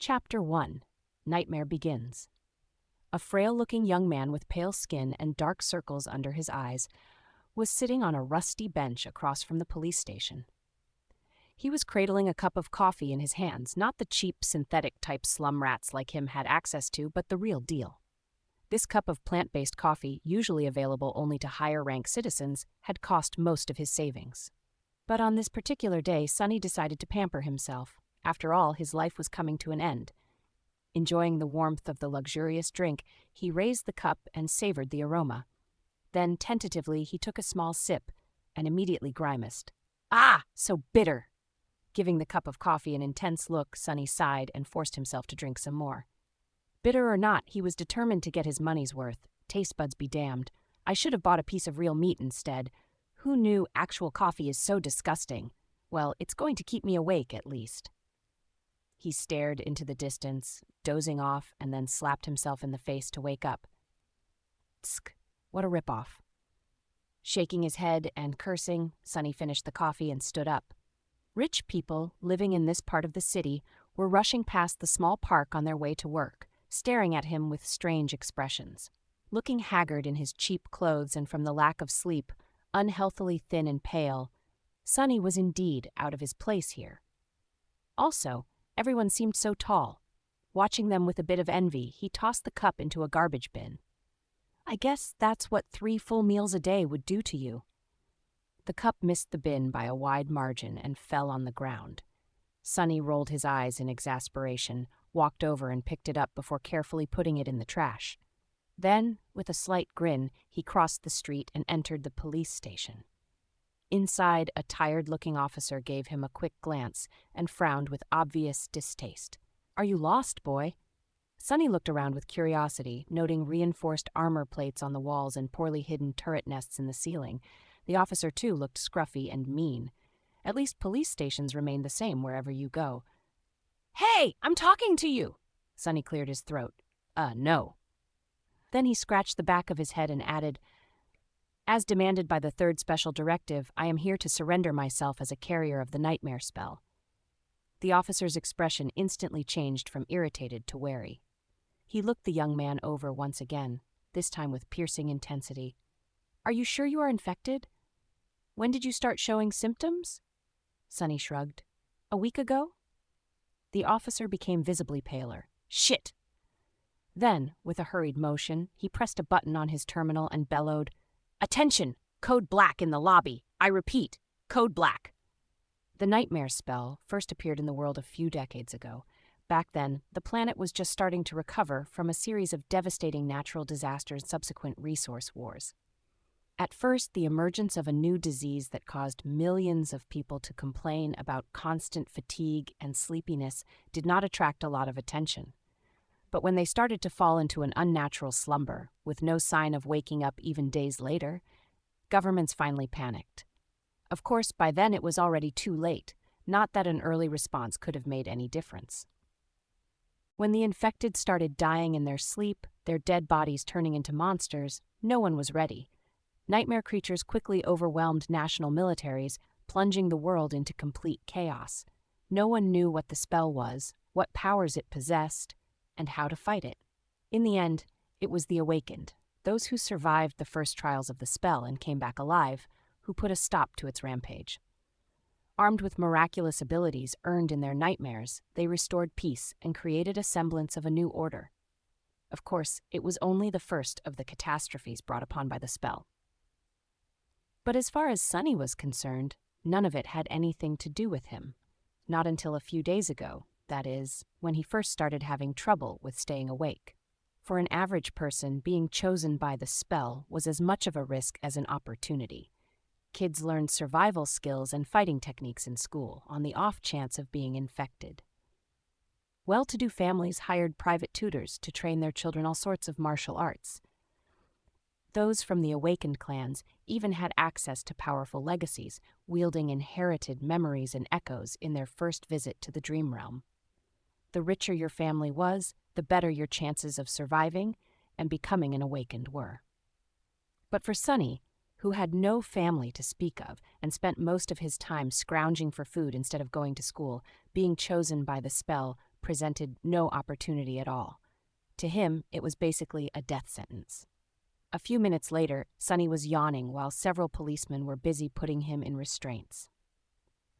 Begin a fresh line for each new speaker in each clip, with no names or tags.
Chapter 1. Nightmare Begins. A frail-looking young man with pale skin and dark circles under his eyes was sitting on a rusty bench across from the police station. He was cradling a cup of coffee in his hands, not the cheap synthetic-type slum rats like him had access to, but the real deal. This cup of plant-based coffee, usually available only to higher-rank citizens, had cost most of his savings. But on this particular day, Sonny decided to pamper himself. After all, his life was coming to an end. Enjoying the warmth of the luxurious drink, he raised the cup and savored the aroma. Then, tentatively, he took a small sip and immediately grimaced. "Ah, so bitter!" Giving the cup of coffee an intense look, Sonny sighed and forced himself to drink some more. Bitter or not, he was determined to get his money's worth. Taste buds be damned. I should have bought a piece of real meat instead. Who knew actual coffee is so disgusting? Well, it's going to keep me awake, at least. He stared into the distance, dozing off, and then slapped himself in the face to wake up. Tsk, what a ripoff. Shaking his head and cursing, Sonny finished the coffee and stood up. Rich people living in this part of the city were rushing past the small park on their way to work, staring at him with strange expressions. Looking haggard in his cheap clothes and from the lack of sleep, unhealthily thin and pale, Sonny was indeed out of his place here. Also, everyone seemed so tall. Watching them with a bit of envy, he tossed the cup into a garbage bin. I guess that's what 3 full meals a day would do to you. The cup missed the bin by a wide margin and fell on the ground. Sonny rolled his eyes in exasperation, walked over and picked it up before carefully putting it in the trash. Then, with a slight grin, he crossed the street and entered the police station. Inside, a tired-looking officer gave him a quick glance and frowned with obvious distaste. "Are you lost, boy?" Sonny looked around with curiosity, noting reinforced armor plates on the walls and poorly hidden turret nests in the ceiling. The officer, too, looked scruffy and mean. At least police stations remain the same wherever you go. "Hey, I'm talking to you!" Sonny cleared his throat. No." Then he scratched the back of his head and added, "As demanded by the 3rd Special Directive, I am here to surrender myself as a carrier of the nightmare spell." The officer's expression instantly changed from irritated to wary. He looked the young man over once again, this time with piercing intensity. "Are you sure you are infected? When did you start showing symptoms?" Sonny shrugged. "A week ago?" The officer became visibly paler. "Shit!" Then, with a hurried motion, he pressed a button on his terminal and bellowed, "Attention! Code Black in the lobby. I repeat, Code Black." The nightmare spell first appeared in the world a few decades ago. Back then, the planet was just starting to recover from a series of devastating natural disasters and subsequent resource wars. At first, the emergence of a new disease that caused millions of people to complain about constant fatigue and sleepiness did not attract a lot of attention. But when they started to fall into an unnatural slumber, with no sign of waking up even days later, governments finally panicked. Of course, by then it was already too late, not that an early response could have made any difference. When the infected started dying in their sleep, their dead bodies turning into monsters, no one was ready. Nightmare creatures quickly overwhelmed national militaries, plunging the world into complete chaos. No one knew what the spell was, what powers it possessed, and how to fight it. In the end, it was the awakened, those who survived the first trials of the spell and came back alive, who put a stop to its rampage. Armed with miraculous abilities earned in their nightmares, they restored peace and created a semblance of a new order. Of course, it was only the first of the catastrophes brought upon by the spell. But as far as Sonny was concerned, none of it had anything to do with him. Not until a few days ago, that is, when he first started having trouble with staying awake. For an average person, being chosen by the spell was as much of a risk as an opportunity. Kids learned survival skills and fighting techniques in school, on the off chance of being infected. Well-to-do families hired private tutors to train their children all sorts of martial arts. Those from the awakened clans even had access to powerful legacies, wielding inherited memories and echoes in their first visit to the dream realm. The richer your family was, the better your chances of surviving and becoming an awakened were. But for Sonny, who had no family to speak of and spent most of his time scrounging for food instead of going to school, being chosen by the spell presented no opportunity at all. To him, it was basically a death sentence. A few minutes later, Sonny was yawning while several policemen were busy putting him in restraints.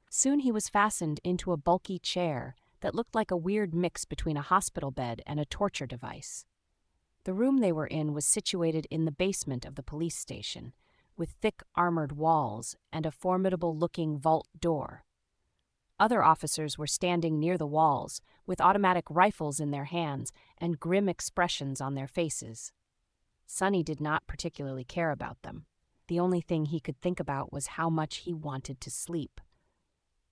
Soon he was fastened into a bulky chair that looked like a weird mix between a hospital bed and a torture device. The room they were in was situated in the basement of the police station, with thick armored walls and a formidable-looking vault door. Other officers were standing near the walls, with automatic rifles in their hands and grim expressions on their faces. Sonny did not particularly care about them. The only thing he could think about was how much he wanted to sleep.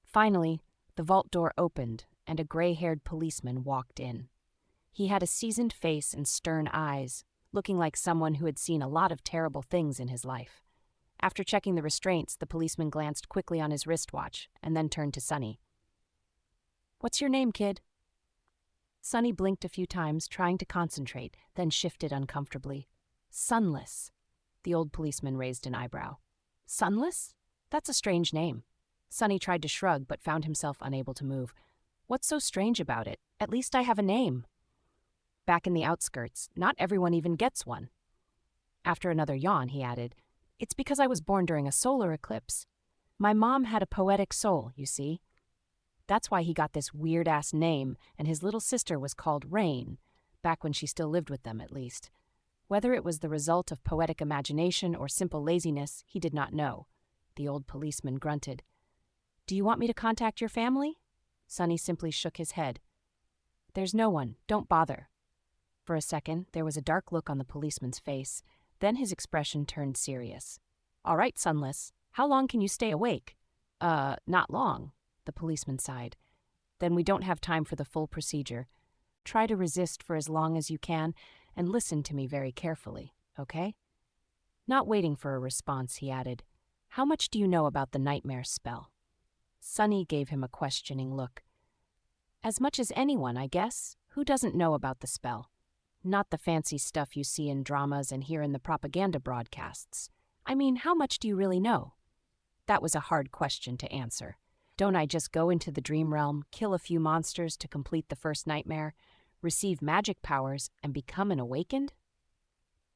Finally, the vault door opened, and a gray-haired policeman walked in. He had a seasoned face and stern eyes, looking like someone who had seen a lot of terrible things in his life. After checking the restraints, the policeman glanced quickly on his wristwatch and then turned to Sonny. "What's your name, kid?" Sonny blinked a few times, trying to concentrate, then shifted uncomfortably. "Sunless." The old policeman raised an eyebrow. "Sunless? That's a strange name." Sonny tried to shrug, but found himself unable to move. "What's so strange about it? At least I have a name." Back in the outskirts, not everyone even gets one. After another yawn, he added, "It's because I was born during a solar eclipse. My mom had a poetic soul, you see. That's why he got this weird-ass name, and his little sister was called Rain, back when she still lived with them, at least. Whether it was the result of poetic imagination or simple laziness, he did not know." The old policeman grunted. "Do you want me to contact your family?" Sonny simply shook his head. "There's no one. Don't bother." For a second, there was a dark look on the policeman's face. Then his expression turned serious. "All right, Sunless. How long can you stay awake?" Not long," the policeman sighed. "Then we don't have time for the full procedure. Try to resist for as long as you can, and listen to me very carefully, okay?" Not waiting for a response, he added, "How much do you know about the nightmare spell?" Sonny gave him a questioning look. "As much as anyone, I guess. Who doesn't know about the spell? Not the fancy stuff you see in dramas and hear in the propaganda broadcasts. I mean, how much do you really know?" That was a hard question to answer. Don't I just go into the dream realm, kill a few monsters to complete the first nightmare, receive magic powers, and become an awakened?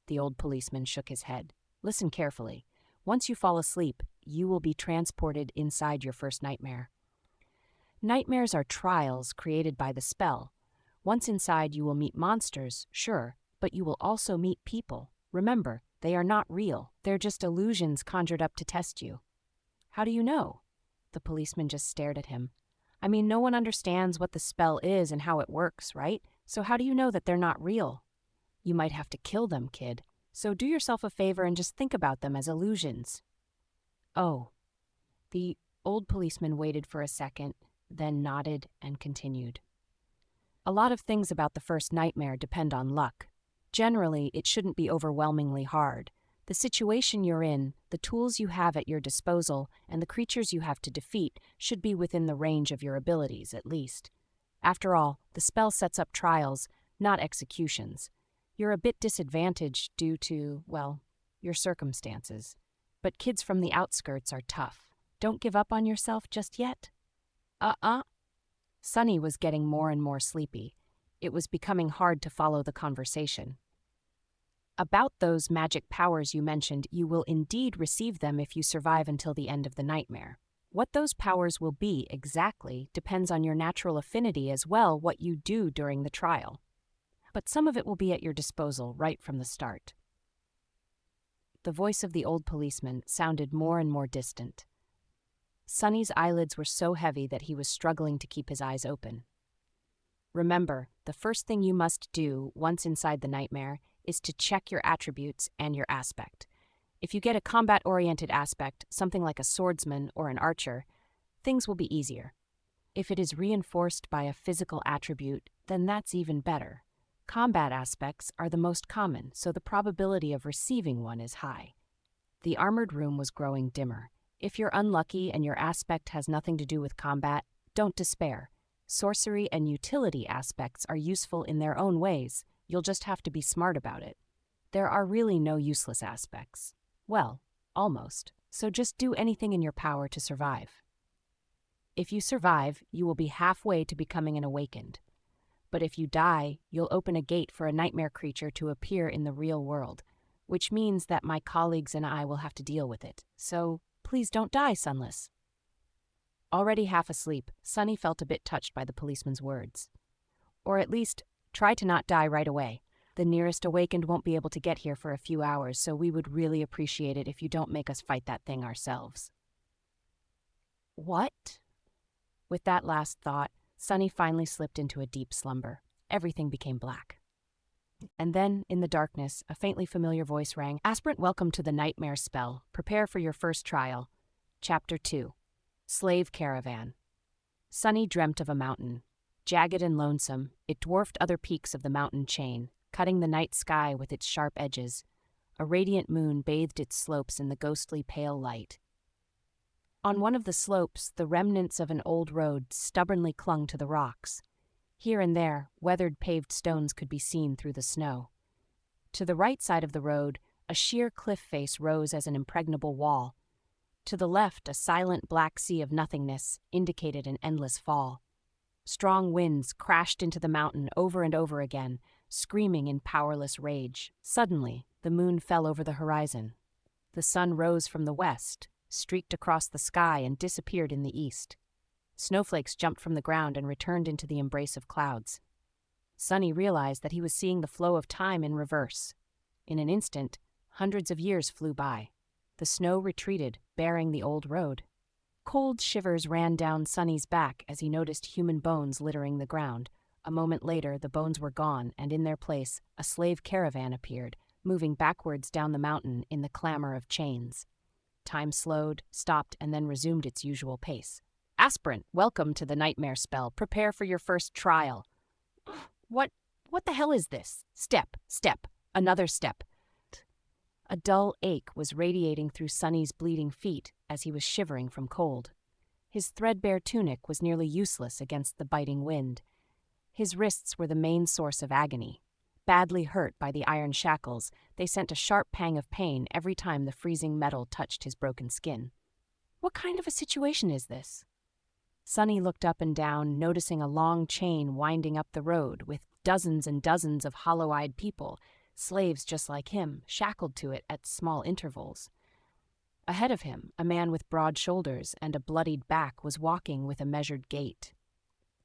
The old policeman shook his head. "Listen carefully. Once you fall asleep, you will be transported inside your first nightmare. Nightmares are trials created by the spell. Once inside, you will meet monsters, sure, but you will also meet people. Remember, they are not real. They're just illusions conjured up to test you." "How do you know?" The policeman just stared at him. "I mean, no one understands what the spell is and how it works, right? So how do you know that they're not real? You might have to kill them, kid. So do yourself a favor and just think about them as illusions." "Oh." The old policeman waited for a second, then nodded and continued. "A lot of things about the first nightmare depend on luck. Generally, it shouldn't be overwhelmingly hard. The situation you're in, the tools you have at your disposal, and the creatures you have to defeat should be within the range of your abilities, at least. After all, the spell sets up trials, not executions. You're a bit disadvantaged due to, well, your circumstances. But kids from the outskirts are tough. Don't give up on yourself just yet." Sonny was getting more and more sleepy. It was becoming hard to follow the conversation. "About those magic powers you mentioned, you will indeed receive them if you survive until the end of the nightmare. What those powers will be exactly depends on your natural affinity as well what you do during the trial. But some of it will be at your disposal right from the start." The voice of the old policeman sounded more and more distant. Sonny's eyelids were so heavy that he was struggling to keep his eyes open. "Remember, the first thing you must do once inside the nightmare is to check your attributes and your aspect. If you get a combat-oriented aspect, something like a swordsman or an archer, things will be easier. If it is reinforced by a physical attribute, then that's even better. Combat aspects are the most common, so the probability of receiving one is high." The armored room was growing dimmer. If you're unlucky and your aspect has nothing to do with combat, don't despair. Sorcery and utility aspects are useful in their own ways. You'll just have to be smart about it. There are really no useless aspects. Well, almost. So just do anything in your power to survive. If you survive, you will be halfway to becoming an awakened. But if you die, you'll open a gate for a nightmare creature to appear in the real world, which means that my colleagues and I will have to deal with it. So please don't die, Sunless." Already half asleep, Sunny felt a bit touched by the policeman's words. Or at least, try to not die right away. The nearest awakened won't be able to get here for a few hours, so we would really appreciate it if you don't make us fight that thing ourselves. What? With that last thought, Sunny finally slipped into a deep slumber. Everything became black. And then, in the darkness, a faintly familiar voice rang, "Aspirant, welcome to the nightmare spell. Prepare for your first trial." Chapter 2. Slave Caravan. Sunny dreamt of a mountain. Jagged and lonesome, it dwarfed other peaks of the mountain chain, cutting the night sky with its sharp edges. A radiant moon bathed its slopes in the ghostly pale light. On one of the slopes, the remnants of an old road stubbornly clung to the rocks. Here and there, weathered paved stones could be seen through the snow. To the right side of the road, a sheer cliff face rose as an impregnable wall. To the left, a silent black sea of nothingness indicated an endless fall. Strong winds crashed into the mountain over and over again, screaming in powerless rage. Suddenly, the moon fell over the horizon. The sun rose from the west, streaked across the sky, and disappeared in the east. Snowflakes jumped from the ground and returned into the embrace of clouds. Sunny realized that he was seeing the flow of time in reverse. In an instant, hundreds of years flew by. The snow retreated, bearing the old road. Cold shivers ran down Sunny's back as he noticed human bones littering the ground. A moment later, the bones were gone, and in their place, a slave caravan appeared, moving backwards down the mountain in the clamor of chains. Time slowed, stopped, and then resumed its usual pace. "Aspirant, welcome to the nightmare spell. Prepare for your first trial." What the hell is this? Step, another step. A dull ache was radiating through Sunny's bleeding feet as he was shivering from cold. His threadbare tunic was nearly useless against the biting wind. His wrists were the main source of agony. Badly hurt by the iron shackles, they sent a sharp pang of pain every time the freezing metal touched his broken skin. What kind of a situation is this? Sunny looked up and down, noticing a long chain winding up the road with dozens and dozens of hollow-eyed people, slaves just like him, shackled to it at small intervals. Ahead of him, a man with broad shoulders and a bloodied back was walking with a measured gait.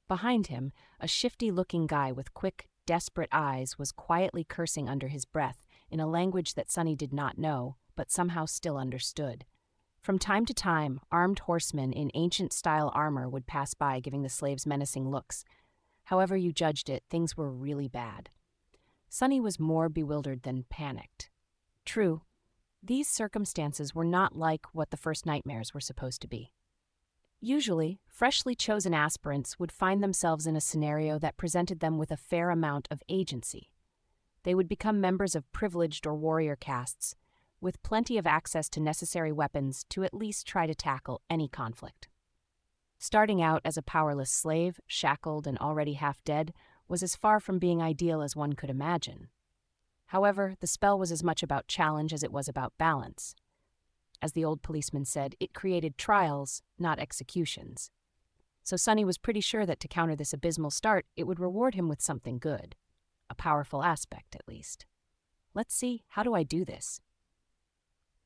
Behind him, a shifty-looking guy with quick, desperate eyes was quietly cursing under his breath in a language that Sunny did not know, but somehow still understood. From time to time, armed horsemen in ancient-style armor would pass by, giving the slaves menacing looks. However you judged it, things were really bad. Sunny was more bewildered than panicked. True, these circumstances were not like what the first nightmares were supposed to be. Usually, freshly chosen aspirants would find themselves in a scenario that presented them with a fair amount of agency. They would become members of privileged or warrior castes, with plenty of access to necessary weapons to at least try to tackle any conflict. Starting out as a powerless slave, shackled and already half dead, was as far from being ideal as one could imagine. However, the spell was as much about challenge as it was about balance. As the old policeman said, it created trials, not executions. So Sunny was pretty sure that to counter this abysmal start, it would reward him with something good. A powerful aspect, at least. Let's see, how do I do this?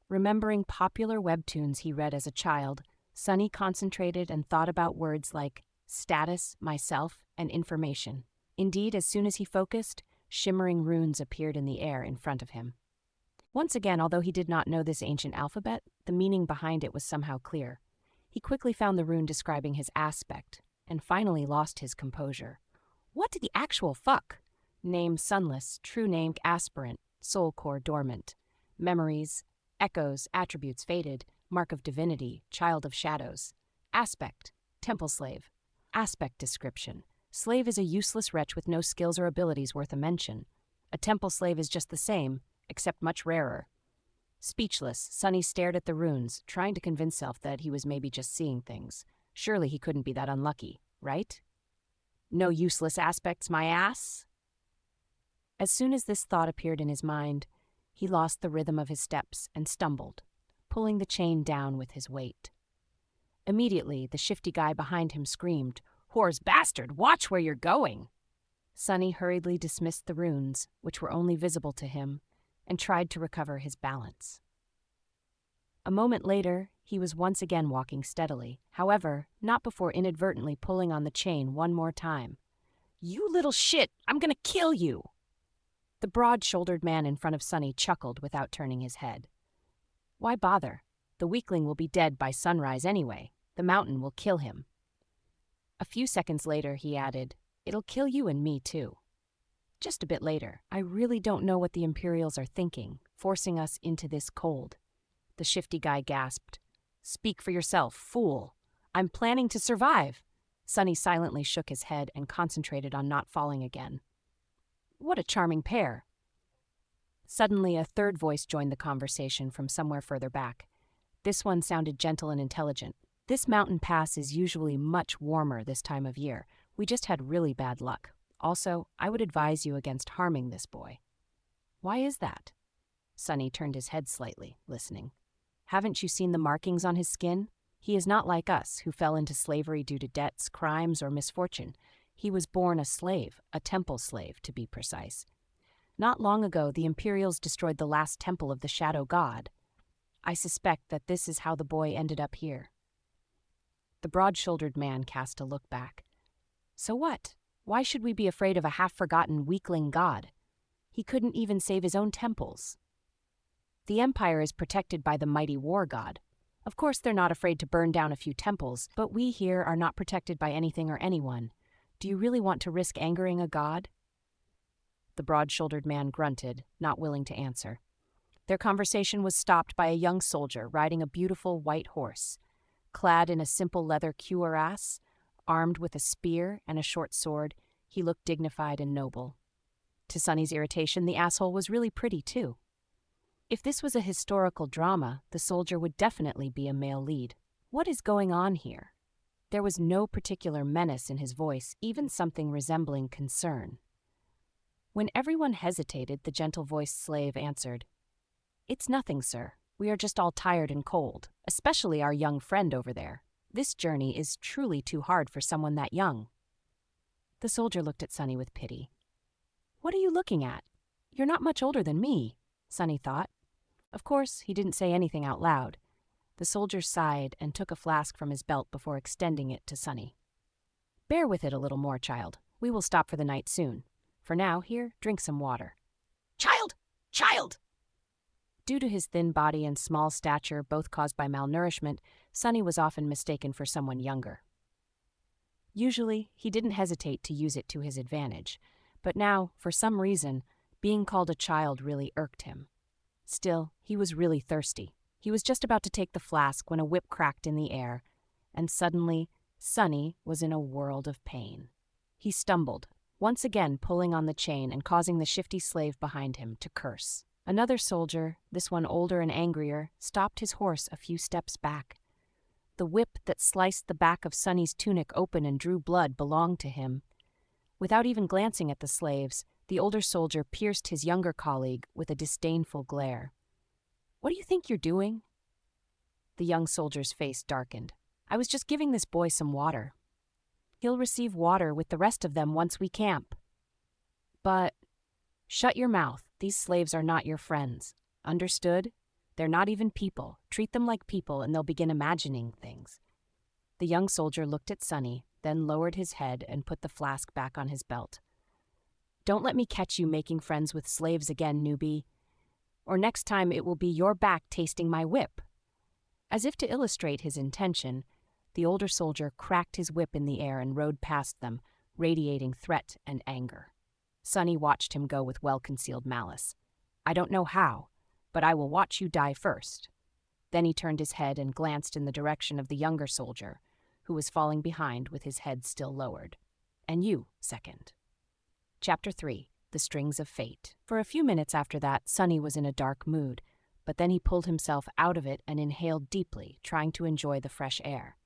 Remembering popular webtoons he read as a child, Sunny concentrated and thought about words like status, myself, and information. Indeed, as soon as he focused, shimmering runes appeared in the air in front of him. Once again, although he did not know this ancient alphabet, the meaning behind it was somehow clear. He quickly found the rune describing his aspect, and finally lost his composure. What the actual fuck? Name Sunless, true name Aspirant, soul core dormant. Memories, echoes, attributes faded, mark of divinity, child of shadows. Aspect, temple slave. Aspect description. Slave is a useless wretch with no skills or abilities worth a mention. A temple slave is just the same, except much rarer. Speechless, Sunny stared at the runes, trying to convince himself that he was maybe just seeing things. Surely he couldn't be that unlucky, right? No useless aspects, my ass? As soon as this thought appeared in his mind, he lost the rhythm of his steps and stumbled, pulling the chain down with his weight. Immediately, the shifty guy behind him screamed, "Whore's bastard, watch where you're going!" Sunny hurriedly dismissed the runes, which were only visible to him, and tried to recover his balance. A moment later, he was once again walking steadily, however, not before inadvertently pulling on the chain one more time. "You little shit! I'm gonna kill you!" The broad-shouldered man in front of Sunny chuckled without turning his head. Why bother? The weakling will be dead by sunrise anyway. The mountain will kill him. A few seconds later, he added, "It'll kill you and me, too." Just a bit later, "I really don't know what the Imperials are thinking, forcing us into this cold." The shifty guy gasped. "Speak for yourself, fool. I'm planning to survive." Sunny silently shook his head and concentrated on not falling again. What a charming pair. Suddenly, a third voice joined the conversation from somewhere further back. This one sounded gentle and intelligent. "This mountain pass is usually much warmer this time of year. We just had really bad luck. Also, I would advise you against harming this boy." "Why is that?" Sunny turned his head slightly, listening. "Haven't you seen the markings on his skin? He is not like us, who fell into slavery due to debts, crimes, or misfortune. He was born a slave, a temple slave, to be precise. Not long ago, the Imperials destroyed the last temple of the Shadow God. I suspect that this is how the boy ended up here." The broad-shouldered man cast a look back. "So what? Why should we be afraid of a half-forgotten weakling god? He couldn't even save his own temples. The Empire is protected by the mighty war god. Of course they're not afraid to burn down a few temples, but we here are not protected by anything or anyone. Do you really want to risk angering a god?" The broad-shouldered man grunted, not willing to answer. Their conversation was stopped by a young soldier riding a beautiful white horse. Clad in a simple leather cuirass, armed with a spear and a short sword, he looked dignified and noble. To Sunny's irritation, the asshole was really pretty, too. If this was a historical drama, the soldier would definitely be a male lead. What is going on here? There was no particular menace in his voice, even something resembling concern. When everyone hesitated, the gentle-voiced slave answered, "It's nothing, sir. We are just all tired and cold, especially our young friend over there. This journey is truly too hard for someone that young." The soldier looked at Sunny with pity. "What are you looking at? You're not much older than me," Sunny thought. Of course, he didn't say anything out loud. The soldier sighed and took a flask from his belt before extending it to Sunny. "Bear with it a little more, child. We will stop for the night soon. For now, here, drink some water." "Child! Child!" Due to his thin body and small stature, both caused by malnourishment, Sunny was often mistaken for someone younger. Usually, he didn't hesitate to use it to his advantage, but now, for some reason, being called a child really irked him. Still, he was really thirsty. He was just about to take the flask when a whip cracked in the air, and suddenly, Sunny was in a world of pain. He stumbled, once again pulling on the chain and causing the shifty slave behind him to curse. Another soldier, this one older and angrier, stopped his horse a few steps back. The whip that sliced the back of Sunny's tunic open and drew blood belonged to him. Without even glancing at the slaves, the older soldier pierced his younger colleague with a disdainful glare. "What do you think you're doing?" The young soldier's face darkened. "I was just giving this boy some water. He'll receive water with the rest of them once we camp." "But—" "Shut your mouth. These slaves are not your friends. Understood? They're not even people. Treat them like people and they'll begin imagining things." The young soldier looked at Sunny, then lowered his head and put the flask back on his belt. "Don't let me catch you making friends with slaves again, newbie. Or next time it will be your back tasting my whip." As if to illustrate his intention, the older soldier cracked his whip in the air and rode past them, radiating threat and anger. Sunny watched him go with well-concealed malice. "I don't know how, but I will watch you die first." Then he turned his head and glanced in the direction of the younger soldier, who was falling behind with his head still lowered. "And you, second." Chapter 3. The Strings of Fate. For a few minutes after that, Sunny was in a dark mood, but then he pulled himself out of it and inhaled deeply, trying to enjoy the fresh air.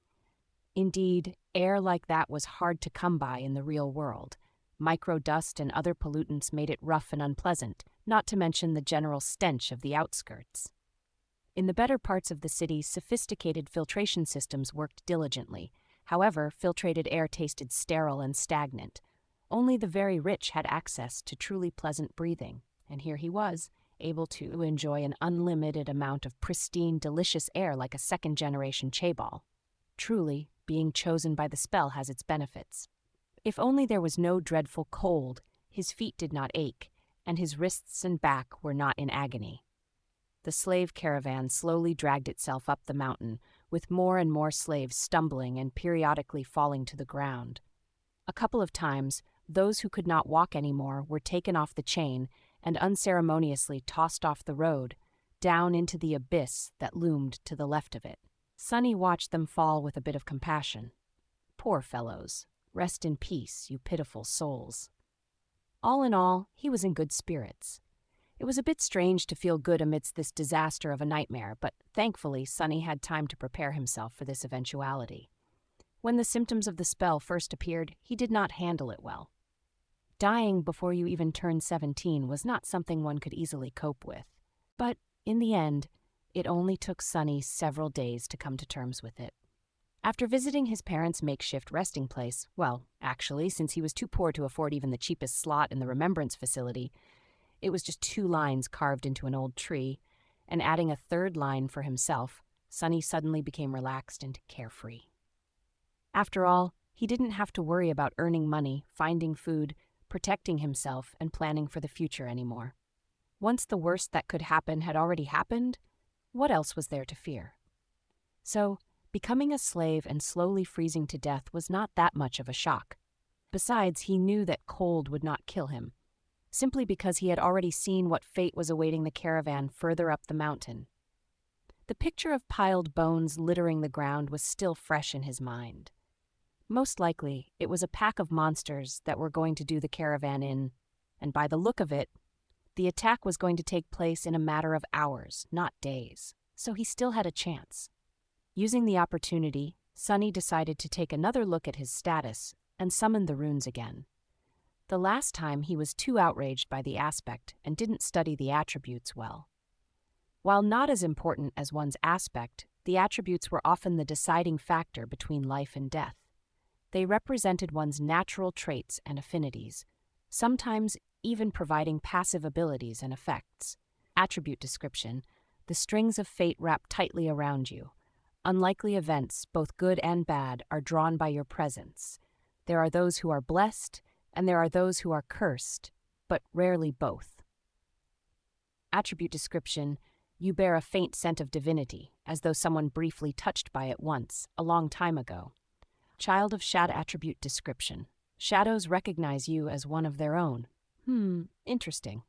Indeed, air like that was hard to come by in the real world. Microdust and other pollutants made it rough and unpleasant, not to mention the general stench of the outskirts. In the better parts of the city, sophisticated filtration systems worked diligently. However, filtrated air tasted sterile and stagnant. Only the very rich had access to truly pleasant breathing, and here he was, able to enjoy an unlimited amount of pristine, delicious air like a second-generation chaebol. Truly, being chosen by the spell has its benefits. If only there was no dreadful cold, his feet did not ache, and his wrists and back were not in agony. The slave caravan slowly dragged itself up the mountain, with more and more slaves stumbling and periodically falling to the ground. A couple of times, those who could not walk anymore were taken off the chain and unceremoniously tossed off the road, down into the abyss that loomed to the left of it. Sunny watched them fall with a bit of compassion. Poor fellows, rest in peace, you pitiful souls. All in all, he was in good spirits. It was a bit strange to feel good amidst this disaster of a nightmare, but thankfully Sunny had time to prepare himself for this eventuality. When the symptoms of the spell first appeared, he did not handle it well. Dying before you even turned 17 was not something one could easily cope with. But in the end, it only took Sunny several days to come to terms with it. After visiting his parents' makeshift resting place, well, actually, since he was too poor to afford even the cheapest slot in the remembrance facility, it was just 2 lines carved into an old tree, and adding a 3rd line for himself, Sunny suddenly became relaxed and carefree. After all, he didn't have to worry about earning money, finding food, protecting himself, and planning for the future anymore. Once the worst that could happen had already happened, what else was there to fear? So, becoming a slave and slowly freezing to death was not that much of a shock. Besides, he knew that cold would not kill him, simply because he had already seen what fate was awaiting the caravan further up the mountain. The picture of piled bones littering the ground was still fresh in his mind. Most likely, it was a pack of monsters that were going to do the caravan in, and by the look of it, the attack was going to take place in a matter of hours, not days, so he still had a chance. Using the opportunity, Sunny decided to take another look at his status and summon the runes again. The last time he was too outraged by the aspect and didn't study the attributes well. While not as important as one's aspect, the attributes were often the deciding factor between life and death. They represented one's natural traits and affinities, sometimes even providing passive abilities and effects. Attribute description: the strings of fate wrap tightly around you. Unlikely events, both good and bad, are drawn by your presence. There are those who are blessed, and there are those who are cursed, but rarely both. Attribute description: you bear a faint scent of divinity, as though someone briefly touched by it once, a long time ago. Child of Shadow. Attribute description: shadows recognize you as one of their own. Interesting.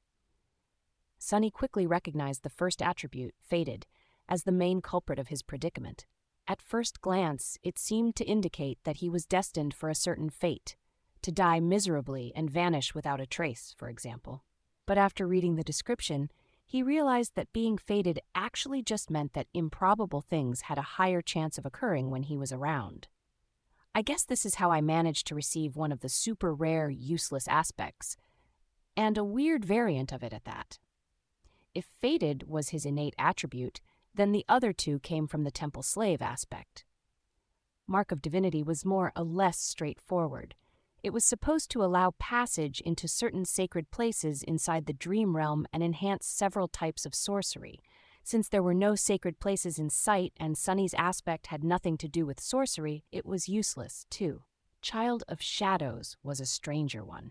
Sunny quickly recognized the first attribute, fated, as the main culprit of his predicament. At first glance, it seemed to indicate that he was destined for a certain fate, to die miserably and vanish without a trace, for example. But after reading the description, he realized that being fated actually just meant that improbable things had a higher chance of occurring when he was around. I guess this is how I managed to receive one of the super rare, useless aspects, and a weird variant of it at that. If fated was his innate attribute, then the other 2 came from the temple slave aspect. Mark of Divinity was more or less straightforward. It was supposed to allow passage into certain sacred places inside the dream realm and enhance several types of sorcery. Since there were no sacred places in sight and Sunny's aspect had nothing to do with sorcery, it was useless, too. Child of Shadows was a stranger one.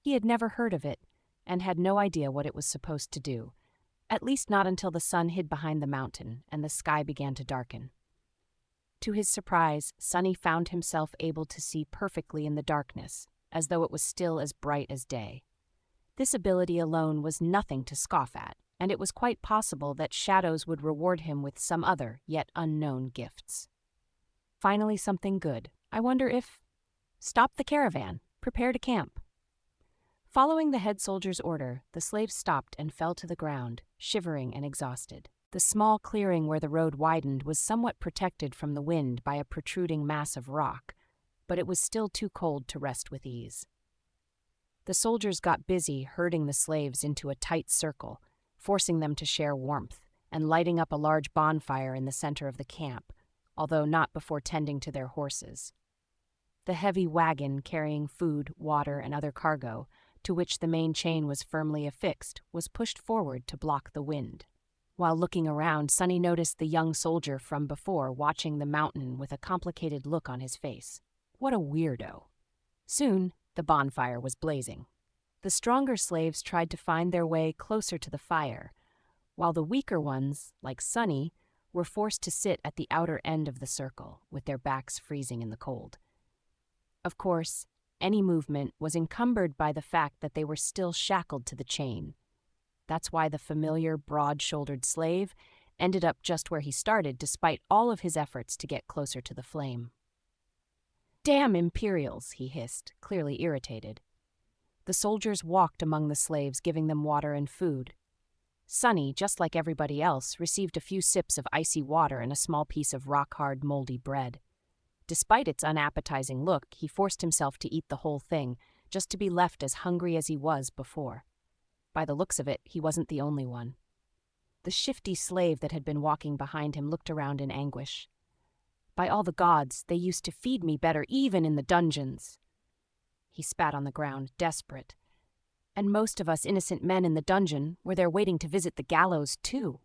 He had never heard of it and had no idea what it was supposed to do, at least not until the sun hid behind the mountain and the sky began to darken. To his surprise, Sunny found himself able to see perfectly in the darkness, as though it was still as bright as day. This ability alone was nothing to scoff at, and it was quite possible that shadows would reward him with some other, yet unknown gifts. Finally, something good. I wonder if... Stop the caravan. Prepare to camp. Following the head soldier's order, the slaves stopped and fell to the ground, shivering and exhausted. The small clearing where the road widened was somewhat protected from the wind by a protruding mass of rock, but it was still too cold to rest with ease. The soldiers got busy herding the slaves into a tight circle, forcing them to share warmth, and lighting up a large bonfire in the center of the camp, although not before tending to their horses. The heavy wagon carrying food, water, and other cargo, to which the main chain was firmly affixed, was pushed forward to block the wind. While looking around, Sonny noticed the young soldier from before watching the mountain with a complicated look on his face. What a weirdo. Soon, the bonfire was blazing. The stronger slaves tried to find their way closer to the fire, while the weaker ones, like Sonny, were forced to sit at the outer end of the circle, with their backs freezing in the cold. Of course, any movement was encumbered by the fact that they were still shackled to the chain. That's why the familiar, broad-shouldered slave ended up just where he started, despite all of his efforts to get closer to the flame. "Damn Imperials," he hissed, clearly irritated. The soldiers walked among the slaves, giving them water and food. Sonny, just like everybody else, received a few sips of icy water and a small piece of rock-hard, moldy bread. Despite its unappetizing look, he forced himself to eat the whole thing, just to be left as hungry as he was before. By the looks of it, he wasn't the only one. The shifty slave that had been walking behind him looked around in anguish. "By all the gods, they used to feed me better even in the dungeons." He spat on the ground, desperate. And most of us innocent men in the dungeon were there waiting to visit the gallows, too.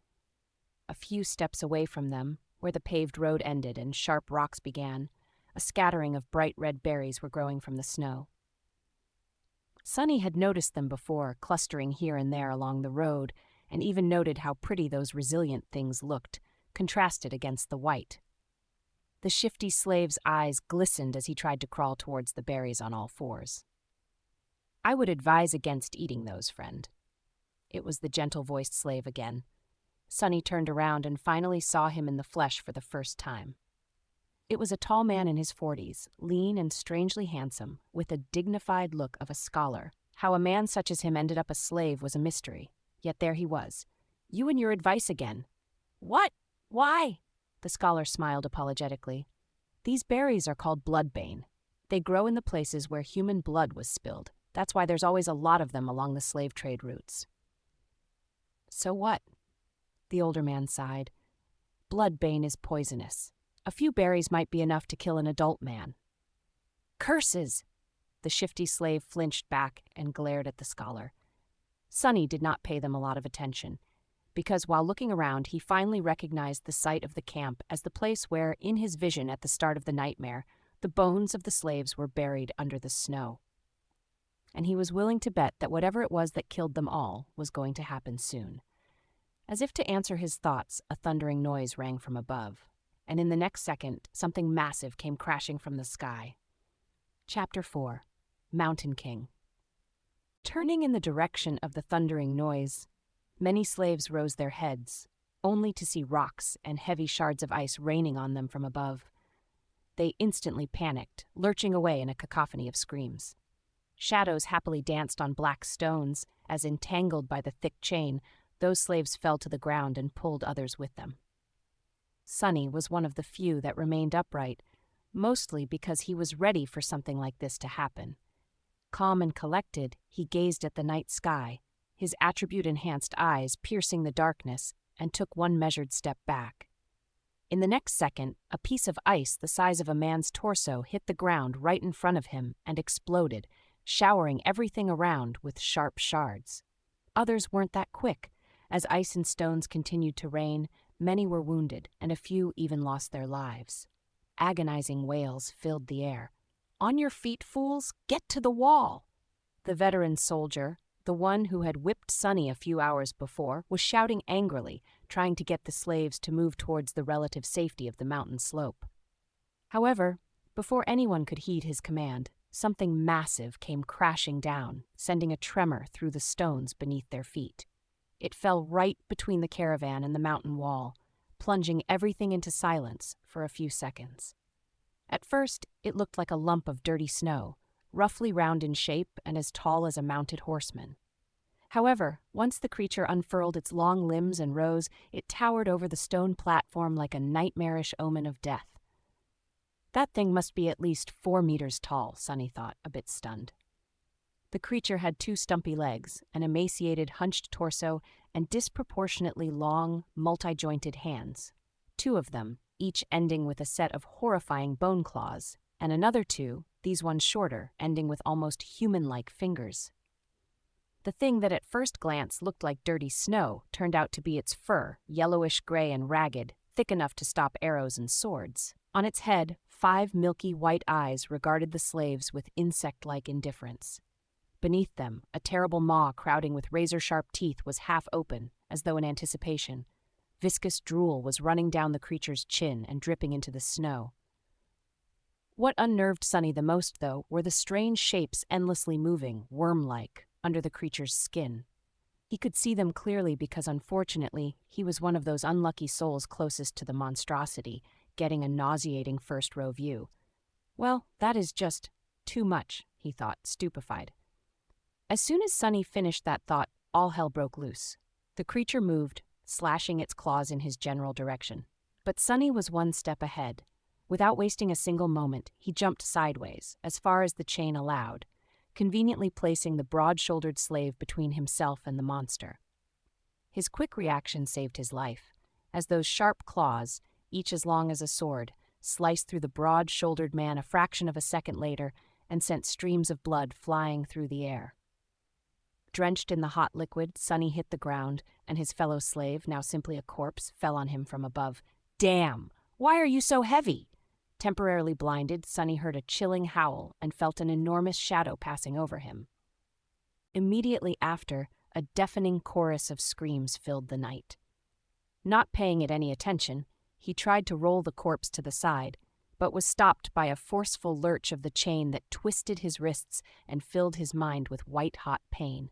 A few steps away from them, where the paved road ended and sharp rocks began, a scattering of bright red berries were growing from the snow. Sonny had noticed them before, clustering here and there along the road, and even noted how pretty those resilient things looked, contrasted against the white. The shifty slave's eyes glistened as he tried to crawl towards the berries on all fours. "I would advise against eating those, friend." It was the gentle-voiced slave again. Sonny turned around and finally saw him in the flesh for the first time. It was a tall man in his 40s, lean and strangely handsome, with a dignified look of a scholar. How a man such as him ended up a slave was a mystery. Yet there he was. "You and your advice again." "What? Why?" The scholar smiled apologetically. "These berries are called bloodbane. They grow in the places where human blood was spilled. That's why there's always a lot of them along the slave trade routes." "So what?" The older man sighed. "Bloodbane is poisonous. A few berries might be enough to kill an adult man." "Curses!" The shifty slave flinched back and glared at the scholar. Sonny did not pay them a lot of attention, because while looking around, he finally recognized the site of the camp as the place where, in his vision at the start of the nightmare, the bones of the slaves were buried under the snow. And he was willing to bet that whatever it was that killed them all was going to happen soon. As if to answer his thoughts, a thundering noise rang from above, and in the next second, something massive came crashing from the sky. Chapter 4. Mountain King. Turning in the direction of the thundering noise, many slaves rose their heads, only to see rocks and heavy shards of ice raining on them from above. They instantly panicked, lurching away in a cacophony of screams. Shadows happily danced on black stones, as entangled by the thick chain, those slaves fell to the ground and pulled others with them. Sonny was one of the few that remained upright, mostly because he was ready for something like this to happen. Calm and collected, he gazed at the night sky, his attribute-enhanced eyes piercing the darkness, and took one measured step back. In the next second, a piece of ice the size of a man's torso hit the ground right in front of him and exploded, showering everything around with sharp shards. Others weren't that quick. As ice and stones continued to rain, many were wounded, and a few even lost their lives. Agonizing wails filled the air. "On your feet, fools! Get to the wall!" The veteran soldier, the one who had whipped Sonny a few hours before, was shouting angrily, trying to get the slaves to move towards the relative safety of the mountain slope. However, before anyone could heed his command, something massive came crashing down, sending a tremor through the stones beneath their feet. It fell right between the caravan and the mountain wall, plunging everything into silence for a few seconds. At first, it looked like a lump of dirty snow, roughly round in shape and as tall as a mounted horseman. However, once the creature unfurled its long limbs and rose, it towered over the stone platform like a nightmarish omen of death. That thing must be at least 4 meters tall, Sonny thought, a bit stunned. The creature had 2 stumpy legs, an emaciated, hunched torso, and disproportionately long, multi-jointed hands. 2 of them, each ending with a set of horrifying bone claws, and another 2, these ones shorter, ending with almost human-like fingers. The thing that at first glance looked like dirty snow turned out to be its fur, yellowish-gray and ragged, thick enough to stop arrows and swords. On its head, 5 milky white eyes regarded the slaves with insect-like indifference. Beneath them, a terrible maw crowding with razor-sharp teeth was half open, as though in anticipation. Viscous drool was running down the creature's chin and dripping into the snow. What unnerved Sunny the most, though, were the strange shapes endlessly moving, worm-like, under the creature's skin. He could see them clearly because, unfortunately, he was one of those unlucky souls closest to the monstrosity, getting a nauseating first-row view. Well, that is just too much, he thought, stupefied. As soon as Sunny finished that thought, all hell broke loose. The creature moved, slashing its claws in his general direction. But Sunny was one step ahead. Without wasting a single moment, he jumped sideways, as far as the chain allowed, conveniently placing the broad-shouldered slave between himself and the monster. His quick reaction saved his life, as those sharp claws, each as long as a sword, sliced through the broad-shouldered man a fraction of a second later and sent streams of blood flying through the air. Drenched in the hot liquid, Sunny hit the ground, and his fellow slave, now simply a corpse, fell on him from above. "Damn! Why are you so heavy?" Temporarily blinded, Sunny heard a chilling howl and felt an enormous shadow passing over him. Immediately after, a deafening chorus of screams filled the night. Not paying it any attention, he tried to roll the corpse to the side, but was stopped by a forceful lurch of the chain that twisted his wrists and filled his mind with white-hot pain.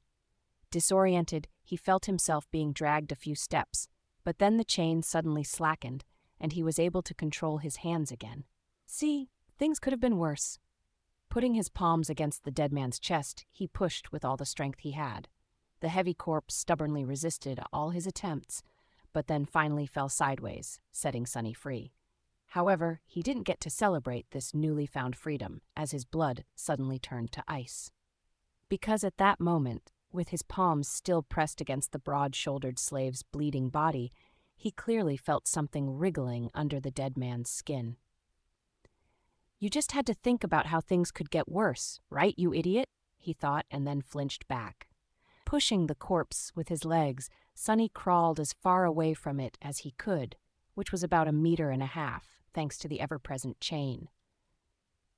Disoriented, he felt himself being dragged a few steps, but then the chain suddenly slackened, and he was able to control his hands again. See, things could have been worse. Putting his palms against the dead man's chest, he pushed with all the strength he had. The heavy corpse stubbornly resisted all his attempts, but then finally fell sideways, setting Sunny free. However, he didn't get to celebrate this newly found freedom, as his blood suddenly turned to ice. Because at that moment, with his palms still pressed against the broad-shouldered slave's bleeding body, he clearly felt something wriggling under the dead man's skin. "You just had to think about how things could get worse, right, you idiot?" he thought, and then flinched back. Pushing the corpse with his legs, Sunny crawled as far away from it as he could, which was about 1.5 meters, thanks to the ever-present chain.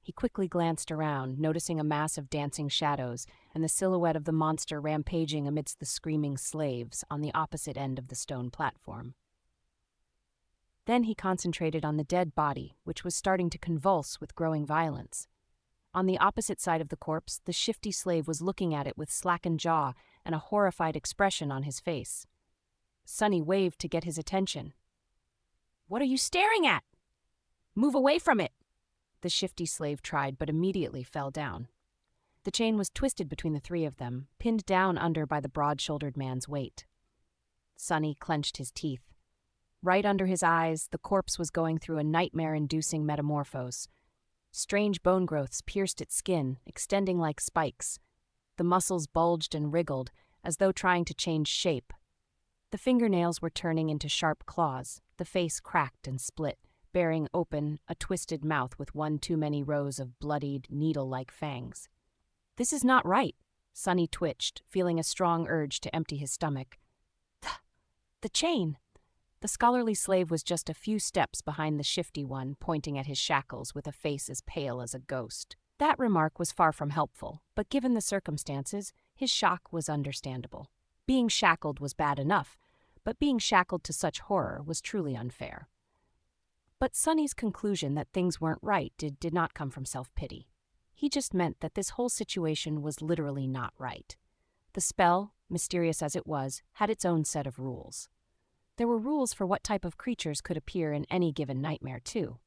He quickly glanced around, noticing a mass of dancing shadows and the silhouette of the monster rampaging amidst the screaming slaves on the opposite end of the stone platform. Then he concentrated on the dead body, which was starting to convulse with growing violence. On the opposite side of the corpse, the shifty slave was looking at it with slackened jaw and a horrified expression on his face. Sunny waved to get his attention. "What are you staring at? Move away from it!" The shifty slave tried, but immediately fell down. The chain was twisted between the three of them, pinned down under by the broad-shouldered man's weight. Sunny clenched his teeth. Right under his eyes, the corpse was going through a nightmare-inducing metamorphose. Strange bone growths pierced its skin, extending like spikes. The muscles bulged and wriggled, as though trying to change shape. The fingernails were turning into sharp claws, the face cracked and split, bearing open a twisted mouth with one too many rows of bloodied, needle-like fangs. "This is not right," Sunny twitched, feeling a strong urge to empty his stomach. The chain! The scholarly slave was just a few steps behind the shifty one, pointing at his shackles with a face as pale as a ghost. That remark was far from helpful, but given the circumstances, his shock was understandable. Being shackled was bad enough, but being shackled to such horror was truly unfair. But Sunny's conclusion that things weren't right did not come from self-pity. He just meant that this whole situation was literally not right. The spell, mysterious as it was, had its own set of rules. There were rules for what type of creatures could appear in any given nightmare, too.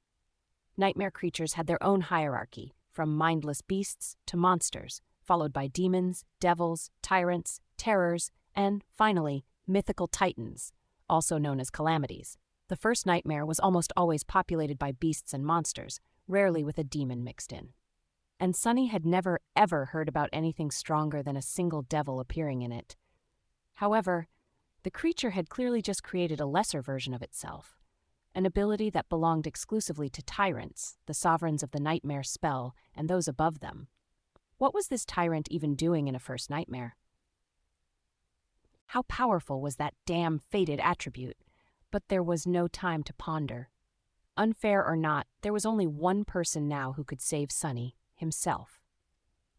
Nightmare creatures had their own hierarchy, from mindless beasts to monsters, followed by demons, devils, tyrants, terrors, and, finally, mythical titans, also known as calamities. The first nightmare was almost always populated by beasts and monsters, rarely with a demon mixed in. And Sunny had never, ever heard about anything stronger than a single devil appearing in it. However, the creature had clearly just created a lesser version of itself. an ability that belonged exclusively to tyrants, the sovereigns of the nightmare spell, and those above them. What was this tyrant even doing in a first nightmare? How powerful was that damn fated attribute? But there was no time to ponder. Unfair or not, there was only one person now who could save Sunny, himself.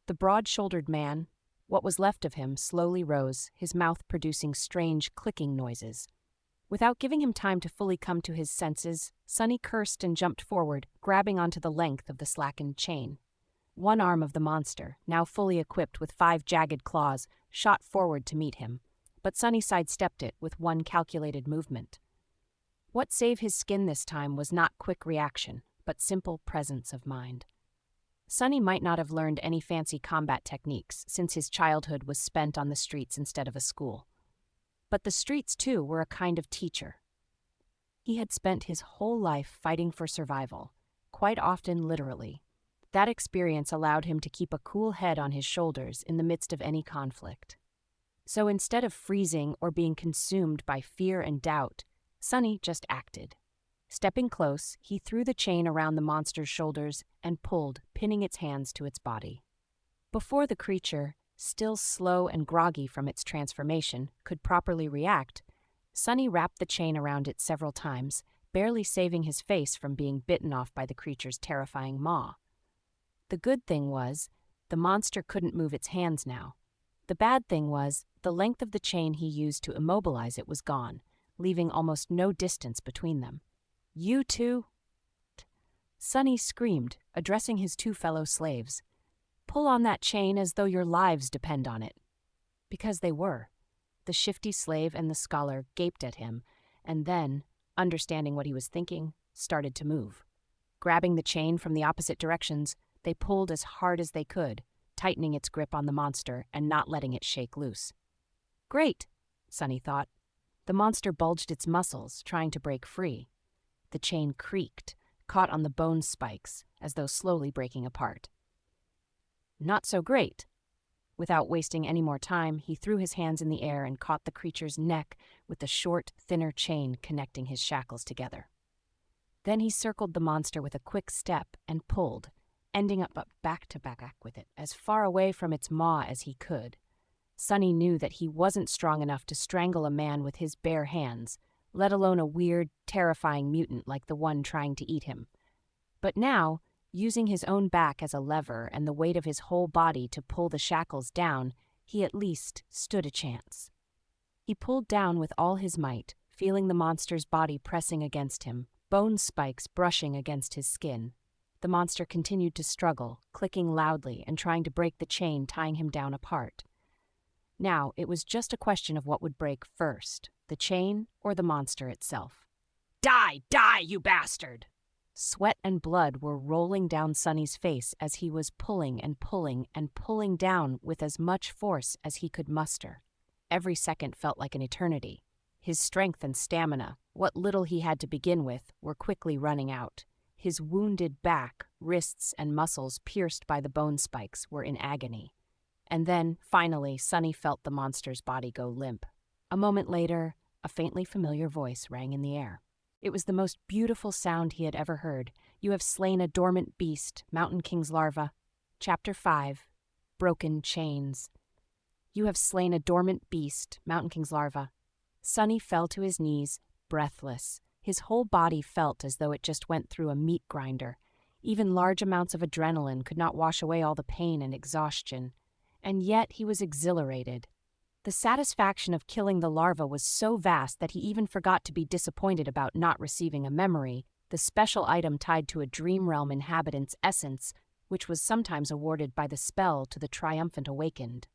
The broad-shouldered man, what was left of him, slowly rose, his mouth producing strange clicking noises. Without giving him time to fully come to his senses, Sunny cursed and jumped forward, grabbing onto the length of the slackened chain. One arm of the monster, now fully equipped with 5 jagged claws, shot forward to meet him, but Sunny sidestepped it with one calculated movement. What saved his skin this time was not quick reaction, but simple presence of mind. Sunny might not have learned any fancy combat techniques, since his childhood was spent on the streets instead of a school. But the streets, too, were a kind of teacher. He had spent his whole life fighting for survival, quite often literally. That experience allowed him to keep a cool head on his shoulders in the midst of any conflict. So instead of freezing or being consumed by fear and doubt, Sunny just acted. Stepping close, he threw the chain around the monster's shoulders and pulled, pinning its hands to its body. Before the creature, still slow and groggy from its transformation, could properly react, Sunny wrapped the chain around it several times, barely saving his face from being bitten off by the creature's terrifying maw. The good thing was, the monster couldn't move its hands now. The bad thing was, the length of the chain he used to immobilize it was gone, leaving almost no distance between them. "You two?" Sunny screamed, addressing his 2 fellow slaves. "Pull on that chain as though your lives depend on it." Because they were. The shifty slave and the scholar gaped at him, and then, understanding what he was thinking, started to move. Grabbing the chain from the opposite directions, they pulled as hard as they could, tightening its grip on the monster and not letting it shake loose. Great, Sunny thought. The monster bulged its muscles, trying to break free. The chain creaked, caught on the bone spikes, as though slowly breaking apart. Not so great. Without wasting any more time, he threw his hands in the air and caught the creature's neck with the short, thinner chain connecting his shackles together. Then he circled the monster with a quick step and pulled, ending up back to back with it, as far away from its maw as he could. Sunny knew that he wasn't strong enough to strangle a man with his bare hands, let alone a weird, terrifying mutant like the one trying to eat him. But now, using his own back as a lever and the weight of his whole body to pull the shackles down, he at least stood a chance. He pulled down with all his might, feeling the monster's body pressing against him, bone spikes brushing against his skin. The monster continued to struggle, clicking loudly and trying to break the chain tying him down apart. Now, it was just a question of what would break first, the chain or the monster itself. Die, you bastard! Sweat and blood were rolling down Sunny's face as he was pulling and pulling and pulling down with as much force as he could muster. Every second felt like an eternity. His strength and stamina, what little he had to begin with, were quickly running out. His wounded back, wrists, and muscles pierced by the bone spikes were in agony. And then, finally, Sunny felt the monster's body go limp. A moment later, a faintly familiar voice rang in the air. It was the most beautiful sound he had ever heard. "You have slain a dormant beast, Mountain King's larva." Chapter 5, Broken Chains. "You have slain a dormant beast, Mountain King's larva." Sunny fell to his knees, breathless. His whole body felt as though it just went through a meat grinder. Even large amounts of adrenaline could not wash away all the pain and exhaustion. And yet he was exhilarated. The satisfaction of killing the larva was so vast that he even forgot to be disappointed about not receiving a memory, the special item tied to a dream realm inhabitant's essence, which was sometimes awarded by the spell to the triumphant awakened.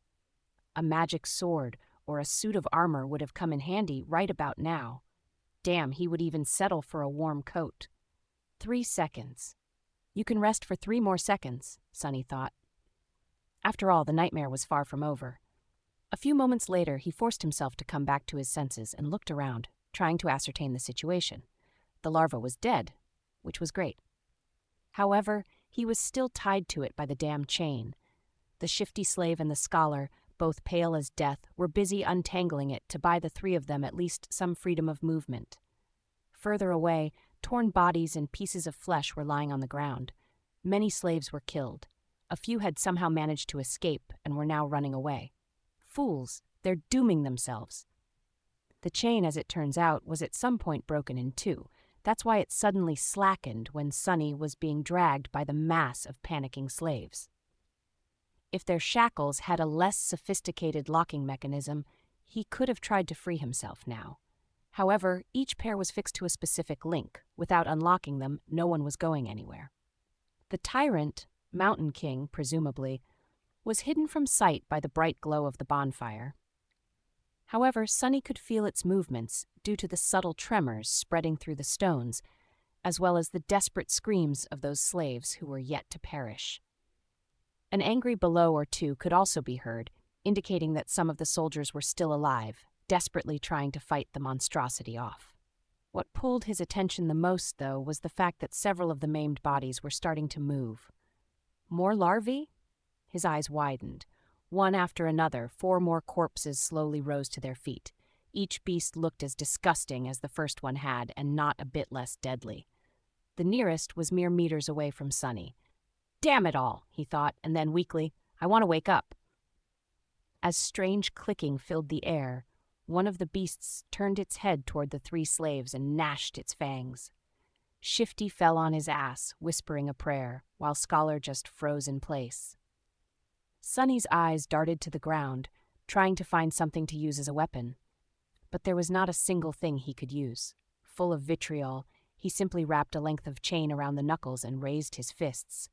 A magic sword or a suit of armor would have come in handy right about now. Damn, he would even settle for a warm coat. 3 seconds. You can rest for 3 more seconds, Sunny thought. After all, the nightmare was far from over. A few moments later, he forced himself to come back to his senses and looked around, trying to ascertain the situation. The larva was dead, which was great. However, he was still tied to it by the damn chain. The shifty slave and the scholar, both pale as death, were busy untangling it to buy the 3 of them at least some freedom of movement. Further away, Torn bodies and pieces of flesh were lying on the ground. Many slaves were killed. A few had somehow managed to escape and were now running away. Fools, they're dooming themselves. The chain, as it turns out, was at some point broken in two. That's why it suddenly slackened when Sunny was being dragged by the mass of panicking slaves. If their shackles had a less sophisticated locking mechanism, he could have tried to free himself now. However, each pair was fixed to a specific link. Without unlocking them, no one was going anywhere. The tyrant, Mountain King, presumably, was hidden from sight by the bright glow of the bonfire. However, Sunny could feel its movements due to the subtle tremors spreading through the stones, as well as the desperate screams of those slaves who were yet to perish. An angry bellow or two could also be heard, indicating that some of the soldiers were still alive, desperately trying to fight the monstrosity off. What pulled his attention the most, though, was the fact that several of the maimed bodies were starting to move. More larvae? His eyes widened. One after another, 4 more corpses slowly rose to their feet. Each beast looked as disgusting as the first one had, and not a bit less deadly. The nearest was mere meters away from Sunny. "Damn it all," he thought, and then weakly, "I want to wake up." As strange clicking filled the air, one of the beasts turned its head toward the 3 slaves and gnashed its fangs. Shifty fell on his ass, whispering a prayer, while Scholar just froze in place. Sunny's eyes darted to the ground, trying to find something to use as a weapon. But there was not a single thing he could use. Full of vitriol, he simply wrapped a length of chain around the knuckles and raised his fists.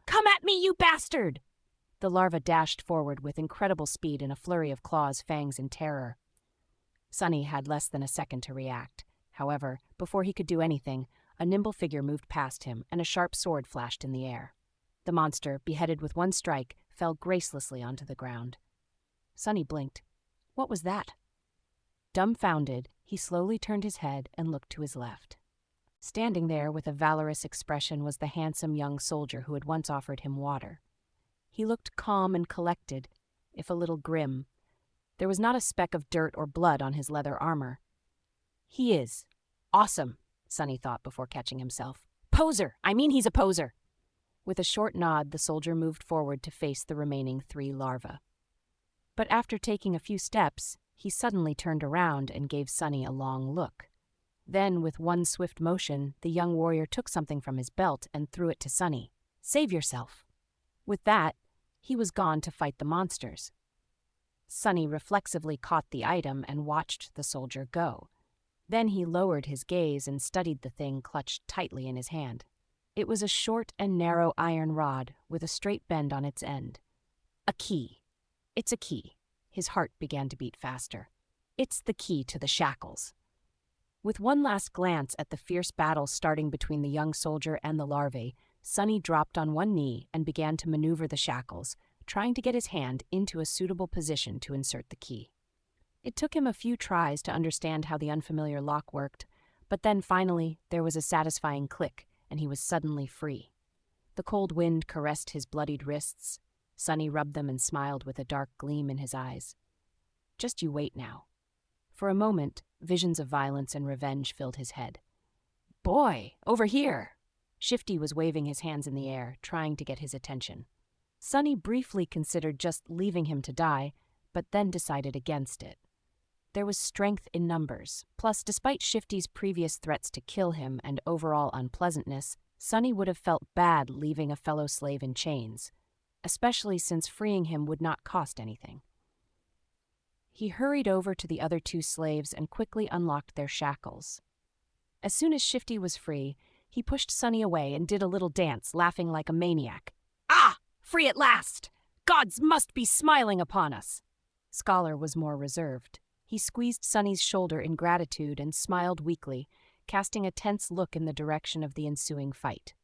"Come at me, you bastard!" The larva dashed forward with incredible speed in a flurry of claws, fangs, and terror. Sunny had less than a second to react. However, before he could do anything, a nimble figure moved past him and a sharp sword flashed in the air. The monster, beheaded with one strike, fell gracelessly onto the ground. Sunny blinked. What was that? Dumbfounded, he slowly turned his head and looked to his left. Standing there with a valorous expression was the handsome young soldier who had once offered him water. He looked calm and collected, if a little grim. There was not a speck of dirt or blood on his leather armor. He is awesome, Sunny thought before catching himself. Poser! I mean he's a poser! With a short nod, the soldier moved forward to face the remaining 3 larvae. But after taking a few steps, he suddenly turned around and gave Sunny a long look. Then, with one swift motion, the young warrior took something from his belt and threw it to Sunny. "Save yourself." With that, he was gone to fight the monsters. Sunny reflexively caught the item and watched the soldier go. Then he lowered his gaze and studied the thing clutched tightly in his hand. It was a short and narrow iron rod with a straight bend on its end. A key. It's a key. His heart began to beat faster. It's the key to the shackles. With one last glance at the fierce battle starting between the young soldier and the larvae, Sunny dropped on one knee and began to maneuver the shackles, trying to get his hand into a suitable position to insert the key. It took him a few tries to understand how the unfamiliar lock worked, but then finally there was a satisfying click, and he was suddenly free. The cold wind caressed his bloodied wrists. Sunny rubbed them and smiled with a dark gleam in his eyes. Just you wait now. For a moment, visions of violence and revenge filled his head. "Boy, over here!" Shifty was waving his hands in the air, trying to get his attention. Sunny briefly considered just leaving him to die, but then decided against it. There was strength in numbers. Plus, despite Shifty's previous threats to kill him and overall unpleasantness, Sunny would have felt bad leaving a fellow slave in chains, especially since freeing him would not cost anything. He hurried over to the other 2 slaves and quickly unlocked their shackles. As soon as Shifty was free, he pushed Sunny away and did a little dance, laughing like a maniac. "Ah! Free at last! Gods must be smiling upon us!" Scholar was more reserved. He squeezed Sunny's shoulder in gratitude and smiled weakly, casting a tense look in the direction of the ensuing fight.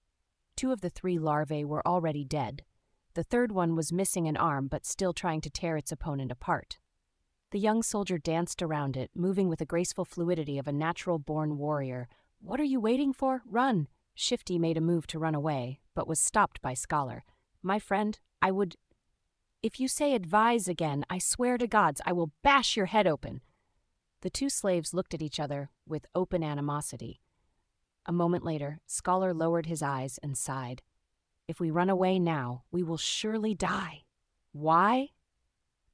2 of the 3 larvae were already dead. The third one was missing an arm but still trying to tear its opponent apart. The young soldier danced around it, moving with the graceful fluidity of a natural-born warrior. "What are you waiting for? Run!" Shifty made a move to run away, but was stopped by Scholar. "My friend, I would... If you say advise again, I swear to gods I will bash your head open." The 2 slaves looked at each other with open animosity. A moment later, Scholar lowered his eyes and sighed. If we run away now, we will surely die. Why?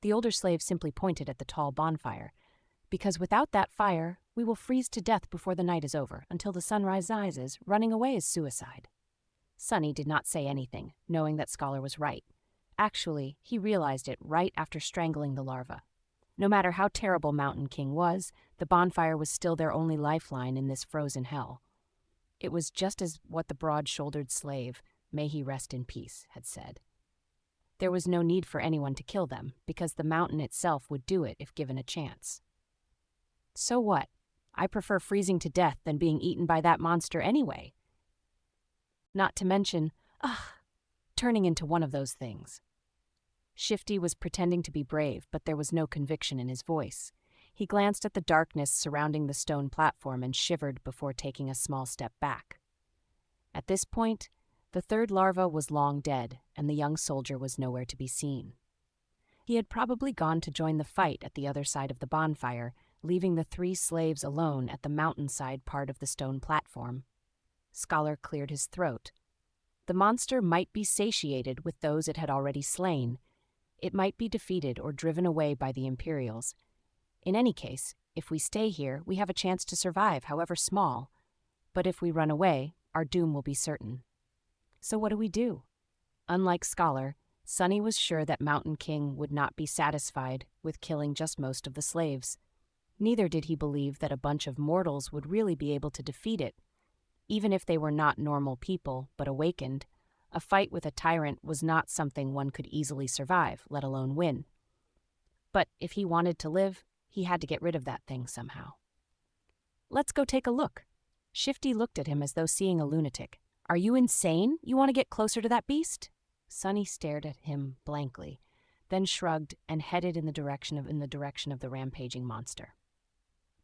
The older slave simply pointed at the tall bonfire. Because without that fire, we will freeze to death before the night is over. Until the sunrise rises, running away is suicide. Sonny did not say anything, knowing that Scholar was right. Actually, he realized it right after strangling the larva. No matter how terrible Mountain King was, the bonfire was still their only lifeline in this frozen hell. It was just as what the broad-shouldered slave, may he rest in peace, had said. There was no need for anyone to kill them, because the mountain itself would do it if given a chance. So what? I prefer freezing to death than being eaten by that monster anyway. Not to mention, turning into one of those things. Shifty was pretending to be brave, but there was no conviction in his voice. He glanced at the darkness surrounding the stone platform and shivered before taking a small step back. At this point, the third larva was long dead, and the young soldier was nowhere to be seen. He had probably gone to join the fight at the other side of the bonfire, leaving the 3 slaves alone at the mountainside part of the stone platform. Scholar cleared his throat. The monster might be satiated with those it had already slain. It might be defeated or driven away by the Imperials. In any case, if we stay here, we have a chance to survive, however small. But if we run away, our doom will be certain. So what do? Unlike Scholar, Sonny was sure that Mountain King would not be satisfied with killing just most of the slaves. Neither did he believe that a bunch of mortals would really be able to defeat it. Even if they were not normal people, but awakened, a fight with a tyrant was not something one could easily survive, let alone win. But if he wanted to live, he had to get rid of that thing somehow. Let's go take a look. Shifty looked at him as though seeing a lunatic. Are you insane? You want to get closer to that beast? Sonny stared at him blankly, then shrugged and headed in the direction of the rampaging monster.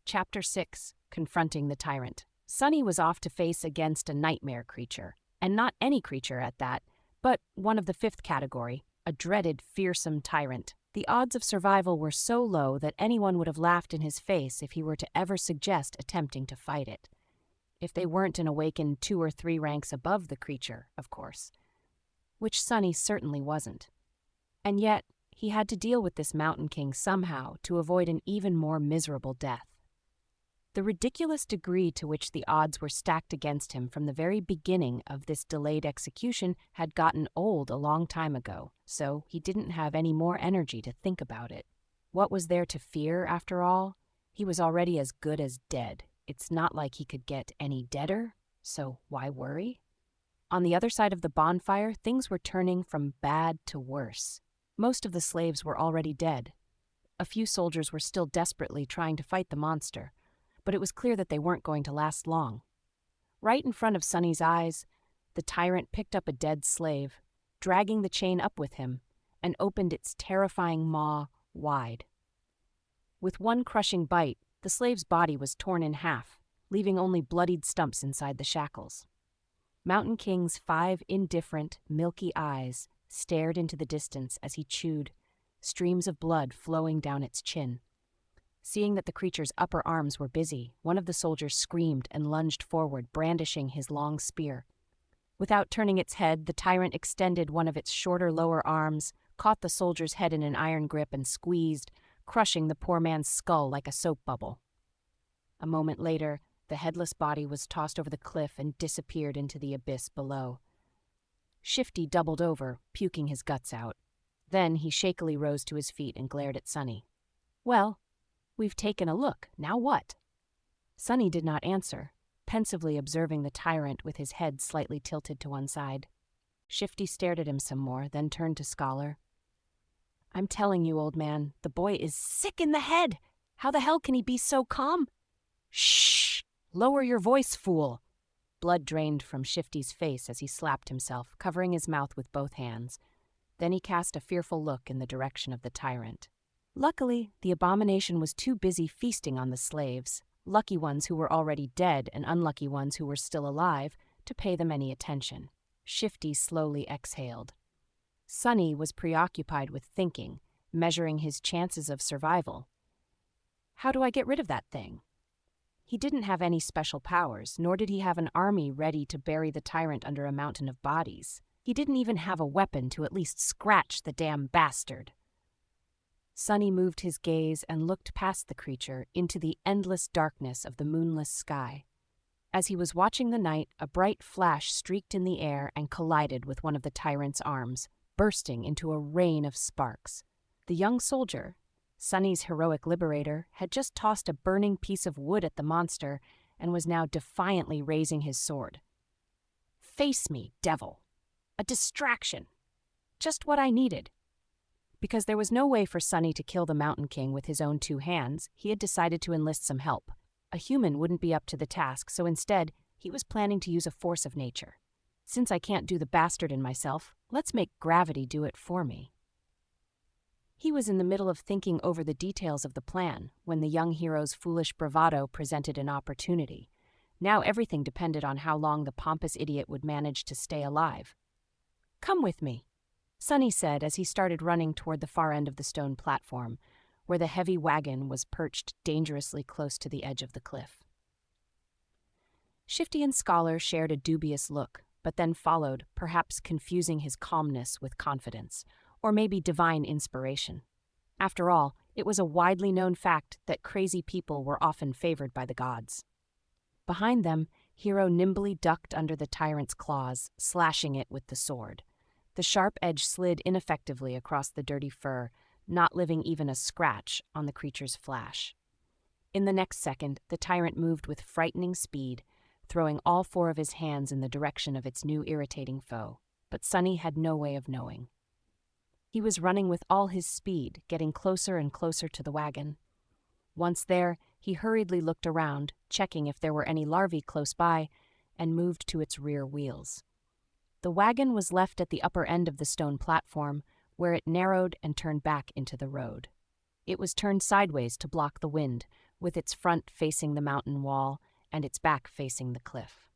Chapter 6. Confronting the Tyrant. Sonny was off to face against a nightmare creature, and not any creature at that, but one of the 5th category, a dreaded, fearsome tyrant. The odds of survival were so low that anyone would have laughed in his face if he were to ever suggest attempting to fight it. If they weren't an awakened 2 or 3 ranks above the creature, of course. Which Sonny certainly wasn't. And yet, he had to deal with this Mountain King somehow to avoid an even more miserable death. The ridiculous degree to which the odds were stacked against him from the very beginning of this delayed execution had gotten old a long time ago, so he didn't have any more energy to think about it. What was there to fear, after all? He was already as good as dead. It's not like he could get any deader, so why worry? On the other side of the bonfire, things were turning from bad to worse. Most of the slaves were already dead. A few soldiers were still desperately trying to fight the monster, but it was clear that they weren't going to last long. Right in front of Sonny's eyes, the tyrant picked up a dead slave, dragging the chain up with him, and opened its terrifying maw wide. With one crushing bite, the slave's body was torn in half, leaving only bloodied stumps inside the shackles. Mountain King's 5 indifferent, milky eyes stared into the distance as he chewed, streams of blood flowing down its chin. Seeing that the creature's upper arms were busy, one of the soldiers screamed and lunged forward, brandishing his long spear. Without turning its head, the tyrant extended one of its shorter lower arms, caught the soldier's head in an iron grip and squeezed, crushing the poor man's skull like a soap bubble. A moment later, the headless body was tossed over the cliff and disappeared into the abyss below. Shifty doubled over, puking his guts out. Then he shakily rose to his feet and glared at Sonny. Well, we've taken a look. Now what? Sonny did not answer, pensively observing the tyrant with his head slightly tilted to one side. Shifty stared at him some more, then turned to Scholar. I'm telling you, old man, the boy is sick in the head. How the hell can he be so calm? Shh! Lower your voice, fool! Blood drained from Shifty's face as he slapped himself, covering his mouth with both hands. Then he cast a fearful look in the direction of the tyrant. Luckily, the abomination was too busy feasting on the slaves, lucky ones who were already dead and unlucky ones who were still alive, to pay them any attention. Shifty slowly exhaled. Sonny was preoccupied with thinking, measuring his chances of survival. How do I get rid of that thing? He didn't have any special powers, nor did he have an army ready to bury the tyrant under a mountain of bodies. He didn't even have a weapon to at least scratch the damn bastard. Sunny moved his gaze and looked past the creature into the endless darkness of the moonless sky. As he was watching the night, a bright flash streaked in the air and collided with one of the tyrant's arms, bursting into a rain of sparks. The young soldier, Sunny's heroic liberator, had just tossed a burning piece of wood at the monster and was now defiantly raising his sword. "Face me, devil! A distraction! Just what I needed." Because there was no way for Sunny to kill the Mountain King with his own 2 hands, he had decided to enlist some help. A human wouldn't be up to the task, so instead, he was planning to use a force of nature. Since I can't do the bastard in myself, let's make gravity do it for me. He was in the middle of thinking over the details of the plan when the young hero's foolish bravado presented an opportunity. Now everything depended on how long the pompous idiot would manage to stay alive. "Come with me," Sunny said as he started running toward the far end of the stone platform, where the heavy wagon was perched dangerously close to the edge of the cliff. Shifty and Scholar shared a dubious look, but then followed, perhaps confusing his calmness with confidence, or maybe divine inspiration. After all, it was a widely known fact that crazy people were often favored by the gods. Behind them, Hero nimbly ducked under the tyrant's claws, slashing it with the sword. The sharp edge slid ineffectively across the dirty fur, not leaving even a scratch on the creature's flesh. In the next second, the tyrant moved with frightening speed, throwing all 4 of his hands in the direction of its new irritating foe. But Sunny had no way of knowing. He was running with all his speed, getting closer and closer to the wagon. Once there, he hurriedly looked around, checking if there were any larvae close by, and moved to its rear wheels. The wagon was left at the upper end of the stone platform, where it narrowed and turned back into the road. It was turned sideways to block the wind, with its front facing the mountain wall and its back facing the cliff.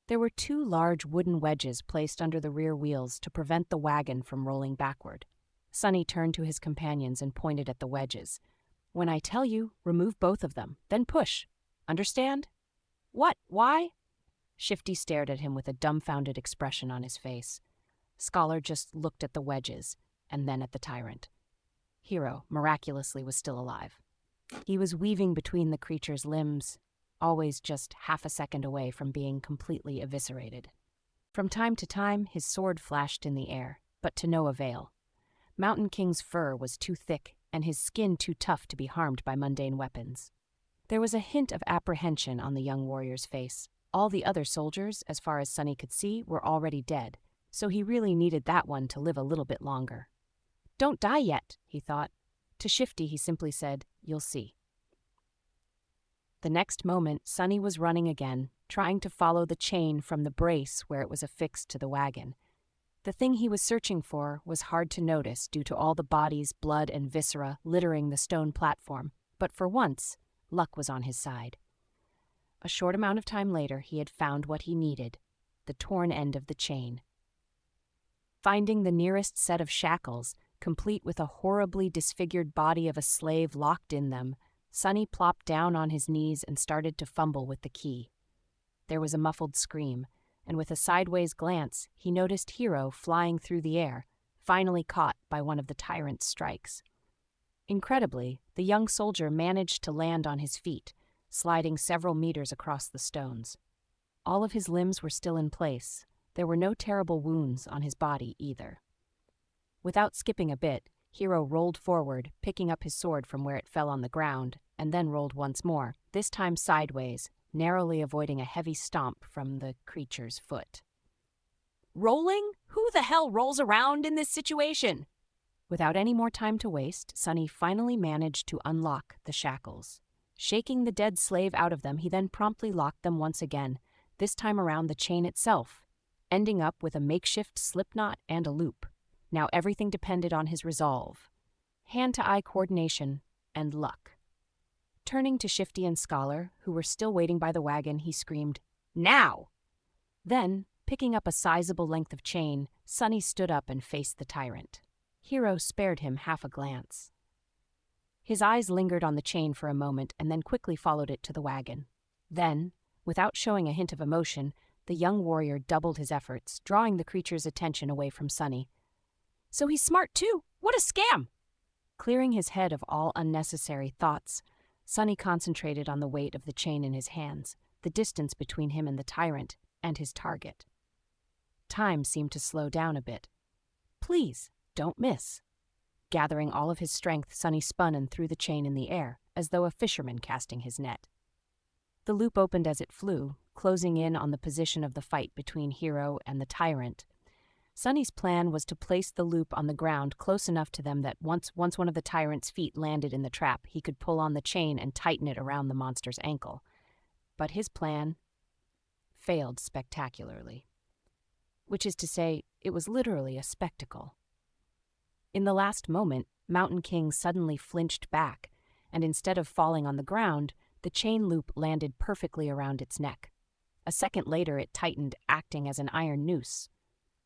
There were 2 large wooden wedges placed under the rear wheels to prevent the wagon from rolling backward. Sunny turned to his companions and pointed at the wedges. "When I tell you, remove both of them, then push. Understand?" "What? Why?" Shifty stared at him with a dumbfounded expression on his face. Scholar just looked at the wedges, and then at the tyrant. Hero, miraculously, was still alive. He was weaving between the creature's limbs, always just half a second away from being completely eviscerated. From time to time, his sword flashed in the air, but to no avail. Mountain King's fur was too thick and his skin too tough to be harmed by mundane weapons. There was a hint of apprehension on the young warrior's face. All the other soldiers, as far as Sunny could see, were already dead, so he really needed that one to live a little bit longer. "Don't die yet," he thought. To Shifty, he simply said, "You'll see." The next moment, Sunny was running again, trying to follow the chain from the brace where it was affixed to the wagon. The thing he was searching for was hard to notice due to all the bodies, blood, and viscera littering the stone platform, but for once, luck was on his side. A short amount of time later, he had found what he needed, the torn end of the chain. Finding the nearest set of shackles, complete with a horribly disfigured body of a slave locked in them, Sunny plopped down on his knees and started to fumble with the key. There was a muffled scream, and with a sideways glance, he noticed Hero flying through the air, finally caught by one of the tyrant's strikes. Incredibly, the young soldier managed to land on his feet, sliding several meters across the stones. All of his limbs were still in place. There were no terrible wounds on his body either. Without skipping a bit, Hero rolled forward, picking up his sword from where it fell on the ground, and then rolled once more, this time sideways, narrowly avoiding a heavy stomp from the creature's foot. "Rolling? Who the hell rolls around in this situation?" Without any more time to waste, Sunny finally managed to unlock the shackles. Shaking the dead slave out of them, he then promptly locked them once again, this time around the chain itself, ending up with a makeshift slipknot and a loop. Now everything depended on his resolve, hand-to-eye coordination, and luck. Turning to Shifty and Scholar, who were still waiting by the wagon, he screamed, "Now!" Then, picking up a sizable length of chain, Sunny stood up and faced the tyrant. Hero spared him half a glance. His eyes lingered on the chain for a moment and then quickly followed it to the wagon. Then, without showing a hint of emotion, the young warrior doubled his efforts, drawing the creature's attention away from Sunny. "So he's smart too! What a scam!" Clearing his head of all unnecessary thoughts, Sunny concentrated on the weight of the chain in his hands, the distance between him and the tyrant, and his target. Time seemed to slow down a bit. "Please, don't miss." Gathering all of his strength, Sunny spun and threw the chain in the air, as though a fisherman casting his net. The loop opened as it flew, closing in on the position of the fight between Hero and the tyrant. Sunny's plan was to place the loop on the ground close enough to them that once one of the tyrant's feet landed in the trap, he could pull on the chain and tighten it around the monster's ankle. But his plan failed spectacularly. Which is to say, it was literally a spectacle. In the last moment, Mountain King suddenly flinched back, and instead of falling on the ground, the chain loop landed perfectly around its neck. A second later, it tightened, acting as an iron noose.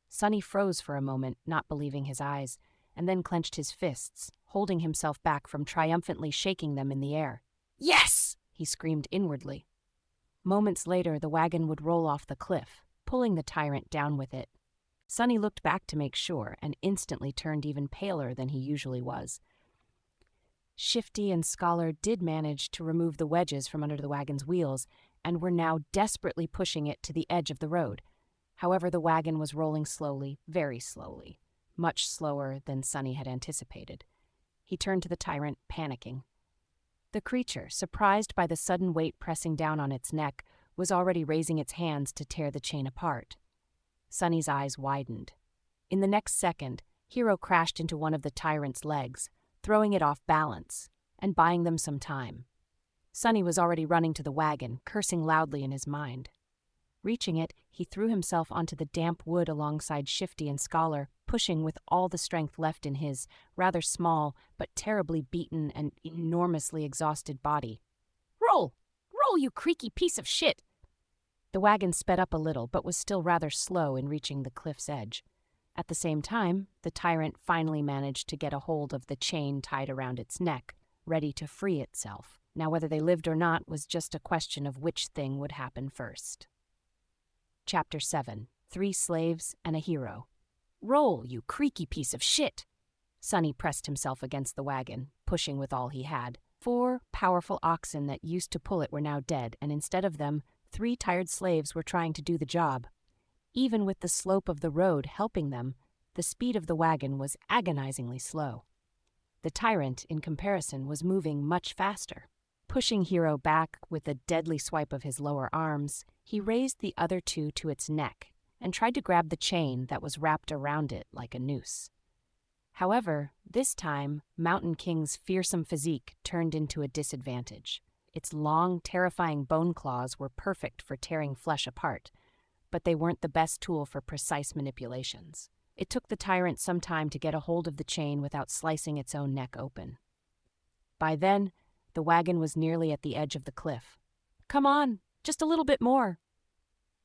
Sunny froze for a moment, not believing his eyes, and then clenched his fists, holding himself back from triumphantly shaking them in the air. "Yes!" he screamed inwardly. Moments later, the wagon would roll off the cliff, pulling the tyrant down with it. Sunny looked back to make sure and instantly turned even paler than he usually was. Shifty and Scholar did manage to remove the wedges from under the wagon's wheels and were now desperately pushing it to the edge of the road. However, the wagon was rolling slowly, very slowly, much slower than Sunny had anticipated. He turned to the tyrant, panicking. The creature, surprised by the sudden weight pressing down on its neck, was already raising its hands to tear the chain apart. Sunny's eyes widened. In the next second, Hero crashed into one of the tyrant's legs, throwing it off balance and buying them some time. Sunny was already running to the wagon, cursing loudly in his mind. Reaching it, he threw himself onto the damp wood alongside Shifty and Scholar, pushing with all the strength left in his rather small but terribly beaten and enormously exhausted body. "Roll! Roll, you creaky piece of shit!" The wagon sped up a little, but was still rather slow in reaching the cliff's edge. At the same time, the tyrant finally managed to get a hold of the chain tied around its neck, ready to free itself. Now, whether they lived or not was just a question of which thing would happen first. Chapter 7. 3 Slaves and a Hero. "Roll, you creaky piece of shit!" Sunny pressed himself against the wagon, pushing with all he had. 4 powerful oxen that used to pull it were now dead, and instead of them, 3 tired slaves were trying to do the job. Even with the slope of the road helping them, the speed of the wagon was agonizingly slow. The tyrant, in comparison, was moving much faster. Pushing Hero back with a deadly swipe of his lower arms, he raised the other 2 to its neck and tried to grab the chain that was wrapped around it like a noose. However, this time, Mountain King's fearsome physique turned into a disadvantage. Its long, terrifying bone claws were perfect for tearing flesh apart, but they weren't the best tool for precise manipulations. It took the tyrant some time to get a hold of the chain without slicing its own neck open. By then, the wagon was nearly at the edge of the cliff. "Come on, just a little bit more."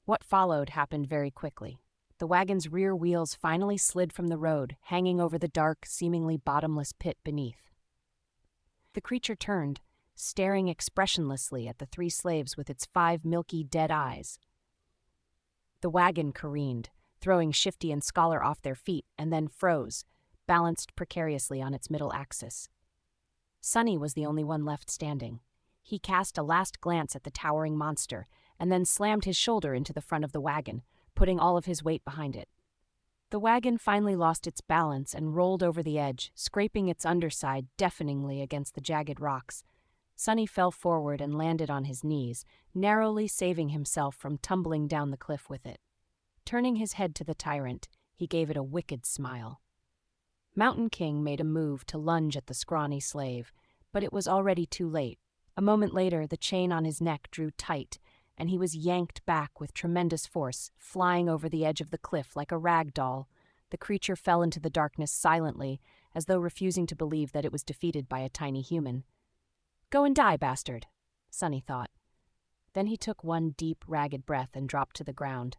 What followed happened very quickly. The wagon's rear wheels finally slid from the road, hanging over the dark, seemingly bottomless pit beneath. The creature turned, staring expressionlessly at the 3 slaves with its 5 milky, dead eyes. The wagon careened, throwing Shifty and Scholar off their feet, and then froze, balanced precariously on its middle axis. Sunny was the only one left standing. He cast a last glance at the towering monster, and then slammed his shoulder into the front of the wagon, putting all of his weight behind it. The wagon finally lost its balance and rolled over the edge, scraping its underside deafeningly against the jagged rocks. Sunny fell forward and landed on his knees, narrowly saving himself from tumbling down the cliff with it. Turning his head to the tyrant, he gave it a wicked smile. Mountain King made a move to lunge at the scrawny slave, but it was already too late. A moment later, the chain on his neck drew tight, and he was yanked back with tremendous force, flying over the edge of the cliff like a rag doll. The creature fell into the darkness silently, as though refusing to believe that it was defeated by a tiny human. "Go and die, bastard," Sunny thought. Then he took one deep, ragged breath and dropped to the ground,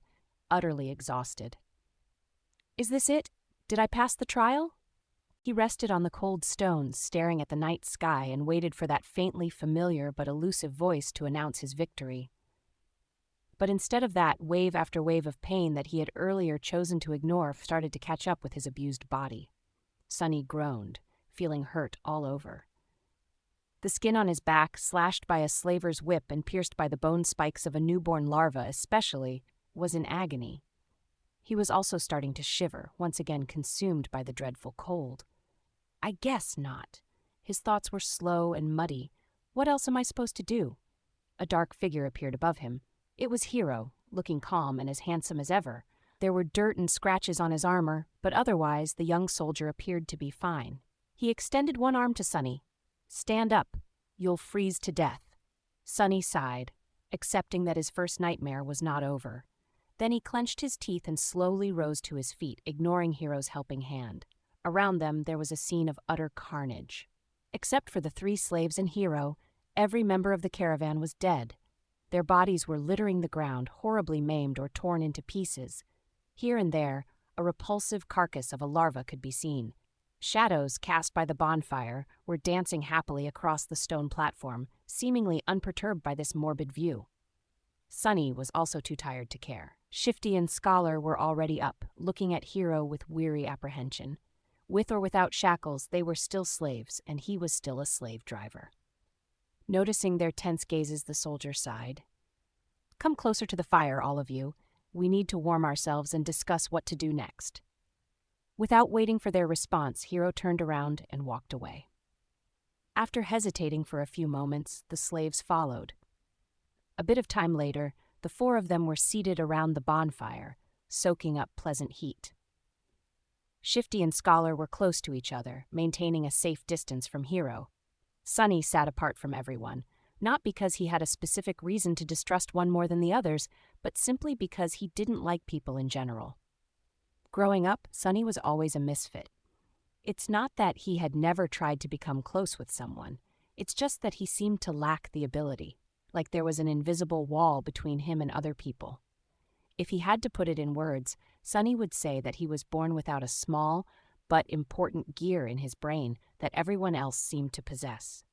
utterly exhausted. "Is this it? Did I pass the trial?" He rested on the cold stones, staring at the night sky, and waited for that faintly familiar but elusive voice to announce his victory. But instead of that, wave after wave of pain that he had earlier chosen to ignore started to catch up with his abused body. Sonny groaned, feeling hurt all over. The skin on his back, slashed by a slaver's whip and pierced by the bone spikes of a newborn larva especially, was in agony. He was also starting to shiver, once again consumed by the dreadful cold. I guess not. His thoughts were slow and muddy. What else am I supposed to do? A dark figure appeared above him. It was Hiro, looking calm and as handsome as ever. There were dirt and scratches on his armor, but otherwise the young soldier appeared to be fine. He extended one arm to Sonny. "Stand up. You'll freeze to death." Sonny sighed, accepting that his first nightmare was not over. Then he clenched his teeth and slowly rose to his feet, ignoring Hiro's helping hand. Around them, there was a scene of utter carnage. Except for the 3 slaves and Hiro, every member of the caravan was dead. Their bodies were littering the ground, horribly maimed or torn into pieces. Here and there, a repulsive carcass of a larva could be seen. Shadows cast by the bonfire were dancing happily across the stone platform, seemingly unperturbed by this morbid view. Sonny was also too tired to care. Shifty and Scholar were already up, looking at Hiro with weary apprehension. With or without shackles, they were still slaves, and he was still a slave driver. Noticing their tense gazes, the soldier sighed. "Come closer to the fire, all of you. We need to warm ourselves and discuss what to do next." Without waiting for their response, Hiro turned around and walked away. After hesitating for a few moments, the slaves followed. A bit of time later, the 4 of them were seated around the bonfire, soaking up pleasant heat. Shifty and Scholar were close to each other, maintaining a safe distance from Hiro. Sonny sat apart from everyone, not because he had a specific reason to distrust one more than the others, but simply because he didn't like people in general. Growing up, Sonny was always a misfit. It's not that he had never tried to become close with someone. It's just that he seemed to lack the ability, like there was an invisible wall between him and other people. If he had to put it in words, Sonny would say that he was born without a small but important gear in his brain that everyone else seemed to possess.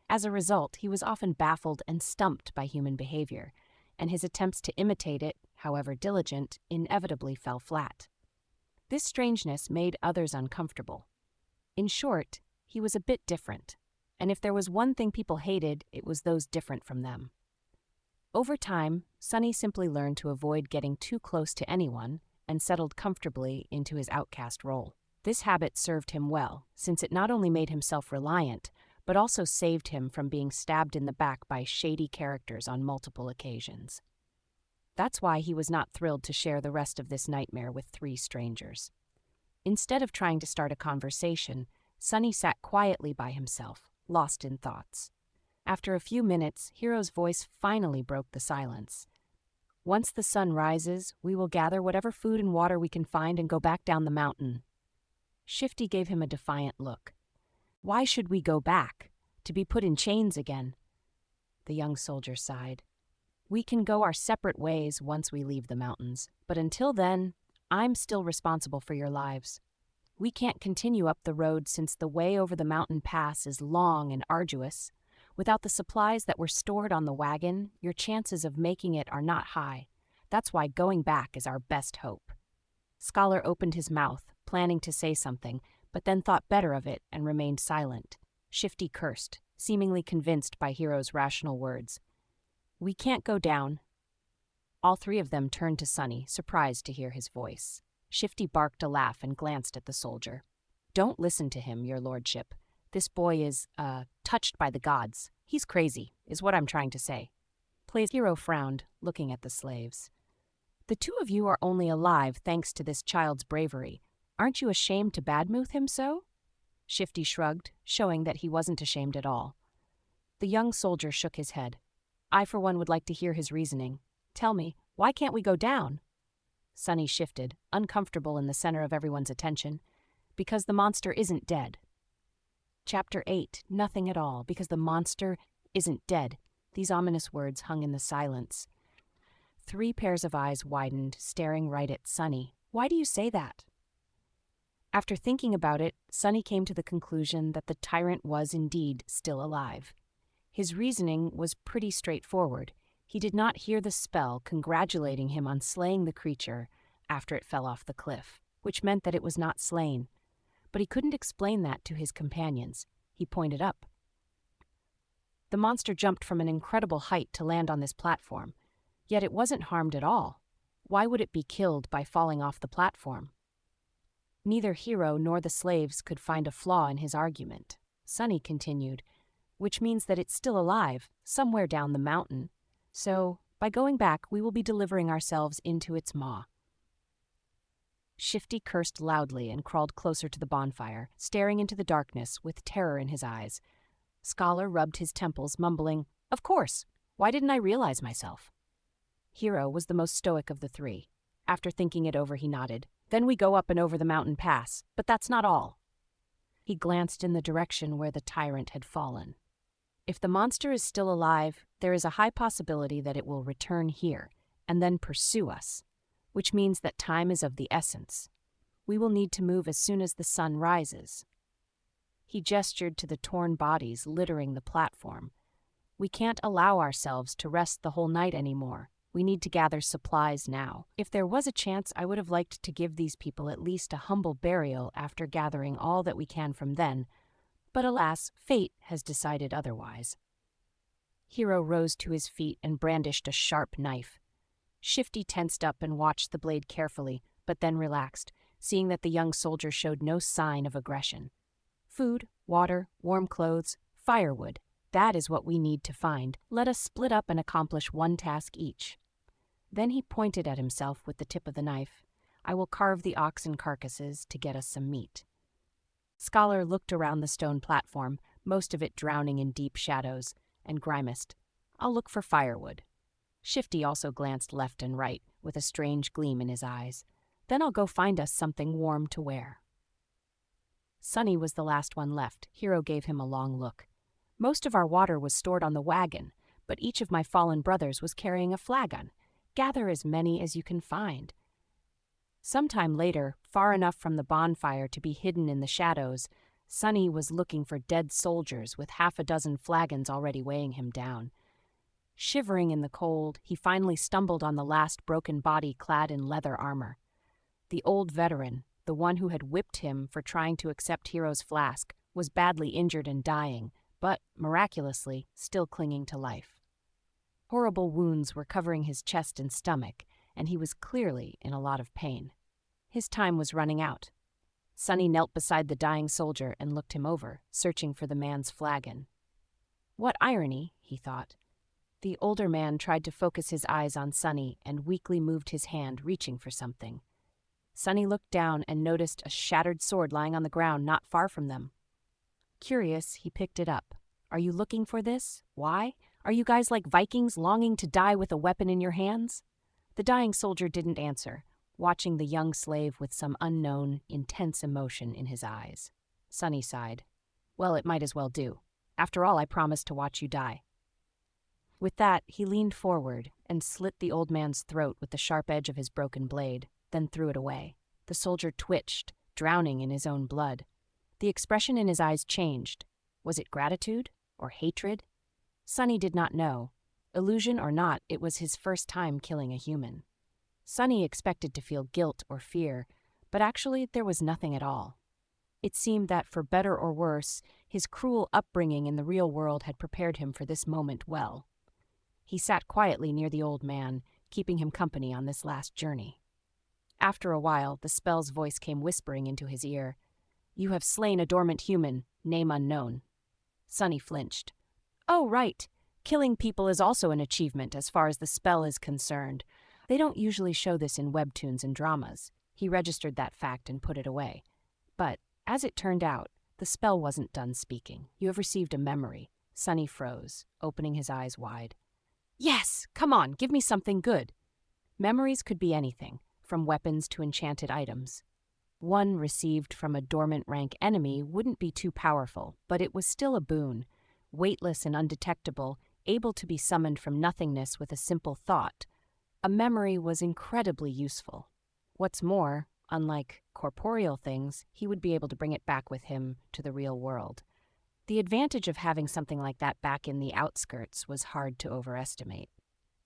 As a result, he was often baffled and stumped by human behavior, and his attempts to imitate it, however diligent, inevitably fell flat. This strangeness made others uncomfortable. In short, he was a bit different, and if there was one thing people hated, it was those different from them. Over time, Sonny simply learned to avoid getting too close to anyone and settled comfortably into his outcast role. This habit served him well, since it not only made him self-reliant, but also saved him from being stabbed in the back by shady characters on multiple occasions. That's why he was not thrilled to share the rest of this nightmare with 3 strangers. Instead of trying to start a conversation, Sonny sat quietly by himself, lost in thoughts. After a few minutes, Hiro's voice finally broke the silence. "Once the sun rises, we will gather whatever food and water we can find and go back down the mountain." Shifty gave him a defiant look. "Why should we go back? To be put in chains again?" The young soldier sighed. "We can go our separate ways once we leave the mountains, but until then, I'm still responsible for your lives. We can't continue up the road since the way over the mountain pass is long and arduous. Without the supplies that were stored on the wagon, your chances of making it are not high. That's why going back is our best hope." Scholar opened his mouth, planning to say something, but then thought better of it and remained silent. Shifty cursed, seemingly convinced by Hiro's rational words. "We can't go down." All 3 of them turned to Sonny, surprised to hear his voice. Shifty barked a laugh and glanced at the soldier. "Don't listen to him, your lordship. This boy is, touched by the gods. He's crazy, is what I'm trying to say." Hiro frowned, looking at the slaves. "The 2 of you are only alive thanks to this child's bravery. Aren't you ashamed to badmouth him so?" Shifty shrugged, showing that he wasn't ashamed at all. The young soldier shook his head. "I, for one, would like to hear his reasoning. Tell me, why can't we go down?" Sonny shifted, uncomfortable in the center of everyone's attention. "Because the monster isn't dead." Chapter 8, Nothing at All, because the monster isn't dead. These ominous words hung in the silence. 3 pairs of eyes widened, staring right at Sonny. "Why do you say that?" After thinking about it, Sunny came to the conclusion that the tyrant was indeed still alive. His reasoning was pretty straightforward. He did not hear the spell congratulating him on slaying the creature after it fell off the cliff, which meant that it was not slain. But he couldn't explain that to his companions. He pointed up. The monster jumped from an incredible height to land on this platform, yet it wasn't harmed at all. Why would it be killed by falling off the platform? Neither Hero nor the slaves could find a flaw in his argument. Sunny continued, which means that it's still alive, somewhere down the mountain. So, by going back, we will be delivering ourselves into its maw. Shifty cursed loudly and crawled closer to the bonfire, staring into the darkness with terror in his eyes. Scholar rubbed his temples, mumbling, "Of course! Why didn't I realize myself?" Hero was the most stoic of the three. After thinking it over, he nodded. "Then we go up and over the mountain pass, but that's not all." He glanced in the direction where the tyrant had fallen. If the monster is still alive, there is a high possibility that it will return here and then pursue us, which means that time is of the essence. We will need to move as soon as the sun rises. He gestured to the torn bodies littering the platform. We can't allow ourselves to rest the whole night anymore. We need to gather supplies now. If there was a chance, I would have liked to give these people at least a humble burial after gathering all that we can from them, but alas, fate has decided otherwise. Hero rose to his feet and brandished a sharp knife. Shifty tensed up and watched the blade carefully, but then relaxed, seeing that the young soldier showed no sign of aggression. Food, water, warm clothes, firewood. That is what we need to find. Let us split up and accomplish one task each. Then he pointed at himself with the tip of the knife. I will carve the oxen carcasses to get us some meat. Scholar looked around the stone platform, most of it drowning in deep shadows, and grimaced. I'll look for firewood. Shifty also glanced left and right, with a strange gleam in his eyes. Then I'll go find us something warm to wear. Sunny was the last one left. Hero gave him a long look. Most of our water was stored on the wagon, but each of my fallen brothers was carrying a flagon. Gather as many as you can find. Sometime later, far enough from the bonfire to be hidden in the shadows, Sunny was looking for dead soldiers with half a dozen flagons already weighing him down. Shivering in the cold, he finally stumbled on the last broken body clad in leather armor. The old veteran, the one who had whipped him for trying to accept Hero's flask, was badly injured and dying, but, miraculously, still clinging to life. Horrible wounds were covering his chest and stomach, and he was clearly in a lot of pain. His time was running out. Sunny knelt beside the dying soldier and looked him over, searching for the man's flagon. What irony, he thought. The older man tried to focus his eyes on Sunny and weakly moved his hand, reaching for something. Sunny looked down and noticed a shattered sword lying on the ground not far from them. Curious, he picked it up. Are you looking for this? Why? Are you guys like Vikings longing to die with a weapon in your hands? The dying soldier didn't answer, watching the young slave with some unknown, intense emotion in his eyes. Sunny sighed. Well, it might as well do. After all, I promised to watch you die. With that, he leaned forward and slit the old man's throat with the sharp edge of his broken blade, then threw it away. The soldier twitched, drowning in his own blood. The expression in his eyes changed. Was it gratitude or hatred? Sunny did not know. Illusion or not, it was his first time killing a human. Sunny expected to feel guilt or fear, but actually there was nothing at all. It seemed that, for better or worse, his cruel upbringing in the real world had prepared him for this moment well. He sat quietly near the old man, keeping him company on this last journey. After a while, the spell's voice came whispering into his ear. You have slain a dormant human, name unknown. Sunny flinched. Oh, right. Killing people is also an achievement as far as the spell is concerned. They don't usually show this in webtoons and dramas. He registered that fact and put it away. But, as it turned out, the spell wasn't done speaking. You have received a memory. Sunny froze, opening his eyes wide. Yes! Come on, give me something good. Memories could be anything, from weapons to enchanted items. One received from a dormant rank enemy wouldn't be too powerful, but it was still a boon, weightless and undetectable, able to be summoned from nothingness with a simple thought. A memory was incredibly useful. What's more, unlike corporeal things, he would be able to bring it back with him to the real world. The advantage of having something like that back in the outskirts was hard to overestimate.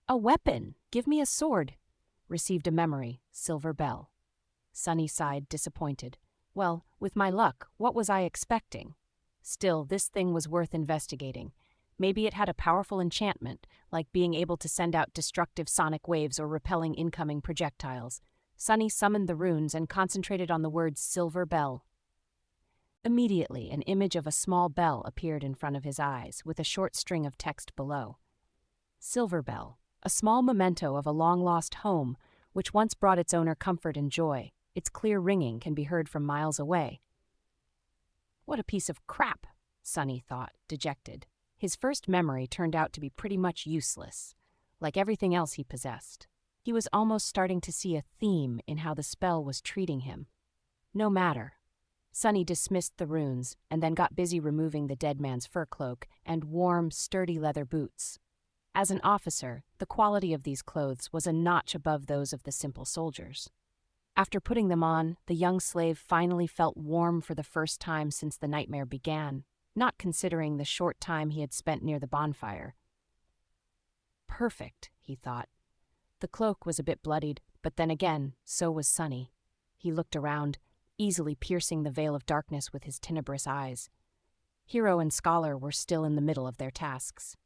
"A weapon! Give me a sword!" Received a memory, silver bell. Sunny sighed, disappointed. Well, with my luck, what was I expecting? Still, this thing was worth investigating. Maybe it had a powerful enchantment, like being able to send out destructive sonic waves or repelling incoming projectiles. Sunny summoned the runes and concentrated on the words silver bell. Immediately, an image of a small bell appeared in front of his eyes, with a short string of text below. Silver bell, a small memento of a long-lost home, which once brought its owner comfort and joy. Its clear ringing can be heard from miles away. What a piece of crap, Sunny thought, dejected. His first memory turned out to be pretty much useless, like everything else he possessed. He was almost starting to see a theme in how the spell was treating him. No matter. Sunny dismissed the runes and then got busy removing the dead man's fur cloak and warm, sturdy leather boots. As an officer, the quality of these clothes was a notch above those of the simple soldiers. After putting them on, the young slave finally felt warm for the first time since the nightmare began, not considering the short time he had spent near the bonfire. Perfect, he thought. The cloak was a bit bloodied, but then again, so was Sunny. He looked around, easily piercing the veil of darkness with his tenebrous eyes. Hero and Scholar were still in the middle of their tasks.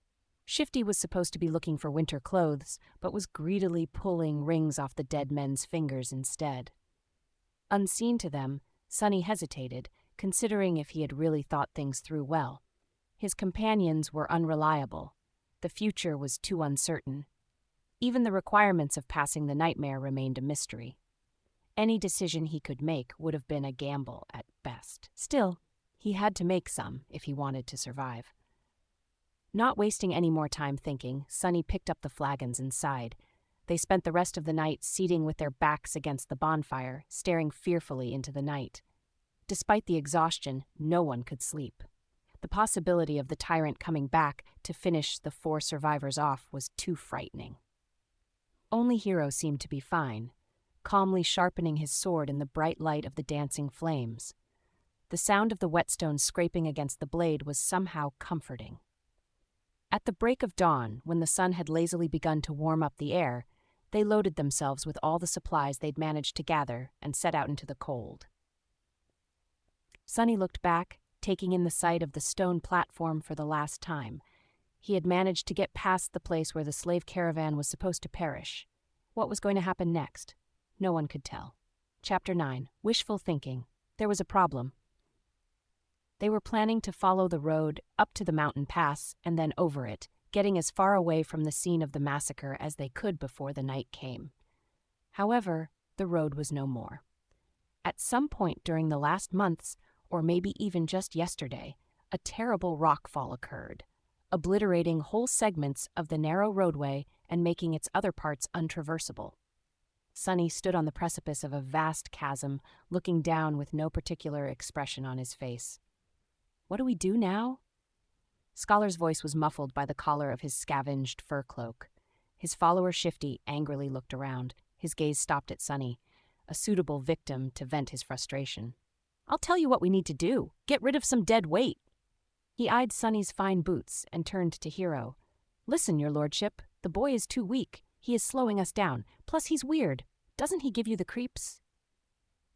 Shifty was supposed to be looking for winter clothes, but was greedily pulling rings off the dead men's fingers instead. Unseen to them, Sunny hesitated, considering if he had really thought things through well. His companions were unreliable. The future was too uncertain. Even the requirements of passing the nightmare remained a mystery. Any decision he could make would have been a gamble at best. Still, he had to make some if he wanted to survive. Not wasting any more time thinking, Sunny picked up the flagons and sighed. They spent the rest of the night seating with their backs against the bonfire, staring fearfully into the night. Despite the exhaustion, no one could sleep. The possibility of the tyrant coming back to finish the 4 survivors off was too frightening. Only Hero seemed to be fine, calmly sharpening his sword in the bright light of the dancing flames. The sound of the whetstone scraping against the blade was somehow comforting. At the break of dawn, when the sun had lazily begun to warm up the air, they loaded themselves with all the supplies they'd managed to gather and set out into the cold. Sunny looked back, taking in the sight of the stone platform for the last time. He had managed to get past the place where the slave caravan was supposed to perish. What was going to happen next? No one could tell. Chapter 9. Wishful Thinking. There was a problem. They were planning to follow the road up to the mountain pass and then over it, getting as far away from the scene of the massacre as they could before the night came. However, the road was no more. At some point during the last months, or maybe even just yesterday, a terrible rockfall occurred, obliterating whole segments of the narrow roadway and making its other parts untraversable. Sunny stood on the precipice of a vast chasm, looking down with no particular expression on his face. What do we do now? Scholar's voice was muffled by the collar of his scavenged fur cloak. His follower Shifty angrily looked around. His gaze stopped at Sunny, a suitable victim to vent his frustration. I'll tell you what we need to do. Get rid of some dead weight. He eyed Sunny's fine boots and turned to Hero. Listen, your lordship, the boy is too weak. He is slowing us down. Plus, he's weird. Doesn't he give you the creeps?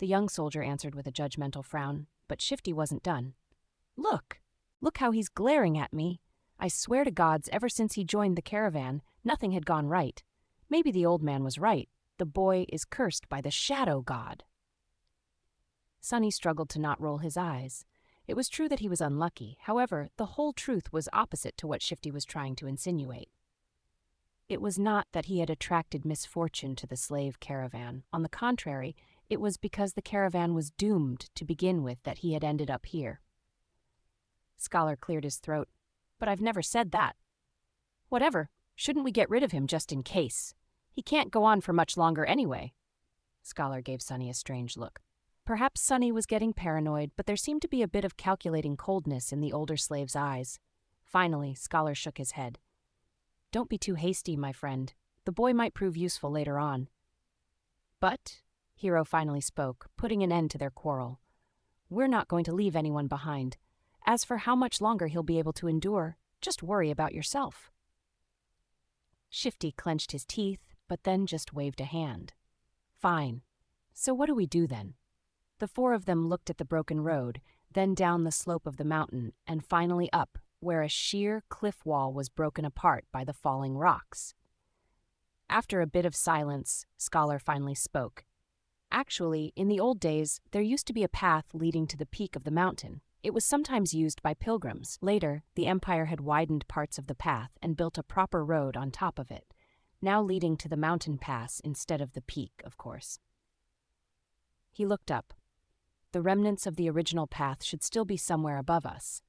The young soldier answered with a judgmental frown, but Shifty wasn't done. Look how he's glaring at me. I swear to gods, ever since he joined the caravan, nothing had gone right. Maybe the old man was right. The boy is cursed by the shadow god. Sunny struggled to not roll his eyes. It was true that he was unlucky. However, the whole truth was opposite to what Shifty was trying to insinuate. It was not that he had attracted misfortune to the slave caravan. On the contrary, it was because the caravan was doomed to begin with that he had ended up here. Scholar cleared his throat. But I've never said that. Whatever. Shouldn't we get rid of him just in case? He can't go on for much longer anyway. Scholar gave Sunny a strange look. Perhaps Sunny was getting paranoid, but there seemed to be a bit of calculating coldness in the older slave's eyes. Finally, Scholar shook his head. Don't be too hasty, my friend. The boy might prove useful later on. But Hiro finally spoke, putting an end to their quarrel. "We're not going to leave anyone behind. As for how much longer he'll be able to endure, just worry about yourself." Shifty clenched his teeth, but then just waved a hand. "Fine. So what do we do then?" The four of them looked at the broken road, then down the slope of the mountain, and finally up, where a sheer cliff wall was broken apart by the falling rocks. After a bit of silence, Scholar finally spoke. "Actually, in the old days, there used to be a path leading to the peak of the mountain. It was sometimes used by pilgrims. Later, the Empire had widened parts of the path and built a proper road on top of it, now leading to the mountain pass instead of the peak, of course." He looked up. "The remnants of the original path should still be somewhere above us.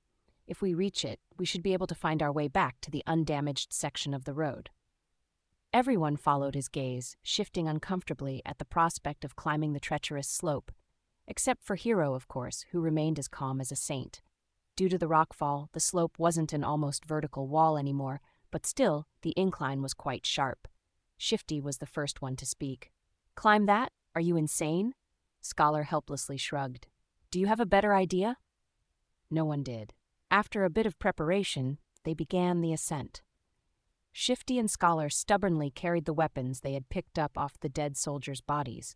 If we reach it, we should be able to find our way back to the undamaged section of the road." Everyone followed his gaze, shifting uncomfortably at the prospect of climbing the treacherous slope, except for Hiro, of course, who remained as calm as a saint. Due to the rockfall, the slope wasn't an almost vertical wall anymore, but still, the incline was quite sharp. Shifty was the first one to speak. "Climb that? Are you insane?" Scholar helplessly shrugged. "Do you have a better idea?" No one did. After a bit of preparation, they began the ascent. Shifty and Scholar stubbornly carried the weapons they had picked up off the dead soldiers' bodies,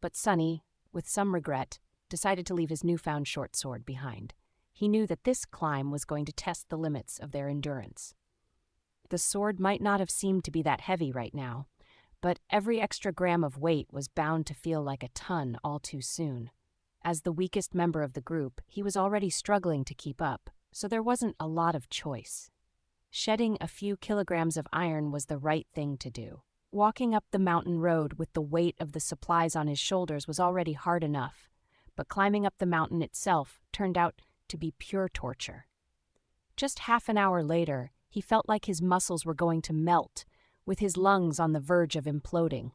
but Sunny, with some regret, decided to leave his newfound short sword behind. He knew that this climb was going to test the limits of their endurance. The sword might not have seemed to be that heavy right now, but every extra gram of weight was bound to feel like a ton all too soon. As the weakest member of the group, he was already struggling to keep up, so there wasn't a lot of choice. Shedding a few kilograms of iron was the right thing to do. Walking up the mountain road with the weight of the supplies on his shoulders was already hard enough, but climbing up the mountain itself turned out to be pure torture. Just half an hour later, he felt like his muscles were going to melt, with his lungs on the verge of imploding.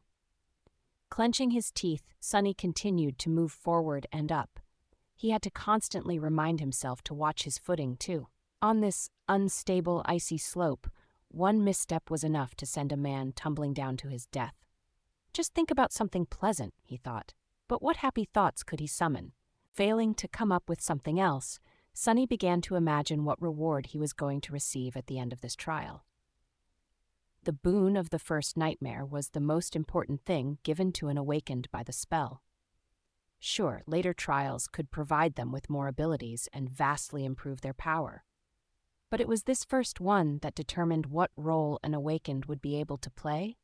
Clenching his teeth, Sunny continued to move forward and up. He had to constantly remind himself to watch his footing, too. On this unstable, icy slope, one misstep was enough to send a man tumbling down to his death. Just think about something pleasant, he thought. But what happy thoughts could he summon? Failing to come up with something else, Sunny began to imagine what reward he was going to receive at the end of this trial. The boon of the first nightmare was the most important thing given to an awakened by the spell. Sure, later trials could provide them with more abilities and vastly improve their power. But it was this first one that determined what role an awakened would be able to play,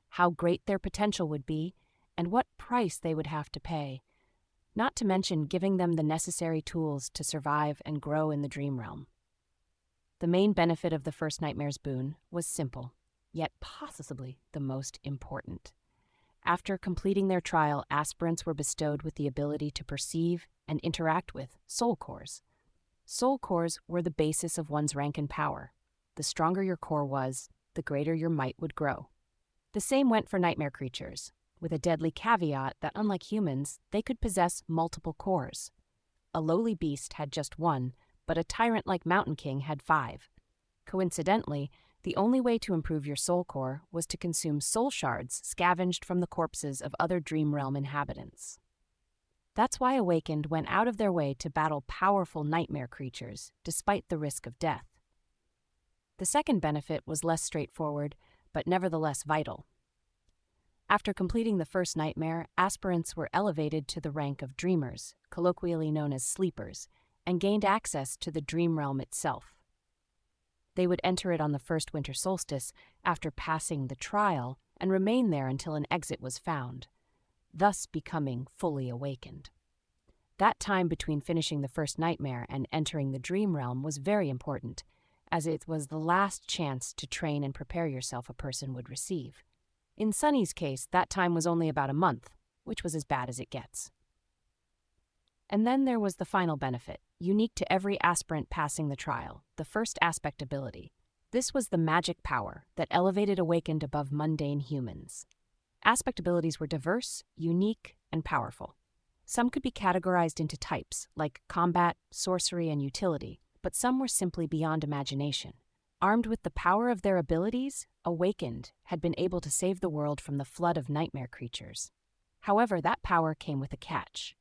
how great their potential would be, and what price they would have to pay, not to mention giving them the necessary tools to survive and grow in the dream realm. The main benefit of the first nightmare's boon was simple, yet possibly the most important. After completing their trial, aspirants were bestowed with the ability to perceive and interact with soul cores. Soul cores were the basis of one's rank and power. The stronger your core was, the greater your might would grow. The same went for nightmare creatures, with a deadly caveat that unlike humans, they could possess multiple cores. A lowly beast had just one, but a tyrant like Mountain King had 5. Coincidentally, the only way to improve your soul core was to consume soul shards scavenged from the corpses of other dream realm inhabitants. That's why Awakened went out of their way to battle powerful nightmare creatures, despite the risk of death. The second benefit was less straightforward, but nevertheless vital. After completing the first nightmare, aspirants were elevated to the rank of dreamers, colloquially known as sleepers, and gained access to the dream realm itself. They would enter it on the first winter solstice after passing the trial and remain there until an exit was found, thus becoming fully awakened. That time between finishing the first nightmare and entering the dream realm was very important, as it was the last chance to train and prepare yourself a person would receive. In Sunny's case, that time was only about a month, which was as bad as it gets. And then there was the final benefit, unique to every aspirant passing the trial, the first aspect ability. This was the magic power that elevated Awakened above mundane humans. Aspect abilities were diverse, unique, and powerful. Some could be categorized into types, like combat, sorcery, and utility, but some were simply beyond imagination. Armed with the power of their abilities, Awakened had been able to save the world from the flood of nightmare creatures. However, that power came with a catch.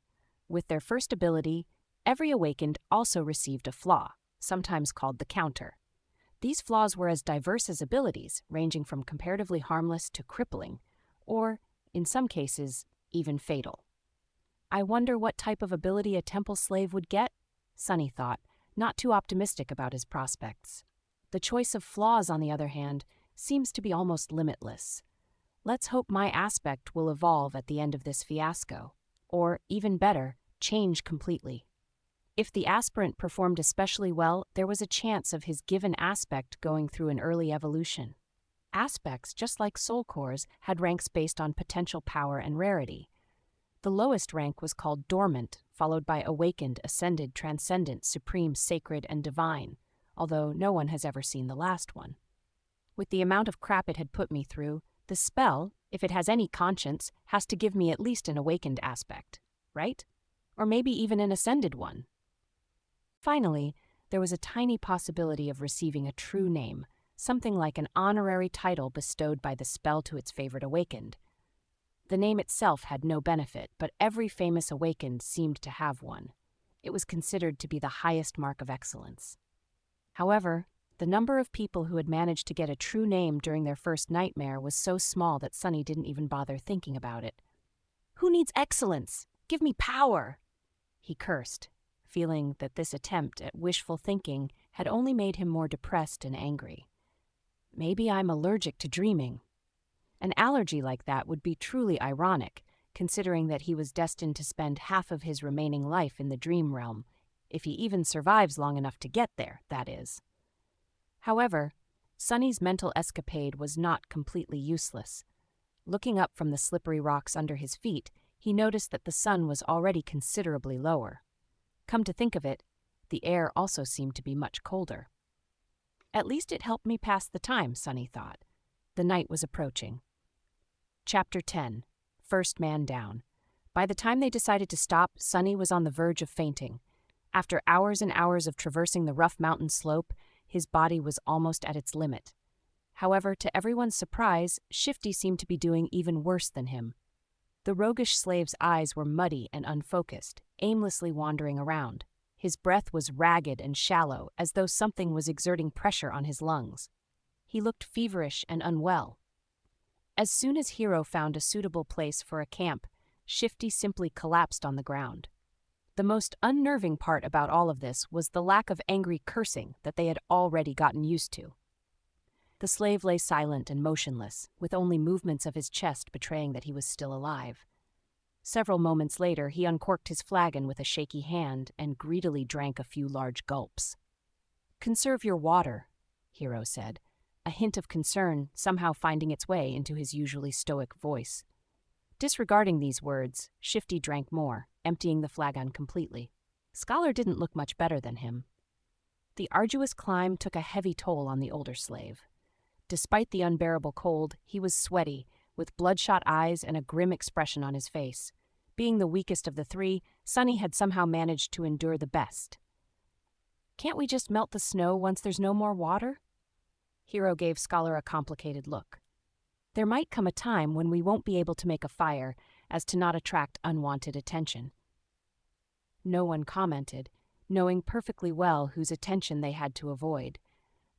With their first ability, every awakened also received a flaw, sometimes called the counter. These flaws were as diverse as abilities, ranging from comparatively harmless to crippling, or, in some cases, even fatal. I wonder what type of ability a temple slave would get? Sunny thought, not too optimistic about his prospects. The choice of flaws, on the other hand, seems to be almost limitless. Let's hope my aspect will evolve at the end of this fiasco, or, even better, change completely. If the aspirant performed especially well, there was a chance of his given aspect going through an early evolution. Aspects, just like soul cores, had ranks based on potential power and rarity. The lowest rank was called dormant, followed by awakened, ascended, transcendent, supreme, sacred, and divine, although no one has ever seen the last one. With the amount of crap it had put me through, the spell, if it has any conscience, has to give me at least an awakened aspect, right? Or maybe even an ascended one. Finally, there was a tiny possibility of receiving a true name, something like an honorary title bestowed by the spell to its favorite awakened. The name itself had no benefit, but every famous awakened seemed to have one. It was considered to be the highest mark of excellence. However, the number of people who had managed to get a true name during their first nightmare was so small that Sunny didn't even bother thinking about it. "Who needs excellence? Give me power!" he cursed, feeling that this attempt at wishful thinking had only made him more depressed and angry. Maybe I'm allergic to dreaming. An allergy like that would be truly ironic, considering that he was destined to spend half of his remaining life in the dream realm, if he even survives long enough to get there, that is. However, Sunny's mental escapade was not completely useless. Looking up from the slippery rocks under his feet, he noticed that the sun was already considerably lower. Come to think of it, the air also seemed to be much colder. At least it helped me pass the time, Sunny thought. The night was approaching. Chapter 10. First Man Down. By the time they decided to stop, Sunny was on the verge of fainting. After hours and hours of traversing the rough mountain slope, his body was almost at its limit. However, to everyone's surprise, Shifty seemed to be doing even worse than him. The roguish slave's eyes were muddy and unfocused, aimlessly wandering around. His breath was ragged and shallow, as though something was exerting pressure on his lungs. He looked feverish and unwell. As soon as Hero found a suitable place for a camp, Shifty simply collapsed on the ground. The most unnerving part about all of this was the lack of angry cursing that they had already gotten used to. The slave lay silent and motionless, with only movements of his chest betraying that he was still alive. Several moments later, he uncorked his flagon with a shaky hand and greedily drank a few large gulps. "Conserve your water," Hero said, a hint of concern somehow finding its way into his usually stoic voice. Disregarding these words, Shifty drank more, emptying the flagon completely. Scholar didn't look much better than him. The arduous climb took a heavy toll on the older slave. Despite the unbearable cold, he was sweaty, with bloodshot eyes and a grim expression on his face. Being the weakest of the three, Sunny had somehow managed to endure the best. "Can't we just melt the snow once there's no more water?" Hero gave Scholar a complicated look. "There might come a time when we won't be able to make a fire, as to not attract unwanted attention." No one commented, knowing perfectly well whose attention they had to avoid.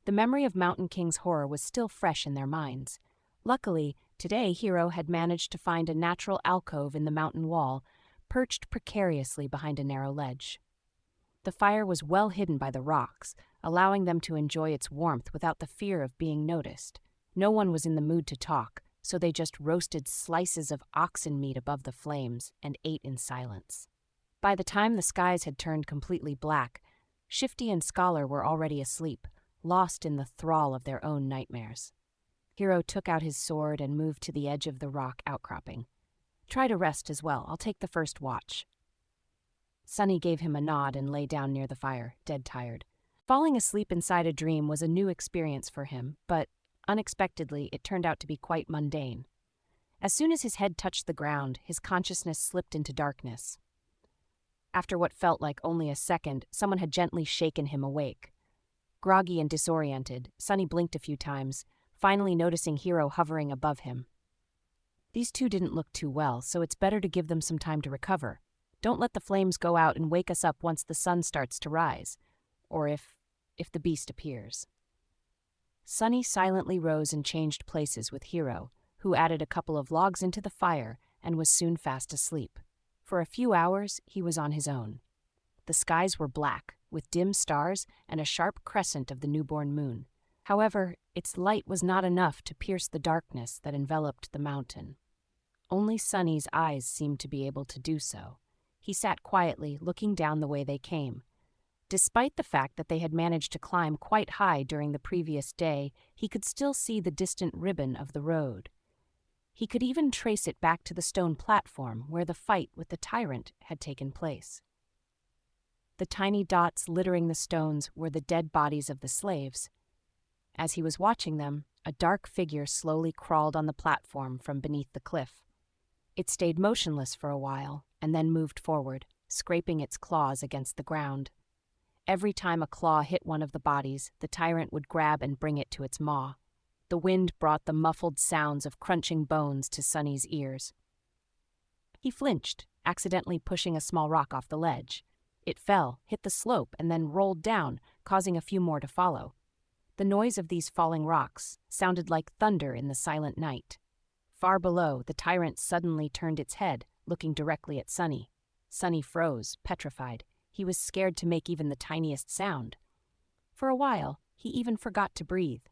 The memory of Mountain King's horror was still fresh in their minds. Luckily, today Hero had managed to find a natural alcove in the mountain wall, perched precariously behind a narrow ledge. The fire was well hidden by the rocks, allowing them to enjoy its warmth without the fear of being noticed. No one was in the mood to talk, so they just roasted slices of oxen meat above the flames and ate in silence. By the time the skies had turned completely black, Shifty and Scholar were already asleep, lost in the thrall of their own nightmares. Hero took out his sword and moved to the edge of the rock outcropping. "Try to rest as well. I'll take the first watch." Sunny gave him a nod and lay down near the fire, dead tired. Falling asleep inside a dream was a new experience for him, but unexpectedly it turned out to be quite mundane. As soon as his head touched the ground, his consciousness slipped into darkness. After what felt like only a second, someone had gently shaken him awake. Groggy and disoriented, Sunny blinked a few times, finally noticing Hero hovering above him. These two didn't look too well, so it's better to give them some time to recover. Don't let the flames go out and wake us up once the sun starts to rise, or if the beast appears. Sunny silently rose and changed places with Hiro, who added a couple of logs into the fire and was soon fast asleep. For a few hours, he was on his own. The skies were black, with dim stars and a sharp crescent of the newborn moon. However, its light was not enough to pierce the darkness that enveloped the mountain. Only Sunny's eyes seemed to be able to do so. He sat quietly, looking down the way they came. Despite the fact that they had managed to climb quite high during the previous day, he could still see the distant ribbon of the road. He could even trace it back to the stone platform where the fight with the tyrant had taken place. The tiny dots littering the stones were the dead bodies of the slaves. As he was watching them, a dark figure slowly crawled on the platform from beneath the cliff. It stayed motionless for a while and then moved forward, scraping its claws against the ground. Every time a claw hit one of the bodies, the tyrant would grab and bring it to its maw. The wind brought the muffled sounds of crunching bones to Sunny's ears. He flinched, accidentally pushing a small rock off the ledge. It fell, hit the slope, and then rolled down, causing a few more to follow. The noise of these falling rocks sounded like thunder in the silent night. Far below, the tyrant suddenly turned its head, looking directly at Sunny. Sunny froze, petrified. He was scared to make even the tiniest sound. For a while, he even forgot to breathe.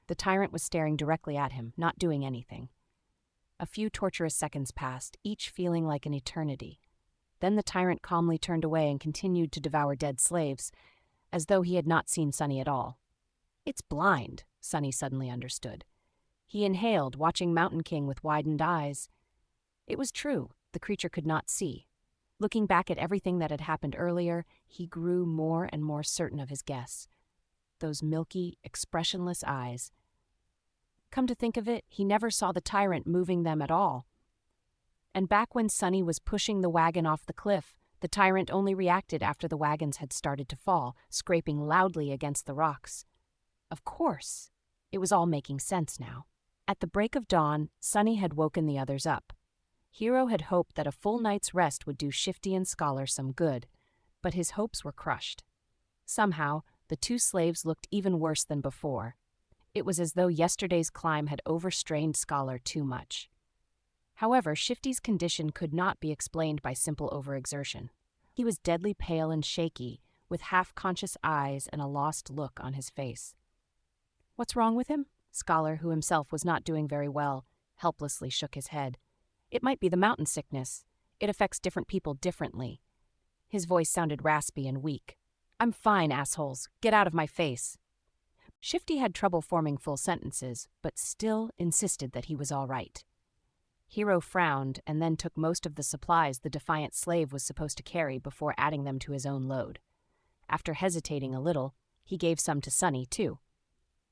The tyrant was staring directly at him, not doing anything. A few torturous seconds passed, each feeling like an eternity. Then the tyrant calmly turned away and continued to devour dead slaves, as though he had not seen Sunny at all. "It's blind," Sunny suddenly understood. He inhaled, watching Mountain King with widened eyes. It was true, the creature could not see. Looking back at everything that had happened earlier, he grew more and more certain of his guess. Those milky, expressionless eyes. Come to think of it, he never saw the tyrant moving them at all. And back when Sunny was pushing the wagon off the cliff, the tyrant only reacted after the wagons had started to fall, scraping loudly against the rocks. Of course, it was all making sense now. At the break of dawn, Sunny had woken the others up. Hiro had hoped that a full night's rest would do Shifty and Scholar some good, but his hopes were crushed. Somehow, the two slaves looked even worse than before. It was as though yesterday's climb had overstrained Scholar too much. However, Shifty's condition could not be explained by simple overexertion. He was deadly pale and shaky, with half-conscious eyes and a lost look on his face. "What's wrong with him?" Scholar, who himself was not doing very well, helplessly shook his head. "It might be the mountain sickness. It affects different people differently." His voice sounded raspy and weak. "I'm fine, assholes. Get out of my face." Shifty had trouble forming full sentences, but still insisted that he was all right. Hiro frowned and then took most of the supplies the defiant slave was supposed to carry before adding them to his own load. After hesitating a little, he gave some to Sunny, too.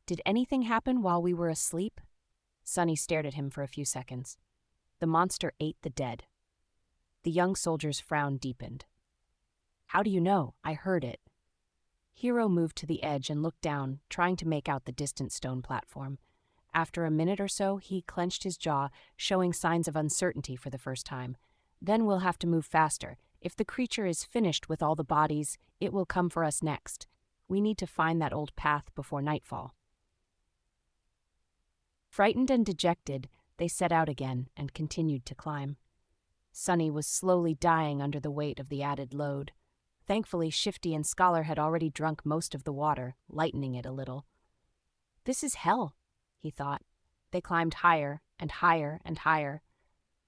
"Did anything happen while we were asleep?" Sunny stared at him for a few seconds. "The monster ate the dead." The young soldier's frown deepened. "How do you know? I heard it." Hiro moved to the edge and looked down, trying to make out the distant stone platform. After a minute or so, he clenched his jaw, showing signs of uncertainty for the first time. "Then we'll have to move faster. If the creature is finished with all the bodies, it will come for us next. We need to find that old path before nightfall." Frightened and dejected, they set out again and continued to climb. Sunny was slowly dying under the weight of the added load. Thankfully, Shifty and Scholar had already drunk most of the water, lightening it a little. "This is hell," he thought. They climbed higher and higher and higher.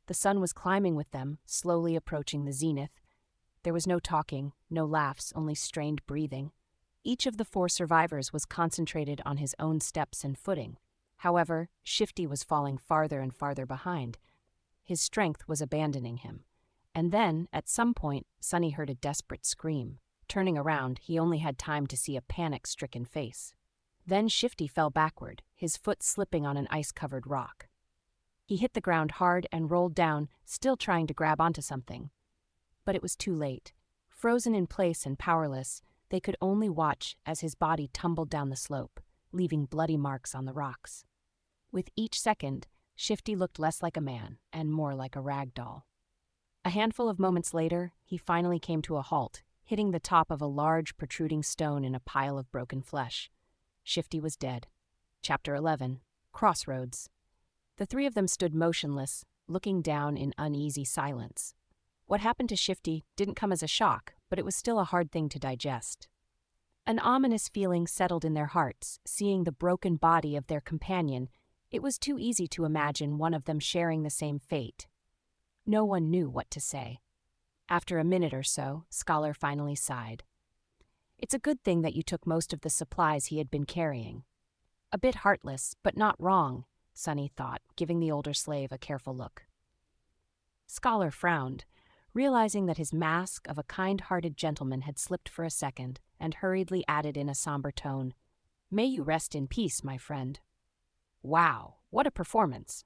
The sun was climbing with them, slowly approaching the zenith. There was no talking, no laughs, only strained breathing. Each of the 4 survivors was concentrated on his own steps and footing. However, Shifty was falling farther and farther behind. His strength was abandoning him. And then, at some point, Sunny heard a desperate scream. Turning around, he only had time to see a panic-stricken face. Then Shifty fell backward, his foot slipping on an ice-covered rock. He hit the ground hard and rolled down, still trying to grab onto something. But it was too late. Frozen in place and powerless, they could only watch as his body tumbled down the slope, leaving bloody marks on the rocks. With each second, Shifty looked less like a man and more like a rag doll. A handful of moments later, he finally came to a halt, hitting the top of a large, protruding stone in a pile of broken flesh. Shifty was dead. Chapter 11. Crossroads. The three of them stood motionless, looking down in uneasy silence. What happened to Shifty didn't come as a shock, but it was still a hard thing to digest. An ominous feeling settled in their hearts, seeing the broken body of their companion. It was too easy to imagine one of them sharing the same fate. No one knew what to say. After a minute or so, Scholar finally sighed. It's a good thing that you took most of the supplies he had been carrying. A bit heartless, but not wrong, Sonny thought, giving the older slave a careful look. Scholar frowned, realizing that his mask of a kind-hearted gentleman had slipped for a second, and hurriedly added in a somber tone, "May you rest in peace, my friend." Wow, what a performance!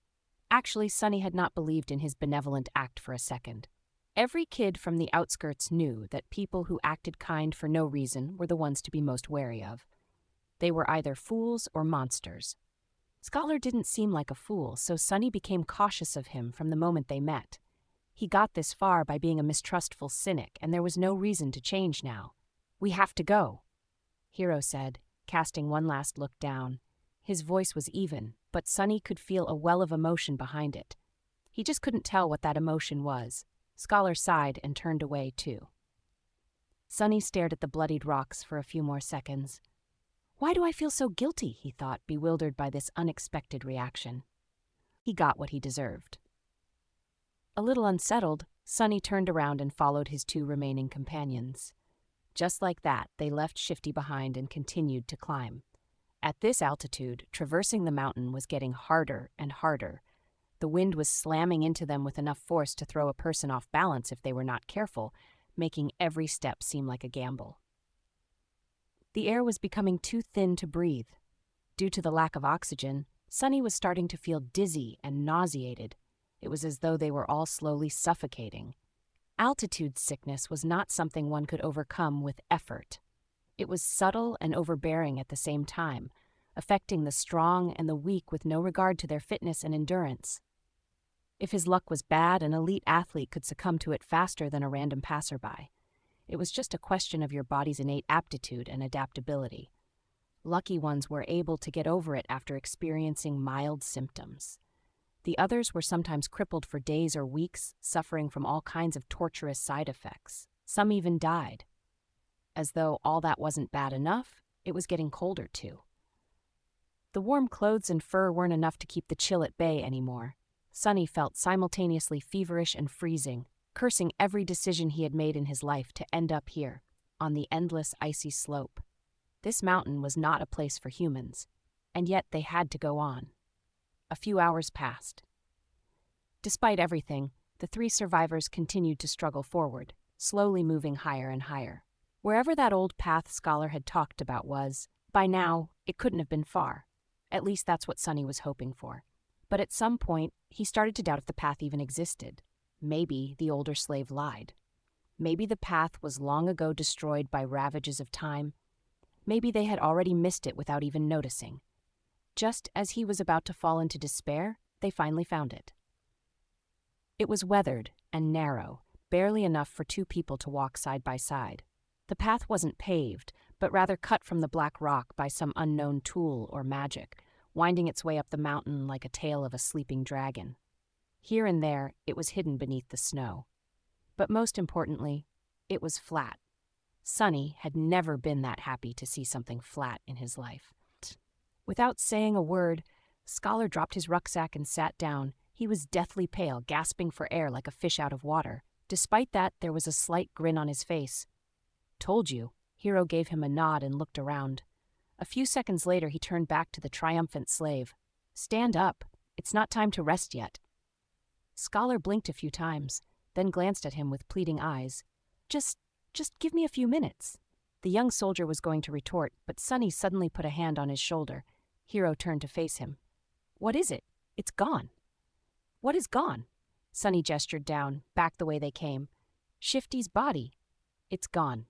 Actually, Sonny had not believed in his benevolent act for a second. Every kid from the outskirts knew that people who acted kind for no reason were the ones to be most wary of. They were either fools or monsters. Scholar didn't seem like a fool, so Sonny became cautious of him from the moment they met. He got this far by being a mistrustful cynic, and there was no reason to change now. "We have to go," Hiro said, casting one last look down. His voice was even, but Sonny could feel a well of emotion behind it. He just couldn't tell what that emotion was. Scholar sighed and turned away, too. Sonny stared at the bloodied rocks for a few more seconds. Why do I feel so guilty, he thought, bewildered by this unexpected reaction. He got what he deserved. A little unsettled, Sonny turned around and followed his two remaining companions. Just like that, they left Shifty behind and continued to climb. At this altitude, traversing the mountain was getting harder and harder. The wind was slamming into them with enough force to throw a person off balance if they were not careful, making every step seem like a gamble. The air was becoming too thin to breathe. Due to the lack of oxygen, Sonny was starting to feel dizzy and nauseated. It was as though they were all slowly suffocating. Altitude sickness was not something one could overcome with effort. It was subtle and overbearing at the same time, affecting the strong and the weak with no regard to their fitness and endurance. If his luck was bad, an elite athlete could succumb to it faster than a random passerby. It was just a question of your body's innate aptitude and adaptability. Lucky ones were able to get over it after experiencing mild symptoms. The others were sometimes crippled for days or weeks, suffering from all kinds of torturous side effects. Some even died. As though all that wasn't bad enough, it was getting colder too. The warm clothes and fur weren't enough to keep the chill at bay anymore. Sonny felt simultaneously feverish and freezing, cursing every decision he had made in his life to end up here, on the endless icy slope. This mountain was not a place for humans, and yet they had to go on. A few hours passed. Despite everything, the three survivors continued to struggle forward, slowly moving higher and higher. Wherever that old path Scholar had talked about was, by now, it couldn't have been far. At least that's what Sonny was hoping for. But at some point, he started to doubt if the path even existed. Maybe the older slave lied. Maybe the path was long ago destroyed by ravages of time. Maybe they had already missed it without even noticing. Just as he was about to fall into despair, they finally found it. It was weathered and narrow, barely enough for two people to walk side by side. The path wasn't paved, but rather cut from the black rock by some unknown tool or magic, winding its way up the mountain like a tail of a sleeping dragon. Here and there, it was hidden beneath the snow. But most importantly, it was flat. Sonny had never been that happy to see something flat in his life. Without saying a word, Scholar dropped his rucksack and sat down. He was deathly pale, gasping for air like a fish out of water. Despite that, there was a slight grin on his face. "Told you." Hiro gave him a nod and looked around. A few seconds later, he turned back to the triumphant slave. "Stand up. It's not time to rest yet." Scholar blinked a few times, then glanced at him with pleading eyes. Just give me a few minutes." The young soldier was going to retort, but Sonny suddenly put a hand on his shoulder. Hiro turned to face him. "What is it? It's gone." "What is gone?" Sonny gestured down, back the way they came. "Shifty's body. It's gone."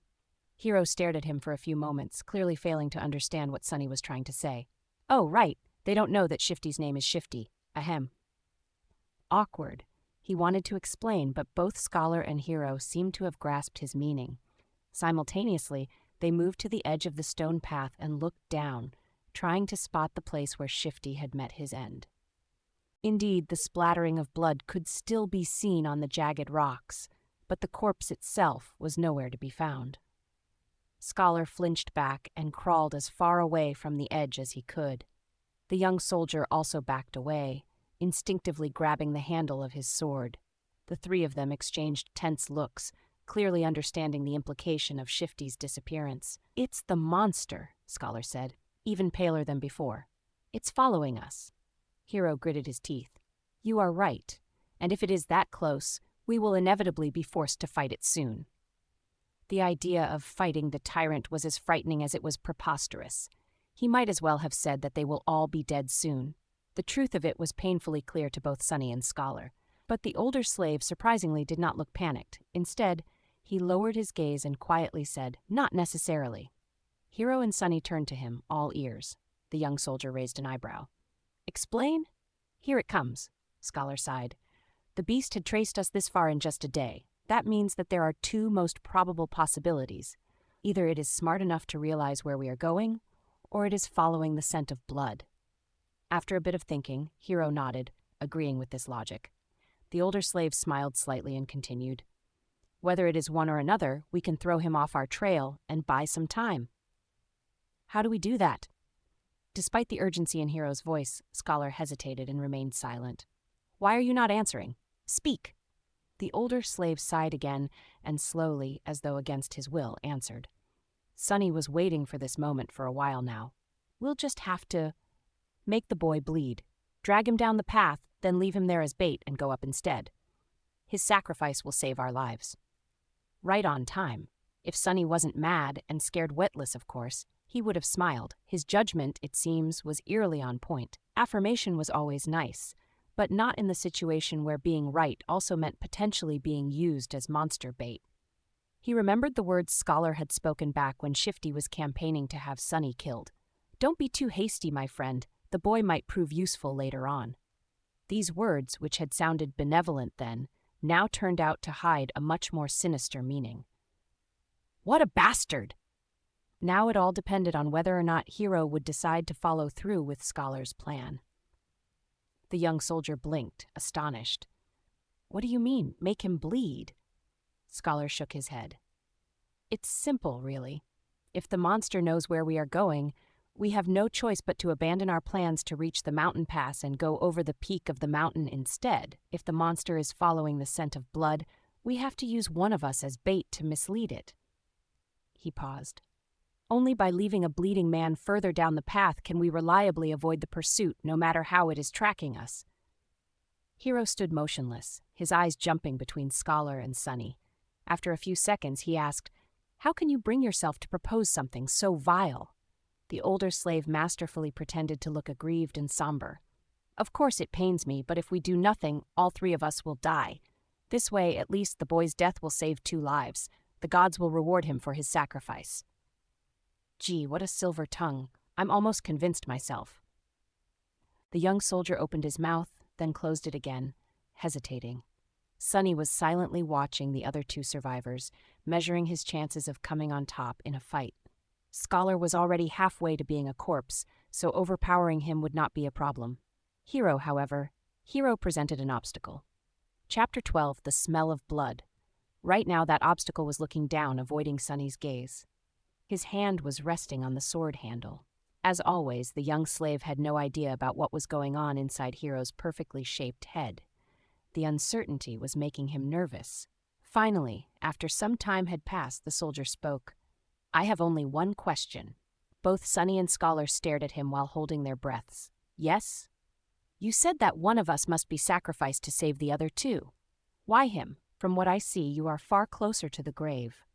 Hiro stared at him for a few moments, clearly failing to understand what Sonny was trying to say. "Oh, right. They don't know that Shifty's name is Shifty. Ahem." awkward. He wanted to explain, but both scholar and hero seemed to have grasped his meaning. Simultaneously, they moved to the edge of the stone path and looked down, trying to spot the place where Shifty had met his end. Indeed, the splattering of blood could still be seen on the jagged rocks, but the corpse itself was nowhere to be found. Scholar flinched back and crawled as far away from the edge as he could. The young soldier also backed away, instinctively grabbing the handle of his sword. The three of them exchanged tense looks, clearly understanding the implication of Shifty's disappearance. "It's the monster," Scholar said, even paler than before. "It's following us." Hero gritted his teeth. "You are right, and if it is that close, we will inevitably be forced to fight it soon." The idea of fighting the tyrant was as frightening as it was preposterous. He might as well have said that they will all be dead soon. The truth of it was painfully clear to both Sonny and Scholar, but the older slave surprisingly did not look panicked. Instead, he lowered his gaze and quietly said, "Not necessarily." Hero and Sonny turned to him, all ears. The young soldier raised an eyebrow. "Explain?" "Here it comes," Scholar sighed. "The beast had traced us this far in just a day. That means that there are two most probable possibilities. Either it is smart enough to realize where we are going, or it is following the scent of blood." After a bit of thinking, Hero nodded, agreeing with this logic. The older slave smiled slightly and continued, "Whether it is one or another, we can throw him off our trail and buy some time." "How do we do that?" Despite the urgency in Hero's voice, Scholar hesitated and remained silent. "Why are you not answering? Speak!" The older slave sighed again and slowly, as though against his will, answered. Sonny was waiting for this moment for a while now. "We'll just have to make the boy bleed. Drag him down the path, then leave him there as bait and go up instead. His sacrifice will save our lives." Right on time. If Sonny wasn't mad and scared witless, of course, he would have smiled. His judgment, it seems, was eerily on point. Affirmation was always nice, but not in the situation where being right also meant potentially being used as monster bait. He remembered the words Scholar had spoken back when Shifty was campaigning to have Sonny killed. "Don't be too hasty, my friend. The boy might prove useful later on." These words, which had sounded benevolent then, now turned out to hide a much more sinister meaning. "What a bastard!" Now it all depended on whether or not Hero would decide to follow through with Scholar's plan. The young soldier blinked, astonished. "What do you mean, make him bleed?" Scholar shook his head. "It's simple, really. If the monster knows where we are going, we have no choice but to abandon our plans to reach the mountain pass and go over the peak of the mountain instead. If the monster is following the scent of blood, we have to use one of us as bait to mislead it." He paused. "Only by leaving a bleeding man further down the path can we reliably avoid the pursuit, no matter how it is tracking us." Hero stood motionless, his eyes jumping between Scholar and Sonny. After a few seconds, he asked, "How can you bring yourself to propose something so vile?" The older slave masterfully pretended to look aggrieved and somber. "Of course it pains me, but if we do nothing, all three of us will die. This way, at least, the boy's death will save 2 lives. The gods will reward him for his sacrifice." Gee, what a silver tongue. I'm almost convinced myself. The young soldier opened his mouth, then closed it again, hesitating. Sonny was silently watching the other 2 survivors, measuring his chances of coming on top in a fight. Scholar was already halfway to being a corpse, so overpowering him would not be a problem. Hero presented an obstacle. Chapter 12, The Smell of Blood. Right now that obstacle was looking down, avoiding Sonny's gaze. His hand was resting on the sword handle. As always, the young slave had no idea about what was going on inside Hero's perfectly shaped head. The uncertainty was making him nervous. Finally, after some time had passed, the soldier spoke. "I have only one question." Both Sonny and Scholar stared at him while holding their breaths. "Yes?" "You said that one of us must be sacrificed to save the other 2. Why him? From what I see, you are far closer to the grave."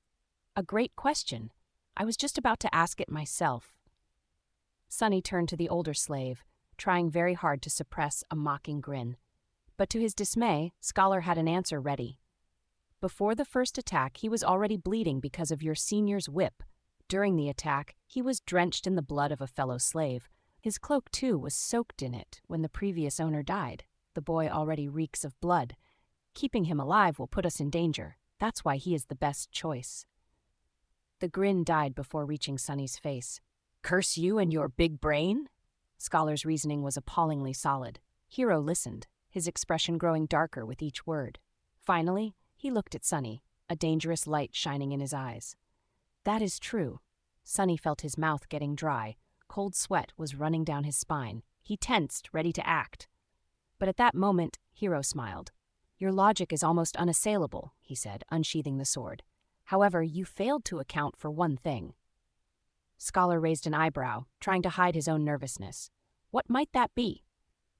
"A great question. I was just about to ask it myself." Sonny turned to the older slave, trying very hard to suppress a mocking grin. But to his dismay, Scholar had an answer ready. "Before the first attack, he was already bleeding because of your senior's whip. During the attack, he was drenched in the blood of a fellow slave. His cloak, too, was soaked in it when the previous owner died." The boy already reeks of blood. Keeping him alive will put us in danger. That's why he is the best choice." The grin died before reaching Sunny's face. "Curse you and your big brain?" Scholar's reasoning was appallingly solid. Hero listened, his expression growing darker with each word. Finally, he looked at Sunny, a dangerous light shining in his eyes. "That is true." Sunny felt his mouth getting dry. Cold sweat was running down his spine. He tensed, ready to act. But at that moment, Hero smiled. "Your logic is almost unassailable," he said, unsheathing the sword. "However, you failed to account for one thing." Scholar raised an eyebrow, trying to hide his own nervousness. "What might that be?"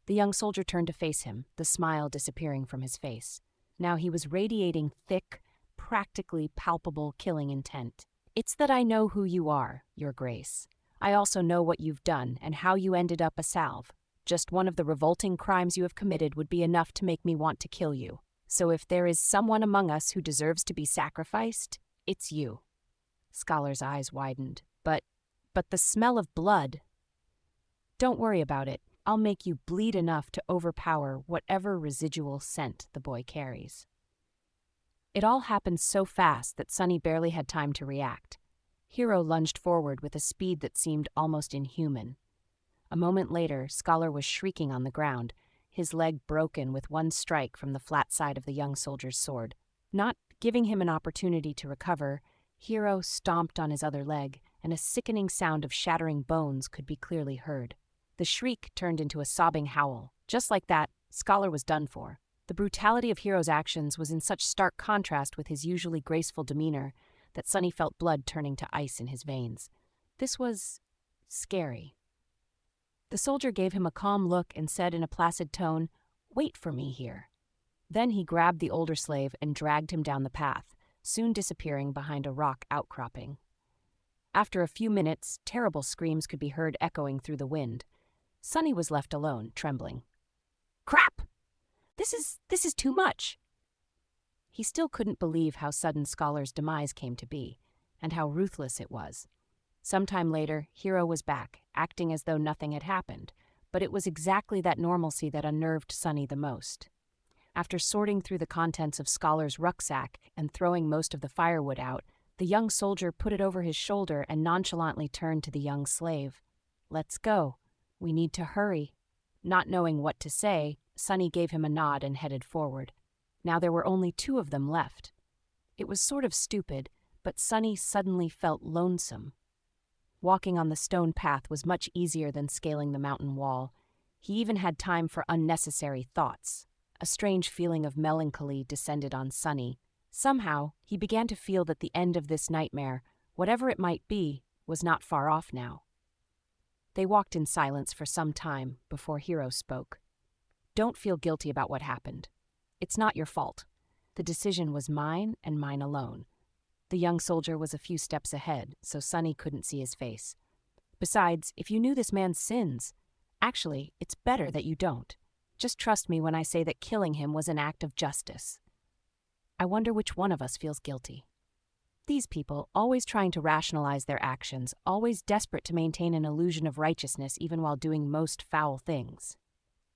The young soldier turned to face him, the smile disappearing from his face. Now he was radiating thick, practically palpable killing intent. "It's that I know who you are, Your Grace. I also know what you've done and how you ended up a salve. Just one of the revolting crimes you have committed would be enough to make me want to kill you. So if there is someone among us who deserves to be sacrificed, it's you." Scholar's eyes widened. But the smell of blood. "Don't worry about it. I'll make you bleed enough to overpower whatever residual scent the boy carries." It all happened so fast that Sunny barely had time to react. Hero lunged forward with a speed that seemed almost inhuman. A moment later, Scholar was shrieking on the ground, his leg broken with one strike from the flat side of the young soldier's sword. Not giving him an opportunity to recover, Hero stomped on his other leg, and a sickening sound of shattering bones could be clearly heard. The shriek turned into a sobbing howl. Just like that, Scholar was done for. The brutality of Hero's actions was in such stark contrast with his usually graceful demeanor that Sunny felt blood turning to ice in his veins. This was scary. The soldier gave him a calm look and said in a placid tone, "Wait for me here." Then he grabbed the older slave and dragged him down the path, soon disappearing behind a rock outcropping. After a few minutes, terrible screams could be heard echoing through the wind. Sunny was left alone, trembling. "Crap! This is too much." He still couldn't believe how sudden Scholar's demise came to be, and how ruthless it was. Sometime later, Hero was back, acting as though nothing had happened, but it was exactly that normalcy that unnerved Sunny the most. After sorting through the contents of Scholar's rucksack and throwing most of the firewood out, the young soldier put it over his shoulder and nonchalantly turned to the young slave. "Let's go. We need to hurry." Not knowing what to say, Sunny gave him a nod and headed forward. Now there were only two of them left. It was sort of stupid, but Sunny suddenly felt lonesome. Walking on the stone path was much easier than scaling the mountain wall. He even had time for unnecessary thoughts. A strange feeling of melancholy descended on Sunny. Somehow, he began to feel that the end of this nightmare, whatever it might be, was not far off now. They walked in silence for some time before Hero spoke. "Don't feel guilty about what happened. It's not your fault. The decision was mine and mine alone." The young soldier was a few steps ahead, so Sunny couldn't see his face. "Besides, if you knew this man's sins, actually, it's better that you don't. Just trust me when I say that killing him was an act of justice." I wonder which one of us feels guilty. These people, always trying to rationalize their actions, always desperate to maintain an illusion of righteousness even while doing most foul things.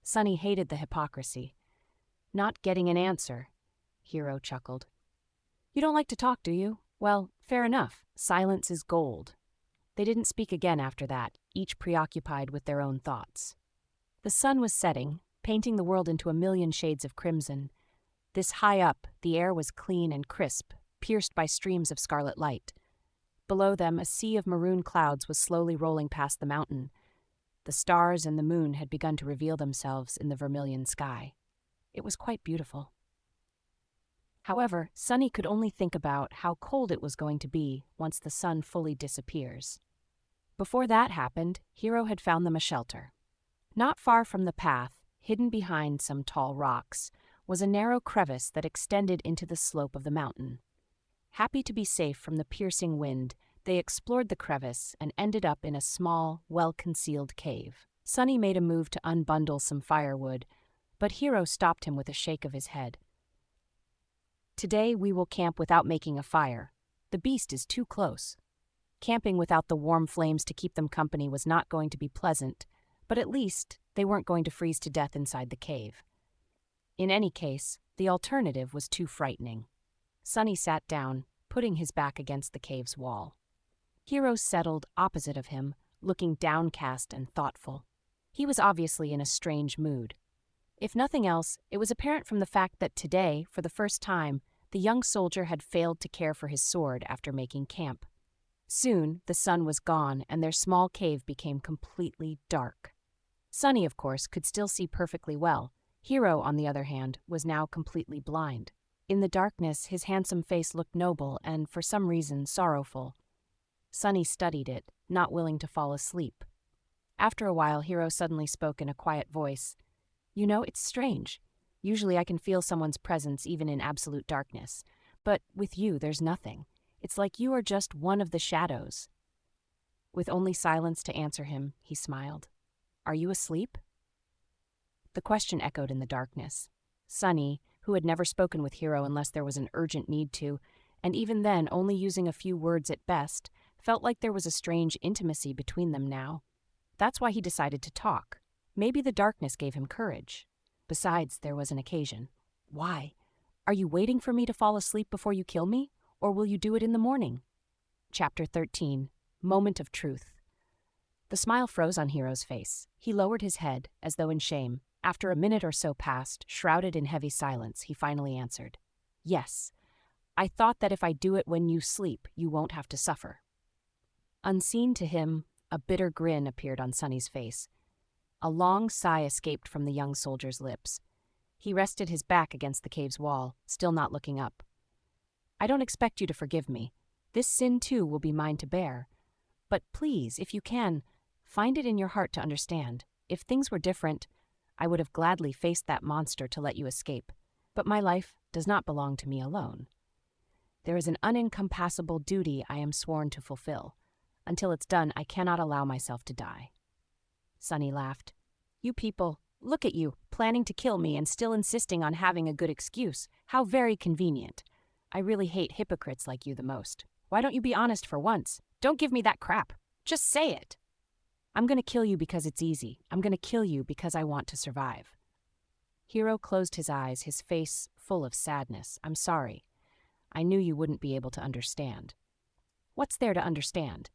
Sunny hated the hypocrisy. "Not getting an answer," Hero chuckled. "You don't like to talk, do you? Well, fair enough. Silence is gold." They didn't speak again after that, each preoccupied with their own thoughts. The sun was setting, painting the world into a million shades of crimson. This high up, the air was clean and crisp, pierced by streams of scarlet light. Below them, a sea of maroon clouds was slowly rolling past the mountain. The stars and the moon had begun to reveal themselves in the vermilion sky. It was quite beautiful. However, Sunny could only think about how cold it was going to be once the sun fully disappears. Before that happened, Hero had found them a shelter. Not far from the path, hidden behind some tall rocks, was a narrow crevice that extended into the slope of the mountain. Happy to be safe from the piercing wind, they explored the crevice and ended up in a small, well-concealed cave. Sunny made a move to unbundle some firewood, but Hero stopped him with a shake of his head. "Today we will camp without making a fire. The beast is too close." Camping without the warm flames to keep them company was not going to be pleasant, but at least they weren't going to freeze to death inside the cave. In any case, the alternative was too frightening. Sunny sat down, putting his back against the cave's wall. Hiro settled opposite of him, looking downcast and thoughtful. He was obviously in a strange mood. If nothing else, it was apparent from the fact that today, for the first time, the young soldier had failed to care for his sword after making camp. Soon, the sun was gone and their small cave became completely dark. Sunny, of course, could still see perfectly well. Hiro, on the other hand, was now completely blind. In the darkness, his handsome face looked noble and, for some reason, sorrowful. Sunny studied it, not willing to fall asleep. After a while, Hiro suddenly spoke in a quiet voice. "You know, it's strange. Usually I can feel someone's presence even in absolute darkness. But with you, there's nothing. It's like you are just one of the shadows." With only silence to answer him, he smiled. "Are you asleep?" The question echoed in the darkness. Sunny, who had never spoken with Hiro unless there was an urgent need to, and even then only using a few words at best, felt like there was a strange intimacy between them now. That's why he decided to talk. Maybe the darkness gave him courage. Besides, there was an occasion. "Why? Are you waiting for me to fall asleep before you kill me? Or will you do it in the morning?" Chapter 13. Moment of Truth. The smile froze on Hiro's face. He lowered his head, as though in shame. After a minute or so passed, shrouded in heavy silence, he finally answered. "Yes. I thought that if I do it when you sleep, you won't have to suffer." Unseen to him, a bitter grin appeared on Sunny's face. A long sigh escaped from the young soldier's lips. He rested his back against the cave's wall, still not looking up. "I don't expect you to forgive me. This sin, too, will be mine to bear. But please, if you can, find it in your heart to understand. If things were different, I would have gladly faced that monster to let you escape. But my life does not belong to me alone. There is an unencompassable duty I am sworn to fulfill. Until it's done, I cannot allow myself to die." Sunny laughed. "You people, look at you, planning to kill me and still insisting on having a good excuse. How very convenient. I really hate hypocrites like you the most. Why don't you be honest for once? Don't give me that crap. Just say it." "I'm going to kill you because it's easy. I'm going to kill you because I want to survive." Hiro closed his eyes, his face full of sadness. "I'm sorry. I knew you wouldn't be able to understand." "What's there to understand?"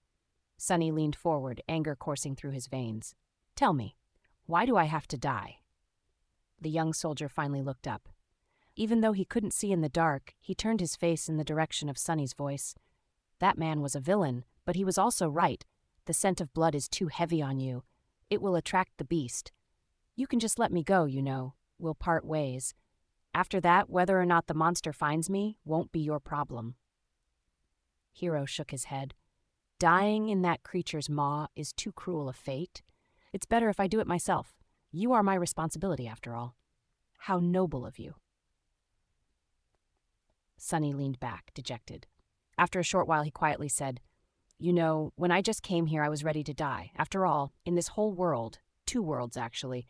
Sunny leaned forward, anger coursing through his veins. "Tell me, why do I have to die?" The young soldier finally looked up. Even though he couldn't see in the dark, he turned his face in the direction of Sunny's voice. That man was a villain, but he was also right. The scent of blood is too heavy on you. It will attract the beast. You can just let me go, you know. We'll part ways. After that, whether or not the monster finds me won't be your problem." Hiro shook his head. "Dying in that creature's maw is too cruel a fate. It's better if I do it myself. You are my responsibility, after all." "How noble of you." Sunny leaned back, dejected. After a short while, he quietly said, "You know, when I just came here, I was ready to die. After all, in this whole world, 2 worlds actually,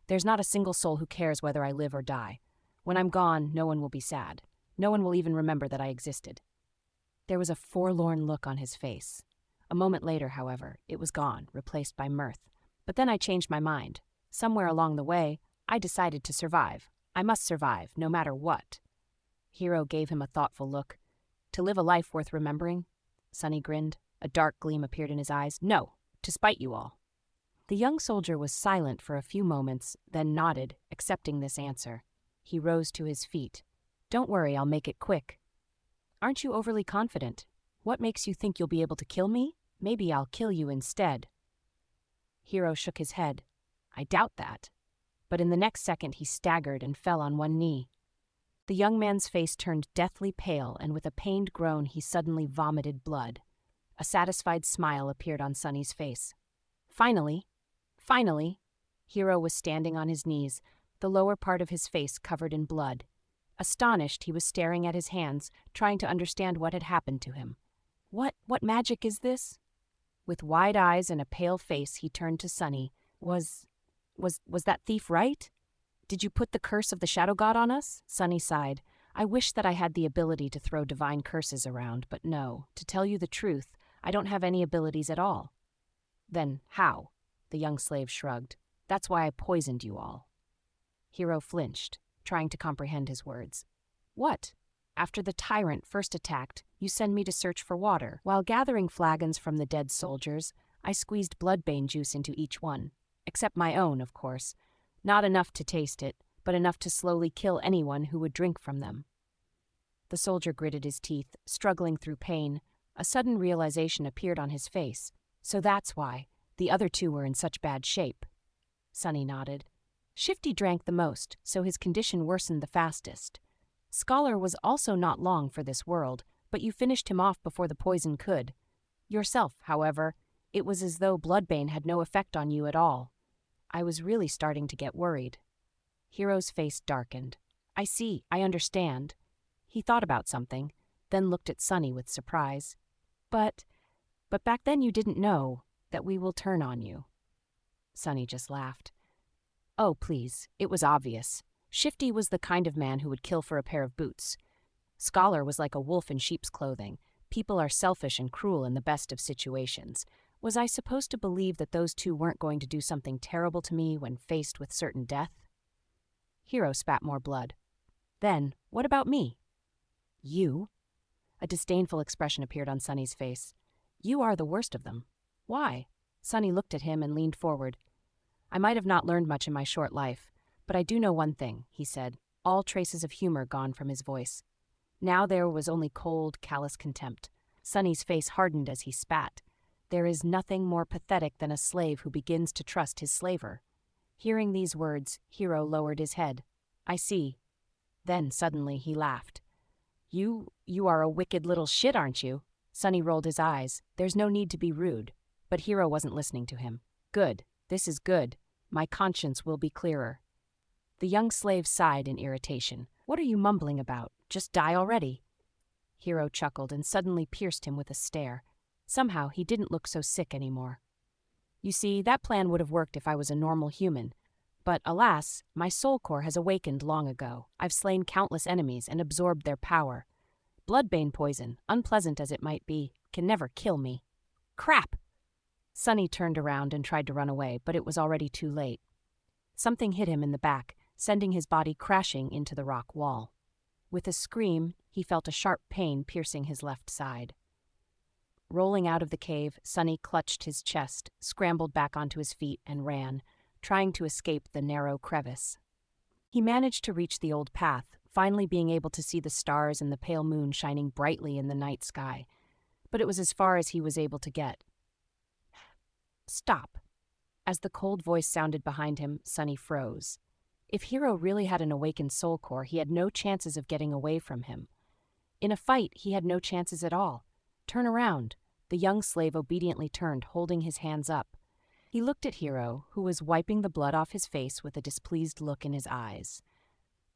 there's not a single soul who cares whether I live or die. When I'm gone, no one will be sad. No one will even remember that I existed." There was a forlorn look on his face. A moment later, however, it was gone, replaced by mirth. "But then I changed my mind. Somewhere along the way, I decided to survive. I must survive, no matter what." Hiro gave him a thoughtful look. "To live a life worth remembering?" Sunny grinned. A dark gleam appeared in his eyes. "No, to spite you all." The young soldier was silent for a few moments, then nodded, accepting this answer. He rose to his feet. "Don't worry, I'll make it quick." "Aren't you overly confident? What makes you think you'll be able to kill me? Maybe I'll kill you instead." Hiro shook his head. "I doubt that." But in the next second he staggered and fell on one knee. The young man's face turned deathly pale, and with a pained groan he suddenly vomited blood. A satisfied smile appeared on Sunny's face. Finally, Hiro was standing on his knees, the lower part of his face covered in blood. Astonished, he was staring at his hands, trying to understand what had happened to him. What magic is this?" With wide eyes and a pale face, he turned to Sunny. Was that thief right? Did you put the curse of the Shadow God on us?" Sunny sighed. "I wish that I had the ability to throw divine curses around, but no. To tell you the truth, I don't have any abilities at all." "Then how?" The young slave shrugged. "That's why I poisoned you all." Hiro flinched. trying to comprehend his words. What? After the tyrant first attacked, you send me to search for water. While gathering flagons from the dead soldiers, I squeezed bloodbane juice into each one. Except my own, of course. Not enough to taste it, but enough to slowly kill anyone who would drink from them. The soldier gritted his teeth, struggling through pain. A sudden realization appeared on his face. So that's why the other two were in such bad shape. Sunny nodded. Shifty drank the most, so his condition worsened the fastest. Scholar was also not long for this world, but you finished him off before the poison could. Yourself, however, it was as though bloodbane had no effect on you at all. I was really starting to get worried. Hero's face darkened. I see, I understand. He thought about something, then looked at Sunny with surprise. But back then you didn't know that we will turn on you. Sunny just laughed. Oh, please, it was obvious. Shifty was the kind of man who would kill for a pair of boots. Scholar was like a wolf in sheep's clothing. People are selfish and cruel in the best of situations. Was I supposed to believe that those two weren't going to do something terrible to me when faced with certain death? Hero spat more blood. Then, what about me? You? A disdainful expression appeared on Sunny's face. You are the worst of them. Why? Sunny looked at him and leaned forward. I might have not learned much in my short life, but I do know one thing, he said, all traces of humor gone from his voice. Now there was only cold, callous contempt. Sunny's face hardened as he spat. There is nothing more pathetic than a slave who begins to trust his slaver. Hearing these words, Hero lowered his head. I see. Then suddenly he laughed. You are a wicked little shit, aren't you? Sunny rolled his eyes. There's no need to be rude. But Hero wasn't listening to him. Good. This is good. My conscience will be clearer. The young slave sighed in irritation. What are you mumbling about? Just die already. Hero chuckled and suddenly pierced him with a stare. Somehow he didn't look so sick anymore. You see, that plan would have worked if I was a normal human. But alas, my soul core has awakened long ago. I've slain countless enemies and absorbed their power. Bloodbane poison, unpleasant as it might be, can never kill me. Crap! Sunny turned around and tried to run away, but it was already too late. Something hit him in the back, sending his body crashing into the rock wall. With a scream, he felt a sharp pain piercing his left side. Rolling out of the cave, Sunny clutched his chest, scrambled back onto his feet, and ran, trying to escape the narrow crevice. He managed to reach the old path, finally being able to see the stars and the pale moon shining brightly in the night sky. But it was as far as he was able to get. Stop. As the cold voice sounded behind him, Sunny froze. If Hero really had an awakened soul core, he had no chances of getting away from him. In a fight, he had no chances at all. Turn around. The young slave obediently turned, holding his hands up. He looked at Hero, who was wiping the blood off his face with a displeased look in his eyes.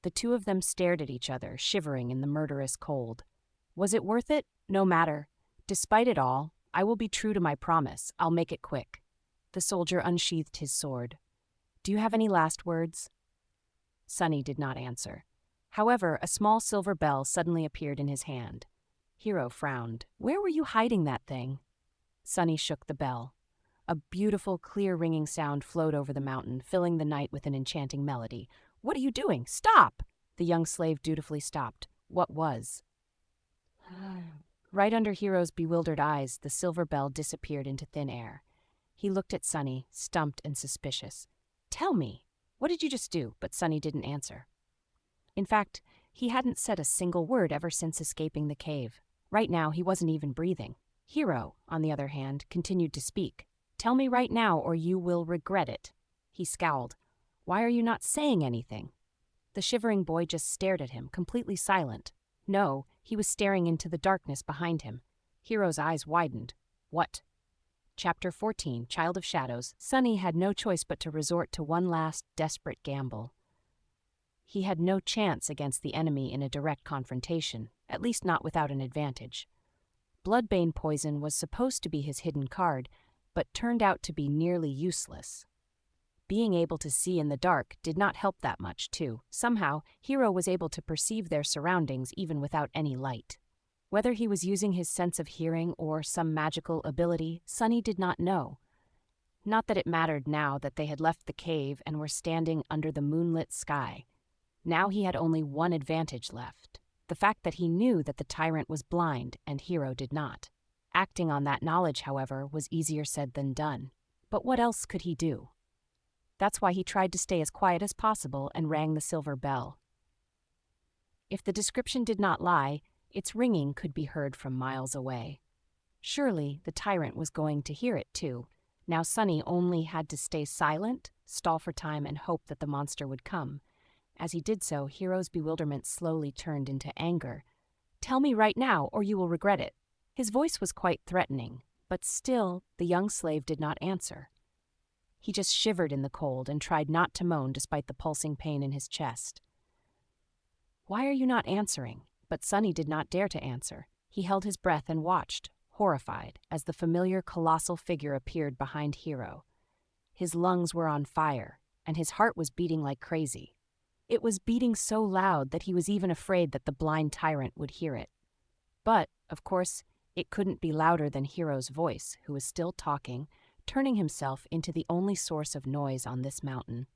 The two of them stared at each other, shivering in the murderous cold. Was it worth it? No matter. Despite it all, I will be true to my promise. I'll make it quick. The soldier unsheathed his sword. Do you have any last words? Sunny did not answer. However, a small silver bell suddenly appeared in his hand. Hero frowned. Where were you hiding that thing? Sunny shook the bell. A beautiful, clear ringing sound flowed over the mountain, filling the night with an enchanting melody. What are you doing? Stop! The young slave dutifully stopped. What was? Right under Hero's bewildered eyes, the silver bell disappeared into thin air. He looked at Sunny, stumped and suspicious. Tell me, what did you just do? But Sunny didn't answer. In fact, he hadn't said a single word ever since escaping the cave. Right now, he wasn't even breathing. Hero, on the other hand, continued to speak. Tell me right now or you will regret it. He scowled. Why are you not saying anything? The shivering boy just stared at him, completely silent. No, he was staring into the darkness behind him. Hero's eyes widened. What? Chapter 14, Child of Shadows. Sunny had no choice but to resort to one last desperate gamble. He had no chance against the enemy in a direct confrontation, at least not without an advantage. Bloodbane poison was supposed to be his hidden card, but turned out to be nearly useless. Being able to see in the dark did not help that much, too. Somehow, Hero was able to perceive their surroundings even without any light. Whether he was using his sense of hearing or some magical ability, Sunny did not know. Not that it mattered now that they had left the cave and were standing under the moonlit sky. Now he had only one advantage left: the fact that he knew that the tyrant was blind and Hero did not. Acting on that knowledge, however, was easier said than done. But what else could he do? That's why he tried to stay as quiet as possible and rang the silver bell. If the description did not lie, its ringing could be heard from miles away. Surely the tyrant was going to hear it too. Now Sunny only had to stay silent, stall for time, and hope that the monster would come. As he did so, Hero's bewilderment slowly turned into anger. "Tell me right now, or you will regret it." His voice was quite threatening, but still the young slave did not answer. He just shivered in the cold and tried not to moan despite the pulsing pain in his chest. "Why are you not answering?" But Sunny did not dare to answer. He held his breath and watched, horrified, as the familiar colossal figure appeared behind Hero. His lungs were on fire, and his heart was beating like crazy. It was beating so loud that he was even afraid that the blind tyrant would hear it. But, of course, it couldn't be louder than Hero's voice, who was still talking, turning himself into the only source of noise on this mountain.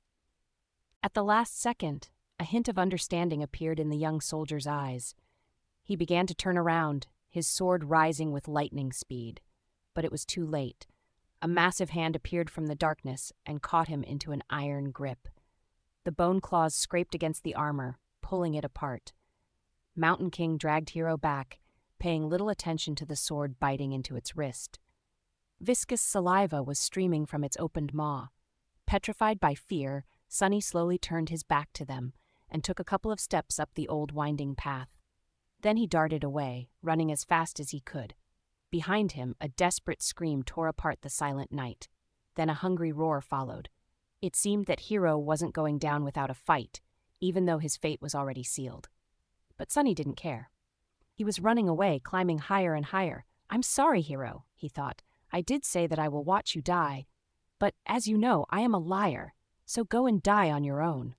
At the last second, a hint of understanding appeared in the young soldier's eyes. He began to turn around, his sword rising with lightning speed. But it was too late. A massive hand appeared from the darkness and caught him into an iron grip. The bone claws scraped against the armor, pulling it apart. Mountain King dragged Hero back, paying little attention to the sword biting into its wrist. Viscous saliva was streaming from its opened maw. Petrified by fear, Sunny slowly turned his back to them and took a couple of steps up the old winding path. Then he darted away, running as fast as he could. Behind him, a desperate scream tore apart the silent night. Then a hungry roar followed. It seemed that Hero wasn't going down without a fight, even though his fate was already sealed. But Sunny didn't care. He was running away, climbing higher and higher. "I'm sorry, Hero," he thought. "I did say that I will watch you die. But, as you know, I am a liar, so go and die on your own."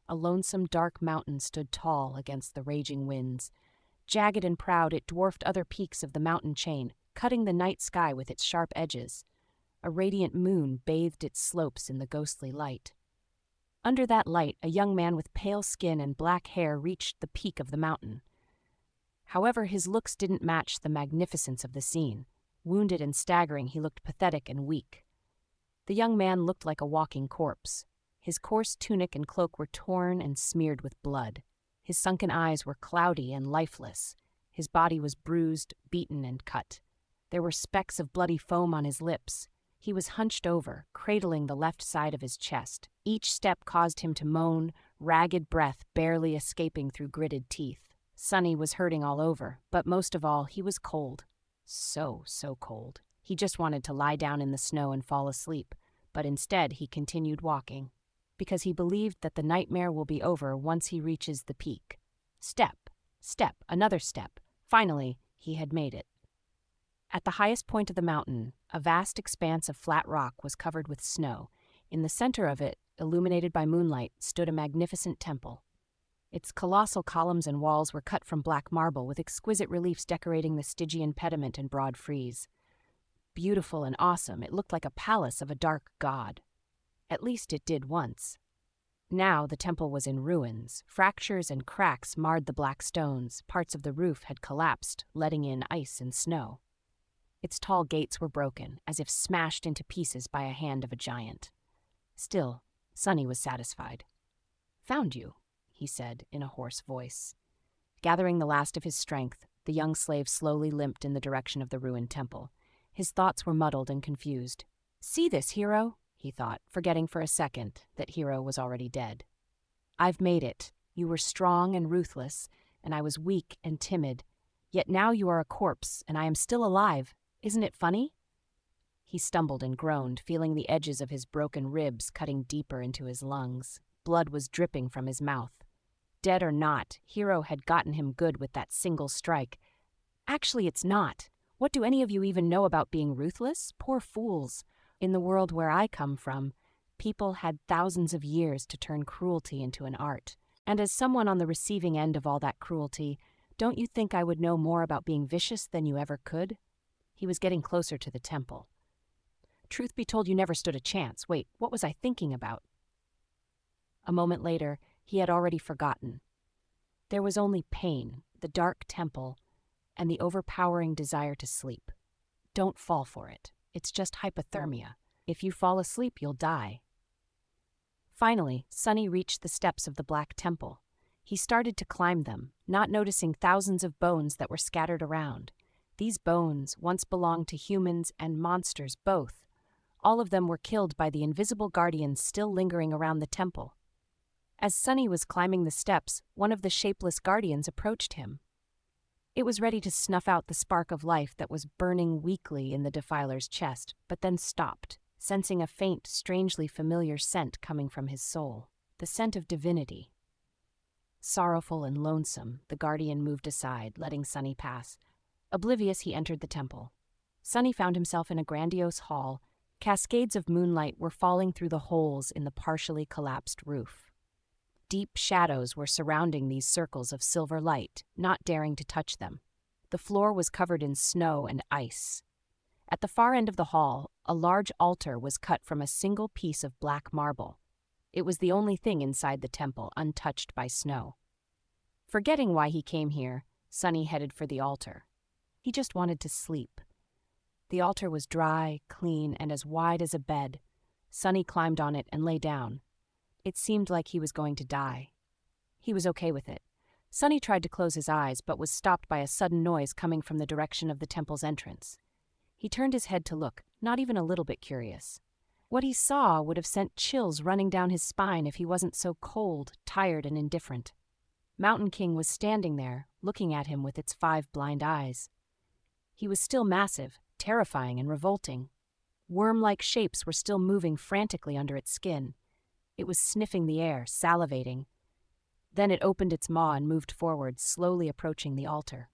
A lonesome, dark mountain stood tall against the raging winds. Jagged and proud, it dwarfed other peaks of the mountain chain, cutting the night sky with its sharp edges. A radiant moon bathed its slopes in the ghostly light. Under that light, a young man with pale skin and black hair reached the peak of the mountain. However, his looks didn't match the magnificence of the scene. Wounded and staggering, he looked pathetic and weak. The young man looked like a walking corpse. His coarse tunic and cloak were torn and smeared with blood. His sunken eyes were cloudy and lifeless. His body was bruised, beaten, and cut. There were specks of bloody foam on his lips. He was hunched over, cradling the left side of his chest. Each step caused him to moan, ragged breath barely escaping through gritted teeth. Sunny was hurting all over, but most of all, he was cold. So cold. He just wanted to lie down in the snow and fall asleep, but instead he continued walking, because he believed that the nightmare will be over once he reaches the peak. Step, another step. Finally, he had made it. At the highest point of the mountain, a vast expanse of flat rock was covered with snow. In the center of it, illuminated by moonlight, stood a magnificent temple. Its colossal columns and walls were cut from black marble, with exquisite reliefs decorating the Stygian pediment and broad frieze. Beautiful and awesome, it looked like a palace of a dark god. At least it did once. Now the temple was in ruins. Fractures and cracks marred the black stones. Parts of the roof had collapsed, letting in ice and snow. Its tall gates were broken, as if smashed into pieces by a hand of a giant. Still, Sunny was satisfied. "Found you," he said in a hoarse voice. Gathering the last of his strength, the young slave slowly limped in the direction of the ruined temple. His thoughts were muddled and confused. "See this, Hero," he thought, forgetting for a second that Hero was already dead. "I've made it. You were strong and ruthless, and I was weak and timid. Yet now you are a corpse, and I am still alive. Isn't it funny?" He stumbled and groaned, feeling the edges of his broken ribs cutting deeper into his lungs. Blood was dripping from his mouth. Dead or not, Hero had gotten him good with that single strike. "Actually, it's not. What do any of you even know about being ruthless? Poor fools. In the world where I come from, people had thousands of years to turn cruelty into an art. And as someone on the receiving end of all that cruelty, don't you think I would know more about being vicious than you ever could?" He was getting closer to the temple. "Truth be told, you never stood a chance. Wait, what was I thinking about?" A moment later, he had already forgotten. There was only pain, the dark temple, and the overpowering desire to sleep. Don't fall for it. It's just hypothermia. If you fall asleep, you'll die. Finally, Sunny reached the steps of the Black Temple. He started to climb them, not noticing thousands of bones that were scattered around. These bones once belonged to humans and monsters both. All of them were killed by the invisible guardians still lingering around the temple. As Sunny was climbing the steps, one of the shapeless guardians approached him. It was ready to snuff out the spark of life that was burning weakly in the defiler's chest, but then stopped, sensing a faint, strangely familiar scent coming from his soul, the scent of divinity. Sorrowful and lonesome, the guardian moved aside, letting Sunny pass. Oblivious, he entered the temple. Sunny found himself in a grandiose hall. Cascades of moonlight were falling through the holes in the partially collapsed roof. Deep shadows were surrounding these circles of silver light, not daring to touch them. The floor was covered in snow and ice. At the far end of the hall, a large altar was cut from a single piece of black marble. It was the only thing inside the temple untouched by snow. Forgetting why he came here, Sunny headed for the altar. He just wanted to sleep. The altar was dry, clean, and as wide as a bed. Sunny climbed on it and lay down. It seemed like he was going to die. He was okay with it. Sunny tried to close his eyes, but was stopped by a sudden noise coming from the direction of the temple's entrance. He turned his head to look, not even a little bit curious. What he saw would have sent chills running down his spine if he wasn't so cold, tired, and indifferent. Mountain King was standing there, looking at him with its 5 blind eyes. He was still massive, terrifying, and revolting. Worm-like shapes were still moving frantically under its skin. It was sniffing the air, salivating. Then it opened its maw and moved forward, slowly approaching the altar.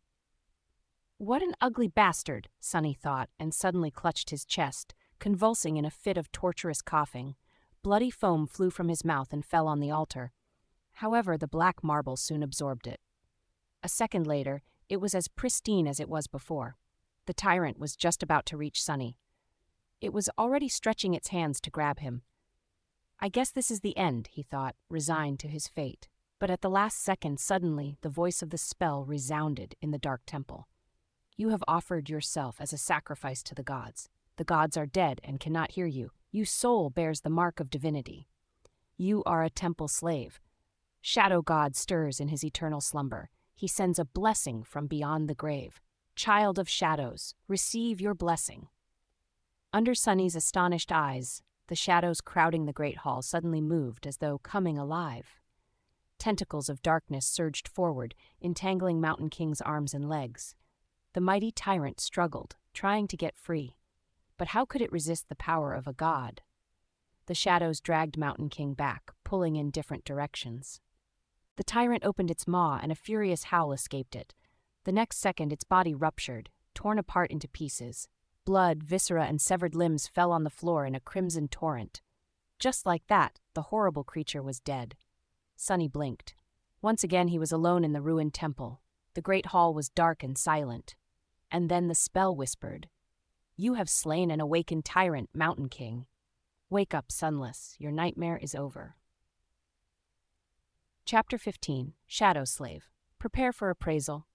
What an ugly bastard, Sunny thought, and suddenly clutched his chest, convulsing in a fit of torturous coughing. Bloody foam flew from his mouth and fell on the altar. However, the black marble soon absorbed it. A second later, it was as pristine as it was before. The tyrant was just about to reach Sunny. It was already stretching its hands to grab him. I guess this is the end, he thought, resigned to his fate. But at the last second, suddenly, the voice of the spell resounded in the dark temple. You have offered yourself as a sacrifice to the gods. The gods are dead and cannot hear you. Your soul bears the mark of divinity. You are a temple slave. Shadow God stirs in his eternal slumber. He sends a blessing from beyond the grave. Child of shadows, receive your blessing. Under Sunny's astonished eyes, the shadows crowding the great hall suddenly moved as though coming alive. Tentacles of darkness surged forward, entangling Mountain King's arms and legs. The mighty tyrant struggled, trying to get free. But how could it resist the power of a god? The shadows dragged Mountain King back, pulling in different directions. The tyrant opened its maw, and a furious howl escaped it. The next second, its body ruptured, torn apart into pieces. Blood, viscera, and severed limbs fell on the floor in a crimson torrent. Just like that, the horrible creature was dead. Sunny blinked. Once again, he was alone in the ruined temple. The great hall was dark and silent. And then the spell whispered, You have slain an awakened tyrant, Mountain King. Wake up, Sunless. Your nightmare is over. Chapter 15, Shadow Slave. Prepare for appraisal.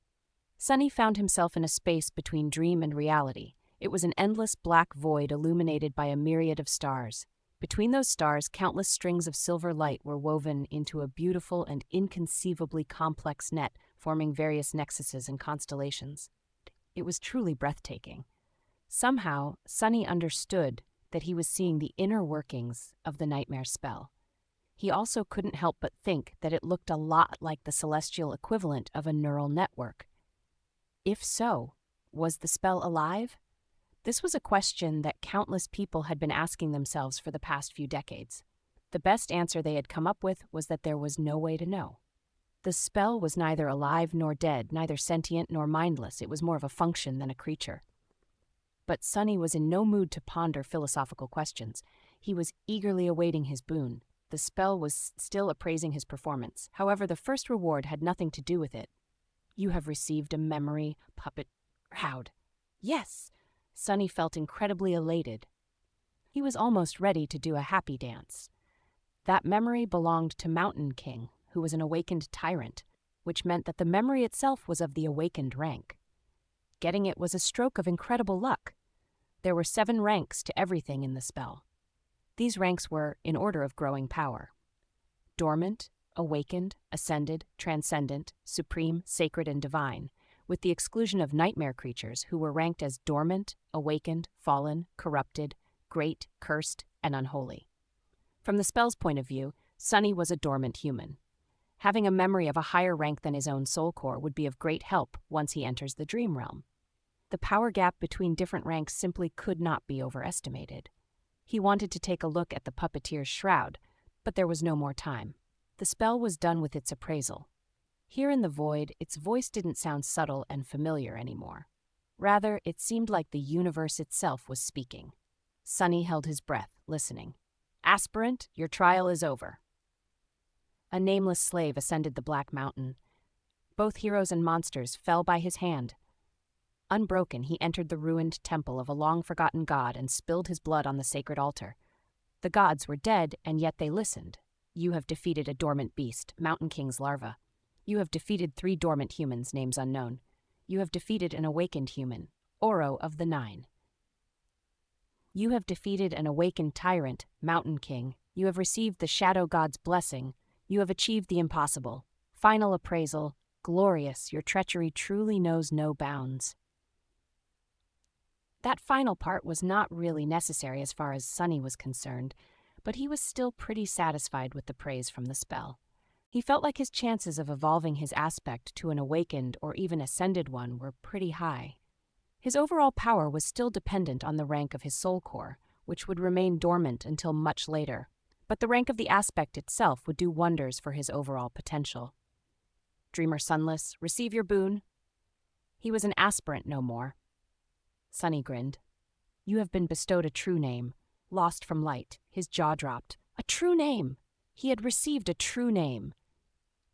Sunny found himself in a space between dream and reality. It was an endless black void illuminated by a myriad of stars. Between those stars, countless strings of silver light were woven into a beautiful and inconceivably complex net, forming various nexuses and constellations. It was truly breathtaking. Somehow, Sunny understood that he was seeing the inner workings of the nightmare spell. He also couldn't help but think that it looked a lot like the celestial equivalent of a neural network. If so, was the spell alive? This was a question that countless people had been asking themselves for the past few decades. The best answer they had come up with was that there was no way to know. The spell was neither alive nor dead, neither sentient nor mindless. It was more of a function than a creature. But Sunny was in no mood to ponder philosophical questions. He was eagerly awaiting his boon. The spell was still appraising his performance. However, the first reward had nothing to do with it. You have received a memory, puppet Howd. Yes! Sunny felt incredibly elated. He was almost ready to do a happy dance. That memory belonged to Mountain King, who was an awakened tyrant, which meant that the memory itself was of the awakened rank. Getting it was a stroke of incredible luck. There were 7 ranks to everything in the spell. These ranks were in order of growing power: dormant, awakened, ascended, transcendent, supreme, sacred, and divine, with the exclusion of nightmare creatures who were ranked as dormant, awakened, fallen, corrupted, great, cursed, and unholy. From the spell's point of view, Sunny was a dormant human. Having a memory of a higher rank than his own soul core would be of great help once he enters the dream realm. The power gap between different ranks simply could not be overestimated. He wanted to take a look at the puppeteer's shroud, but there was no more time. The spell was done with its appraisal. Here in the void, its voice didn't sound subtle and familiar anymore. Rather, it seemed like the universe itself was speaking. Sunny held his breath, listening. "Aspirant, your trial is over." A nameless slave ascended the Black Mountain. Both heroes and monsters fell by his hand. Unbroken, he entered the ruined temple of a long-forgotten god and spilled his blood on the sacred altar. The gods were dead, and yet they listened. "You have defeated a dormant beast, Mountain King's larva. You have defeated 3 dormant humans, names unknown. You have defeated an awakened human, Oro of the 9. You have defeated an awakened tyrant, Mountain King. You have received the Shadow God's blessing. You have achieved the impossible. Final appraisal, glorious, your treachery truly knows no bounds." That final part was not really necessary as far as Sunny was concerned, but he was still pretty satisfied with the praise from the spell. He felt like his chances of evolving his aspect to an awakened or even ascended one were pretty high. His overall power was still dependent on the rank of his soul core, which would remain dormant until much later, but the rank of the aspect itself would do wonders for his overall potential. "Dreamer Sunless, receive your boon." He was an aspirant no more. Sunny grinned. "You have been bestowed a true name." Lost from light, his jaw dropped. A true name! He had received a true name.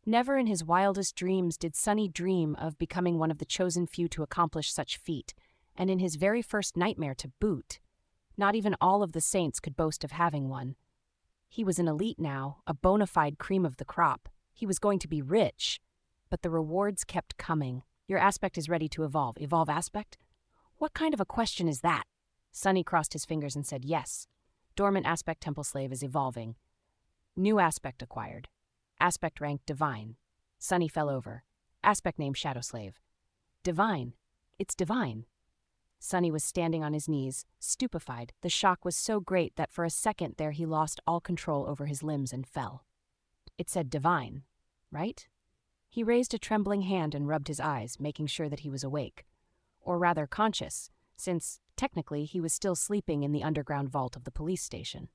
Never in his wildest dreams did Sunny dream of becoming one of the chosen few to accomplish such feat, and in his very first nightmare to boot. Not even all of the saints could boast of having one. He was an elite now, a bona fide cream of the crop. He was going to be rich. But the rewards kept coming. "Your aspect is ready to evolve." Evolve aspect? What kind of a question is that? Sunny crossed his fingers and said yes. Dormant aspect temple slave is evolving. New aspect acquired. Aspect rank divine. Sunny fell over. Aspect name shadow slave. Divine. It's divine. Sunny was standing on his knees, stupefied. The shock was so great that for a second there he lost all control over his limbs and fell. It said divine, right? He raised a trembling hand and rubbed his eyes, making sure that he was awake. Or rather conscious, since, technically, he was still sleeping in the underground vault of the police station.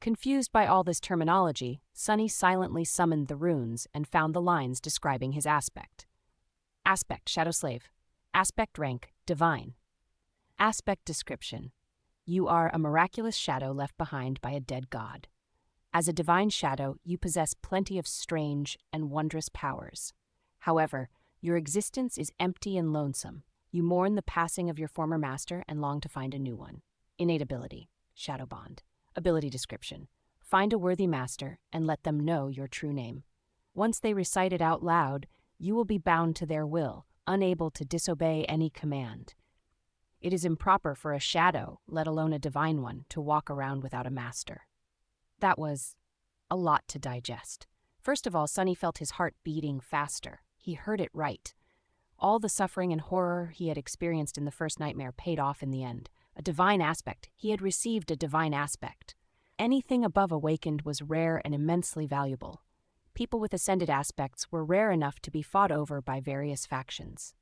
Confused by all this terminology, Sunny silently summoned the runes and found the lines describing his aspect. Aspect, shadow slave. Aspect rank, divine. Aspect description. You are a miraculous shadow left behind by a dead god. As a divine shadow, you possess plenty of strange and wondrous powers. However, your existence is empty and lonesome. You mourn the passing of your former master and long to find a new one. Innate ability, shadow bond. Ability description. Find a worthy master and let them know your true name. Once they recite it out loud, you will be bound to their will, unable to disobey any command. It is improper for a shadow, let alone a divine one, to walk around without a master. That was a lot to digest. First of all, Sunny felt his heart beating faster. He heard it right. All the suffering and horror he had experienced in the first nightmare paid off in the end. A divine aspect. He had received a divine aspect. Anything above awakened was rare and immensely valuable. People with ascended aspects were rare enough to be fought over by various factions.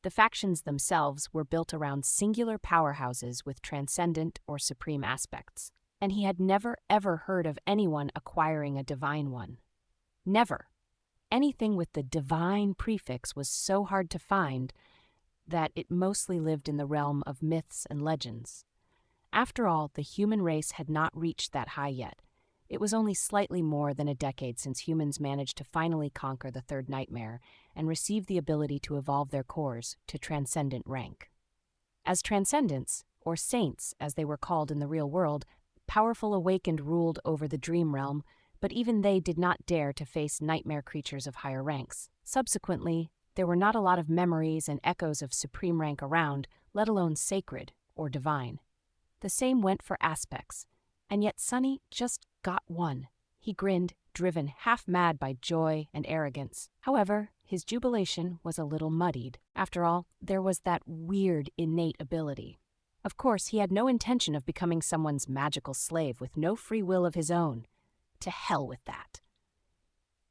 The factions themselves were built around singular powerhouses with transcendent or supreme aspects, and he had never ever heard of anyone acquiring a divine one. Never. Anything with the divine prefix was so hard to find that it mostly lived in the realm of myths and legends. After all, the human race had not reached that high yet. It was only slightly more than a decade since humans managed to finally conquer the third nightmare and receive the ability to evolve their cores to transcendent rank. As transcendents, or saints as they were called in the real world, powerful awakened ruled over the dream realm, but even they did not dare to face nightmare creatures of higher ranks. Subsequently, there were not a lot of memories and echoes of supreme rank around, let alone sacred or divine. The same went for aspects, and yet Sunny just got one. He grinned, driven half mad by joy and arrogance. However, his jubilation was a little muddied. After all, there was that weird innate ability. Of course, he had no intention of becoming someone's magical slave with no free will of his own. To hell with that.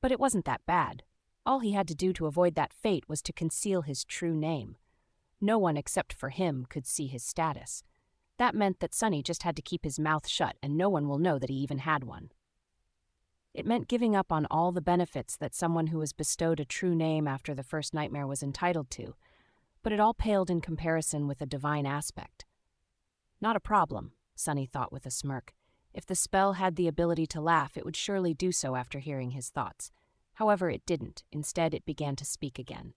But it wasn't that bad. All he had to do to avoid that fate was to conceal his true name. No one except for him could see his status. That meant that Sunny just had to keep his mouth shut and no one will know that he even had one. It meant giving up on all the benefits that someone who was bestowed a true name after the first nightmare was entitled to, but it all paled in comparison with a divine aspect. Not a problem, Sunny thought with a smirk. If the spell had the ability to laugh, it would surely do so after hearing his thoughts. However, it didn't. Instead, it began to speak again.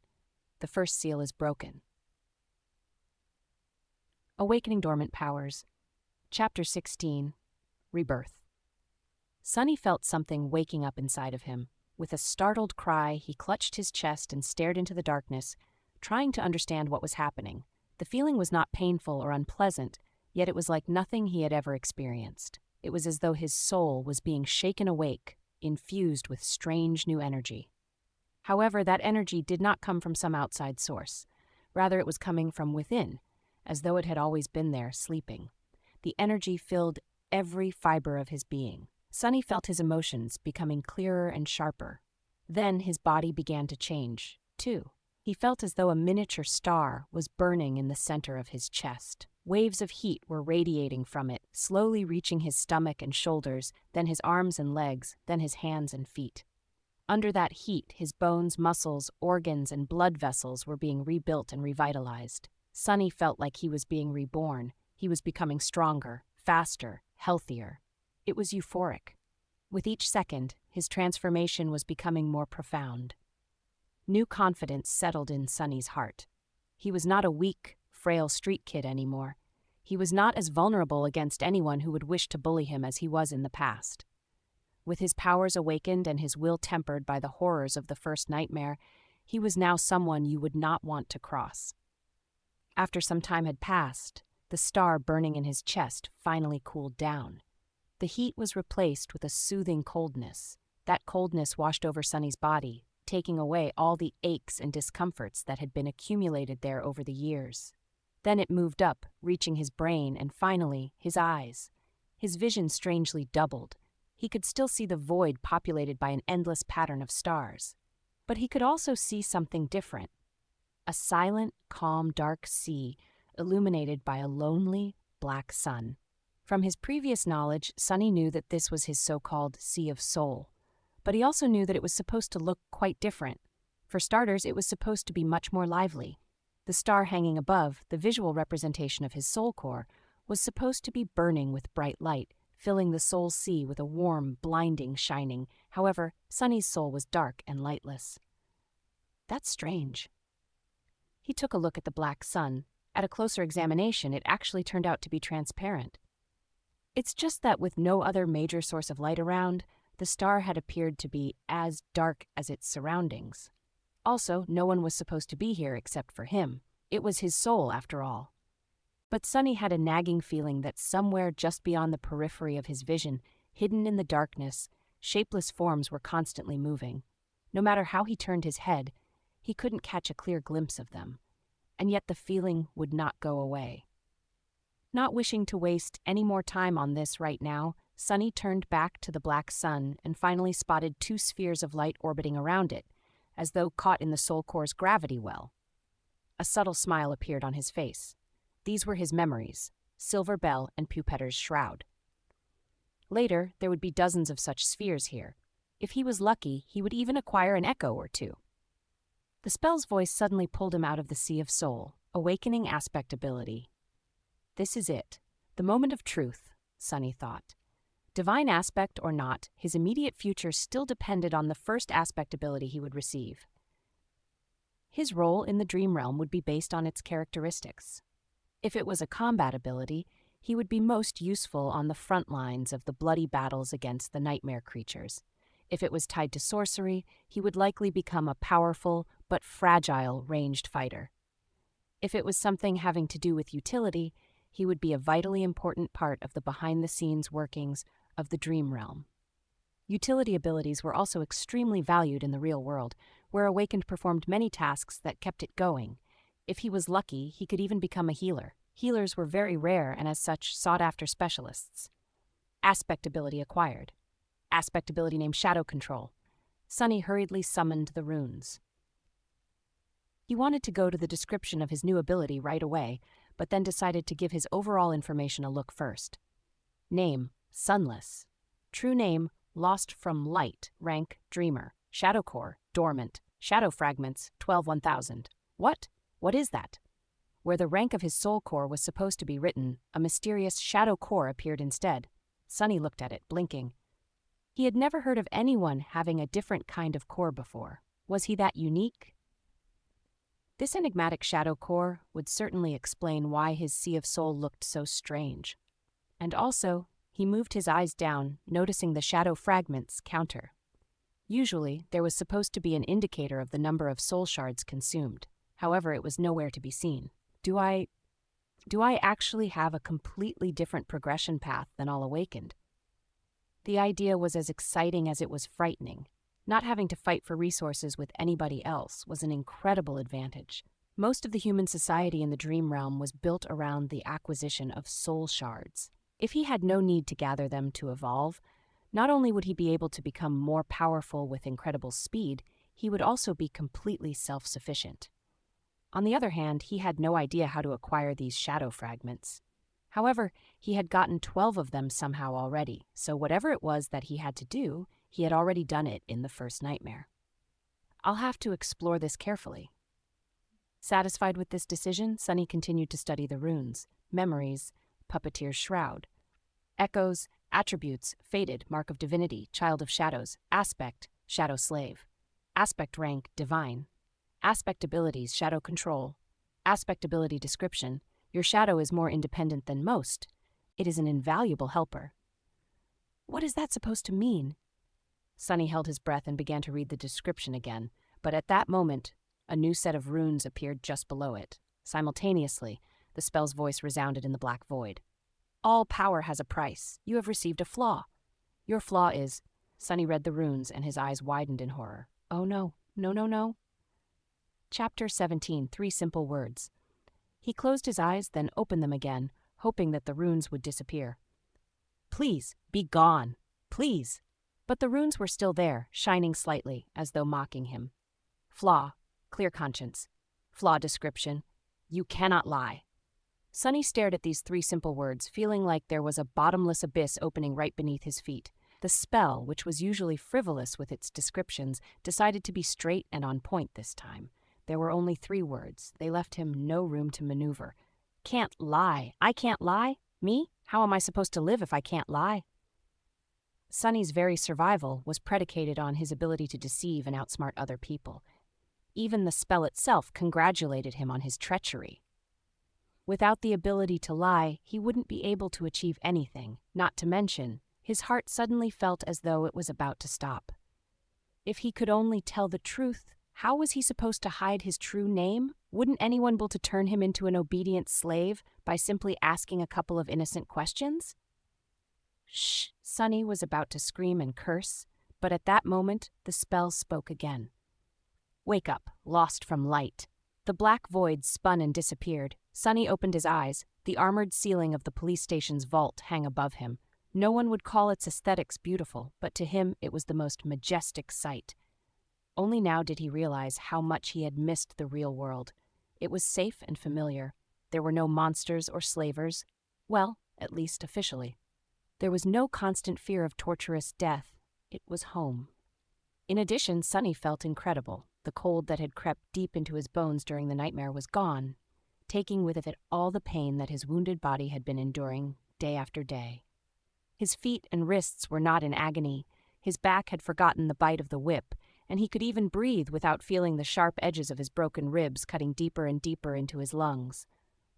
The first seal is broken. Awakening Dormant Powers. Chapter 16. Rebirth. Sunny felt something waking up inside of him. With a startled cry, he clutched his chest and stared into the darkness, trying to understand what was happening. The feeling was not painful or unpleasant, yet it was like nothing he had ever experienced. It was as though his soul was being shaken awake, infused with strange new energy. However, that energy did not come from some outside source. Rather, it was coming from within, as though it had always been there, sleeping. The energy filled every fiber of his being. Sunny felt his emotions becoming clearer and sharper. Then his body began to change, too. He felt as though a miniature star was burning in the center of his chest. Waves of heat were radiating from it, slowly reaching his stomach and shoulders, then his arms and legs, then his hands and feet. Under that heat, his bones, muscles, organs, and blood vessels were being rebuilt and revitalized. Sunny felt like he was being reborn. He was becoming stronger, faster, healthier. It was euphoric. With each second, his transformation was becoming more profound. New confidence settled in Sunny's heart. He was not a weak, frail street kid anymore. He was not as vulnerable against anyone who would wish to bully him as he was in the past. With his powers awakened and his will tempered by the horrors of the first nightmare, he was now someone you would not want to cross. After some time had passed, the star burning in his chest finally cooled down. The heat was replaced with a soothing coldness. That coldness washed over Sunny's body, taking away all the aches and discomforts that had been accumulated there over the years. Then it moved up, reaching his brain and finally his eyes. His vision strangely doubled. He could still see the void populated by an endless pattern of stars. But he could also see something different. A silent, calm, dark sea illuminated by a lonely, black sun. From his previous knowledge, Sunny knew that this was his so-called Sea of Soul. But he also knew that it was supposed to look quite different. For starters, it was supposed to be much more lively. The star hanging above, the visual representation of his soul core, was supposed to be burning with bright light, filling the soul sea with a warm, blinding shining. However, Sunny's soul was dark and lightless. That's strange. He took a look at the black sun. At a closer examination, it actually turned out to be transparent. It's just that with no other major source of light around, the star had appeared to be as dark as its surroundings. Also, no one was supposed to be here except for him. It was his soul, after all. But Sunny had a nagging feeling that somewhere just beyond the periphery of his vision, hidden in the darkness, shapeless forms were constantly moving. No matter how he turned his head, he couldn't catch a clear glimpse of them. And yet the feeling would not go away. Not wishing to waste any more time on this right now, Sunny turned back to the black sun and finally spotted two spheres of light orbiting around it, as though caught in the soul core's gravity well. A subtle smile appeared on his face. These were his memories, Silver Bell and Pupeter's Shroud. Later, there would be dozens of such spheres here. If he was lucky, he would even acquire an echo or two. The spell's voice suddenly pulled him out of the Sea of Soul, awakening aspect ability. This is it, the moment of truth, Sunny thought. Divine aspect or not, his immediate future still depended on the first aspect ability he would receive. His role in the dream realm would be based on its characteristics. If it was a combat ability, he would be most useful on the front lines of the bloody battles against the nightmare creatures. If it was tied to sorcery, he would likely become a powerful but fragile ranged fighter. If it was something having to do with utility, he would be a vitally important part of the behind-the-scenes workings of the dream realm. Utility abilities were also extremely valued in the real world, where Awakened performed many tasks that kept it going. If he was lucky, he could even become a healer. Healers were very rare and as such sought-after specialists. Aspect ability acquired. Aspect ability named Shadow Control. Sunny hurriedly summoned the runes. He wanted to go to the description of his new ability right away, but then decided to give his overall information a look first. Name, Sunless. True name, Lost from Light. Rank, Dreamer. Shadow Core, Dormant. Shadow Fragments, 12-1000. What? What is that? Where the rank of his soul core was supposed to be written, a mysterious shadow core appeared instead. Sunny looked at it, blinking. He had never heard of anyone having a different kind of core before. Was he that unique? This enigmatic shadow core would certainly explain why his sea of soul looked so strange. And also, he moved his eyes down, noticing the shadow fragments counter. Usually, there was supposed to be an indicator of the number of soul shards consumed. However, it was nowhere to be seen. Do I actually have a completely different progression path than all Awakened? The idea was as exciting as it was frightening. Not having to fight for resources with anybody else was an incredible advantage. Most of the human society in the dream realm was built around the acquisition of soul shards. If he had no need to gather them to evolve, not only would he be able to become more powerful with incredible speed, he would also be completely self-sufficient. On the other hand, he had no idea how to acquire these shadow fragments. However, he had gotten 12 of them somehow already, so whatever it was that he had to do, he had already done it in the first nightmare. I'll have to explore this carefully. Satisfied with this decision, Sunny continued to study the runes, memories, puppeteer's shroud, echoes, attributes, fated, mark of divinity, child of shadows, aspect, shadow slave, aspect rank, divine, aspect abilities, shadow control, aspect ability description, your shadow is more independent than most. It is an invaluable helper. What is that supposed to mean? Sunny held his breath and began to read the description again, but at that moment, a new set of runes appeared just below it. Simultaneously, the spell's voice resounded in the black void. All power has a price. You have received a flaw. Your flaw is... Sunny read the runes and his eyes widened in horror. Oh no, no, no, no. Chapter 17, 3 simple words. He closed his eyes, then opened them again, hoping that the runes would disappear. Please, be gone. Please. But the runes were still there, shining slightly, as though mocking him. Flaw, clear conscience. Flaw description. You cannot lie. Sunny stared at these 3 simple words, feeling like there was a bottomless abyss opening right beneath his feet. The spell, which was usually frivolous with its descriptions, decided to be straight and on point this time. There were only 3 words. They left him no room to maneuver. Can't lie. I can't lie? Me? How am I supposed to live if I can't lie? Sunny's very survival was predicated on his ability to deceive and outsmart other people. Even the spell itself congratulated him on his treachery. Without the ability to lie, he wouldn't be able to achieve anything, not to mention, his heart suddenly felt as though it was about to stop. If he could only tell the truth, how was he supposed to hide his true name? Wouldn't anyone be able to turn him into an obedient slave by simply asking a couple of innocent questions? Shh! Sunny was about to scream and curse, but at that moment, the spell spoke again. Wake up, lost from light. The black void spun and disappeared. Sunny opened his eyes. The armored ceiling of the police station's vault hung above him. No one would call its aesthetics beautiful, but to him it was the most majestic sight. Only now did he realize how much he had missed the real world. It was safe and familiar. There were no monsters or slavers. Well, at least officially. There was no constant fear of torturous death. It was home. In addition, Sunny felt incredible. The cold that had crept deep into his bones during the nightmare was gone, taking with it all the pain that his wounded body had been enduring day after day. His feet and wrists were not in agony. His back had forgotten the bite of the whip, and he could even breathe without feeling the sharp edges of his broken ribs cutting deeper and deeper into his lungs.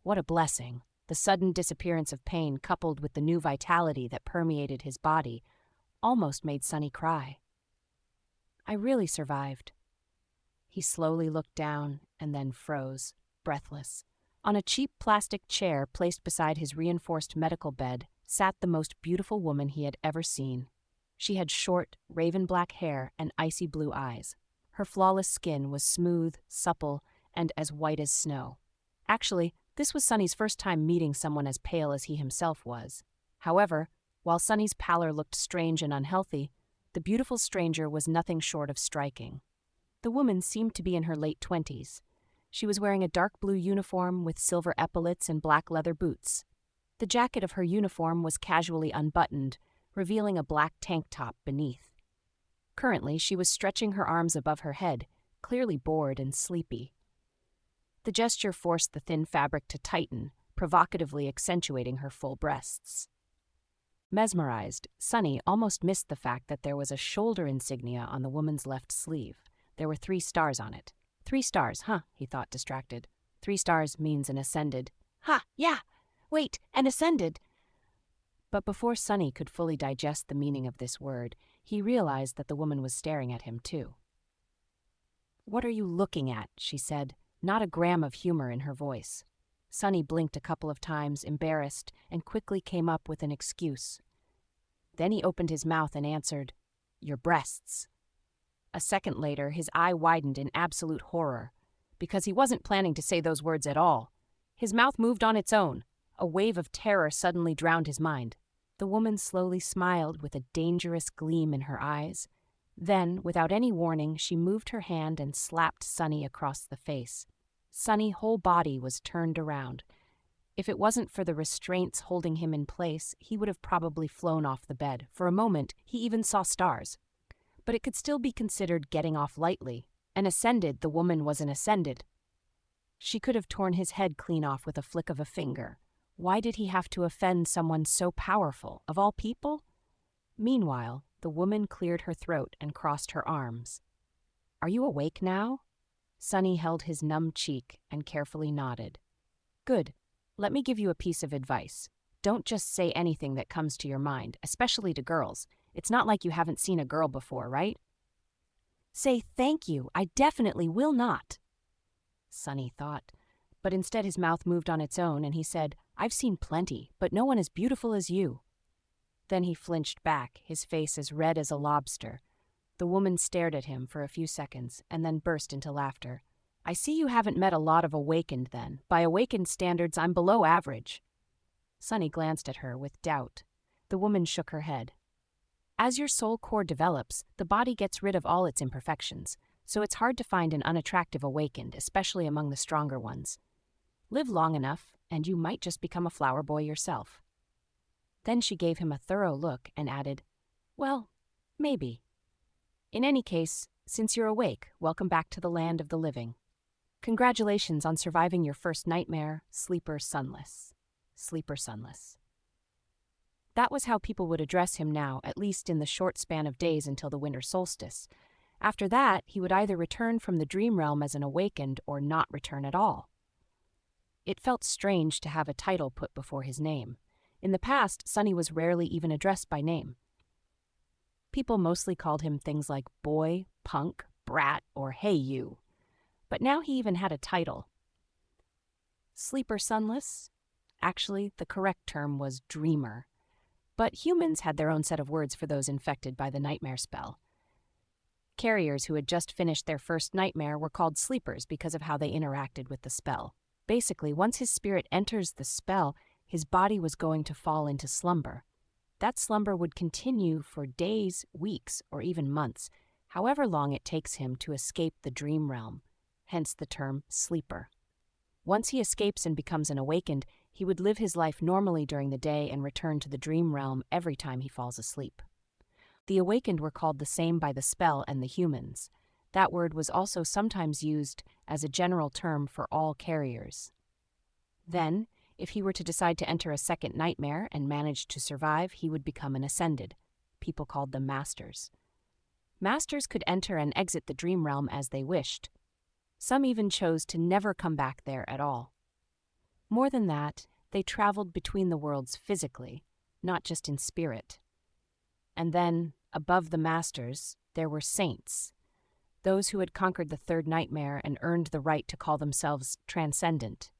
What a blessing. The sudden disappearance of pain, coupled with the new vitality that permeated his body, almost made Sonny cry. I really survived. He slowly looked down and then froze, breathless. On a cheap plastic chair placed beside his reinforced medical bed sat the most beautiful woman he had ever seen. She had short, raven-black hair and icy blue eyes. Her flawless skin was smooth, supple, and as white as snow. Actually, this was Sonny's first time meeting someone as pale as he himself was. However, while Sonny's pallor looked strange and unhealthy, the beautiful stranger was nothing short of striking. The woman seemed to be in her late 20s. She was wearing a dark blue uniform with silver epaulets and black leather boots. The jacket of her uniform was casually unbuttoned, revealing a black tank top beneath. Currently, she was stretching her arms above her head, clearly bored and sleepy. The gesture forced the thin fabric to tighten, provocatively accentuating her full breasts. Mesmerized, Sonny almost missed the fact that there was a shoulder insignia on the woman's left sleeve. There were 3 stars on it. 3 stars, huh? He thought, distracted. 3 stars means an ascended. Ha, yeah! Wait, an ascended! But before Sonny could fully digest the meaning of this word, he realized that the woman was staring at him, too. "What are you looking at?" she said, not a gram of humor in her voice. Sonny blinked a couple of times, embarrassed, and quickly came up with an excuse. Then he opened his mouth and answered, "Your breasts." A second later, his eye widened in absolute horror, because he wasn't planning to say those words at all. His mouth moved on its own. A wave of terror suddenly drowned his mind. The woman slowly smiled with a dangerous gleam in her eyes. Then, without any warning, she moved her hand and slapped Sonny across the face. Sonny's whole body was turned around. If it wasn't for the restraints holding him in place, he would have probably flown off the bed. For a moment, he even saw stars. But it could still be considered getting off lightly. An ascended, the woman was an ascended. She could have torn his head clean off with a flick of a finger. Why did he have to offend someone so powerful, of all people? Meanwhile, the woman cleared her throat and crossed her arms. "Are you awake now?" Sonny held his numb cheek and carefully nodded. "Good. Let me give you a piece of advice. Don't just say anything that comes to your mind, especially to girls. It's not like you haven't seen a girl before, right?" "Say thank you. I definitely will not." Sonny thought, but instead his mouth moved on its own and he said, "I've seen plenty, but no one as beautiful as you." Then he flinched back, his face as red as a lobster. The woman stared at him for a few seconds and then burst into laughter. "I see you haven't met a lot of awakened then. By awakened standards, I'm below average." Sonny glanced at her with doubt. The woman shook her head. "As your soul core develops, the body gets rid of all its imperfections, so it's hard to find an unattractive awakened, especially among the stronger ones. Live long enough, and you might just become a flower boy yourself." Then she gave him a thorough look and added, "Well, maybe. In any case, since you're awake, welcome back to the land of the living. Congratulations on surviving your first nightmare, Sleeper Sunless." Sleeper Sunless. That was how people would address him now, at least in the short span of days until the winter solstice. After that, he would either return from the dream realm as an awakened or not return at all. It felt strange to have a title put before his name. In the past, Sonny was rarely even addressed by name. People mostly called him things like boy, punk, brat, or hey you. But now he even had a title. Sleeper Sunless? Actually, the correct term was dreamer. But humans had their own set of words for those infected by the nightmare spell. Carriers who had just finished their first nightmare were called sleepers because of how they interacted with the spell. Basically, once his spirit enters the spell, his body was going to fall into slumber. That slumber would continue for days, weeks, or even months, however long it takes him to escape the dream realm, hence the term sleeper. Once he escapes and becomes an awakened, he would live his life normally during the day and return to the dream realm every time he falls asleep. The awakened were called the same by the spell and the humans. That word was also sometimes used as a general term for all carriers. Then, if he were to decide to enter a second nightmare and manage to survive, he would become an ascended. People called them masters. Masters could enter and exit the dream realm as they wished. Some even chose to never come back there at all. More than that, They traveled between the worlds physically, not just in spirit. And then, above the masters, there were saints, those who had conquered the third nightmare and earned the right to call themselves transcendent.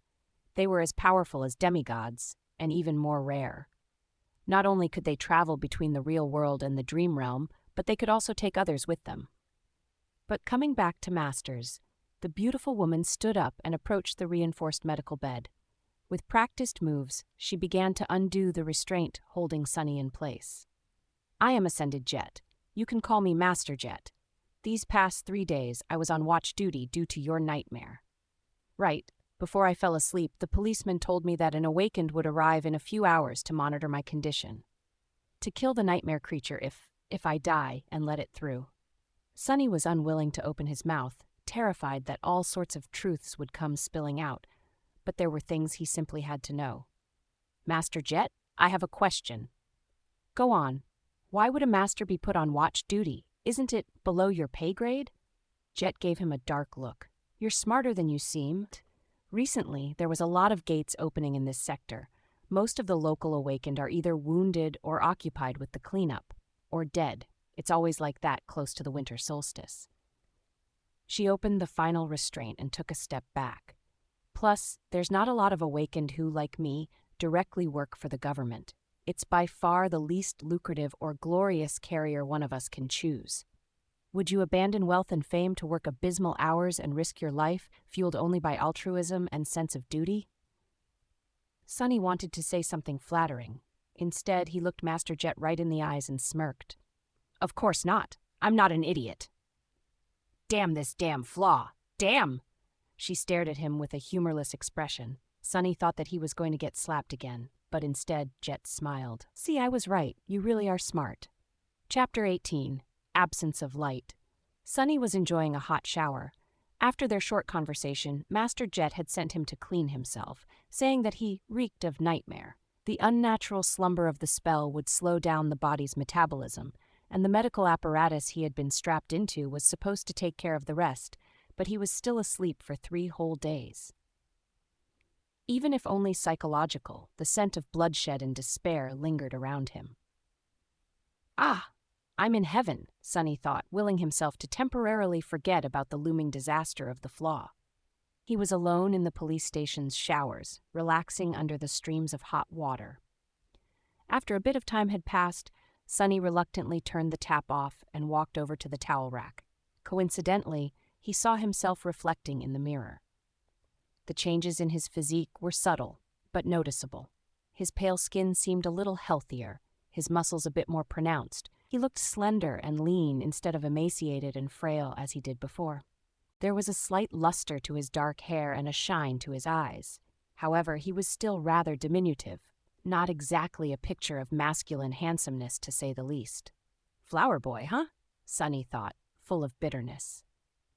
They were as powerful as demigods, and even more rare. Not only could they travel between the real world and the dream realm, but they could also take others with them. But coming back to masters, the beautiful woman stood up and approached the reinforced medical bed. With practiced moves, she began to undo the restraint holding Sunny in place. I am Ascended Jet. You can call me Master Jet. These past 3 days, I was on watch duty due to your nightmare. Right, before I fell asleep, the policeman told me that an awakened would arrive in a few hours to monitor my condition. To kill the nightmare creature if I die and let it through. Sunny was unwilling to open his mouth, terrified that all sorts of truths would come spilling out, but there were things he simply had to know. Master Jet, I have a question. Go on. Why would a master be put on watch duty? Isn't it below your pay grade? Jet gave him a dark look. You're smarter than you seemed. Recently, there was a lot of gates opening in this sector. Most of the local awakened are either wounded or occupied with the cleanup, or dead. It's always like that close to the winter solstice. She opened the final restraint and took a step back. Plus, there's not a lot of awakened who, like me, directly work for the government. It's by far the least lucrative or glorious career one of us can choose. Would you abandon wealth and fame to work abysmal hours and risk your life, fueled only by altruism and sense of duty? Sunny wanted to say something flattering. Instead, he looked Master Jet right in the eyes and smirked. Of course not. I'm not an idiot. Damn this damn flaw. Damn! She stared at him with a humorless expression. Sunny thought that he was going to get slapped again, but instead Jet smiled. See, I was right. You really are smart. Chapter 18. Absence of light. Sunny was enjoying a hot shower. After their short conversation, Master Jet had sent him to clean himself, saying that he reeked of nightmare. The unnatural slumber of the spell would slow down the body's metabolism, and the medical apparatus he had been strapped into was supposed to take care of the rest, but he was still asleep for 3 whole days. Even if only psychological, the scent of bloodshed and despair lingered around him. Ah! I'm in heaven, Sunny thought, willing himself to temporarily forget about the looming disaster of the flaw. He was alone in the police station's showers, relaxing under the streams of hot water. After a bit of time had passed, Sunny reluctantly turned the tap off and walked over to the towel rack. Coincidentally, he saw himself reflecting in the mirror. The changes in his physique were subtle, but noticeable. His pale skin seemed a little healthier, his muscles a bit more pronounced. He looked slender and lean instead of emaciated and frail as he did before. There was a slight luster to his dark hair and a shine to his eyes. However, he was still rather diminutive, not exactly a picture of masculine handsomeness to say the least. Flower boy, huh? Sunny thought, full of bitterness.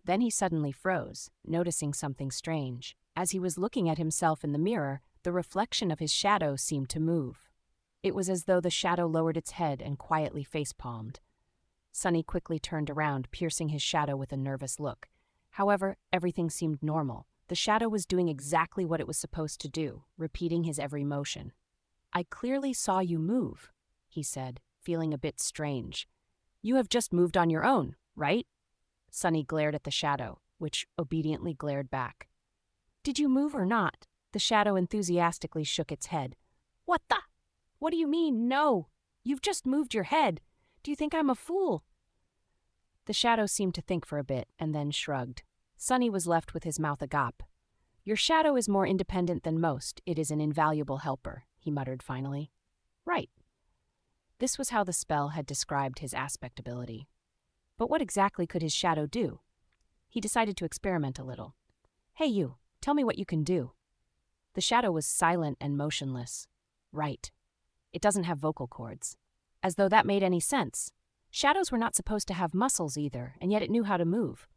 Then he suddenly froze, noticing something strange. As he was looking at himself in the mirror, the reflection of his shadow seemed to move. It was as though the shadow lowered its head and quietly face-palmed. Sunny quickly turned around, piercing his shadow with a nervous look. However, everything seemed normal. The shadow was doing exactly what it was supposed to do, repeating his every motion. I clearly saw you move, he said, feeling a bit strange. You have just moved on your own, right? Sunny glared at the shadow, which obediently glared back. Did you move or not? The shadow enthusiastically shook its head. What the? What do you mean, no? You've just moved your head. Do you think I'm a fool? The shadow seemed to think for a bit, and then shrugged. Sunny was left with his mouth agape. Your shadow is more independent than most. It is an invaluable helper, he muttered finally. Right. This was how the spell had described his aspect ability. But what exactly could his shadow do? He decided to experiment a little. Hey you, tell me what you can do. The shadow was silent and motionless. Right. It doesn't have vocal cords. As though that made any sense. Shadows were not supposed to have muscles either, and yet it knew how to move.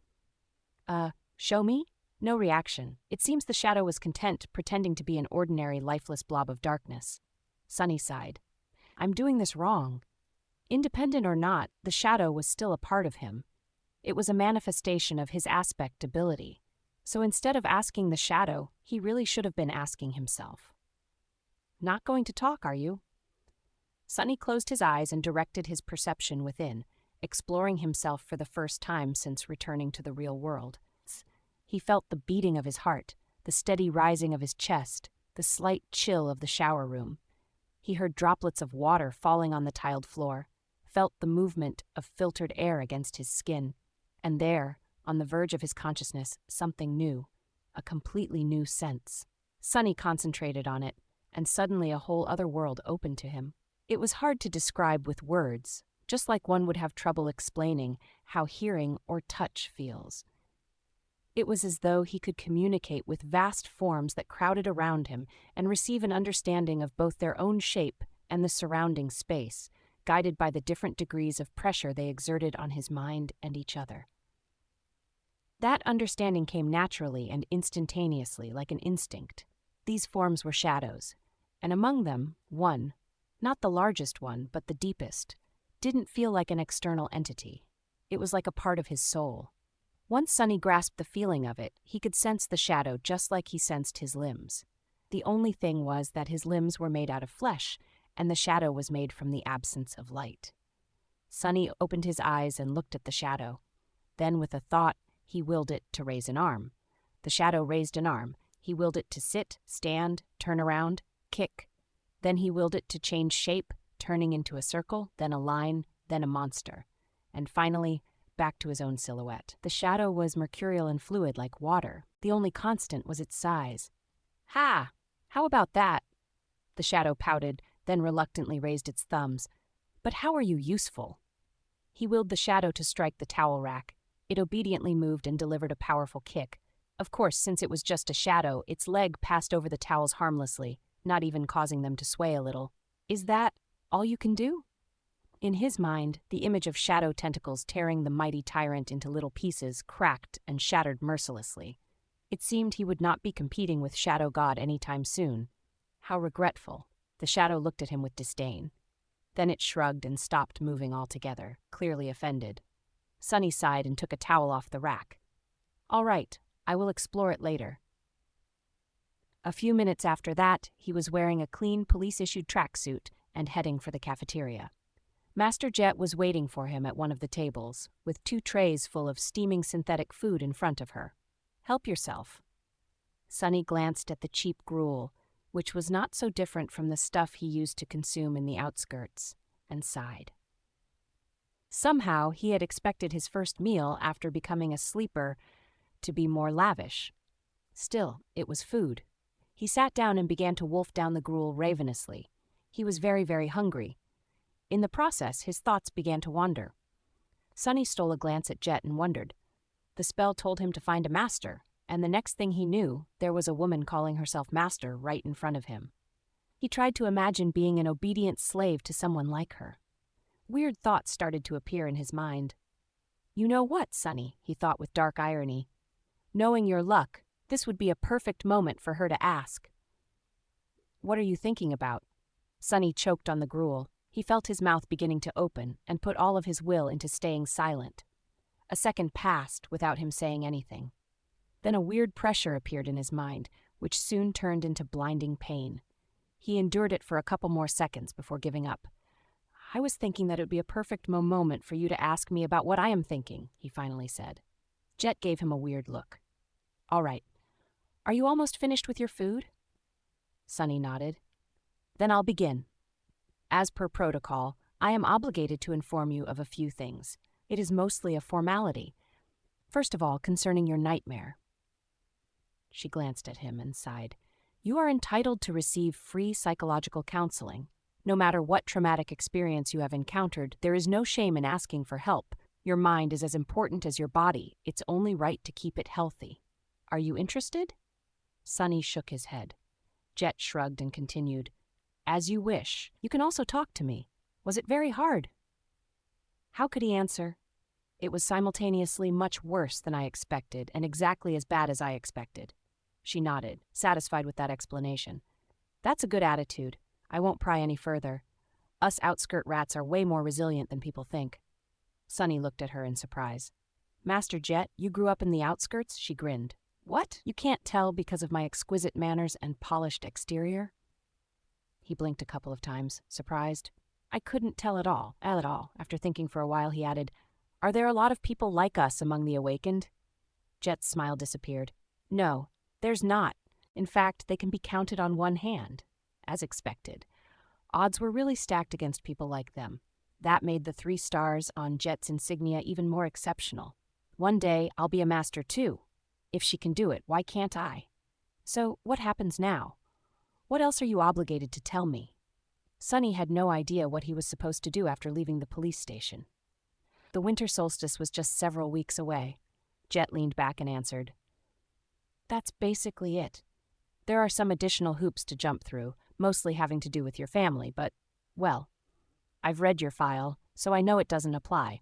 Show me? No reaction. It seems the shadow was content, pretending to be an ordinary, lifeless blob of darkness. Sunny sighed. I'm doing this wrong. Independent or not, the shadow was still a part of him. It was a manifestation of his aspect ability. So instead of asking the shadow, he really should have been asking himself. Not going to talk, are you?" Sunny closed his eyes and directed his perception within, exploring himself for the first time since returning to the real world. He felt the beating of his heart, the steady rising of his chest, the slight chill of the shower room. He heard droplets of water falling on the tiled floor, felt the movement of filtered air against his skin, and there, on the verge of his consciousness, something new, a completely new sense. Sunny concentrated on it, and suddenly a whole other world opened to him. It was hard to describe with words, just like one would have trouble explaining how hearing or touch feels. It was as though he could communicate with vast forms that crowded around him and receive an understanding of both their own shape and the surrounding space, guided by the different degrees of pressure they exerted on his mind and each other. That understanding came naturally and instantaneously, like an instinct. These forms were shadows, and among them, one, not the largest one, but the deepest, didn't feel like an external entity. It was like a part of his soul. Once Sunny grasped the feeling of it, he could sense the shadow just like he sensed his limbs. The only thing was that his limbs were made out of flesh, and the shadow was made from the absence of light. Sunny opened his eyes and looked at the shadow. Then, with a thought, he willed it to raise an arm. The shadow raised an arm. He willed it to sit, stand, turn around, kick. Then he willed it to change shape, turning into a circle, then a line, then a monster. And finally, back to his own silhouette. The shadow was mercurial and fluid like water. The only constant was its size. "Ha! How about that?" The shadow pouted, then reluctantly raised its thumbs. "But how are you useful?" He willed the shadow to strike the towel rack. It obediently moved and delivered a powerful kick. Of course, since it was just a shadow, its leg passed over the towels harmlessly, not even causing them to sway a little. "Is that all you can do?" In his mind, the image of shadow tentacles tearing the mighty tyrant into little pieces cracked and shattered mercilessly. It seemed he would not be competing with Shadow God anytime soon. How regretful. The shadow looked at him with disdain. Then it shrugged and stopped moving altogether, clearly offended. Sunny sighed and took a towel off the rack. "All right, I will explore it later." A few minutes after that, he was wearing a clean police-issued tracksuit and heading for the cafeteria. Master Jet was waiting for him at one of the tables, with 2 trays full of steaming synthetic food in front of her. "Help yourself." Sunny glanced at the cheap gruel, which was not so different from the stuff he used to consume in the outskirts, and sighed. Somehow, he had expected his first meal after becoming a sleeper to be more lavish. Still, it was food. He sat down and began to wolf down the gruel ravenously. He was very, very hungry. In the process, his thoughts began to wander. Sunny stole a glance at Jet and wondered. The spell told him to find a master, and the next thing he knew, there was a woman calling herself master right in front of him. He tried to imagine being an obedient slave to someone like her. Weird thoughts started to appear in his mind. "You know what, Sunny?" he thought with dark irony. "Knowing your luck, this would be a perfect moment for her to ask." "What are you thinking about?" Sunny choked on the gruel. He felt his mouth beginning to open and put all of his will into staying silent. A second passed without him saying anything. Then a weird pressure appeared in his mind, which soon turned into blinding pain. He endured it for a couple more seconds before giving up. "I was thinking that it would be a perfect moment for you to ask me about what I am thinking," he finally said. Jet gave him a weird look. "All right. Are you almost finished with your food?" Sunny nodded. "Then I'll begin. As per protocol, I am obligated to inform you of a few things. It is mostly a formality. First of all, concerning your nightmare." She glanced at him and sighed. "You are entitled to receive free psychological counseling. No matter what traumatic experience you have encountered, there is no shame in asking for help. Your mind is as important as your body. It's only right to keep it healthy. Are you interested?" Sunny shook his head. Jet shrugged and continued. "As you wish. You can also talk to me. Was it very hard?" How could he answer? It was simultaneously much worse than I expected and exactly as bad as I expected. She nodded, satisfied with that explanation. "That's a good attitude. I won't pry any further. Us outskirt rats are way more resilient than people think." Sunny looked at her in surprise. "Master Jet, you grew up in the outskirts?" She grinned. "What? You can't tell because of my exquisite manners and polished exterior?" He blinked a couple of times, surprised. I couldn't tell at all. After thinking for a while, he added, Are there a lot of people like us among the awakened? Jet's smile disappeared. No, there's not. In fact, they can be counted on one hand. As expected. Odds were really stacked against people like them. That made the 3 stars on Jet's insignia even more exceptional. One day, I'll be a master too. If she can do it, why can't I? So, what happens now? What else are you obligated to tell me? Sunny had no idea what he was supposed to do after leaving the police station. The winter solstice was just several weeks away. Jet leaned back and answered, That's basically it. There are some additional hoops to jump through, mostly having to do with your family, but, well, I've read your file, so I know it doesn't apply.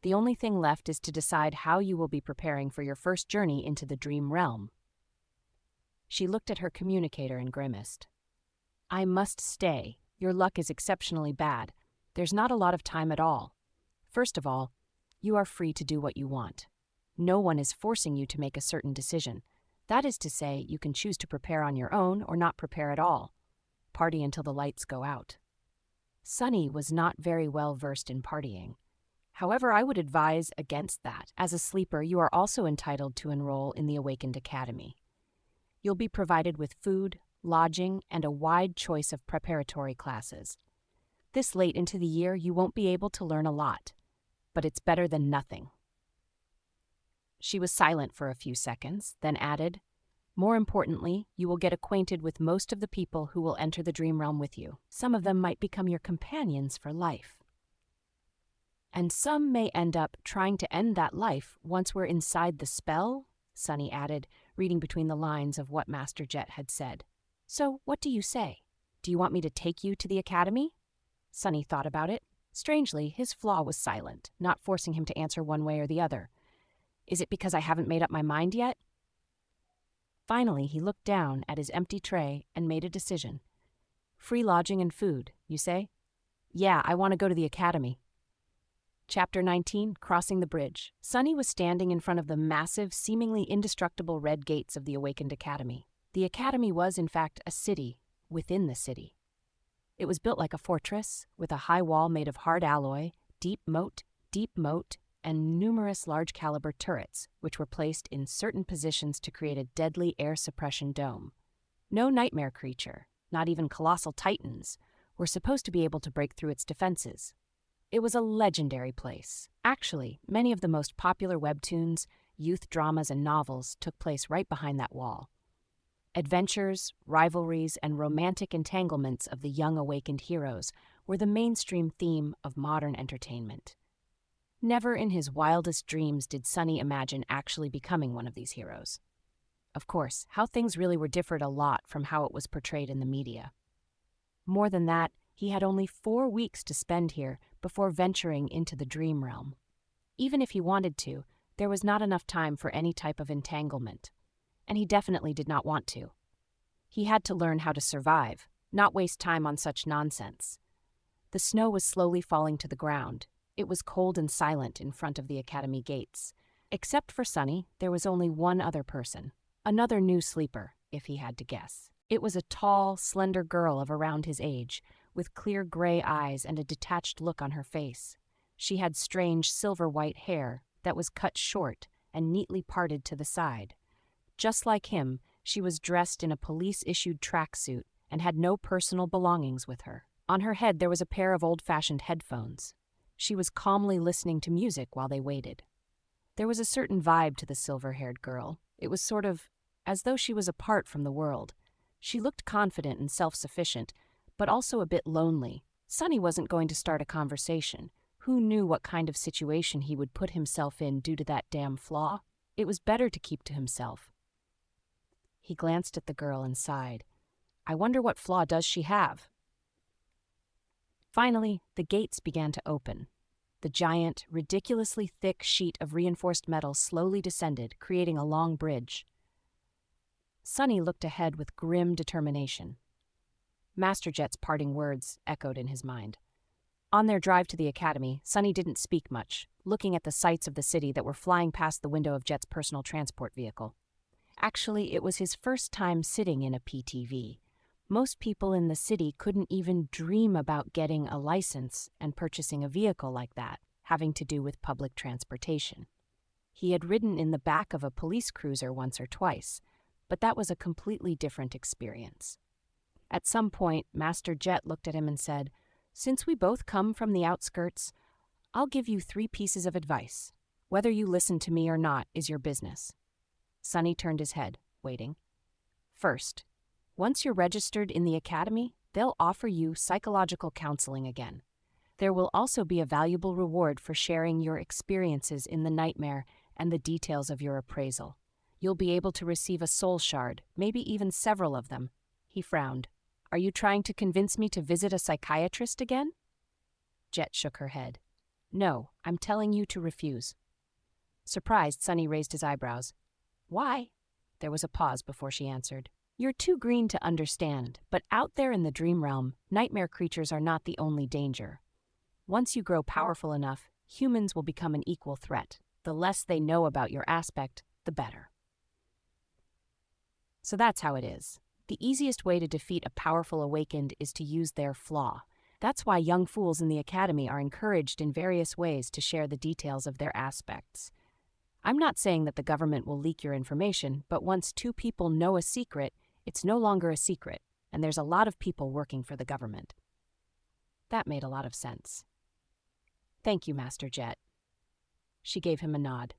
The only thing left is to decide how you will be preparing for your first journey into the dream realm. She looked at her communicator and grimaced. I must stay. Your luck is exceptionally bad. There's not a lot of time at all. First of all, you are free to do what you want. No one is forcing you to make a certain decision. That is to say, you can choose to prepare on your own or not prepare at all. Party until the lights go out. Sunny was not very well versed in partying. However, I would advise against that. As a sleeper, you are also entitled to enroll in the Awakened Academy. You'll be provided with food, lodging, and a wide choice of preparatory classes. This late into the year, you won't be able to learn a lot, but it's better than nothing. She was silent for a few seconds, then added, More importantly, you will get acquainted with most of the people who will enter the dream realm with you. Some of them might become your companions for life. And some may end up trying to end that life once we're inside the spell, Sunny added, reading between the lines of what Master Jet had said. So, what do you say? Do you want me to take you to the academy? Sunny thought about it. Strangely, his flaw was silent, not forcing him to answer one way or the other. Is it because I haven't made up my mind yet? Finally, he looked down at his empty tray and made a decision. Free lodging and food, you say? Yeah, I want to go to the academy. Chapter 19, Crossing the Bridge. Sunny was standing in front of the massive, seemingly indestructible red gates of the Awakened Academy. The academy was, in fact, a city within the city. It was built like a fortress, with a high wall made of hard alloy, deep moat, and numerous large-caliber turrets, which were placed in certain positions to create a deadly air suppression dome. No nightmare creature, not even colossal titans, were supposed to be able to break through its defenses. It was a legendary place. Actually, many of the most popular webtoons, youth dramas, and novels took place right behind that wall. Adventures, rivalries, and romantic entanglements of the young awakened heroes were the mainstream theme of modern entertainment. Never in his wildest dreams did Sunny imagine actually becoming one of these heroes. Of course, how things really were differed a lot from how it was portrayed in the media. More than that, he had only 4 weeks to spend here before venturing into the dream realm. Even if he wanted to, there was not enough time for any type of entanglement, and he definitely did not want to. He had to learn how to survive, not waste time on such nonsense. The snow was slowly falling to the ground. It was cold and silent in front of the academy gates. Except for Sunny, there was only one other person, another new sleeper, if he had to guess. It was a tall, slender girl of around his age, with clear gray eyes and a detached look on her face. She had strange silver-white hair that was cut short and neatly parted to the side. Just like him, she was dressed in a police-issued tracksuit and had no personal belongings with her. On her head there was a pair of old-fashioned headphones. She was calmly listening to music while they waited. There was a certain vibe to the silver-haired girl. It was sort of as though she was apart from the world. She looked confident and self-sufficient, but also a bit lonely. Sunny wasn't going to start a conversation. Who knew what kind of situation he would put himself in due to that damn flaw? It was better to keep to himself. He glanced at the girl and sighed. I wonder what flaw does she have? Finally, the gates began to open. The giant, ridiculously thick sheet of reinforced metal slowly descended, creating a long bridge. Sunny looked ahead with grim determination. Master Jet's parting words echoed in his mind. On their drive to the academy, Sunny didn't speak much, looking at the sights of the city that were flying past the window of Jet's personal transport vehicle. Actually, it was his first time sitting in a PTV. Most people in the city couldn't even dream about getting a license and purchasing a vehicle like that, having to do with public transportation. He had ridden in the back of a police cruiser once or twice, but that was a completely different experience. At some point, Master Jet looked at him and said, "Since we both come from the outskirts, I'll give you 3 pieces of advice. Whether you listen to me or not is your business." Sonny turned his head, waiting. First, once you're registered in the academy, they'll offer you psychological counseling again. There will also be a valuable reward for sharing your experiences in the nightmare and the details of your appraisal. You'll be able to receive a soul shard, maybe even several of them. He frowned. "Are you trying to convince me to visit a psychiatrist again?" Jet shook her head. "No, I'm telling you to refuse." Surprised, Sonny raised his eyebrows. "Why?" There was a pause before she answered. "You're too green to understand, but out there in the dream realm, nightmare creatures are not the only danger. Once you grow powerful enough, humans will become an equal threat. The less they know about your aspect, the better." So that's how it is. The easiest way to defeat a powerful awakened is to use their flaw. That's why young fools in the academy are encouraged in various ways to share the details of their aspects. I'm not saying that the government will leak your information, but once 2 people know a secret, it's no longer a secret, and there's a lot of people working for the government. That made a lot of sense. "Thank you, Master Jet." She gave him a nod.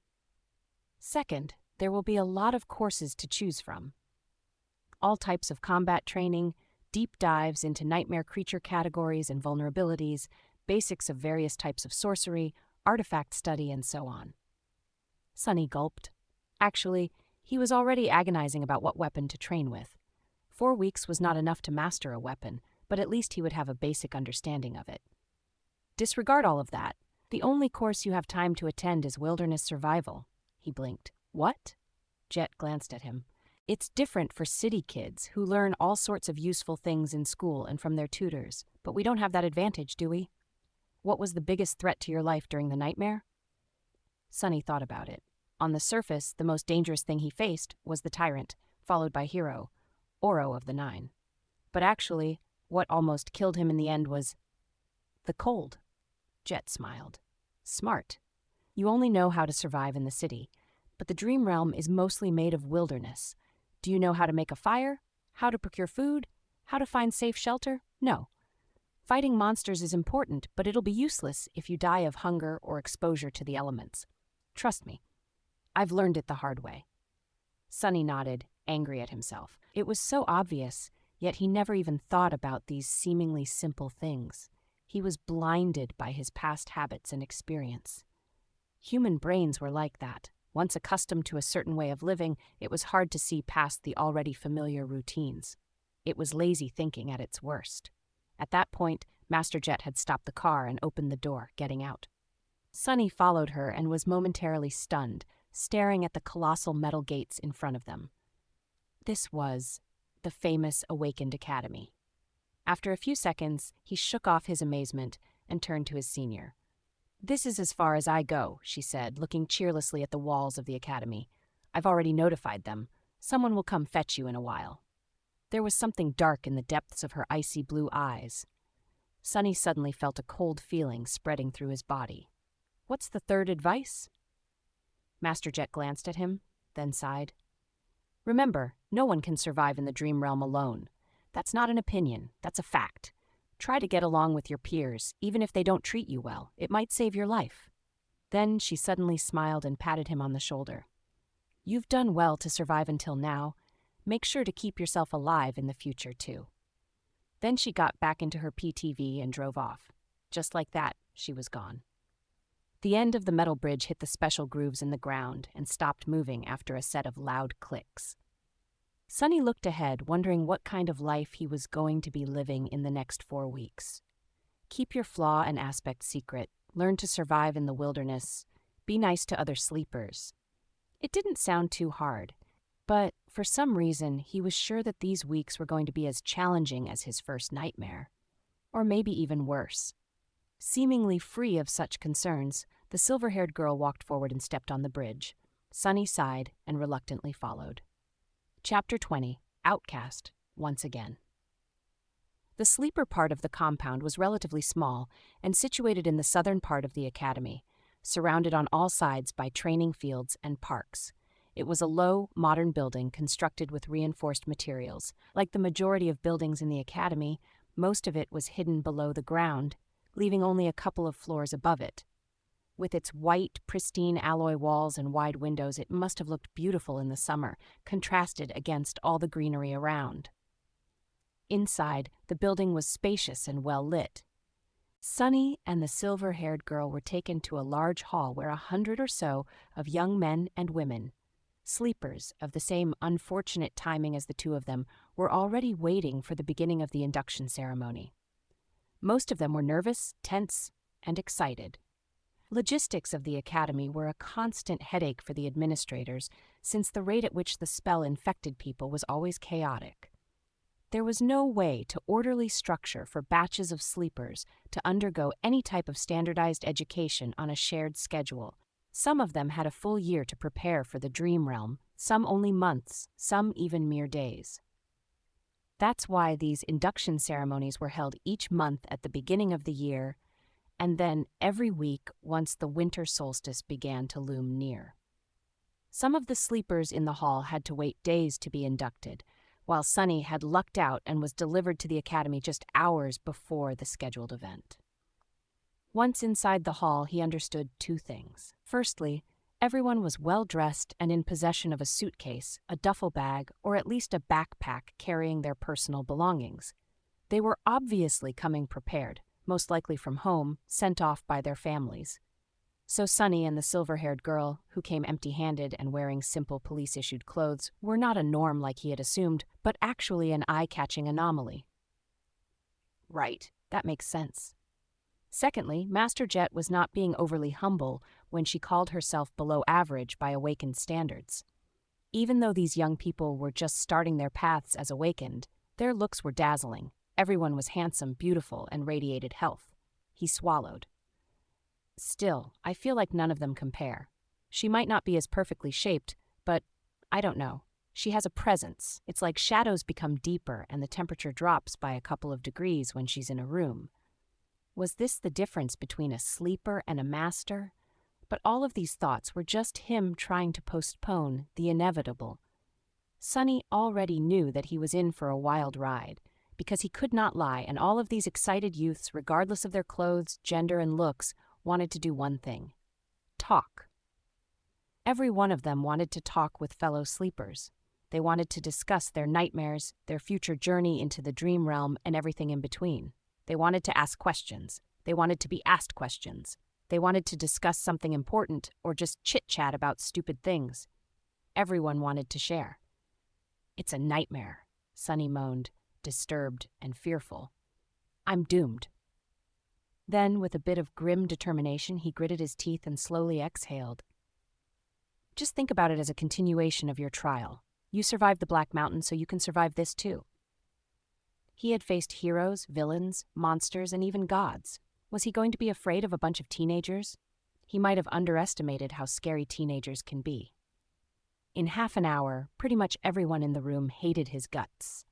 "Second, there will be a lot of courses to choose from. All types of combat training, deep dives into nightmare creature categories and vulnerabilities, basics of various types of sorcery, artifact study, and so on." Sonny gulped. Actually, he was already agonizing about what weapon to train with. 4 weeks was not enough to master a weapon, but at least he would have a basic understanding of it. "Disregard all of that. The only course you have time to attend is wilderness survival." He blinked. "What?" Jet glanced at him. "It's different for city kids who learn all sorts of useful things in school and from their tutors, but we don't have that advantage, do we? What was the biggest threat to your life during the nightmare?" Sonny thought about it. On the surface, the most dangerous thing he faced was the tyrant, followed by Hero, Oro of the 9. But actually, what almost killed him in the end was the cold. Jet smiled. "Smart. You only know how to survive in the city, but the dream realm is mostly made of wilderness. Do you know how to make a fire? How to procure food? How to find safe shelter? No. Fighting monsters is important, but it'll be useless if you die of hunger or exposure to the elements. Trust me. I've learned it the hard way." Sonny nodded, angry at himself. It was so obvious, yet he never even thought about these seemingly simple things. He was blinded by his past habits and experience. Human brains were like that. Once accustomed to a certain way of living, it was hard to see past the already familiar routines. It was lazy thinking at its worst. At that point, Master Jet had stopped the car and opened the door, getting out. Sonny followed her and was momentarily stunned, staring at the colossal metal gates in front of them. This was the famous Awakened Academy. After a few seconds, he shook off his amazement and turned to his senior. "This is as far as I go," she said, looking cheerlessly at the walls of the academy. "I've already notified them. Someone will come fetch you in a while." There was something dark in the depths of her icy blue eyes. Sonny suddenly felt a cold feeling spreading through his body. "What's the third advice?" Master Jet glanced at him, then sighed. "Remember, no one can survive in the dream realm alone. That's not an opinion, that's a fact. Try to get along with your peers, even if they don't treat you well. It might save your life." Then she suddenly smiled and patted him on the shoulder. "You've done well to survive until now. Make sure to keep yourself alive in the future, too." Then she got back into her PTV and drove off. Just like that, she was gone. The end of the metal bridge hit the special grooves in the ground and stopped moving after a set of loud clicks. Sonny looked ahead, wondering what kind of life he was going to be living in the next 4 weeks. Keep your flaw and aspect secret, learn to survive in the wilderness, be nice to other sleepers. It didn't sound too hard, but for some reason he was sure that these weeks were going to be as challenging as his first nightmare, or maybe even worse. Seemingly free of such concerns, the silver-haired girl walked forward and stepped on the bridge. Sonny sighed and reluctantly followed. Chapter 20. Outcast, once again. The sleeper part of the compound was relatively small and situated in the southern part of the academy, surrounded on all sides by training fields and parks. It was a low, modern building constructed with reinforced materials. Like the majority of buildings in the academy, most of it was hidden below the ground, leaving only a couple of floors above it. With its white, pristine alloy walls and wide windows, it must have looked beautiful in the summer, contrasted against all the greenery around. Inside, the building was spacious and well lit. Sunny and the silver-haired girl were taken to a large hall where 100 or so of young men and women, sleepers of the same unfortunate timing as the two of them, were already waiting for the beginning of the induction ceremony. Most of them were nervous, tense, and excited. Logistics of the academy were a constant headache for the administrators, since the rate at which the spell infected people was always chaotic. There was no way to orderly structure for batches of sleepers to undergo any type of standardized education on a shared schedule. Some of them had a full year to prepare for the dream realm, some only months, some even mere days. That's why these induction ceremonies were held each month at the beginning of the year, and then every week once the winter solstice began to loom near. Some of the sleepers in the hall had to wait days to be inducted, while Sunny had lucked out and was delivered to the academy just hours before the scheduled event. Once inside the hall, he understood two things. Firstly, everyone was well-dressed and in possession of a suitcase, a duffel bag, or at least a backpack carrying their personal belongings. They were obviously coming prepared, most likely from home, sent off by their families. So Sunny and the silver-haired girl, who came empty-handed and wearing simple police-issued clothes, were not a norm like he had assumed, but actually an eye-catching anomaly. Right, that makes sense. Secondly, Master Jet was not being overly humble when she called herself below average by awakened standards. Even though these young people were just starting their paths as awakened, their looks were dazzling. Everyone was handsome, beautiful, and radiated health. He swallowed. Still, I feel like none of them compare. She might not be as perfectly shaped, but I don't know. She has a presence. It's like shadows become deeper and the temperature drops by a couple of degrees when she's in a room. Was this the difference between a sleeper and a master? But all of these thoughts were just him trying to postpone the inevitable. Sunny already knew that he was in for a wild ride, because he could not lie, and all of these excited youths, regardless of their clothes, gender, and looks, wanted to do one thing: talk. Every one of them wanted to talk with fellow sleepers. They wanted to discuss their nightmares, their future journey into the dream realm, and everything in between. They wanted to ask questions. They wanted to be asked questions. They wanted to discuss something important or just chit-chat about stupid things. Everyone wanted to share. "It's a nightmare," Sunny moaned, disturbed and fearful. "I'm doomed." Then, with a bit of grim determination, he gritted his teeth and slowly exhaled. Just think about it as a continuation of your trial. You survived the Black Mountain, so you can survive this too. He had faced heroes, villains, monsters, and even gods. Was he going to be afraid of a bunch of teenagers? He might have underestimated how scary teenagers can be. In half an hour, pretty much everyone in the room hated his guts.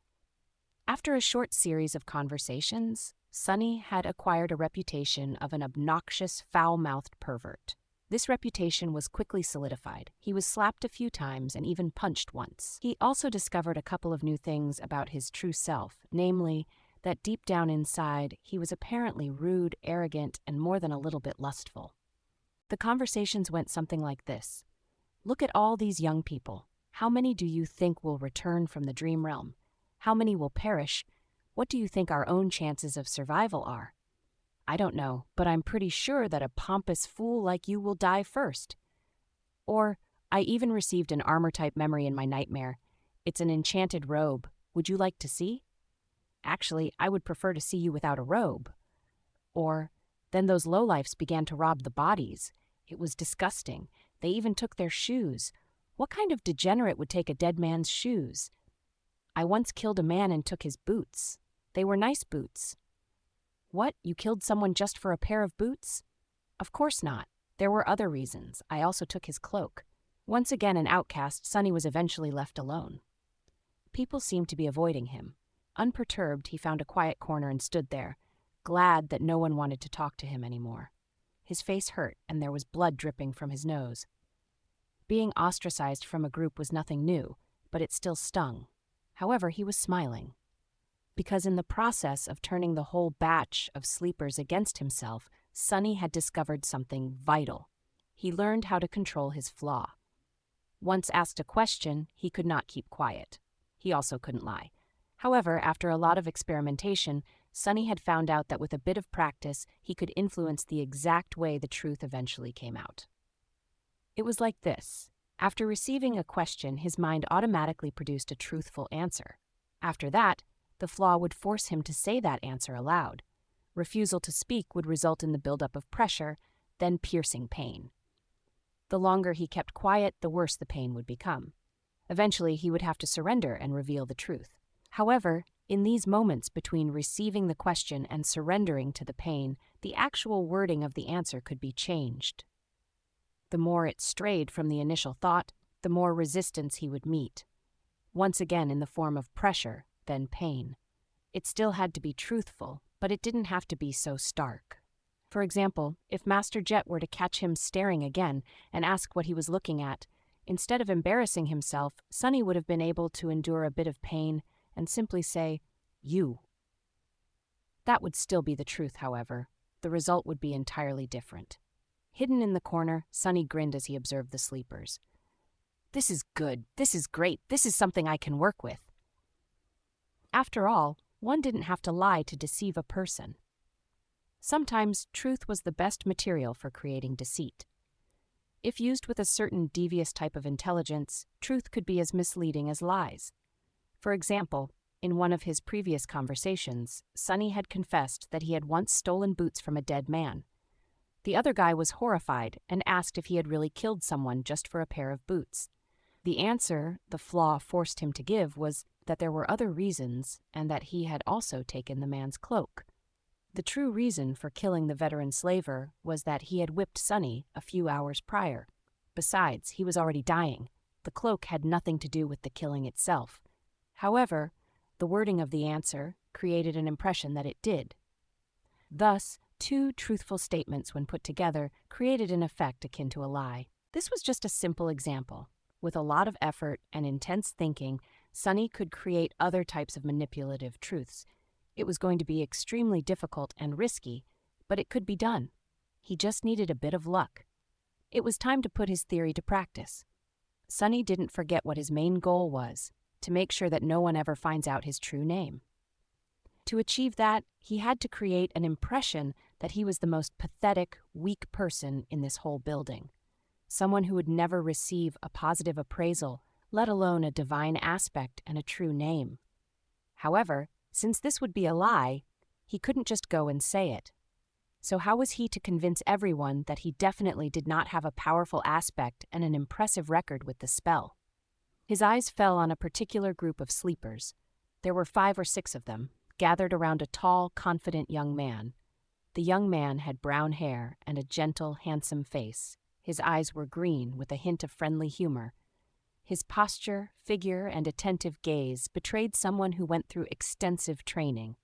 After a short series of conversations, Sunny had acquired a reputation of an obnoxious, foul-mouthed pervert. This reputation was quickly solidified. He was slapped a few times and even punched once. He also discovered a couple of new things about his true self, namely, that deep down inside, he was apparently rude, arrogant, and more than a little bit lustful. The conversations went something like this. "Look at all these young people. How many do you think will return from the dream realm? How many will perish? What do you think our own chances of survival are? I don't know, but I'm pretty sure that a pompous fool like you will die first." Or, "I even received an armor-type memory in my nightmare. It's an enchanted robe. Would you like to see? Actually, I would prefer to see you without a robe." Or, "Then those lowlifes began to rob the bodies. It was disgusting. They even took their shoes. What kind of degenerate would take a dead man's shoes? I once killed a man and took his boots. They were nice boots." "What, you killed someone just for a pair of boots?" "Of course not. There were other reasons. I also took his cloak." Once again an outcast, Sunny was eventually left alone. People seemed to be avoiding him. Unperturbed, he found a quiet corner and stood there, glad that no one wanted to talk to him anymore. His face hurt, and there was blood dripping from his nose. Being ostracized from a group was nothing new, but it still stung. However, he was smiling. Because in the process of turning the whole batch of sleepers against himself, Sonny had discovered something vital. He learned how to control his flaw. Once asked a question, he could not keep quiet. He also couldn't lie. However, after a lot of experimentation, Sonny had found out that with a bit of practice, he could influence the exact way the truth eventually came out. It was like this. After receiving a question, his mind automatically produced a truthful answer. After that, the flaw would force him to say that answer aloud. Refusal to speak would result in the buildup of pressure, then piercing pain. The longer he kept quiet, the worse the pain would become. Eventually, he would have to surrender and reveal the truth. However, in these moments between receiving the question and surrendering to the pain, the actual wording of the answer could be changed. The more it strayed from the initial thought, the more resistance he would meet. Once again in the form of pressure, then pain. It still had to be truthful, but it didn't have to be so stark. For example, if Master Jet were to catch him staring again and ask what he was looking at, instead of embarrassing himself, Sonny would have been able to endure a bit of pain and simply say, "You." That would still be the truth, however. The result would be entirely different. Hidden in the corner, Sonny grinned as he observed the sleepers. "This is good. This is great. This is something I can work with." After all, one didn't have to lie to deceive a person. Sometimes truth was the best material for creating deceit. If used with a certain devious type of intelligence, truth could be as misleading as lies. For example, in one of his previous conversations, Sonny had confessed that he had once stolen boots from a dead man. The other guy was horrified and asked if he had really killed someone just for a pair of boots. The answer the flaw forced him to give was that there were other reasons and that he had also taken the man's cloak. The true reason for killing the veteran slaver was that he had whipped Sonny a few hours prior. Besides, he was already dying. The cloak had nothing to do with the killing itself. However, the wording of the answer created an impression that it did. Thus, two truthful statements when put together created an effect akin to a lie. This was just a simple example. With a lot of effort and intense thinking, Sonny could create other types of manipulative truths. It was going to be extremely difficult and risky, but it could be done. He just needed a bit of luck. It was time to put his theory to practice. Sonny didn't forget what his main goal was, to make sure that no one ever finds out his true name. To achieve that, he had to create an impression that he was the most pathetic, weak person in this whole building. Someone who would never receive a positive appraisal, let alone a divine aspect and a true name. However, since this would be a lie, he couldn't just go and say it. So how was he to convince everyone that he definitely did not have a powerful aspect and an impressive record with the spell? His eyes fell on a particular group of sleepers. There were 5 or 6 of them, gathered around a tall, confident young man. The young man had brown hair and a gentle, handsome face. His eyes were green with a hint of friendly humor. His posture, figure, and attentive gaze betrayed someone who went through extensive training.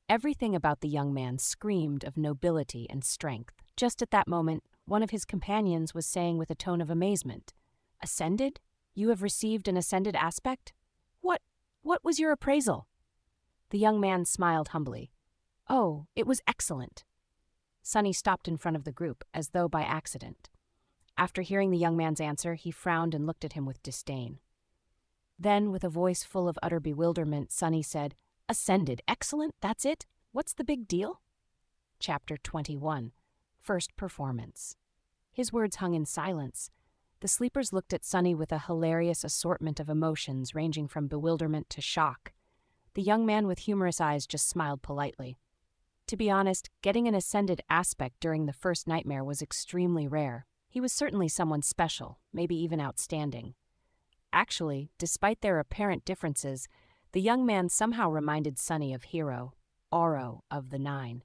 Everything about the young man screamed of nobility and strength. Just at that moment, one of his companions was saying with a tone of amazement, "Ascended? You have received an ascended aspect? What was your appraisal?" The young man smiled humbly. "Oh, it was excellent." Sonny stopped in front of the group, as though by accident. After hearing the young man's answer, he frowned and looked at him with disdain. Then, with a voice full of utter bewilderment, Sonny said, "Ascended, excellent, that's it? What's the big deal?" Chapter 21. First Performance. His words hung in silence. The sleepers looked at Sonny with a hilarious assortment of emotions ranging from bewilderment to shock. The young man with humorous eyes just smiled politely. To be honest, getting an ascended aspect during the first nightmare was extremely rare. He was certainly someone special, maybe even outstanding. Actually, despite their apparent differences, the young man somehow reminded Sonny of Hero, Oro of the Nine.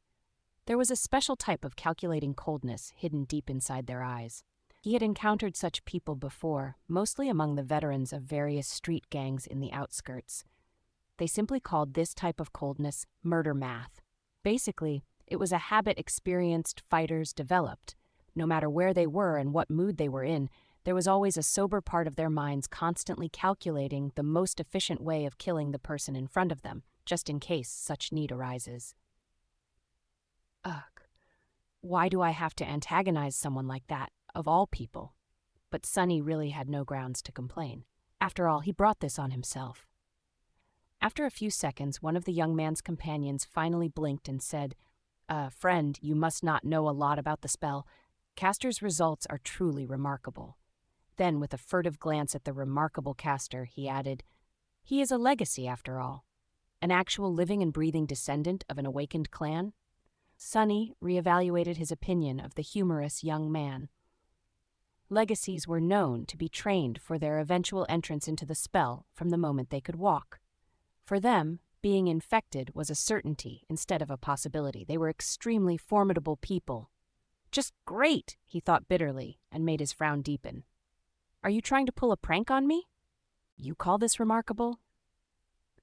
There was a special type of calculating coldness hidden deep inside their eyes. He had encountered such people before, mostly among the veterans of various street gangs in the outskirts. They simply called this type of coldness murder math. Basically, it was a habit experienced fighters developed. No matter where they were and what mood they were in, there was always a sober part of their minds constantly calculating the most efficient way of killing the person in front of them, just in case such need arises. Ugh. Why do I have to antagonize someone like that, of all people? But Sonny really had no grounds to complain. After all, he brought this on himself. After a few seconds, one of the young man's companions finally blinked and said, "Friend, you must not know a lot about the spell. Caster's results are truly remarkable." Then, with a furtive glance at the remarkable caster, he added, "He is a legacy, after all. An actual living and breathing descendant of an awakened clan." Sonny reevaluated his opinion of the humorous young man. Legacies were known to be trained for their eventual entrance into the spell from the moment they could walk. For them, being infected was a certainty instead of a possibility. They were extremely formidable people. "Just great," he thought bitterly, and made his frown deepen. "Are you trying to pull a prank on me? You call this remarkable?"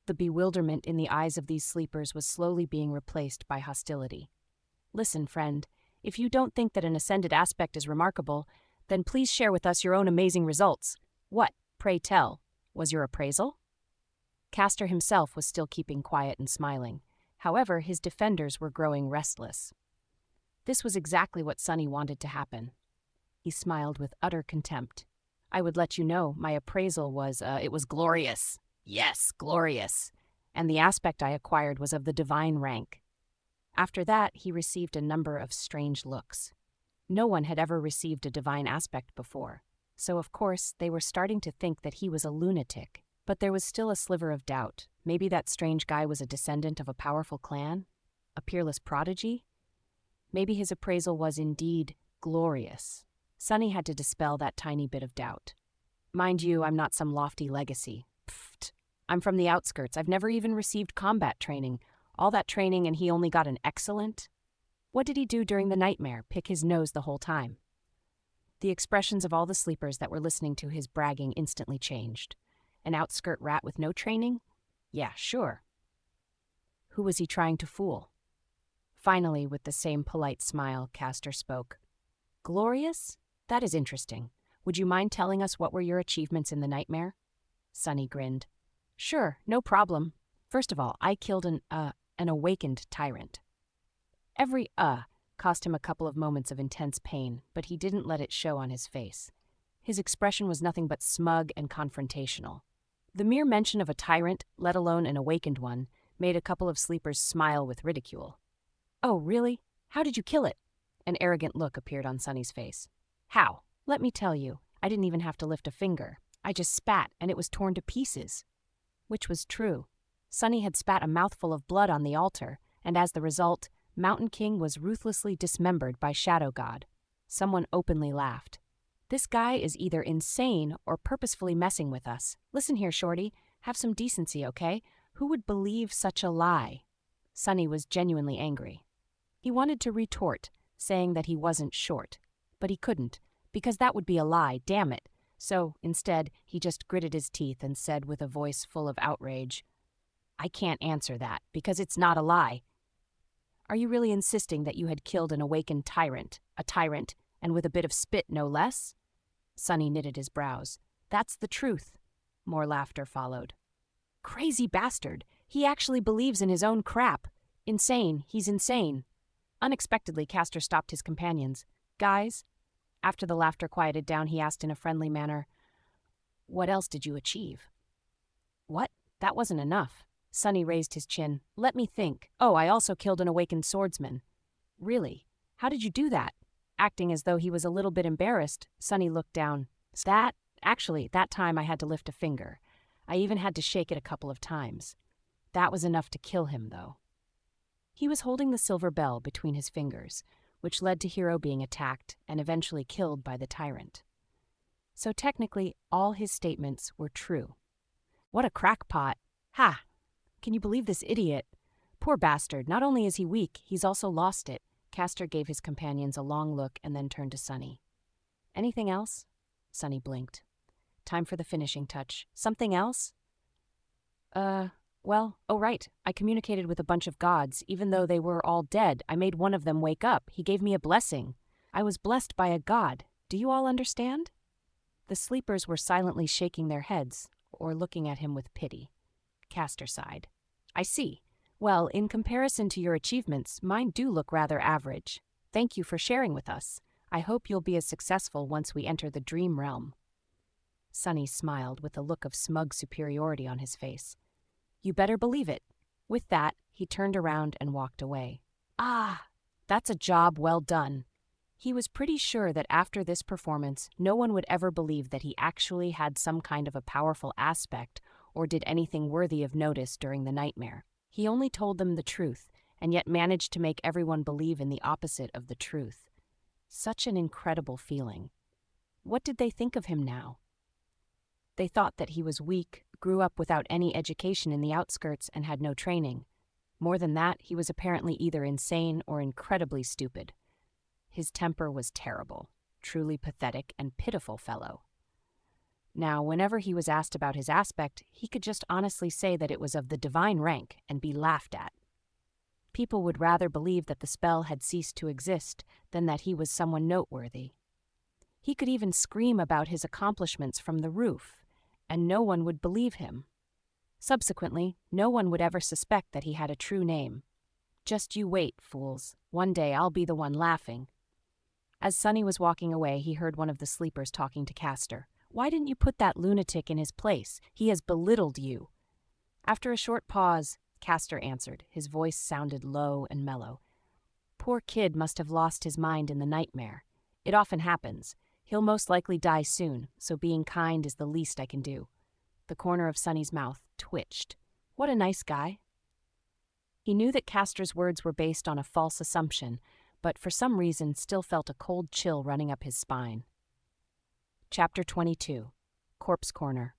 The bewilderment in the eyes of these sleepers was slowly being replaced by hostility. "Listen, friend, if you don't think that an ascended aspect is remarkable, then please share with us your own amazing results. What, pray tell, was your appraisal?" Castor himself was still keeping quiet and smiling. However, his defenders were growing restless. This was exactly what Sonny wanted to happen. He smiled with utter contempt. "I would let you know, my appraisal was, it was glorious. Yes, glorious. And the aspect I acquired was of the divine rank." After that, he received a number of strange looks. No one had ever received a divine aspect before, so of course they were starting to think that he was a lunatic. But there was still a sliver of doubt. Maybe that strange guy was a descendant of a powerful clan? A peerless prodigy? Maybe his appraisal was indeed glorious. Sonny had to dispel that tiny bit of doubt. "Mind you, I'm not some lofty legacy. Pfft. I'm from the outskirts. I've never even received combat training. All that training and he only got an excellent? What did he do during the nightmare? Pick his nose the whole time?" The expressions of all the sleepers that were listening to his bragging instantly changed. An outskirt rat with no training? Yeah, sure. Who was he trying to fool? Finally, with the same polite smile, Castor spoke. "Glorious? That is interesting. Would you mind telling us what were your achievements in the nightmare?" Sonny grinned. "Sure, no problem. First of all, I killed an awakened tyrant." Every cost him a couple of moments of intense pain, but he didn't let it show on his face. His expression was nothing but smug and confrontational. The mere mention of a tyrant, let alone an awakened one, made a couple of sleepers smile with ridicule. "Oh, really? How did you kill it?" An arrogant look appeared on Sonny's face. "How? Let me tell you. I didn't even have to lift a finger. I just spat, and it was torn to pieces." Which was true. Sonny had spat a mouthful of blood on the altar, and as the result, Mountain King was ruthlessly dismembered by Shadow God. Someone openly laughed. "This guy is either insane or purposefully messing with us. Listen here, Shorty. Have some decency, okay? Who would believe such a lie?" Sonny was genuinely angry. He wanted to retort, saying that he wasn't short. But he couldn't, because that would be a lie, damn it. So, instead, he just gritted his teeth and said with a voice full of outrage, "I can't answer that, because it's not a lie." "Are you really insisting that you had killed an awakened tyrant, and with a bit of spit, no less?" Sonny knitted his brows. "That's the truth." More laughter followed. "Crazy bastard. He actually believes in his own crap. Insane. He's insane." Unexpectedly, Castor stopped his companions. "Guys?" After the laughter quieted down, he asked in a friendly manner, "What else did you achieve?" "What? That wasn't enough." Sonny raised his chin. "Let me think. Oh, I also killed an awakened swordsman." "Really? How did you do that?" Acting as though he was a little bit embarrassed, Sonny looked down. That time I had to lift a finger. I even had to shake it a couple of times. That was enough to kill him, though." He was holding the silver bell between his fingers, which led to Hero being attacked and eventually killed by the tyrant. So technically, all his statements were true. What a crackpot. Ha! Can you believe this idiot? Poor bastard, not only is he weak, he's also lost it. Castor gave his companions a long look and then turned to Sonny. "Anything else?" Sonny blinked. "Time for the finishing touch. Something else?" Well, oh right, I communicated with a bunch of gods, even though they were all dead. I made one of them wake up. He gave me a blessing. I was blessed by a god. Do you all understand? The sleepers were silently shaking their heads, or looking at him with pity. Castor sighed. I see. Well, in comparison to your achievements, mine do look rather average. Thank you for sharing with us. I hope you'll be as successful once we enter the dream realm. Sunny smiled with a look of smug superiority on his face. You better believe it. With that, he turned around and walked away. Ah, that's a job well done. He was pretty sure that after this performance, no one would ever believe that he actually had some kind of a powerful aspect or did anything worthy of notice during the nightmare. He only told them the truth, and yet managed to make everyone believe in the opposite of the truth. Such an incredible feeling. What did they think of him now? They thought that he was weak, grew up without any education in the outskirts, and had no training. More than that, he was apparently either insane or incredibly stupid. His temper was terrible, truly pathetic and pitiful fellow. Now, whenever he was asked about his aspect, he could just honestly say that it was of the divine rank and be laughed at. People would rather believe that the spell had ceased to exist than that he was someone noteworthy. He could even scream about his accomplishments from the roof, and no one would believe him. Subsequently, no one would ever suspect that he had a true name. Just you wait, fools. One day I'll be the one laughing. As Sunny was walking away, he heard one of the sleepers talking to Castor. Why didn't you put that lunatic in his place? He has belittled you. After a short pause, Castor answered. His voice sounded low and mellow. Poor kid must have lost his mind in the nightmare. It often happens. He'll most likely die soon, so being kind is the least I can do. The corner of Sunny's mouth twitched. What a nice guy. He knew that Castor's words were based on a false assumption, but for some reason still felt a cold chill running up his spine. Chapter 22. Corpse Corner.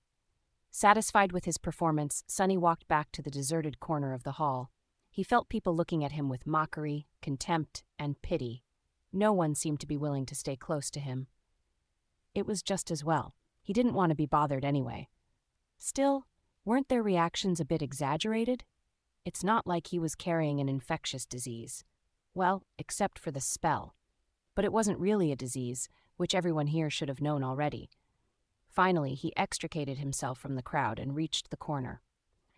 Satisfied with his performance, Sunny walked back to the deserted corner of the hall. He felt people looking at him with mockery, contempt, and pity. No one seemed to be willing to stay close to him. It was just as well. He didn't want to be bothered anyway. Still, weren't their reactions a bit exaggerated? It's not like he was carrying an infectious disease. Well, except for the spell. But it wasn't really a disease, which everyone here should have known already. Finally, he extricated himself from the crowd and reached the corner.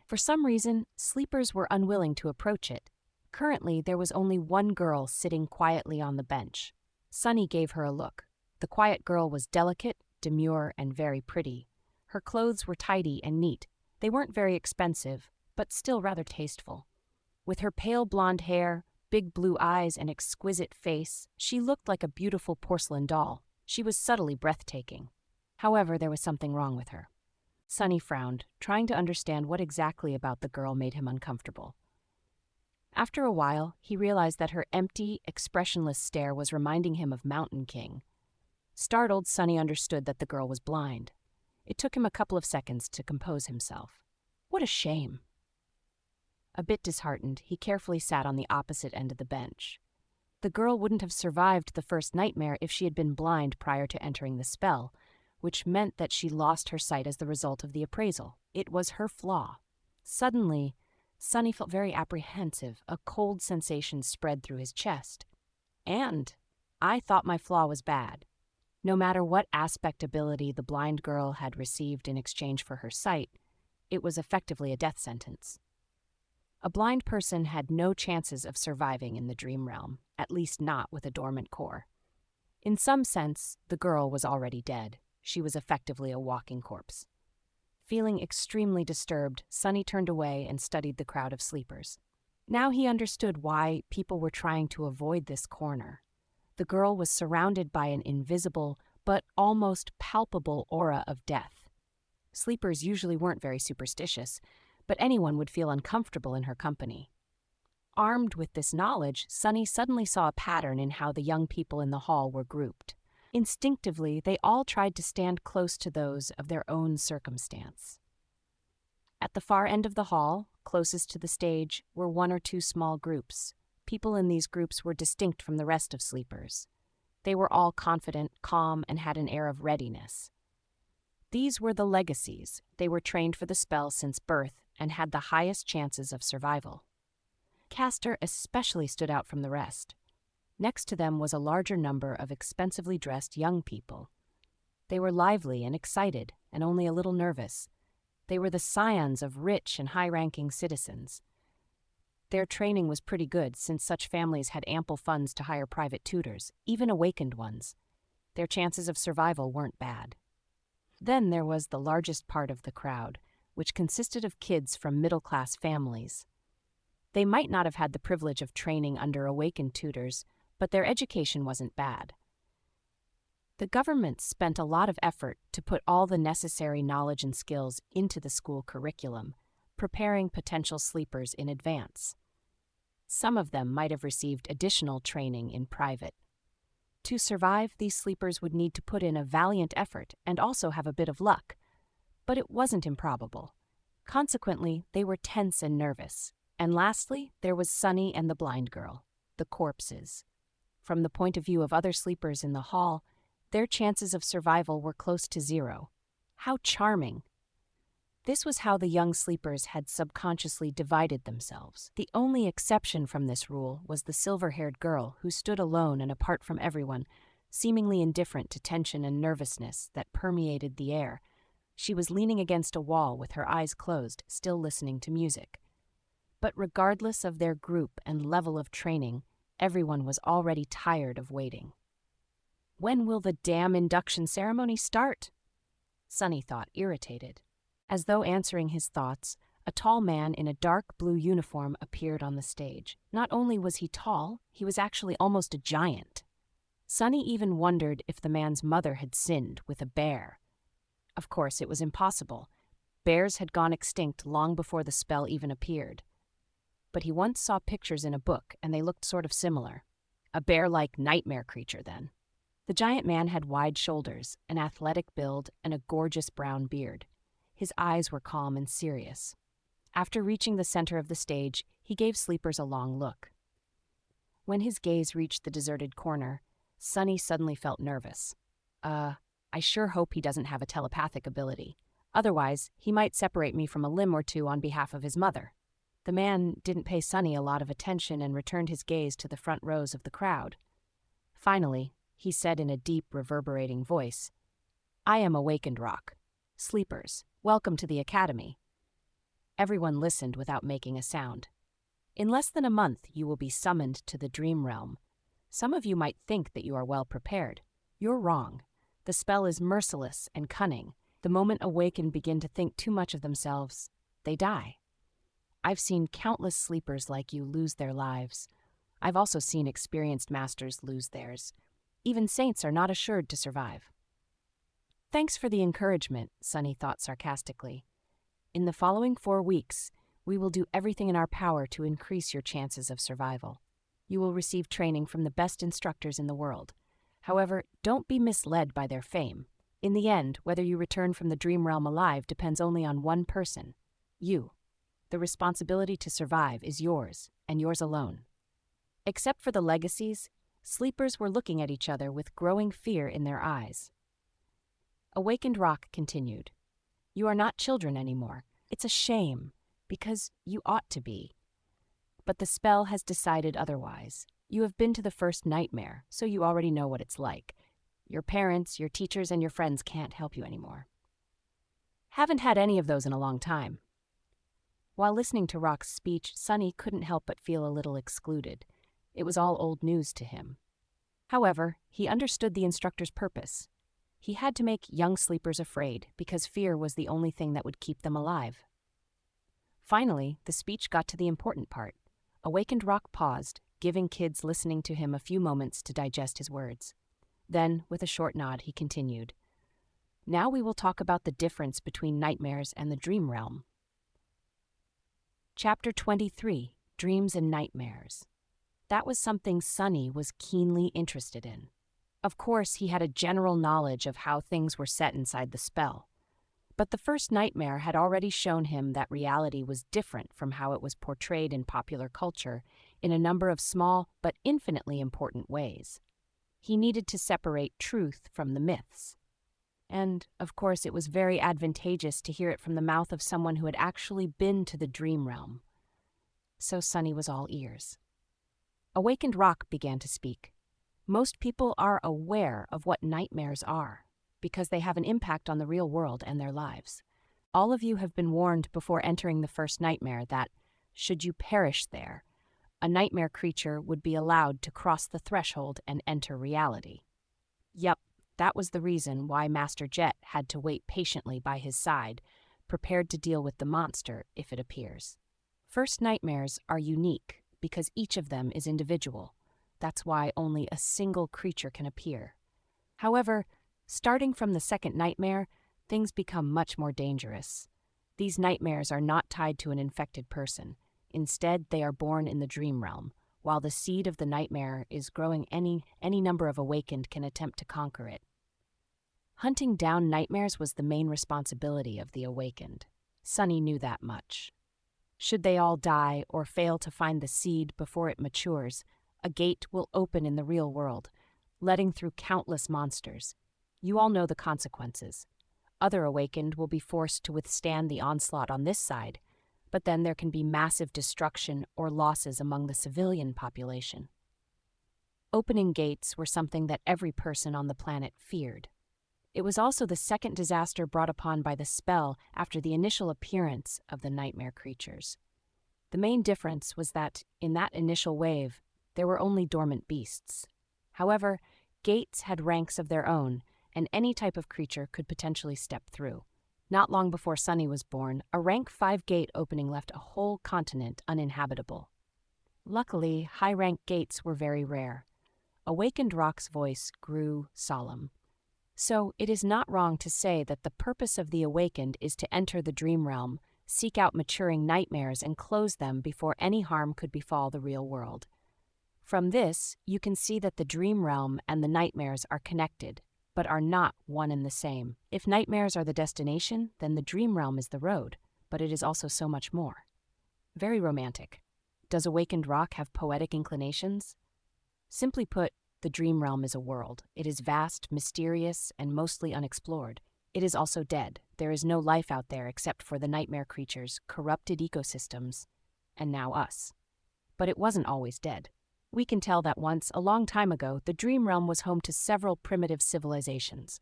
For some reason, sleepers were unwilling to approach it. Currently, there was only one girl sitting quietly on the bench. Sunny gave her a look. The quiet girl was delicate, demure, and very pretty. Her clothes were tidy and neat. They weren't very expensive, but still rather tasteful. With her pale blonde hair, big blue eyes, and exquisite face, she looked like a beautiful porcelain doll. She was subtly breathtaking. However, there was something wrong with her. Sunny frowned, trying to understand what exactly about the girl made him uncomfortable. After a while, he realized that her empty, expressionless stare was reminding him of Mountain King. Startled, Sunny understood that the girl was blind. It took him a couple of seconds to compose himself. What a shame. A bit disheartened, he carefully sat on the opposite end of the bench. The girl wouldn't have survived the first nightmare if she had been blind prior to entering the spell, which meant that she lost her sight as the result of the appraisal. It was her flaw. Suddenly, Sunny felt very apprehensive. A cold sensation spread through his chest. And I thought my flaw was bad. No matter what aspect ability the blind girl had received in exchange for her sight, it was effectively a death sentence. A blind person had no chances of surviving in the dream realm, at least not with a dormant core. In some sense, the girl was already dead. She was effectively a walking corpse. Feeling extremely disturbed, Sunny turned away and studied the crowd of sleepers. Now he understood why people were trying to avoid this corner. The girl was surrounded by an invisible, but almost palpable aura of death. Sleepers usually weren't very superstitious, but anyone would feel uncomfortable in her company. Armed with this knowledge, Sunny suddenly saw a pattern in how the young people in the hall were grouped. Instinctively, they all tried to stand close to those of their own circumstance. At the far end of the hall, closest to the stage, were one or two small groups. People in these groups were distinct from the rest of sleepers. They were all confident, calm, and had an air of readiness. These were the legacies. They were trained for the spell since birth and had the highest chances of survival. Castor especially stood out from the rest. Next to them was a larger number of expensively dressed young people. They were lively and excited, and only a little nervous. They were the scions of rich and high-ranking citizens. Their training was pretty good, since such families had ample funds to hire private tutors, even awakened ones. Their chances of survival weren't bad. Then there was the largest part of the crowd, which consisted of kids from middle-class families. They might not have had the privilege of training under awakened tutors, but their education wasn't bad. The government spent a lot of effort to put all the necessary knowledge and skills into the school curriculum, preparing potential sleepers in advance. Some of them might have received additional training in private. To survive, these sleepers would need to put in a valiant effort and also have a bit of luck, but it wasn't improbable. Consequently, they were tense and nervous. And lastly, there was Sunny and the blind girl, the corpses. From the point of view of other sleepers in the hall, their chances of survival were close to zero. How charming! This was how the young sleepers had subconsciously divided themselves. The only exception from this rule was the silver-haired girl who stood alone and apart from everyone, seemingly indifferent to tension and nervousness that permeated the air. She was leaning against a wall with her eyes closed, still listening to music. But regardless of their group and level of training, everyone was already tired of waiting. When will the damn induction ceremony start? Sunny thought, irritated. As though answering his thoughts, a tall man in a dark blue uniform appeared on the stage. Not only was he tall, he was actually almost a giant. Sunny even wondered if the man's mother had sinned with a bear. Of course, it was impossible. Bears had gone extinct long before the spell even appeared. But he once saw pictures in a book, and they looked sort of similar. A bear-like nightmare creature, then. The giant man had wide shoulders, an athletic build, and a gorgeous brown beard. His eyes were calm and serious. After reaching the center of the stage, he gave sleepers a long look. When his gaze reached the deserted corner, Sunny suddenly felt nervous. I sure hope he doesn't have a telepathic ability. Otherwise, he might separate me from a limb or two on behalf of his mother. The man didn't pay Sunny a lot of attention and returned his gaze to the front rows of the crowd. Finally, he said in a deep, reverberating voice, "I am Awakened Rock. Sleepers, welcome to the Academy." Everyone listened without making a sound. In less than a month, you will be summoned to the Dream Realm. Some of you might think that you are well prepared. You're wrong. The spell is merciless and cunning. The moment Awakened begin to think too much of themselves, they die. I've seen countless sleepers like you lose their lives. I've also seen experienced masters lose theirs. Even saints are not assured to survive. Thanks for the encouragement, Sunny thought sarcastically. In the following 4 weeks, we will do everything in our power to increase your chances of survival. You will receive training from the best instructors in the world. However, don't be misled by their fame. In the end, whether you return from the Dream Realm alive depends only on one person, you. The responsibility to survive is yours, and yours alone. Except for the legacies, sleepers were looking at each other with growing fear in their eyes. Awakened Rock continued. You are not children anymore. It's a shame, because you ought to be. But the spell has decided otherwise. You have been to the first nightmare, so you already know what it's like. Your parents, your teachers, and your friends can't help you anymore. Haven't had any of those in a long time. While listening to Rock's speech, Sunny couldn't help but feel a little excluded. It was all old news to him. However, he understood the instructor's purpose. He had to make young sleepers afraid, because fear was the only thing that would keep them alive. Finally, the speech got to the important part. Awakened Rock paused, giving kids listening to him a few moments to digest his words. Then, with a short nod, he continued. Now we will talk about the difference between nightmares and the dream realm. Chapter 23, Dreams and Nightmares. That was something Sunny was keenly interested in. Of course, he had a general knowledge of how things were set inside the spell. But the first nightmare had already shown him that reality was different from how it was portrayed in popular culture in a number of small but infinitely important ways. He needed to separate truth from the myths. And, of course, it was very advantageous to hear it from the mouth of someone who had actually been to the dream realm. So Sunny was all ears. Awakened Rock began to speak. Most people are aware of what nightmares are, because they have an impact on the real world and their lives. All of you have been warned before entering the first nightmare that, should you perish there, a nightmare creature would be allowed to cross the threshold and enter reality. Yup, that was the reason why Master Jet had to wait patiently by his side, prepared to deal with the monster if it appears. First nightmares are unique because each of them is individual. That's why only a single creature can appear. However, starting from the second nightmare, things become much more dangerous. These nightmares are not tied to an infected person. Instead, they are born in the dream realm. While the seed of the nightmare is growing, any number of awakened can attempt to conquer it. Hunting down nightmares was the main responsibility of the awakened. Sunny knew that much. Should they all die or fail to find the seed before it matures, a gate will open in the real world, letting through countless monsters. You all know the consequences. Other awakened will be forced to withstand the onslaught on this side, but then there can be massive destruction or losses among the civilian population. Opening gates were something that every person on the planet feared. It was also the second disaster brought upon by the spell after the initial appearance of the nightmare creatures. The main difference was that, in that initial wave, there were only dormant beasts. However, gates had ranks of their own, and any type of creature could potentially step through. Not long before Sunny was born, a rank 5 gate opening left a whole continent uninhabitable. Luckily, high-rank gates were very rare. Awakened Rock's voice grew solemn. So, it is not wrong to say that the purpose of the awakened is to enter the dream realm, seek out maturing nightmares, and close them before any harm could befall the real world. From this, you can see that the dream realm and the nightmares are connected, but are not one and the same. If nightmares are the destination, then the dream realm is the road, but it is also so much more. Very romantic. Does Awakened Rock have poetic inclinations? Simply put, the dream realm is a world. It is vast, mysterious, and mostly unexplored. It is also dead. There is no life out there except for the nightmare creatures, corrupted ecosystems, and now us. But it wasn't always dead. We can tell that once, a long time ago, the dream realm was home to several primitive civilizations.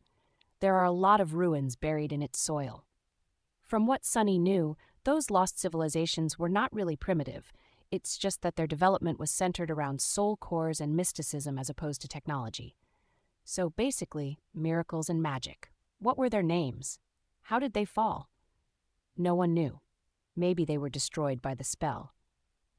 There are a lot of ruins buried in its soil. From what Sunny knew, those lost civilizations were not really primitive. It's just that their development was centered around soul cores and mysticism as opposed to technology. So basically, miracles and magic. What were their names? How did they fall? No one knew. Maybe they were destroyed by the spell.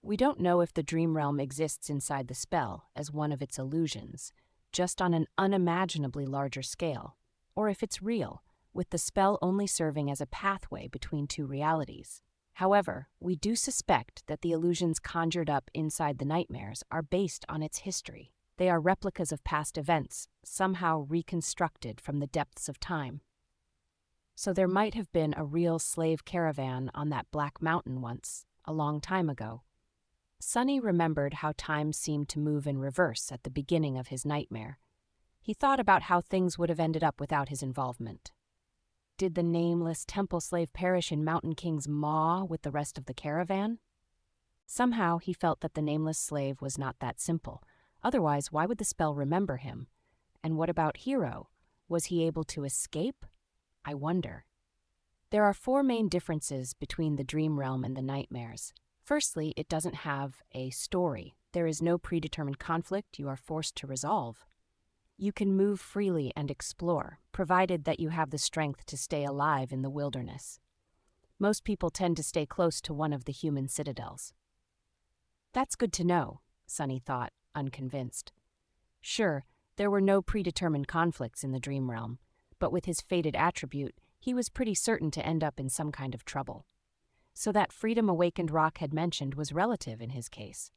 We don't know if the dream realm exists inside the spell as one of its illusions, just on an unimaginably larger scale, or if it's real, with the spell only serving as a pathway between two realities. However, we do suspect that the illusions conjured up inside the nightmares are based on its history. They are replicas of past events, somehow reconstructed from the depths of time. So there might have been a real slave caravan on that Black Mountain once, a long time ago. Sunny remembered how time seemed to move in reverse at the beginning of his nightmare. He thought about how things would have ended up without his involvement. Did the nameless temple slave perish in Mountain King's maw with the rest of the caravan? Somehow he felt that the nameless slave was not that simple. Otherwise, why would the spell remember him? And what about Hero? Was he able to escape? I wonder. There are 4 main differences between the dream realm and the nightmares. Firstly, it doesn't have a story. There is no predetermined conflict you are forced to resolve. You can move freely and explore, provided that you have the strength to stay alive in the wilderness. Most people tend to stay close to one of the human citadels. That's good to know, Sunny thought, unconvinced. Sure, there were no predetermined conflicts in the dream realm, but with his fated attribute, he was pretty certain to end up in some kind of trouble. So that freedom Awakened Rock had mentioned was relative in his case.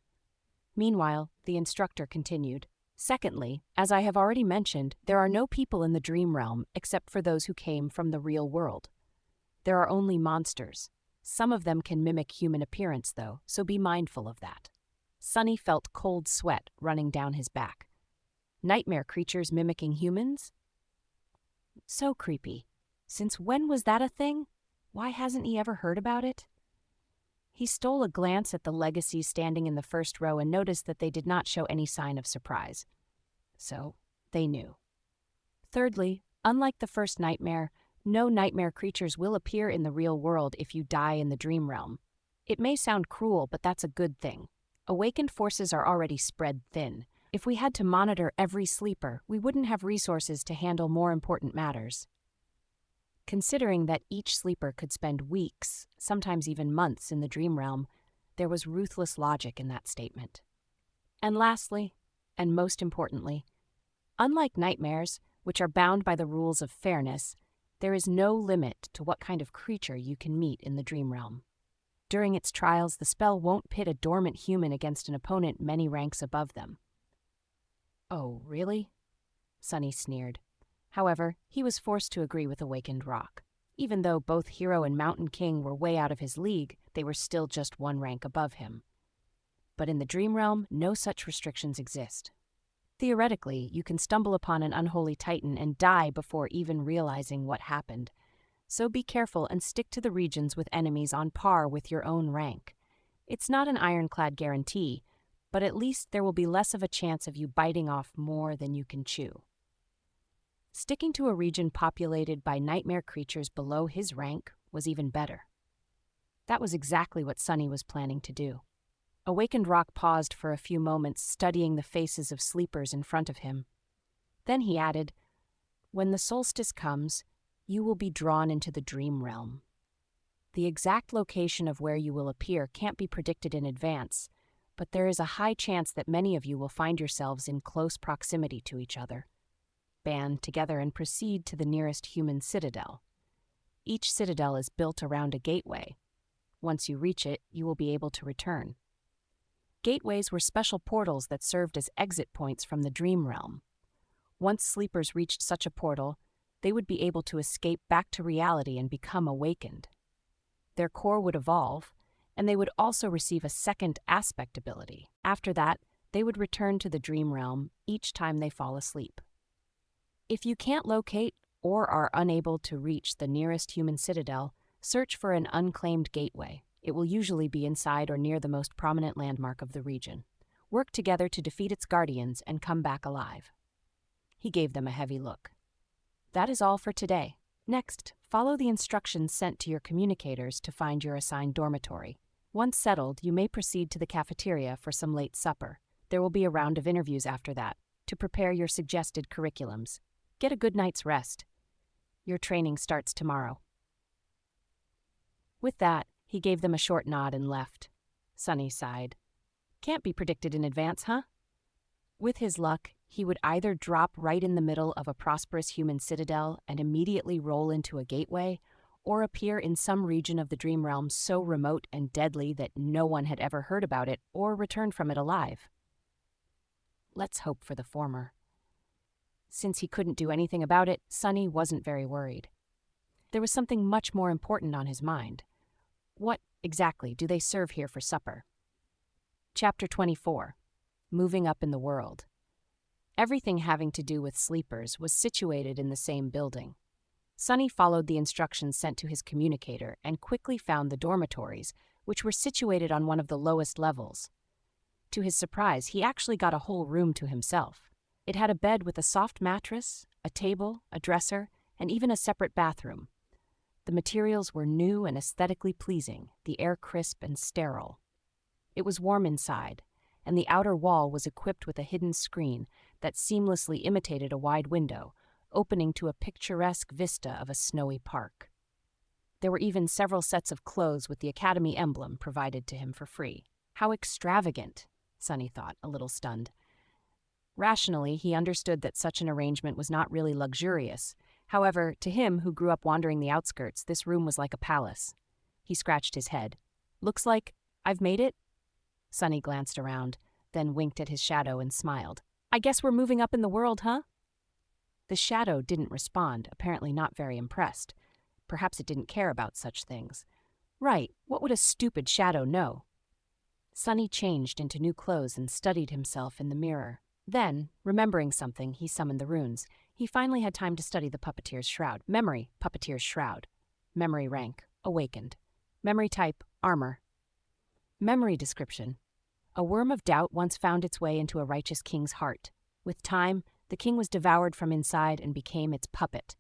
Meanwhile, the instructor continued, Secondly, as I have already mentioned, there are no people in the dream realm except for those who came from the real world. There are only monsters. Some of them can mimic human appearance, though, so be mindful of that. Sunny felt cold sweat running down his back. Nightmare creatures mimicking humans? So creepy. Since when was that a thing? Why hasn't he ever heard about it? He stole a glance at the legacies standing in the first row and noticed that they did not show any sign of surprise. So, they knew. Thirdly, unlike the first nightmare, no nightmare creatures will appear in the real world if you die in the dream realm. It may sound cruel, but that's a good thing. Awakened forces are already spread thin. If we had to monitor every sleeper, we wouldn't have resources to handle more important matters. Considering that each sleeper could spend weeks, sometimes even months, in the dream realm, there was ruthless logic in that statement. And lastly, and most importantly, unlike nightmares, which are bound by the rules of fairness, there is no limit to what kind of creature you can meet in the dream realm. During its trials, the spell won't pit a dormant human against an opponent many ranks above them. Oh, really? Sunny sneered. However, he was forced to agree with Awakened Rock. Even though both Hero and Mountain King were way out of his league, they were still just one rank above him. But in the Dream Realm, no such restrictions exist. Theoretically, you can stumble upon an unholy titan and die before even realizing what happened. So be careful and stick to the regions with enemies on par with your own rank. It's not an ironclad guarantee, but at least there will be less of a chance of you biting off more than you can chew. Sticking to a region populated by nightmare creatures below his rank was even better. That was exactly what Sunny was planning to do. Awakened Rock paused for a few moments, studying the faces of sleepers in front of him. Then he added, "When the solstice comes, you will be drawn into the dream realm. The exact location of where you will appear can't be predicted in advance, but there is a high chance that many of you will find yourselves in close proximity to each other. Band together and proceed to the nearest human citadel. Each citadel is built around a gateway. Once you reach it, you will be able to return." Gateways were special portals that served as exit points from the dream realm. Once sleepers reached such a portal, they would be able to escape back to reality and become awakened. Their core would evolve, and they would also receive a second aspect ability. After that, they would return to the dream realm each time they fall asleep. If you can't locate or are unable to reach the nearest human citadel, search for an unclaimed gateway. It will usually be inside or near the most prominent landmark of the region. Work together to defeat its guardians and come back alive. He gave them a heavy look. That is all for today. Next, follow the instructions sent to your communicators to find your assigned dormitory. Once settled, you may proceed to the cafeteria for some late supper. There will be a round of interviews after that to prepare your suggested curriculums. Get a good night's rest. Your training starts tomorrow. With that, he gave them a short nod and left. Sunny sighed. Can't be predicted in advance, huh? With his luck, he would either drop right in the middle of a prosperous human citadel and immediately roll into a gateway, or appear in some region of the dream realm so remote and deadly that no one had ever heard about it or returned from it alive. Let's hope for the former. Since he couldn't do anything about it, Sunny wasn't very worried. There was something much more important on his mind. What, exactly, do they serve here for supper? Chapter 24. Moving Up in the World. Everything having to do with sleepers was situated in the same building. Sunny followed the instructions sent to his communicator and quickly found the dormitories, which were situated on one of the lowest levels. To his surprise, he actually got a whole room to himself. It had a bed with a soft mattress, a table, a dresser, and even a separate bathroom. The materials were new and aesthetically pleasing, the air crisp and sterile. It was warm inside, and the outer wall was equipped with a hidden screen that seamlessly imitated a wide window, opening to a picturesque vista of a snowy park. There were even several sets of clothes with the Academy emblem provided to him for free. How extravagant, Sunny thought, a little stunned. Rationally, he understood that such an arrangement was not really luxurious. However, to him, who grew up wandering the outskirts, this room was like a palace. He scratched his head. "Looks like I've made it?" Sunny glanced around, then winked at his shadow and smiled. "I guess we're moving up in the world, huh?" The shadow didn't respond, apparently not very impressed. Perhaps it didn't care about such things. Right, what would a stupid shadow know? Sunny changed into new clothes and studied himself in the mirror. Then, remembering something, he summoned the runes. He finally had time to study the puppeteer's shroud. Memory, puppeteer's shroud. Memory rank, awakened. Memory type, armor. Memory description. A worm of doubt once found its way into a righteous king's heart. With time, the king was devoured from inside and became its puppet.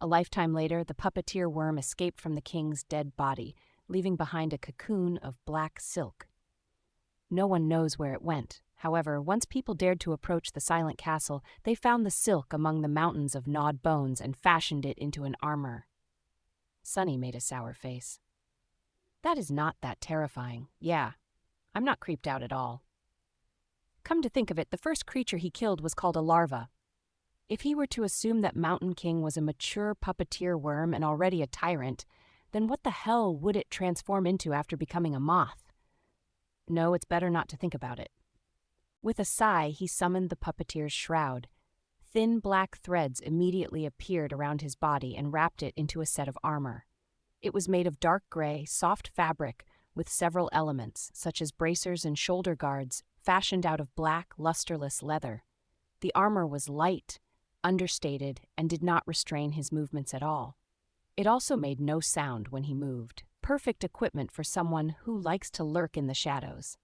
A lifetime later, the puppeteer worm escaped from the king's dead body, leaving behind a cocoon of black silk. No one knows where it went. However, once people dared to approach the silent castle, they found the silk among the mountains of gnawed bones and fashioned it into an armor. Sunny made a sour face. That is not that terrifying. Yeah, I'm not creeped out at all. Come to think of it, the first creature he killed was called a larva. If he were to assume that Mountain King was a mature puppeteer worm and already a tyrant, then what the hell would it transform into after becoming a moth? No, it's better not to think about it. With a sigh, he summoned the puppeteer's shroud. Thin black threads immediately appeared around his body and wrapped it into a set of armor. It was made of dark gray, soft fabric with several elements, such as bracers and shoulder guards, fashioned out of black, lusterless leather. The armor was light, understated, and did not restrain his movements at all. It also made no sound when he moved. Perfect equipment for someone who likes to lurk in the shadows.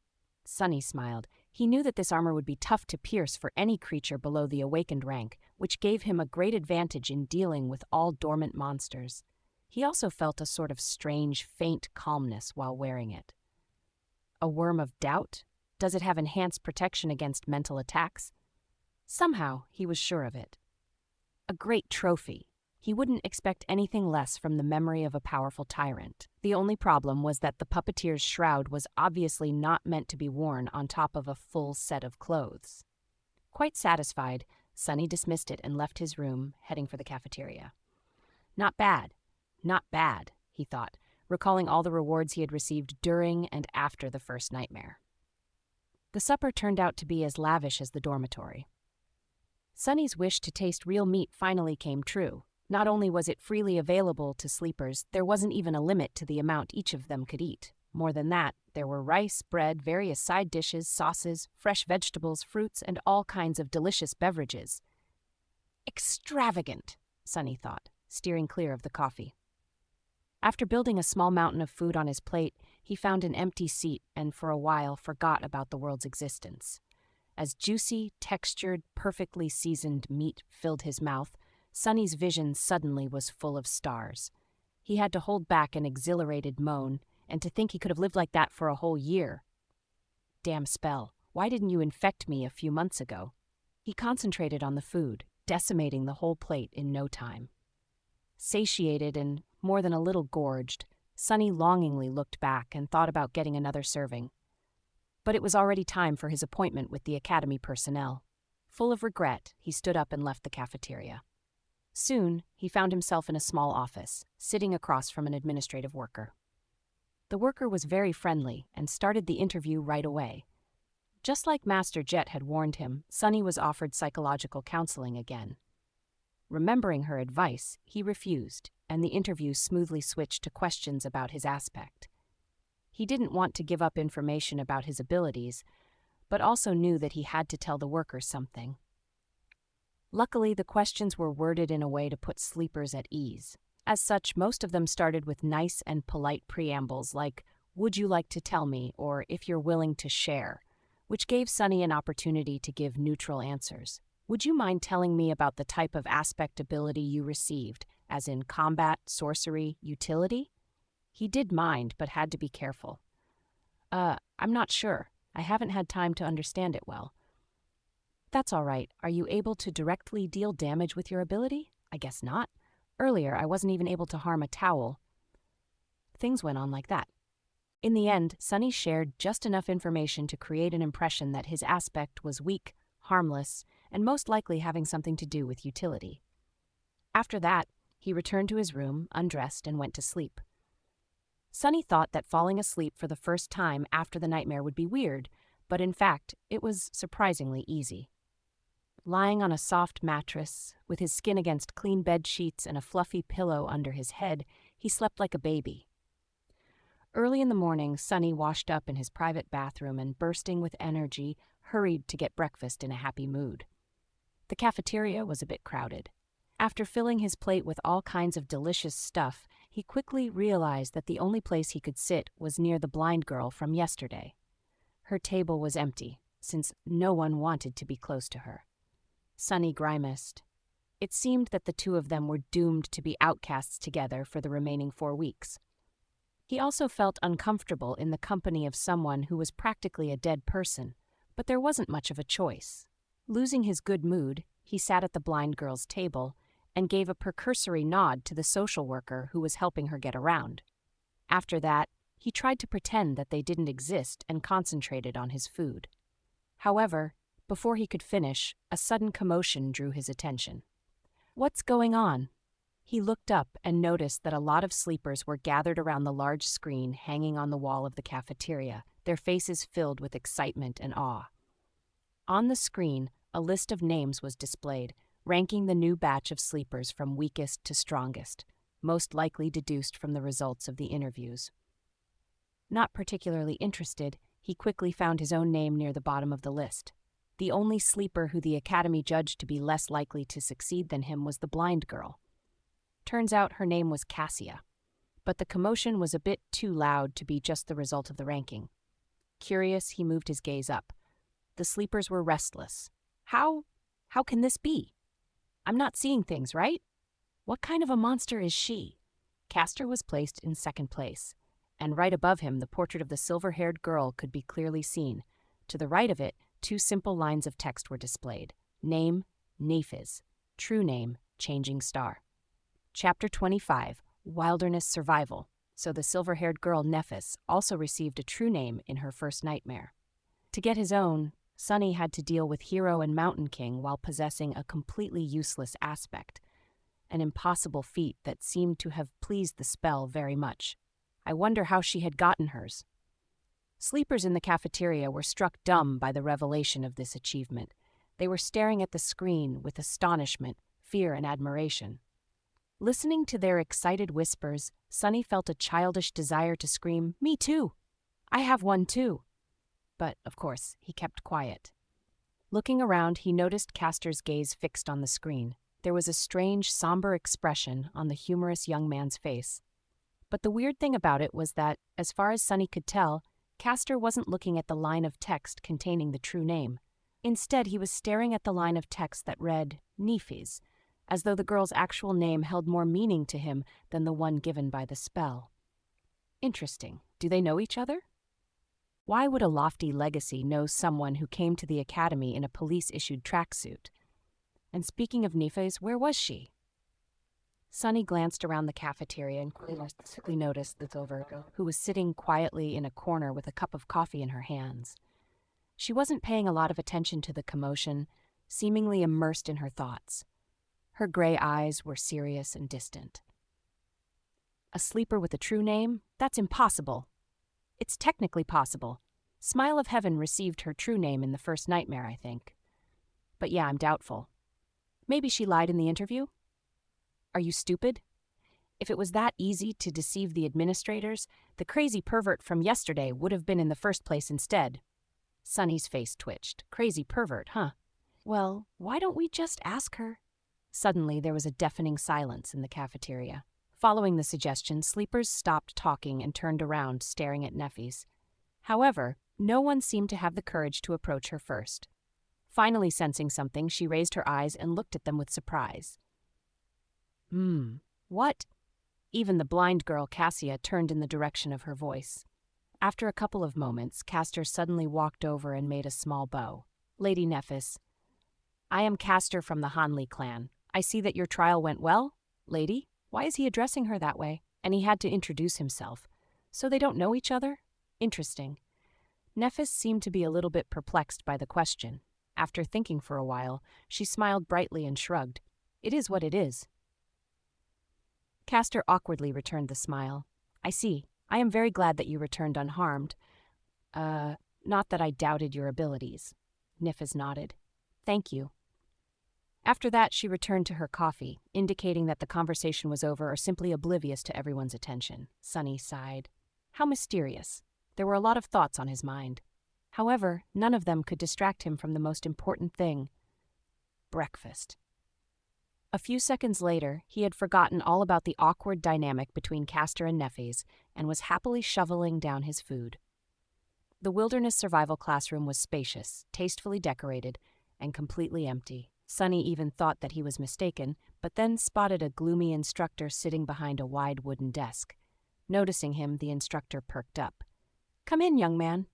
Sunny smiled. He knew that this armor would be tough to pierce for any creature below the awakened rank, which gave him a great advantage in dealing with all dormant monsters. He also felt a sort of strange, faint calmness while wearing it. A worm of doubt? Does it have enhanced protection against mental attacks? Somehow, he was sure of it. A great trophy. He wouldn't expect anything less from the memory of a powerful tyrant. The only problem was that the puppeteer's shroud was obviously not meant to be worn on top of a full set of clothes. Quite satisfied, Sunny dismissed it and left his room, heading for the cafeteria. Not bad, he thought, recalling all the rewards he had received during and after the first nightmare. The supper turned out to be as lavish as the dormitory. Sunny's wish to taste real meat finally came true. Not only was it freely available to sleepers, there wasn't even a limit to the amount each of them could eat. More than that, there were rice, bread, various side dishes, sauces, fresh vegetables, fruits, and all kinds of delicious beverages. Extravagant, Sunny thought, steering clear of the coffee. After building a small mountain of food on his plate, he found an empty seat and for a while forgot about the world's existence. As juicy, textured, perfectly seasoned meat filled his mouth, Sunny's vision suddenly was full of stars. He had to hold back an exhilarated moan, and to think he could have lived like that for a whole year. Damn spell, why didn't you infect me a few months ago? He concentrated on the food, decimating the whole plate in no time. Satiated and more than a little gorged, Sunny longingly looked back and thought about getting another serving. But it was already time for his appointment with the academy personnel. Full of regret, he stood up and left the cafeteria. Soon, he found himself in a small office, sitting across from an administrative worker. The worker was very friendly and started the interview right away. Just like Master Jet had warned him, Sunny was offered psychological counseling again. Remembering her advice, he refused, and the interview smoothly switched to questions about his aspect. He didn't want to give up information about his abilities, but also knew that he had to tell the workers something. Luckily, the questions were worded in a way to put sleepers at ease. As such, most of them started with nice and polite preambles like, "Would you like to tell me?" or "If you're willing to share," which gave Sunny an opportunity to give neutral answers. "Would you mind telling me about the type of aspect ability you received, as in combat, sorcery, utility?" He did mind, but had to be careful. I'm not sure. I haven't had time to understand it well." "That's all right. Are you able to directly deal damage with your ability?" "I guess not. Earlier, I wasn't even able to harm a towel." Things went on like that. In the end, Sunny shared just enough information to create an impression that his aspect was weak, harmless, and most likely having something to do with utility. After that, he returned to his room, undressed, and went to sleep. Sunny thought that falling asleep for the first time after the nightmare would be weird, but in fact, it was surprisingly easy. Lying on a soft mattress, with his skin against clean bed sheets and a fluffy pillow under his head, he slept like a baby. Early in the morning, Sunny washed up in his private bathroom and, bursting with energy, hurried to get breakfast in a happy mood. The cafeteria was a bit crowded. After filling his plate with all kinds of delicious stuff, he quickly realized that the only place he could sit was near the blind girl from yesterday. Her table was empty, since no one wanted to be close to her. Sunny grimaced. It seemed that the two of them were doomed to be outcasts together for the remaining 4 weeks. He also felt uncomfortable in the company of someone who was practically a dead person, but there wasn't much of a choice. Losing his good mood, he sat at the blind girl's table and gave a precursory nod to the social worker who was helping her get around. After that, he tried to pretend that they didn't exist and concentrated on his food. However, before he could finish, a sudden commotion drew his attention. "What's going on?" He looked up and noticed that a lot of sleepers were gathered around the large screen hanging on the wall of the cafeteria, their faces filled with excitement and awe. On the screen, a list of names was displayed, ranking the new batch of sleepers from weakest to strongest, most likely deduced from the results of the interviews. Not particularly interested, he quickly found his own name near the bottom of the list. The only sleeper who the Academy judged to be less likely to succeed than him was the blind girl. Turns out her name was Cassia, but the commotion was a bit too loud to be just the result of the ranking. Curious, he moved his gaze up. The sleepers were restless. How can this be? I'm not seeing things, right? What kind of a monster is she? Castor was placed in second place, and right above him the portrait of the silver-haired girl could be clearly seen. To the right of it, 2 simple lines of text were displayed. Name, Nephis. True name, Changing Star. Chapter 25, Wilderness Survival. So the silver-haired girl Nephis also received a true name in her first nightmare. To get his own, Sunny had to deal with Hero and Mountain King while possessing a completely useless aspect, an impossible feat that seemed to have pleased the spell very much. I wonder how she had gotten hers. Sleepers in the cafeteria were struck dumb by the revelation of this achievement. They were staring at the screen with astonishment, fear, and admiration. Listening to their excited whispers, Sunny felt a childish desire to scream, "Me too! I have one too!" But, of course, he kept quiet. Looking around, he noticed Castor's gaze fixed on the screen. There was a strange, somber expression on the humorous young man's face. But the weird thing about it was that, as far as Sunny could tell, Castor wasn't looking at the line of text containing the true name. Instead, he was staring at the line of text that read, Nephis, as though the girl's actual name held more meaning to him than the one given by the spell. Interesting. Do they know each other? Why would a lofty legacy know someone who came to the Academy in a police-issued tracksuit? And speaking of Nephis, where was she? Sunny glanced around the cafeteria and quickly noticed the silver girl, who was sitting quietly in a corner with a cup of coffee in her hands. She wasn't paying a lot of attention to the commotion, seemingly immersed in her thoughts. Her gray eyes were serious and distant. A sleeper with a true name? That's impossible. It's technically possible. Smile of Heaven received her true name in the first nightmare, I think. But yeah, I'm doubtful. Maybe she lied in the interview? Are you stupid? If it was that easy to deceive the administrators, the crazy pervert from yesterday would have been in the first place instead. Sunny's face twitched. Crazy pervert, huh? Well, why don't we just ask her? Suddenly, there was a deafening silence in the cafeteria. Following the suggestion, sleepers stopped talking and turned around, staring at Nephis. However, no one seemed to have the courage to approach her first. Finally sensing something, she raised her eyes and looked at them with surprise. What? Even the blind girl Cassia turned in the direction of her voice. After a couple of moments, Castor suddenly walked over and made a small bow. Lady Nephis, I am Castor from the Hanley clan. I see that your trial went well. Lady? Why is he addressing her that way? And he had to introduce himself. So they don't know each other? Interesting. Nephis seemed to be a little bit perplexed by the question. After thinking for a while, she smiled brightly and shrugged. It is what it is. Castor awkwardly returned the smile. I see. I am very glad that you returned unharmed. Not that I doubted your abilities. Nephis nodded. Thank you. After that, she returned to her coffee, indicating that the conversation was over or simply oblivious to everyone's attention. Sunny sighed. How mysterious. There were a lot of thoughts on his mind. However, none of them could distract him from the most important thing. breakfast. A few seconds later, he had forgotten all about the awkward dynamic between Castor and Neffes and was happily shoveling down his food. The wilderness survival classroom was spacious, tastefully decorated, and completely empty. Sunny even thought that he was mistaken, but then spotted a gloomy instructor sitting behind a wide wooden desk. Noticing him, the instructor perked up. "Come in, young man."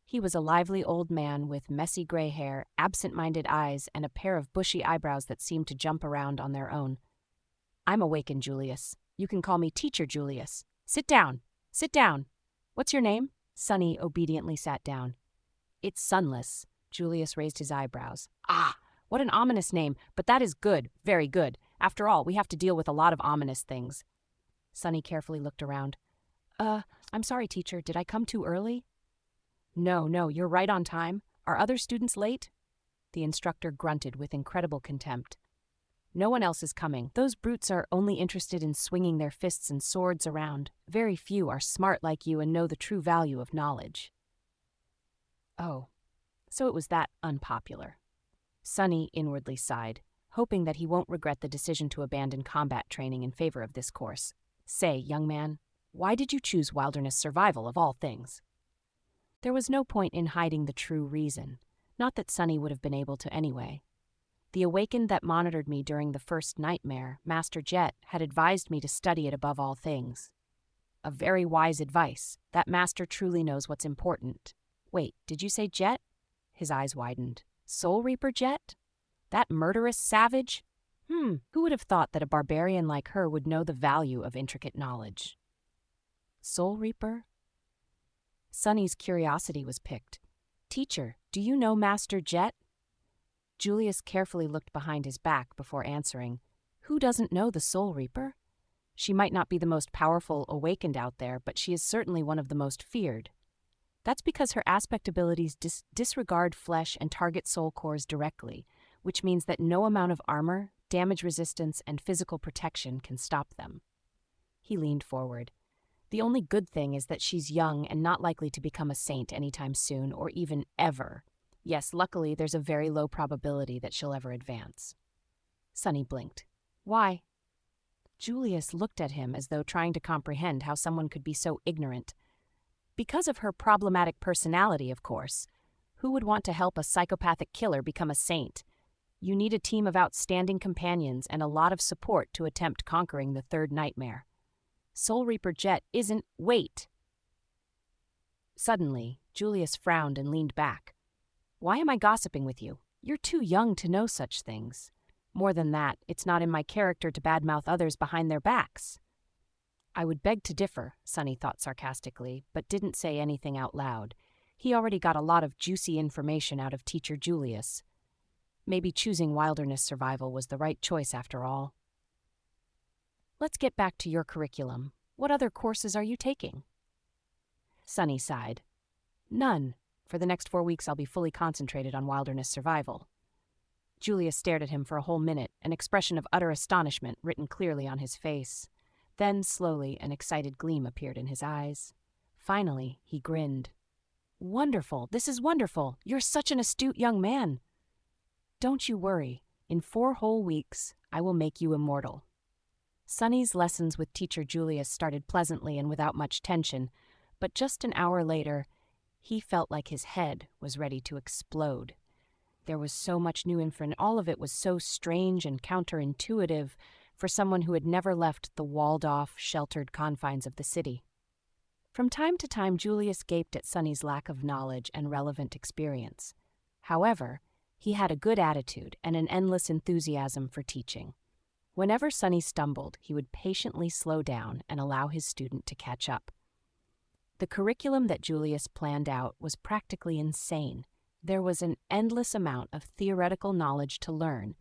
He was a lively old man with messy gray hair, absent-minded eyes, and a pair of bushy eyebrows that seemed to jump around on their own. "I'm awakened, Julius. You can call me Teacher Julius. Sit down. Sit down. What's your name?" Sunny obediently sat down. "It's Sunless." Julius raised his eyebrows. "Ah, what an ominous name, but that is good, very good. After all, we have to deal with a lot of ominous things." Sunny carefully looked around. I'm sorry, teacher. Did I come too early?" No, you're right on time. Are other students late?" The instructor grunted with incredible contempt. "No one else is coming. Those brutes are only interested in swinging their fists and swords around. Very few are smart like you and know the true value of knowledge." Oh, so it was that unpopular. Sunny inwardly sighed, hoping that he won't regret the decision to abandon combat training in favor of this course. "Say, young man, why did you choose wilderness survival of all things?" There was no point in hiding the true reason, not that Sunny would have been able to anyway. The awakened that monitored me during the first nightmare, Master Jet, had advised me to study it above all things. A very wise advice. That master truly knows what's important. Wait, did you say Jet? His eyes widened. Soul Reaper Jet? That murderous savage? Who would have thought that a barbarian like her would know the value of intricate knowledge? Soul Reaper? Sunny's curiosity was piqued. "Teacher, do you know Master Jet?" Julius carefully looked behind his back before answering. Who doesn't know the Soul Reaper? She might not be the most powerful awakened out there, but she is certainly one of the most feared. That's because her aspect abilities disregard flesh and target soul cores directly, which means that no amount of armor, damage resistance, and physical protection can stop them. He leaned forward. The only good thing is that she's young and not likely to become a saint anytime soon, or even ever. Yes, luckily, there's a very low probability that she'll ever advance. Sunny blinked. Why? Julius looked at him as though trying to comprehend how someone could be so ignorant. Because of her problematic personality, of course. Who would want to help a psychopathic killer become a saint? You need a team of outstanding companions and a lot of support to attempt conquering the third nightmare. Soul Reaper Jet isn't— Wait! Suddenly, Julius frowned and leaned back. Why am I gossiping with you? You're too young to know such things. More than that, it's not in my character to badmouth others behind their backs. I would beg to differ, Sunny thought sarcastically, but didn't say anything out loud. He already got a lot of juicy information out of Teacher Julius. Maybe choosing wilderness survival was the right choice after all. Let's get back to your curriculum. What other courses are you taking? Sunny sighed. None. For the next 4 weeks I'll be fully concentrated on wilderness survival. Julius stared at him for a whole minute, an expression of utter astonishment written clearly on his face. Then, slowly, an excited gleam appeared in his eyes. Finally, he grinned. Wonderful! This is wonderful! You're such an astute young man! Don't you worry. In 4 whole weeks, I will make you immortal. Sunny's lessons with Teacher Julius started pleasantly and without much tension, but just an hour later, he felt like his head was ready to explode. There was so much new info, and all of it was so strange and counterintuitive for someone who had never left the walled-off, sheltered confines of the city. From time to time, Julius gaped at Sunny's lack of knowledge and relevant experience. However, he had a good attitude and an endless enthusiasm for teaching. Whenever Sunny stumbled, he would patiently slow down and allow his student to catch up. The curriculum that Julius planned out was practically insane. There was an endless amount of theoretical knowledge to learn,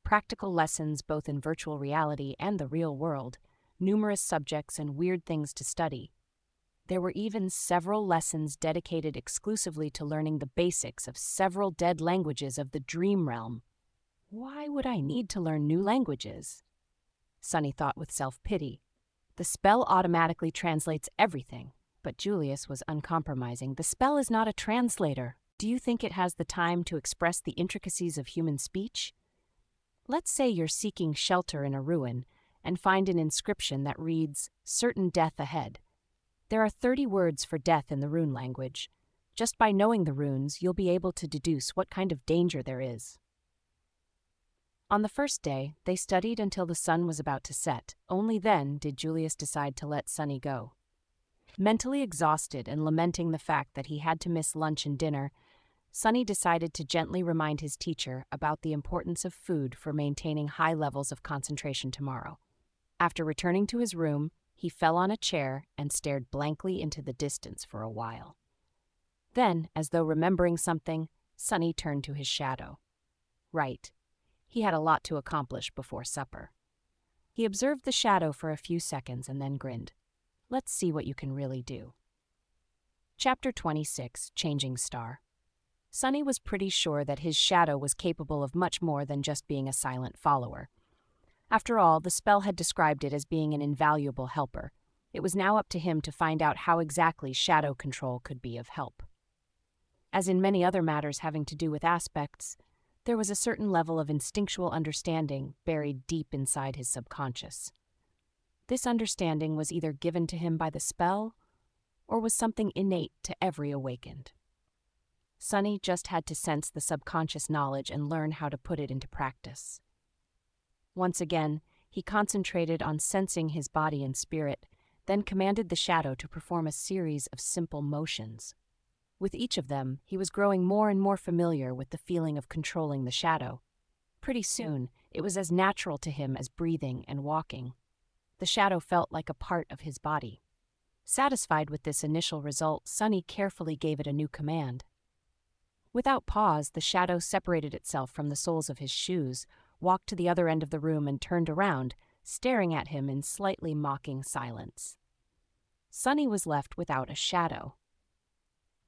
practical lessons both in virtual reality and the real world, numerous subjects and weird things to study. There were even several lessons dedicated exclusively to learning the basics of several dead languages of the dream realm. Why would I need to learn new languages? Sunny thought with self-pity. The spell automatically translates everything, but Julius was uncompromising. The spell is not a translator. Do you think it has the time to express the intricacies of human speech? Let's say you're seeking shelter in a ruin and find an inscription that reads, "Certain death ahead." There are 30 words for death in the rune language. Just by knowing the runes, you'll be able to deduce what kind of danger there is. On the first day, they studied until the sun was about to set. Only then did Julius decide to let Sunny go. Mentally exhausted and lamenting the fact that he had to miss lunch and dinner, Sunny decided to gently remind his teacher about the importance of food for maintaining high levels of concentration tomorrow. After returning to his room, he fell on a chair and stared blankly into the distance for a while. Then, as though remembering something, Sunny turned to his shadow. Right. He had a lot to accomplish before supper. He observed the shadow for a few seconds and then grinned. Let's see what you can really do. Chapter 26, Changing Star. Sunny was pretty sure that his shadow was capable of much more than just being a silent follower. After all, the spell had described it as being an invaluable helper. It was now up to him to find out how exactly shadow control could be of help. As in many other matters having to do with aspects, there was a certain level of instinctual understanding buried deep inside his subconscious. This understanding was either given to him by the spell, or was something innate to every awakened. Sunny just had to sense the subconscious knowledge and learn how to put it into practice. Once again, he concentrated on sensing his body and spirit, then commanded the shadow to perform a series of simple motions. With each of them, he was growing more and more familiar with the feeling of controlling the shadow. Pretty soon, it was as natural to him as breathing and walking. The shadow felt like a part of his body. Satisfied with this initial result, Sunny carefully gave it a new command. Without pause, the shadow separated itself from the soles of his shoes, walked to the other end of the room and turned around, staring at him in slightly mocking silence. Sunny was left without a shadow.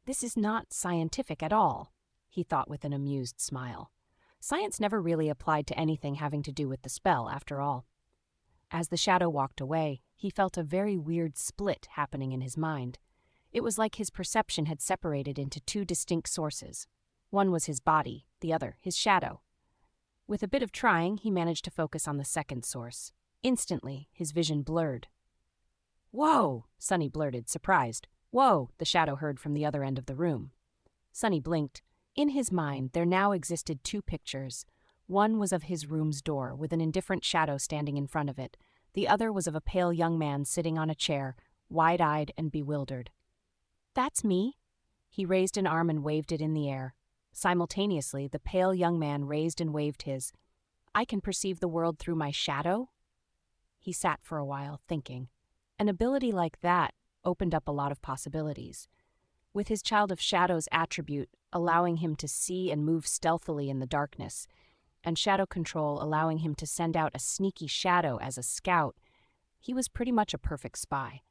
This is not scientific at all, he thought with an amused smile. Science never really applied to anything having to do with the spell, after all. As the shadow walked away, he felt a very weird split happening in his mind. It was like his perception had separated into two distinct sources. One was his body, the other his shadow. With a bit of trying, he managed to focus on the second source. Instantly, his vision blurred. "Whoa!" Sunny blurted, surprised. "Whoa!" the shadow heard from the other end of the room. Sunny blinked. In his mind, there now existed two pictures. One was of his room's door, with an indifferent shadow standing in front of it. The other was of a pale young man sitting on a chair, wide-eyed and bewildered. "That's me." He raised an arm and waved it in the air. Simultaneously, the pale young man raised and waved his. "I can perceive the world through my shadow?" He sat for a while, thinking. An ability like that opened up a lot of possibilities. With his Child of Shadows attribute allowing him to see and move stealthily in the darkness, and shadow control allowing him to send out a sneaky shadow as a scout, he was pretty much a perfect spy.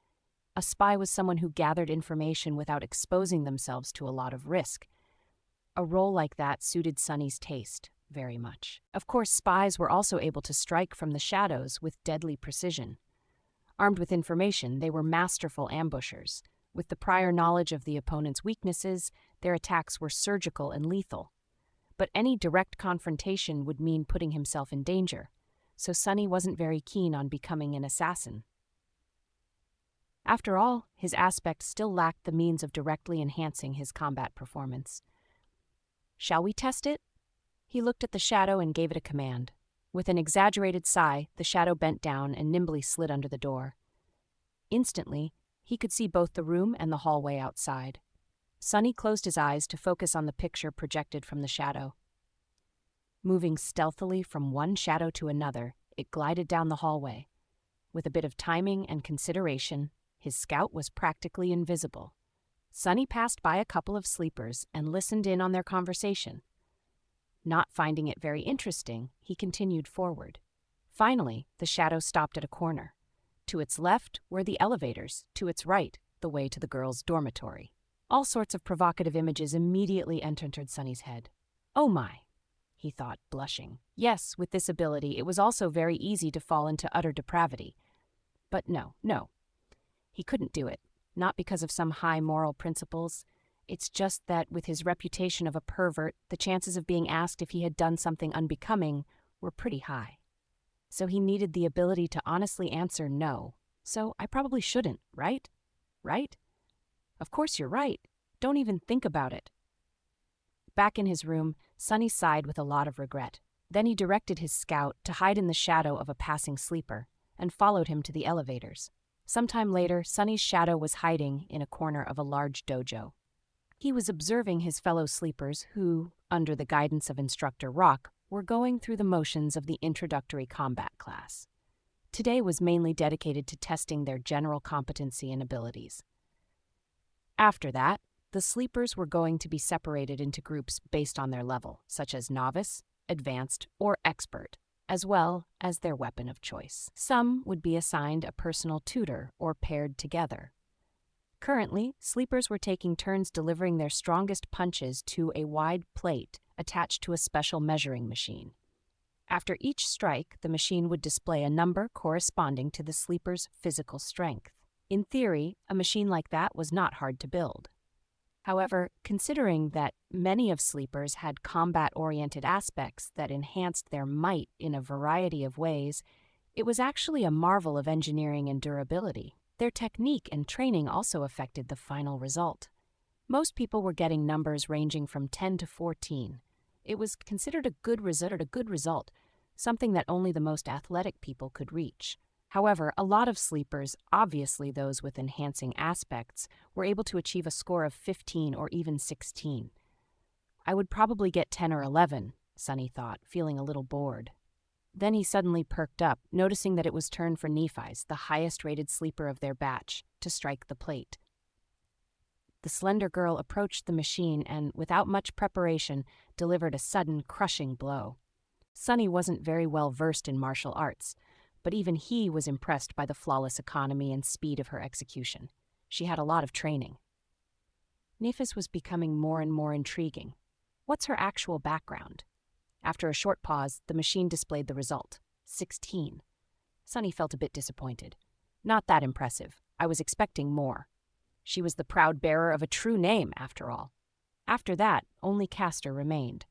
A spy was someone who gathered information without exposing themselves to a lot of risk. A role like that suited Sunny's taste very much. Of course, spies were also able to strike from the shadows with deadly precision. Armed with information, they were masterful ambushers. With the prior knowledge of the opponent's weaknesses, their attacks were surgical and lethal. But any direct confrontation would mean putting himself in danger, so Sunny wasn't very keen on becoming an assassin. After all, his aspect still lacked the means of directly enhancing his combat performance. "Shall we test it?" He looked at the shadow and gave it a command. With an exaggerated sigh, the shadow bent down and nimbly slid under the door. Instantly, he could see both the room and the hallway outside. Sunny closed his eyes to focus on the picture projected from the shadow. Moving stealthily from one shadow to another, it glided down the hallway. With a bit of timing and consideration, his scout was practically invisible. Sunny passed by a couple of sleepers and listened in on their conversation. Not finding it very interesting, he continued forward. Finally, the shadow stopped at a corner. To its left were the elevators, to its right, the way to the girls' dormitory. All sorts of provocative images immediately entered Sunny's head. "Oh my," he thought, blushing. Yes, with this ability, it was also very easy to fall into utter depravity. But no. He couldn't do it, not because of some high moral principles. It's just that with his reputation of a pervert, the chances of being asked if he had done something unbecoming were pretty high. So he needed the ability to honestly answer no. So I probably shouldn't, right? Right? Of course you're right. Don't even think about it. Back in his room, Sonny sighed with a lot of regret. Then he directed his scout to hide in the shadow of a passing sleeper and followed him to the elevators. Sometime later, Sonny's shadow was hiding in a corner of a large dojo. He was observing his fellow sleepers who, under the guidance of Instructor Rock, were going through the motions of the introductory combat class. Today was mainly dedicated to testing their general competency and abilities. After that, the sleepers were going to be separated into groups based on their level, such as novice, advanced, or expert, as well as their weapon of choice. Some would be assigned a personal tutor or paired together. Currently, sleepers were taking turns delivering their strongest punches to a wide plate attached to a special measuring machine. After each strike, the machine would display a number corresponding to the sleeper's physical strength. In theory, a machine like that was not hard to build. However, considering that many of sleepers had combat-oriented aspects that enhanced their might in a variety of ways, it was actually a marvel of engineering and durability. Their technique and training also affected the final result. Most people were getting numbers ranging from 10 to 14. It was considered a good result, something that only the most athletic people could reach. However, a lot of sleepers, obviously those with enhancing aspects, were able to achieve a score of 15 or even 16. I would probably get 10 or 11, Sonny thought, feeling a little bored. Then he suddenly perked up, noticing that it was turn for Nephi's, the highest-rated sleeper of their batch, to strike the plate. The slender girl approached the machine and, without much preparation, delivered a sudden, crushing blow. Sonny wasn't very well versed in martial arts, but even he was impressed by the flawless economy and speed of her execution. She had a lot of training. Nephis was becoming more and more intriguing. What's her actual background? After a short pause, the machine displayed the result, 16. Sonny felt a bit disappointed. Not that impressive. I was expecting more. She was the proud bearer of a true name, after all. After that, only Castor remained.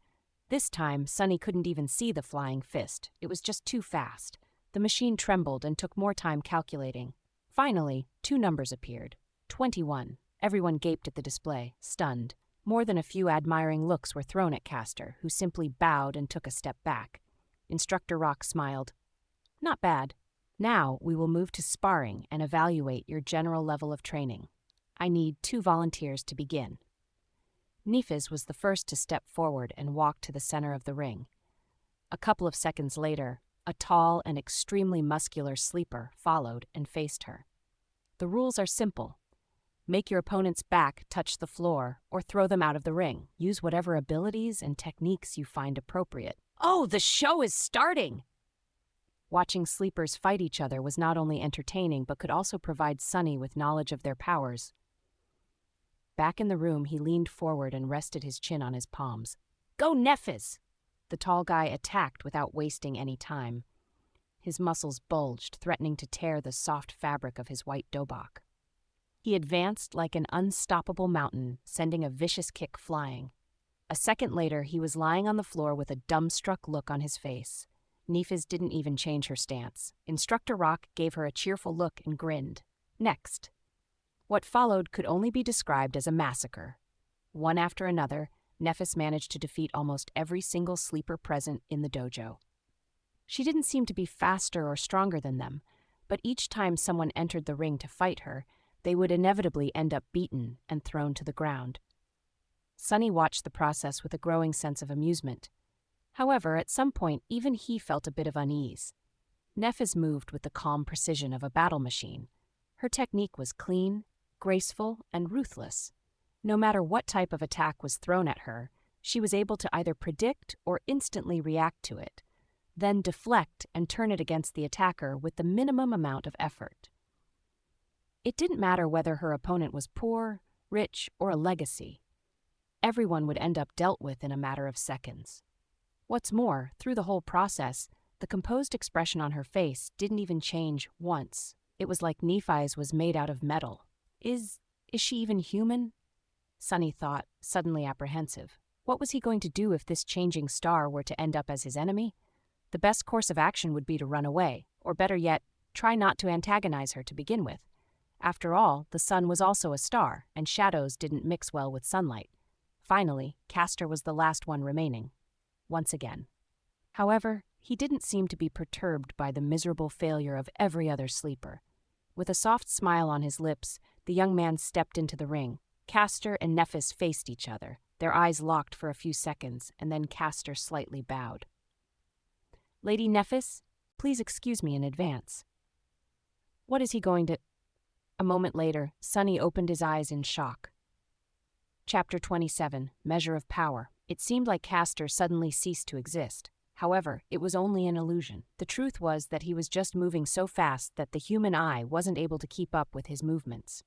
This time, Sonny couldn't even see the flying fist. It was just too fast. The machine trembled and took more time calculating. Finally, 2 numbers appeared. 21. Everyone gaped at the display, stunned. More than a few admiring looks were thrown at Castor, who simply bowed and took a step back. Instructor Rock smiled. Not bad. Now we will move to sparring and evaluate your general level of training. I need 2 volunteers to begin. Nephis was the first to step forward and walk to the center of the ring. A couple of seconds later, a tall and extremely muscular sleeper followed and faced her. The rules are simple. Make your opponent's back touch the floor or throw them out of the ring. Use whatever abilities and techniques you find appropriate. Oh, the show is starting! Watching sleepers fight each other was not only entertaining but could also provide Sonny with knowledge of their powers. Back in the room, he leaned forward and rested his chin on his palms. Go, Nephis! The tall guy attacked without wasting any time. His muscles bulged, threatening to tear the soft fabric of his white dobok. He advanced like an unstoppable mountain, sending a vicious kick flying. A second later, he was lying on the floor with a dumbstruck look on his face. Nephis didn't even change her stance. Instructor Rock gave her a cheerful look and grinned. Next. What followed could only be described as a massacre. One after another, Nephis managed to defeat almost every single sleeper present in the dojo. She didn't seem to be faster or stronger than them, but each time someone entered the ring to fight her, they would inevitably end up beaten and thrown to the ground. Sonny watched the process with a growing sense of amusement. However, at some point, even he felt a bit of unease. Nephis moved with the calm precision of a battle machine. Her technique was clean, graceful, and ruthless. No matter what type of attack was thrown at her, she was able to either predict or instantly react to it, then deflect and turn it against the attacker with the minimum amount of effort. It didn't matter whether her opponent was poor, rich, or a legacy. Everyone would end up dealt with in a matter of seconds. What's more, through the whole process, the composed expression on her face didn't even change once. It was like Nephi's was made out of metal. Is she even human? Sonny thought, suddenly apprehensive. What was he going to do if this changing star were to end up as his enemy? The best course of action would be to run away, or better yet, try not to antagonize her to begin with. After all, the sun was also a star, and shadows didn't mix well with sunlight. Finally, Castor was the last one remaining. Once again. However, he didn't seem to be perturbed by the miserable failure of every other sleeper. With a soft smile on his lips, the young man stepped into the ring. Castor and Nephis faced each other, their eyes locked for a few seconds, and then Castor slightly bowed. "Lady Nephis, please excuse me in advance." What is he going to... A moment later, Sonny opened his eyes in shock. Chapter 27, Measure of Power. It seemed like Castor suddenly ceased to exist. However, it was only an illusion. The truth was that he was just moving so fast that the human eye wasn't able to keep up with his movements.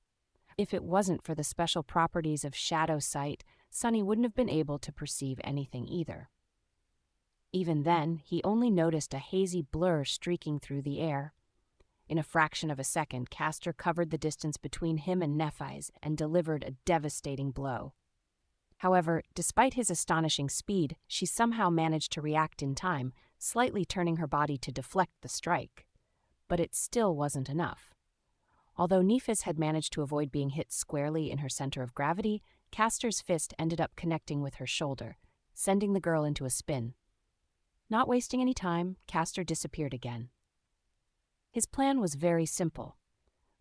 If it wasn't for the special properties of shadow sight, Sonny wouldn't have been able to perceive anything either. Even then, he only noticed a hazy blur streaking through the air. In a fraction of a second, Castor covered the distance between him and Nephis and delivered a devastating blow. However, despite his astonishing speed, she somehow managed to react in time, slightly turning her body to deflect the strike. But it still wasn't enough. Although Nephis had managed to avoid being hit squarely in her center of gravity, Castor's fist ended up connecting with her shoulder, sending the girl into a spin. Not wasting any time, Castor disappeared again. His plan was very simple.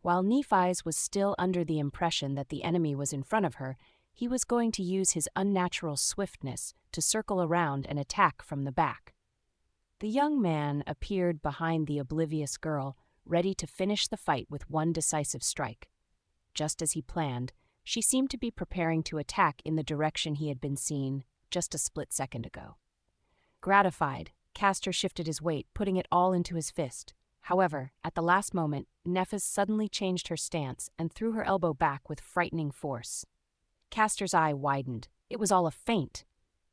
While Nephis was still under the impression that the enemy was in front of her, he was going to use his unnatural swiftness to circle around and attack from the back. The young man appeared behind the oblivious girl, ready to finish the fight with one decisive strike. Just as he planned, she seemed to be preparing to attack in the direction he had been seen just a split second ago. Gratified, Castor shifted his weight, putting it all into his fist. However, at the last moment, Nephis suddenly changed her stance and threw her elbow back with frightening force. Castor's eye widened. It was all a feint,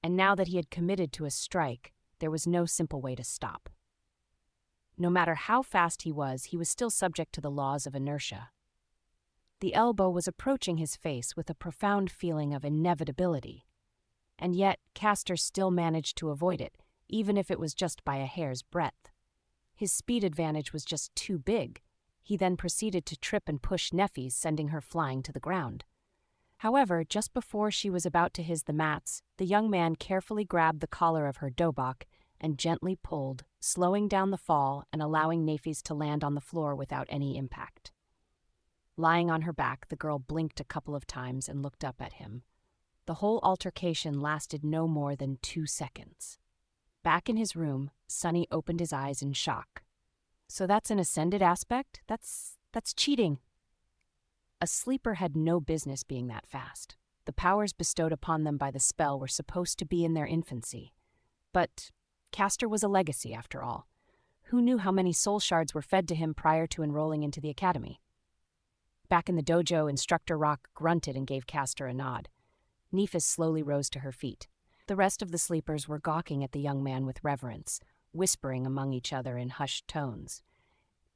and now that he had committed to a strike, there was no simple way to stop. No matter how fast he was still subject to the laws of inertia. The elbow was approaching his face with a profound feeling of inevitability. And yet, Castor still managed to avoid it, even if it was just by a hair's breadth. His speed advantage was just too big. He then proceeded to trip and push Nephis, sending her flying to the ground. However, just before she was about to hiss the mats, the young man carefully grabbed the collar of her dobok and gently pulled, slowing down the fall and allowing Nephis to land on the floor without any impact. Lying on her back, the girl blinked a couple of times and looked up at him. The whole altercation lasted no more than 2 seconds. Back in his room, Sonny opened his eyes in shock. "So that's an ascended aspect? That's cheating." A sleeper had no business being that fast. The powers bestowed upon them by the spell were supposed to be in their infancy. But Castor was a legacy, after all. Who knew how many soul shards were fed to him prior to enrolling into the academy? Back in the dojo, Instructor Rock grunted and gave Castor a nod. Nephis slowly rose to her feet. The rest of the sleepers were gawking at the young man with reverence, whispering among each other in hushed tones.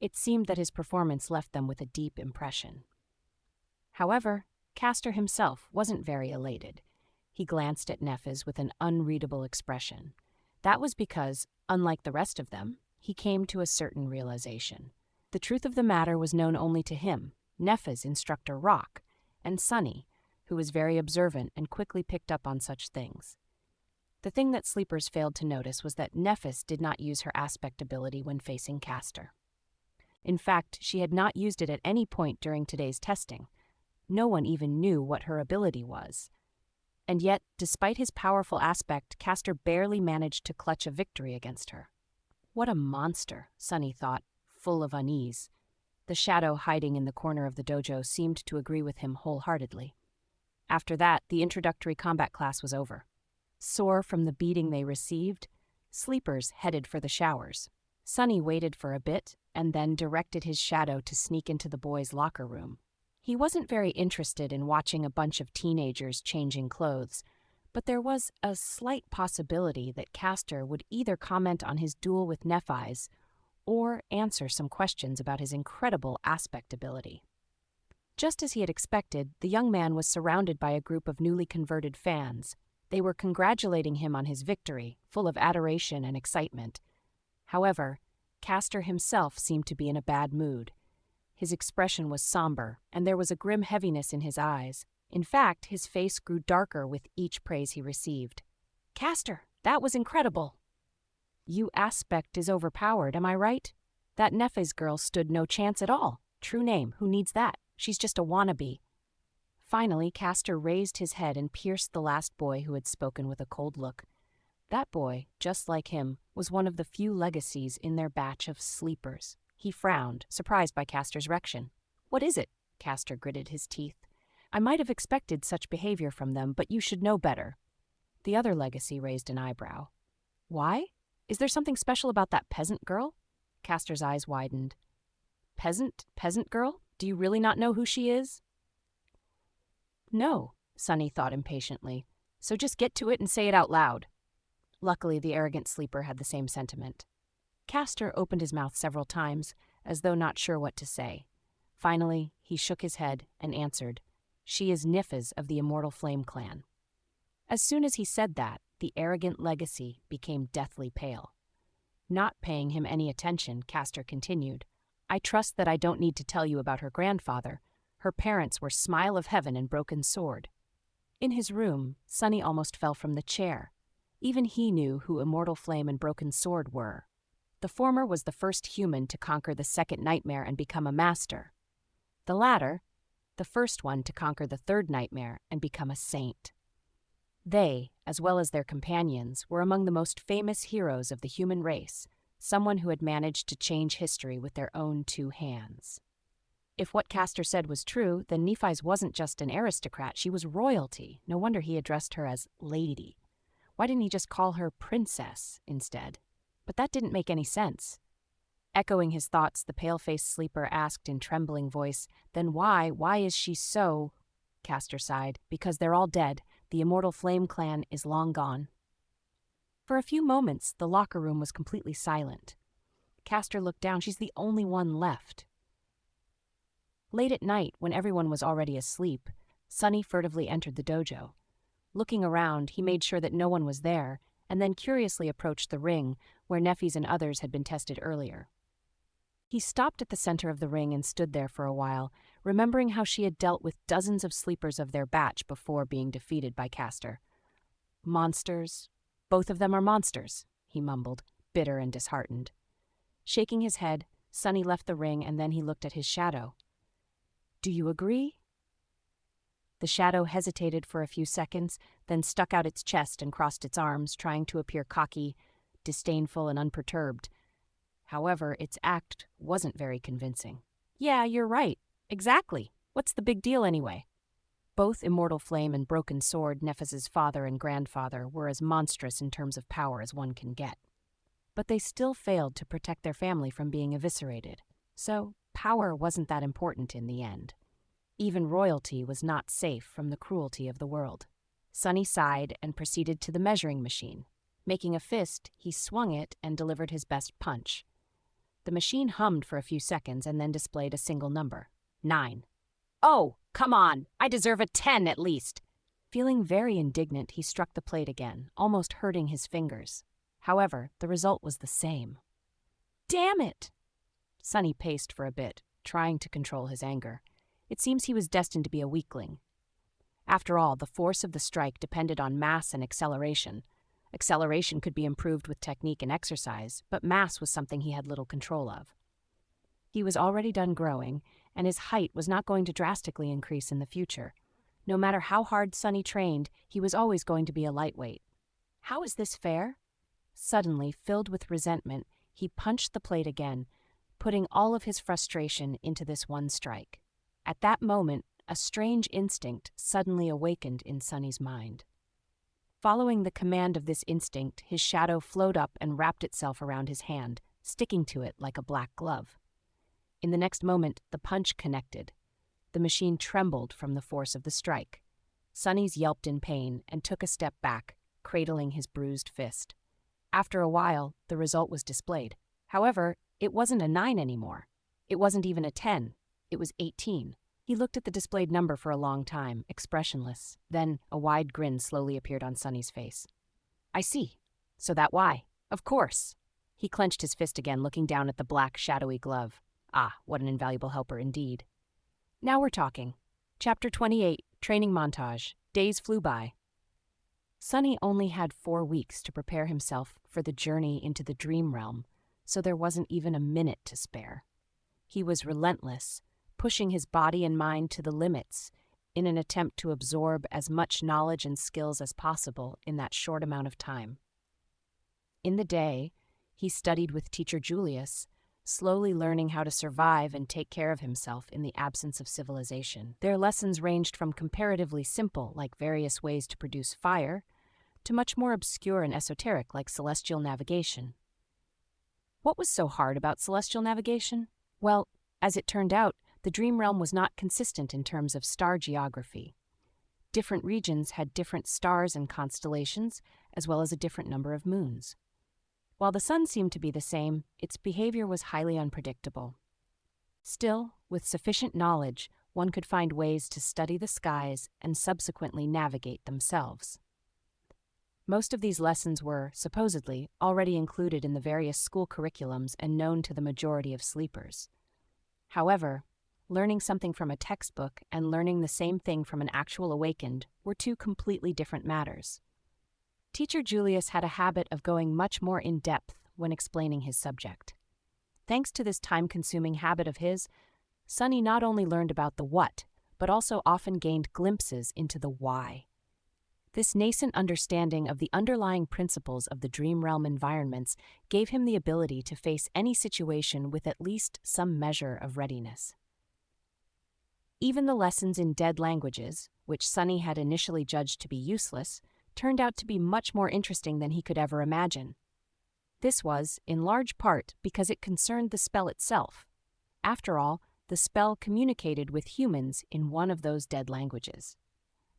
It seemed that his performance left them with a deep impression. However, Castor himself wasn't very elated. He glanced at Nephis with an unreadable expression. That was because, unlike the rest of them, he came to a certain realization. The truth of the matter was known only to him, Nephis, Instructor Rock, and Sonny, who was very observant and quickly picked up on such things. The thing that sleepers failed to notice was that Nephis did not use her aspect ability when facing Castor. In fact, she had not used it at any point during today's testing. No one even knew what her ability was. And yet, despite his powerful aspect, Castor barely managed to clutch a victory against her. What a monster, Sonny thought, full of unease. The shadow hiding in the corner of the dojo seemed to agree with him wholeheartedly. After that, the introductory combat class was over. Sore from the beating they received, sleepers headed for the showers. Sonny waited for a bit and then directed his shadow to sneak into the boys' locker room. He wasn't very interested in watching a bunch of teenagers changing clothes, but there was a slight possibility that Castor would either comment on his duel with Nephis or answer some questions about his incredible aspect ability. Just as he had expected, the young man was surrounded by a group of newly converted fans. They were congratulating him on his victory, full of adoration and excitement. However, Castor himself seemed to be in a bad mood. His expression was somber, and there was a grim heaviness in his eyes. In fact, his face grew darker with each praise he received. "Castor, that was incredible." "You aspect is overpowered, am I right? That Nephes girl stood no chance at all. True name, who needs that? She's just a wannabe." Finally, Castor raised his head and pierced the last boy who had spoken with a cold look. That boy, just like him, was one of the few legacies in their batch of sleepers. He frowned, surprised by Castor's reaction. "What is it?" Castor gritted his teeth. "I might have expected such behavior from them, but you should know better." The other legacy raised an eyebrow. "Why? Is there something special about that peasant girl?" Castor's eyes widened. Peasant girl? Do you really not know who she is?" "No," Sunny thought impatiently. "So just get to it and say it out loud." Luckily, the arrogant sleeper had the same sentiment. Castor opened his mouth several times, as though not sure what to say. Finally, he shook his head and answered, "She is Nifas of the Immortal Flame clan." As soon as he said that, the arrogant legacy became deathly pale. Not paying him any attention, Castor continued, "I trust that I don't need to tell you about her grandfather. Her parents were Smile of Heaven and Broken Sword." In his room, Sunny almost fell from the chair. Even he knew who Immortal Flame and Broken Sword were. The former was the first human to conquer the second nightmare and become a master. The latter, the first one to conquer the third nightmare and become a saint. They, as well as their companions, were among the most famous heroes of the human race, someone who had managed to change history with their own two hands. If what Castor said was true, then Nephi's wasn't just an aristocrat, she was royalty. No wonder he addressed her as Lady. Why didn't he just call her Princess instead? But that didn't make any sense. Echoing his thoughts, the pale-faced sleeper asked in trembling voice, "Then why is she so—" Castor sighed, "Because they're all dead. The Immortal Flame clan is long gone." For a few moments, the locker room was completely silent. Castor looked down. She's the only one left. Late at night, when everyone was already asleep, Sunny furtively entered the dojo. Looking around, he made sure that no one was there, and then curiously approached the ring, where Nephes and others had been tested earlier. He stopped at the center of the ring and stood there for a while, remembering how she had dealt with dozens of sleepers of their batch before being defeated by Castor. "Monsters. Both of them are monsters," he mumbled, bitter and disheartened. Shaking his head, Sunny left the ring and then he looked at his shadow. "Do you agree?" The shadow hesitated for a few seconds, then stuck out its chest and crossed its arms, trying to appear cocky, disdainful, and unperturbed. However, its act wasn't very convincing. "Yeah, you're right. Exactly. What's the big deal anyway?" Both Immortal Flame and Broken Sword, Nephes's father and grandfather, were as monstrous in terms of power as one can get. But they still failed to protect their family from being eviscerated. So, power wasn't that important in the end. Even royalty was not safe from the cruelty of the world. Sunny sighed and proceeded to the measuring machine. Making a fist, he swung it and delivered his best punch. The machine hummed for a few seconds and then displayed a single number, 9. "Oh, come on! I deserve a 10 at least!" Feeling very indignant, he struck the plate again, almost hurting his fingers. However, the result was the same. "Damn it!" Sunny paced for a bit, trying to control his anger. It seems he was destined to be a weakling. After all, the force of the strike depended on mass and acceleration. Acceleration could be improved with technique and exercise, but mass was something he had little control of. He was already done growing, and his height was not going to drastically increase in the future. No matter how hard Sunny trained, he was always going to be a lightweight. How is this fair? Suddenly, filled with resentment, he punched the plate again, putting all of his frustration into this one strike. At that moment, a strange instinct suddenly awakened in Sunny's mind. Following the command of this instinct, his shadow flowed up and wrapped itself around his hand, sticking to it like a black glove. In the next moment, the punch connected. The machine trembled from the force of the strike. Sunny's yelped in pain and took a step back, cradling his bruised fist. After a while, the result was displayed. However, it wasn't a 9 anymore. It wasn't even a 10. It was 18. He looked at the displayed number for a long time, expressionless. Then a wide grin slowly appeared on Sunny's face. "I see. So that why? Of course." He clenched his fist again, looking down at the black, shadowy glove. Ah, what an invaluable helper indeed. Now we're talking. Chapter 28, Training Montage. Days flew by. Sunny only had 4 weeks to prepare himself for the journey into the dream realm, so there wasn't even a minute to spare. He was relentless, pushing his body and mind to the limits in an attempt to absorb as much knowledge and skills as possible in that short amount of time. In the day, he studied with teacher Julius, slowly learning how to survive and take care of himself in the absence of civilization. Their lessons ranged from comparatively simple, like various ways to produce fire, to much more obscure and esoteric, like celestial navigation. What was so hard about celestial navigation? Well, as it turned out, the dream realm was not consistent in terms of star geography. Different regions had different stars and constellations, as well as a different number of moons. While the sun seemed to be the same, its behavior was highly unpredictable. Still, with sufficient knowledge, one could find ways to study the skies and subsequently navigate themselves. Most of these lessons were, supposedly, already included in the various school curriculums and known to the majority of sleepers. However, learning something from a textbook and learning the same thing from an actual awakened were two completely different matters. Teacher Julius had a habit of going much more in-depth when explaining his subject. Thanks to this time-consuming habit of his, Sunny not only learned about the what, but also often gained glimpses into the why. This nascent understanding of the underlying principles of the dream realm environments gave him the ability to face any situation with at least some measure of readiness. Even the lessons in dead languages, which Sunny had initially judged to be useless, turned out to be much more interesting than he could ever imagine. This was, in large part, because it concerned the spell itself. After all, the spell communicated with humans in one of those dead languages.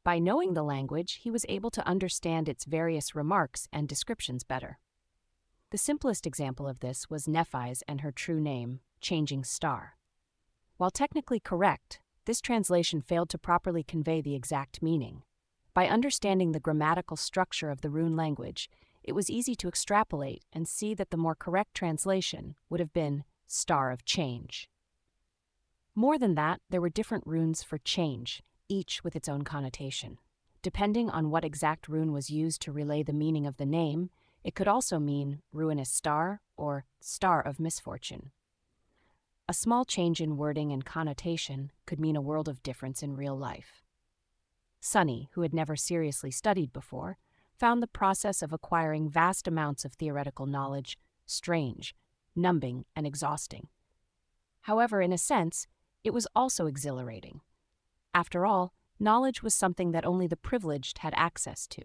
By knowing the language, he was able to understand its various remarks and descriptions better. The simplest example of this was Nephi's and her true name, Changing Star. While technically correct, this translation failed to properly convey the exact meaning. By understanding the grammatical structure of the rune language, it was easy to extrapolate and see that the more correct translation would have been Star of Change. More than that, there were different runes for change, each with its own connotation. Depending on what exact rune was used to relay the meaning of the name, it could also mean ruinous star or star of misfortune. A small change in wording and connotation could mean a world of difference in real life. Sunny, who had never seriously studied before, found the process of acquiring vast amounts of theoretical knowledge strange, numbing, and exhausting. However, in a sense, it was also exhilarating. After all, knowledge was something that only the privileged had access to.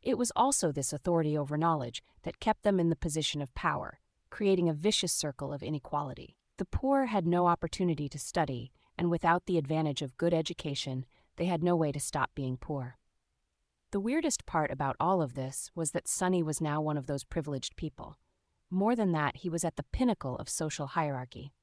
It was also this authority over knowledge that kept them in the position of power, creating a vicious circle of inequality. The poor had no opportunity to study, and without the advantage of good education, they had no way to stop being poor. The weirdest part about all of this was that Sunny was now one of those privileged people. More than that, he was at the pinnacle of social hierarchy.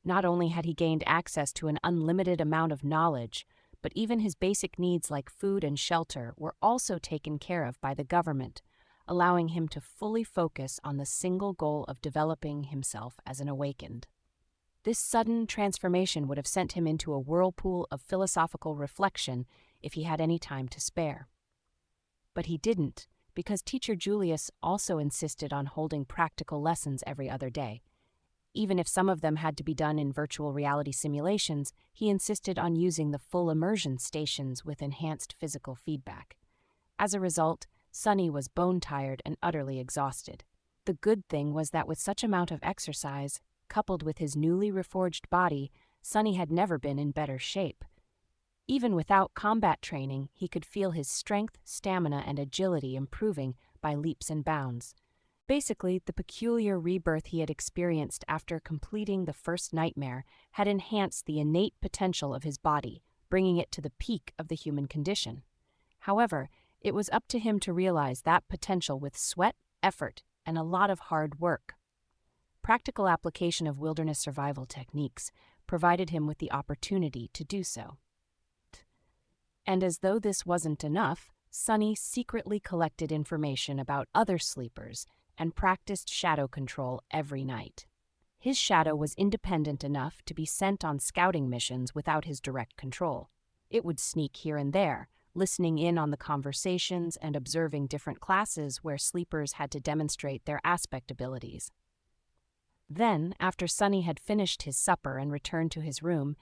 Not only had he gained access to an unlimited amount of knowledge, but even his basic needs like food and shelter were also taken care of by the government, allowing him to fully focus on the single goal of developing himself as an awakened. This sudden transformation would have sent him into a whirlpool of philosophical reflection if he had any time to spare. But he didn't, because teacher Julius also insisted on holding practical lessons every other day. Even if some of them had to be done in virtual reality simulations, he insisted on using the full immersion stations with enhanced physical feedback. As a result, Sunny was bone-tired and utterly exhausted. The good thing was that with such amount of exercise, coupled with his newly reforged body, Sunny had never been in better shape. Even without combat training, he could feel his strength, stamina, and agility improving by leaps and bounds. Basically, the peculiar rebirth he had experienced after completing the first nightmare had enhanced the innate potential of his body, bringing it to the peak of the human condition. However, it was up to him to realize that potential with sweat, effort, and a lot of hard work. Practical application of wilderness survival techniques provided him with the opportunity to do so. And as though this wasn't enough, Sunny secretly collected information about other sleepers and practiced shadow control every night. His shadow was independent enough to be sent on scouting missions without his direct control. It would sneak here and there, listening in on the conversations and observing different classes where sleepers had to demonstrate their aspect abilities. Then, after Sunny had finished his supper and returned to his room,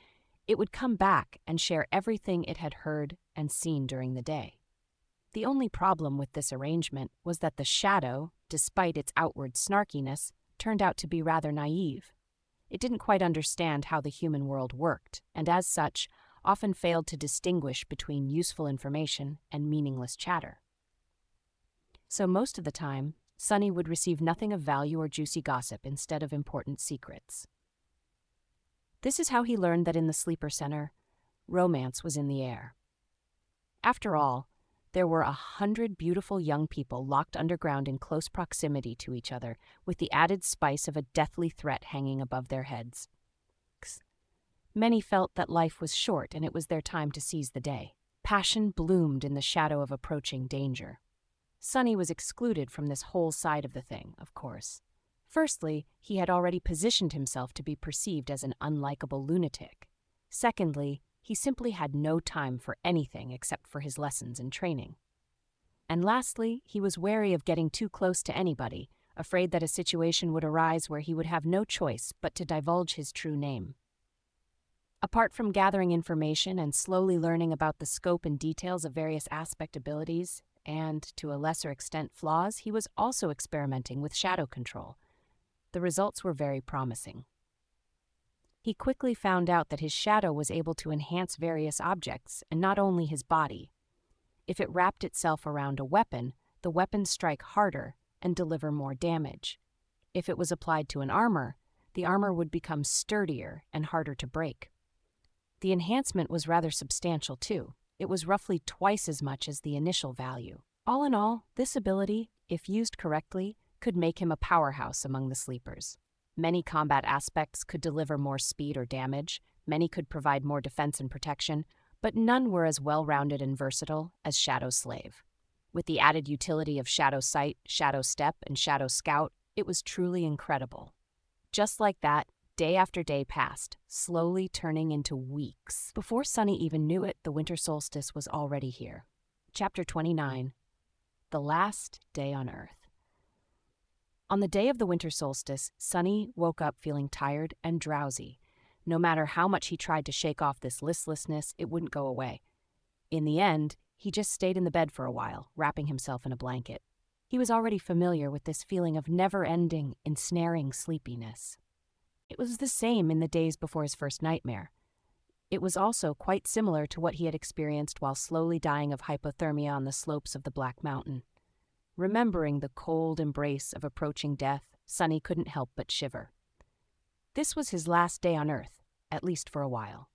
it would come back and share everything it had heard and seen during the day. The only problem with this arrangement was that the shadow, despite its outward snarkiness, turned out to be rather naive. It didn't quite understand how the human world worked, and as such, often failed to distinguish between useful information and meaningless chatter. So most of the time, Sunny would receive nothing of value or juicy gossip instead of important secrets. This is how he learned that in the sleeper center, romance was in the air. After all, there were 100 beautiful young people locked underground in close proximity to each other, with the added spice of a deathly threat hanging above their heads. Many felt that life was short and it was their time to seize the day. Passion bloomed in the shadow of approaching danger. Sunny was excluded from this whole side of the thing, of course. Firstly, he had already positioned himself to be perceived as an unlikable lunatic. Secondly, he simply had no time for anything except for his lessons and training. And lastly, he was wary of getting too close to anybody, afraid that a situation would arise where he would have no choice but to divulge his true name. Apart from gathering information and slowly learning about the scope and details of various aspect abilities, and, to a lesser extent, flaws, he was also experimenting with shadow control. The results were very promising. He quickly found out that his shadow was able to enhance various objects, and not only his body. If it wrapped itself around a weapon, the weapon strike harder and deliver more damage. If it was applied to an armor, the armor would become sturdier and harder to break. The enhancement was rather substantial too. It was roughly twice as much as the initial value. All in all, this ability, if used correctly, could make him a powerhouse among the sleepers. Many combat aspects could deliver more speed or damage, many could provide more defense and protection, but none were as well-rounded and versatile as Shadow Slave. With the added utility of Shadow Sight, Shadow Step, and Shadow Scout, it was truly incredible. Just like that, day after day passed, slowly turning into weeks. Before Sunny even knew it, the winter solstice was already here. Chapter 29, The Last Day on Earth. On the day of the winter solstice, Sunny woke up feeling tired and drowsy. No matter how much he tried to shake off this listlessness, it wouldn't go away. In the end, he just stayed in the bed for a while, wrapping himself in a blanket. He was already familiar with this feeling of never-ending, ensnaring sleepiness. It was the same in the days before his first nightmare. It was also quite similar to what he had experienced while slowly dying of hypothermia on the slopes of the Black Mountain. Remembering the cold embrace of approaching death, Sunny couldn't help but shiver. This was his last day on Earth, at least for a while.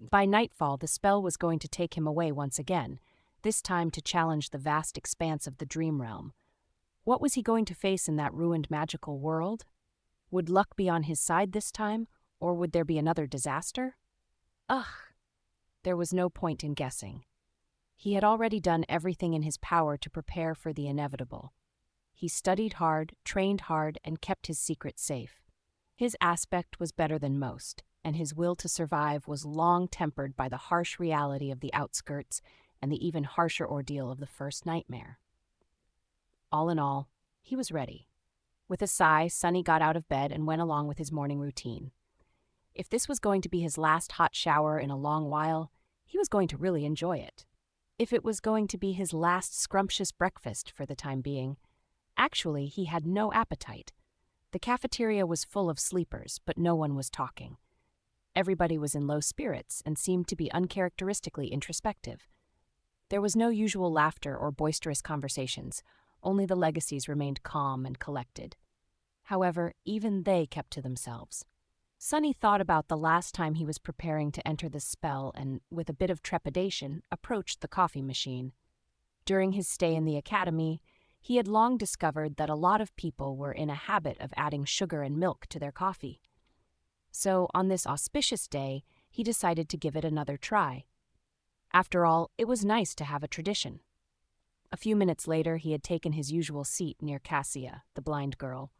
By nightfall, the spell was going to take him away once again, this time to challenge the vast expanse of the dream realm. What was he going to face in that ruined magical world? Would luck be on his side this time, or would there be another disaster? Ugh! There was no point in guessing. He had already done everything in his power to prepare for the inevitable. He studied hard, trained hard, and kept his secret safe. His aspect was better than most, and his will to survive was long tempered by the harsh reality of the outskirts and the even harsher ordeal of the first nightmare. All in all, he was ready. With a sigh, Sunny got out of bed and went along with his morning routine. If this was going to be his last hot shower in a long while, he was going to really enjoy it. If it was going to be his last scrumptious breakfast for the time being, actually he had no appetite. The cafeteria was full of sleepers, but no one was talking. Everybody was in low spirits and seemed to be uncharacteristically introspective. There was no usual laughter or boisterous conversations, only the legacies remained calm and collected. However, even they kept to themselves. Sunny thought about the last time he was preparing to enter the spell and, with a bit of trepidation, approached the coffee machine. During his stay in the academy, he had long discovered that a lot of people were in a habit of adding sugar and milk to their coffee. So, on this auspicious day, he decided to give it another try. After all, it was nice to have a tradition. A few minutes later, he had taken his usual seat near Cassia, the blind girl.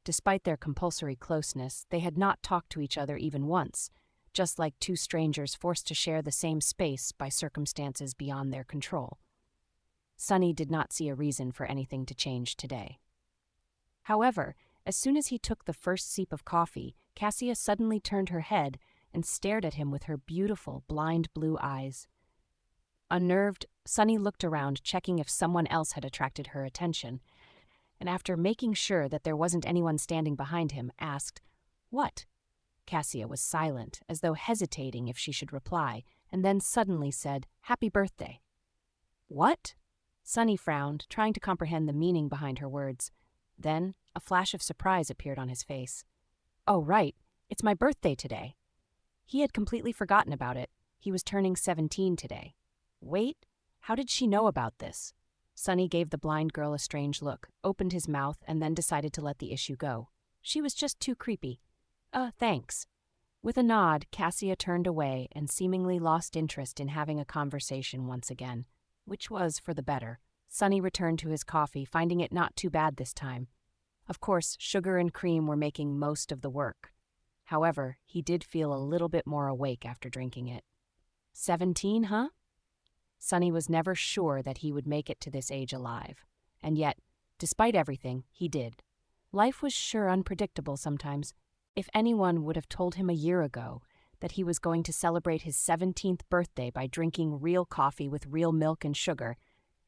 Despite their compulsory closeness, they had not talked to each other even once, just like two strangers forced to share the same space by circumstances beyond their control. Sunny did not see a reason for anything to change today. However, as soon as he took the first sip of coffee, Cassia suddenly turned her head and stared at him with her beautiful, blind blue eyes. Unnerved, Sunny looked around, checking if someone else had attracted her attention, and after making sure that there wasn't anyone standing behind him, asked, "What?" Cassia was silent, as though hesitating if she should reply, and then suddenly said, "Happy birthday." "What?" Sunny frowned, trying to comprehend the meaning behind her words. Then a flash of surprise appeared on his face. "Oh, right, it's my birthday today." He had completely forgotten about it. He was turning 17 today. Wait, how did she know about this? Sunny gave the blind girl a strange look, opened his mouth, and then decided to let the issue go. She was just too creepy. Thanks." With a nod, Cassia turned away and seemingly lost interest in having a conversation once again, which was for the better. Sunny returned to his coffee, finding it not too bad this time. Of course, sugar and cream were making most of the work. However, he did feel a little bit more awake after drinking it. 17, huh? Sunny was never sure that he would make it to this age alive. And yet, despite everything, he did. Life was sure unpredictable sometimes. If anyone would have told him a year ago that he was going to celebrate his 17th birthday by drinking real coffee with real milk and sugar,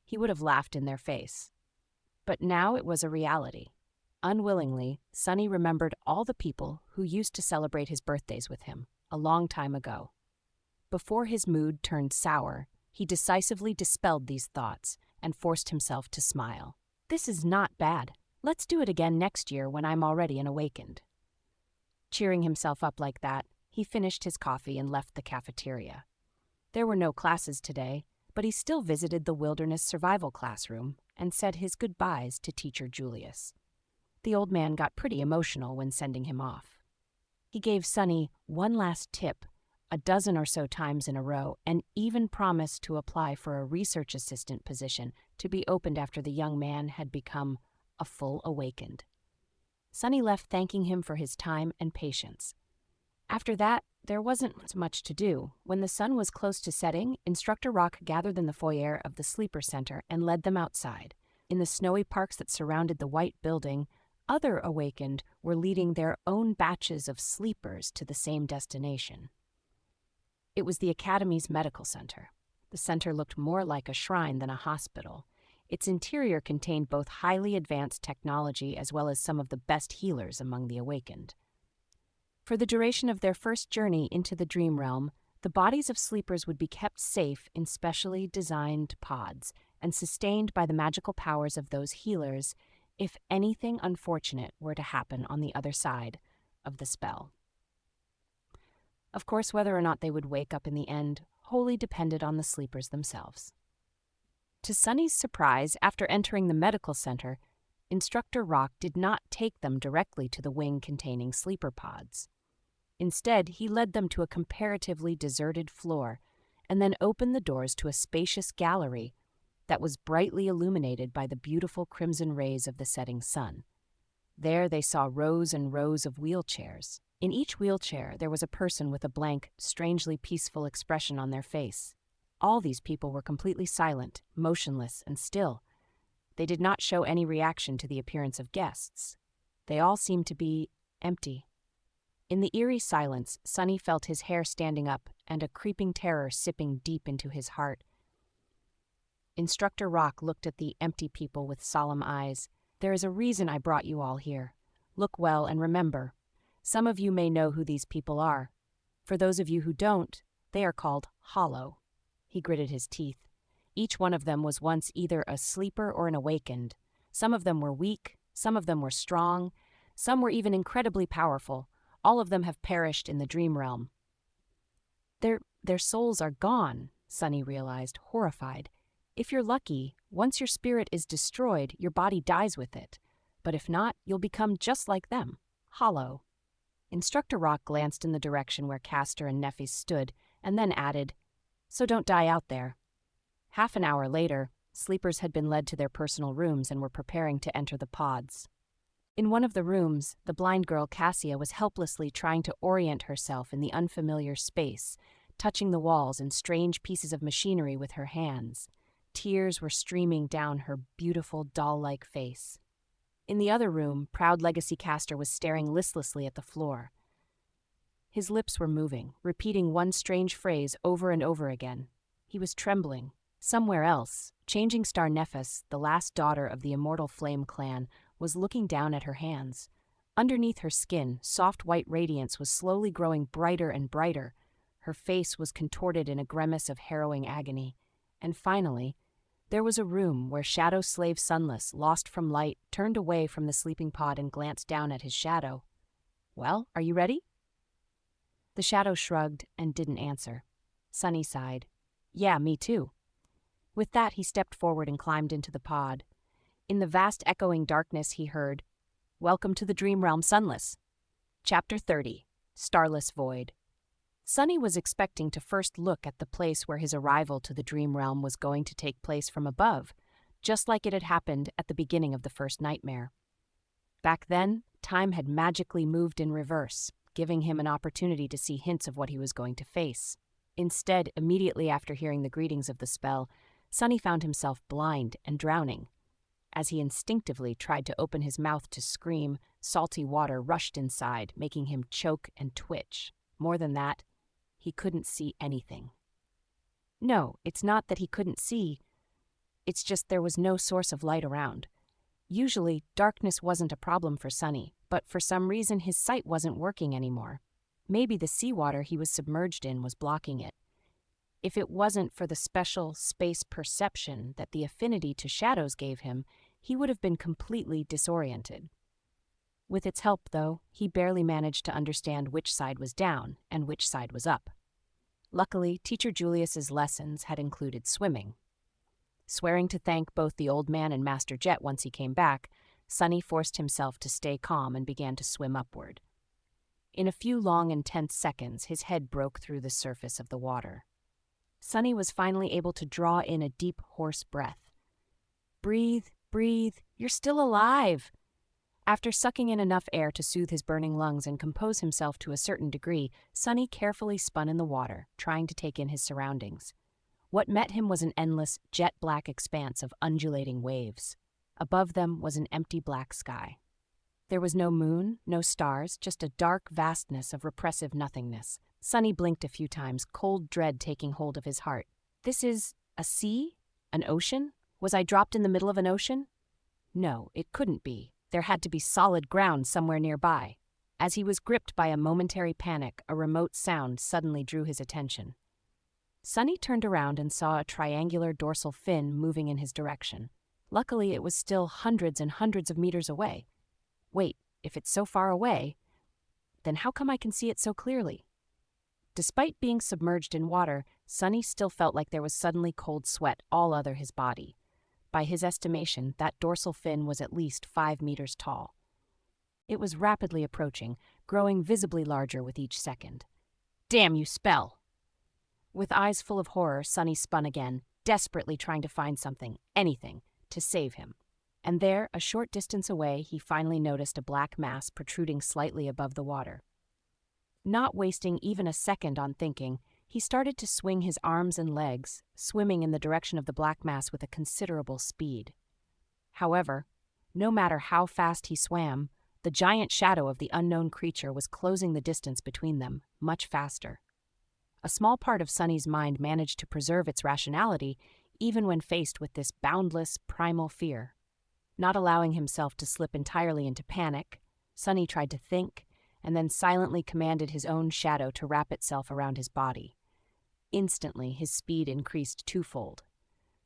he would have laughed in their face. But now it was a reality. Unwillingly, Sunny remembered all the people who used to celebrate his birthdays with him a long time ago. Before his mood turned sour, he decisively dispelled these thoughts and forced himself to smile. "This is not bad. Let's do it again next year when I'm already an awakened." Cheering himself up like that, he finished his coffee and left the cafeteria. There were no classes today, but he still visited the wilderness survival classroom and said his goodbyes to Teacher Julius. The old man got pretty emotional when sending him off. He gave Sunny one last tip a dozen or so times in a row, and even promised to apply for a research assistant position to be opened after the young man had become a full awakened. Sunny left thanking him for his time and patience. After that, there wasn't much to do. When the sun was close to setting, Instructor Rock gathered in the foyer of the Sleeper Center and led them outside. In the snowy parks that surrounded the white building, other awakened were leading their own batches of sleepers to the same destination. It was the Academy's medical center. The center looked more like a shrine than a hospital. Its interior contained both highly advanced technology as well as some of the best healers among the awakened. For the duration of their first journey into the dream realm, the bodies of sleepers would be kept safe in specially designed pods and sustained by the magical powers of those healers if anything unfortunate were to happen on the other side of the spell. Of course, whether or not they would wake up in the end wholly depended on the sleepers themselves. To Sunny's surprise, after entering the medical center, Instructor Rock did not take them directly to the wing containing sleeper pods. Instead, he led them to a comparatively deserted floor and then opened the doors to a spacious gallery that was brightly illuminated by the beautiful crimson rays of the setting sun. There they saw rows and rows of wheelchairs. In each wheelchair, there was a person with a blank, strangely peaceful expression on their face. All these people were completely silent, motionless, and still. They did not show any reaction to the appearance of guests. They all seemed to be empty. In the eerie silence, Sunny felt his hair standing up and a creeping terror sipping deep into his heart. Instructor Rock looked at the empty people with solemn eyes. "There is a reason I brought you all here. Look well and remember. Some of you may know who these people are. For those of you who don't, they are called Hollow." He gritted his teeth. Each one of them was once either a sleeper or an awakened. Some of them were weak, some of them were strong, some were even incredibly powerful. All of them have perished in the dream realm. Their souls are gone, Sunny realized, horrified. If you're lucky, once your spirit is destroyed, your body dies with it. But if not, you'll become just like them, hollow. Instructor Rock glanced in the direction where Castor and Nephis stood, and then added, "So don't die out there." Half an hour later, Sleepers had been led to their personal rooms and were preparing to enter the pods. In one of the rooms, the blind girl Cassia was helplessly trying to orient herself in the unfamiliar space, touching the walls and strange pieces of machinery with her hands. Tears were streaming down her beautiful doll-like face. In the other room, proud legacy caster was staring listlessly at the floor. His lips were moving, repeating one strange phrase over and over again. He was trembling. Somewhere else, Changing Star Nephis, the last daughter of the immortal Flame clan, was looking down at her hands. Underneath her skin, soft white radiance was slowly growing brighter and brighter. Her face was contorted in a grimace of harrowing agony. And finally, there was a room where Shadow Slave Sunless, lost from light, turned away from the sleeping pod and glanced down at his shadow. "Well, are you ready?" The shadow shrugged and didn't answer. Sunny sighed. "Yeah, me too." With that, he stepped forward and climbed into the pod. In the vast echoing darkness, he heard, "Welcome to the Dream Realm, Sunless." Chapter 30, Starless Void. Sunny was expecting to first look at the place where his arrival to the Dream Realm was going to take place from above, just like it had happened at the beginning of the first nightmare. Back then, time had magically moved in reverse, giving him an opportunity to see hints of what he was going to face. Instead, immediately after hearing the greetings of the spell, Sunny found himself blind and drowning. As he instinctively tried to open his mouth to scream, salty water rushed inside, making him choke and twitch. More than that, he couldn't see anything. No, it's not that he couldn't see. It's just there was no source of light around. Usually, darkness wasn't a problem for Sunny, but for some reason his sight wasn't working anymore. Maybe the seawater he was submerged in was blocking it. If it wasn't for the special space perception that the affinity to shadows gave him, he would have been completely disoriented. With its help, though, he barely managed to understand which side was down and which side was up. Luckily, Teacher Julius's lessons had included swimming. Swearing to thank both the old man and Master Jet once he came back, Sunny forced himself to stay calm and began to swim upward. In a few long and tense seconds, his head broke through the surface of the water. Sunny was finally able to draw in a deep, hoarse breath. "Breathe, breathe, you're still alive!" After sucking in enough air to soothe his burning lungs and compose himself to a certain degree, Sunny carefully spun in the water, trying to take in his surroundings. What met him was an endless, jet-black expanse of undulating waves. Above them was an empty black sky. There was no moon, no stars, just a dark vastness of repressive nothingness. Sunny blinked a few times, cold dread taking hold of his heart. This is a sea? An ocean? Was I dropped in the middle of an ocean? No, it couldn't be. There had to be solid ground somewhere nearby. As he was gripped by a momentary panic, a remote sound suddenly drew his attention. Sunny turned around and saw a triangular dorsal fin moving in his direction. Luckily, it was still hundreds and hundreds of meters away. Wait, if it's so far away, then how come I can see it so clearly? Despite being submerged in water, Sunny still felt like there was suddenly cold sweat all over his body. By his estimation, that dorsal fin was at least 5 meters tall. It was rapidly approaching, growing visibly larger with each second. "Damn you, spell!" With eyes full of horror, Sunny spun again, desperately trying to find something, anything, to save him. And there, a short distance away, he finally noticed a black mass protruding slightly above the water. Not wasting even a second on thinking, he started to swing his arms and legs, swimming in the direction of the black mass with a considerable speed. However, no matter how fast he swam, the giant shadow of the unknown creature was closing the distance between them much faster. A small part of Sunny's mind managed to preserve its rationality even when faced with this boundless, primal fear. Not allowing himself to slip entirely into panic, Sunny tried to think, and then silently commanded his own shadow to wrap itself around his body. Instantly, his speed increased twofold.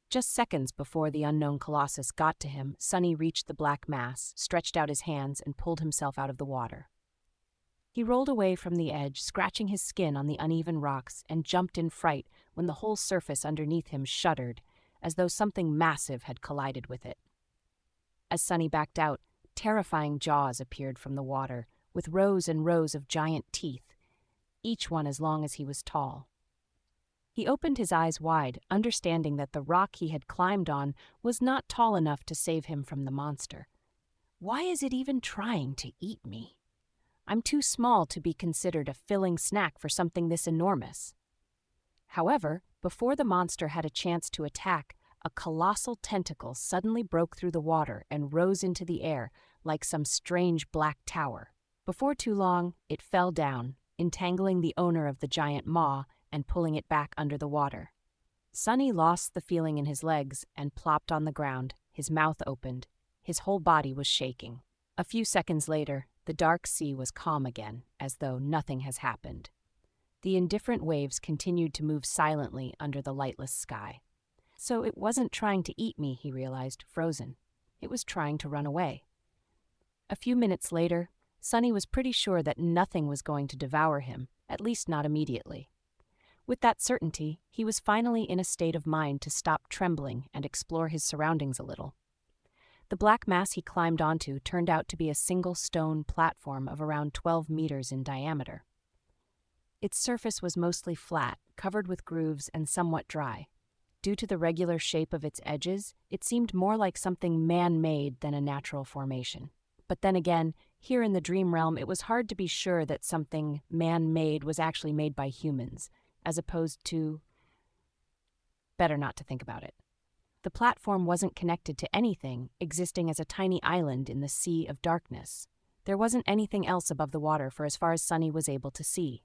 Just seconds before the unknown colossus got to him, Sunny reached the black mass, stretched out his hands, and pulled himself out of the water. He rolled away from the edge, scratching his skin on the uneven rocks, and jumped in fright when the whole surface underneath him shuddered, as though something massive had collided with it. As Sunny backed out, terrifying jaws appeared from the water, with rows and rows of giant teeth, each one as long as he was tall. He opened his eyes wide, understanding that the rock he had climbed on was not tall enough to save him from the monster. Why is it even trying to eat me? I'm too small to be considered a filling snack for something this enormous. However, before the monster had a chance to attack, a colossal tentacle suddenly broke through the water and rose into the air like some strange black tower. Before too long, it fell down, entangling the owner of the giant maw and pulling it back under the water. Sunny lost the feeling in his legs and plopped on the ground, his mouth opened. His whole body was shaking. A few seconds later, the dark sea was calm again, as though nothing has happened. The indifferent waves continued to move silently under the lightless sky. So it wasn't trying to eat me, he realized, frozen. It was trying to run away. A few minutes later, Sunny was pretty sure that nothing was going to devour him, at least not immediately. With that certainty, he was finally in a state of mind to stop trembling and explore his surroundings a little. The black mass he climbed onto turned out to be a single stone platform of around 12 meters in diameter. Its surface was mostly flat, covered with grooves and somewhat dry. Due to the regular shape of its edges, it seemed more like something man-made than a natural formation. But then again, here in the dream realm, it was hard to be sure that something man-made was actually made by humans, as opposed to... Better not to think about it. The platform wasn't connected to anything, existing as a tiny island in the sea of darkness. There wasn't anything else above the water for as far as Sunny was able to see.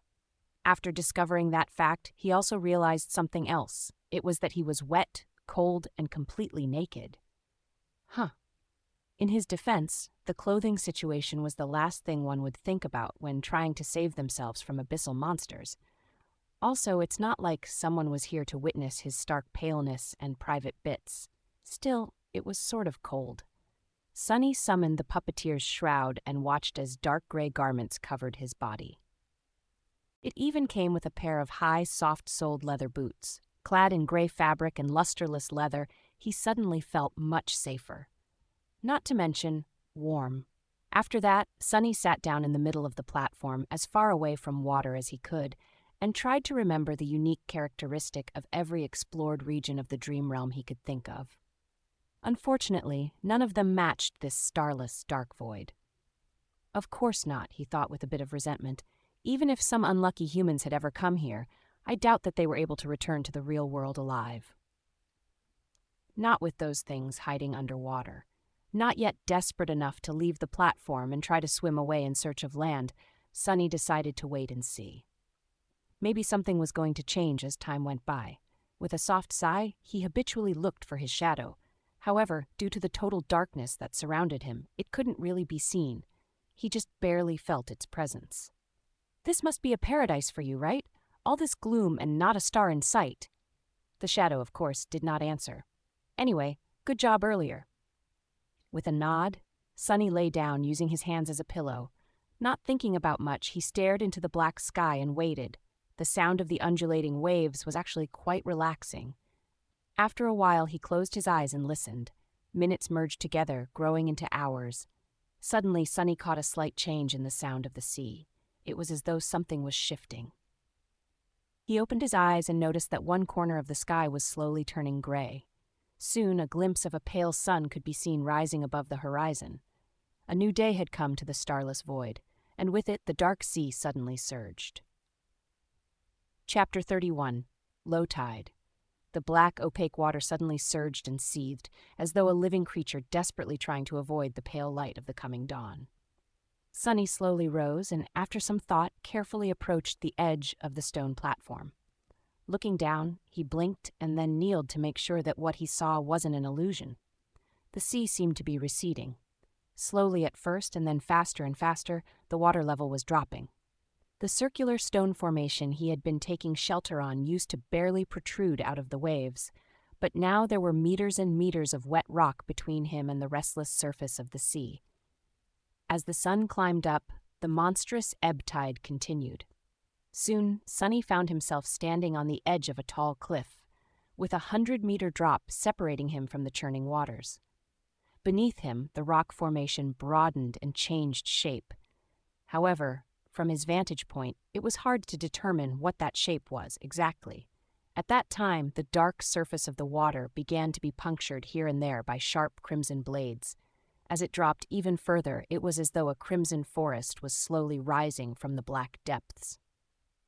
After discovering that fact, he also realized something else. It was that he was wet, cold, and completely naked. In his defense, the clothing situation was the last thing one would think about when trying to save themselves from abyssal monsters. Also, it's not like someone was here to witness his stark paleness and private bits. Still, it was sort of cold. Sunny summoned the puppeteer's shroud and watched as dark gray garments covered his body. It even came with a pair of high, soft-soled leather boots. Clad in gray fabric and lusterless leather, he suddenly felt much safer. Not to mention, warm. After that, Sunny sat down in the middle of the platform, as far away from water as he could, and tried to remember the unique characteristic of every explored region of the dream realm he could think of. Unfortunately, none of them matched this starless, dark void. Of course not, he thought with a bit of resentment. Even if some unlucky humans had ever come here, I doubt that they were able to return to the real world alive. Not with those things hiding underwater. Not yet desperate enough to leave the platform and try to swim away in search of land, Sunny decided to wait and see. Maybe something was going to change as time went by. With a soft sigh, he habitually looked for his shadow. However, due to the total darkness that surrounded him, it couldn't really be seen. He just barely felt its presence. "This must be a paradise for you, right? All this gloom and not a star in sight." The shadow, of course, did not answer. "Anyway, good job earlier." With a nod, Sunny lay down using his hands as a pillow. Not thinking about much, he stared into the black sky and waited. The sound of the undulating waves was actually quite relaxing. After a while, he closed his eyes and listened. Minutes merged together, growing into hours. Suddenly, Sunny caught a slight change in the sound of the sea. It was as though something was shifting. He opened his eyes and noticed that one corner of the sky was slowly turning gray. Soon, a glimpse of a pale sun could be seen rising above the horizon. A new day had come to the starless void, and with it the dark sea suddenly surged. Chapter 31. Low Tide. The black, opaque water suddenly surged and seethed, as though a living creature desperately trying to avoid the pale light of the coming dawn. Sunny slowly rose and, after some thought, carefully approached the edge of the stone platform. Looking down, he blinked and then kneeled to make sure that what he saw wasn't an illusion. The sea seemed to be receding. Slowly at first, and then faster and faster, the water level was dropping. The circular stone formation he had been taking shelter on used to barely protrude out of the waves, but now there were meters and meters of wet rock between him and the restless surface of the sea. As the sun climbed up, the monstrous ebb tide continued. Soon, Sunny found himself standing on the edge of a tall cliff, with 100-meter drop separating him from the churning waters. Beneath him, the rock formation broadened and changed shape. However, from his vantage point, it was hard to determine what that shape was exactly. At that time, the dark surface of the water began to be punctured here and there by sharp crimson blades. As it dropped even further, it was as though a crimson forest was slowly rising from the black depths.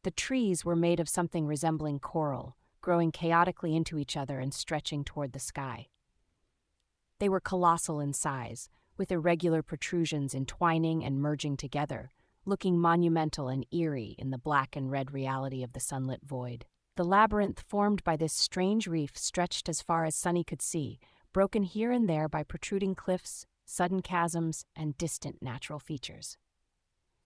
The trees were made of something resembling coral, growing chaotically into each other and stretching toward the sky. They were colossal in size, with irregular protrusions entwining and merging together, looking monumental and eerie in the black and red reality of the sunlit void. The labyrinth formed by this strange reef stretched as far as Sunny could see, broken here and there by protruding cliffs, sudden chasms, and distant natural features.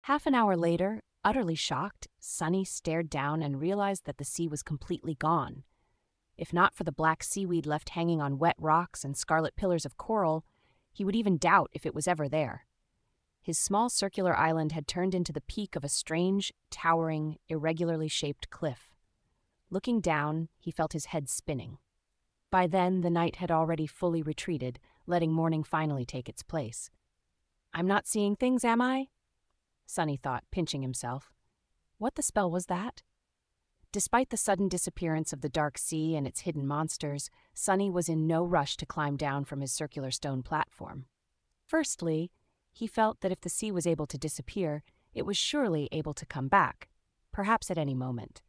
Half an hour later, utterly shocked, Sunny stared down and realized that the sea was completely gone. If not for the black seaweed left hanging on wet rocks and scarlet pillars of coral, he would even doubt if it was ever there. His small circular island had turned into the peak of a strange, towering, irregularly shaped cliff. Looking down, he felt his head spinning. By then, the night had already fully retreated, letting morning finally take its place. "I'm not seeing things, am I?" Sunny thought, pinching himself. What the spell was that? Despite the sudden disappearance of the dark sea and its hidden monsters, Sunny was in no rush to climb down from his circular stone platform. Firstly, he felt that if the sea was able to disappear, it was surely able to come back, perhaps at any moment.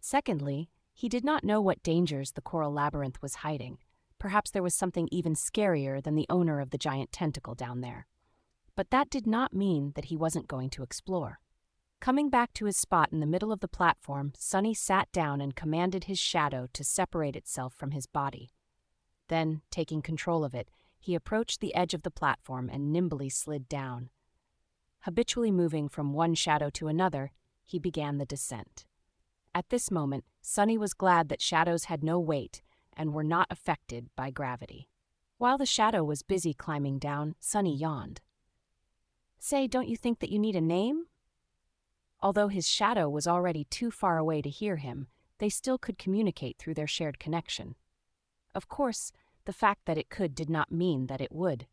Secondly, he did not know what dangers the coral labyrinth was hiding. Perhaps there was something even scarier than the owner of the giant tentacle down there. But that did not mean that he wasn't going to explore. Coming back to his spot in the middle of the platform, Sunny sat down and commanded his shadow to separate itself from his body. Then, taking control of it, he approached the edge of the platform and nimbly slid down. Habitually moving from one shadow to another, he began the descent. At this moment, Sunny was glad that shadows had no weight and were not affected by gravity. While the shadow was busy climbing down, Sunny yawned. "Say, don't you think that you need a name?" Although his shadow was already too far away to hear him, they still could communicate through their shared connection. Of course, the fact that it could did not mean that it would.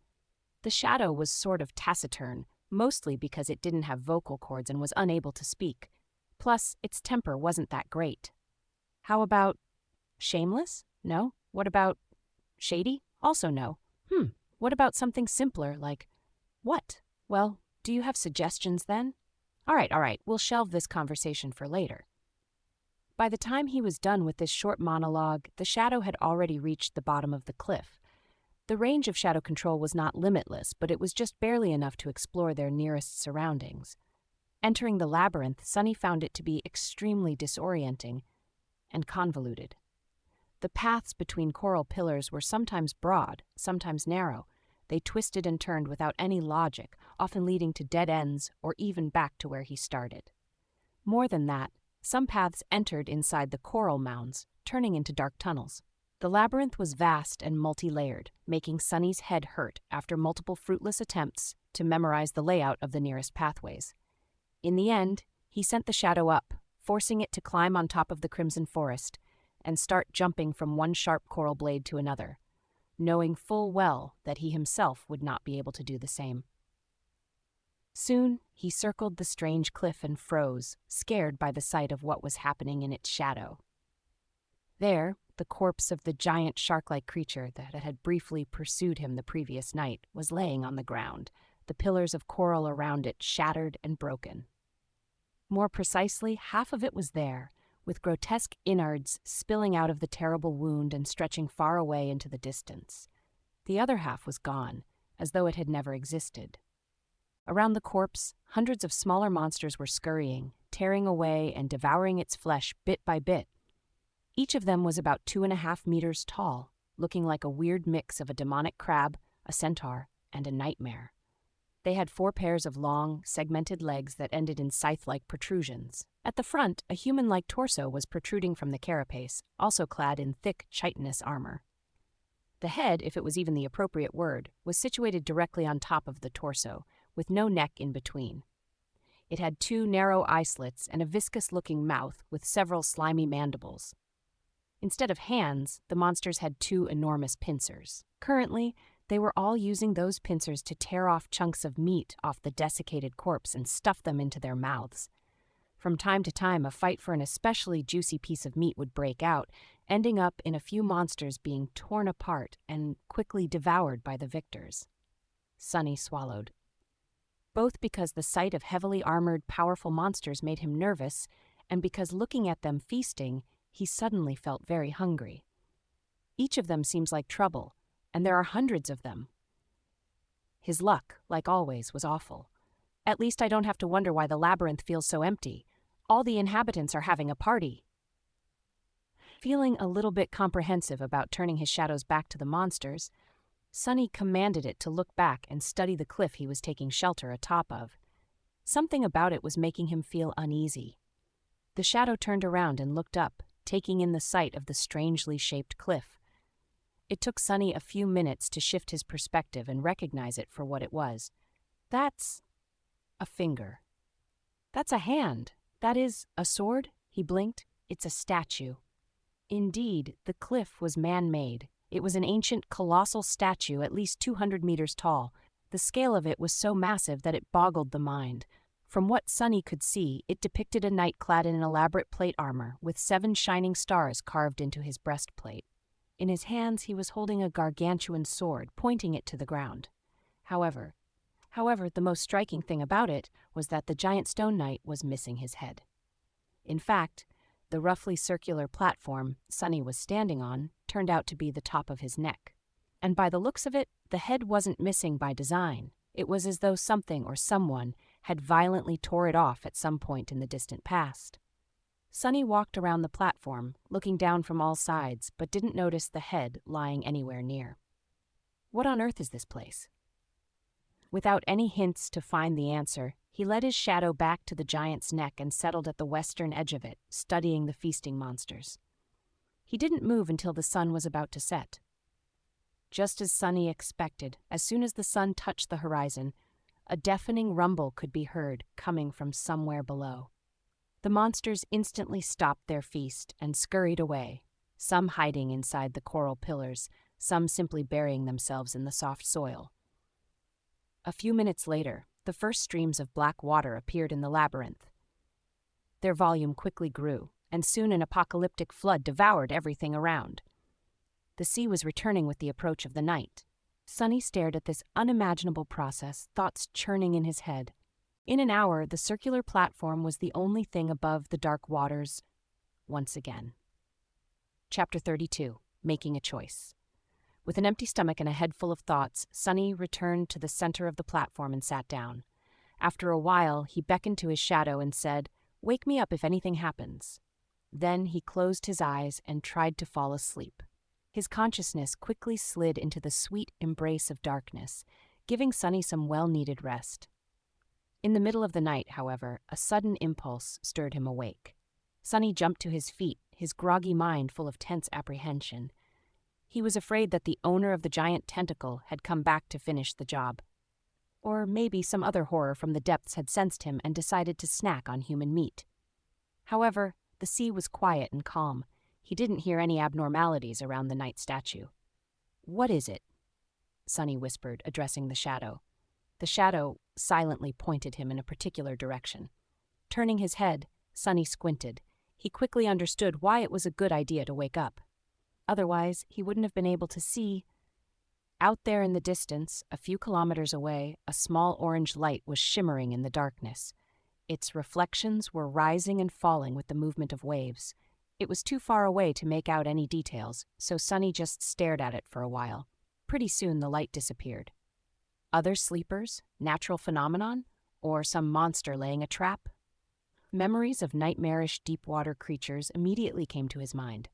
The shadow was sort of taciturn, mostly because it didn't have vocal cords and was unable to speak. Plus, its temper wasn't that great. How about shameless? No. What about shady? Also no. What about something simpler like what? Well, do you have suggestions then? All right, we'll shelve this conversation for later. By the time he was done with this short monologue, the shadow had already reached the bottom of the cliff. The range of shadow control was not limitless, but it was just barely enough to explore their nearest surroundings. Entering the labyrinth, Sunny found it to be extremely disorienting and convoluted. The paths between coral pillars were sometimes broad, sometimes narrow. They twisted and turned without any logic, often leading to dead ends or even back to where he started. More than that, some paths entered inside the coral mounds, turning into dark tunnels. The labyrinth was vast and multi-layered, making Sunny's head hurt after multiple fruitless attempts to memorize the layout of the nearest pathways. In the end, he sent the shadow up, forcing it to climb on top of the crimson forest and start jumping from one sharp coral blade to another, knowing full well that he himself would not be able to do the same. Soon, he circled the strange cliff and froze, scared by the sight of what was happening in its shadow. There, the corpse of the giant shark-like creature that had briefly pursued him the previous night was laying on the ground, the pillars of coral around it shattered and broken. More precisely, half of it was there, with grotesque innards spilling out of the terrible wound and stretching far away into the distance. The other half was gone, as though it had never existed. Around the corpse, hundreds of smaller monsters were scurrying, tearing away and devouring its flesh bit by bit. Each of them was about 2.5 meters tall, looking like a weird mix of a demonic crab, a centaur, and a nightmare. They had 4 pairs of long, segmented legs that ended in scythe-like protrusions. At the front, a human-like torso was protruding from the carapace, also clad in thick, chitinous armor. The head, if it was even the appropriate word, was situated directly on top of the torso, with no neck in between. It had 2 narrow eye slits and a viscous-looking mouth with several slimy mandibles. Instead of hands, the monsters had 2 enormous pincers. Currently, they were all using those pincers to tear off chunks of meat off the desiccated corpse and stuff them into their mouths. From time to time, a fight for an especially juicy piece of meat would break out, ending up in a few monsters being torn apart and quickly devoured by the victors. Sunny swallowed. Both because the sight of heavily armored, powerful monsters made him nervous, and because looking at them feasting, he suddenly felt very hungry. Each of them seems like trouble, and there are hundreds of them. His luck, like always, was awful. At least I don't have to wonder why the labyrinth feels so empty. All the inhabitants are having a party. Feeling a little bit comprehensive about turning his shadows back to the monsters, Sunny commanded it to look back and study the cliff he was taking shelter atop of. Something about it was making him feel uneasy. The shadow turned around and looked up, taking in the sight of the strangely shaped cliff. It took Sunny a few minutes to shift his perspective and recognize it for what it was. That's a finger. That's a hand. That is a sword? He blinked. It's a statue. Indeed, the cliff was man-made. It was an ancient, colossal statue at least 200 meters tall. The scale of it was so massive that it boggled the mind. From what Sunny could see, it depicted a knight clad in an elaborate plate armor, with 7 shining stars carved into his breastplate. In his hands he was holding a gargantuan sword, pointing it to the ground. However, the most striking thing about it was that the giant stone knight was missing his head. In fact, the roughly circular platform Sunny was standing on turned out to be the top of his neck. And by the looks of it, the head wasn't missing by design. It was as though something or someone had violently tore it off at some point in the distant past. Sunny walked around the platform, looking down from all sides, but didn't notice the head lying anywhere near. What on earth is this place? Without any hints to find the answer, he led his shadow back to the giant's neck and settled at the western edge of it, studying the feasting monsters. He didn't move until the sun was about to set. Just as Sunny expected, as soon as the sun touched the horizon, a deafening rumble could be heard coming from somewhere below. The monsters instantly stopped their feast and scurried away, some hiding inside the coral pillars, some simply burying themselves in the soft soil. A few minutes later, the first streams of black water appeared in the labyrinth. Their volume quickly grew, and soon an apocalyptic flood devoured everything around. The sea was returning with the approach of the night. Sunny stared at this unimaginable process, thoughts churning in his head. In an hour, the circular platform was the only thing above the dark waters once again. Chapter 32. Making a Choice. With an empty stomach and a head full of thoughts, Sunny returned to the center of the platform and sat down. After a while, he beckoned to his shadow and said, "Wake me up if anything happens." Then he closed his eyes and tried to fall asleep. His consciousness quickly slid into the sweet embrace of darkness, giving Sunny some well-needed rest. In the middle of the night, however, a sudden impulse stirred him awake. Sunny jumped to his feet, his groggy mind full of tense apprehension. He was afraid that the owner of the giant tentacle had come back to finish the job. Or maybe some other horror from the depths had sensed him and decided to snack on human meat. However, the sea was quiet and calm. He didn't hear any abnormalities around the night statue. "What is it?" Sunny whispered, addressing the shadow. The shadow silently pointed him in a particular direction. Turning his head, Sunny squinted. He quickly understood why it was a good idea to wake up. Otherwise, he wouldn't have been able to see. Out there in the distance, a few kilometers away, a small orange light was shimmering in the darkness. Its reflections were rising and falling with the movement of waves. It was too far away to make out any details, so Sunny just stared at it for a while. Pretty soon the light disappeared. Other sleepers? Natural phenomenon? Or some monster laying a trap? Memories of nightmarish deep-water creatures immediately came to his mind.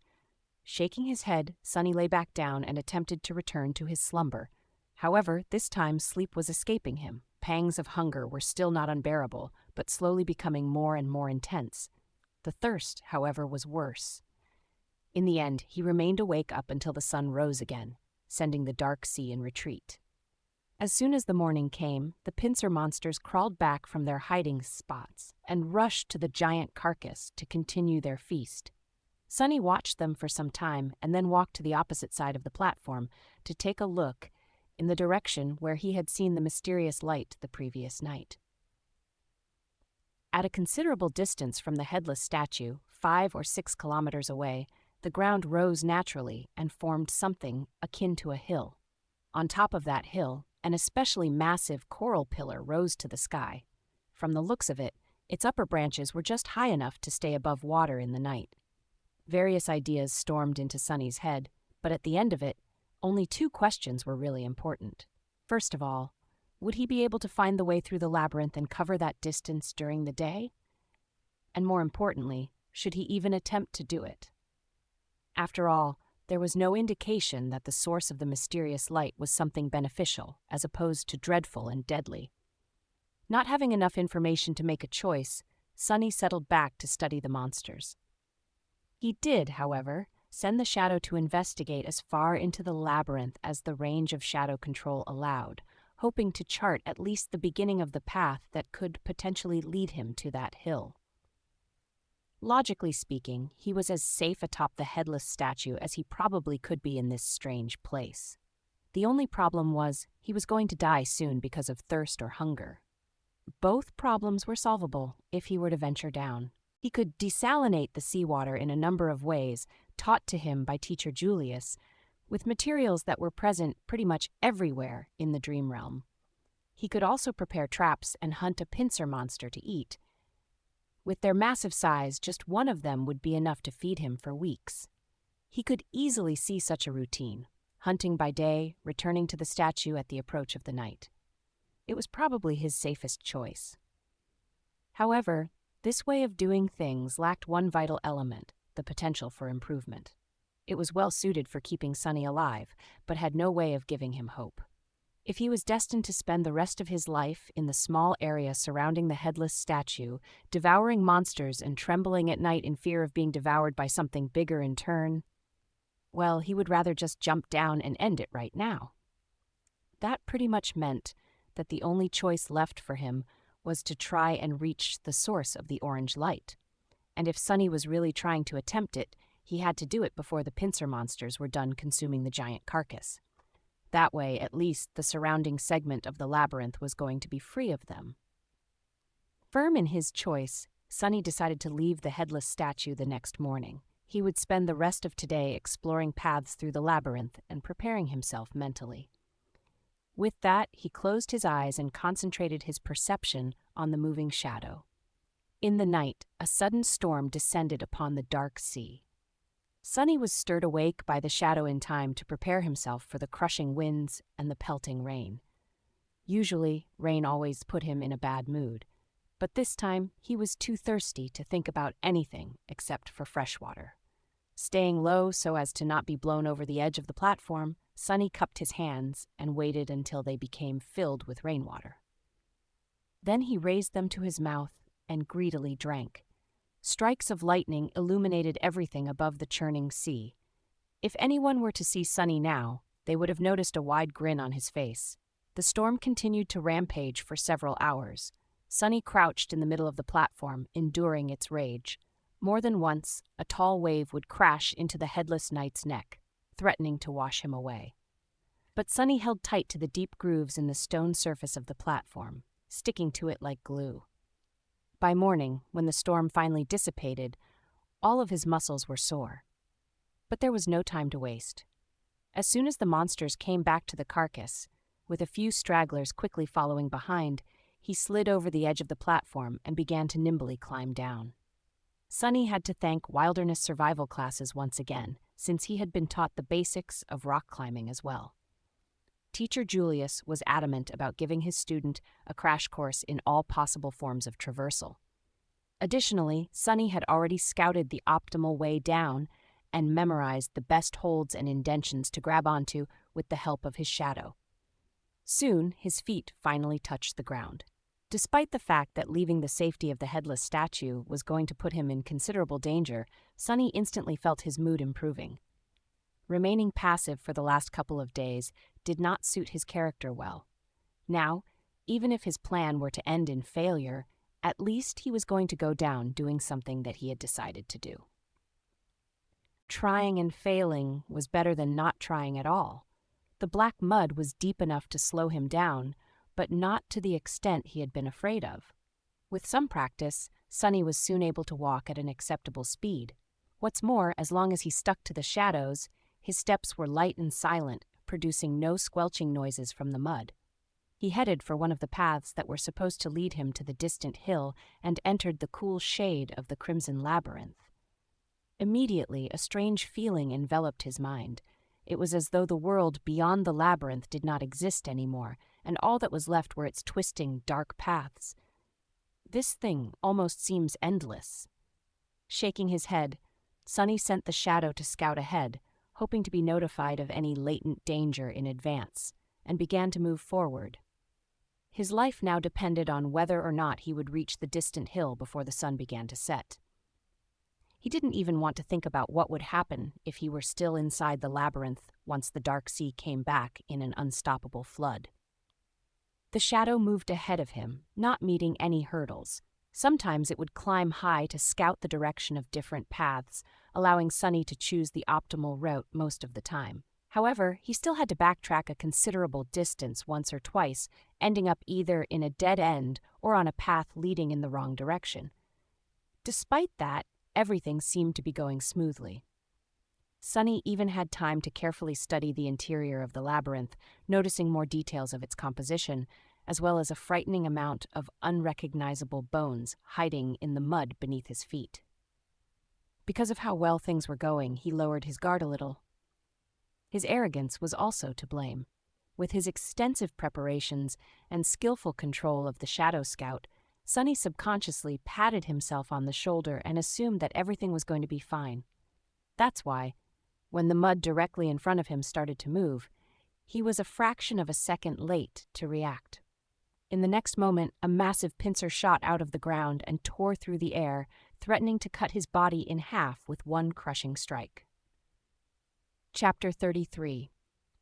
Shaking his head, Sunny lay back down and attempted to return to his slumber. However, this time sleep was escaping him. Pangs of hunger were still not unbearable, but slowly becoming more and more intense. The thirst, however, was worse. In the end, he remained awake up until the sun rose again, sending the dark sea in retreat. As soon as the morning came, the pincer monsters crawled back from their hiding spots and rushed to the giant carcass to continue their feast. Sunny watched them for some time and then walked to the opposite side of the platform to take a look in the direction where he had seen the mysterious light the previous night. At a considerable distance from the headless statue, 5 or 6 kilometers away, the ground rose naturally and formed something akin to a hill. On top of that hill, an especially massive coral pillar rose to the sky. From the looks of it, its upper branches were just high enough to stay above water in the night. Various ideas stormed into Sunny's head, but at the end of it, only 2 questions were really important. First of all, would he be able to find the way through the labyrinth and cover that distance during the day? And more importantly, should he even attempt to do it? After all, there was no indication that the source of the mysterious light was something beneficial, as opposed to dreadful and deadly. Not having enough information to make a choice, Sunny settled back to study the monsters. He did, however, send the shadow to investigate as far into the labyrinth as the range of shadow control allowed, hoping to chart at least the beginning of the path that could potentially lead him to that hill. Logically speaking, he was as safe atop the headless statue as he probably could be in this strange place. The only problem was he was going to die soon because of thirst or hunger. Both problems were solvable if he were to venture down. He could desalinate the seawater in a number of ways, taught to him by teacher Julius, with materials that were present pretty much everywhere in the dream realm. He could also prepare traps and hunt a pincer monster to eat. With their massive size, just one of them would be enough to feed him for weeks. He could easily see such a routine, hunting by day, returning to the statue at the approach of the night. It was probably his safest choice. However, this way of doing things lacked one vital element, the potential for improvement. It was well suited for keeping Sunny alive, but had no way of giving him hope. If he was destined to spend the rest of his life in the small area surrounding the headless statue, devouring monsters and trembling at night in fear of being devoured by something bigger in turn, well, he would rather just jump down and end it right now. That pretty much meant that the only choice left for him was to try and reach the source of the orange light. And if Sunny was really trying to attempt it, he had to do it before the pincer monsters were done consuming the giant carcass. That way, at least, the surrounding segment of the labyrinth was going to be free of them. Firm in his choice, Sunny decided to leave the headless statue the next morning. He would spend the rest of today exploring paths through the labyrinth and preparing himself mentally. With that, he closed his eyes and concentrated his perception on the moving shadow. In the night, a sudden storm descended upon the dark sea. Sunny was stirred awake by the shadow in time to prepare himself for the crushing winds and the pelting rain. Usually, rain always put him in a bad mood, but this time he was too thirsty to think about anything except for fresh water. Staying low so as to not be blown over the edge of the platform, Sunny cupped his hands and waited until they became filled with rainwater. Then he raised them to his mouth and greedily drank. Strikes of lightning illuminated everything above the churning sea. If anyone were to see Sunny now, they would have noticed a wide grin on his face. The storm continued to rampage for several hours. Sunny crouched in the middle of the platform, enduring its rage. More than once, a tall wave would crash into the headless knight's neck, threatening to wash him away. But Sunny held tight to the deep grooves in the stone surface of the platform, sticking to it like glue. By morning, when the storm finally dissipated, all of his muscles were sore. But there was no time to waste. As soon as the monsters came back to the carcass, with a few stragglers quickly following behind, he slid over the edge of the platform and began to nimbly climb down. Sunny had to thank wilderness survival classes once again, since he had been taught the basics of rock climbing as well. Teacher Julius was adamant about giving his student a crash course in all possible forms of traversal. Additionally, Sunny had already scouted the optimal way down and memorized the best holds and indentions to grab onto with the help of his shadow. Soon, his feet finally touched the ground. Despite the fact that leaving the safety of the headless statue was going to put him in considerable danger, Sunny instantly felt his mood improving. Remaining passive for the last couple of days did not suit his character well. Now, even if his plan were to end in failure, at least he was going to go down doing something that he had decided to do. Trying and failing was better than not trying at all. The black mud was deep enough to slow him down, but not to the extent he had been afraid of. With some practice, Sunny was soon able to walk at an acceptable speed. What's more, as long as he stuck to the shadows, his steps were light and silent, producing no squelching noises from the mud. He headed for one of the paths that were supposed to lead him to the distant hill and entered the cool shade of the Crimson Labyrinth. Immediately, a strange feeling enveloped his mind. It was as though the world beyond the labyrinth did not exist anymore, and all that was left were its twisting, dark paths. This thing almost seems endless. Shaking his head, Sunny sent the shadow to scout ahead, hoping to be notified of any latent danger in advance, and began to move forward. His life now depended on whether or not he would reach the distant hill before the sun began to set. He didn't even want to think about what would happen if he were still inside the labyrinth once the dark sea came back in an unstoppable flood. The shadow moved ahead of him, not meeting any hurdles. Sometimes it would climb high to scout the direction of different paths, allowing Sunny to choose the optimal route most of the time. However, he still had to backtrack a considerable distance once or twice, ending up either in a dead end or on a path leading in the wrong direction. Despite that, everything seemed to be going smoothly. Sunny even had time to carefully study the interior of the labyrinth, noticing more details of its composition, as well as a frightening amount of unrecognizable bones hiding in the mud beneath his feet. Because of how well things were going, he lowered his guard a little. His arrogance was also to blame. With his extensive preparations and skillful control of the Shadow Scout, Sunny subconsciously patted himself on the shoulder and assumed that everything was going to be fine. That's why, when the mud directly in front of him started to move, he was a fraction of a second late to react. In the next moment, a massive pincer shot out of the ground and tore through the air, threatening to cut his body in half with one crushing strike. Chapter 33.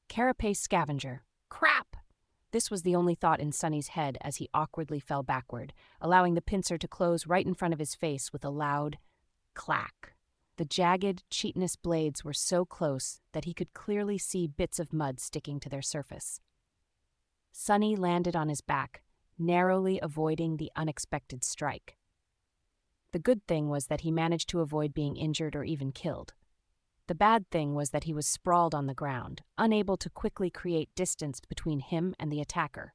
Carapace Scavenger. Crap! This was the only thought in Sunny's head as he awkwardly fell backward, allowing the pincer to close right in front of his face with a loud clack. The jagged, chitinous blades were so close that he could clearly see bits of mud sticking to their surface. Sunny landed on his back, narrowly avoiding the unexpected strike. The good thing was that he managed to avoid being injured or even killed. The bad thing was that he was sprawled on the ground, unable to quickly create distance between him and the attacker.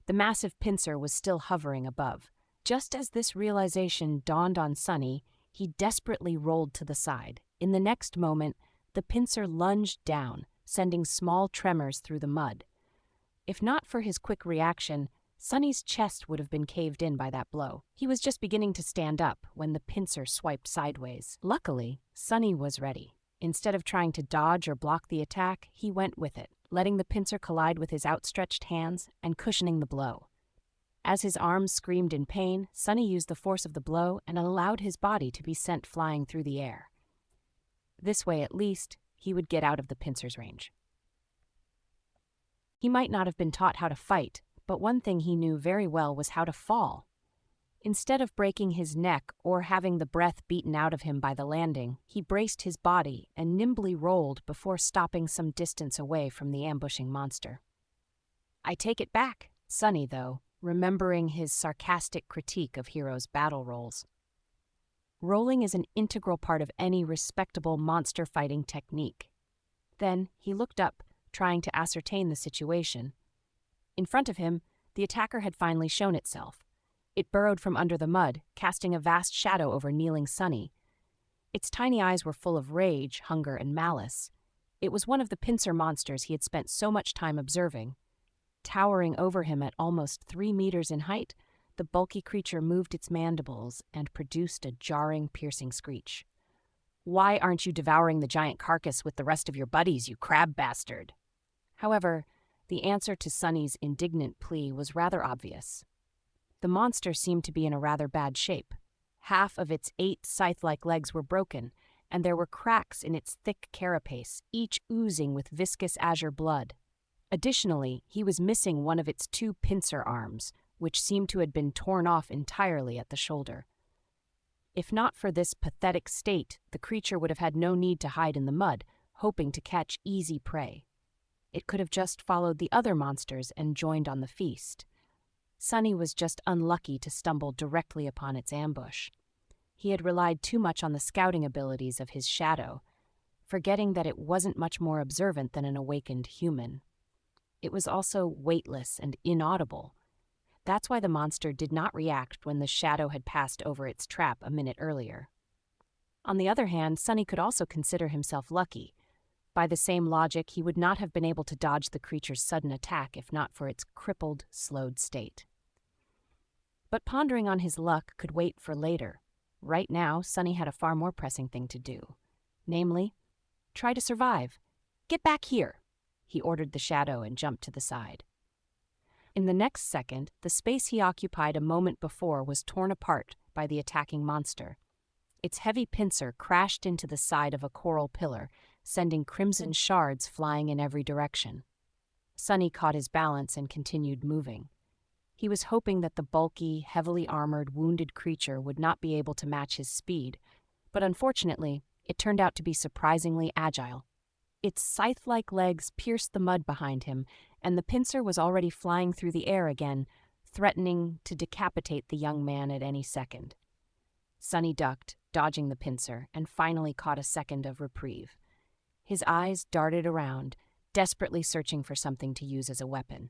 The massive pincer was still hovering above. Just as this realization dawned on Sunny, he desperately rolled to the side. In the next moment, the pincer lunged down, sending small tremors through the mud. If not for his quick reaction, Sunny's chest would have been caved in by that blow. He was just beginning to stand up when the pincer swiped sideways. Luckily, Sunny was ready. Instead of trying to dodge or block the attack, he went with it, letting the pincer collide with his outstretched hands and cushioning the blow. As his arms screamed in pain, Sunny used the force of the blow and allowed his body to be sent flying through the air. This way, at least, he would get out of the pincer's range. He might not have been taught how to fight, but one thing he knew very well was how to fall. Instead of breaking his neck or having the breath beaten out of him by the landing, he braced his body and nimbly rolled before stopping some distance away from the ambushing monster. I take it back, Sunny, though, remembering his sarcastic critique of heroes' battle rolls. Rolling is an integral part of any respectable monster fighting technique. Then he looked up, trying to ascertain the situation. In front of him, the attacker had finally shown itself. It burrowed from under the mud, casting a vast shadow over kneeling Sunny. Its tiny eyes were full of rage, hunger, and malice. It was one of the pincer monsters he had spent so much time observing. Towering over him at almost 3 meters in height, the bulky creature moved its mandibles and produced a jarring, piercing screech. "Why aren't you devouring the giant carcass with the rest of your buddies, you crab bastard?" However, the answer to Sunny's indignant plea was rather obvious. The monster seemed to be in a rather bad shape. Half of its 8 scythe-like legs were broken, and there were cracks in its thick carapace, each oozing with viscous azure blood. Additionally, he was missing one of its 2 pincer arms, which seemed to have been torn off entirely at the shoulder. If not for this pathetic state, the creature would have had no need to hide in the mud, hoping to catch easy prey. It could have just followed the other monsters and joined on the feast. Sunny was just unlucky to stumble directly upon its ambush. He had relied too much on the scouting abilities of his shadow, forgetting that it wasn't much more observant than an awakened human. It was also weightless and inaudible. That's why the monster did not react when the shadow had passed over its trap a minute earlier. On the other hand, Sunny could also consider himself lucky. By the same logic, he would not have been able to dodge the creature's sudden attack if not for its crippled, slowed state. But pondering on his luck could wait for later. Right now, Sunny had a far more pressing thing to do. Namely, try to survive. "Get back here," he ordered the shadow and jumped to the side. In the next second, the space he occupied a moment before was torn apart by the attacking monster. Its heavy pincer crashed into the side of a coral pillar, sending crimson shards flying in every direction. Sunny caught his balance and continued moving. He was hoping that the bulky, heavily armored, wounded creature would not be able to match his speed, but unfortunately, it turned out to be surprisingly agile. Its scythe-like legs pierced the mud behind him, and the pincer was already flying through the air again, threatening to decapitate the young man at any second. Sunny ducked, dodging the pincer, and finally caught a second of reprieve. His eyes darted around, desperately searching for something to use as a weapon.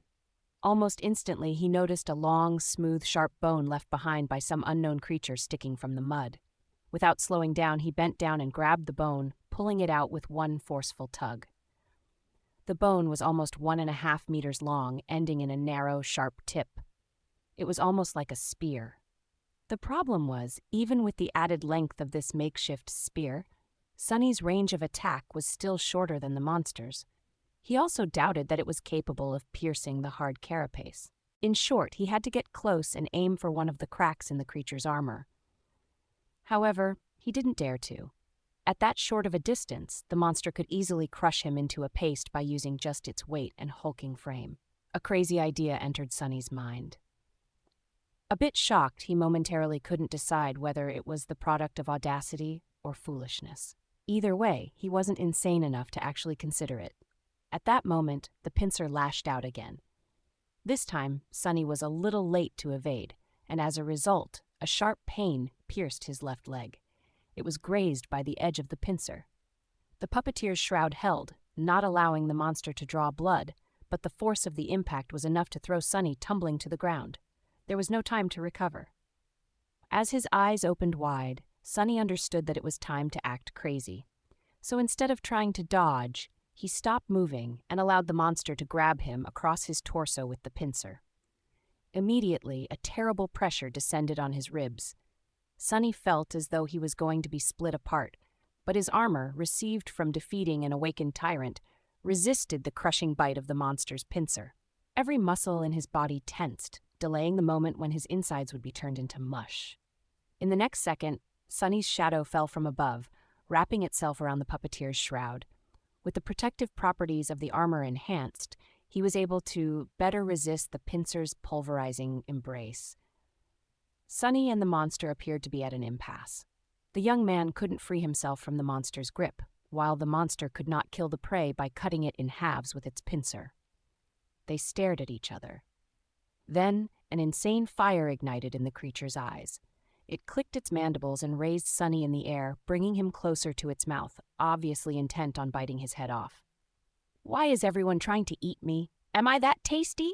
Almost instantly, he noticed a long, smooth, sharp bone left behind by some unknown creature sticking from the mud. Without slowing down, he bent down and grabbed the bone, pulling it out with one forceful tug. The bone was almost 1.5 meters long, ending in a narrow, sharp tip. It was almost like a spear. The problem was, even with the added length of this makeshift spear, Sunny's range of attack was still shorter than the monster's. He also doubted that it was capable of piercing the hard carapace. In short, he had to get close and aim for one of the cracks in the creature's armor. However, he didn't dare to. At that short of a distance, the monster could easily crush him into a paste by using just its weight and hulking frame. A crazy idea entered Sunny's mind. A bit shocked, he momentarily couldn't decide whether it was the product of audacity or foolishness. Either way, he wasn't insane enough to actually consider it. At that moment, the pincer lashed out again. This time, Sunny was a little late to evade, and as a result, a sharp pain pierced his left leg. It was grazed by the edge of the pincer. The puppeteer's shroud held, not allowing the monster to draw blood, but the force of the impact was enough to throw Sunny tumbling to the ground. There was no time to recover. As his eyes opened wide, Sunny understood that it was time to act crazy. So instead of trying to dodge, he stopped moving and allowed the monster to grab him across his torso with the pincer. Immediately, a terrible pressure descended on his ribs. Sunny felt as though he was going to be split apart, but his armor, received from defeating an awakened tyrant, resisted the crushing bite of the monster's pincer. Every muscle in his body tensed, delaying the moment when his insides would be turned into mush. In the next second, Sunny's shadow fell from above, wrapping itself around the puppeteer's shroud. With the protective properties of the armor enhanced, he was able to better resist the pincer's pulverizing embrace. Sunny and the monster appeared to be at an impasse. The young man couldn't free himself from the monster's grip, while the monster could not kill the prey by cutting it in halves with its pincer. They stared at each other. Then, an insane fire ignited in the creature's eyes. It clicked its mandibles and raised Sunny in the air, bringing him closer to its mouth, obviously intent on biting his head off. "Why is everyone trying to eat me? Am I that tasty?"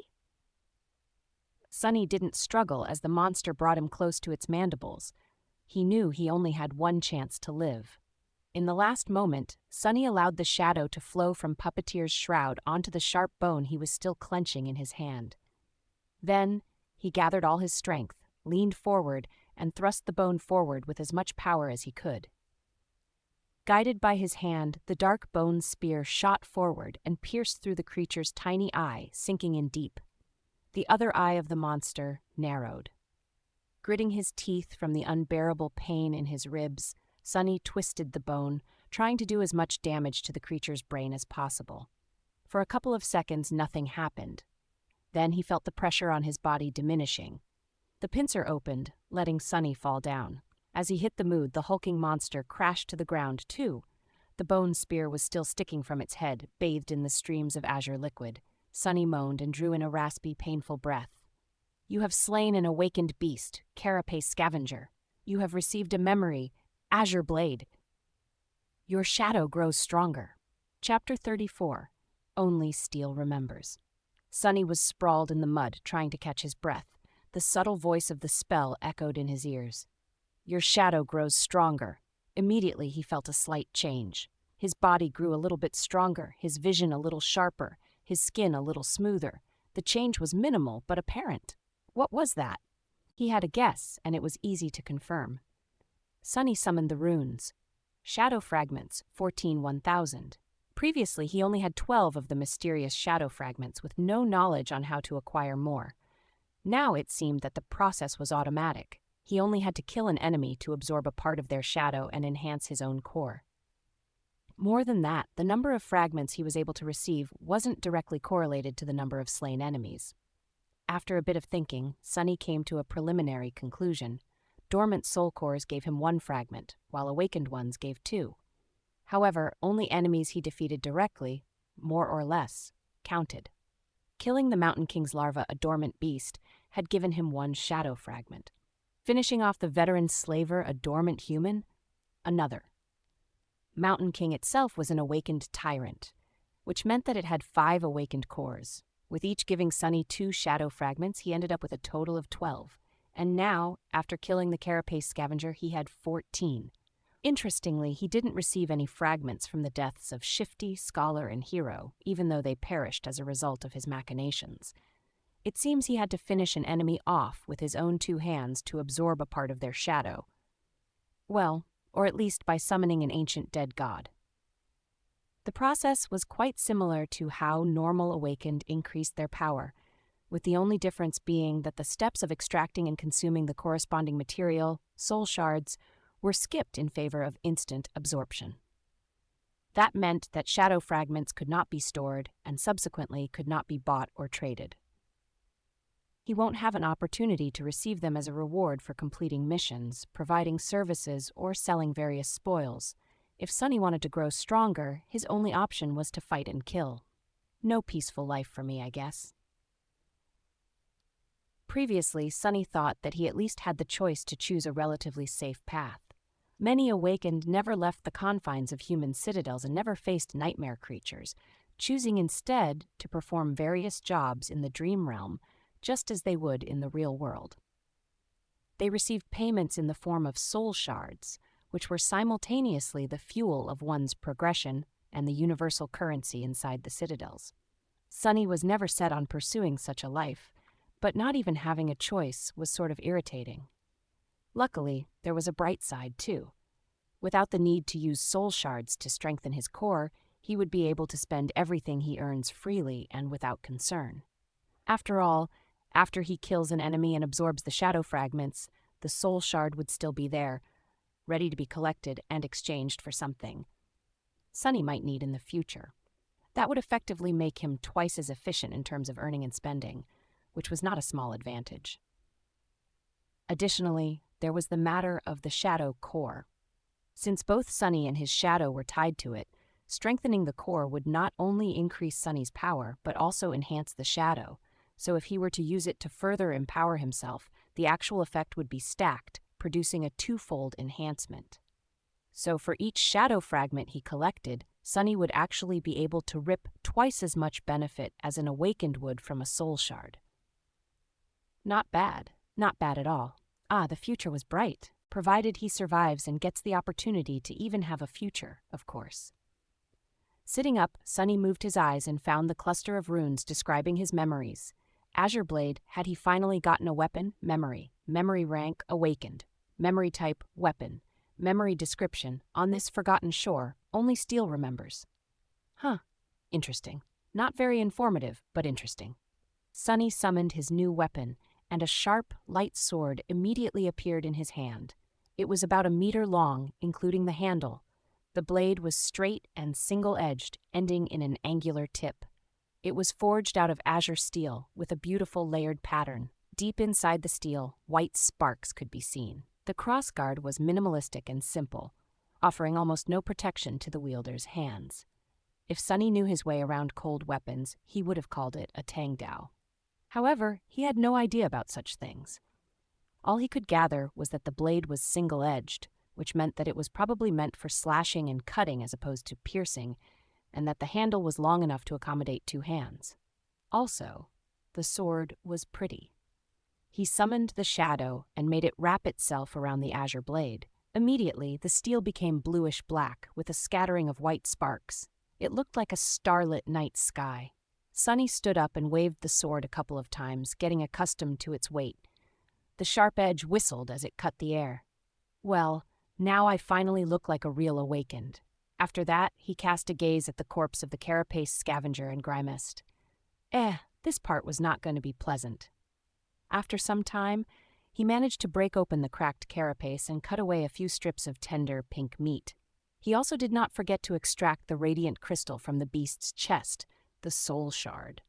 Sunny didn't struggle as the monster brought him close to its mandibles. He knew he only had one chance to live. In the last moment, Sunny allowed the shadow to flow from Puppeteer's shroud onto the sharp bone he was still clenching in his hand. Then, he gathered all his strength, leaned forward, and thrust the bone forward with as much power as he could. Guided by his hand, the dark bone spear shot forward and pierced through the creature's tiny eye, sinking in deep. The other eye of the monster narrowed. Gritting his teeth from the unbearable pain in his ribs, Sunny twisted the bone, trying to do as much damage to the creature's brain as possible. For a couple of seconds, nothing happened. Then he felt the pressure on his body diminishing. The pincer opened, letting Sunny fall down. As he hit the mood, the hulking monster crashed to the ground, too. The bone spear was still sticking from its head, bathed in the streams of azure liquid. Sunny moaned and drew in a raspy, painful breath. You have slain an awakened beast, carapace scavenger. You have received a memory, azure blade. Your shadow grows stronger. Chapter 34. Only Steel Remembers. Sonny was sprawled in the mud, trying to catch his breath. The subtle voice of the spell echoed in his ears. Your shadow grows stronger. Immediately he felt a slight change. His body grew a little bit stronger, his vision a little sharper, his skin a little smoother. The change was minimal but apparent. What was that? He had a guess, and it was easy to confirm. Sonny summoned the runes. Shadow fragments, 14-1000. Previously, he only had 12 of the mysterious shadow fragments with no knowledge on how to acquire more. Now it seemed that the process was automatic. He only had to kill an enemy to absorb a part of their shadow and enhance his own core. More than that, the number of fragments he was able to receive wasn't directly correlated to the number of slain enemies. After a bit of thinking, Sonny came to a preliminary conclusion. Dormant soul cores gave him 1 fragment, while awakened ones gave 2. However, only enemies he defeated directly, more or less, counted. Killing the Mountain King's larva, a dormant beast, had given him 1 shadow fragment. Finishing off the veteran slaver, a dormant human, another. Mountain King itself was an awakened tyrant, which meant that it had 5 awakened cores. With each giving Sonny 2 shadow fragments, he ended up with a total of 12. And now, after killing the carapace scavenger, he had 14. Interestingly, he didn't receive any fragments from the deaths of Shifty, Scholar, and Hero, even though they perished as a result of his machinations. It seems he had to finish an enemy off with his own 2 hands to absorb a part of their shadow. Well, or at least by summoning an ancient dead god. The process was quite similar to how normal awakened increased their power, with the only difference being that the steps of extracting and consuming the corresponding material, soul shards, were skipped in favor of instant absorption. That meant that shadow fragments could not be stored and subsequently could not be bought or traded. He won't have an opportunity to receive them as a reward for completing missions, providing services, or selling various spoils. If Sonny wanted to grow stronger, his only option was to fight and kill. No peaceful life for me, I guess. Previously, Sonny thought that he at least had the choice to choose a relatively safe path. Many awakened never left the confines of human citadels and never faced nightmare creatures, choosing instead to perform various jobs in the dream realm, just as they would in the real world. They received payments in the form of soul shards, which were simultaneously the fuel of one's progression and the universal currency inside the citadels. Sonny was never set on pursuing such a life, but not even having a choice was sort of irritating. Luckily, there was a bright side, too. Without the need to use soul shards to strengthen his core, he would be able to spend everything he earns freely and without concern. After all, after he kills an enemy and absorbs the shadow fragments, the soul shard would still be there, ready to be collected and exchanged for something Sonny might need in the future. That would effectively make him twice as efficient in terms of earning and spending, which was not a small advantage. Additionally, there was the matter of the shadow core. Since both Sonny and his shadow were tied to it, strengthening the core would not only increase Sonny's power, but also enhance the shadow. So if he were to use it to further empower himself, the actual effect would be stacked, producing a 2-fold enhancement. So for each shadow fragment he collected, Sonny would actually be able to rip twice as much benefit as an awakened would from a soul shard. Not bad. Not bad at all. The future was bright, provided he survives and gets the opportunity to even have a future, of course. Sitting up, Sonny moved his eyes and found the cluster of runes describing his memories. Azure Blade, had he finally gotten a weapon? Memory. Memory rank, awakened. Memory type, weapon. Memory description, on this forgotten shore, only Steel remembers. Interesting. Not very informative, but interesting. Sonny summoned his new weapon, and a sharp, light sword immediately appeared in his hand. It was about 1 meter long, including the handle. The blade was straight and single-edged, ending in an angular tip. It was forged out of azure steel, with a beautiful layered pattern. Deep inside the steel, white sparks could be seen. The crossguard was minimalistic and simple, offering almost no protection to the wielder's hands. If Sonny knew his way around cold weapons, he would have called it a tangdao. However, he had no idea about such things. All he could gather was that the blade was single-edged, which meant that it was probably meant for slashing and cutting as opposed to piercing, and that the handle was long enough to accommodate 2 hands. Also, the sword was pretty. He summoned the shadow and made it wrap itself around the azure blade. Immediately, the steel became bluish-black with a scattering of white sparks. It looked like a starlit night sky. Sunny stood up and waved the sword a couple of times, getting accustomed to its weight. The sharp edge whistled as it cut the air. Well, now I finally look like a real awakened. After that, he cast a gaze at the corpse of the carapace scavenger and grimaced. This part was not going to be pleasant. After some time, he managed to break open the cracked carapace and cut away a few strips of tender pink meat. He also did not forget to extract the radiant crystal from the beast's chest, the soul shard.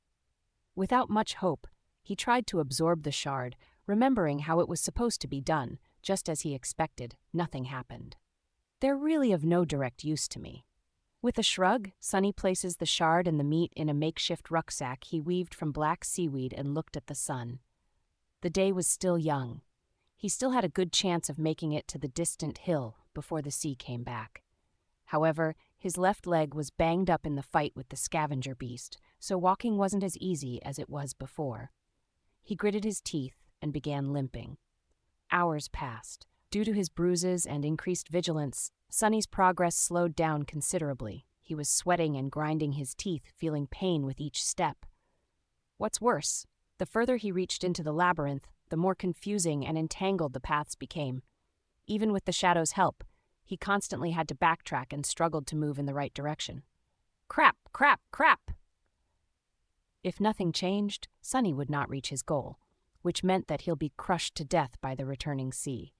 Without much hope, he tried to absorb the shard, remembering how it was supposed to be done. Just as he expected, nothing happened. They're really of no direct use to me. With a shrug, Sunny places the shard and the meat in a makeshift rucksack he weaved from black seaweed and looked at the sun. The day was still young. He still had a good chance of making it to the distant hill before the sea came back. However, his left leg was banged up in the fight with the scavenger beast, so walking wasn't as easy as it was before. He gritted his teeth and began limping. Hours passed. Due to his bruises and increased vigilance, Sunny's progress slowed down considerably. He was sweating and grinding his teeth, feeling pain with each step. What's worse, the further he reached into the labyrinth, the more confusing and entangled the paths became. Even with the shadow's help, he constantly had to backtrack and struggled to move in the right direction. Crap, crap, crap! If nothing changed, Sunny would not reach his goal, which meant that he'll be crushed to death by the returning sea.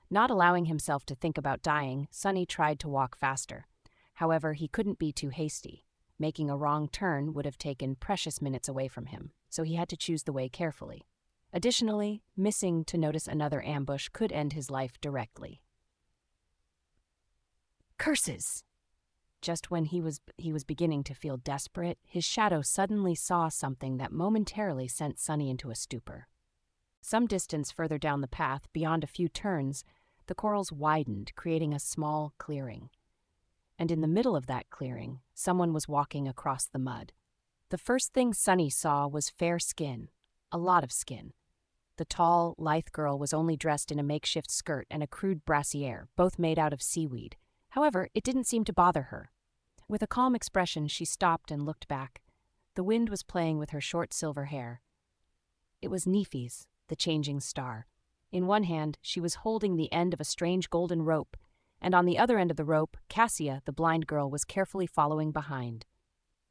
Not allowing himself to think about dying, Sunny tried to walk faster. However, he couldn't be too hasty. Making a wrong turn would have taken precious minutes away from him, so he had to choose the way carefully. Additionally, missing to notice another ambush could end his life directly. Curses! Just when he was beginning to feel desperate, his shadow suddenly saw something that momentarily sent Sunny into a stupor. Some distance further down the path, beyond a few turns, the corals widened, creating a small clearing. And in the middle of that clearing, someone was walking across the mud. The first thing Sunny saw was fair skin, a lot of skin. The tall, lithe girl was only dressed in a makeshift skirt and a crude brassiere, both made out of seaweed. However, it didn't seem to bother her. With a calm expression, she stopped and looked back. The wind was playing with her short silver hair. It was Nephis, the changing star. In one hand, she was holding the end of a strange golden rope, and on the other end of the rope, Cassia, the blind girl, was carefully following behind.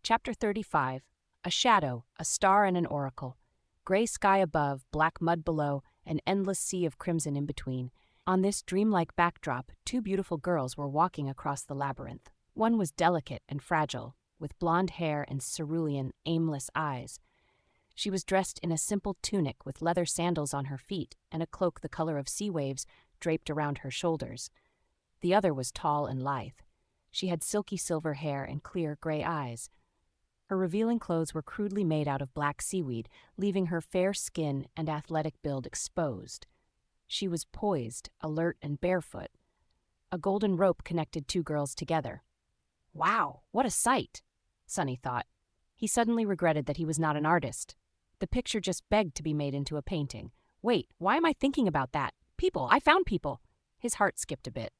Chapter 35. A shadow, a star and an oracle. Gray sky above, black mud below, an endless sea of crimson in between. On this dreamlike backdrop, 2 beautiful girls were walking across the labyrinth. One was delicate and fragile, with blonde hair and cerulean, aimless eyes. She was dressed in a simple tunic with leather sandals on her feet and a cloak the color of sea waves draped around her shoulders. The other was tall and lithe. She had silky silver hair and clear gray eyes. Her revealing clothes were crudely made out of black seaweed, leaving her fair skin and athletic build exposed. She was poised, alert, and barefoot. A golden rope connected 2 girls together. Wow, what a sight, Sunny thought. He suddenly regretted that he was not an artist. The picture just begged to be made into a painting. Wait, why am I thinking about that? People, I found people. His heart skipped a bit.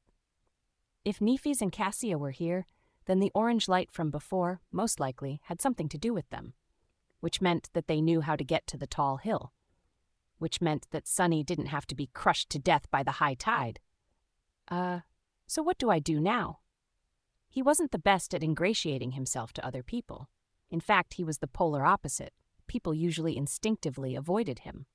If Nephis and Cassia were here, then the orange light from before, most likely, had something to do with them, which meant that they knew how to get to the tall hill, which meant that Sunny didn't have to be crushed to death by the high tide. So what do I do now? He wasn't the best at ingratiating himself to other people. In fact, he was the polar opposite. People usually instinctively avoided him.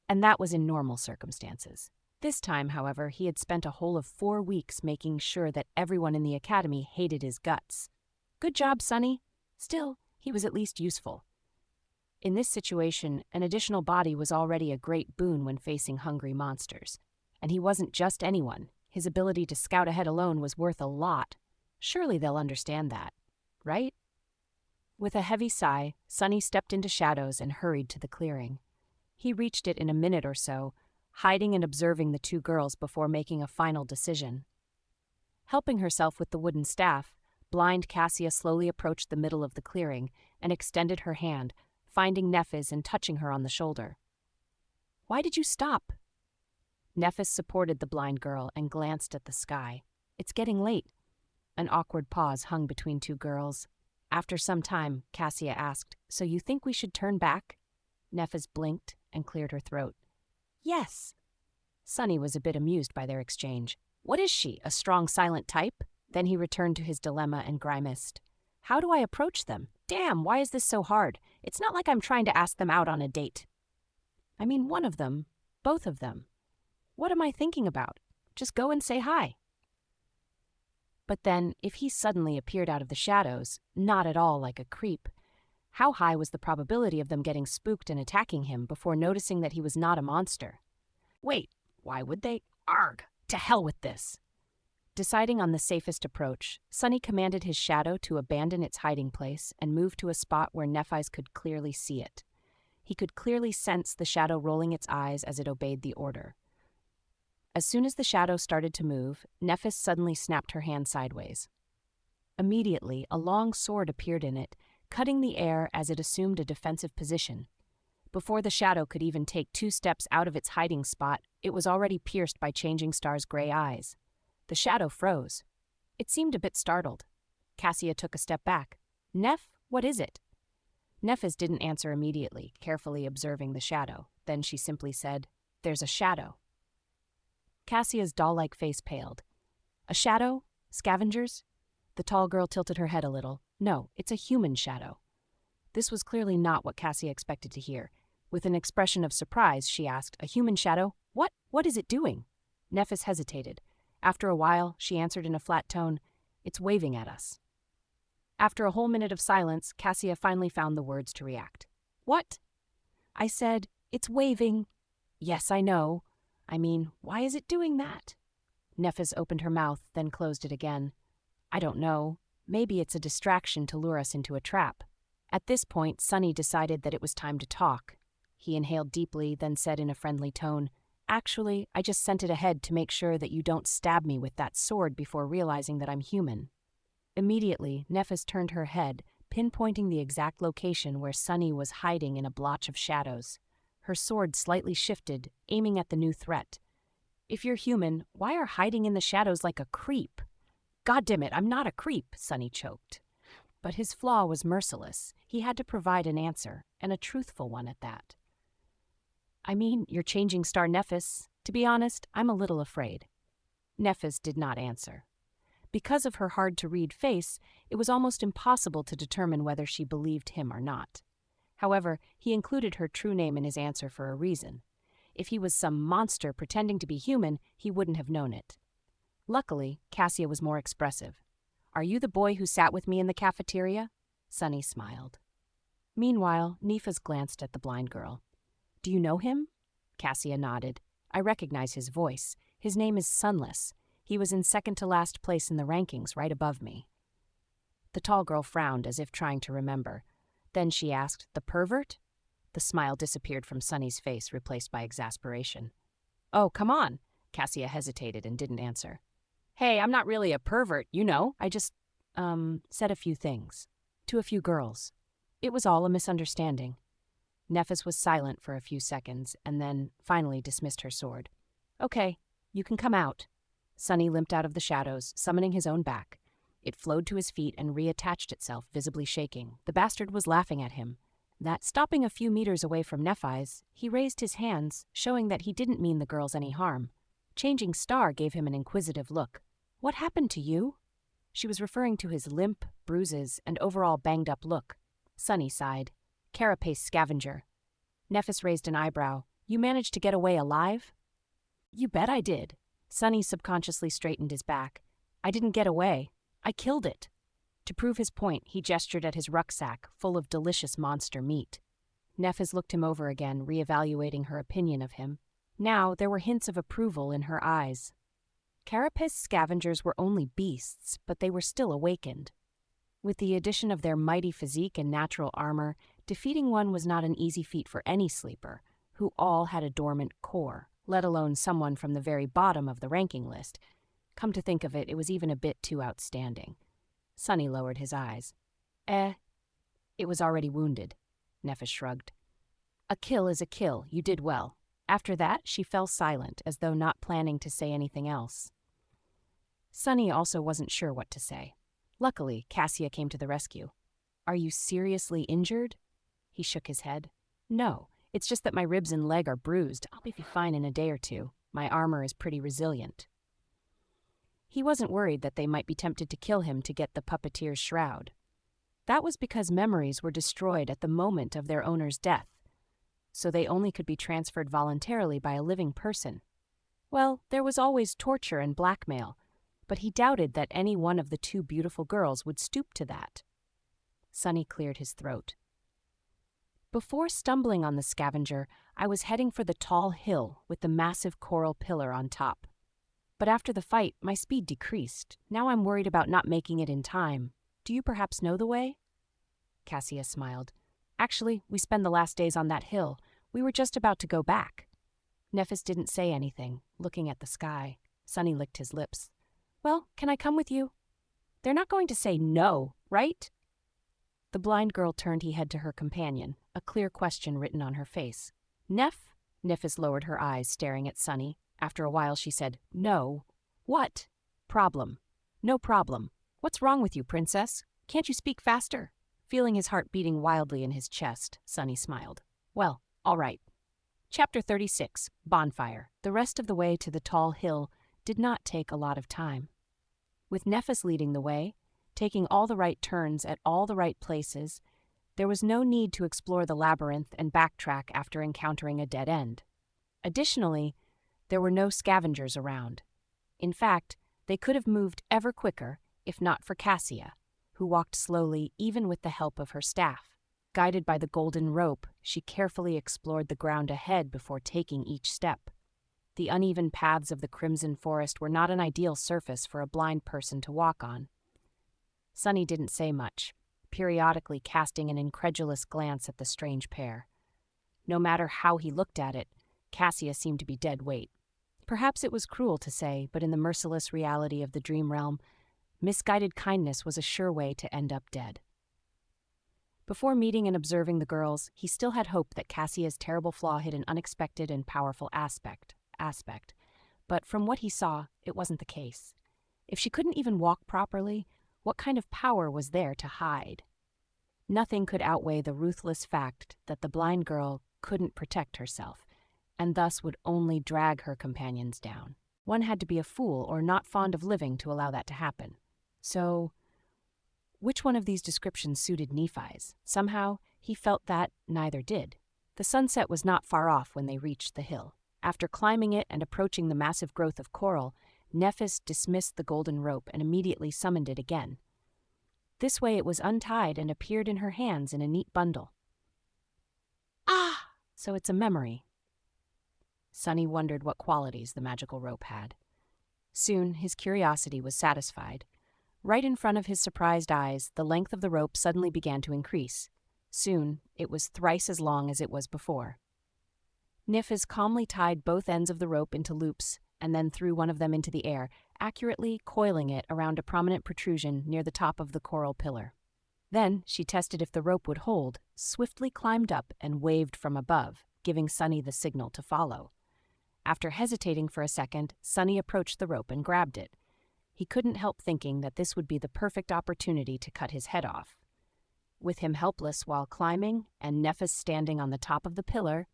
And that was in normal circumstances. This time, however, he had spent a whole of 4 weeks making sure that everyone in the academy hated his guts. Good job, Sunny. Still, he was at least useful. In this situation, an additional body was already a great boon when facing hungry monsters. And he wasn't just anyone. His ability to scout ahead alone was worth a lot. Surely they'll understand that, right? With a heavy sigh, Sunny stepped into shadows and hurried to the clearing. He reached it in a minute or so, hiding and observing the two girls before making a final decision. Helping herself with the wooden staff, blind Cassia slowly approached the middle of the clearing and extended her hand, finding Nephis and touching her on the shoulder. "Why did you stop?" Nephis supported the blind girl and glanced at the sky. "It's getting late." An awkward pause hung between two girls. After some time, Cassia asked, "So you think we should turn back?" Nephis blinked and cleared her throat. "Yes." Sunny was a bit amused by their exchange. "What is she, a strong, silent type?" Then he returned to his dilemma and grimaced. "How do I approach them? Damn, why is this so hard? It's not like I'm trying to ask them out on a date. I mean, one of them, both of them. What am I thinking about? Just go and say hi." But then, if he suddenly appeared out of the shadows, not at all like a creep, how high was the probability of them getting spooked and attacking him before noticing that he was not a monster? Wait, why would they? Arg! To hell with this! Deciding on the safest approach, Sunny commanded his shadow to abandon its hiding place and move to a spot where Nephis could clearly see it. He could clearly sense the shadow rolling its eyes as it obeyed the order. As soon as the shadow started to move, Nephis suddenly snapped her hand sideways. Immediately, a long sword appeared in it, cutting the air as it assumed a defensive position. Before the shadow could even take 2 steps out of its hiding spot, it was already pierced by Changing Star's gray eyes. The shadow froze. It seemed a bit startled. Cassia took a step back. "Neph, what is it?" Nephis didn't answer immediately, carefully observing the shadow. Then she simply said, "There's a shadow." Cassia's doll-like face paled. "A shadow? Scavengers?" The tall girl tilted her head a little. "No, it's a human shadow." This was clearly not what Cassia expected to hear. With an expression of surprise, she asked, "A human shadow? What? What is it doing?" Nephis hesitated. After a while, she answered in a flat tone, "It's waving at us." After a whole minute of silence, Cassia finally found the words to react. "What?" "I said, it's waving." "Yes, I know. I mean, why is it doing that?" Nephis opened her mouth, then closed it again. "I don't know. Maybe it's a distraction to lure us into a trap." At this point, Sunny decided that it was time to talk. He inhaled deeply, then said in a friendly tone, "Actually, I just sent it ahead to make sure that you don't stab me with that sword before realizing that I'm human." Immediately, Nephis turned her head, pinpointing the exact location where Sunny was hiding in a blotch of shadows. Her sword slightly shifted, aiming at the new threat. "If you're human, why are hiding in the shadows like a creep?" "Goddamn, I'm not a creep," Sunny choked. But his flaw was merciless. He had to provide an answer, and a truthful one at that. "I mean, you're Changing Star Nephis. To be honest, I'm a little afraid." Nephis did not answer. Because of her hard-to-read face, it was almost impossible to determine whether she believed him or not. However, he included her true name in his answer for a reason. If he was some monster pretending to be human, he wouldn't have known it. Luckily, Cassia was more expressive. "Are you the boy who sat with me in the cafeteria?" Sunny smiled. Meanwhile, Nephis glanced at the blind girl. "Do you know him?" Cassia nodded. "I recognize his voice. His name is Sunless. He was in second to last place in the rankings, right above me." The tall girl frowned as if trying to remember. Then she asked, "The pervert?" The smile disappeared from Sunny's face, replaced by exasperation. "Oh, come on." Cassia hesitated and didn't answer. "Hey, I'm not really a pervert, you know. I just, said a few things. To a few girls. It was all a misunderstanding." Nephis was silent for a few seconds, and then finally dismissed her sword. "Okay, you can come out." Sunny limped out of the shadows, summoning his own back. It flowed to his feet and reattached itself, visibly shaking. The bastard was laughing at him. Stopping a few meters away from Nephis, he raised his hands, showing that he didn't mean the girls any harm. Changing Star gave him an inquisitive look. "What happened to you?" She was referring to his limp, bruises, and overall banged-up look. Sunny sighed. "Carapace scavenger." Nephis raised an eyebrow. "You managed to get away alive?" "You bet I did." Sunny subconsciously straightened his back. "I didn't get away. I killed it." To prove his point, he gestured at his rucksack, full of delicious monster meat. Nephis looked him over again, reevaluating her opinion of him. Now there were hints of approval in her eyes. Carapace scavengers were only beasts, but they were still awakened. With the addition of their mighty physique and natural armor, defeating one was not an easy feat for any sleeper, who all had a dormant core, let alone someone from the very bottom of the ranking list. Come to think of it, it was even a bit too outstanding. Sonny lowered his eyes. It was already wounded, Nefis shrugged. A kill is a kill, you did well. After that, she fell silent, as though not planning to say anything else. Sonny also wasn't sure what to say. Luckily, Cassia came to the rescue. Are you seriously injured? He shook his head. No, it's just that my ribs and leg are bruised. I'll be fine in a day or two. My armor is pretty resilient. He wasn't worried that they might be tempted to kill him to get the puppeteer's shroud. That was because memories were destroyed at the moment of their owner's death, so they only could be transferred voluntarily by a living person. Well, there was always torture and blackmail, but he doubted that any one of the two beautiful girls would stoop to that. Sonny cleared his throat. Before stumbling on the scavenger, I was heading for the tall hill with the massive coral pillar on top. But after the fight, my speed decreased. Now I'm worried about not making it in time. Do you perhaps know the way? Cassia smiled. Actually, we spend the last days on that hill. We were just about to go back. Nefis didn't say anything, looking at the sky. Sonny licked his lips. Well, can I come with you? They're not going to say no, right? The blind girl turned her head to her companion, a clear question written on her face. Nefis lowered her eyes, staring at Sonny. After a while, she said, No. What? Problem. No problem. What's wrong with you, princess? Can't you speak faster? Feeling his heart beating wildly in his chest, Sonny smiled. Well, all right. Chapter 36, Bonfire. The rest of the way to the tall hill did not take a lot of time. With Nefis leading the way, taking all the right turns at all the right places, there was no need to explore the labyrinth and backtrack after encountering a dead end. Additionally, there were no scavengers around. In fact, they could have moved ever quicker if not for Cassia, who walked slowly even with the help of her staff. Guided by the golden rope, she carefully explored the ground ahead before taking each step. The uneven paths of the Crimson Forest were not an ideal surface for a blind person to walk on. Sonny didn't say much, periodically casting an incredulous glance at the strange pair. No matter how he looked at it, Cassia seemed to be dead weight. Perhaps it was cruel to say, but in the merciless reality of the dream realm, misguided kindness was a sure way to end up dead. Before meeting and observing the girls, he still had hope that Cassia's terrible flaw hid an unexpected and powerful aspect. But from what he saw, it wasn't the case. If she couldn't even walk properly, what kind of power was there to hide? Nothing could outweigh the ruthless fact that the blind girl couldn't protect herself, and thus would only drag her companions down. One had to be a fool or not fond of living to allow that to happen. So, which one of these descriptions suited Nephi's? Somehow, he felt that neither did. The sunset was not far off when they reached the hill. After climbing it and approaching the massive growth of coral, Nefis dismissed the golden rope and immediately summoned it again. This way it was untied and appeared in her hands in a neat bundle. Ah! So it's a memory. Sonny wondered what qualities the magical rope had. Soon, his curiosity was satisfied. Right in front of his surprised eyes, the length of the rope suddenly began to increase. Soon, it was thrice as long as it was before. Nefis calmly tied both ends of the rope into loops and then threw one of them into the air, accurately coiling it around a prominent protrusion near the top of the coral pillar. Then she tested if the rope would hold, swiftly climbed up and waved from above, giving Sonny the signal to follow. After hesitating for a second, Sonny approached the rope and grabbed it. He couldn't help thinking that this would be the perfect opportunity to cut his head off. With him helpless while climbing and Nefis standing on the top of the pillar,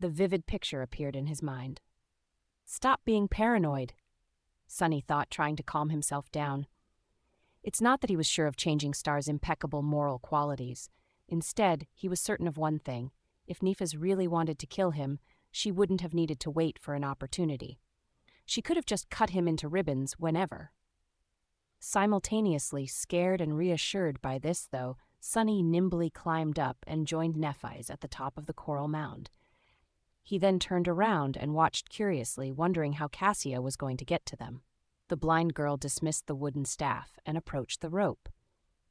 the vivid picture appeared in his mind. Stop being paranoid, Sonny thought, trying to calm himself down. It's not that he was sure of Changing Star's impeccable moral qualities. Instead, he was certain of one thing. If Nefis really wanted to kill him, she wouldn't have needed to wait for an opportunity. She could have just cut him into ribbons whenever. Simultaneously scared and reassured by this, though, Sonny nimbly climbed up and joined Nefis at the top of the coral mound. He then turned around and watched curiously, wondering how Cassia was going to get to them. The blind girl dismissed the wooden staff and approached the rope.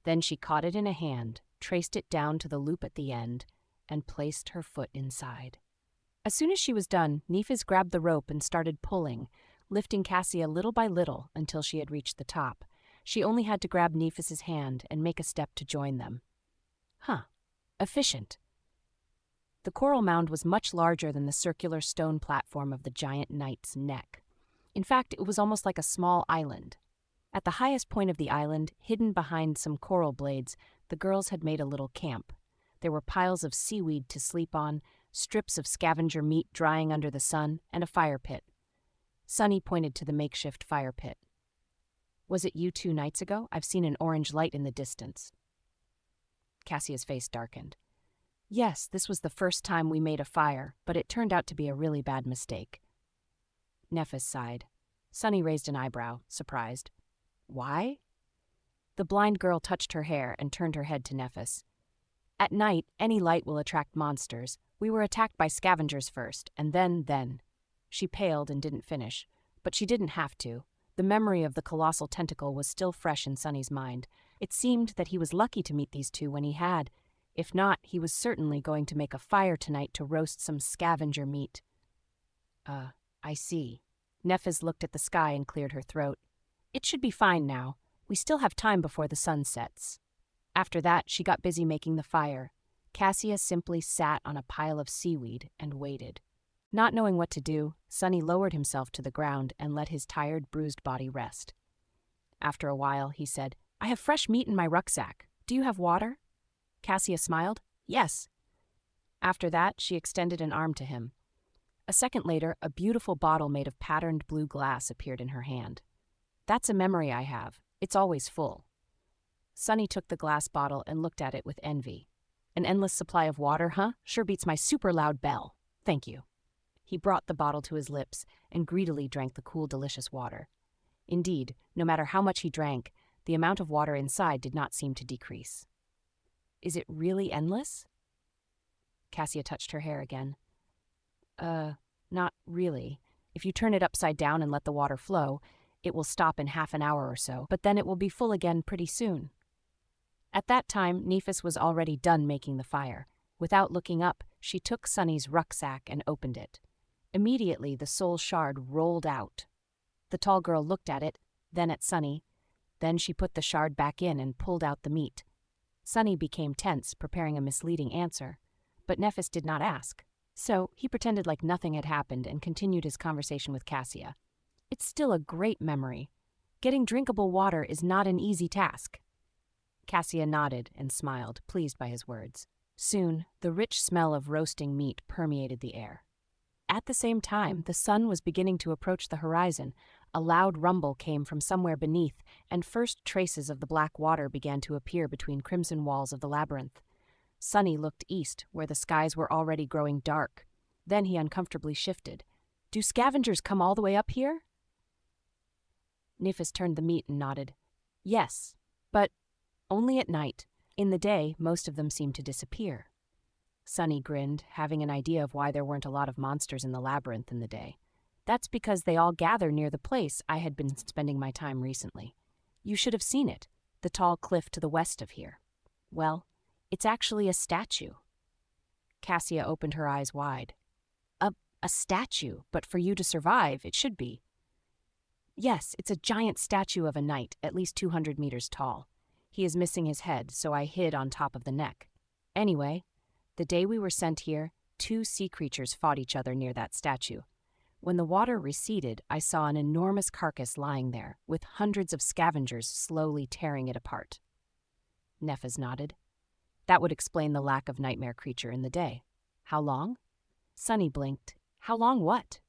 Then she caught it in a hand, traced it down to the loop at the end, and placed her foot inside. As soon as she was done, Nephis grabbed the rope and started pulling, lifting Cassia little by little until she had reached the top. She only had to grab Nephis's hand and make a step to join them. Efficient. The coral mound was much larger than the circular stone platform of the giant knight's neck. In fact, it was almost like a small island. At the highest point of the island, hidden behind some coral blades, the girls had made a little camp. There were piles of seaweed to sleep on, strips of scavenger meat drying under the sun, and a fire pit. Sunny pointed to the makeshift fire pit. "Was it you 2 nights ago? I've seen an orange light in the distance." Cassia's face darkened. "Yes, this was the first time we made a fire, but it turned out to be a really bad mistake." Nephis sighed. Sunny raised an eyebrow, surprised. "Why?" The blind girl touched her hair and turned her head to Nephis. "At night, any light will attract monsters. We were attacked by scavengers first, and then. She paled and didn't finish, but she didn't have to. The memory of the colossal tentacle was still fresh in Sunny's mind. It seemed that he was lucky to meet these two when he had. If not, he was certainly going to make a fire tonight to roast some scavenger meat. I see." Nephis looked at the sky and cleared her throat. "It should be fine now. We still have time before the sun sets." After that, she got busy making the fire. Cassia simply sat on a pile of seaweed and waited. Not knowing what to do, Sunny lowered himself to the ground and let his tired, bruised body rest. After a while, he said, "I have fresh meat in my rucksack. Do you have water?" Cassia smiled. "Yes." After that, she extended an arm to him. A second later, a beautiful bottle made of patterned blue glass appeared in her hand. "That's a memory I have. It's always full." Sunny took the glass bottle and looked at it with envy. "An endless supply of water, huh? Sure beats my super loud bell. Thank you." He brought the bottle to his lips and greedily drank the cool, delicious water. Indeed, no matter how much he drank, the amount of water inside did not seem to decrease. "Is it really endless?" Cassia touched her hair again. Not really. If you turn it upside down and let the water flow, it will stop in half an hour or so, but then it will be full again pretty soon." At that time, Nephis was already done making the fire. Without looking up, she took Sunny's rucksack and opened it. Immediately, the soul shard rolled out. The tall girl looked at it, then at Sunny. Then she put the shard back in and pulled out the meat. Sunny became tense, preparing a misleading answer, but Nephis did not ask. So he pretended like nothing had happened and continued his conversation with Cassia. "It's still a great memory. Getting drinkable water is not an easy task." Cassia nodded and smiled, pleased by his words. Soon, the rich smell of roasting meat permeated the air. At the same time, the sun was beginning to approach the horizon. A loud rumble came from somewhere beneath, and first traces of the black water began to appear between crimson walls of the labyrinth. Sunny looked east, where the skies were already growing dark. Then he uncomfortably shifted. "Do scavengers come all the way up here?" Nephis turned the meat and nodded. "Yes, but only at night. In the day, most of them seem to disappear." Sunny grinned, having an idea of why there weren't a lot of monsters in the labyrinth in the day. "That's because they all gather near the place I had been spending my time recently. You should have seen it, the tall cliff to the west of here. Well, it's actually a statue." Cassia opened her eyes wide. A statue, but for you to survive, it should be." "Yes, it's a giant statue of a knight, at least 200 meters tall. He is missing his head, so I hid on top of the neck. Anyway, the day we were sent here, 2 sea creatures fought each other near that statue. When the water receded, I saw an enormous carcass lying there, with hundreds of scavengers slowly tearing it apart." Nephis nodded. "That would explain the lack of nightmare creature in the day. How long?" Sunny blinked. "How long what?"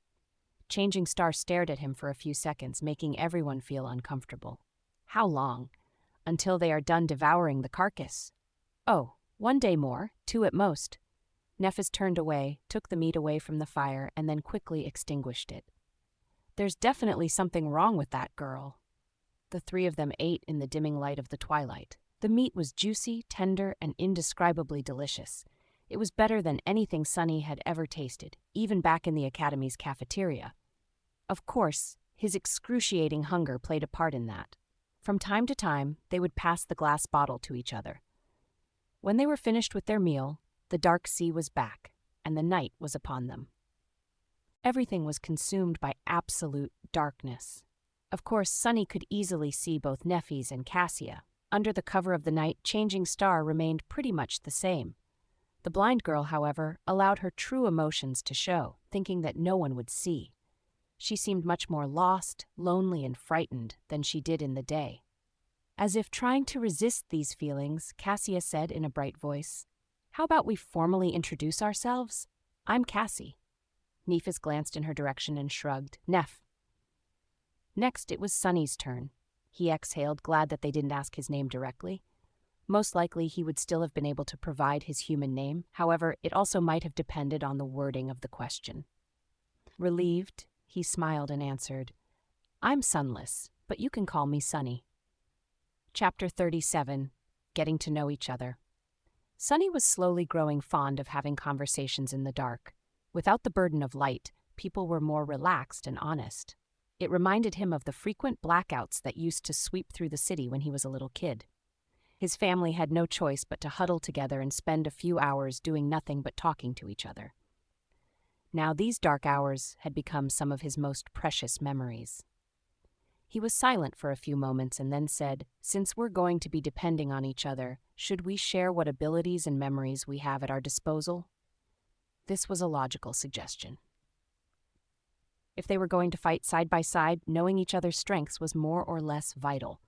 Changing Star stared at him for a few seconds, making everyone feel uncomfortable. "How long? Until they are done devouring the carcass." "Oh, 1 day more, 2 at most." Nephis turned away, took the meat away from the fire, and then quickly extinguished it. "There's definitely something wrong with that girl." The 3 of them ate in the dimming light of the twilight. The meat was juicy, tender, and indescribably delicious. It was better than anything Sunny had ever tasted, even back in the Academy's cafeteria. Of course, his excruciating hunger played a part in that. From time to time, they would pass the glass bottle to each other. When they were finished with their meal, The dark sea was back, and the night was upon them. Everything was consumed by absolute darkness. Of course, Sunny could easily see both Nephi's and Cassia. Under the cover of the night, Changing Star remained pretty much the same. The blind girl, however, allowed her true emotions to show, thinking that no one would see. She seemed much more lost, lonely, and frightened than she did in the day. As if trying to resist these feelings, Cassia said in a bright voice, "How about we formally introduce ourselves? I'm Cassie." Nephis glanced in her direction and shrugged. "Neph." Next, it was Sunny's turn. He exhaled, glad that they didn't ask his name directly. Most likely, he would still have been able to provide his human name. However, it also might have depended on the wording of the question. Relieved, he smiled and answered, "I'm Sunless, but you can call me Sunny." Chapter 37. Getting to know each other. Sunny was slowly growing fond of having conversations in the dark. Without the burden of light, people were more relaxed and honest. It reminded him of the frequent blackouts that used to sweep through the city when he was a little kid. His family had no choice but to huddle together and spend a few hours doing nothing but talking to each other. Now these dark hours had become some of his most precious memories. He was silent for a few moments and then said, "Since we're going to be depending on each other, should we share what abilities and memories we have at our disposal?" This was a logical suggestion. If they were going to fight side by side, knowing each other's strengths was more or less vital.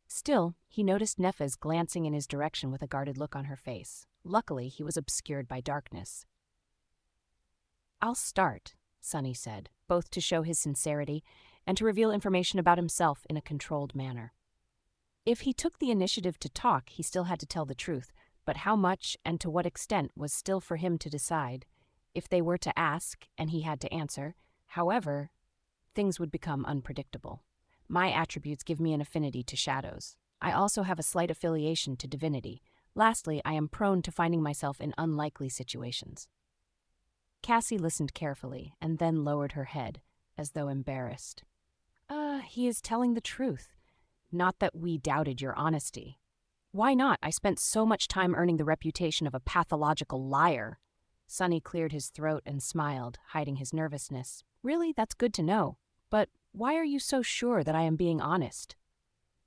Still, he noticed Nephis glancing in his direction with a guarded look on her face. Luckily, he was obscured by darkness. "I'll start," Sunny said, both to show his sincerity and to reveal information about himself in a controlled manner. If he took the initiative to talk, he still had to tell the truth, but how much and to what extent was still for him to decide. If they were to ask, and he had to answer, however, things would become unpredictable. "My attributes give me an affinity to shadows. I also have a slight affiliation to divinity. Lastly, I am prone to finding myself in unlikely situations." Cassie listened carefully and then lowered her head, as though embarrassed. He is telling the truth. Not that we doubted your honesty." "Why not? I spent so much time earning the reputation of a pathological liar." Sunny cleared his throat and smiled, hiding his nervousness. "Really, that's good to know. But why are you so sure that I am being honest?"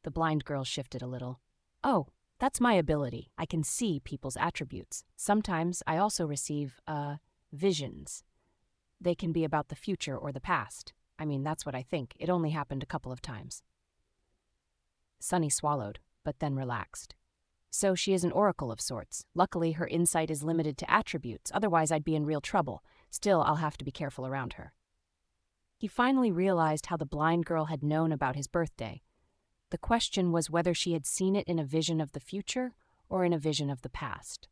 The blind girl shifted a little. "Oh, that's my ability. I can see people's attributes. Sometimes I also receive, visions. They can be about the future or the past. I mean, that's what I think. It only happened a couple of times." Sunny swallowed, but then relaxed. "So she is an oracle of sorts. Luckily, her insight is limited to attributes. Otherwise, I'd be in real trouble. Still, I'll have to be careful around her." He finally realized how the blind girl had known about his birthday. The question was whether she had seen it in a vision of the future or in a vision of the past.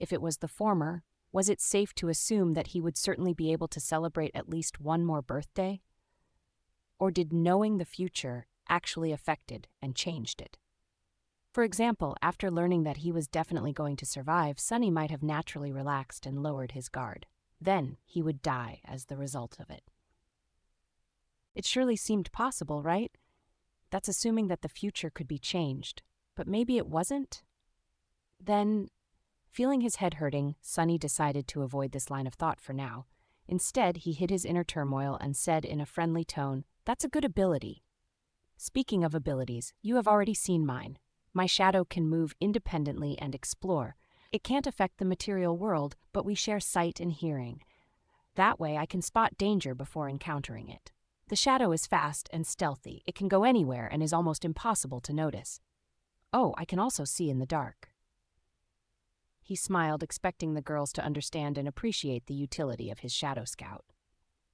If it was the former, was it safe to assume that he would certainly be able to celebrate at least one more birthday? Or did knowing the future actually affected and changed it? For example, after learning that he was definitely going to survive, Sunny might have naturally relaxed and lowered his guard. Then he would die as the result of it. It surely seemed possible, right? That's assuming that the future could be changed. But maybe it wasn't? Then, feeling his head hurting, Sunny decided to avoid this line of thought for now. Instead, he hid his inner turmoil and said in a friendly tone, "That's a good ability. Speaking of abilities, you have already seen mine. My shadow can move independently and explore. It can't affect the material world, but we share sight and hearing. That way I can spot danger before encountering it. The shadow is fast and stealthy. It can go anywhere and is almost impossible to notice. Oh, I can also see in the dark." He smiled, expecting the girls to understand and appreciate the utility of his shadow scout.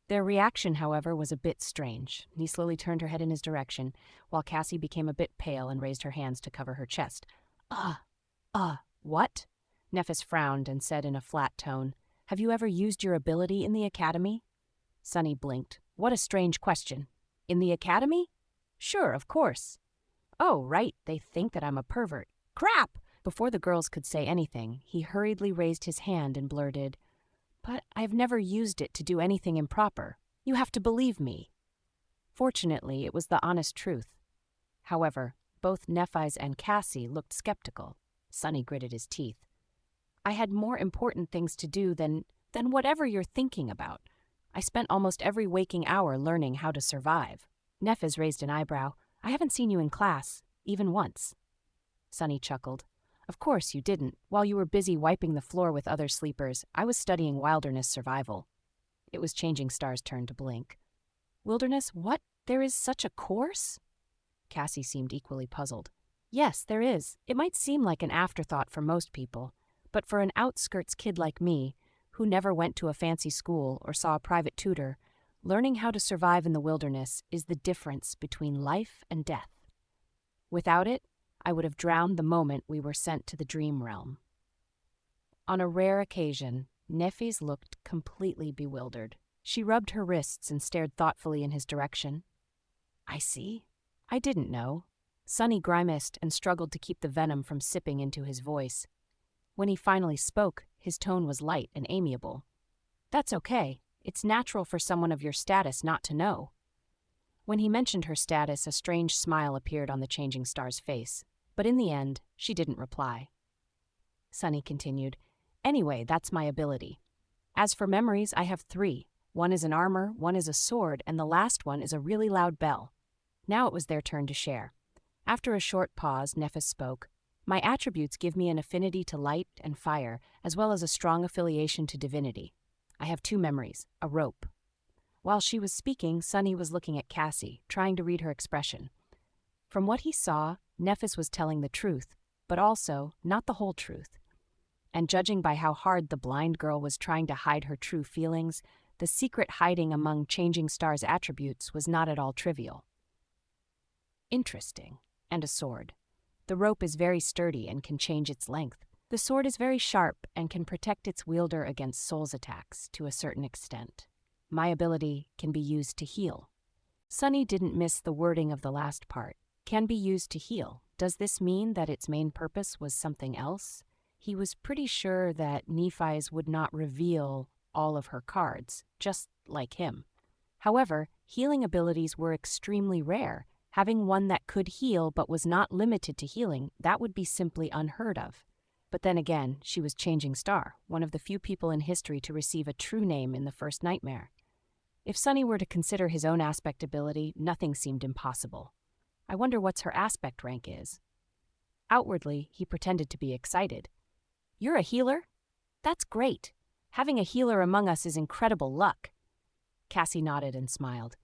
Their reaction, however, was a bit strange. He slowly turned her head in his direction, while Cassie became a bit pale and raised her hands to cover her chest. What?" Nephis frowned and said in a flat tone, "Have you ever used your ability in the academy?" Sunny blinked. "What a strange question. In the academy? Sure, of course." "Oh, right, they think that I'm a pervert. Crap!" Before the girls could say anything, he hurriedly raised his hand and blurted, "But I've never used it to do anything improper. You have to believe me." Fortunately, it was the honest truth. However, both Nephis and Cassie looked skeptical. Sunny gritted his teeth. I had more important things to do than whatever you're thinking about. I spent almost every waking hour learning how to survive. Nefes raised an eyebrow. I haven't seen you in class, even once. Sunny chuckled. Of course you didn't. While you were busy wiping the floor with other sleepers, I was studying wilderness survival. It was Changing Star's turn to blink. Wilderness, what? There is such a course? Cassie seemed equally puzzled. Yes, there is. It might seem like an afterthought for most people, but for an outskirts kid like me, who never went to a fancy school or saw a private tutor, learning how to survive in the wilderness is the difference between life and death. Without it, I would have drowned the moment we were sent to the dream realm. On a rare occasion, Nefes looked completely bewildered. She rubbed her wrists and stared thoughtfully in his direction. I see. I didn't know. Sunny grimaced and struggled to keep the venom from sipping into his voice. When he finally spoke, his tone was light and amiable. That's okay. It's natural for someone of your status not to know. When he mentioned her status, a strange smile appeared on the Changing Star's face, but in the end, she didn't reply. Sunny continued, Anyway, that's my ability. As for memories, I have 3. One is an armor, one is a sword, and the last one is a really loud bell. Now it was their turn to share. After a short pause, Nefes spoke. My attributes give me an affinity to light and fire, as well as a strong affiliation to divinity. I have 2 memories, a rope. While she was speaking, Sunny was looking at Cassie, trying to read her expression. From what he saw, Nefes was telling the truth, but also not the whole truth. And judging by how hard the blind girl was trying to hide her true feelings, the secret hiding among Changing Star's attributes was not at all trivial. Interesting. And a sword. The rope is very sturdy and can change its length. The sword is very sharp and can protect its wielder against soul's attacks to a certain extent. My ability can be used to heal. Sunny didn't miss the wording of the last part. Can be used to heal. Does this mean that its main purpose was something else? He was pretty sure that Nefes would not reveal all of her cards, just like him. However, healing abilities were extremely rare. Having one that could heal but was not limited to healing, that would be simply unheard of. But then again, she was Changing Star, one of the few people in history to receive a true name in the first nightmare. If Sunny were to consider his own aspect ability, nothing seemed impossible. I wonder what's her aspect rank is. Outwardly, he pretended to be excited. You're a healer? That's great. Having a healer among us is incredible luck. Cassie nodded and smiled.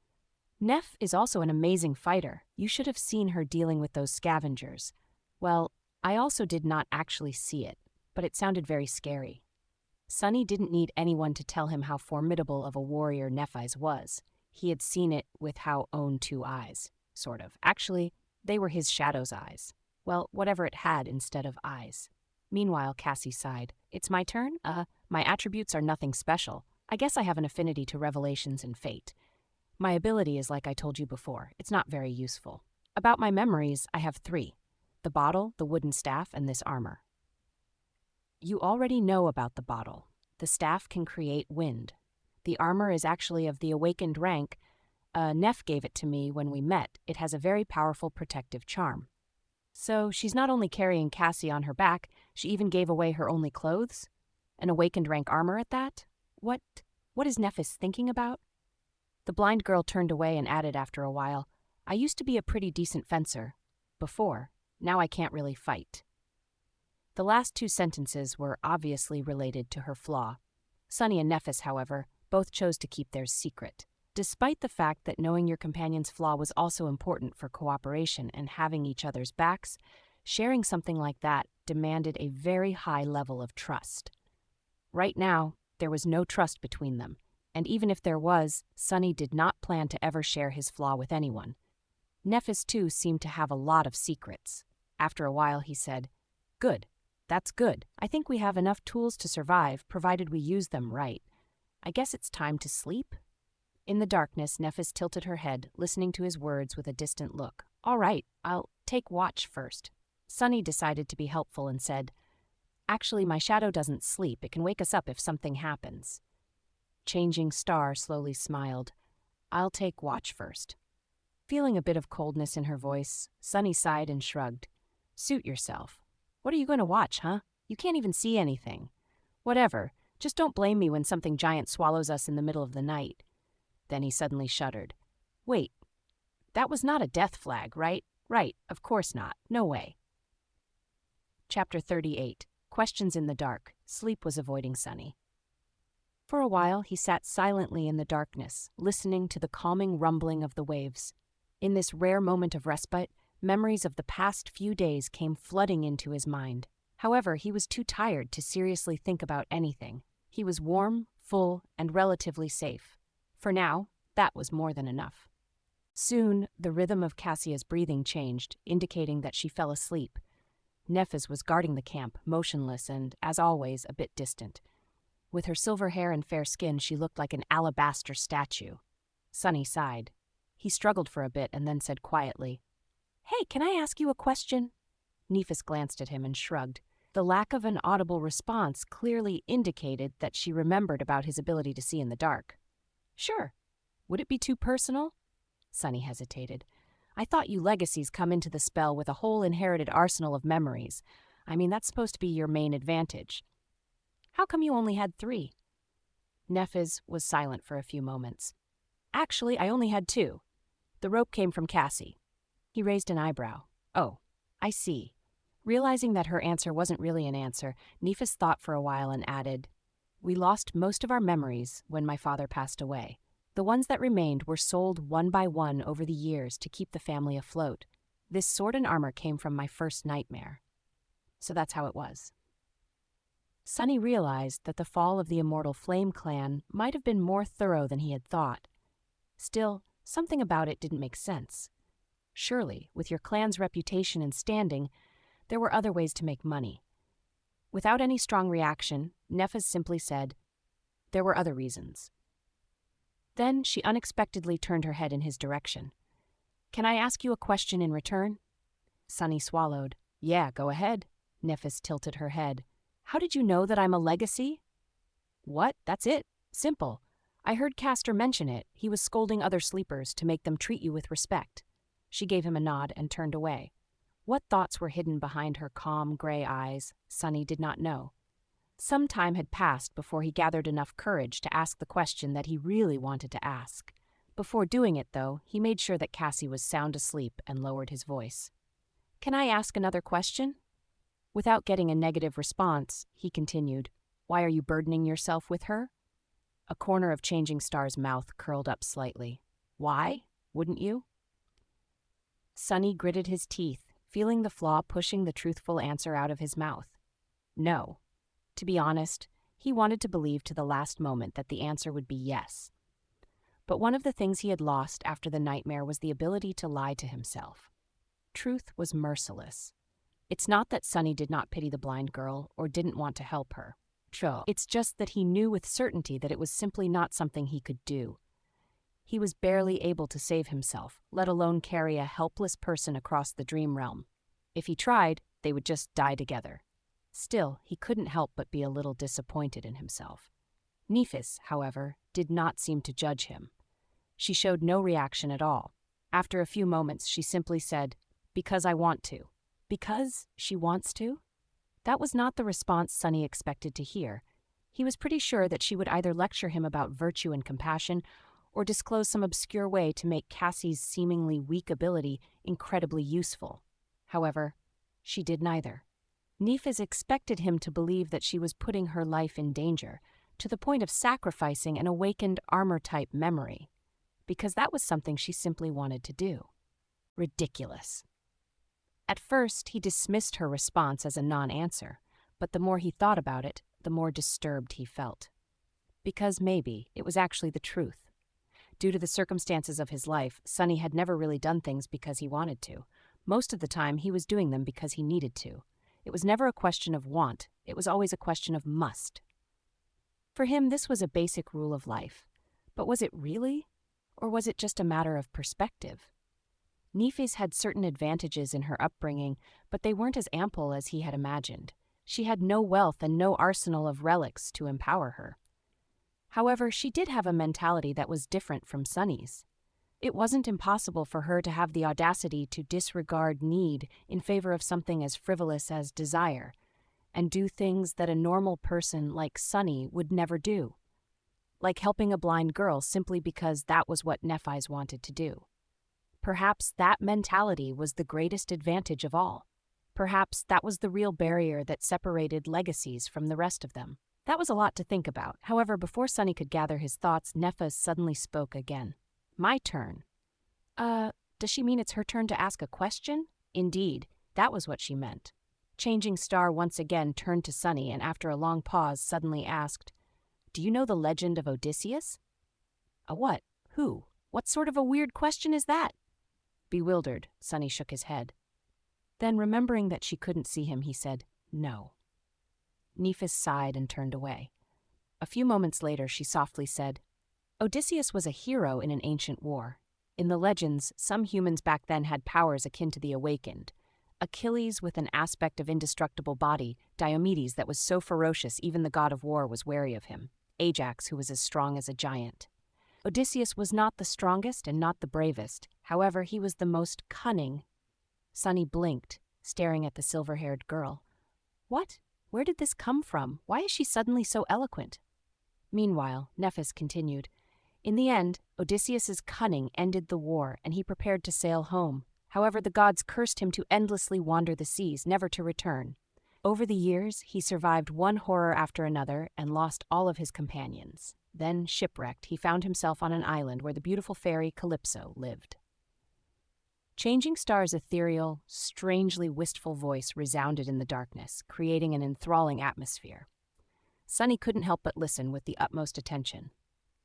Nef is also an amazing fighter. You should have seen her dealing with those scavengers. Well, I also did not actually see it, but it sounded very scary. Sunny didn't need anyone to tell him how formidable of a warrior Nefes was. He had seen it with how own 2 eyes, sort of. Actually, they were his shadow's eyes. Well, whatever it had instead of eyes. Meanwhile, Cassie sighed. It's my turn? My attributes are nothing special. I guess I have an affinity to revelations and fate. My ability is like I told you before. It's not very useful. About my memories, I have 3. The bottle, the wooden staff, and this armor. You already know about the bottle. The staff can create wind. The armor is actually of the awakened rank. Nef gave it to me when we met. It has a very powerful protective charm. So she's not only carrying Cassie on her back, she even gave away her only clothes? An awakened rank armor at that? What is Nefes thinking about? The blind girl turned away and added after a while, I used to be a pretty decent fencer. Before. Now I can't really fight. The last 2 sentences were obviously related to her flaw. Sunny and Nefes, however, both chose to keep theirs secret. Despite the fact that knowing your companion's flaw was also important for cooperation and having each other's backs, sharing something like that demanded a very high level of trust. Right now, there was no trust between them, and even if there was, Sunny did not plan to ever share his flaw with anyone. Nefes, too, seemed to have a lot of secrets. After a while, he said, Good. That's good. I think we have enough tools to survive, provided we use them right. I guess it's time to sleep? In the darkness, Nefes tilted her head, listening to his words with a distant look. All right, I'll take watch first. Sunny decided to be helpful and said, Actually, my shadow doesn't sleep. It can wake us up if something happens. Changing Star slowly smiled. I'll take watch first. Feeling a bit of coldness in her voice, Sunny sighed and shrugged. Suit yourself. What are you going to watch, huh? You can't even see anything. Whatever, just don't blame me when something giant swallows us in the middle of the night." Then he suddenly shuddered. "Wait, that was not a death flag, right? Right, of course not. No way." Chapter 38. Questions in the Dark. Sleep was avoiding Sunny. For a while, he sat silently in the darkness, listening to the calming rumbling of the waves. In this rare moment of respite, memories of the past few days came flooding into his mind. However, he was too tired to seriously think about anything. He was warm, full, and relatively safe. For now, that was more than enough. Soon, the rhythm of Cassia's breathing changed, indicating that she fell asleep. Nephis was guarding the camp, motionless and, as always, a bit distant. With her silver hair and fair skin, she looked like an alabaster statue. Sunny sighed. He struggled for a bit and then said quietly, "Hey, can I ask you a question?" Nephis glanced at him and shrugged. The lack of an audible response clearly indicated that she remembered about his ability to see in the dark. "Sure. Would it be too personal?" Sunny hesitated. "I thought you legacies come into the spell with a whole inherited arsenal of memories. I mean, that's supposed to be your main advantage. How come you only had 3? Nephis was silent for a few moments. "Actually, I only had 2. The rope came from Cassie." He raised an eyebrow. "Oh, I see." Realizing that her answer wasn't really an answer, Nephis thought for a while and added, "We lost most of our memories when my father passed away. The ones that remained were sold one by one over the years to keep the family afloat. This sword and armor came from my first nightmare. So that's how it was." Sunny realized that the fall of the Immortal Flame clan might have been more thorough than he had thought. Still, something about it didn't make sense. Surely, with your clan's reputation and standing, there were other ways to make money. Without any strong reaction, Nephis simply said, "There were other reasons." Then she unexpectedly turned her head in his direction. "Can I ask you a question in return?" Sunny swallowed. "Yeah, go ahead." Nephis tilted her head. "How did you know that I'm a legacy?" "What? That's it. Simple. I heard Castor mention it. He was scolding other sleepers to make them treat you with respect." She gave him a nod and turned away. What thoughts were hidden behind her calm, gray eyes, Sunny did not know. Some time had passed before he gathered enough courage to ask the question that he really wanted to ask. Before doing it, though, he made sure that Cassie was sound asleep and lowered his voice. "Can I ask another question?" Without getting a negative response, he continued, "Why are you burdening yourself with her?" A corner of Changing Star's mouth curled up slightly. "Why? Wouldn't you?" Sunny gritted his teeth, feeling the flaw pushing the truthful answer out of his mouth. No. To be honest, he wanted to believe to the last moment that the answer would be yes. But one of the things he had lost after the nightmare was the ability to lie to himself. Truth was merciless. It's not that Sunny did not pity the blind girl or didn't want to help her. It's just that he knew with certainty that it was simply not something he could do. He was barely able to save himself, let alone carry a helpless person across the dream realm. If he tried, they would just die together. Still, he couldn't help but be a little disappointed in himself. Nephis, however, did not seem to judge him. She showed no reaction at all. After a few moments, she simply said, "Because I want to." Because she wants to? That was not the response Sunny expected to hear. He was pretty sure that she would either lecture him about virtue and compassion or disclose some obscure way to make Cassie's seemingly weak ability incredibly useful. However, she did neither. Nephis expected him to believe that she was putting her life in danger, to the point of sacrificing an awakened armor-type memory, because that was something she simply wanted to do. Ridiculous. At first, he dismissed her response as a non-answer, but the more he thought about it, the more disturbed he felt. Because maybe it was actually the truth. Due to the circumstances of his life, Sunny had never really done things because he wanted to. Most of the time, he was doing them because he needed to. It was never a question of want, it was always a question of must. For him, this was a basic rule of life. But was it really? Or was it just a matter of perspective? Nephis had certain advantages in her upbringing, but they weren't as ample as he had imagined. She had no wealth and no arsenal of relics to empower her. However, she did have a mentality that was different from Sunny's. It wasn't impossible for her to have the audacity to disregard need in favor of something as frivolous as desire. and do things that a normal person like Sunny would never do, like helping a blind girl simply because that was what Nephis wanted to do. Perhaps that mentality was the greatest advantage of all. Perhaps that was the real barrier that separated legacies from the rest of them. That was a lot to think about. However, before Sunny could gather his thoughts, Nephis suddenly spoke again. My turn. Does she mean it's her turn to ask a question? Indeed, that was what she meant. Changing Star once again turned to Sunny and after a long pause suddenly asked, Do you know the legend of Odysseus? A what? Who? What sort of a weird question is that? Bewildered, Sunny shook his head. Then, remembering that she couldn't see him, he said, No. Nephis sighed and turned away. A few moments later, she softly said, Odysseus was a hero in an ancient war. In the legends, some humans back then had powers akin to the awakened. Achilles with an aspect of indestructible body, Diomedes that was so ferocious even the god of war was wary of him, Ajax who was as strong as a giant. Odysseus was not the strongest and not the bravest, however he was the most cunning. Sunny blinked, staring at the silver-haired girl. What? Where did this come from? Why is she suddenly so eloquent? Meanwhile, Nephis continued, In the end, Odysseus's cunning ended the war and he prepared to sail home. However, the gods cursed him to endlessly wander the seas, never to return. Over the years, he survived one horror after another and lost all of his companions. Then, shipwrecked, he found himself on an island where the beautiful fairy Calypso lived. Changing Star's ethereal, strangely wistful voice resounded in the darkness, creating an enthralling atmosphere. Sunny couldn't help but listen with the utmost attention.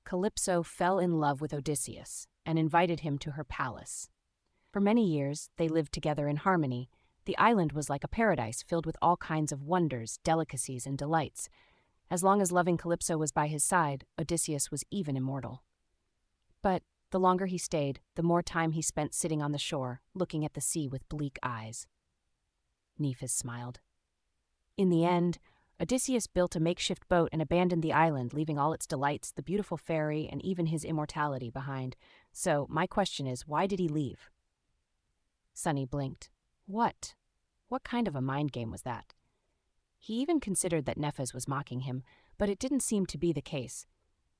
Calypso fell in love with Odysseus and invited him to her palace. For many years, they lived together in harmony. The island was like a paradise filled with all kinds of wonders, delicacies, and delights. As long as loving Calypso was by his side, Odysseus was even immortal. But the longer he stayed, the more time he spent sitting on the shore, looking at the sea with bleak eyes. Nephis smiled. In the end, Odysseus built a makeshift boat and abandoned the island, leaving all its delights, the beautiful fairy, and even his immortality behind. So, my question is, why did he leave? Sunny blinked. What? What kind of a mind game was that? He even considered that Nephis was mocking him, but it didn't seem to be the case.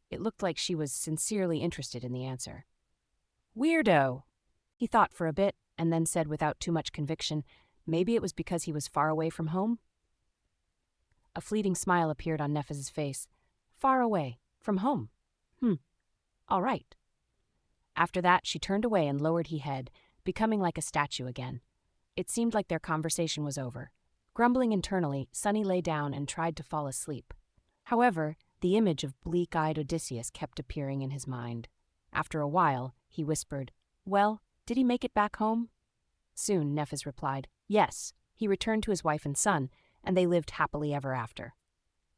It looked like she was sincerely interested in the answer. Weirdo! He thought for a bit, and then said without too much conviction, maybe it was because he was far away from home? A fleeting smile appeared on Nephis's face. Far away. From home. All right. After that, she turned away and lowered her head, becoming like a statue again. It seemed like their conversation was over. Grumbling internally, Sunny lay down and tried to fall asleep. However, the image of bleak-eyed Odysseus kept appearing in his mind. After a while, he whispered, Well, did he make it back home? Soon, Nephis replied, Yes, he returned to his wife and son, and they lived happily ever after.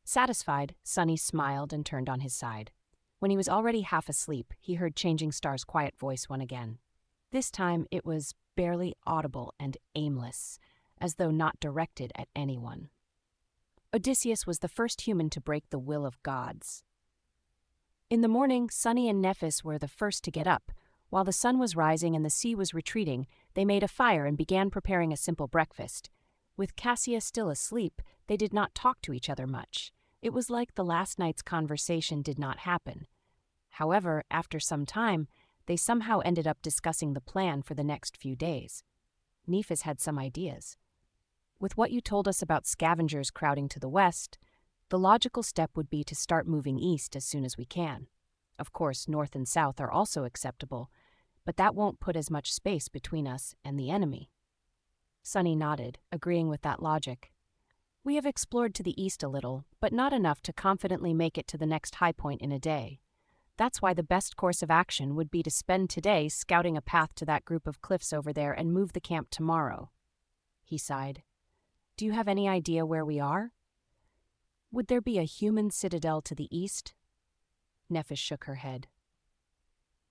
Satisfied, Sunny smiled and turned on his side. When he was already half asleep, he heard Changing Star's quiet voice once again. This time it was barely audible and aimless, as though not directed at anyone. Odysseus was the first human to break the will of gods. In the morning, Sunny and Nephis were the first to get up. While the sun was rising and the sea was retreating, they made a fire and began preparing a simple breakfast. With Cassia still asleep, they did not talk to each other much. It was like the last night's conversation did not happen. However, after some time, they somehow ended up discussing the plan for the next few days. Nephis had some ideas. With what you told us about scavengers crowding to the west, the logical step would be to start moving east as soon as we can. Of course, north and south are also acceptable, but that won't put as much space between us and the enemy. Sunny nodded, agreeing with that logic. We have explored to the east a little, but not enough to confidently make it to the next high point in a day. That's why the best course of action would be to spend today scouting a path to that group of cliffs over there and move the camp tomorrow. He sighed. Do you have any idea where we are? Would there be a human citadel to the east? Nephis shook her head.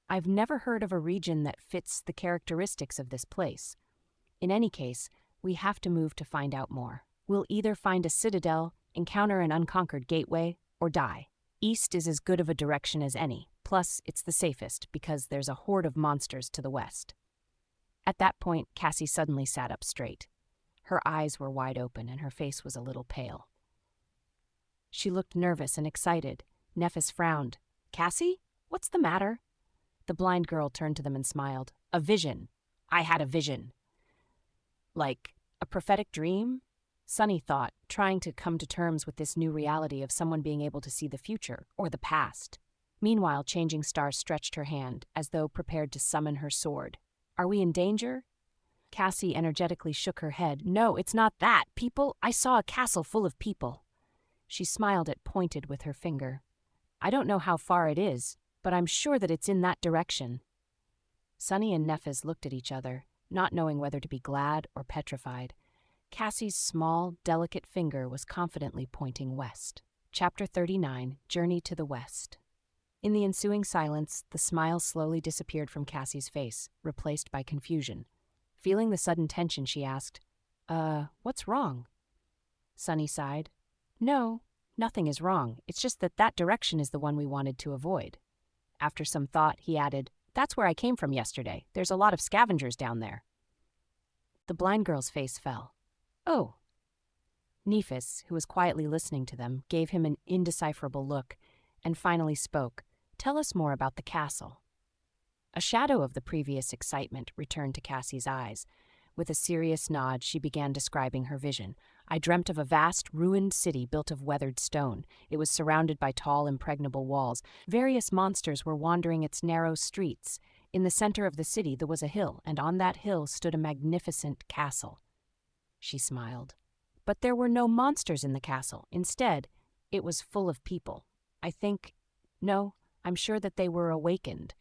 I've never heard of a region that fits the characteristics of this place. In any case, we have to move to find out more. We'll either find a citadel, encounter an unconquered gateway, or die. East is as good of a direction as any, plus it's the safest because there's a horde of monsters to the west. At that point, Cassie suddenly sat up straight. Her eyes were wide open and her face was a little pale. She looked nervous and excited. Nephis frowned. "Cassie? What's the matter?" The blind girl turned to them and smiled. "A vision. I had a vision." "Like a prophetic dream?" Sunny thought, trying to come to terms with this new reality of someone being able to see the future, or the past. Meanwhile, Changing Star stretched her hand, as though prepared to summon her sword. "Are we in danger?" Cassie energetically shook her head. "No, it's not that. People? I saw a castle full of people." She smiled and pointed with her finger. "I don't know how far it is, but I'm sure that it's in that direction." Sunny and Nephis looked at each other, not knowing whether to be glad or petrified. Cassie's small, delicate finger was confidently pointing west. Chapter 39, Journey to the West. In the ensuing silence, the smile slowly disappeared from Cassie's face, replaced by confusion. Feeling the sudden tension, she asked, what's wrong?" Sunny sighed. "No, nothing is wrong. It's just that that direction is the one we wanted to avoid." After some thought, he added, "That's where I came from yesterday. There's a lot of scavengers down there." The blind girl's face fell. "Oh." Nephis, who was quietly listening to them, gave him an indecipherable look and finally spoke. "Tell us more about the castle." A shadow of the previous excitement returned to Cassie's eyes. With a serious nod, she began describing her vision. "I dreamt of a vast, ruined city built of weathered stone. It was surrounded by tall, impregnable walls. Various monsters were wandering its narrow streets. In the center of the city there was a hill, and on that hill stood a magnificent castle." She smiled. "But there were no monsters in the castle. Instead, it was full of people. I'm sure that they were awakened.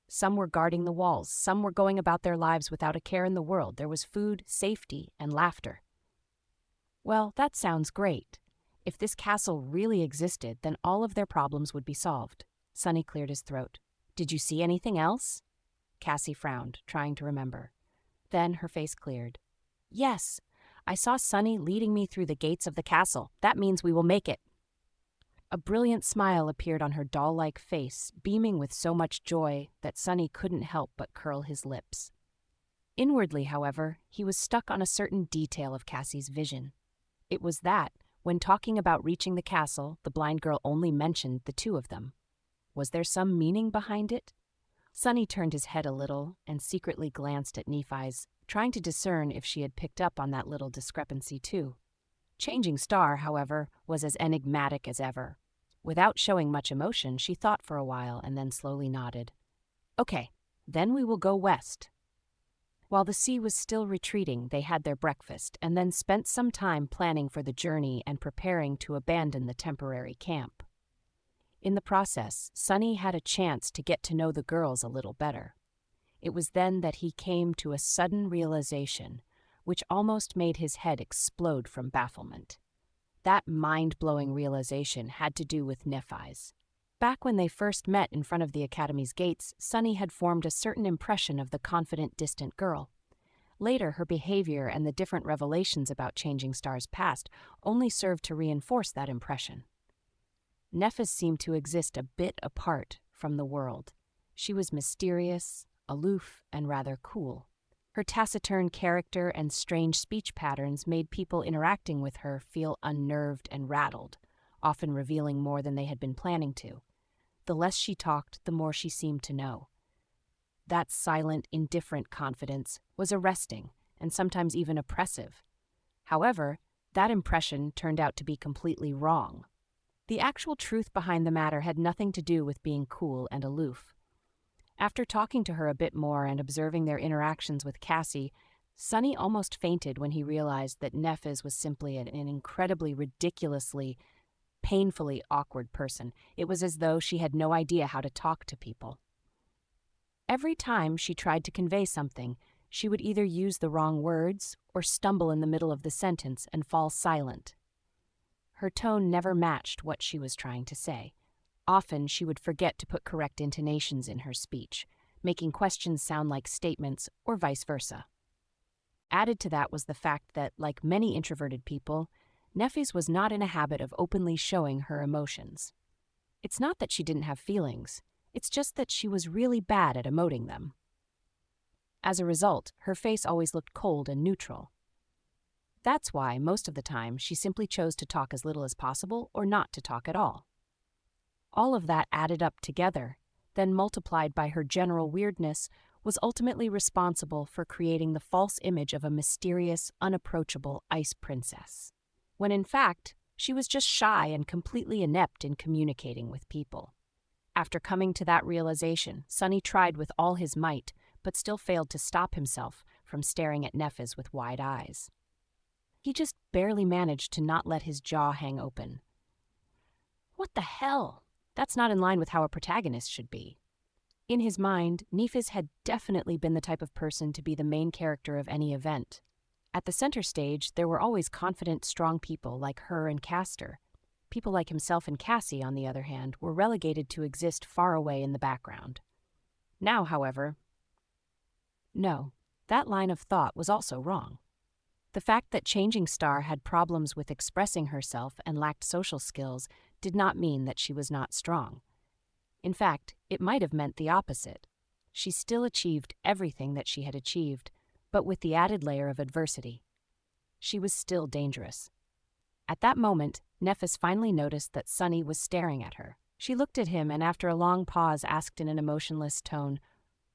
Some were guarding the walls. Some were going about their lives without a care in the world. There was food, safety, and laughter." "Well, that sounds great. If this castle really existed, then all of their problems would be solved." Sunny cleared his throat. "Did you see anything else?" Cassie frowned, trying to remember. Then her face cleared. "Yes, I saw Sunny leading me through the gates of the castle. That means we will make it." A brilliant smile appeared on her doll-like face, beaming with so much joy that Sunny couldn't help but curl his lips. Inwardly, however, he was stuck on a certain detail of Cassie's vision. It was that, when talking about reaching the castle, the blind girl only mentioned the two of them. Was there some meaning behind it? Sunny turned his head a little and secretly glanced at Nephis, trying to discern if she had picked up on that little discrepancy too. Changing Star, however, was as enigmatic as ever. Without showing much emotion, she thought for a while and then slowly nodded. "Okay, then we will go west." While the sea was still retreating, they had their breakfast and then spent some time planning for the journey and preparing to abandon the temporary camp. In the process, Sunny had a chance to get to know the girls a little better. It was then that he came to a sudden realization, which almost made his head explode from bafflement. That mind-blowing realization had to do with Nephis. Back when they first met in front of the academy's gates, Sunny had formed a certain impression of the confident, distant girl. Later, her behavior and the different revelations about Changing Star's past only served to reinforce that impression. Nephis seemed to exist a bit apart from the world. She was mysterious, aloof, and rather cool. Her taciturn character and strange speech patterns made people interacting with her feel unnerved and rattled, often revealing more than they had been planning to. The less she talked, the more she seemed to know. That silent, indifferent confidence was arresting and sometimes even oppressive. However, that impression turned out to be completely wrong. The actual truth behind the matter had nothing to do with being cool and aloof. After talking to her a bit more and observing their interactions with Cassie, Sunny almost fainted when he realized that Nephis was simply an incredibly, ridiculously, painfully awkward person. It was as though she had no idea how to talk to people. Every time she tried to convey something, she would either use the wrong words or stumble in the middle of the sentence and fall silent. Her tone never matched what she was trying to say. Often she would forget to put correct intonations in her speech, making questions sound like statements or vice versa. Added to that was the fact that, like many introverted people, Nephis was not in a habit of openly showing her emotions. It's not that she didn't have feelings, it's just that she was really bad at emoting them. As a result, her face always looked cold and neutral. That's why, most of the time, she simply chose to talk as little as possible or not to talk at all. All of that added up together, then multiplied by her general weirdness, was ultimately responsible for creating the false image of a mysterious, unapproachable ice princess, when in fact, she was just shy and completely inept in communicating with people. After coming to that realization, Sunny tried with all his might, but still failed to stop himself from staring at Nefes with wide eyes. He just barely managed to not let his jaw hang open. What the hell? That's not in line with how a protagonist should be. In his mind, Nefes had definitely been the type of person to be the main character of any event. At the center stage, there were always confident, strong people like her and Castor. People like himself and Cassie, on the other hand, were relegated to exist far away in the background. Now, however, no, that line of thought was also wrong. The fact that Changing Star had problems with expressing herself and lacked social skills did not mean that she was not strong. In fact, it might have meant the opposite. She still achieved everything that she had achieved, but with the added layer of adversity. She was still dangerous. At that moment, Nefes finally noticed that Sunny was staring at her. She looked at him and after a long pause asked in an emotionless tone,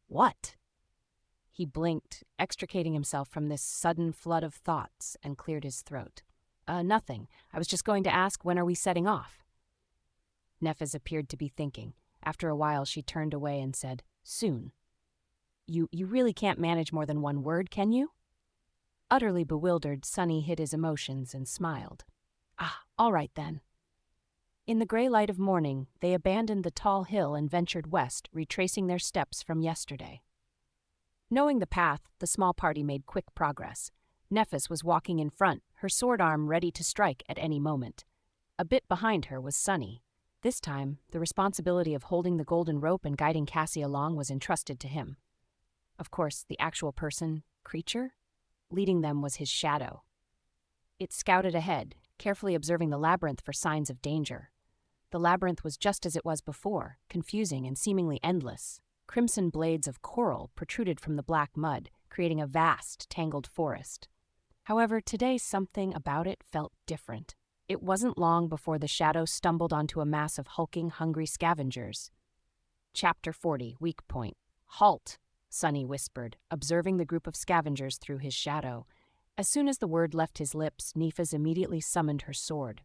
"What?" He blinked, extricating himself from this sudden flood of thoughts, and cleared his throat. Nothing. I was just going to ask, when are we setting off?" Nefes appeared to be thinking. After a while, she turned away and said, "Soon." You really can't manage more than one word, can you?" Utterly bewildered, Sunny hid his emotions and smiled. All right then." In the gray light of morning, they abandoned the tall hill and ventured west, retracing their steps from yesterday. Knowing the path, the small party made quick progress. Nefes was walking in front, her sword arm ready to strike at any moment. A bit behind her was Sunny. This time, the responsibility of holding the golden rope and guiding Cassie along was entrusted to him. Of course, the actual person, creature, leading them was his shadow. It scouted ahead, carefully observing the labyrinth for signs of danger. The labyrinth was just as it was before, confusing and seemingly endless. Crimson blades of coral protruded from the black mud, creating a vast, tangled forest. However, today something about it felt different. It wasn't long before the shadow stumbled onto a mass of hulking, hungry scavengers. Chapter 40, Weak Point. "Halt," Sunny whispered, observing the group of scavengers through his shadow. As soon as the word left his lips, Nefes immediately summoned her sword.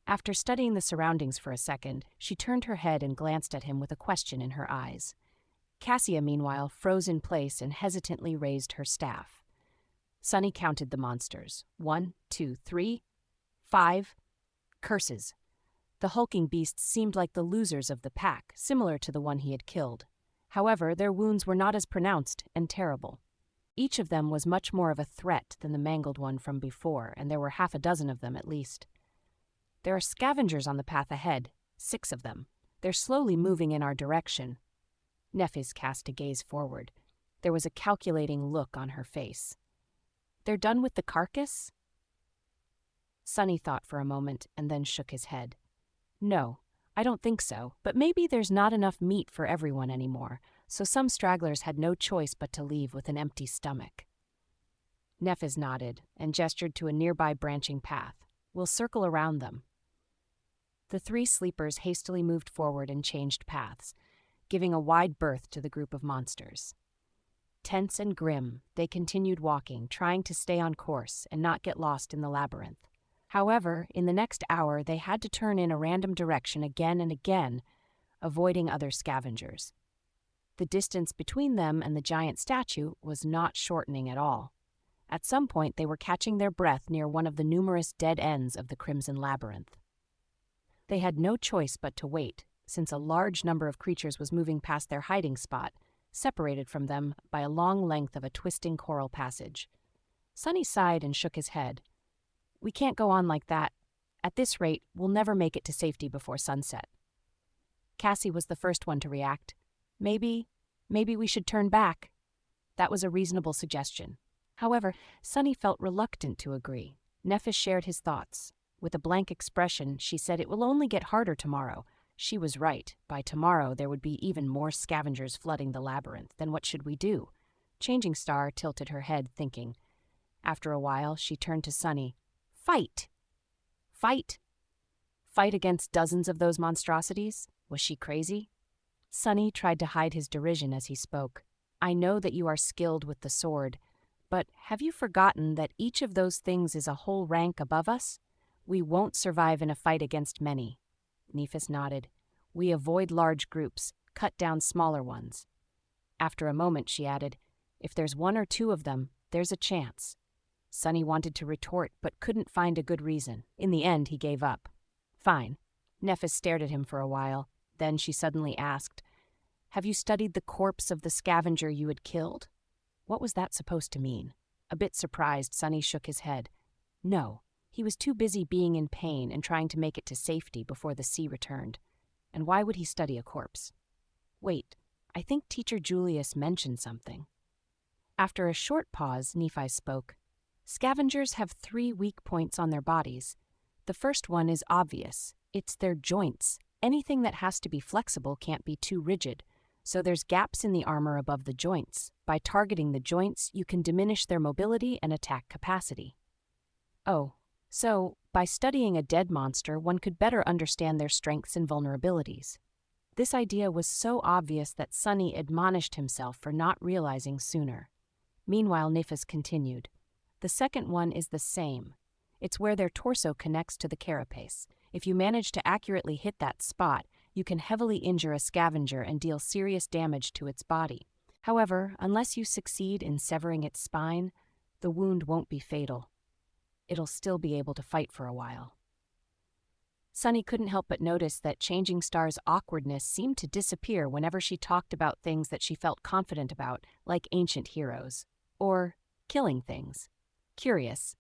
After studying the surroundings for a second, she turned her head and glanced at him with a question in her eyes. Cassia, meanwhile, froze in place and hesitantly raised her staff. Sunny counted the monsters. 1, 2, 3, 5. Curses. The hulking beasts seemed like the losers of the pack, similar to the one he had killed. However, their wounds were not as pronounced and terrible. Each of them was much more of a threat than the mangled one from before, and there were half a dozen of them at least. "There are scavengers on the path ahead, 6 of them. They're slowly moving in our direction." Nefes cast a gaze forward. There was a calculating look on her face. "They're done with the carcass?" Sunny thought for a moment and then shook his head. "No, I don't think so, but maybe there's not enough meat for everyone anymore, so some stragglers had no choice but to leave with an empty stomach." Nefes nodded and gestured to a nearby branching path. "We'll circle around them." The 3 sleepers hastily moved forward and changed paths, giving a wide berth to the group of monsters. Tense and grim, they continued walking, trying to stay on course and not get lost in the labyrinth. However, in the next hour, they had to turn in a random direction again and again, avoiding other scavengers. The distance between them and the giant statue was not shortening at all. At some point, they were catching their breath near one of the numerous dead ends of the Crimson Labyrinth. They had no choice but to wait, since a large number of creatures was moving past their hiding spot, separated from them by a long length of a twisting coral passage. Sunny sighed and shook his head. "We can't go on like that. At this rate, we'll never make it to safety before sunset." Cassie was the first one to react. Maybe we should turn back." That was a reasonable suggestion. However, Sunny felt reluctant to agree. Nefes shared his thoughts. With a blank expression, she said it will only get harder tomorrow. She was right. By tomorrow, there would be even more scavengers flooding the labyrinth. Then what should we do? Changing Star tilted her head, thinking. After a while, she turned to Sunny. Fight! Fight! Fight against dozens of those monstrosities? Was she crazy? Sunny tried to hide his derision as he spoke. I know that you are skilled with the sword, but have you forgotten that each of those things is a whole rank above us? We won't survive in a fight against many. Nephis nodded. We avoid large groups, cut down smaller ones. After a moment, she added, if there's one or two of them, there's a chance. Sunny wanted to retort, but couldn't find a good reason. In the end, he gave up. Fine. Nephis stared at him for a while. Then she suddenly asked, have you studied the corpse of the scavenger you had killed? What was that supposed to mean? A bit surprised, Sunny shook his head. No, he was too busy being in pain and trying to make it to safety before the sea returned. And why would he study a corpse? Wait, I think Teacher Julius mentioned something. After a short pause, Nephi spoke. Scavengers have 3 weak points on their bodies. The first one is obvious. It's their joints. Anything that has to be flexible can't be too rigid, so there's gaps in the armor above the joints. By targeting the joints, you can diminish their mobility and attack capacity. Oh, so by studying a dead monster, one could better understand their strengths and vulnerabilities. This idea was so obvious that Sunny admonished himself for not realizing sooner. Meanwhile, Nephis continued. The second one is the same. It's where their torso connects to the carapace. If you manage to accurately hit that spot, you can heavily injure a scavenger and deal serious damage to its body. However, unless you succeed in severing its spine, the wound won't be fatal. It'll still be able to fight for a while. Sunny couldn't help but notice that Changing Star's awkwardness seemed to disappear whenever she talked about things that she felt confident about, like ancient heroes, or killing things. Curious.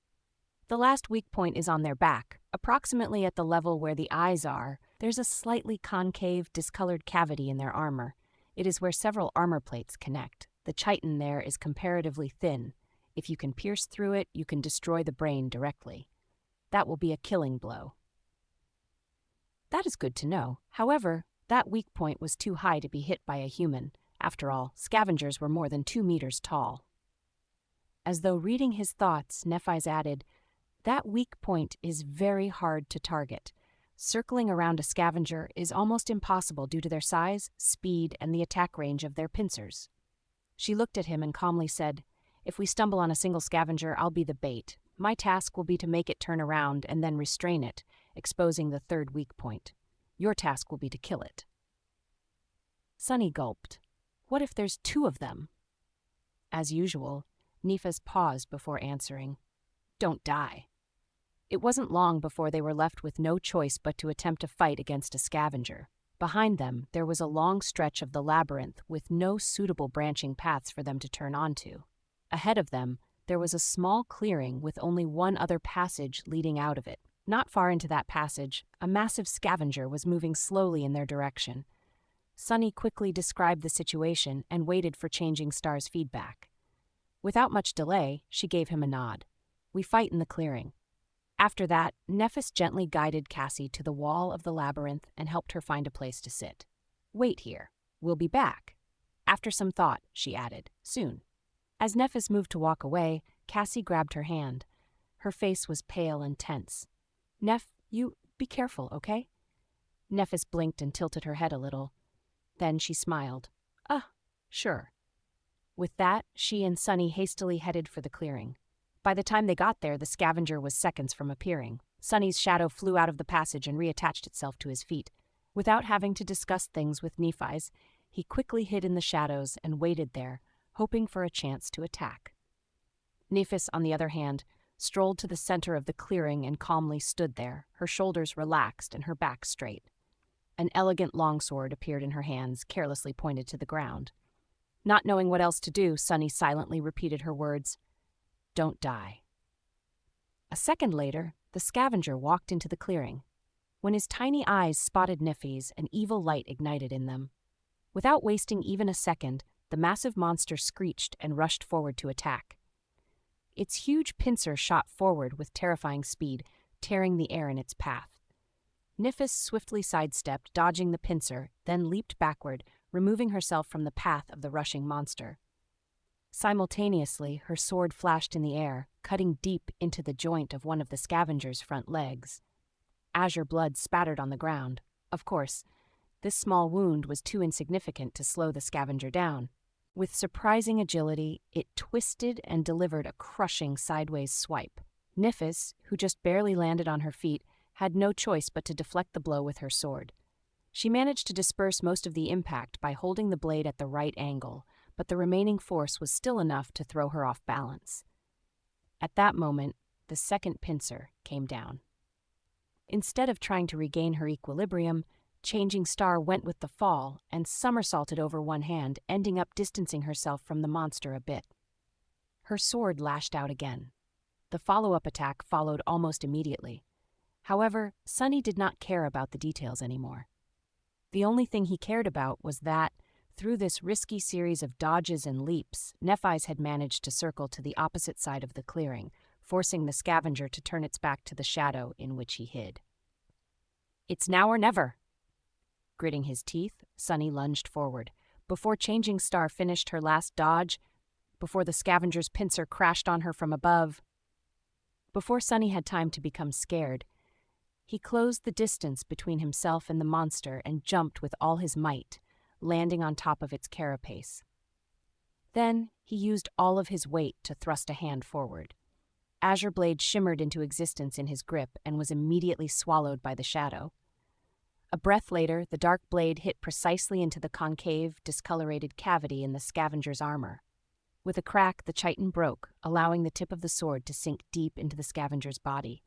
The last weak point is on their back, approximately at the level where the eyes are. There's a slightly concave, discolored cavity in their armor. It is where several armor plates connect. The chitin there is comparatively thin. If you can pierce through it, you can destroy the brain directly. That will be a killing blow. That is good to know. However, that weak point was too high to be hit by a human. After all, scavengers were more than 2 meters tall. As though reading his thoughts, Nephis added, that weak point is very hard to target. Circling around a scavenger is almost impossible due to their size, speed, and the attack range of their pincers. She looked at him and calmly said, if we stumble on a single scavenger, I'll be the bait. My task will be to make it turn around and then restrain it, exposing the third weak point. Your task will be to kill it. Sunny gulped. What if there's 2 of them? As usual, Nephis paused before answering. Don't die. It wasn't long before they were left with no choice but to attempt a fight against a scavenger. Behind them, there was a long stretch of the labyrinth with no suitable branching paths for them to turn onto. Ahead of them, there was a small clearing with only one other passage leading out of it. Not far into that passage, a massive scavenger was moving slowly in their direction. Sunny quickly described the situation and waited for Changing Star's feedback. Without much delay, she gave him a nod. We fight in the clearing. After that, Nephis gently guided Cassie to the wall of the labyrinth and helped her find a place to sit. Wait here. We'll be back. After some thought, she added, soon. As Nephis moved to walk away, Cassie grabbed her hand. Her face was pale and tense. Neph, you be careful, okay? Nephis blinked and tilted her head a little. Then she smiled. Sure. With that, she and Sunny hastily headed for the clearing. By the time they got there, the scavenger was seconds from appearing. Sunny's shadow flew out of the passage and reattached itself to his feet. Without having to discuss things with Nephis, he quickly hid in the shadows and waited there, hoping for a chance to attack. Nephis, on the other hand, strolled to the center of the clearing and calmly stood there, her shoulders relaxed and her back straight. An elegant longsword appeared in her hands, carelessly pointed to the ground. Not knowing what else to do, Sunny silently repeated her words, Don't die. A second later, the scavenger walked into the clearing. When his tiny eyes spotted Nephis, an evil light ignited in them. Without wasting even a second, the massive monster screeched and rushed forward to attack. Its huge pincer shot forward with terrifying speed, tearing the air in its path. Nephis swiftly sidestepped, dodging the pincer, then leaped backward, removing herself from the path of the rushing monster. Simultaneously, her sword flashed in the air, cutting deep into the joint of one of the scavenger's front legs. Azure blood spattered on the ground. Of course, this small wound was too insignificant to slow the scavenger down. With surprising agility, it twisted and delivered a crushing sideways swipe. Nifis, who just barely landed on her feet, had no choice but to deflect the blow with her sword. She managed to disperse most of the impact by holding the blade at the right angle, but the remaining force was still enough to throw her off balance. At that moment, the second pincer came down. Instead of trying to regain her equilibrium, Changing Star went with the fall and somersaulted over one hand, ending up distancing herself from the monster a bit. Her sword lashed out again. The follow-up attack followed almost immediately. However, Sunny did not care about the details anymore. The only thing he cared about was that, through this risky series of dodges and leaps, Nephi's had managed to circle to the opposite side of the clearing, forcing the scavenger to turn its back to the shadow in which he hid. "It's now or never." Gritting his teeth, Sunny lunged forward. Before Changing Star finished her last dodge, before the scavenger's pincer crashed on her from above, before Sunny had time to become scared, he closed the distance between himself and the monster and jumped with all his might, landing on top of its carapace. Then he used all of his weight to thrust a hand forward. Azure Blade shimmered into existence in his grip and was immediately swallowed by the shadow. A breath later, the dark blade hit precisely into the concave, discolorated cavity in the scavenger's armor. With a crack, the chitin broke, allowing the tip of the sword to sink deep into the scavenger's body.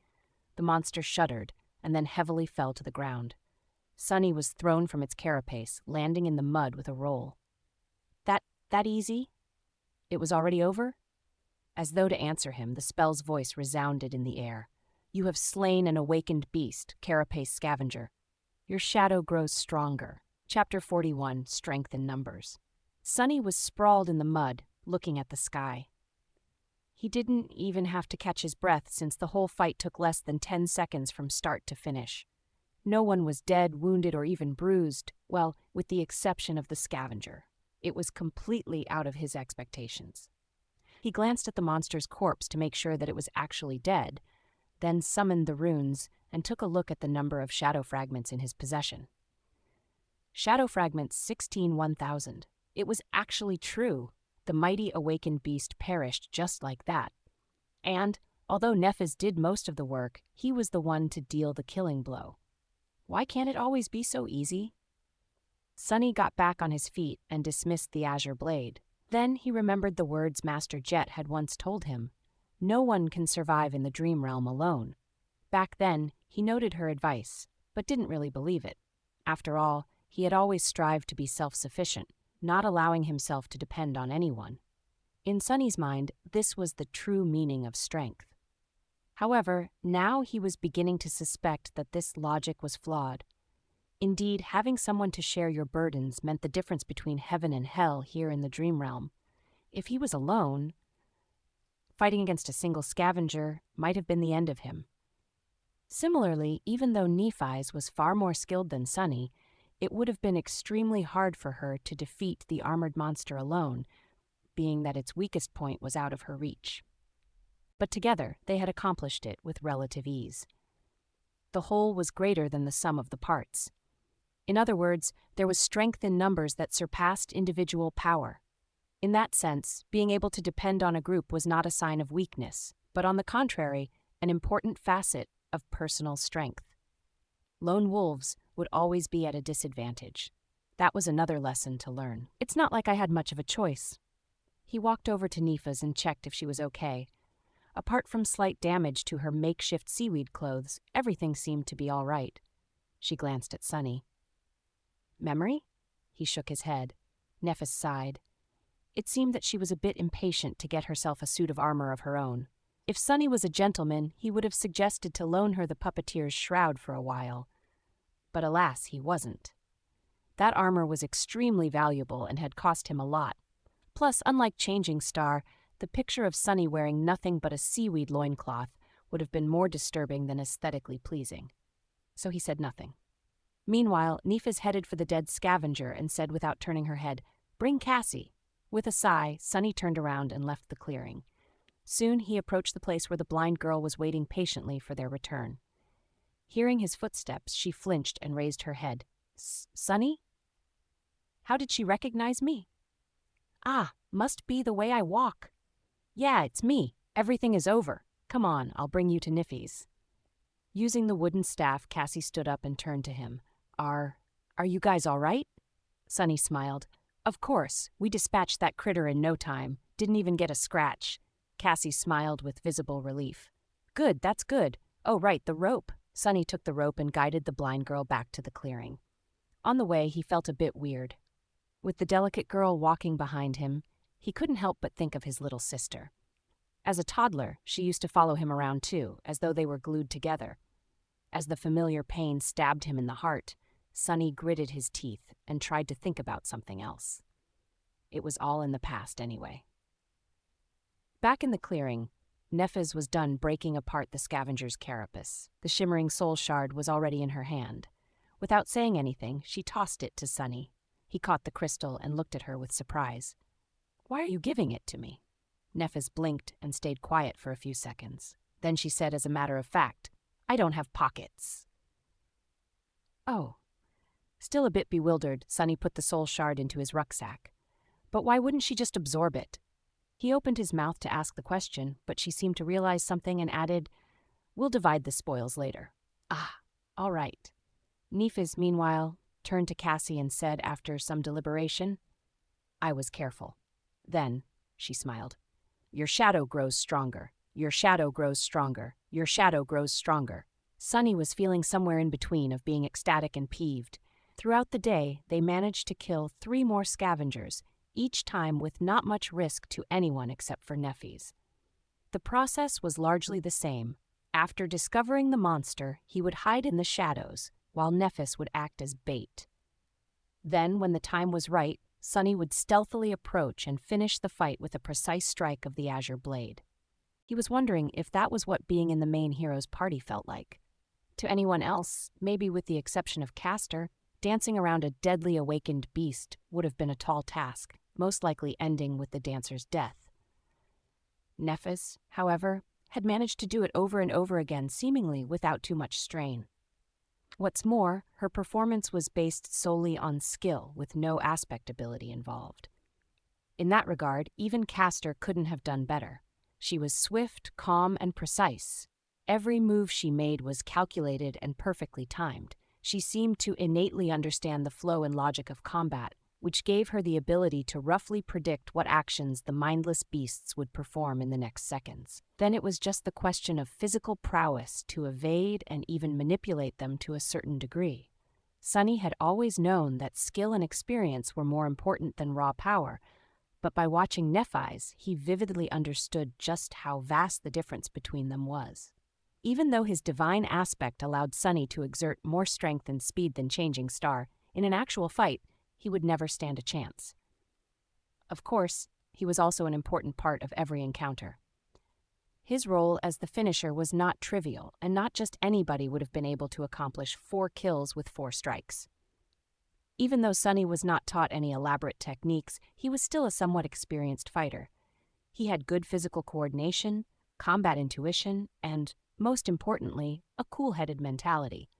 The monster shuddered and then heavily fell to the ground. Sunny was thrown from its carapace, landing in the mud with a roll. That easy? It was already over? As though to answer him, the spell's voice resounded in the air. "You have slain an awakened beast, carapace scavenger. Your shadow grows stronger." Chapter 41, Strength in Numbers. Sunny was sprawled in the mud, looking at the sky. He didn't even have to catch his breath since the whole fight took less than 10 seconds from start to finish. No one was dead, wounded, or even bruised, well, with the exception of the scavenger. It was completely out of his expectations. He glanced at the monster's corpse to make sure that it was actually dead, then summoned the runes and took a look at the number of shadow fragments in his possession. Shadow fragments 16,000. It was actually true. The mighty awakened beast perished just like that. And, although Nephis did most of the work, he was the one to deal the killing blow. Why can't it always be so easy? Sunny got back on his feet and dismissed the Azure Blade. Then he remembered the words Master Jet had once told him. No one can survive in the dream realm alone. Back then, he noted her advice, but didn't really believe it. After all, he had always strived to be self-sufficient, not allowing himself to depend on anyone. In Sunny's mind, this was the true meaning of strength. However, now he was beginning to suspect that this logic was flawed. Indeed, having someone to share your burdens meant the difference between heaven and hell here in the dream realm. If he was alone, fighting against a single scavenger might have been the end of him. Similarly, even though Nephi's was far more skilled than Sunny, it would have been extremely hard for her to defeat the armored monster alone, being that its weakest point was out of her reach. But together, they had accomplished it with relative ease. The whole was greater than the sum of the parts. In other words, there was strength in numbers that surpassed individual power. In that sense, being able to depend on a group was not a sign of weakness, but on the contrary, an important facet of personal strength. Lone wolves would always be at a disadvantage. That was another lesson to learn. It's not like I had much of a choice. He walked over to Nephi's and checked if she was okay. Apart from slight damage to her makeshift seaweed clothes, everything seemed to be all right. She glanced at Sunny. "Memory?" He shook his head. Nephis sighed. It seemed that she was a bit impatient to get herself a suit of armor of her own. If Sunny was a gentleman, he would have suggested to loan her the puppeteer's shroud for a while. But alas, he wasn't. That armor was extremely valuable and had cost him a lot. Plus, unlike Changing Star, the picture of Sunny wearing nothing but a seaweed loincloth would have been more disturbing than aesthetically pleasing. So he said nothing. Meanwhile, Nephis headed for the dead scavenger and said without turning her head, "Bring Cassie." With a sigh, Sunny turned around and left the clearing. Soon he approached the place where the blind girl was waiting patiently for their return. Hearing his footsteps, she flinched and raised her head. Sunny? How did she recognize me? Ah, must be the way I walk. Yeah, it's me. Everything is over. Come on, I'll bring you to Niffy's. Using the wooden staff, Cassie stood up and turned to him. Are you guys all right? Sunny smiled. Of course, we dispatched that critter in no time. Didn't even get a scratch. Cassie smiled with visible relief. Good, that's good. Oh, right, the rope. Sunny took the rope and guided the blind girl back to the clearing. On the way, he felt a bit weird. With the delicate girl walking behind him, he couldn't help but think of his little sister. As a toddler, she used to follow him around too, as though they were glued together. As the familiar pain stabbed him in the heart, Sunny gritted his teeth and tried to think about something else. It was all in the past anyway. Back in the clearing, Nefes was done breaking apart the scavenger's carapace. The shimmering soul shard was already in her hand. Without saying anything, she tossed it to Sunny. He caught the crystal and looked at her with surprise. Why are you giving it to me? Nefes blinked and stayed quiet for a few seconds. Then she said as a matter of fact, I don't have pockets. Oh. Still a bit bewildered, Sunny put the soul shard into his rucksack. But why wouldn't she just absorb it? He opened his mouth to ask the question, but she seemed to realize something and added, We'll divide the spoils later. Ah, all right. Nefes, meanwhile, turned to Cassie and said after some deliberation, I was careful. Then, she smiled, Your shadow grows stronger. Your shadow grows stronger. Your shadow grows stronger. Sunny was feeling somewhere in between of being ecstatic and peeved. Throughout the day, they managed to kill 3 more scavengers, each time with not much risk to anyone except for Nefes. The process was largely the same. After discovering the monster, he would hide in the shadows, while Nefes would act as bait. Then, when the time was right, Sunny would stealthily approach and finish the fight with a precise strike of the azure blade. He was wondering if that was what being in the main hero's party felt like. To anyone else, maybe with the exception of Castor, dancing around a deadly awakened beast would have been a tall task, most likely ending with the dancer's death. Nefes, however, had managed to do it over and over again, seemingly without too much strain. What's more, her performance was based solely on skill, with no aspect ability involved. In that regard, even Castor couldn't have done better. She was swift, calm, and precise. Every move she made was calculated and perfectly timed. She seemed to innately understand the flow and logic of combat, which gave her the ability to roughly predict what actions the mindless beasts would perform in the next seconds. Then it was just the question of physical prowess to evade and even manipulate them to a certain degree. Sunny had always known that skill and experience were more important than raw power, but by watching Nefes, he vividly understood just how vast the difference between them was. Even though his divine aspect allowed Sunny to exert more strength and speed than Changing Star, in an actual fight, he would never stand a chance. Of course, he was also an important part of every encounter. His role as the finisher was not trivial, and not just anybody would have been able to accomplish 4 kills with 4 strikes. Even though Sunny was not taught any elaborate techniques, he was still a somewhat experienced fighter. He had good physical coordination, combat intuition, and, most importantly, a cool-headed mentality.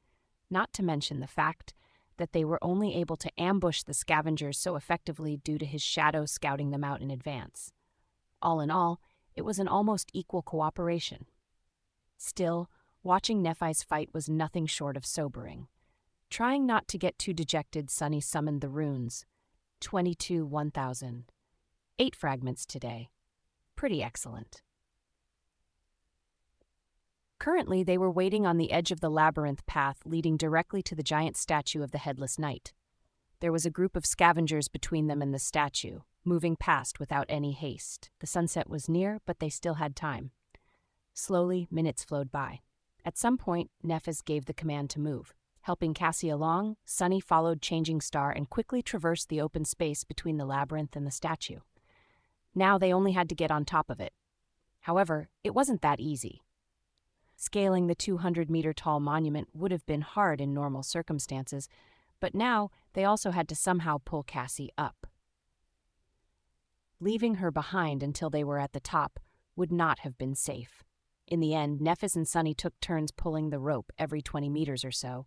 Not to mention the fact that they were only able to ambush the scavengers so effectively due to his shadow scouting them out in advance. All in all, it was an almost equal cooperation. Still, watching Nefes fight was nothing short of sobering. Trying not to get too dejected, Sunny summoned the runes. 22-1000. 8 fragments today. Pretty excellent. Currently, they were waiting on the edge of the labyrinth path leading directly to the giant statue of the Headless Knight. There was a group of scavengers between them and the statue, moving past without any haste. The sunset was near, but they still had time. Slowly, minutes flowed by. At some point, Nefes gave the command to move. Helping Cassie along, Sunny followed Changing Star and quickly traversed the open space between the labyrinth and the statue. Now they only had to get on top of it. However, it wasn't that easy. Scaling the 200-meter-tall monument would have been hard in normal circumstances, but now they also had to somehow pull Cassie up. Leaving her behind until they were at the top would not have been safe. In the end, Nefis and Sunny took turns pulling the rope every 20 meters or so.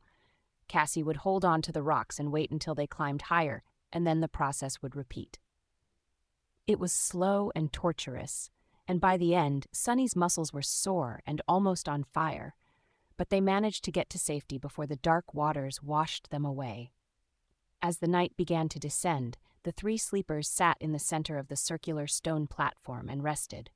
Cassie would hold on to the rocks and wait until they climbed higher, and then the process would repeat. It was slow and torturous, and by the end, Sunny's muscles were sore and almost on fire, but they managed to get to safety before the dark waters washed them away. As the night began to descend, the three sleepers sat in the center of the circular stone platform and rested.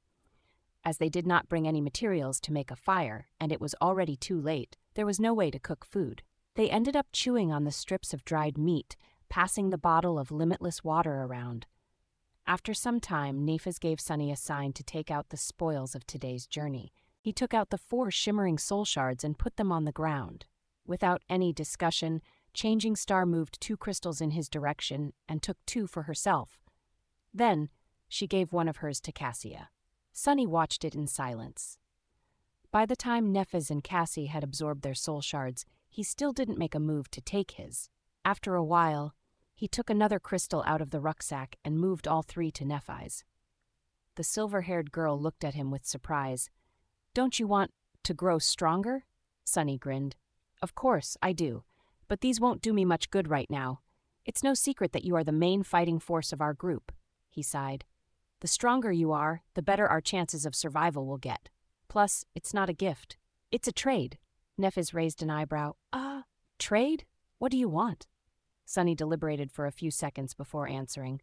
As they did not bring any materials to make a fire, and it was already too late, there was no way to cook food. They ended up chewing on the strips of dried meat, passing the bottle of limitless water around. After some time, Nefis gave Sunny a sign to take out the spoils of today's journey. He took out the 4 shimmering soul shards and put them on the ground. Without any discussion, Changing Star moved 2 crystals in his direction and took 2 for herself. Then, she gave one of hers to Cassia. Sunny watched it in silence. By the time Nefis and Cassie had absorbed their soul shards, he still didn't make a move to take his. After a while, he took another crystal out of the rucksack and moved all 3 to Nefis. The silver-haired girl looked at him with surprise. "Don't you want to grow stronger?" Sunny grinned. "Of course, I do. But these won't do me much good right now. It's no secret that you are the main fighting force of our group," he sighed. "The stronger you are, the better our chances of survival will get. Plus, it's not a gift. It's a trade." Nefis raised an eyebrow. Trade? What do you want?" Sunny deliberated for a few seconds before answering.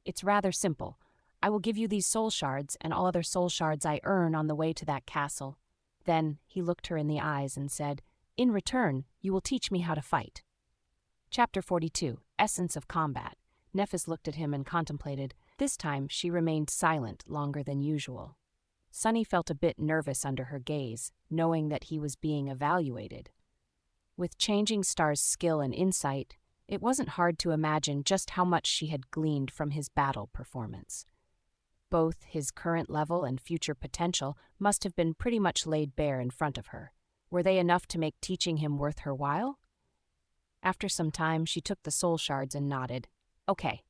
"It's rather simple. I will give you these soul shards and all other soul shards I earn on the way to that castle." Then he looked her in the eyes and said, "In return, you will teach me how to fight." Chapter 42, Essence of Combat. Nefis looked at him and contemplated. This time, she remained silent longer than usual. Sunny felt a bit nervous under her gaze, knowing that he was being evaluated. With Changing Star's skill and insight, it wasn't hard to imagine just how much she had gleaned from his battle performance. Both his current level and future potential must have been pretty much laid bare in front of her. Were they enough to make teaching him worth her while? After some time, she took the soul shards and nodded. "Okay."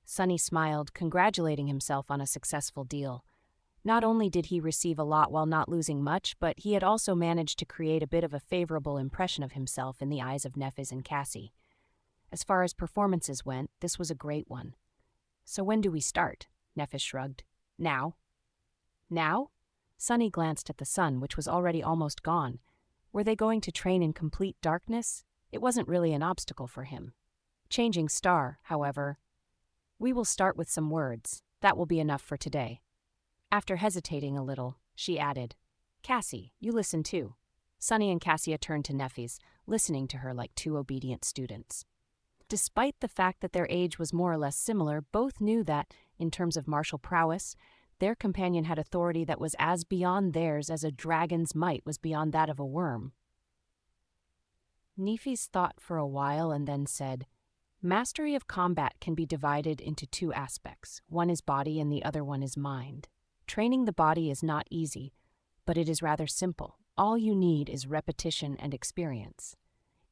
Sunny smiled, congratulating himself on a successful deal. Not only did he receive a lot while not losing much, but he had also managed to create a bit of a favorable impression of himself in the eyes of Nefis and Cassie. As far as performances went, this was a great one. "So when do we start?" Nefis shrugged. "Now." "Now?" Sunny glanced at the sun, which was already almost gone. Were they going to train in complete darkness? It wasn't really an obstacle for him. Changing Star, however, "We will start with some words. That will be enough for today." After hesitating a little, she added, "Cassie, you listen too." Sunny and Cassia turned to Nefis, listening to her like 2 obedient students. Despite the fact that their age was more or less similar, both knew that, in terms of martial prowess, their companion had authority that was as beyond theirs as a dragon's might was beyond that of a worm. Nefis thought for a while and then said, "Mastery of combat can be divided into 2 aspects. One is body and the other one is mind. Training the body is not easy, but it is rather simple. All you need is repetition and experience.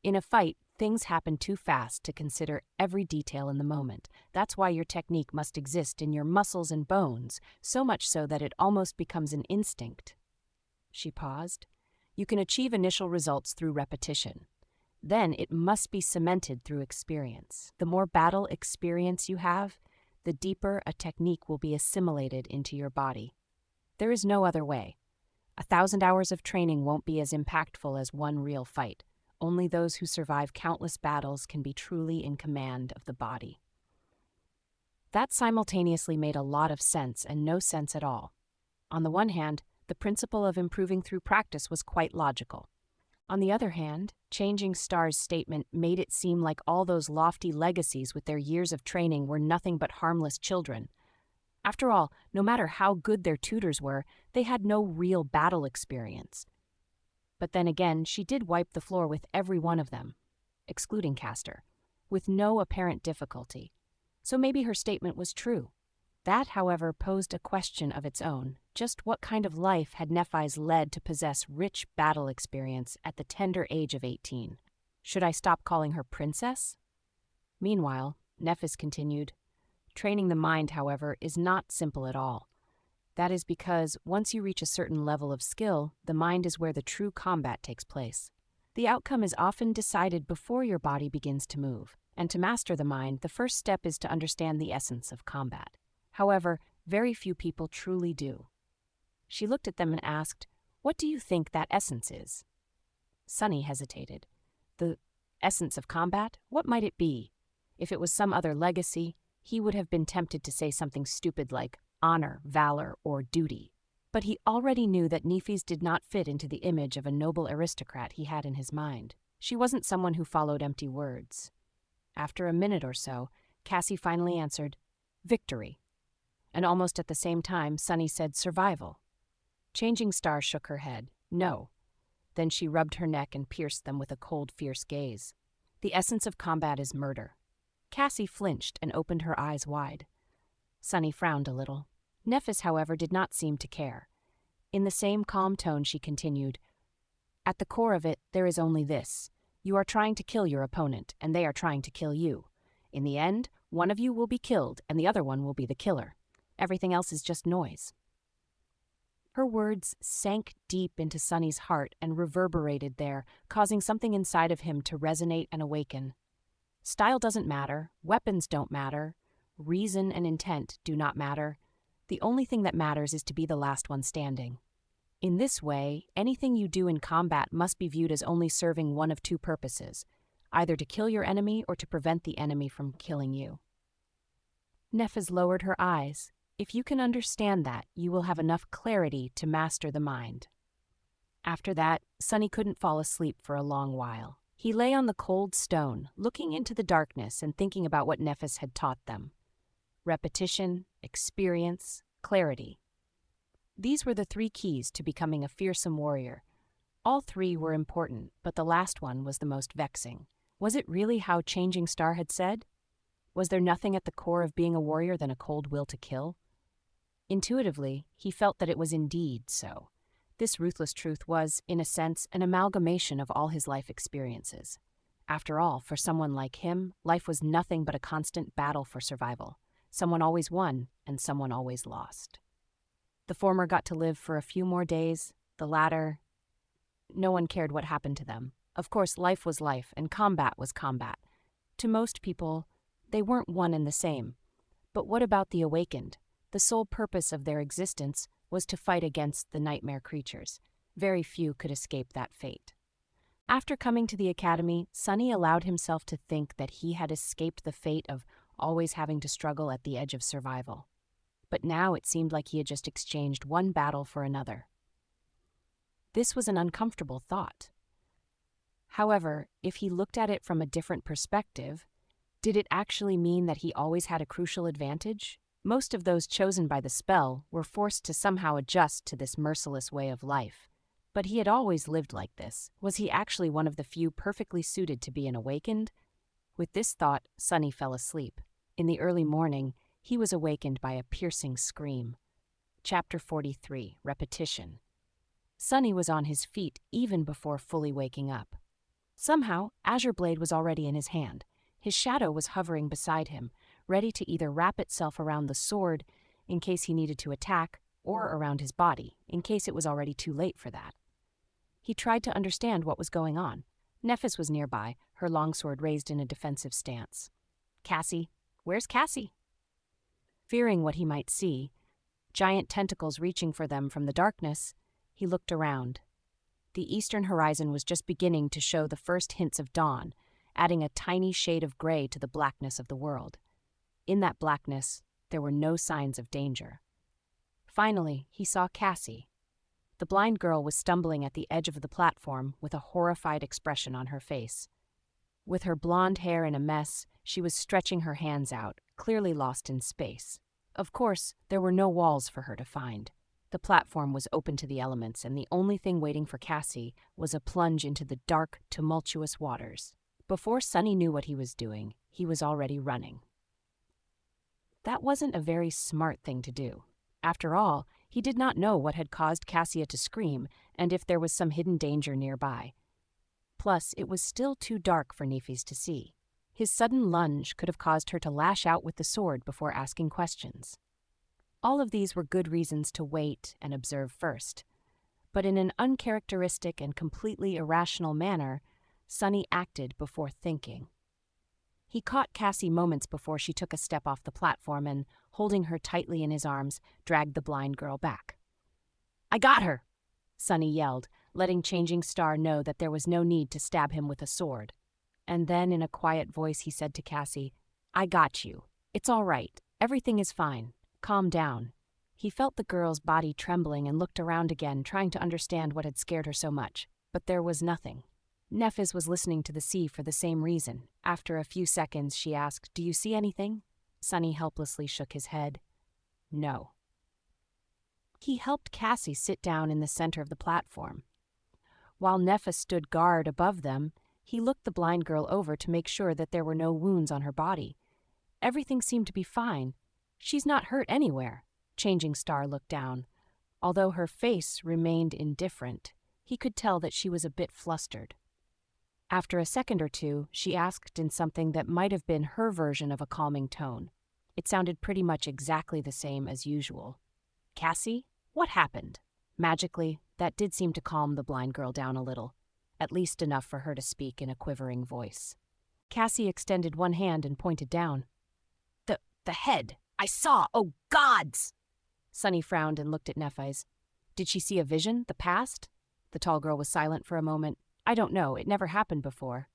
In a fight, things happen too fast to consider every detail in the moment. That's why your technique must exist in your muscles and bones, so much so that it almost becomes an instinct." She paused. "You can achieve initial results through repetition. Then it must be cemented through experience. The more battle experience you have, the deeper a technique will be assimilated into your body. There is no other way. 1,000 hours of training won't be as impactful as one real fight. Only those who survive countless battles can be truly in command of the body." That simultaneously made a lot of sense and no sense at all. On the one hand, the principle of improving through practice was quite logical. On the other hand, Changing Star's statement made it seem like all those lofty legacies with their years of training were nothing but harmless children. After all, no matter how good their tutors were, they had no real battle experience. But then again, she did wipe the floor with every one of them, excluding Castor, with no apparent difficulty. So maybe her statement was true. That, however, posed a question of its own. Just what kind of life had Nefis led to possess rich battle experience at the tender age of 18? Should I stop calling her princess? Meanwhile, Nefis continued, Training the mind, however, is not simple at all. That is because once you reach a certain level of skill, the mind is where the true combat takes place. The outcome is often decided before your body begins to move, and to master the mind, the first step is to understand the essence of combat. However, very few people truly do. She looked at them and asked, "What do you think that essence is?" Sunny hesitated. The essence of combat? What might it be? If it was some other legacy, he would have been tempted to say something stupid like honor, valor, or duty. But he already knew that Nefis did not fit into the image of a noble aristocrat he had in his mind. She wasn't someone who followed empty words. After a minute or so, Cassie finally answered, "Victory." And almost at the same time, Sunny said, "Survival." Changing Star shook her head. "No." Then she rubbed her neck and pierced them with a cold, fierce gaze. "The essence of combat is murder." Cassie flinched and opened her eyes wide. Sunny frowned a little. Nefis, however, did not seem to care. In the same calm tone, she continued, "At the core of it, there is only this. You are trying to kill your opponent, and they are trying to kill you. In the end, one of you will be killed, and the other one will be the killer. Everything else is just noise." Her words sank deep into Sunny's heart and reverberated there, causing something inside of him to resonate and awaken. Style doesn't matter, weapons don't matter, reason and intent do not matter. The only thing that matters is to be the last one standing. In this way, anything you do in combat must be viewed as only serving one of two purposes, either to kill your enemy or to prevent the enemy from killing you. Nefis lowered her eyes. If you can understand that, you will have enough clarity to master the mind. After that, Sunny couldn't fall asleep for a long while. He lay on the cold stone, looking into the darkness and thinking about what Nefis had taught them. Repetition, experience, clarity. These were the 3 keys to becoming a fearsome warrior. All 3 were important, but the last one was the most vexing. Was it really how Changing Star had said? Was there nothing at the core of being a warrior than a cold will to kill? Intuitively, he felt that it was indeed so. This ruthless truth was, in a sense, an amalgamation of all his life experiences. After all, for someone like him, life was nothing but a constant battle for survival. Someone always won, and someone always lost. The former got to live for a few more days, the latter, no one cared what happened to them. Of course, life was life, and combat was combat. To most people, they weren't one and the same. But what about the awakened? The sole purpose of their existence was to fight against the nightmare creatures. Very few could escape that fate. After coming to the academy, Sunny allowed himself to think that he had escaped the fate of always having to struggle at the edge of survival. But now it seemed like he had just exchanged one battle for another. This was an uncomfortable thought. However, if he looked at it from a different perspective, did it actually mean that he always had a crucial advantage? Most of those chosen by the spell were forced to somehow adjust to this merciless way of life. But he had always lived like this. Was he actually one of the few perfectly suited to be an awakened? With this thought, Sunny fell asleep. In the early morning, he was awakened by a piercing scream. Chapter 43, Repetition. Sunny was on his feet even before fully waking up. Somehow, Azure Blade was already in his hand. His shadow was hovering beside him, ready to either wrap itself around the sword in case he needed to attack, or around his body in case it was already too late for that. He tried to understand what was going on. Nefis was nearby, her longsword raised in a defensive stance. "Cassie, where's Cassie?" Fearing what he might see, giant tentacles reaching for them from the darkness, he looked around. The eastern horizon was just beginning to show the first hints of dawn, adding a tiny shade of gray to the blackness of the world. In that blackness, there were no signs of danger. Finally, he saw Cassie. The blind girl was stumbling at the edge of the platform with a horrified expression on her face. With her blonde hair in a mess, she was stretching her hands out, clearly lost in space. Of course, there were no walls for her to find. The platform was open to the elements, and the only thing waiting for Cassie was a plunge into the dark, tumultuous waters. Before Sunny knew what he was doing, he was already running. That wasn't a very smart thing to do. After all, he did not know what had caused Cassia to scream and if there was some hidden danger nearby. Plus, it was still too dark for Nefis to see. His sudden lunge could have caused her to lash out with the sword before asking questions. All of these were good reasons to wait and observe first. But in an uncharacteristic and completely irrational manner, Sonny acted before thinking. He caught Cassie moments before she took a step off the platform and, holding her tightly in his arms, dragged the blind girl back. "I got her!" Sonny yelled, letting Changing Star know that there was no need to stab him with a sword. And then, in a quiet voice, he said to Cassie, "I got you. It's all right. Everything is fine. Calm down." He felt the girl's body trembling and looked around again, trying to understand what had scared her so much. But there was nothing. Nefis was listening to the sea for the same reason. After a few seconds, she asked, "Do you see anything?" Sonny helplessly shook his head. "No." He helped Cassie sit down in the center of the platform. While Nefis stood guard above them, he looked the blind girl over to make sure that there were no wounds on her body. Everything seemed to be fine. "She's not hurt anywhere." Changing Star looked down. Although her face remained indifferent, he could tell that she was a bit flustered. After a second or two, she asked in something that might have been her version of a calming tone. It sounded pretty much exactly the same as usual. "Cassie, what happened?" Magically, that did seem to calm the blind girl down a little, at least enough for her to speak in a quivering voice. Cassie extended one hand and pointed down. The head! I saw! Oh, gods!" Sonny frowned and looked at Nefis. "Did she see a vision, the past?" The tall girl was silent for a moment. "I don't know. It never happened before."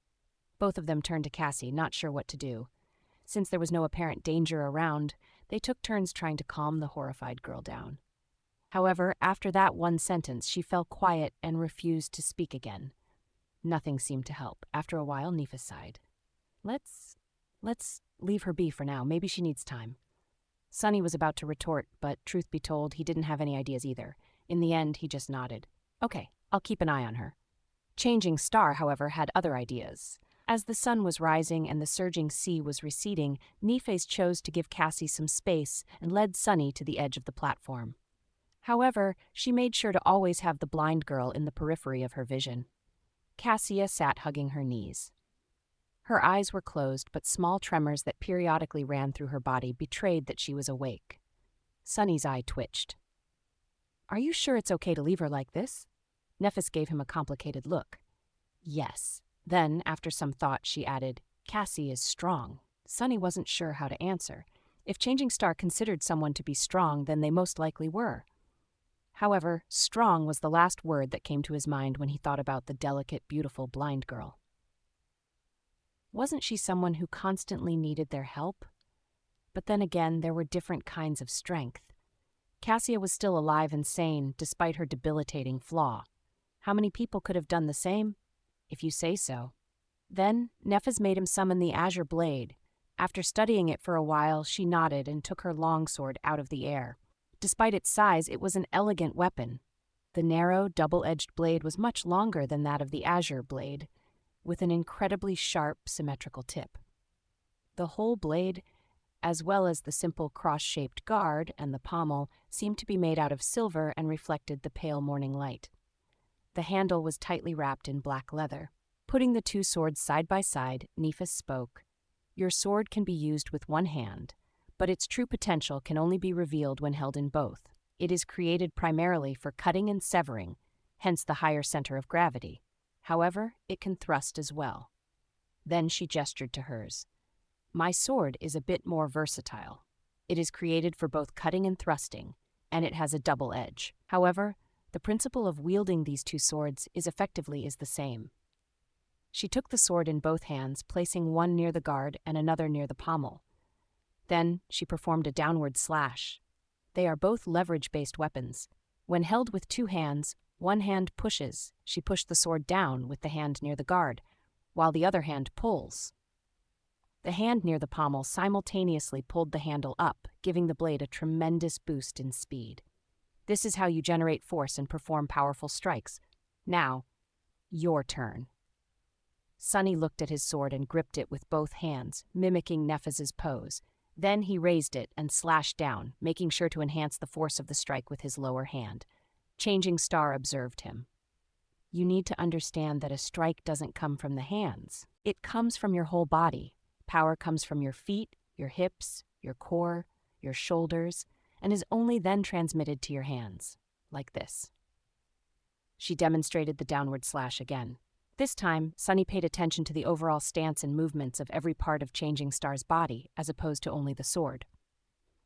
Both of them turned to Cassie, not sure what to do. Since there was no apparent danger around, they took turns trying to calm the horrified girl down. However, after that one sentence, she fell quiet and refused to speak again. Nothing seemed to help. After a while, Nefis sighed. Let's leave her be for now. Maybe she needs time." Sonny was about to retort, but truth be told, he didn't have any ideas either. In the end, he just nodded. "Okay, I'll keep an eye on her." Changing Star, however, had other ideas. As the sun was rising and the surging sea was receding, Nefis chose to give Cassie some space and led Sonny to the edge of the platform. However, she made sure to always have the blind girl in the periphery of her vision. Cassia sat hugging her knees. Her eyes were closed, but small tremors that periodically ran through her body betrayed that she was awake. Sonny's eye twitched. "Are you sure it's okay to leave her like this?" Nefis gave him a complicated look. "Yes." Then, after some thought, she added, "Cassie is strong." Sonny wasn't sure how to answer. If Changing Star considered someone to be strong, then they most likely were. However, strong was the last word that came to his mind when he thought about the delicate, beautiful blind girl. Wasn't she someone who constantly needed their help? But then again, there were different kinds of strength. Cassia was still alive and sane, despite her debilitating flaw. How many people could have done the same? If you say so. Then, Nefis made him summon the Azure Blade. After studying it for a while, she nodded and took her longsword out of the air. Despite its size, it was an elegant weapon. The narrow, double-edged blade was much longer than that of the Azure Blade, with an incredibly sharp, symmetrical tip. The whole blade, as well as the simple cross-shaped guard and the pommel, seemed to be made out of silver and reflected the pale morning light. The handle was tightly wrapped in black leather. Putting the two swords side by side, Nefis spoke. "Your sword can be used with one hand, but its true potential can only be revealed when held in both. It is created primarily for cutting and severing, hence the higher center of gravity. However, it can thrust as well." Then she gestured to hers. "My sword is a bit more versatile. It is created for both cutting and thrusting, and it has a double edge. However, the principle of wielding these two swords is the same." She took the sword in both hands, placing one near the guard and another near the pommel. Then she performed a downward slash. They are both leverage-based weapons. When held with two hands, one hand pushes. She pushed the sword down with the hand near the guard, while the other hand pulls. The hand near the pommel simultaneously pulled the handle up, giving the blade a tremendous boost in speed. This is how you generate force and perform powerful strikes. Now, your turn. Sonny looked at his sword and gripped it with both hands, mimicking Nefis's pose. Then he raised it and slashed down, making sure to enhance the force of the strike with his lower hand. Changing Star observed him. "You need to understand that a strike doesn't come from the hands. It comes from your whole body. Power comes from your feet, your hips, your core, your shoulders, and is only then transmitted to your hands, like this. She demonstrated the downward slash again. This time, Sunny paid attention to the overall stance and movements of every part of Changing Star's body, as opposed to only the sword.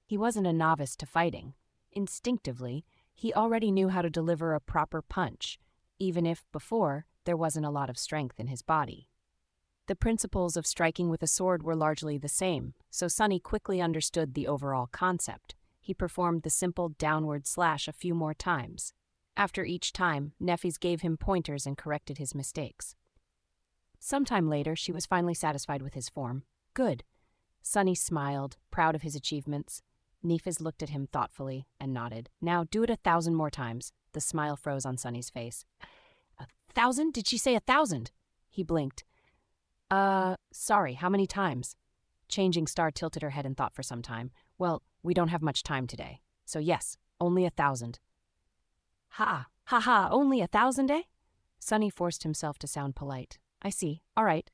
He wasn't a novice to fighting. Instinctively, he already knew how to deliver a proper punch, even if, before, there wasn't a lot of strength in his body. The principles of striking with a sword were largely the same, so Sunny quickly understood the overall concept. He performed the simple downward slash a few more times. After each time, Neffys gave him pointers and corrected his mistakes. Sometime later, she was finally satisfied with his form. Good. Sunny smiled, proud of his achievements. Neffys looked at him thoughtfully and nodded. Now do it 1,000 more times. The smile froze on Sunny's face. 1,000? Did she say 1,000? He blinked. Sorry, how many times? Changing Star tilted her head and thought for some time. Well, we don't have much time today. So yes, only 1,000. Ha, only 1,000, eh? Sunny forced himself to sound polite. I see, all right.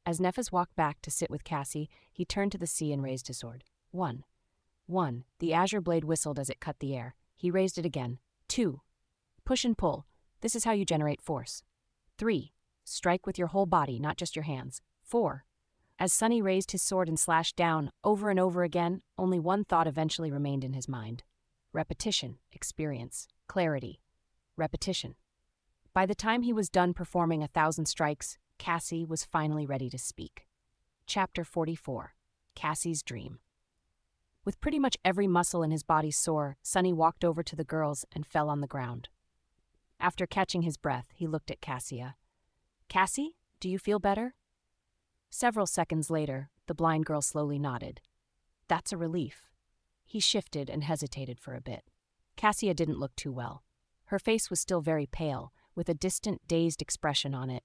As Neffys walked back to sit with Cassie, he turned to the sea and raised his sword. 1. The azure blade whistled as it cut the air. He raised it again. 2. Push and pull. This is how you generate force. 3. Strike with your whole body, not just your hands. 4. As Sunny raised his sword and slashed down, over and over again, only one thought eventually remained in his mind. Repetition, experience, clarity, repetition. By the time he was done performing 1,000 strikes, Cassie was finally ready to speak. Chapter 44. Cassie's Dream. With pretty much every muscle in his body sore, Sunny walked over to the girls and fell on the ground. After catching his breath, he looked at Cassia. Cassie, do you feel better? Several seconds later, the blind girl slowly nodded. That's a relief. He shifted and hesitated for a bit. Cassia didn't look too well. Her face was still very pale, with a distant, dazed expression on it.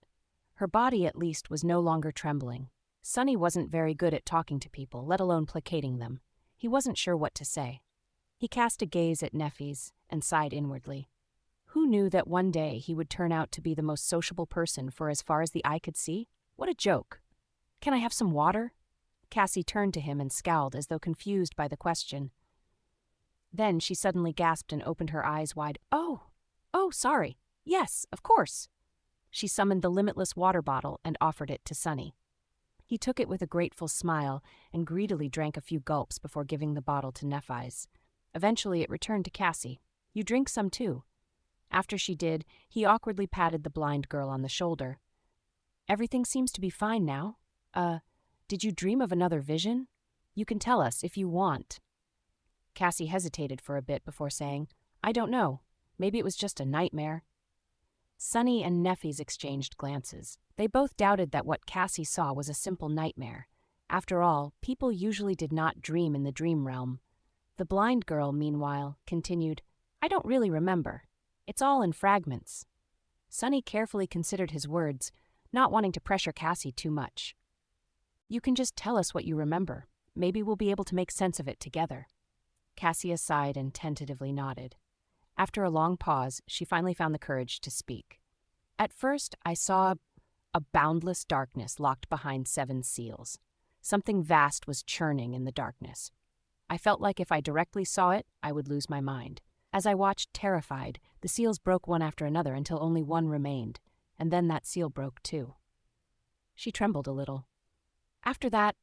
Her body, at least, was no longer trembling. Sunny wasn't very good at talking to people, let alone placating them. He wasn't sure what to say. He cast a gaze at Neffys and sighed inwardly. Who knew that one day he would turn out to be the most sociable person for as far as the eye could see? What a joke. Can I have some water? Cassie turned to him and scowled as though confused by the question. Then she suddenly gasped and opened her eyes wide. Oh, sorry. Yes, of course. She summoned the limitless water bottle and offered it to Sunny. He took it with a grateful smile and greedily drank a few gulps before giving the bottle to Neffys. Eventually it returned to Cassie. You drink some too. After she did, he awkwardly patted the blind girl on the shoulder. Everything seems to be fine now. Did you dream of another vision? You can tell us if you want. Cassie hesitated for a bit before saying, I don't know. Maybe it was just a nightmare. Sunny and Neffys exchanged glances. They both doubted that what Cassie saw was a simple nightmare. After all, people usually did not dream in the dream realm. The blind girl, meanwhile, continued, I don't really remember. It's all in fragments. Sunny carefully considered his words, not wanting to pressure Cassie too much. You can just tell us what you remember. Maybe we'll be able to make sense of it together. Cassia sighed and tentatively nodded. After a long pause, she finally found the courage to speak. At first, I saw a boundless darkness locked behind 7 seals. Something vast was churning in the darkness. I felt like if I directly saw it, I would lose my mind. As I watched, terrified, the seals broke one after another until only one remained, and then that seal broke too. She trembled a little. After that,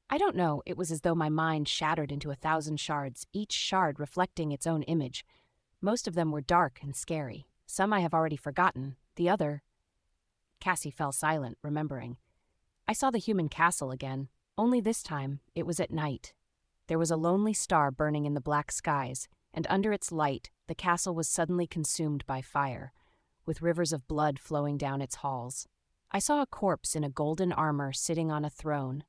I don't know, it was as though my mind shattered into 1,000 shards, each shard reflecting its own image. Most of them were dark and scary. Some I have already forgotten. The other... Cassie fell silent, remembering. I saw the human castle again. Only this time, it was at night. There was a lonely star burning in the black skies, and under its light, the castle was suddenly consumed by fire, with rivers of blood flowing down its halls. I saw a corpse in a golden armor sitting on a throne,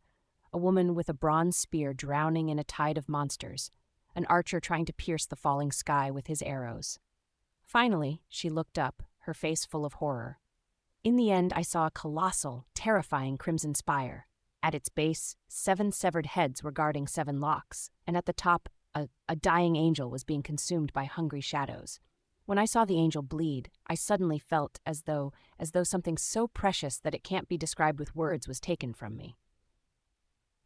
a woman with a bronze spear drowning in a tide of monsters, an archer trying to pierce the falling sky with his arrows. Finally, she looked up, her face full of horror. In the end, I saw a colossal, terrifying crimson spire. At its base, 7 severed heads were guarding 7 locks, and at the top, a dying angel was being consumed by hungry shadows. When I saw the angel bleed, I suddenly felt as though something so precious that it can't be described with words was taken from me.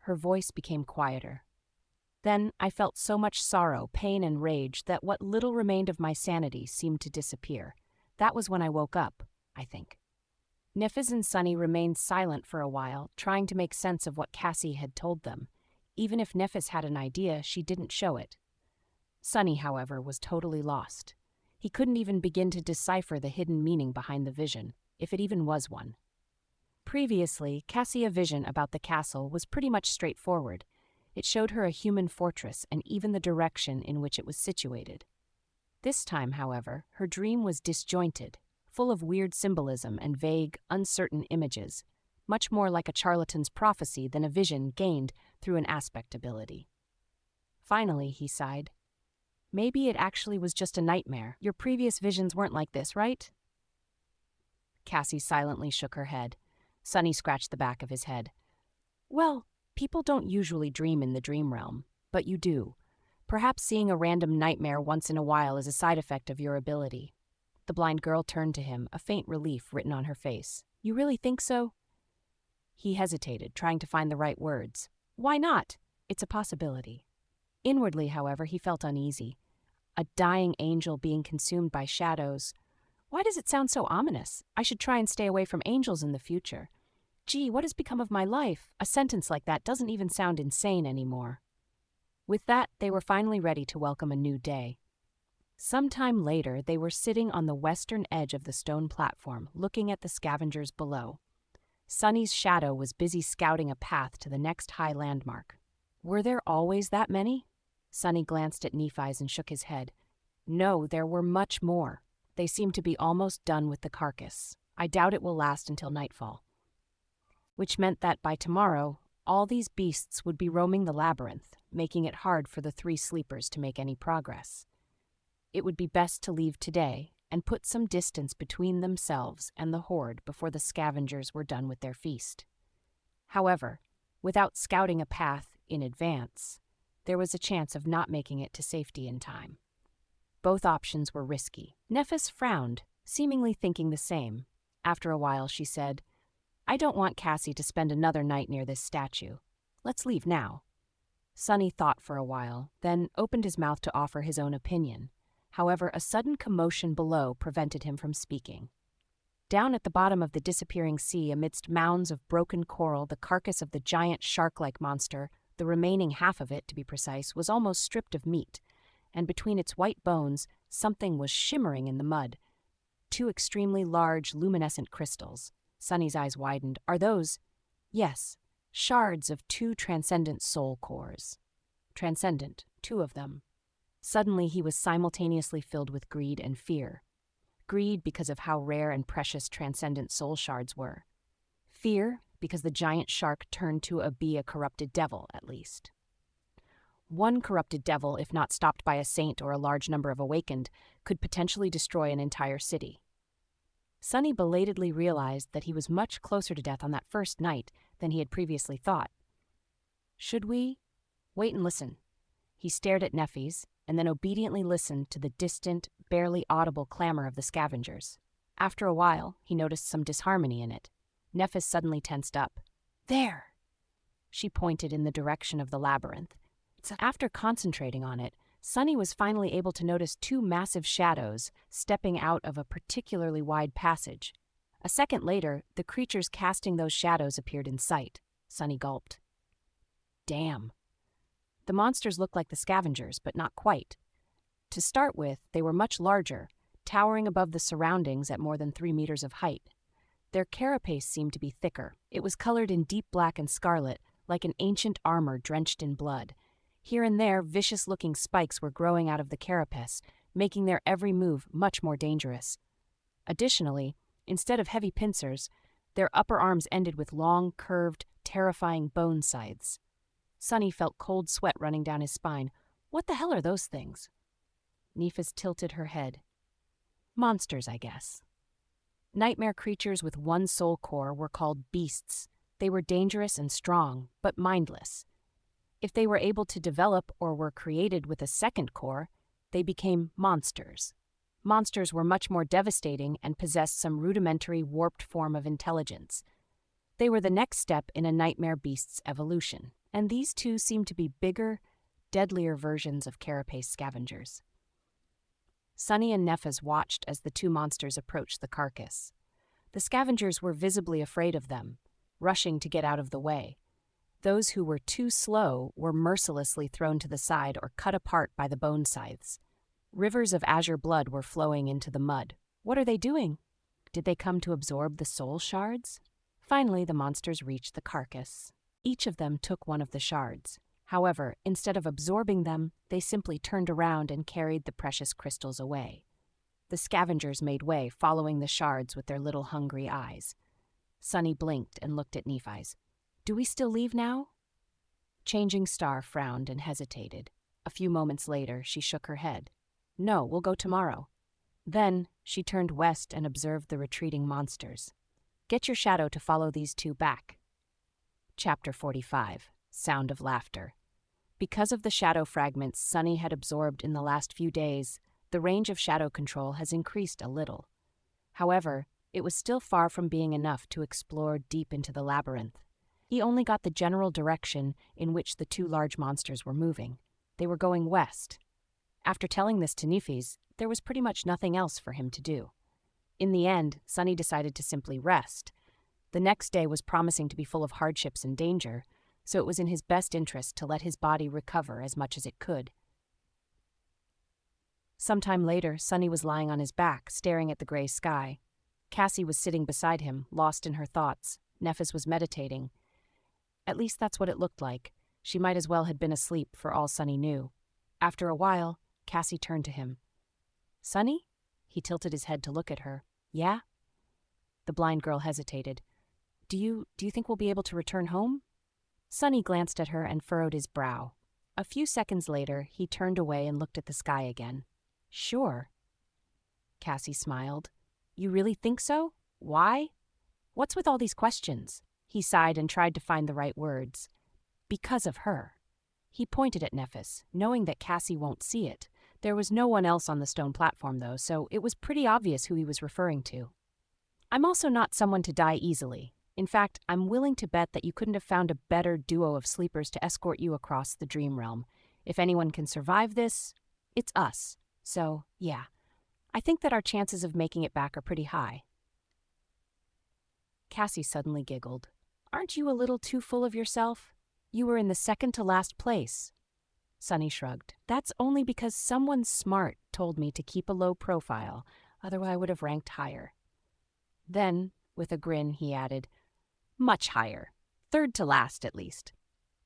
Her voice became quieter. Then I felt so much sorrow, pain, and rage that what little remained of my sanity seemed to disappear. That was when I woke up, I think. Nefis and Sunny remained silent for a while, trying to make sense of what Cassie had told them. Even if Nefis had an idea, she didn't show it. Sunny, however, was totally lost. He couldn't even begin to decipher the hidden meaning behind the vision, if it even was one. Previously, Cassia's vision about the castle was pretty much straightforward. It showed her a human fortress and even the direction in which it was situated. This time, however, her dream was disjointed, full of weird symbolism and vague, uncertain images, much more like a charlatan's prophecy than a vision gained through an aspect ability. Finally, he sighed. Maybe it actually was just a nightmare. Your previous visions weren't like this, right? Cassie silently shook her head. Sunny scratched the back of his head. Well, people don't usually dream in the dream realm, but you do. Perhaps seeing a random nightmare once in a while is a side effect of your ability. The blind girl turned to him, a faint relief written on her face. You really think so? He hesitated, trying to find the right words. Why not? It's a possibility. Inwardly, however, he felt uneasy. A dying angel being consumed by shadows. Why does it sound so ominous? I should try and stay away from angels in the future. Gee, what has become of my life? A sentence like that doesn't even sound insane anymore. With that, they were finally ready to welcome a new day. Sometime later, they were sitting on the western edge of the stone platform, looking at the scavengers below. Sunny's shadow was busy scouting a path to the next high landmark. Were there always that many? Sunny glanced at Nephi's and shook his head. No, there were much more. They seem to be almost done with the carcass. I doubt it will last until nightfall. Which meant that by tomorrow, all these beasts would be roaming the labyrinth, making it hard for the three sleepers to make any progress. It would be best to leave today and put some distance between themselves and the horde before the scavengers were done with their feast. However, without scouting a path in advance, there was a chance of not making it to safety in time. Both options were risky. Nefis frowned, seemingly thinking the same. After a while, she said, I don't want Cassie to spend another night near this statue. Let's leave now. Sunny thought for a while, then opened his mouth to offer his own opinion. However, a sudden commotion below prevented him from speaking. Down at the bottom of the disappearing sea, amidst mounds of broken coral, the carcass of the giant shark-like monster, the remaining half of it, to be precise, was almost stripped of meat, and between its white bones, something was shimmering in the mud. Two extremely large, luminescent crystals. Sunny's eyes widened. Are those? Yes, shards of two transcendent soul cores. Transcendent, two of them. Suddenly he was simultaneously filled with greed and fear. Greed because of how rare and precious transcendent soul shards were. Fear because the giant shark turned to be a corrupted devil, at least. One corrupted devil, if not stopped by a saint or a large number of awakened, could potentially destroy an entire city. Sunny belatedly realized that he was much closer to death on that first night than he had previously thought. Should we? Wait and listen. He stared at Nefis, and then obediently listened to the distant, barely audible clamor of the scavengers. After a while, he noticed some disharmony in it. Nefis suddenly tensed up. There! She pointed in the direction of the labyrinth. After concentrating on it, Sunny was finally able to notice two massive shadows stepping out of a particularly wide passage. A second later, the creatures casting those shadows appeared in sight. Sunny gulped. Damn. The monsters looked like the scavengers, but not quite. To start with, they were much larger, towering above the surroundings at more than 3 meters of height. Their carapace seemed to be thicker. It was colored in deep black and scarlet, like an ancient armor drenched in blood. Here and there, vicious-looking spikes were growing out of the carapace, making their every move much more dangerous. Additionally, instead of heavy pincers, their upper arms ended with long, curved, terrifying bone scythes. Sunny felt cold sweat running down his spine. What the hell are those things? Nefis tilted her head. Monsters, I guess. Nightmare creatures with one soul core were called beasts. They were dangerous and strong, but mindless. If they were able to develop or were created with a second core, they became monsters. Monsters were much more devastating and possessed some rudimentary, warped form of intelligence. They were the next step in a nightmare beast's evolution. and these two seemed to be bigger, deadlier versions of carapace scavengers. Sunny and Nefes watched as the two monsters approached the carcass. The scavengers were visibly afraid of them, rushing to get out of the way. Those who were too slow were mercilessly thrown to the side or cut apart by the bone scythes. Rivers of azure blood were flowing into the mud. What are they doing? Did they come to absorb the soul shards? Finally, the monsters reached the carcass. Each of them took one of the shards. However, instead of absorbing them, they simply turned around and carried the precious crystals away. The scavengers made way, following the shards with their little hungry eyes. Sunny blinked and looked at Nephi's. "Do we still leave now?" Changing Star frowned and hesitated. A few moments later, she shook her head. "No, we'll go tomorrow." Then, she turned west and observed the retreating monsters. "Get your shadow to follow these two back." Chapter 45. Sound of Laughter. Because of the shadow fragments Sunny had absorbed in the last few days, the range of shadow control has increased a little. However, it was still far from being enough to explore deep into the labyrinth. He only got the general direction in which the two large monsters were moving. They were going west. After telling this to Nefes, there was pretty much nothing else for him to do. In the end, Sunny decided to simply rest. The next day was promising to be full of hardships and danger, so it was in his best interest to let his body recover as much as it could. Sometime later, Sunny was lying on his back, staring at the gray sky. Cassie was sitting beside him, lost in her thoughts. Nefes was meditating. At least that's what it looked like. She might as well have been asleep for all Sunny knew. After a while, Cassie turned to him. "Sunny?" He tilted his head to look at her. "Yeah?" The blind girl hesitated. Do you think we'll be able to return home?" Sunny glanced at her and furrowed his brow. A few seconds later, he turned away and looked at the sky again. "Sure." Cassie smiled. "You really think so? Why? What's with all these questions?" He sighed and tried to find the right words. "Because of her." He pointed at Nefes, knowing that Cassie won't see it. There was no one else on the stone platform, though, so it was pretty obvious who he was referring to. "I'm also not someone to die easily. In fact, I'm willing to bet that you couldn't have found a better duo of sleepers to escort you across the dream realm. If anyone can survive this, it's us. So, yeah, I think that our chances of making it back are pretty high." Cassie suddenly giggled. "Aren't you a little too full of yourself? You were in the second to last place." Sunny shrugged. "That's only because someone smart told me to keep a low profile, otherwise I would have ranked higher." Then, with a grin, he added, "Much higher. Third to last, at least."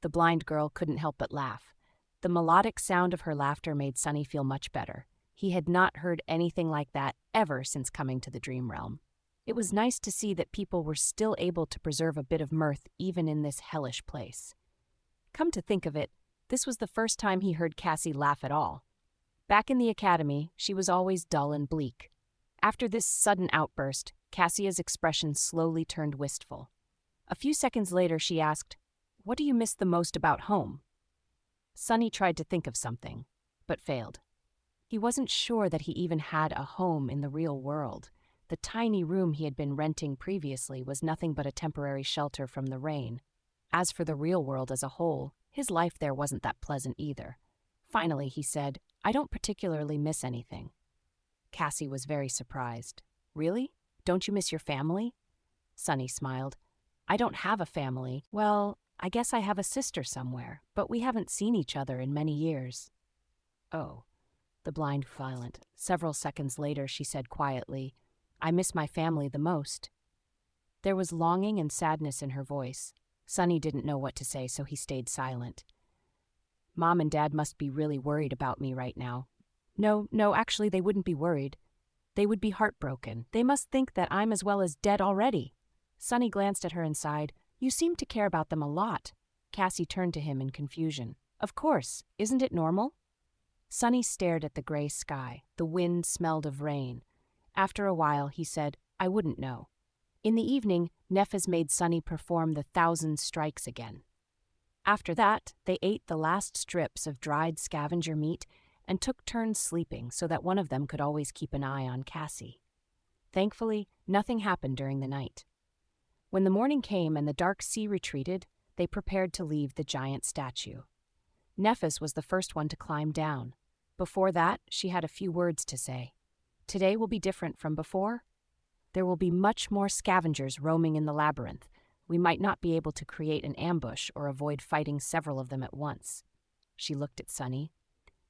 The blind girl couldn't help but laugh. The melodic sound of her laughter made Sunny feel much better. He had not heard anything like that ever since coming to the dream realm. It was nice to see that people were still able to preserve a bit of mirth even in this hellish place. Come to think of it, this was the first time he heard Cassie laugh at all. Back in the academy, she was always dull and bleak. After this sudden outburst, Cassia's expression slowly turned wistful. A few seconds later, she asked, "What do you miss the most about home?" Sunny tried to think of something, but failed. He wasn't sure that he even had a home in the real world. The tiny room he had been renting previously was nothing but a temporary shelter from the rain. As for the real world as a whole, his life there wasn't that pleasant either. Finally, he said, "I don't particularly miss anything." Cassie was very surprised. "Really? Don't you miss your family?" Sunny smiled. "I don't have a family. Well, I guess I have a sister somewhere, but we haven't seen each other in many years." "Oh." The blind was silent. Several seconds later, she said quietly, "I miss my family the most." There was longing and sadness in her voice. Sunny didn't know what to say, so he stayed silent. "Mom and Dad must be really worried about me right now." No, actually they wouldn't be worried. They would be heartbroken. They must think that I'm as well as dead already. Sunny glanced at her and sighed. "You seem to care about them a lot." Cassie turned to him in confusion. "Of course. Isn't it normal?" Sunny stared at the gray sky. The wind smelled of rain. After a while, he said, "I wouldn't know." In the evening, Nefes made Sunny perform the 1,000 strikes again. After that, they ate the last strips of dried scavenger meat and took turns sleeping so that one of them could always keep an eye on Cassie. Thankfully, nothing happened during the night. When the morning came and the dark sea retreated, They prepared to leave the giant statue. Nephis was the first one to climb down. Before that, she had a few words to say. Today will be different from before. There will be much more scavengers roaming in the labyrinth. We might not be able to create an ambush or avoid fighting several of them at once. She looked at Sunny.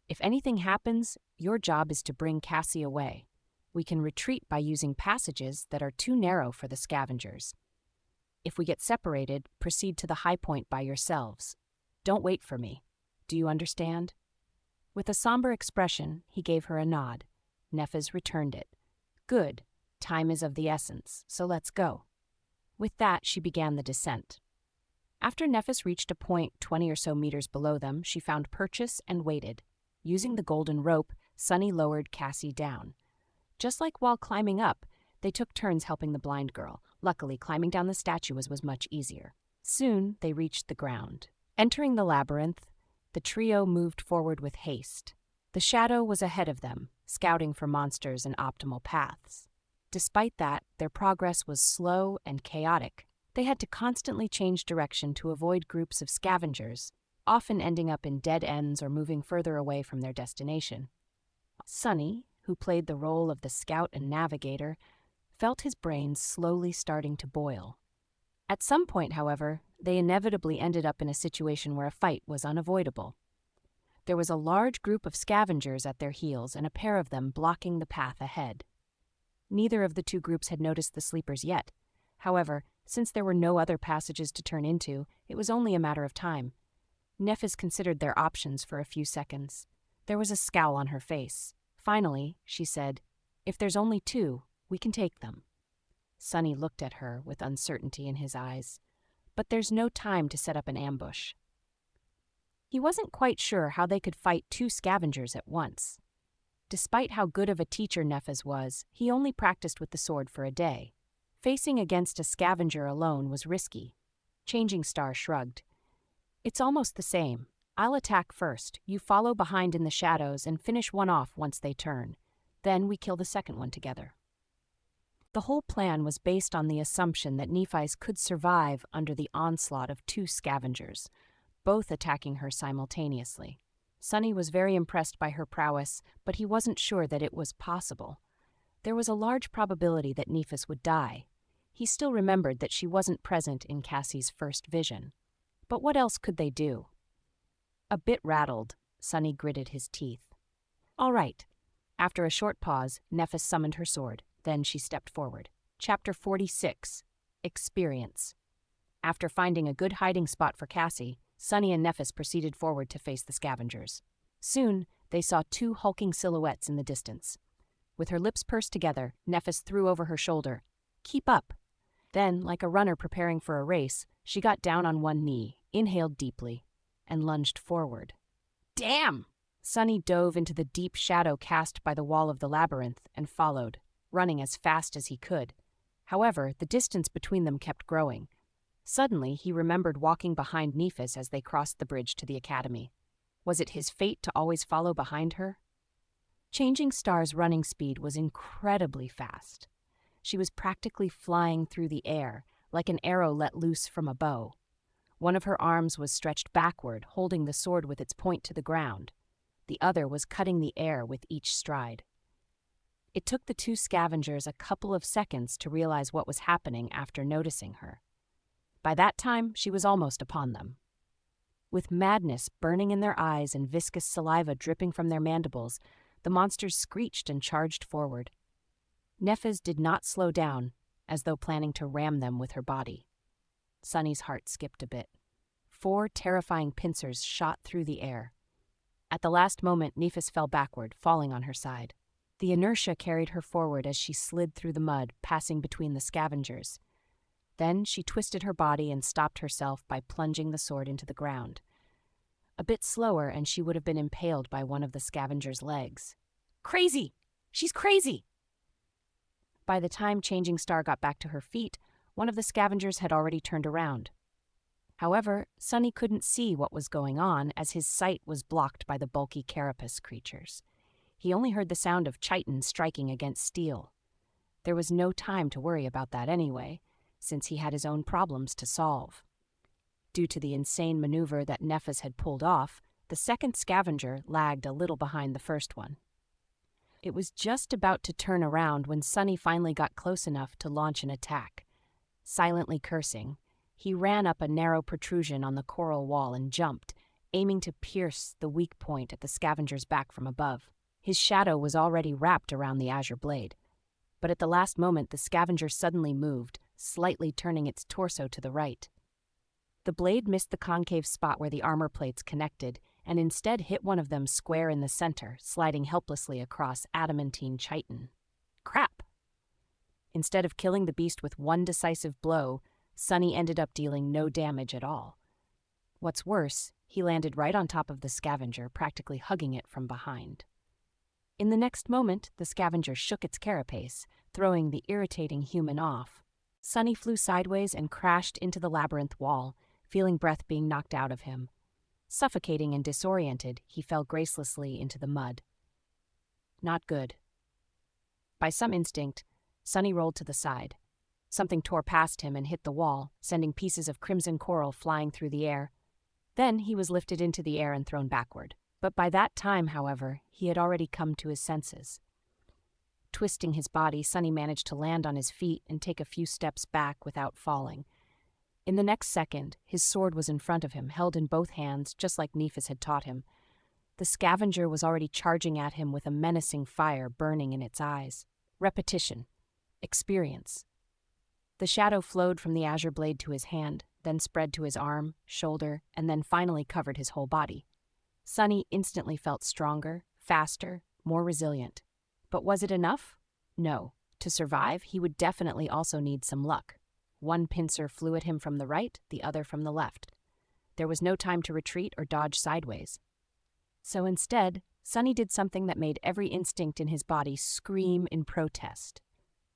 If anything happens, your job is to bring Cassie away. We can retreat by using passages that are too narrow for the scavengers. If we get separated, proceed to the high point by yourselves. Don't wait for me. Do you understand? With a somber expression, he gave her a nod. Nephis returned it. Good. Time is of the essence, so let's go. With that, she began the descent. After Nephis reached a point 20 or so meters below them, she found purchase and waited. Using the golden rope, Sunny lowered Cassie down. Just like while climbing up, they took turns helping the blind girl. Luckily, climbing down the statue was much easier. Soon, they reached the ground. Entering the labyrinth, the trio moved forward with haste. The shadow was ahead of them, scouting for monsters and optimal paths. Despite that, their progress was slow and chaotic. They had to constantly change direction to avoid groups of scavengers, often ending up in dead ends or moving further away from their destination. Sunny, who played the role of the scout and navigator, felt his brain slowly starting to boil. At some point, however, they inevitably ended up in a situation where a fight was unavoidable. There was a large group of scavengers at their heels and a pair of them blocking the path ahead. Neither of the two groups had noticed the sleepers yet. However, since there were no other passages to turn into, it was only a matter of time. Nephis considered their options for a few seconds. There was a scowl on her face. Finally, she said, "If there's only two, we can take them." Sunny looked at her with uncertainty in his eyes. But there's no time to set up an ambush. He wasn't quite sure how they could fight two scavengers at once. Despite how good of a teacher Nephis was, he only practiced with the sword for a day. Facing against a scavenger alone was risky. Changing Star shrugged. "It's almost the same. I'll attack first, you follow behind in the shadows and finish one off once they turn. Then we kill the second one together." The whole plan was based on the assumption that Nephis could survive under the onslaught of two scavengers, both attacking her simultaneously. Sunny was very impressed by her prowess, but he wasn't sure that it was possible. There was a large probability that Nephis would die. He still remembered that she wasn't present in Cassie's first vision. But what else could they do? A bit rattled, Sunny gritted his teeth. "All right." After a short pause, Nephis summoned her sword. Then she stepped forward. Chapter 46. Experience. After finding a good hiding spot for Cassie, Sunny and Nephis proceeded forward to face the scavengers. Soon, they saw two hulking silhouettes in the distance. With her lips pursed together, Nephis threw over her shoulder, "Keep up." Then, like a runner preparing for a race, she got down on one knee, inhaled deeply, and lunged forward. "Damn!" Sunny dove into the deep shadow cast by the wall of the labyrinth and followed, running as fast as he could. However, the distance between them kept growing. Suddenly, he remembered walking behind Nephis as they crossed the bridge to the academy. Was it his fate to always follow behind her? Changing Star's running speed was incredibly fast. She was practically flying through the air, like an arrow let loose from a bow. One of her arms was stretched backward, holding the sword with its point to the ground. The other was cutting the air with each stride. It took the two scavengers a couple of seconds to realize what was happening after noticing her. By that time, she was almost upon them. With madness burning in their eyes and viscous saliva dripping from their mandibles, the monsters screeched and charged forward. Nephis did not slow down, as though planning to ram them with her body. Sunny's heart skipped a bit. 4 terrifying pincers shot through the air. At the last moment, Nephis fell backward, falling on her side. The inertia carried her forward as she slid through the mud, passing between the scavengers. Then she twisted her body and stopped herself by plunging the sword into the ground. A bit slower, and she would have been impaled by one of the scavenger's legs. "Crazy! She's crazy!" By the time Changing Star got back to her feet, one of the scavengers had already turned around. However, Sunny couldn't see what was going on as his sight was blocked by the bulky carapace creatures. He only heard the sound of chitin striking against steel. There was no time to worry about that anyway, since he had his own problems to solve. Due to the insane maneuver that Nephis had pulled off, the second scavenger lagged a little behind the first one. It was just about to turn around when Sunny finally got close enough to launch an attack. Silently cursing, he ran up a narrow protrusion on the coral wall and jumped, aiming to pierce the weak point at the scavenger's back from above. His shadow was already wrapped around the azure blade. But at the last moment, the scavenger suddenly moved, slightly turning its torso to the right. The blade missed the concave spot where the armor plates connected, and instead hit one of them square in the center, sliding helplessly across adamantine chitin. Crap! Instead of killing the beast with one decisive blow, Sunny ended up dealing no damage at all. What's worse, he landed right on top of the scavenger, practically hugging it from behind. In the next moment, the scavenger shook its carapace, throwing the irritating human off. Sunny flew sideways and crashed into the labyrinth wall, feeling breath being knocked out of him. Suffocating and disoriented, he fell gracelessly into the mud. Not good. By some instinct, Sunny rolled to the side. Something tore past him and hit the wall, sending pieces of crimson coral flying through the air. Then he was lifted into the air and thrown backward. But by that time, however, he had already come to his senses. Twisting his body, Sunny managed to land on his feet and take a few steps back without falling. In the next second, his sword was in front of him, held in both hands, just like Nephis had taught him. The scavenger was already charging at him with a menacing fire burning in its eyes. Repetition. Experience. The shadow flowed from the azure blade to his hand, then spread to his arm, shoulder, and then finally covered his whole body. Sunny instantly felt stronger, faster, more resilient. But was it enough? No. To survive, he would definitely also need some luck. One pincer flew at him from the right, the other from the left. There was no time to retreat or dodge sideways. So instead, Sunny did something that made every instinct in his body scream in protest.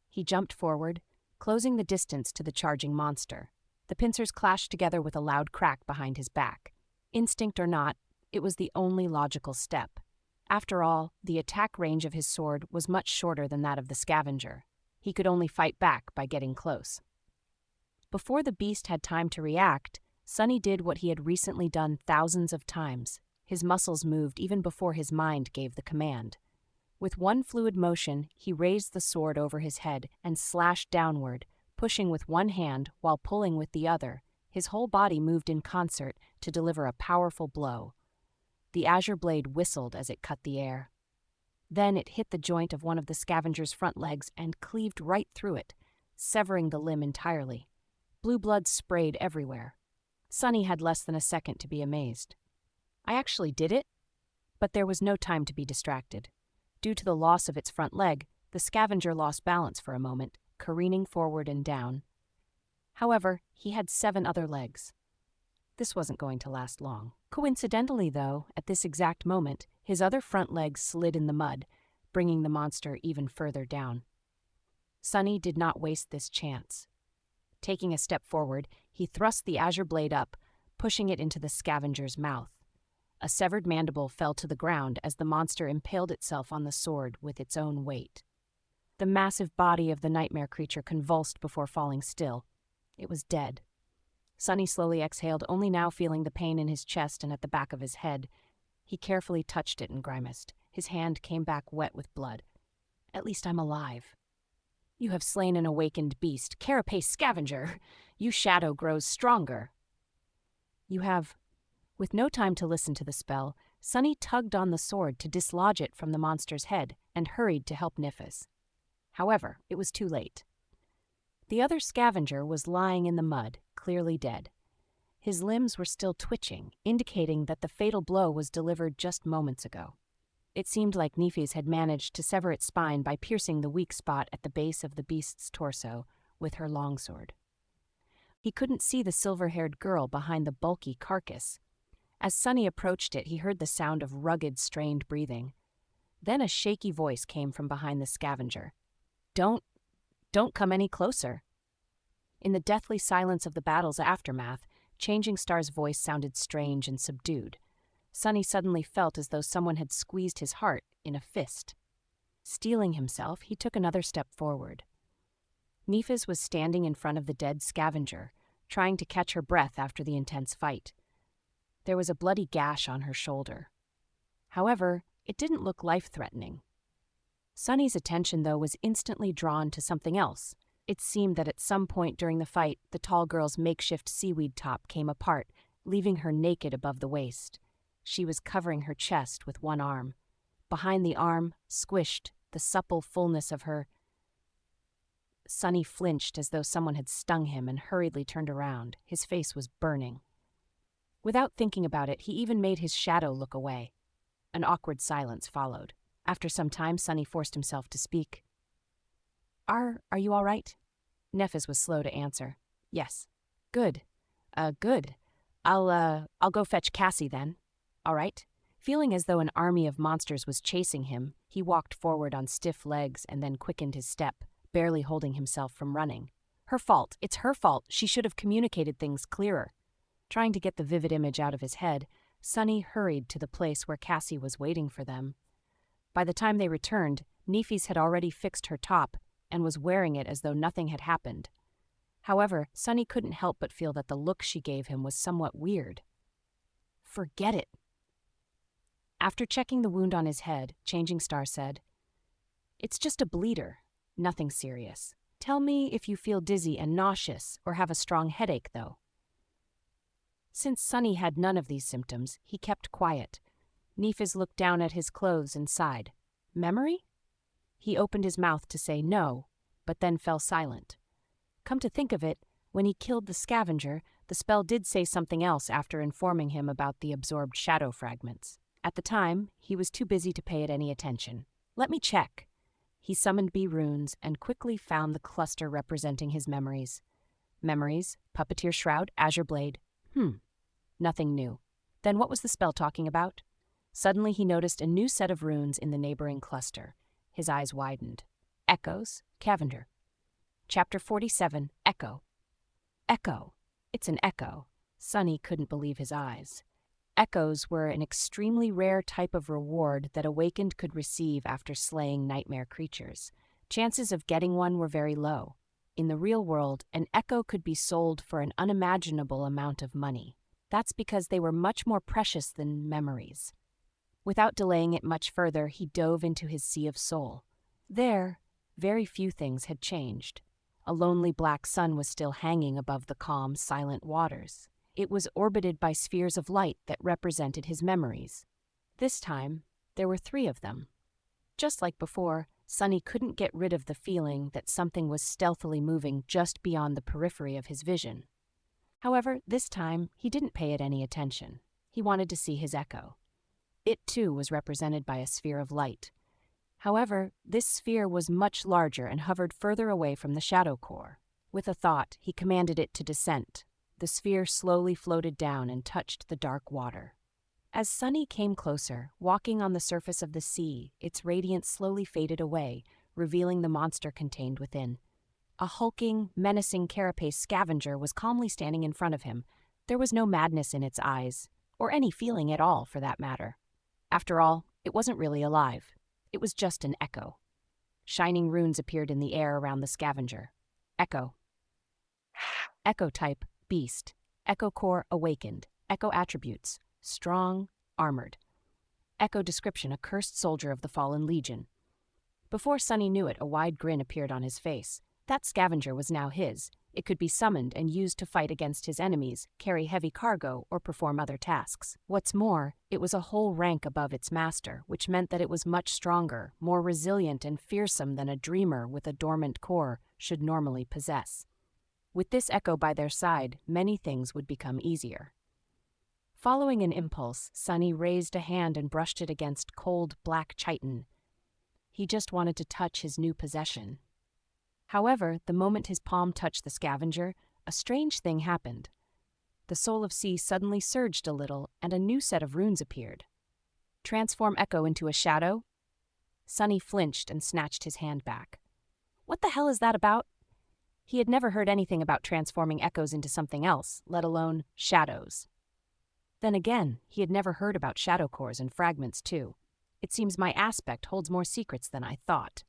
He jumped forward, closing the distance to the charging monster. The pincers clashed together with a loud crack behind his back. Instinct or not, it was the only logical step. After all, the attack range of his sword was much shorter than that of the scavenger. He could only fight back by getting close. Before the beast had time to react, Sunny did what he had recently done thousands of times. His muscles moved even before his mind gave the command. With one fluid motion, he raised the sword over his head and slashed downward, pushing with one hand while pulling with the other. His whole body moved in concert to deliver a powerful blow. The azure blade whistled as it cut the air. Then it hit the joint of one of the scavenger's front legs and cleaved right through it, severing the limb entirely. Blue blood sprayed everywhere. Sunny had less than a second to be amazed. I actually did it? But there was no time to be distracted. Due to the loss of its front leg, the scavenger lost balance for a moment, careening forward and down. However, he had 7 other legs. This wasn't going to last long. Coincidentally, though, at this exact moment, his other front legs slid in the mud, bringing the monster even further down. Sunny did not waste this chance. Taking a step forward, he thrust the azure blade up, pushing it into the scavenger's mouth. A severed mandible fell to the ground as the monster impaled itself on the sword with its own weight. The massive body of the nightmare creature convulsed before falling still. It was dead. Sunny slowly exhaled, only now feeling the pain in his chest and at the back of his head. He carefully touched it and grimaced. His hand came back wet with blood. At least I'm alive. You have slain an awakened beast, carapace scavenger. You shadow grows stronger. You have. With no time to listen to the spell, Sunny tugged on the sword to dislodge it from the monster's head and hurried to help Nephis. However, it was too late. The other scavenger was lying in the mud, clearly dead. His limbs were still twitching, indicating that the fatal blow was delivered just moments ago. It seemed like Nephis had managed to sever its spine by piercing the weak spot at the base of the beast's torso with her longsword. He couldn't see the silver-haired girl behind the bulky carcass. As Sunny approached it, he heard the sound of rugged, strained breathing. Then a shaky voice came from behind the scavenger. Don't come any closer." In the deathly silence of the battle's aftermath, Changing Star's voice sounded strange and subdued. Sunny suddenly felt as though someone had squeezed his heart in a fist. Steeling himself, he took another step forward. Nephis was standing in front of the dead scavenger, trying to catch her breath after the intense fight. There was a bloody gash on her shoulder. However, it didn't look life-threatening. Sunny's attention, though, was instantly drawn to something else. It seemed that at some point during the fight, the tall girl's makeshift seaweed top came apart, leaving her naked above the waist. She was covering her chest with one arm. Behind the arm, squished, the supple fullness of her. Sunny flinched as though someone had stung him and hurriedly turned around. His face was burning. Without thinking about it, he even made his shadow look away. An awkward silence followed. After some time, Sunny forced himself to speak. Are you all right? Nephis was slow to answer. Yes. Good. Good. I'll go fetch Cassie then. All right? Feeling as though an army of monsters was chasing him, he walked forward on stiff legs and then quickened his step, barely holding himself from running. Her fault. It's her fault. She should have communicated things clearer. Trying to get the vivid image out of his head, Sunny hurried to the place where Cassie was waiting for them. By the time they returned, Nephis had already fixed her top and was wearing it as though nothing had happened. However, Sunny couldn't help but feel that the look she gave him was somewhat weird. Forget it. After checking the wound on his head, Changing Star said, It's just a bleeder. Nothing serious. Tell me if you feel dizzy and nauseous or have a strong headache, though. Since Sunny had none of these symptoms, he kept quiet. Nephis looked down at his clothes and sighed. Memory? He opened his mouth to say no, but then fell silent. Come to think of it, when he killed the scavenger, the spell did say something else after informing him about the absorbed shadow fragments. At the time, he was too busy to pay it any attention. Let me check. He summoned B runes and quickly found the cluster representing his memories. Memories, Puppeteer Shroud, Azure Blade. Nothing new. Then what was the spell talking about? Suddenly he noticed a new set of runes in the neighboring cluster. His eyes widened. Echoes, Cavender. Chapter 47, Echo. Echo. It's an echo. Sunny couldn't believe his eyes. Echoes were an extremely rare type of reward that Awakened could receive after slaying nightmare creatures. Chances of getting one were very low. In the real world, an echo could be sold for an unimaginable amount of money. That's because they were much more precious than memories. Without delaying it much further, he dove into his sea of soul. There, very few things had changed. A lonely black sun was still hanging above the calm, silent waters. It was orbited by spheres of light that represented his memories. This time, there were 3 of them. Just like before, Sunny couldn't get rid of the feeling that something was stealthily moving just beyond the periphery of his vision. However, this time, he didn't pay it any attention. He wanted to see his echo. It, too, was represented by a sphere of light. However, this sphere was much larger and hovered further away from the shadow core. With a thought, he commanded it to descend. The sphere slowly floated down and touched the dark water. As Sunny came closer, walking on the surface of the sea, its radiance slowly faded away, revealing the monster contained within. A hulking, menacing carapace scavenger was calmly standing in front of him. There was no madness in its eyes, or any feeling at all, for that matter. After all, it wasn't really alive. It was just an echo. Shining runes appeared in the air around the scavenger. Echo. Echo type, Beast. Echo core, Awakened. Echo attributes, Strong, Armored. Echo description, a cursed soldier of the Fallen Legion. Before Sunny knew it, a wide grin appeared on his face. That scavenger was now his. It could be summoned and used to fight against his enemies, carry heavy cargo, or perform other tasks. What's more, it was a whole rank above its master, which meant that it was much stronger, more resilient and fearsome than a dreamer with a dormant core should normally possess. With this echo by their side, many things would become easier. Following an impulse, Sunny raised a hand and brushed it against cold, black chitin. He just wanted to touch his new possession. However, the moment his palm touched the scavenger, a strange thing happened. The soul of sea suddenly surged a little, and a new set of runes appeared. Transform Echo into a shadow? Sunny flinched and snatched his hand back. What the hell is that about? He had never heard anything about transforming echoes into something else, let alone shadows. Then again, he had never heard about shadow cores and fragments too. It seems my aspect holds more secrets than I thought.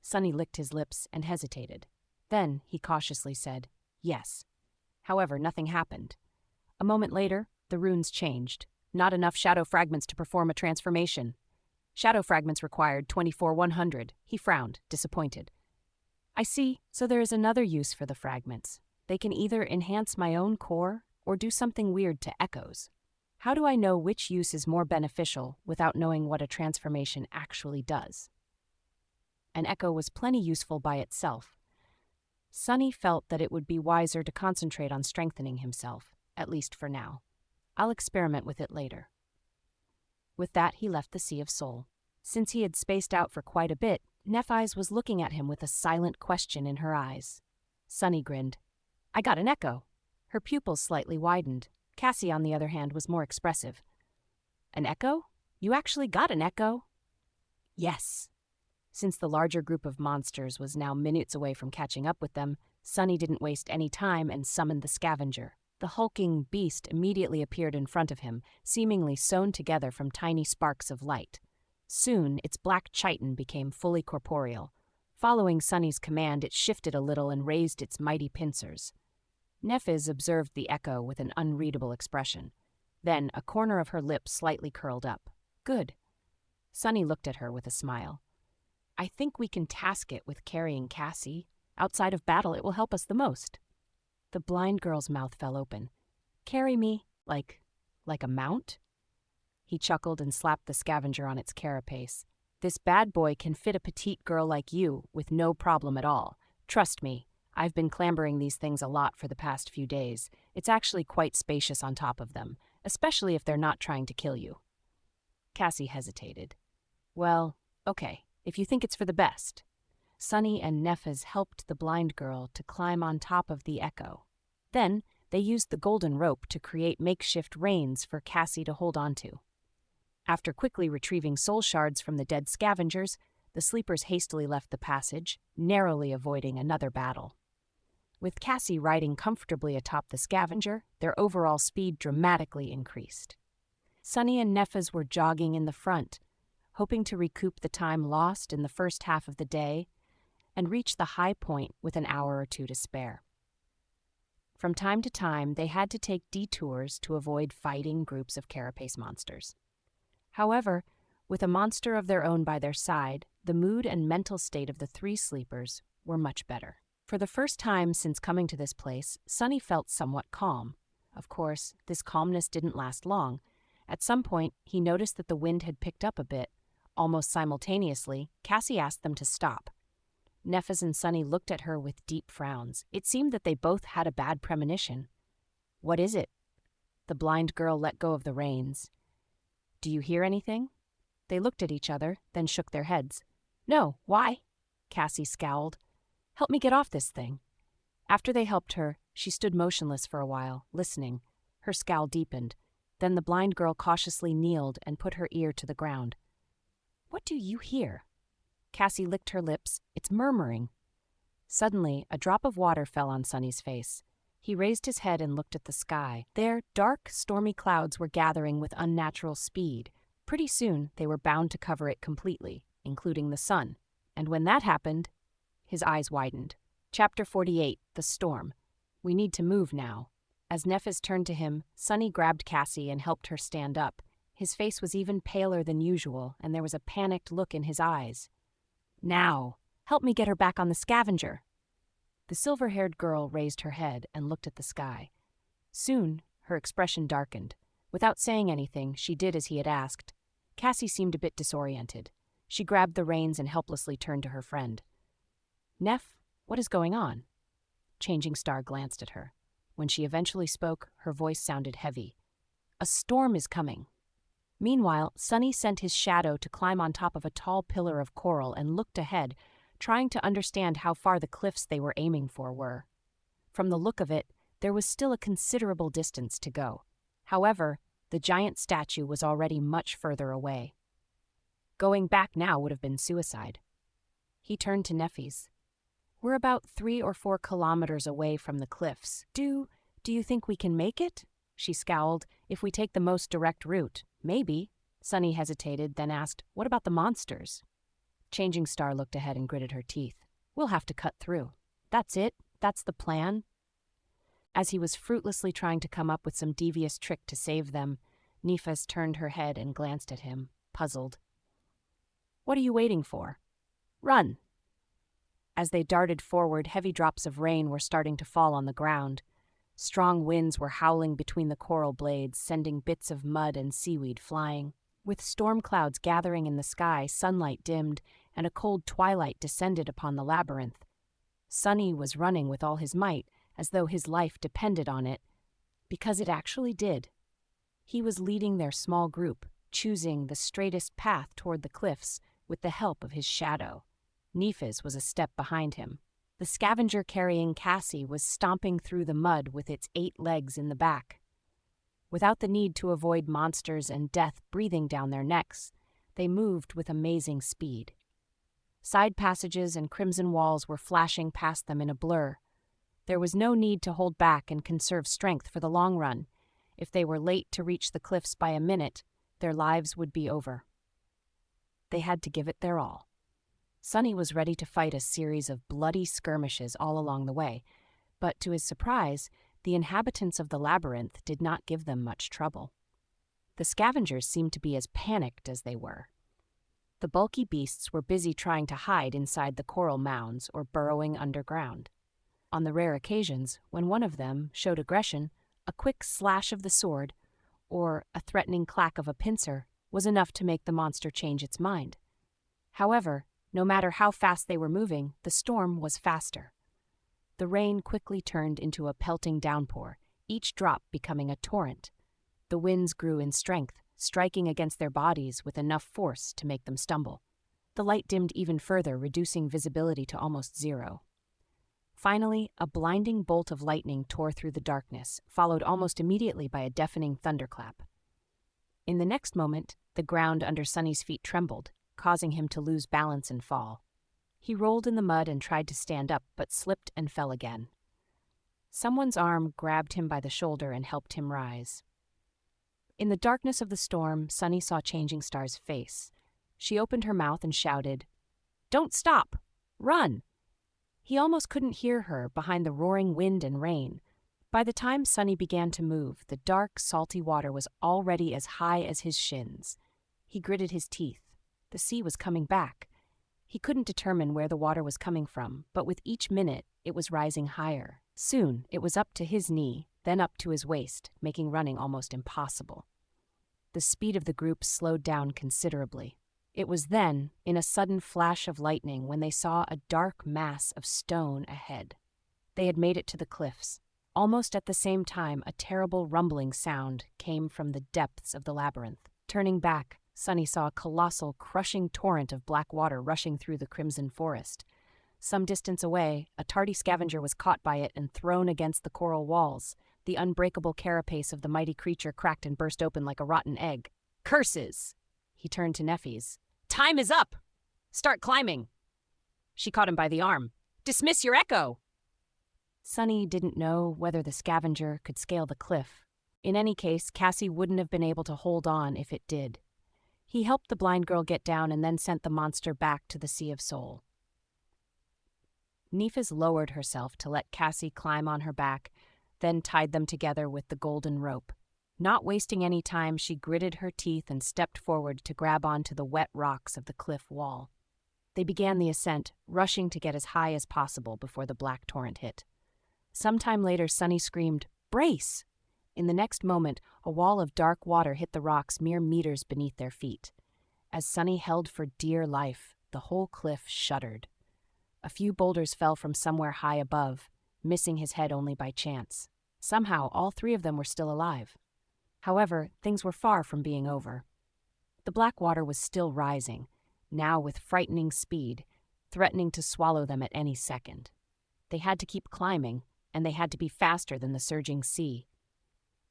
Sunny licked his lips and hesitated. Then he cautiously said, yes. However, nothing happened. A moment later, the runes changed. Not enough shadow fragments to perform a transformation. Shadow fragments required 24,100. He frowned, disappointed. I see, so there is another use for the fragments. They can either enhance my own core or do something weird to echoes. How do I know which use is more beneficial without knowing what a transformation actually does? An echo was plenty useful by itself. Sunny felt that it would be wiser to concentrate on strengthening himself, at least for now. I'll experiment with it later. With that, he left the Sea of Soul. Since he had spaced out for quite a bit, Nephi's was looking at him with a silent question in her eyes. Sunny grinned. I got an echo. Her pupils slightly widened. Cassie, on the other hand, was more expressive. An echo? You actually got an echo? Yes. Since the larger group of monsters was now minutes away from catching up with them, Sunny didn't waste any time and summoned the scavenger. The hulking beast immediately appeared in front of him, seemingly sewn together from tiny sparks of light. Soon, its black chitin became fully corporeal. Following Sunny's command, it shifted a little and raised its mighty pincers. Nephiz observed the echo with an unreadable expression. Then, a corner of her lips slightly curled up. Good. Sunny looked at her with a smile. I think we can task it with carrying Cassie. Outside of battle, it will help us the most. The blind girl's mouth fell open. Carry me, like a mount? He chuckled and slapped the scavenger on its carapace. This bad boy can fit a petite girl like you with no problem at all. Trust me, I've been clambering these things a lot for the past few days. It's actually quite spacious on top of them, especially if they're not trying to kill you. Cassie hesitated. Well, okay, if you think it's for the best. Sunny and Nephiz helped the blind girl to climb on top of the echo. Then, they used the golden rope to create makeshift reins for Cassie to hold onto. After quickly retrieving soul shards from the dead scavengers, the sleepers hastily left the passage, narrowly avoiding another battle. With Cassie riding comfortably atop the scavenger, their overall speed dramatically increased. Sunny and Nephiz were jogging in the front, hoping to recoup the time lost in the first half of the day and reach the high point with an hour or two to spare. From time to time, they had to take detours to avoid fighting groups of carapace monsters. However, with a monster of their own by their side, the mood and mental state of the three sleepers were much better. For the first time since coming to this place, Sunny felt somewhat calm. Of course, this calmness didn't last long. At some point, he noticed that the wind had picked up a bit. Almost simultaneously, Cassie asked them to stop. Nephiz and Sunny looked at her with deep frowns. It seemed that they both had a bad premonition. What is it? The blind girl let go of the reins. Do you hear anything? They looked at each other, then shook their heads. No, why? Cassie scowled. Help me get off this thing. After they helped her, she stood motionless for a while, listening. Her scowl deepened. Then the blind girl cautiously kneeled and put her ear to the ground. What do you hear? Cassie licked her lips. It's murmuring. Suddenly, a drop of water fell on Sunny's face. He raised his head and looked at the sky. There, dark, stormy clouds were gathering with unnatural speed. Pretty soon, they were bound to cover it completely, including the sun. And when that happened, his eyes widened. Chapter 48, The Storm. We need to move now. As Nephiz turned to him, Sunny grabbed Cassie and helped her stand up. His face was even paler than usual, and there was a panicked look in his eyes. Now, help me get her back on the scavenger. The silver-haired girl raised her head and looked at the sky. Soon, her expression darkened. Without saying anything, she did as he had asked. Cassie seemed a bit disoriented. She grabbed the reins and helplessly turned to her friend. Neph, what is going on? Changing Star glanced at her. When she eventually spoke, her voice sounded heavy. A storm is coming. Meanwhile, Sunny sent his shadow to climb on top of a tall pillar of coral and looked ahead, trying to understand how far the cliffs they were aiming for were. From the look of it, there was still a considerable distance to go. However, the giant statue was already much further away. Going back now would have been suicide. He turned to Nephiz. We're about 3 or 4 kilometers away from the cliffs. Do you think we can make it? She scowled. If we take the most direct route, maybe. Sunny hesitated, then asked, what about the monsters? Changing Star looked ahead and gritted her teeth. We'll have to cut through. That's it? That's the plan? As he was fruitlessly trying to come up with some devious trick to save them, Nephis turned her head and glanced at him, puzzled. "What are you waiting for? Run!" As they darted forward, heavy drops of rain were starting to fall on the ground. Strong winds were howling between the coral blades, sending bits of mud and seaweed flying. With storm clouds gathering in the sky, sunlight dimmed, and a cold twilight descended upon the labyrinth. Sunny was running with all his might, as though his life depended on it, because it actually did. He was leading their small group, choosing the straightest path toward the cliffs with the help of his shadow. Nephis was a step behind him. The scavenger carrying Cassie was stomping through the mud with its 8 legs in the back. Without the need to avoid monsters and death breathing down their necks, they moved with amazing speed. Side passages and crimson walls were flashing past them in a blur. There was no need to hold back and conserve strength for the long run. If they were late to reach the cliffs by a minute, their lives would be over. They had to give it their all. Sunny was ready to fight a series of bloody skirmishes all along the way, but to his surprise, the inhabitants of the labyrinth did not give them much trouble. The scavengers seemed to be as panicked as they were. The bulky beasts were busy trying to hide inside the coral mounds or burrowing underground. On the rare occasions when one of them showed aggression, a quick slash of the sword or a threatening clack of a pincer was enough to make the monster change its mind. However, no matter how fast they were moving, the storm was faster. The rain quickly turned into a pelting downpour, each drop becoming a torrent. The winds grew in strength, striking against their bodies with enough force to make them stumble. The light dimmed even further, reducing visibility to almost zero. Finally, a blinding bolt of lightning tore through the darkness, followed almost immediately by a deafening thunderclap. In the next moment, the ground under Sunny's feet trembled, causing him to lose balance and fall. He rolled in the mud and tried to stand up, but slipped and fell again. Someone's arm grabbed him by the shoulder and helped him rise. In the darkness of the storm, Sunny saw Changing Star's face. She opened her mouth and shouted, "Don't stop! Run!" He almost couldn't hear her behind the roaring wind and rain. By the time Sunny began to move, the dark, salty water was already as high as his shins. He gritted his teeth. The sea was coming back. He couldn't determine where the water was coming from, but with each minute, it was rising higher. Soon, it was up to his knee, then up to his waist, making running almost impossible. The speed of the group slowed down considerably. It was then, in a sudden flash of lightning, when they saw a dark mass of stone ahead. They had made it to the cliffs. Almost at the same time, a terrible rumbling sound came from the depths of the labyrinth. Turning back, Sunny saw a colossal, crushing torrent of black water rushing through the crimson forest. Some distance away, a tardy scavenger was caught by it and thrown against the coral walls. The unbreakable carapace of the mighty creature cracked and burst open like a rotten egg. "Curses!" He turned to Nephes. "Time is up! Start climbing!" She caught him by the arm. "Dismiss your echo!" Sunny didn't know whether the scavenger could scale the cliff. In any case, Cassie wouldn't have been able to hold on if it did. He helped the blind girl get down and then sent the monster back to the Sea of Soul. Nephis lowered herself to let Cassie climb on her back, then tied them together with the golden rope. Not wasting any time, she gritted her teeth and stepped forward to grab onto the wet rocks of the cliff wall. They began the ascent, rushing to get as high as possible before the black torrent hit. Sometime later, Sunny screamed, "Brace!" In the next moment, a wall of dark water hit the rocks mere meters beneath their feet. As Sunny held for dear life, the whole cliff shuddered. A few boulders fell from somewhere high above, missing his head only by chance. Somehow, all 3 of them were still alive. However, things were far from being over. The black water was still rising, now with frightening speed, threatening to swallow them at any second. They had to keep climbing, and they had to be faster than the surging sea.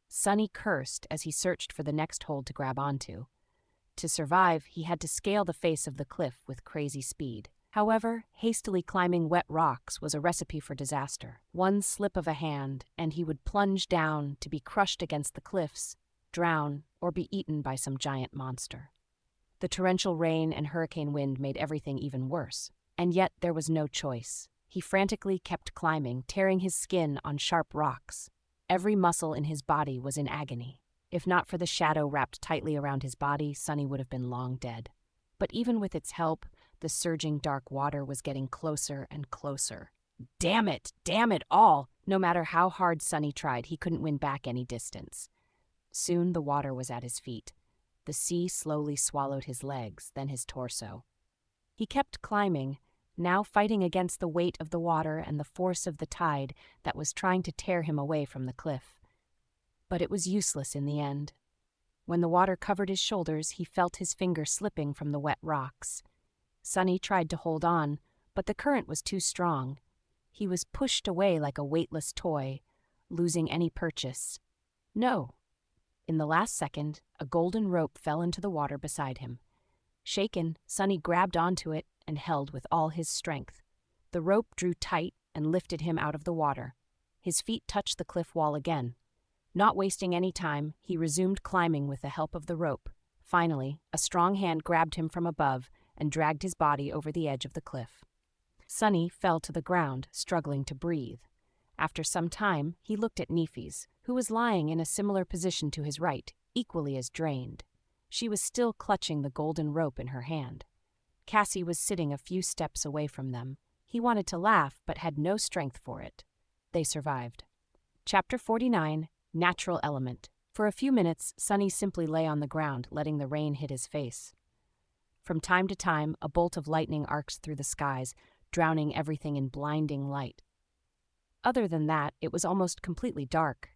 Sunny cursed as he searched for the next hold to grab onto. To survive, he had to scale the face of the cliff with crazy speed. However, hastily climbing wet rocks was a recipe for disaster. One slip of a hand, and he would plunge down to be crushed against the cliffs, drown, or be eaten by some giant monster. The torrential rain and hurricane wind made everything even worse. And yet there was no choice. He frantically kept climbing, tearing his skin on sharp rocks. Every muscle in his body was in agony. If not for the shadow wrapped tightly around his body, Sunny would have been long dead. But even with its help, the surging dark water was getting closer and closer. Damn it all! No matter how hard Sunny tried, he couldn't win back any distance. Soon the water was at his feet. The sea slowly swallowed his legs, then his torso. He kept climbing, now fighting against the weight of the water and the force of the tide that was trying to tear him away from the cliff. But it was useless in the end. When the water covered his shoulders, he felt his finger slipping from the wet rocks. Sunny tried to hold on, but the current was too strong. He was pushed away like a weightless toy, losing any purchase. No. In the last second, a golden rope fell into the water beside him. Shaken, Sunny grabbed onto it and held with all his strength. The rope drew tight and lifted him out of the water. His feet touched the cliff wall again. Not wasting any time, he resumed climbing with the help of the rope. Finally, a strong hand grabbed him from above and dragged his body over the edge of the cliff. Sunny fell to the ground, struggling to breathe. After some time, he looked at Nefis, who was lying in a similar position to his right, equally as drained. She was still clutching the golden rope in her hand. Cassie was sitting a few steps away from them. He wanted to laugh, but had no strength for it. They survived. Chapter 49, Natural Element. For a few minutes, Sunny simply lay on the ground, letting the rain hit his face. From time to time, a bolt of lightning arcs through the skies, drowning everything in blinding light. Other than that, it was almost completely dark.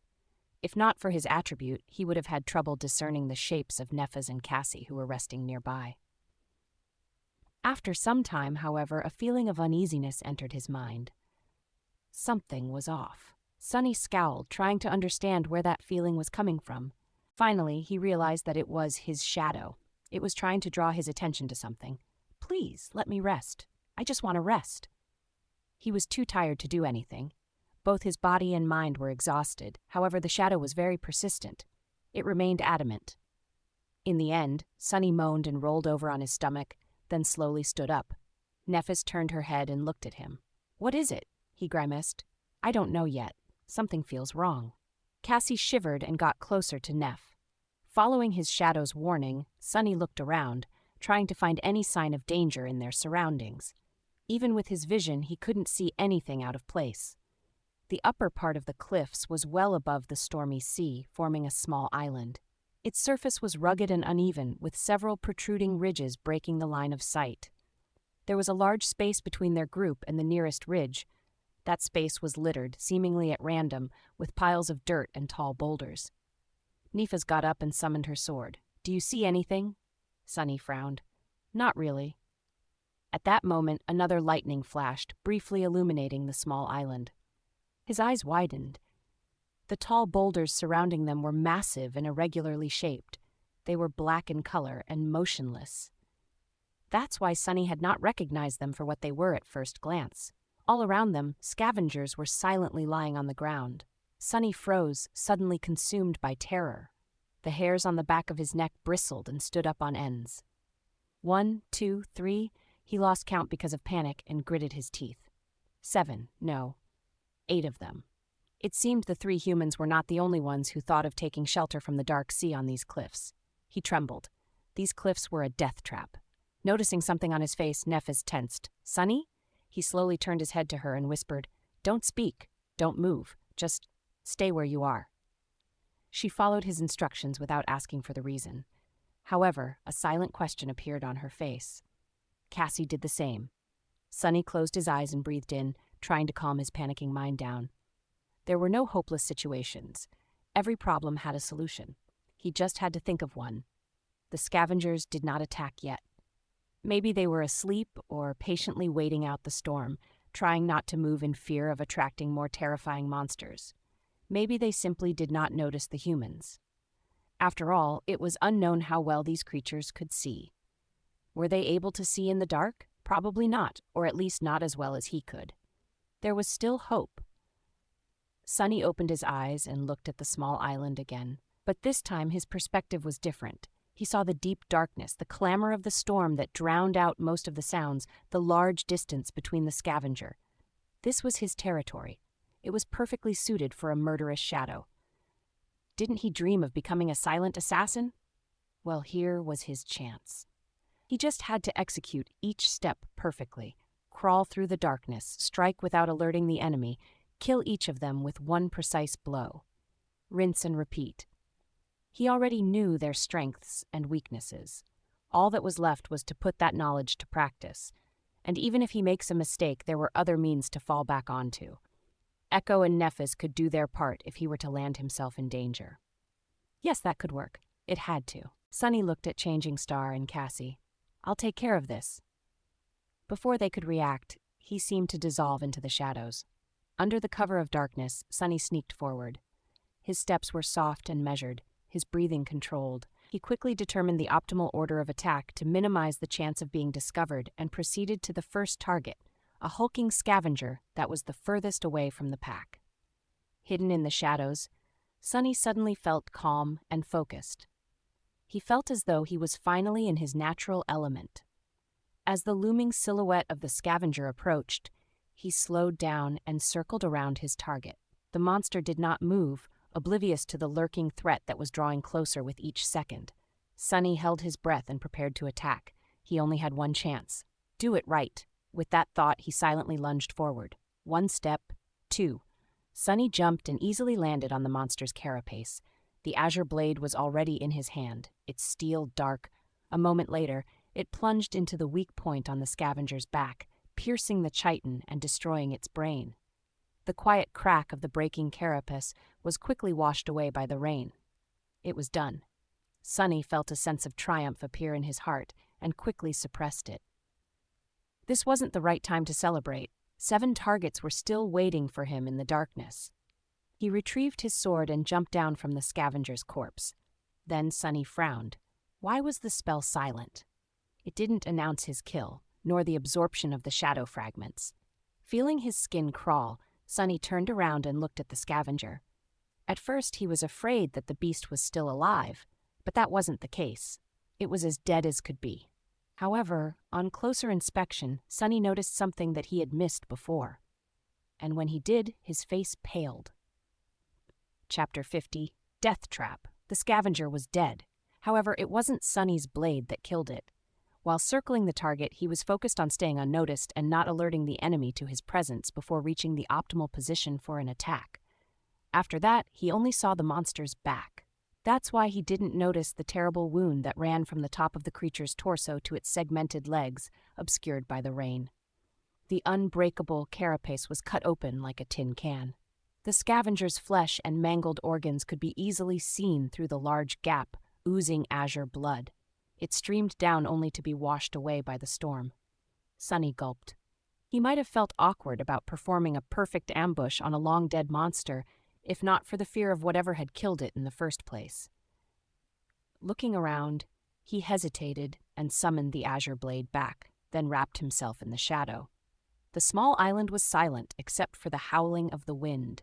If not for his attribute, he would have had trouble discerning the shapes of Nefas and Cassie, who were resting nearby. After some time, however, a feeling of uneasiness entered his mind. Something was off. Sunny scowled, trying to understand where that feeling was coming from. Finally, he realized that it was his shadow. It was trying to draw his attention to something. Please, let me rest. I just want to rest. He was too tired to do anything. Both his body and mind were exhausted. However, the shadow was very persistent. It remained adamant. In the end, Sunny moaned and rolled over on his stomach, then slowly stood up. Nefis turned her head and looked at him. "What is it?" he grimaced. "I don't know yet. Something feels wrong." Cassie shivered and got closer to Nef. Following his shadow's warning, Sunny looked around, trying to find any sign of danger in their surroundings. Even with his vision, he couldn't see anything out of place. The upper part of the cliffs was well above the stormy sea, forming a small island. Its surface was rugged and uneven, with several protruding ridges breaking the line of sight. There was a large space between their group and the nearest ridge. That space was littered, seemingly at random, with piles of dirt and tall boulders. Nefas got up and summoned her sword. "Do you see anything?" Sunny frowned. "Not really." At that moment, another lightning flashed, briefly illuminating the small island. His eyes widened. The tall boulders surrounding them were massive and irregularly shaped. They were black in color and motionless. That's why Sunny had not recognized them for what they were at first glance. All around them, scavengers were silently lying on the ground. Sunny froze, suddenly consumed by terror. The hairs on the back of his neck bristled and stood up on ends. 1, 2, 3, he lost count because of panic and gritted his teeth. 7, no, 8 of them. It seemed the 3 humans were not the only ones who thought of taking shelter from the dark sea on these cliffs. He trembled. These cliffs were a death trap. Noticing something on his face, Nefis tensed. "Sunny?" He slowly turned his head to her and whispered, "Don't speak. Don't move. Just stay where you are." She followed his instructions without asking for the reason. However, a silent question appeared on her face. Cassie did the same. Sunny closed his eyes and breathed in, trying to calm his panicking mind down. There were no hopeless situations. Every problem had a solution. He just had to think of one. The scavengers did not attack yet. Maybe they were asleep or patiently waiting out the storm, trying not to move in fear of attracting more terrifying monsters. Maybe they simply did not notice the humans. After all, it was unknown how well these creatures could see. Were they able to see in the dark? Probably not, or at least not as well as he could. There was still hope. Sunny opened his eyes and looked at the small island again, but this time his perspective was different. He saw the deep darkness, the clamor of the storm that drowned out most of the sounds, the large distance between the scavenger. This was his territory. It was perfectly suited for a murderous shadow. Didn't he dream of becoming a silent assassin? Well, here was his chance. He just had to execute each step perfectly, crawl through the darkness, strike without alerting the enemy, kill each of them with one precise blow. Rinse and repeat. He already knew their strengths and weaknesses. All that was left was to put that knowledge to practice. And even if he makes a mistake, there were other means to fall back onto. Echo and Nephis could do their part if he were to land himself in danger. Yes, that could work. It had to. Sunny looked at Changing Star and Cassie. I'll take care of this. Before they could react, he seemed to dissolve into the shadows. Under the cover of darkness, Sunny sneaked forward. His steps were soft and measured, his breathing controlled. He quickly determined the optimal order of attack to minimize the chance of being discovered and proceeded to the first target, a hulking scavenger that was the furthest away from the pack. Hidden in the shadows, Sunny suddenly felt calm and focused. He felt as though he was finally in his natural element. As the looming silhouette of the scavenger approached, he slowed down and circled around his target. The monster did not move, oblivious to the lurking threat that was drawing closer with each second. Sunny held his breath and prepared to attack. He only had one chance. Do it right. With that thought, he silently lunged forward. 1 step, 2. Sunny jumped and easily landed on the monster's carapace. The azure blade was already in his hand, its steel dark. A moment later, it plunged into the weak point on the scavenger's back, piercing the chitin and destroying its brain. The quiet crack of the breaking carapace was quickly washed away by the rain. It was done. Sunny felt a sense of triumph appear in his heart and quickly suppressed it. This wasn't the right time to celebrate. 7 targets were still waiting for him in the darkness. He retrieved his sword and jumped down from the scavenger's corpse. Then Sunny frowned. Why was the spell silent? It didn't announce his kill, nor the absorption of the shadow fragments. Feeling his skin crawl, Sunny turned around and looked at the scavenger. At first, he was afraid that the beast was still alive, but that wasn't the case. It was as dead as could be. However, on closer inspection, Sunny noticed something that he had missed before. And when he did, his face paled. Chapter 50, Death Trap. The scavenger was dead. However, it wasn't Sunny's blade that killed it. While circling the target, he was focused on staying unnoticed and not alerting the enemy to his presence before reaching the optimal position for an attack. After that, he only saw the monster's back. That's why he didn't notice the terrible wound that ran from the top of the creature's torso to its segmented legs, obscured by the rain. The unbreakable carapace was cut open like a tin can. The scavenger's flesh and mangled organs could be easily seen through the large gap, oozing azure blood. It streamed down only to be washed away by the storm. Sunny gulped. He might have felt awkward about performing a perfect ambush on a long-dead monster, if not for the fear of whatever had killed it in the first place. Looking around, he hesitated and summoned the azure blade back, then wrapped himself in the shadow. The small island was silent except for the howling of the wind.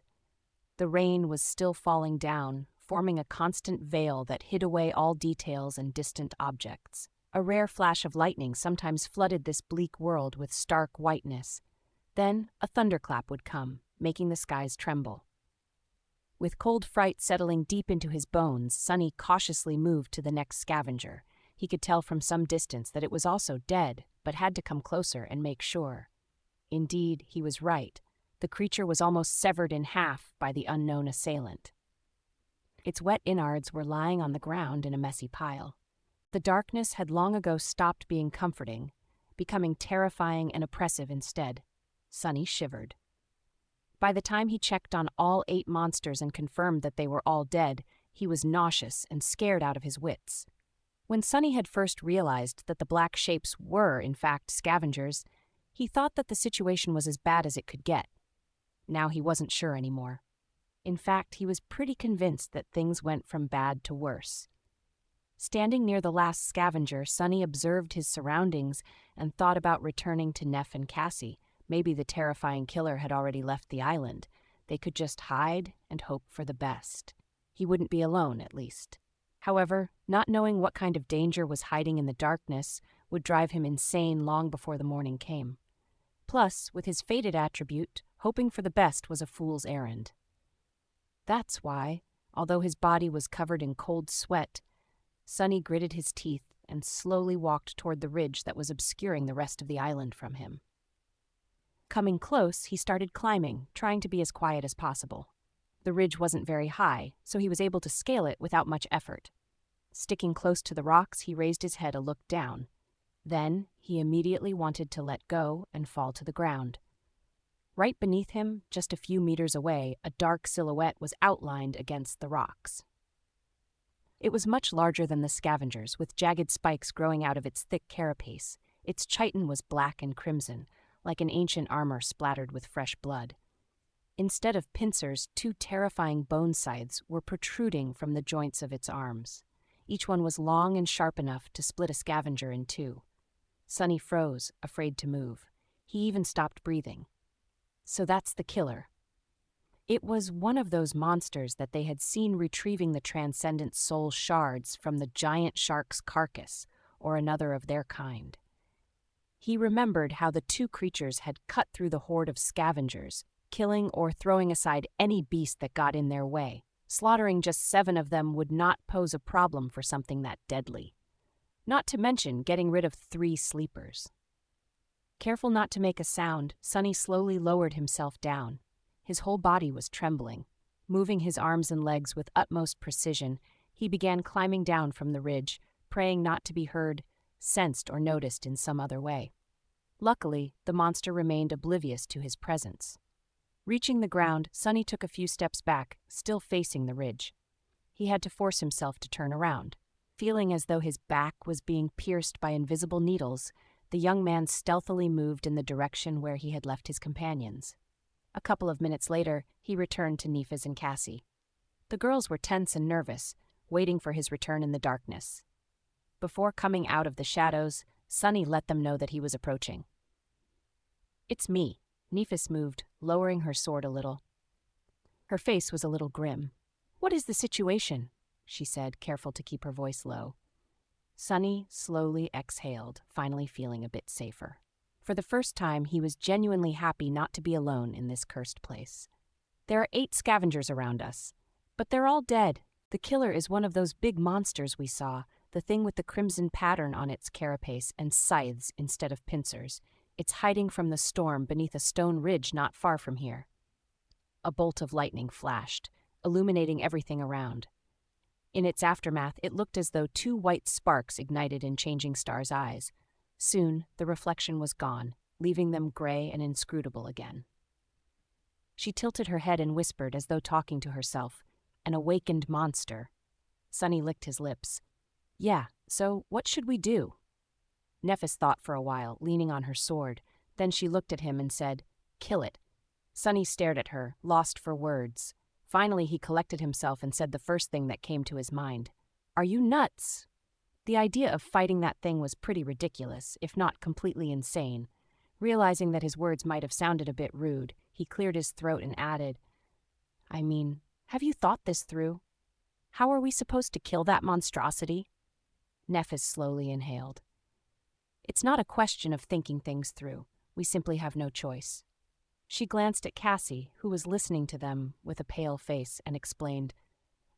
The rain was still falling down, forming a constant veil that hid away all details and distant objects. A rare flash of lightning sometimes flooded this bleak world with stark whiteness. Then a thunderclap would come, making the skies tremble. With cold fright settling deep into his bones, Sunny cautiously moved to the next scavenger. He could tell from some distance that it was also dead, but had to come closer and make sure. Indeed, he was right. The creature was almost severed in half by the unknown assailant. Its wet innards were lying on the ground in a messy pile. The darkness had long ago stopped being comforting, becoming terrifying and oppressive instead. Sunny shivered. By the time he checked on all 8 monsters and confirmed that they were all dead, he was nauseous and scared out of his wits. When Sunny had first realized that the black shapes were, in fact, scavengers, he thought that the situation was as bad as it could get. Now he wasn't sure anymore. In fact, he was pretty convinced that things went from bad to worse. Standing near the last scavenger, Sunny observed his surroundings and thought about returning to Neff and Cassie. Maybe the terrifying killer had already left the island. They could just hide and hope for the best. He wouldn't be alone, at least. However, not knowing what kind of danger was hiding in the darkness would drive him insane long before the morning came. Plus, with his fated attribute, hoping for the best was a fool's errand. That's why, although his body was covered in cold sweat, Sonny gritted his teeth and slowly walked toward the ridge that was obscuring the rest of the island from him. Coming close, he started climbing, trying to be as quiet as possible. The ridge wasn't very high, so he was able to scale it without much effort. Sticking close to the rocks, he raised his head a look down. Then, he immediately wanted to let go and fall to the ground. Right beneath him, just a few meters away, a dark silhouette was outlined against the rocks. It was much larger than the scavengers, with jagged spikes growing out of its thick carapace. Its chitin was black and crimson, like an ancient armor splattered with fresh blood. Instead of pincers, two terrifying bone scythes were protruding from the joints of its arms. Each one was long and sharp enough to split a scavenger in two. Sonny froze, afraid to move. He even stopped breathing. So that's the killer. It was one of those monsters that they had seen retrieving the transcendent soul shards from the giant shark's carcass, or another of their kind. He remembered how the two creatures had cut through the horde of scavengers, killing or throwing aside any beast that got in their way. Slaughtering just 7 of them would not pose a problem for something that deadly. Not to mention getting rid of 3 sleepers. Careful not to make a sound, Sonny slowly lowered himself down. His whole body was trembling. Moving his arms and legs with utmost precision, he began climbing down from the ridge, praying not to be heard, sensed, or noticed in some other way. Luckily, the monster remained oblivious to his presence. Reaching the ground, Sonny took a few steps back, still facing the ridge. He had to force himself to turn around. Feeling as though his back was being pierced by invisible needles, the young man stealthily moved in the direction where he had left his companions. A couple of minutes later, he returned to Nephis and Cassie. The girls were tense and nervous, waiting for his return in the darkness. Before coming out of the shadows, Sonny let them know that he was approaching. "It's me." Nephis moved, lowering her sword a little. Her face was a little grim. "What is the situation?" she said, careful to keep her voice low. Sonny slowly exhaled, finally feeling a bit safer. For the first time, he was genuinely happy not to be alone in this cursed place. "There are 8 scavengers around us, but they're all dead. The killer is one of those big monsters we saw, the thing with the crimson pattern on its carapace and scythes instead of pincers. It's hiding from the storm beneath a stone ridge not far from here." A bolt of lightning flashed, illuminating everything around. In its aftermath, it looked as though 2 white sparks ignited in Changing Star's eyes. Soon, the reflection was gone, leaving them gray and inscrutable again. She tilted her head and whispered as though talking to herself, "An awakened monster." Sonny licked his lips. "Yeah, so what should we do?" Nephis thought for a while, leaning on her sword. Then she looked at him and said, "Kill it." Sonny stared at her, lost for words. Finally, he collected himself and said the first thing that came to his mind. "Are you nuts?" The idea of fighting that thing was pretty ridiculous, if not completely insane. Realizing that his words might have sounded a bit rude, he cleared his throat and added, "I mean, have you thought this through? How are we supposed to kill that monstrosity?" Nephis slowly inhaled. "It's not a question of thinking things through. We simply have no choice." She glanced at Cassie, who was listening to them with a pale face, and explained,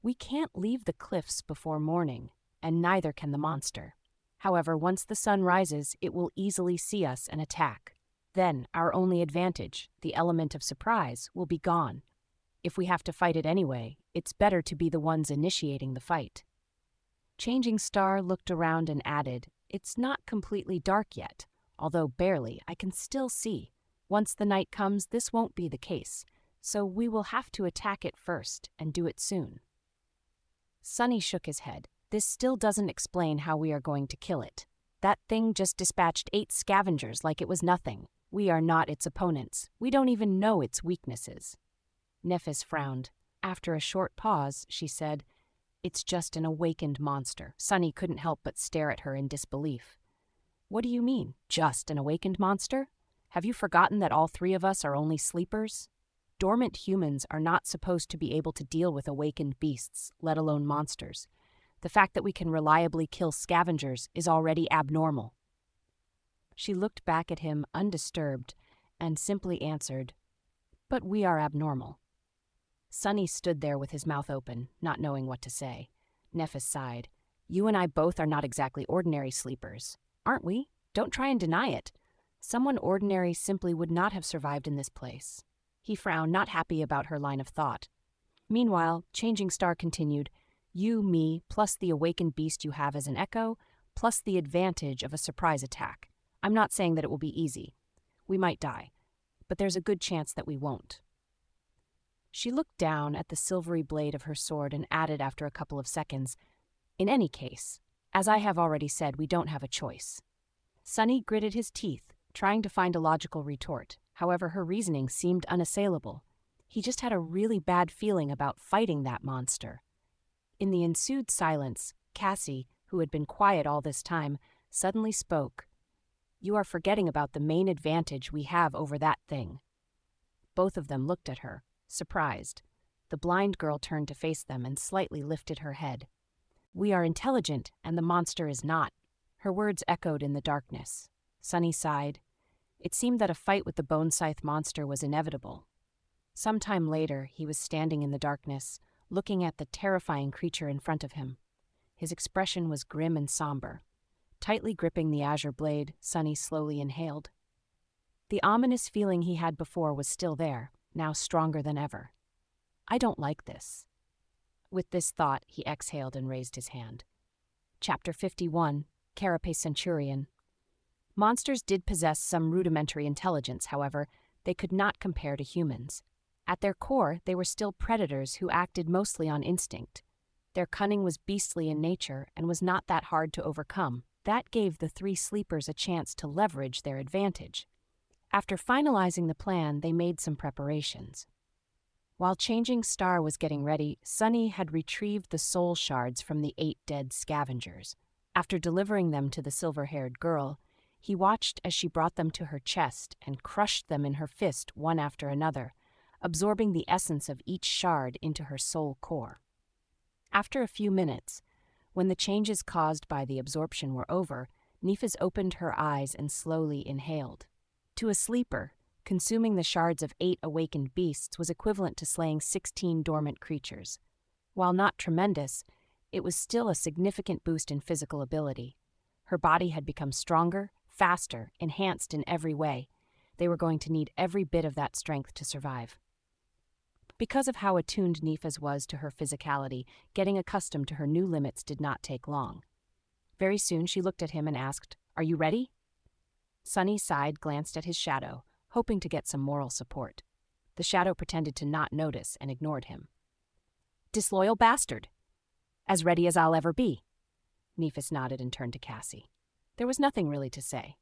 "We can't leave the cliffs before morning, and neither can the monster. However, once the sun rises, it will easily see us and attack. Then our only advantage, the element of surprise, will be gone. If we have to fight it anyway, it's better to be the ones initiating the fight." Changing Star looked around and added, "It's not completely dark yet, although barely, I can still see. Once the night comes, this won't be the case, so we will have to attack it first, and do it soon." Sonny shook his head. "This still doesn't explain how we are going to kill it. That thing just dispatched 8 scavengers like it was nothing. We are not its opponents. We don't even know its weaknesses." Nephis frowned. After a short pause, she said, "It's just an awakened monster." Sonny couldn't help but stare at her in disbelief. "What do you mean, just an awakened monster? Have you forgotten that all 3 of us are only sleepers? Dormant humans are not supposed to be able to deal with awakened beasts, let alone monsters. The fact that we can reliably kill scavengers is already abnormal." She looked back at him undisturbed, and simply answered, "But we are abnormal." Sunny stood there with his mouth open, not knowing what to say. Nephis sighed. "You and I both are not exactly ordinary sleepers, aren't we? Don't try and deny it. Someone ordinary simply would not have survived in this place." He frowned, not happy about her line of thought. Meanwhile, Changing Star continued, "You, me, plus the awakened beast you have as an echo, plus the advantage of a surprise attack. I'm not saying that it will be easy. We might die, but there's a good chance that we won't." She looked down at the silvery blade of her sword and added after a couple of seconds, "In any case, as I have already said, we don't have a choice." Sunny gritted his teeth, trying to find a logical retort. However, her reasoning seemed unassailable. He just had a really bad feeling about fighting that monster. In the ensued silence, Cassie, who had been quiet all this time, suddenly spoke. "You are forgetting about the main advantage we have over that thing." Both of them looked at her, surprised. The blind girl turned to face them and slightly lifted her head. "We are intelligent, and the monster is not." Her words echoed in the darkness. Sunny sighed. It seemed that a fight with the bone scythe monster was inevitable. Some time later, he was standing in the darkness, looking at the terrifying creature in front of him. His expression was grim and somber. Tightly gripping the azure blade, Sunny slowly inhaled. The ominous feeling he had before was still there, now stronger than ever. "I don't like this." With this thought, he exhaled and raised his hand. Chapter 51, Carapace Centurion. Monsters did possess some rudimentary intelligence, however, they could not compare to humans. At their core, they were still predators who acted mostly on instinct. Their cunning was beastly in nature and was not that hard to overcome. That gave the three sleepers a chance to leverage their advantage. After finalizing the plan, they made some preparations. While Changing Star was getting ready, Sunny had retrieved the soul shards from the 8 dead scavengers. After delivering them to the silver-haired girl, he watched as she brought them to her chest and crushed them in her fist one after another, absorbing the essence of each shard into her soul core. After a few minutes, when the changes caused by the absorption were over, Nephis opened her eyes and slowly inhaled. To a sleeper, consuming the shards of 8 awakened beasts was equivalent to slaying 16 dormant creatures. While not tremendous, it was still a significant boost in physical ability. Her body had become stronger, faster, enhanced in every way. They were going to need every bit of that strength to survive. Because of how attuned Nephis was to her physicality, getting accustomed to her new limits did not take long. Very soon she looked at him and asked, "Are you ready?" Sunny sighed, glanced at his shadow, hoping to get some moral support. The shadow pretended to not notice and ignored him. "Disloyal bastard! As ready as I'll ever be." Nephis nodded and turned to Cassie. There was nothing really to say.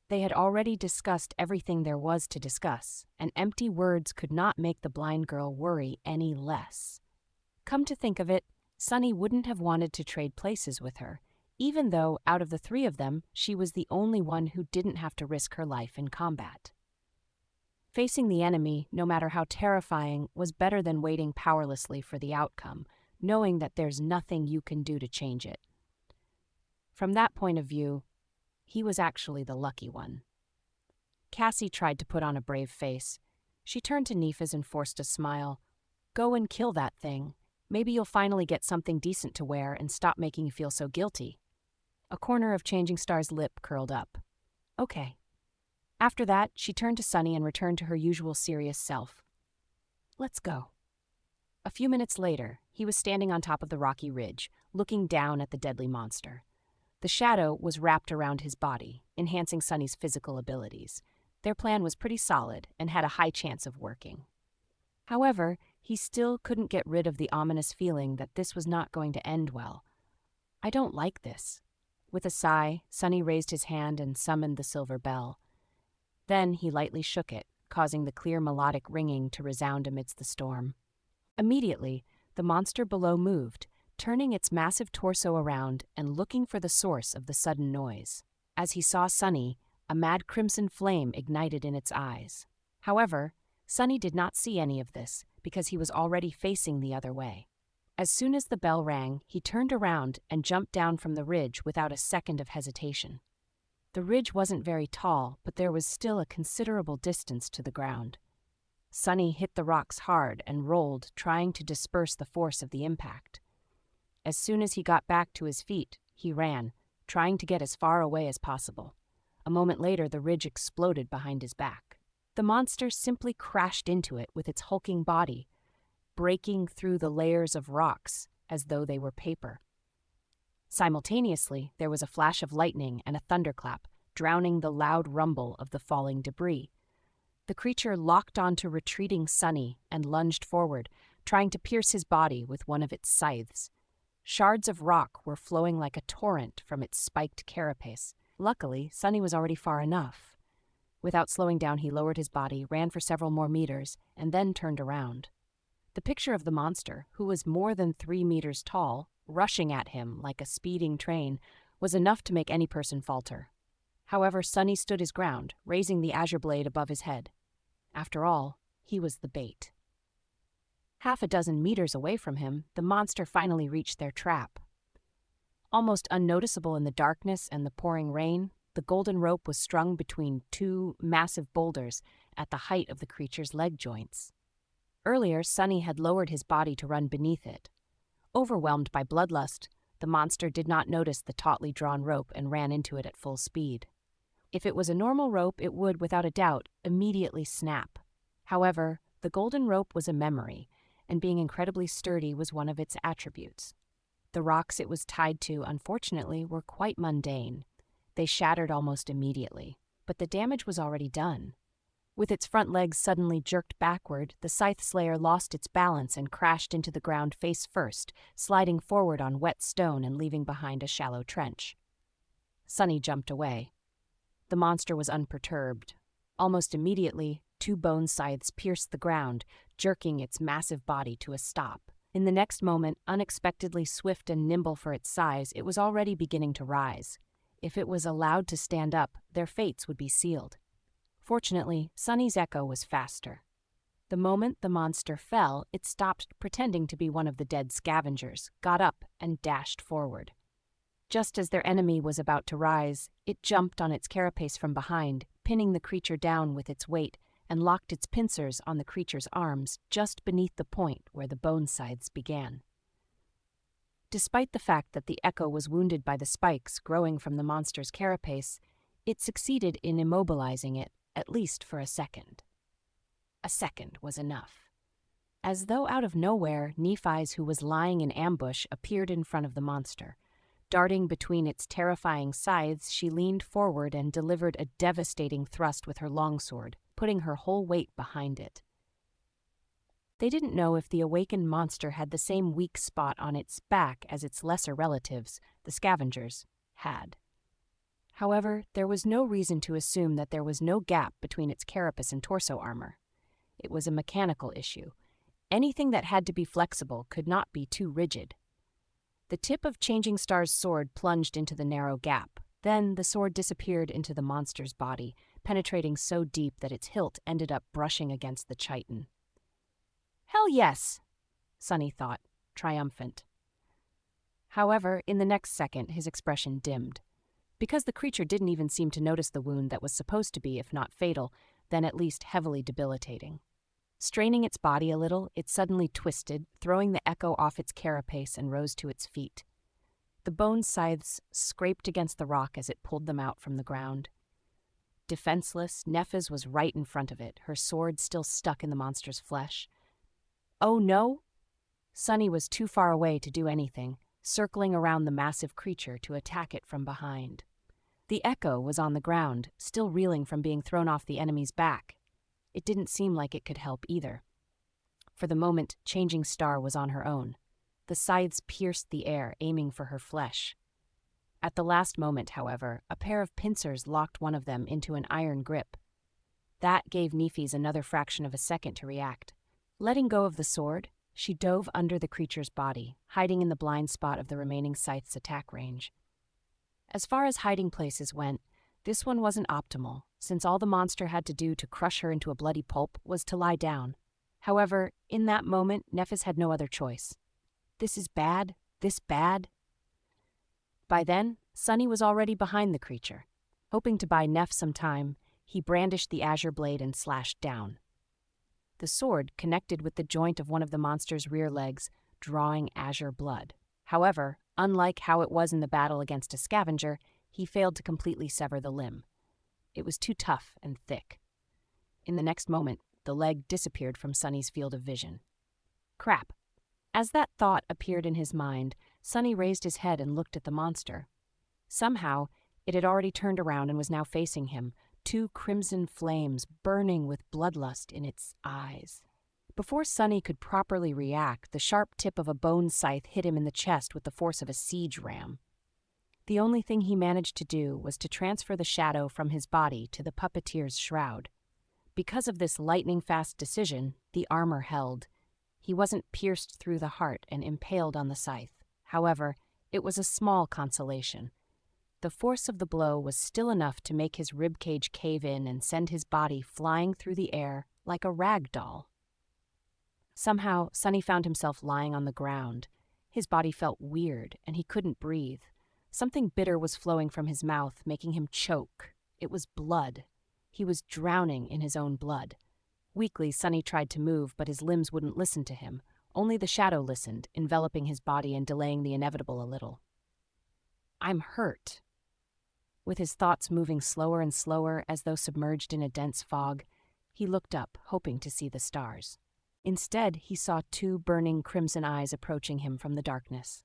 They had already discussed everything there was to discuss, and empty words could not make the blind girl worry any less. Come to think of it, Sunny wouldn't have wanted to trade places with her, even though, out of the 3 of them, she was the only one who didn't have to risk her life in combat. Facing the enemy, no matter how terrifying, was better than waiting powerlessly for the outcome, knowing that there's nothing you can do to change it. From that point of view, he was actually the lucky one. Cassie tried to put on a brave face. She turned to Nephis and forced a smile. "Go and kill that thing. Maybe you'll finally get something decent to wear and stop making you feel so guilty." A corner of Changing Star's lip curled up. "Okay." After that, she turned to Sunny and returned to her usual serious self. "Let's go." A few minutes later, he was standing on top of the rocky ridge, looking down at the deadly monster. The shadow was wrapped around his body, enhancing Sunny's physical abilities. Their plan was pretty solid and had a high chance of working. However, he still couldn't get rid of the ominous feeling that this was not going to end well. "I don't like this." With a sigh, Sunny raised his hand and summoned the silver bell. Then he lightly shook it, causing the clear melodic ringing to resound amidst the storm. Immediately, the monster below moved, turning its massive torso around and looking for the source of the sudden noise. As he saw Sunny, a mad crimson flame ignited in its eyes. However, Sunny did not see any of this because he was already facing the other way. As soon as the bell rang, he turned around and jumped down from the ridge without a second of hesitation. The ridge wasn't very tall, but there was still a considerable distance to the ground. Sunny hit the rocks hard and rolled, trying to disperse the force of the impact. As soon as he got back to his feet, he ran, trying to get as far away as possible. A moment later, the ridge exploded behind his back. The monster simply crashed into it with its hulking body, breaking through the layers of rocks as though they were paper. Simultaneously, there was a flash of lightning and a thunderclap, drowning the loud rumble of the falling debris. The creature locked onto retreating Sunny and lunged forward, trying to pierce his body with one of its scythes. Shards of rock were flowing like a torrent from its spiked carapace. Luckily, Sunny was already far enough. Without slowing down, he lowered his body, ran for several more meters, and then turned around. The picture of the monster, who was more than 3 meters tall, rushing at him like a speeding train, was enough to make any person falter. However, Sunny stood his ground, raising the azure blade above his head. After all, he was the bait. Half a dozen meters away from him, the monster finally reached their trap. Almost unnoticeable in the darkness and the pouring rain, the golden rope was strung between 2 massive boulders at the height of the creature's leg joints. Earlier, Sunny had lowered his body to run beneath it. Overwhelmed by bloodlust, the monster did not notice the tautly drawn rope and ran into it at full speed. If it was a normal rope, it would, without a doubt, immediately snap. However, the golden rope was a memory, and being incredibly sturdy was one of its attributes. The rocks it was tied to, unfortunately, were quite mundane. They shattered almost immediately, but the damage was already done. With its front legs suddenly jerked backward, the scythe slayer lost its balance and crashed into the ground face first, sliding forward on wet stone and leaving behind a shallow trench. Sunny jumped away. The monster was unperturbed. Almost immediately, 2 bone scythes pierced the ground, jerking its massive body to a stop. In the next moment, unexpectedly swift and nimble for its size, it was already beginning to rise. If it was allowed to stand up, their fates would be sealed. Fortunately, Sunny's echo was faster. The moment the monster fell, it stopped pretending to be one of the dead scavengers, got up, and dashed forward. Just as their enemy was about to rise, it jumped on its carapace from behind, pinning the creature down with its weight, and locked its pincers on the creature's arms just beneath the point where the bone scythes began. Despite the fact that the echo was wounded by the spikes growing from the monster's carapace, it succeeded in immobilizing it, at least for a second. A second was enough. As though out of nowhere, Nephi's, who was lying in ambush, appeared in front of the monster. Darting between its terrifying scythes, she leaned forward and delivered a devastating thrust with her longsword, putting her whole weight behind it. They didn't know if the awakened monster had the same weak spot on its back as its lesser relatives, the scavengers, had. However, there was no reason to assume that there was no gap between its carapace and torso armor. It was a mechanical issue. Anything that had to be flexible could not be too rigid. The tip of Changing Star's sword plunged into the narrow gap. Then the sword disappeared into the monster's body, penetrating so deep that its hilt ended up brushing against the chitin. "Hell yes," Sunny thought, triumphant. However, in the next second, his expression dimmed. Because the creature didn't even seem to notice the wound that was supposed to be, if not fatal, then at least heavily debilitating. Straining its body a little, it suddenly twisted, throwing the echo off its carapace and rose to its feet. The bone scythes scraped against the rock as it pulled them out from the ground. Defenseless, Nephi's was right in front of it, her sword still stuck in the monster's flesh. Oh no! Sunny was too far away to do anything, circling around the massive creature to attack it from behind. The echo was on the ground, still reeling from being thrown off the enemy's back. It didn't seem like it could help either. For the moment, Changing Star was on her own. The scythes pierced the air, aiming for her flesh. At the last moment, however, a pair of pincers locked one of them into an iron grip. That gave Nephi's another fraction of a second to react. Letting go of the sword, she dove under the creature's body, hiding in the blind spot of the remaining scythe's attack range. As far as hiding places went, this one wasn't optimal, since all the monster had to do to crush her into a bloody pulp was to lie down. However, in that moment, Nephis had no other choice. This is bad, this bad. By then, Sunny was already behind the creature. Hoping to buy Neff some time, he brandished the azure blade and slashed down. The sword connected with the joint of one of the monster's rear legs, drawing azure blood. However, unlike how it was in the battle against a scavenger, he failed to completely sever the limb. It was too tough and thick. In the next moment, the leg disappeared from Sonny's field of vision. Crap! As that thought appeared in his mind, Sonny raised his head and looked at the monster. Somehow, it had already turned around and was now facing him, two crimson flames burning with bloodlust in its eyes. Before Sonny could properly react, the sharp tip of a bone scythe hit him in the chest with the force of a siege ram. The only thing he managed to do was to transfer the shadow from his body to the puppeteer's shroud. Because of this lightning-fast decision, the armor held. He wasn't pierced through the heart and impaled on the scythe. However, it was a small consolation. The force of the blow was still enough to make his ribcage cave in and send his body flying through the air like a rag doll. Somehow, Sonny found himself lying on the ground. His body felt weird, and he couldn't breathe. Something bitter was flowing from his mouth, making him choke. It was blood. He was drowning in his own blood. Weakly, Sonny tried to move, but his limbs wouldn't listen to him. Only the shadow listened, enveloping his body and delaying the inevitable a little. "I'm hurt." With his thoughts moving slower and slower as though submerged in a dense fog, he looked up, hoping to see the stars. Instead, he saw two burning crimson eyes approaching him from the darkness.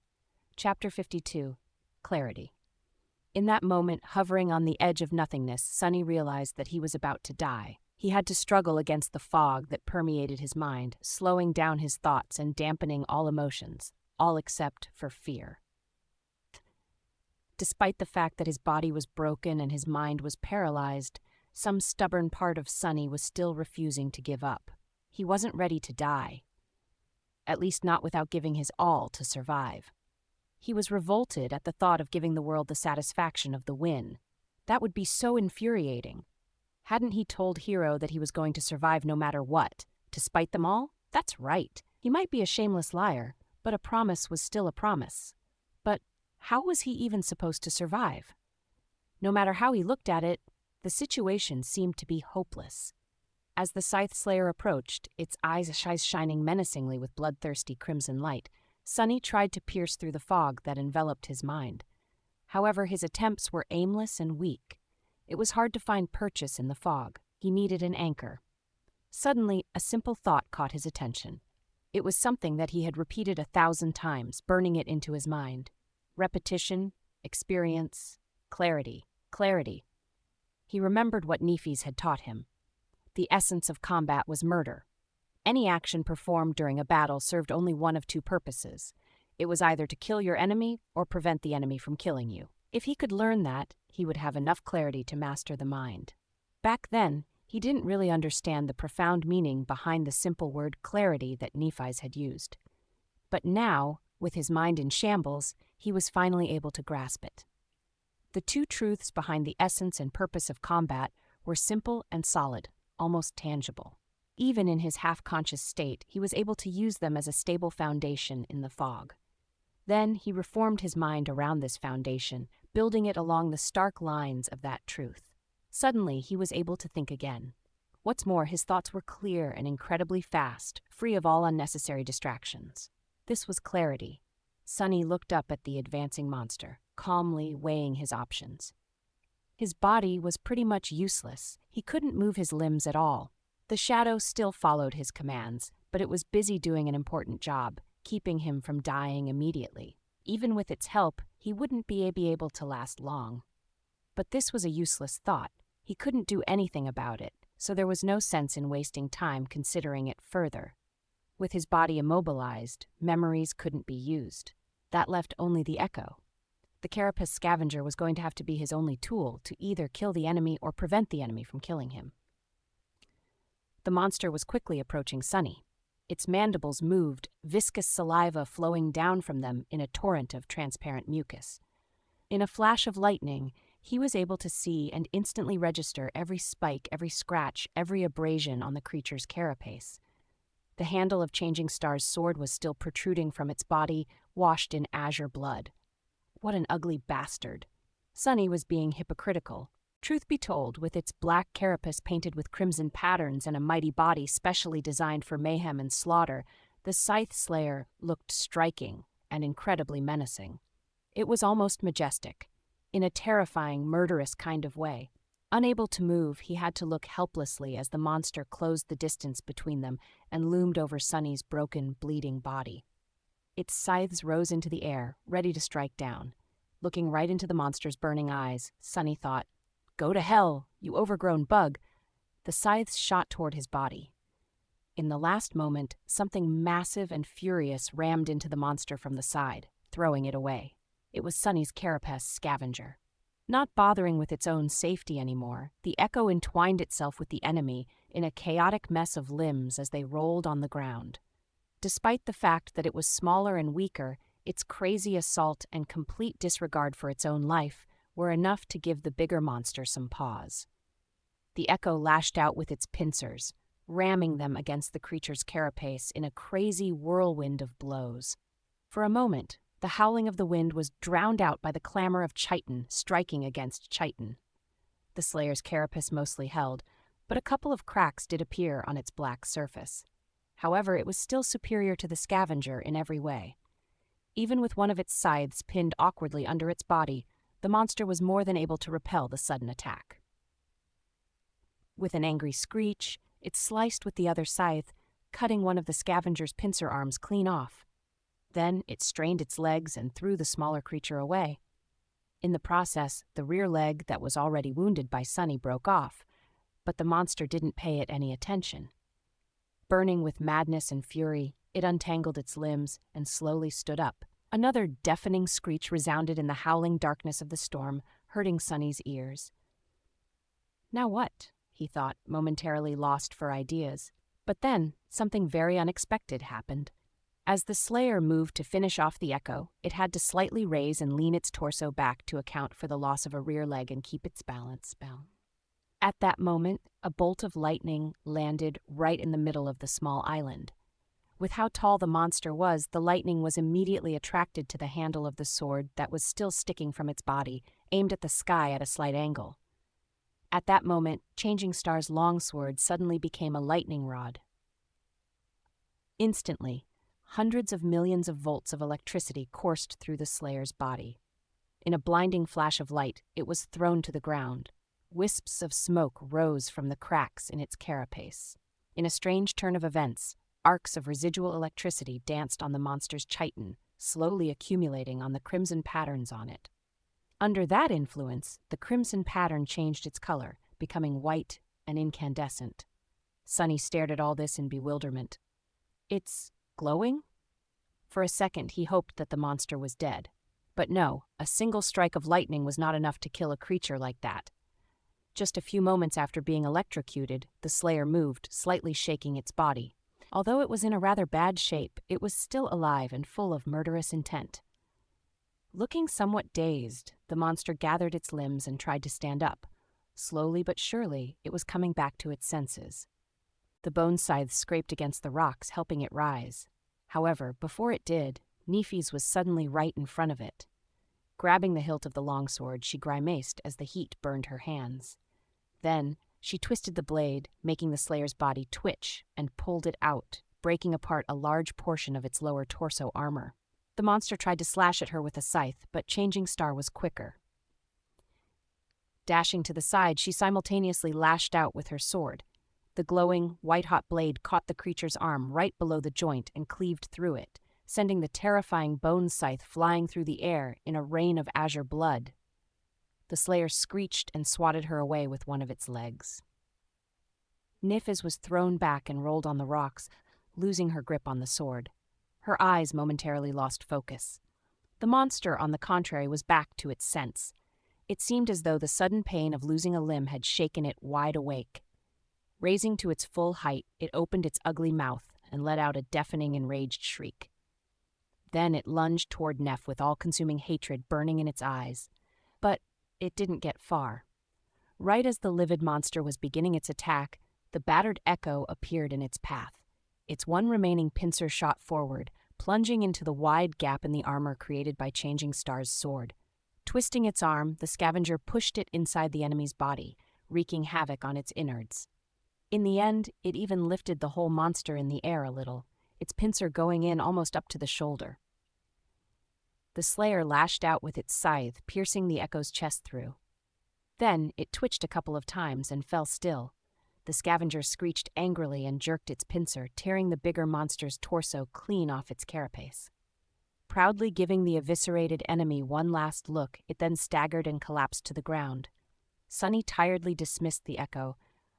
Chapter 52. Clarity. In that moment, hovering on the edge of nothingness, Sonny realized that he was about to die. He had to struggle against the fog that permeated his mind, slowing down his thoughts and dampening all emotions, all except for fear. Despite the fact that his body was broken and his mind was paralyzed, some stubborn part of Sonny was still refusing to give up. He wasn't ready to die. At least not without giving his all to survive. He was revolted at the thought of giving the world the satisfaction of the win. That would be so infuriating. Hadn't he told Hero that he was going to survive no matter what? To spite them all? That's right. He might be a shameless liar, but a promise was still a promise. But how was he even supposed to survive? No matter how he looked at it, the situation seemed to be hopeless. As the Scythe Slayer approached, its eyes shining menacingly with bloodthirsty crimson light, Sonny tried to pierce through the fog that enveloped his mind. However, his attempts were aimless and weak. It was hard to find purchase in the fog. He needed an anchor. Suddenly, a simple thought caught his attention. It was something that he had repeated 1,000 times, burning it into his mind. Repetition, experience, clarity, clarity. He remembered what Nephis had taught him. The essence of combat was murder. Any action performed during a battle served only one of two purposes. It was either to kill your enemy or prevent the enemy from killing you. If he could learn that, he would have enough clarity to master the mind. Back then, he didn't really understand the profound meaning behind the simple word clarity that Nephis had used. But now, with his mind in shambles, he was finally able to grasp it. The two truths behind the essence and purpose of combat were simple and solid, almost tangible. Even in his half-conscious state, he was able to use them as a stable foundation in the fog. Then he reformed his mind around this foundation, building it along the stark lines of that truth. Suddenly, he was able to think again. What's more, his thoughts were clear and incredibly fast, free of all unnecessary distractions. This was clarity. Sonny looked up at the advancing monster, calmly weighing his options. His body was pretty much useless. He couldn't move his limbs at all. The shadow still followed his commands, but it was busy doing an important job, keeping him from dying immediately. Even with its help, he wouldn't be able to last long. But this was a useless thought. He couldn't do anything about it, so there was no sense in wasting time considering it further. With his body immobilized, memories couldn't be used. That left only the echo. The carapace scavenger was going to have to be his only tool to either kill the enemy or prevent the enemy from killing him. The monster was quickly approaching Sonny. Its mandibles moved, viscous saliva flowing down from them in a torrent of transparent mucus. In a flash of lightning, he was able to see and instantly register every spike, every scratch, every abrasion on the creature's carapace. The handle of Changing Star's sword was still protruding from its body, washed in azure blood. What an ugly bastard. Sonny was being hypocritical. Truth be told, with its black carapace painted with crimson patterns and a mighty body specially designed for mayhem and slaughter, the Scythe Slayer looked striking and incredibly menacing. It was almost majestic, in a terrifying, murderous kind of way. Unable to move, he had to look helplessly as the monster closed the distance between them and loomed over Sunny's broken, bleeding body. Its scythes rose into the air, ready to strike down. Looking right into the monster's burning eyes, Sunny thought, "Go to hell, you overgrown bug." The scythes shot toward his body. In the last moment, something massive and furious rammed into the monster from the side, throwing it away. It was Sunny's carapace scavenger. Not bothering with its own safety anymore, the echo entwined itself with the enemy in a chaotic mess of limbs as they rolled on the ground. Despite the fact that it was smaller and weaker, its crazy assault and complete disregard for its own life were enough to give the bigger monster some pause. The echo lashed out with its pincers, ramming them against the creature's carapace in a crazy whirlwind of blows. For a moment, the howling of the wind was drowned out by the clamor of chitin striking against chitin. The Slayer's carapace mostly held, but a couple of cracks did appear on its black surface. However, it was still superior to the scavenger in every way. Even with one of its scythes pinned awkwardly under its body, the monster was more than able to repel the sudden attack. With an angry screech, it sliced with the other scythe, cutting one of the scavenger's pincer arms clean off. Then it strained its legs and threw the smaller creature away. In the process, the rear leg that was already wounded by Sunny broke off, but the monster didn't pay it any attention. Burning with madness and fury, it untangled its limbs and slowly stood up. Another deafening screech resounded in the howling darkness of the storm, hurting Sunny's ears. Now what? He thought, momentarily lost for ideas. But then, something very unexpected happened. As the Slayer moved to finish off the echo, it had to slightly raise and lean its torso back to account for the loss of a rear leg and keep its balance. At that moment, a bolt of lightning landed right in the middle of the small island. With how tall the monster was, the lightning was immediately attracted to the handle of the sword that was still sticking from its body, aimed at the sky at a slight angle. At that moment, Changing Star's longsword suddenly became a lightning rod. Instantly, hundreds of millions of volts of electricity coursed through the Slayer's body. In a blinding flash of light, it was thrown to the ground. Wisps of smoke rose from the cracks in its carapace. In a strange turn of events, arcs of residual electricity danced on the monster's chitin, slowly accumulating on the crimson patterns on it. Under that influence, the crimson pattern changed its color, becoming white and incandescent. Sunny stared at all this in bewilderment. It's glowing? For a second, he hoped that the monster was dead. But no, a single strike of lightning was not enough to kill a creature like that. Just a few moments after being electrocuted, the Slayer moved, slightly shaking its body. Although it was in a rather bad shape, it was still alive and full of murderous intent. Looking somewhat dazed, the monster gathered its limbs and tried to stand up. Slowly but surely, it was coming back to its senses. The bone scythe scraped against the rocks, helping it rise. However, before it did, Nephis was suddenly right in front of it. Grabbing the hilt of the longsword, she grimaced as the heat burned her hands. Then, she twisted the blade, making the Slayer's body twitch, and pulled it out, breaking apart a large portion of its lower torso armor. The monster tried to slash at her with a scythe, but Changing Star was quicker. Dashing to the side, she simultaneously lashed out with her sword. The glowing, white-hot blade caught the creature's arm right below the joint and cleaved through it, sending the terrifying bone scythe flying through the air in a rain of azure blood. The Slayer screeched and swatted her away with one of its legs. Nephis was thrown back and rolled on the rocks, losing her grip on the sword. Her eyes momentarily lost focus. The monster, on the contrary, was back to its sense. It seemed as though the sudden pain of losing a limb had shaken it wide awake. Raising to its full height, it opened its ugly mouth and let out a deafening, enraged shriek. Then it lunged toward Neph with all-consuming hatred burning in its eyes. But it didn't get far. Right as the livid monster was beginning its attack, the battered echo appeared in its path. Its one remaining pincer shot forward, plunging into the wide gap in the armor created by Changing Star's sword. Twisting its arm, the scavenger pushed it inside the enemy's body, wreaking havoc on its innards. In the end, it even lifted the whole monster in the air a little, its pincer going in almost up to the shoulder. The slayer lashed out with its scythe, piercing the echo's chest through. Then it twitched a couple of times and fell still. The scavenger screeched angrily and jerked its pincer, tearing the bigger monster's torso clean off its carapace. Proudly giving the eviscerated enemy one last look, it then staggered and collapsed to the ground. Sunny tiredly dismissed the echo,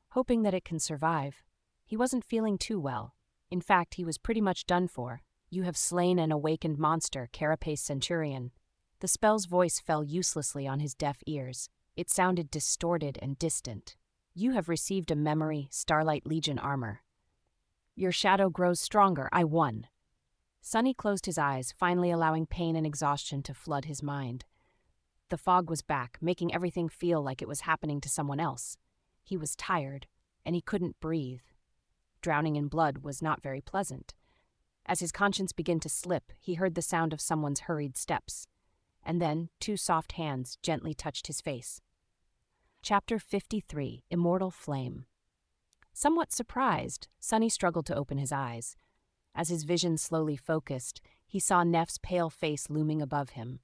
hoping that it can survive. He wasn't feeling too well. In fact, he was pretty much done for. "You have slain an awakened monster, Carapace Centurion." The spell's voice fell uselessly on his deaf ears. It sounded distorted and distant. "You have received a memory, Starlight Legion armor. Your shadow grows stronger. I won." Sunny closed his eyes, finally allowing pain and exhaustion to flood his mind. The fog was back, making everything feel like it was happening to someone else. He was tired, and he couldn't breathe. Drowning in blood was not very pleasant. As his conscience began to slip, he heard the sound of someone's hurried steps. And then 2 soft hands gently touched his face. Chapter 53, Immortal Flame. Somewhat surprised, Sunny struggled to open his eyes. As his vision slowly focused, he saw Neff's pale face looming above him.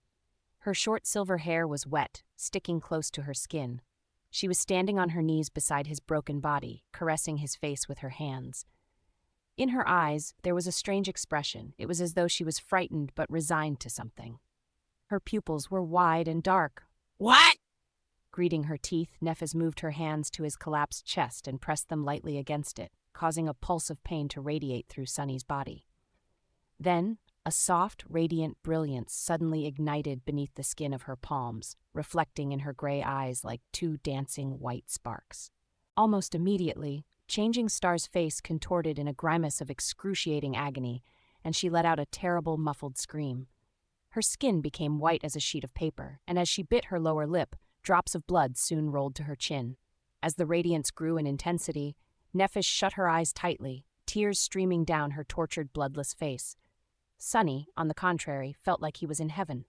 Her short silver hair was wet, sticking close to her skin. She was standing on her knees beside his broken body, caressing his face with her hands. In her eyes, there was a strange expression. It was as though she was frightened but resigned to something. Her pupils were wide and dark. "What?" Greeting her teeth, Neffes moved her hands to his collapsed chest and pressed them lightly against it, causing a pulse of pain to radiate through Sunny's body. Then, a soft, radiant brilliance suddenly ignited beneath the skin of her palms, reflecting in her gray eyes like 2 dancing white sparks. Almost immediately, Changing Star's face contorted in a grimace of excruciating agony, and she let out a terrible, muffled scream. Her skin became white as a sheet of paper, and as she bit her lower lip, drops of blood soon rolled to her chin. As the radiance grew in intensity, Neffes shut her eyes tightly, tears streaming down her tortured, bloodless face. Sunny, on the contrary, felt like he was in heaven.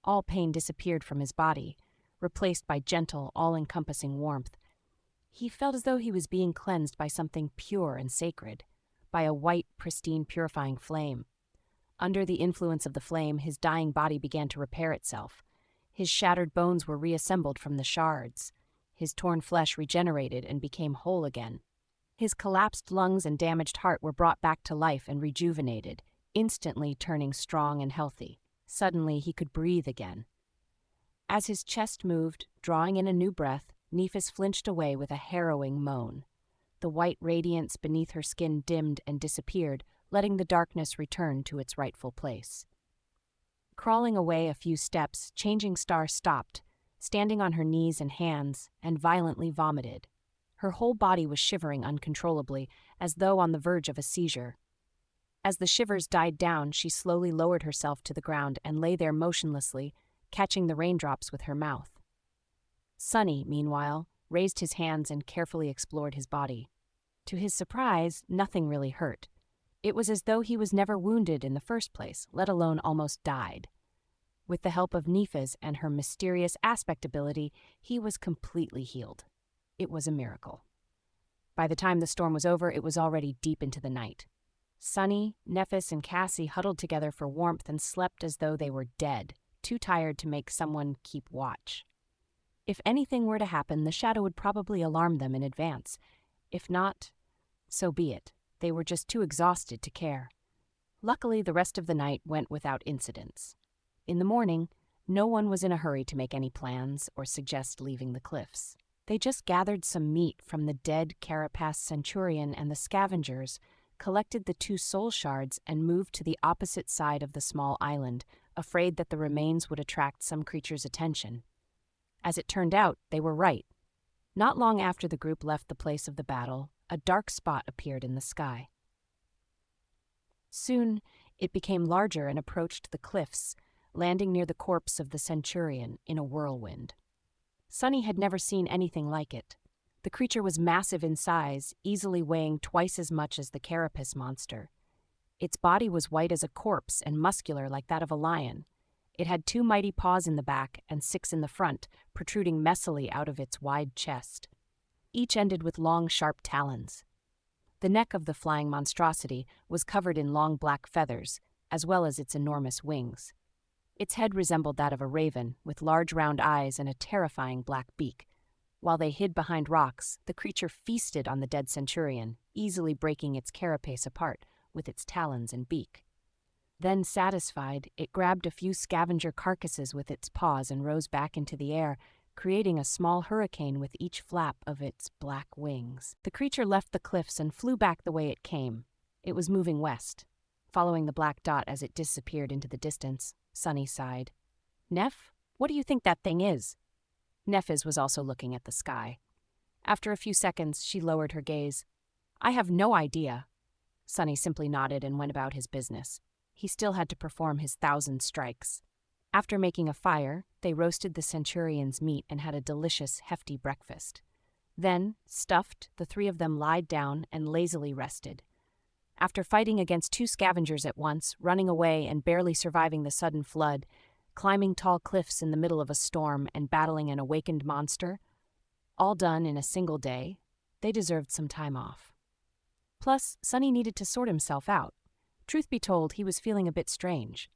All pain disappeared from his body, replaced by gentle, all-encompassing warmth. He felt as though he was being cleansed by something pure and sacred, by a white, pristine, purifying flame. Under the influence of the flame, his dying body began to repair itself. His shattered bones were reassembled from the shards. His torn flesh regenerated and became whole again. His collapsed lungs and damaged heart were brought back to life and rejuvenated, instantly turning strong and healthy. Suddenly, he could breathe again. As his chest moved, drawing in a new breath, Neffes flinched away with a harrowing moan. The white radiance beneath her skin dimmed and disappeared, letting the darkness return to its rightful place. Crawling away a few steps, Changing Star stopped, standing on her knees and hands, and violently vomited. Her whole body was shivering uncontrollably, as though on the verge of a seizure. As the shivers died down, she slowly lowered herself to the ground and lay there motionlessly, catching the raindrops with her mouth. Sunny, meanwhile, raised his hands and carefully explored his body. To his surprise, nothing really hurt. It was as though he was never wounded in the first place, let alone almost died. With the help of Neffes and her mysterious aspect ability, he was completely healed. It was a miracle. By the time the storm was over, it was already deep into the night. Sunny, Neffes, and Cassie huddled together for warmth and slept as though they were dead, too tired to make someone keep watch. If anything were to happen, the shadow would probably alarm them in advance. If not, so be it. They were just too exhausted to care. Luckily, the rest of the night went without incidents. In the morning, no one was in a hurry to make any plans or suggest leaving the cliffs. They just gathered some meat from the dead Carapace Centurion and the scavengers, collected the 2 soul shards, and moved to the opposite side of the small island, afraid that the remains would attract some creature's attention. As it turned out, they were right. Not long after the group left the place of the battle, a dark spot appeared in the sky. Soon, it became larger and approached the cliffs, landing near the corpse of the Centurion in a whirlwind. Sunny had never seen anything like it. The creature was massive in size, easily weighing twice as much as the carapace monster. Its body was white as a corpse and muscular like that of a lion. It had 2 mighty paws in the back and 6 in the front, protruding messily out of its wide chest. Each ended with long, sharp talons. The neck of the flying monstrosity was covered in long black feathers, as well as its enormous wings. Its head resembled that of a raven, with large round eyes and a terrifying black beak. While they hid behind rocks, the creature feasted on the dead centurion, easily breaking its carapace apart with its talons and beak. Then, satisfied, it grabbed a few scavenger carcasses with its paws and rose back into the air, creating a small hurricane with each flap of its black wings. The creature left the cliffs and flew back the way it came. It was moving west. Following the black dot as it disappeared into the distance, Sunny sighed. "Neff, what do you think that thing is?" Neffis was also looking at the sky. After a few seconds, she lowered her gaze. "I have no idea." Sunny simply nodded and went about his business. He still had to perform his 1,000 strikes. After making a fire, they roasted the centurion's meat and had a delicious, hefty breakfast. Then, stuffed, the 3 of them lied down and lazily rested. After fighting against 2 scavengers at once, running away and barely surviving the sudden flood, climbing tall cliffs in the middle of a storm and battling an awakened monster, all done in a single day, they deserved some time off. Plus, Sunny needed to sort himself out. Truth be told, he was feeling a bit strange.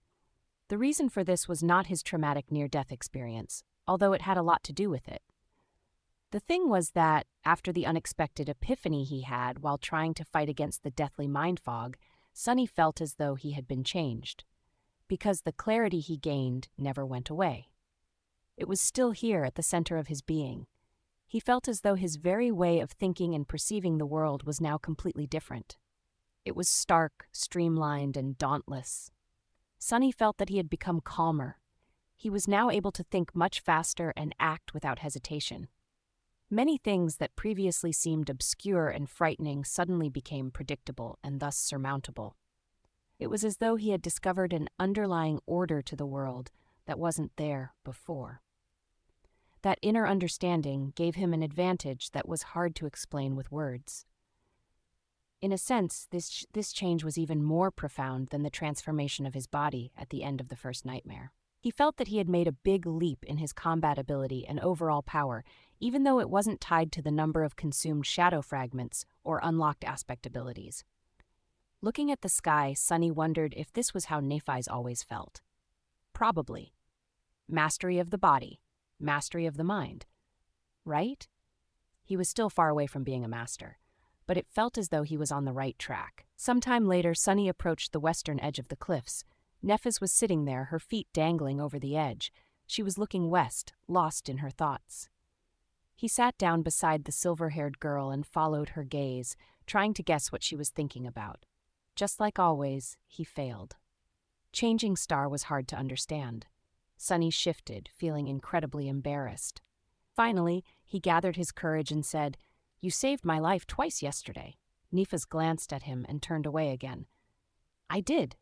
The reason for this was not his traumatic near-death experience, although it had a lot to do with it. The thing was that, after the unexpected epiphany he had while trying to fight against the deathly mind fog, Sunny felt as though he had been changed, because the clarity he gained never went away. It was still here at the center of his being. He felt as though his very way of thinking and perceiving the world was now completely different. It was stark, streamlined, and dauntless. Sunny felt that he had become calmer. He was now able to think much faster and act without hesitation. Many things that previously seemed obscure and frightening suddenly became predictable and thus surmountable. It was as though he had discovered an underlying order to the world that wasn't there before. That inner understanding gave him an advantage that was hard to explain with words. In a sense, this change was even more profound than the transformation of his body at the end of the first nightmare. He felt that he had made a big leap in his combat ability and overall power, even though it wasn't tied to the number of consumed shadow fragments or unlocked aspect abilities. Looking at the sky, Sunny wondered if this was how Nephis always felt. Probably. Mastery of the body, mastery of the mind. Right? He was still far away from being a master, but it felt as though he was on the right track. Sometime later, Sunny approached the western edge of the cliffs. Nephis was sitting there, her feet dangling over the edge. She was looking west, lost in her thoughts. He sat down beside the silver-haired girl and followed her gaze, trying to guess what she was thinking about. Just like always, he failed. Changing Star was hard to understand. Sunny shifted, feeling incredibly embarrassed. Finally, he gathered his courage and said, "You saved my life twice yesterday." Nephis glanced at him and turned away again. "I did."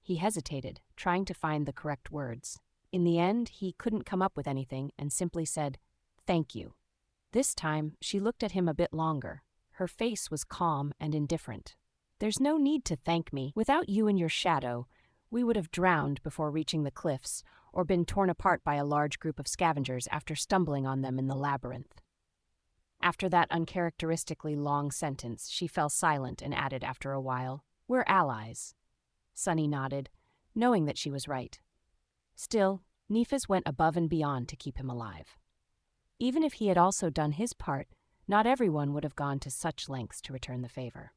He hesitated, trying to find the correct words. In the end, he couldn't come up with anything and simply said, "Thank you." This time, she looked at him a bit longer. Her face was calm and indifferent. "There's no need to thank me. Without you and your shadow, we would have drowned before reaching the cliffs or been torn apart by a large group of scavengers after stumbling on them in the labyrinth." After that uncharacteristically long sentence, she fell silent and added after a while, "We're allies." Sunny nodded, knowing that she was right. Still, Nephis went above and beyond to keep him alive. Even if he had also done his part, not everyone would have gone to such lengths to return the favor.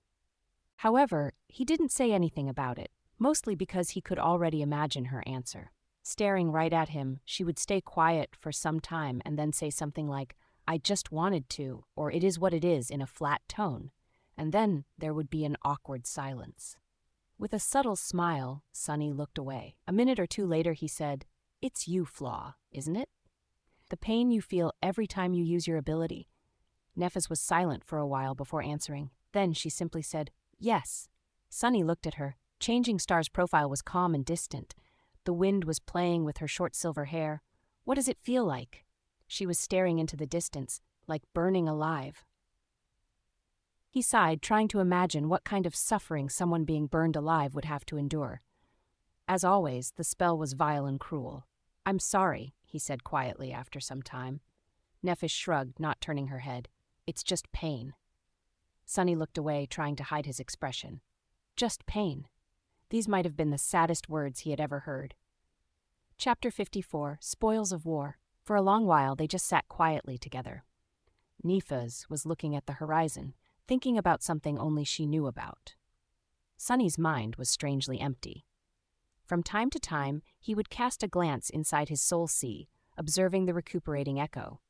However, he didn't say anything about it, mostly because he could already imagine her answer. Staring right at him, she would stay quiet for some time and then say something like, "I just wanted to," or "It is what it is," in a flat tone, and then there would be an awkward silence. With a subtle smile, Sunny looked away. A minute or 2 later, he said, "It's you, Flaw, isn't it? The pain you feel every time you use your ability." Nephis was silent for a while before answering. Then she simply said, "Yes." Sunny looked at her. Changing Star's profile was calm and distant. The wind was playing with her short silver hair. "What does it feel like?" She was staring into the distance, like burning alive. He sighed, trying to imagine what kind of suffering someone being burned alive would have to endure. As always, the spell was vile and cruel. "I'm sorry," he said quietly after some time. Nefis shrugged, not turning her head. "It's just pain." Sunny looked away, trying to hide his expression. Just pain. These might have been the saddest words he had ever heard. Chapter 54, Spoils of War. For a long while, they just sat quietly together. Nefis was looking at the horizon, thinking about something only she knew about. Sunny's mind was strangely empty. From time to time, he would cast a glance inside his soul sea, observing the recuperating echo.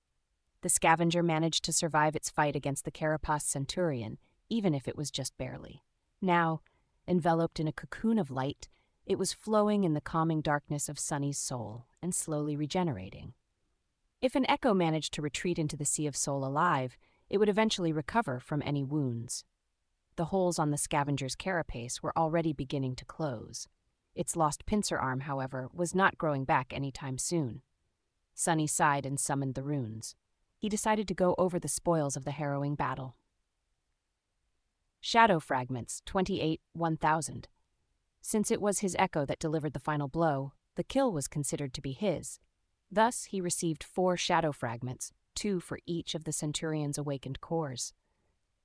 The scavenger managed to survive its fight against the carapace centurion, even if it was just barely. Now, enveloped in a cocoon of light, it was flowing in the calming darkness of Sunny's soul and slowly regenerating. If an echo managed to retreat into the Sea of Soul alive, it would eventually recover from any wounds. The holes on the scavenger's carapace were already beginning to close. Its lost pincer arm, however, was not growing back anytime soon. Sunny sighed and summoned the runes. He decided to go over the spoils of the harrowing battle. Shadow Fragments, 28-1000. Since it was his echo that delivered the final blow, the kill was considered to be his. Thus, he received 4 shadow fragments, 2 for each of the Centurion's awakened cores.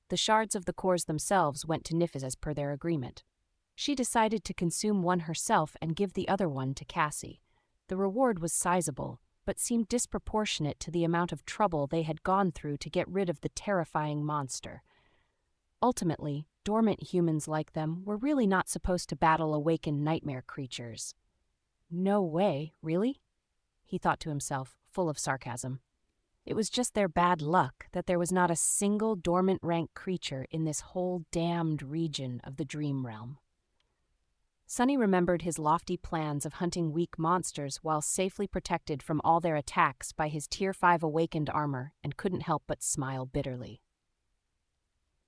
The shards of the cores themselves went to Nefis as per their agreement. She decided to consume one herself and give the other one to Cassie. The reward was sizable, but seemed disproportionate to the amount of trouble they had gone through to get rid of the terrifying monster. Ultimately, dormant humans like them were really not supposed to battle awakened nightmare creatures. No way, really? He thought to himself, full of sarcasm. It was just their bad luck that there was not a single dormant rank creature in this whole damned region of the dream realm. Sunny remembered his lofty plans of hunting weak monsters while safely protected from all their attacks by his Tier 5 awakened armor and couldn't help but smile bitterly.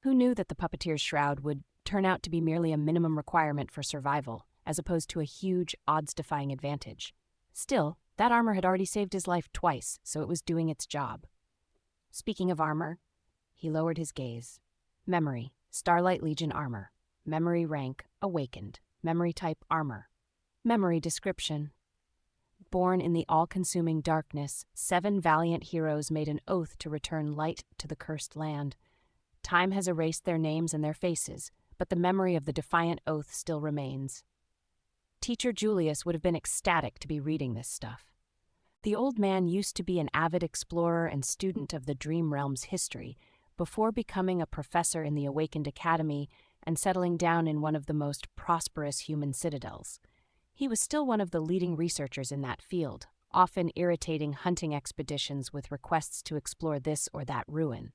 Who knew that the puppeteer's shroud would turn out to be merely a minimum requirement for survival, as opposed to a huge, odds-defying advantage? Still, that armor had already saved his life twice, so it was doing its job. Speaking of armor, he lowered his gaze. Memory, Starlight Legion armor. Memory rank, awakened. Memory type, armor. Memory description. Born in the all-consuming darkness, 7 valiant heroes made an oath to return light to the cursed land. Time has erased their names and their faces, but the memory of the defiant oath still remains. Teacher Julius would have been ecstatic to be reading this stuff. The old man used to be an avid explorer and student of the Dream Realm's history, before becoming a professor in the Awakened Academy and settling down in one of the most prosperous human citadels. He was still one of the leading researchers in that field, often irritating hunting expeditions with requests to explore this or that ruin.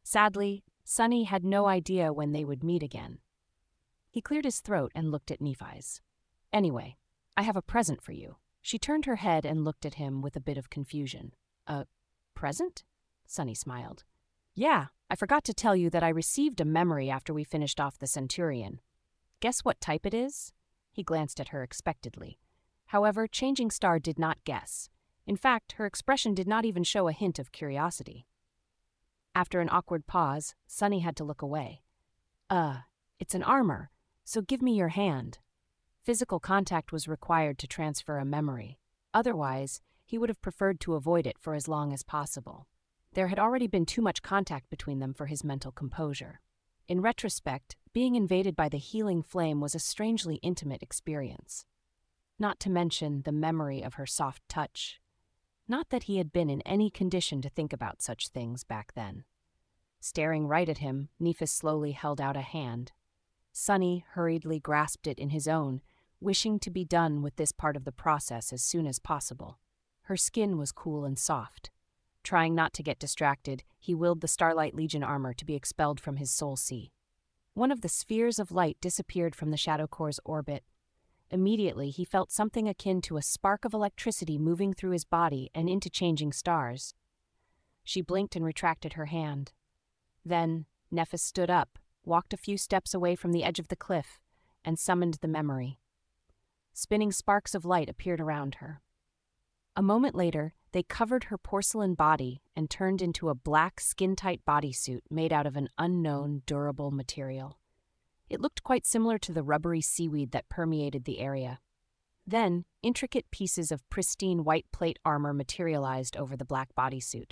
Sadly, Sunny had no idea when they would meet again. He cleared his throat and looked at Nefis. "Anyway, I have a present for you." She turned her head and looked at him with a bit of confusion. "A present?" Sunny smiled. "Yeah, I forgot to tell you that I received a memory after we finished off the Centurion. Guess what type it is?" He glanced at her expectantly. However, Changing Star did not guess. In fact, her expression did not even show a hint of curiosity. After an awkward pause, Sunny had to look away. It's an armor, so give me your hand." Physical contact was required to transfer a memory. Otherwise, he would have preferred to avoid it for as long as possible. There had already been too much contact between them for his mental composure. In retrospect, being invaded by the healing flame was a strangely intimate experience. Not to mention the memory of her soft touch. Not that he had been in any condition to think about such things back then. Staring right at him, Nefis slowly held out a hand. Sunny hurriedly grasped it in his own, wishing to be done with this part of the process as soon as possible. Her skin was cool and soft. Trying not to get distracted, he willed the Starlight Legion armor to be expelled from his soul sea. One of the spheres of light disappeared from the Shadow Core's orbit. Immediately, he felt something akin to a spark of electricity moving through his body and into Changing Stars. She blinked and retracted her hand. Then, Nefis stood up, walked a few steps away from the edge of the cliff, and summoned the memory. Spinning sparks of light appeared around her. A moment later, they covered her porcelain body and turned into a black, skin-tight bodysuit made out of an unknown, durable material. It looked quite similar to the rubbery seaweed that permeated the area. Then, intricate pieces of pristine white plate armor materialized over the black bodysuit.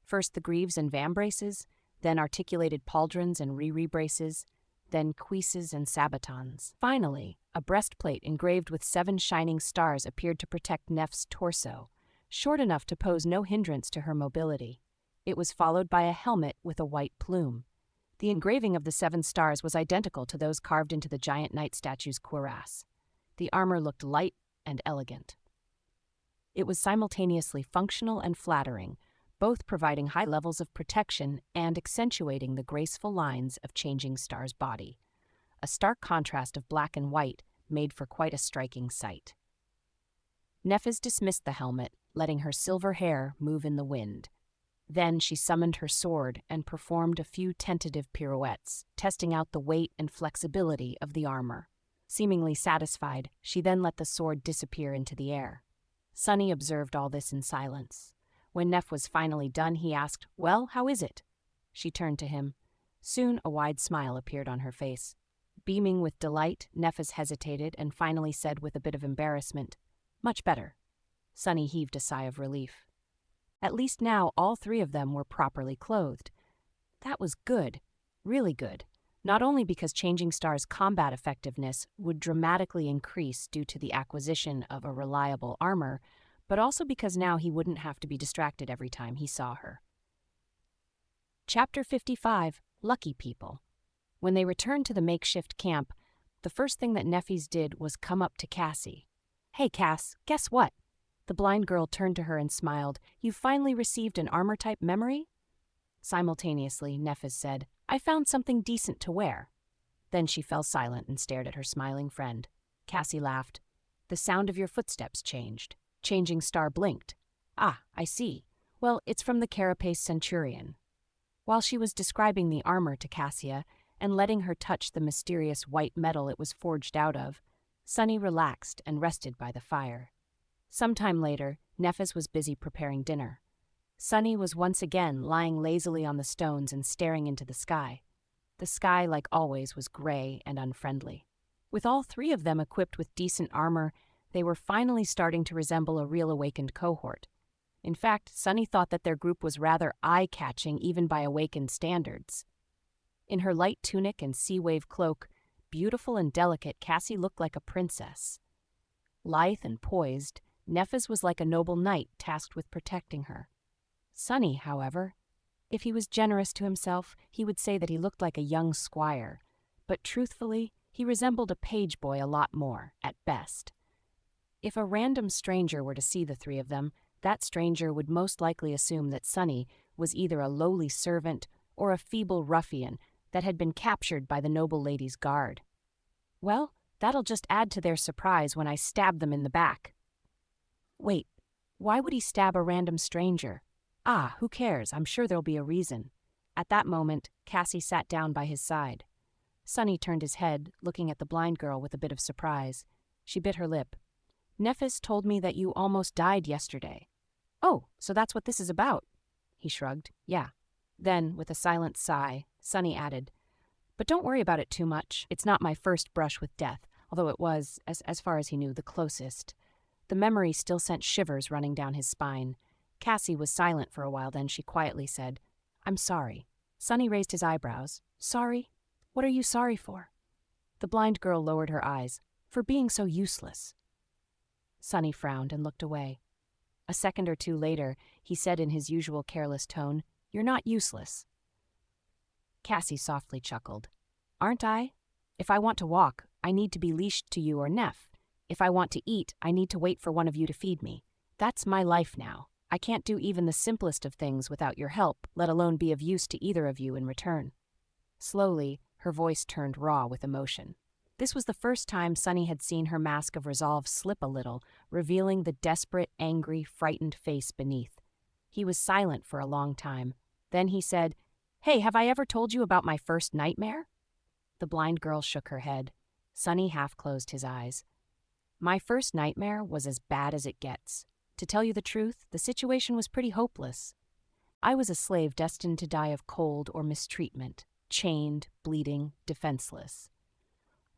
First the greaves and vambraces, then articulated pauldrons and riri braces, then cuisses and sabatons. Finally, a breastplate engraved with 7 shining stars appeared to protect Neff's torso, short enough to pose no hindrance to her mobility. It was followed by a helmet with a white plume. The engraving of the 7 stars was identical to those carved into the giant knight statue's cuirass. The armor looked light and elegant. It was simultaneously functional and flattering, both providing high levels of protection and accentuating the graceful lines of Changing Star's body. A stark contrast of black and white made for quite a striking sight. Neffes dismissed the helmet, letting her silver hair move in the wind. Then she summoned her sword and performed a few tentative pirouettes, testing out the weight and flexibility of the armor. Seemingly satisfied, she then let the sword disappear into the air. Sunny observed all this in silence. When Neff was finally done, he asked, "Well, how is it?" She turned to him. Soon a wide smile appeared on her face. Beaming with delight, Neffes hesitated and finally said with a bit of embarrassment, "Much better." Sunny heaved a sigh of relief. At least now all 3 of them were properly clothed. That was good, really good. Not only because Changing Star's combat effectiveness would dramatically increase due to the acquisition of a reliable armor, but also because now he wouldn't have to be distracted every time he saw her. Chapter 55, Lucky People. When they returned to the makeshift camp, the first thing that Neffes did was come up to Cassie. "Hey, Cass, guess what?" The blind girl turned to her and smiled. "You've finally received an armor-type memory?" Simultaneously, Neffes said, "I found something decent to wear." Then she fell silent and stared at her smiling friend. Cassie laughed. "The sound of your footsteps changed." Changing Star blinked. "Ah, I see. Well, it's from the Carapace Centurion." While she was describing the armor to Cassia and letting her touch the mysterious white metal it was forged out of, Sunny relaxed and rested by the fire. Sometime later, Neffes was busy preparing dinner. Sunny was once again lying lazily on the stones and staring into the sky. The sky, like always, was gray and unfriendly. With all 3 of them equipped with decent armor, they were finally starting to resemble a real awakened cohort. In fact, Sunny thought that their group was rather eye-catching even by awakened standards. In her light tunic and sea-wave cloak, beautiful and delicate, Cassie looked like a princess. Lithe and poised, Neffes was like a noble knight tasked with protecting her. Sunny, however, if he was generous to himself, he would say that he looked like a young squire, but truthfully, he resembled a page boy a lot more, at best. If a random stranger were to see the 3 of them, that stranger would most likely assume that Sunny was either a lowly servant or a feeble ruffian that had been captured by the noble lady's guard. Well, that'll just add to their surprise when I stab them in the back. Wait, why would he stab a random stranger? Ah, who cares? I'm sure there'll be a reason. At that moment, Cassie sat down by his side. Sunny turned his head, looking at the blind girl with a bit of surprise. She bit her lip. "Neffes told me that you almost died yesterday." "Oh, so that's what this is about?" He shrugged. "Yeah." Then, with a silent sigh, Sunny added, "But don't worry about it too much. It's not my first brush with death, although it was, as far as he knew, the closest." The memory still sent shivers running down his spine. Cassie was silent for a while, then she quietly said, "I'm sorry." Sunny raised his eyebrows. "Sorry? What are you sorry for?" The blind girl lowered her eyes. "For being so useless." Sunny frowned and looked away. A second or two later, he said in his usual careless tone, "You're not useless." Cassie softly chuckled. "Aren't I? If I want to walk, I need to be leashed to you or Neff. If I want to eat, I need to wait for one of you to feed me. That's my life now. I can't do even the simplest of things without your help, let alone be of use to either of you in return." Slowly, her voice turned raw with emotion. This was the first time Sunny had seen her mask of resolve slip a little, revealing the desperate, angry, frightened face beneath. He was silent for a long time. Then he said, "Hey, have I ever told you about my first nightmare?" The blind girl shook her head. Sunny half closed his eyes. "My first nightmare was as bad as it gets. To tell you the truth, the situation was pretty hopeless. I was a slave destined to die of cold or mistreatment, chained, bleeding, defenseless.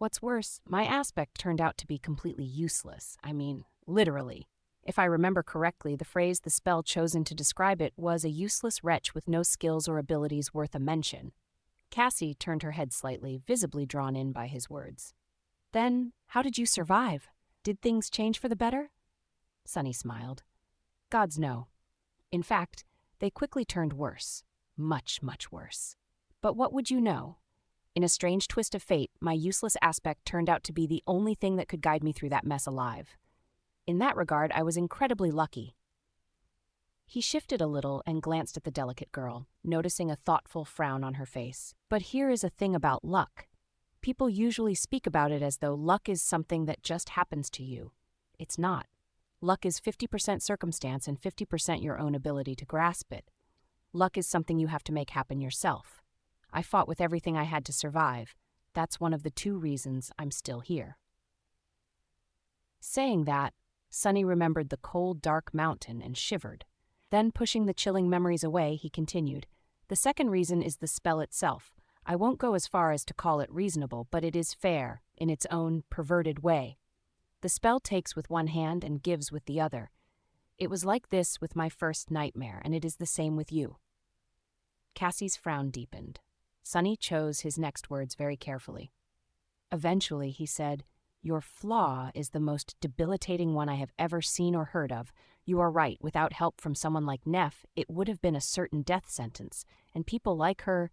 What's worse, my aspect turned out to be completely useless. I mean, literally. If I remember correctly, the phrase the spell chosen to describe it was a useless wretch with no skills or abilities worth a mention. Cassie turned her head slightly, visibly drawn in by his words. Then, how did you survive? Did things change for the better? Sunny smiled. Gods no. In fact, they quickly turned worse. Much, much worse. But what would you know? In a strange twist of fate, my useless aspect turned out to be the only thing that could guide me through that mess alive. In that regard, I was incredibly lucky. He shifted a little and glanced at the delicate girl, noticing a thoughtful frown on her face. But here is a thing about luck. People usually speak about it as though luck is something that just happens to you. It's not. Luck is 50% circumstance and 50% your own ability to grasp it. Luck is something you have to make happen yourself. I fought with everything I had to survive. That's one of the 2 reasons I'm still here. Saying that, Sunny remembered the cold, dark mountain and shivered. Then, pushing the chilling memories away, he continued. The second reason is the spell itself. I won't go as far as to call it reasonable, but it is fair, in its own perverted way. The spell takes with one hand and gives with the other. It was like this with my first nightmare, and it is the same with you. Cassie's frown deepened. Sunny chose his next words very carefully. Eventually, he said, Your flaw is the most debilitating one I have ever seen or heard of. You are right, without help from someone like Neff, it would have been a certain death sentence, and people like her,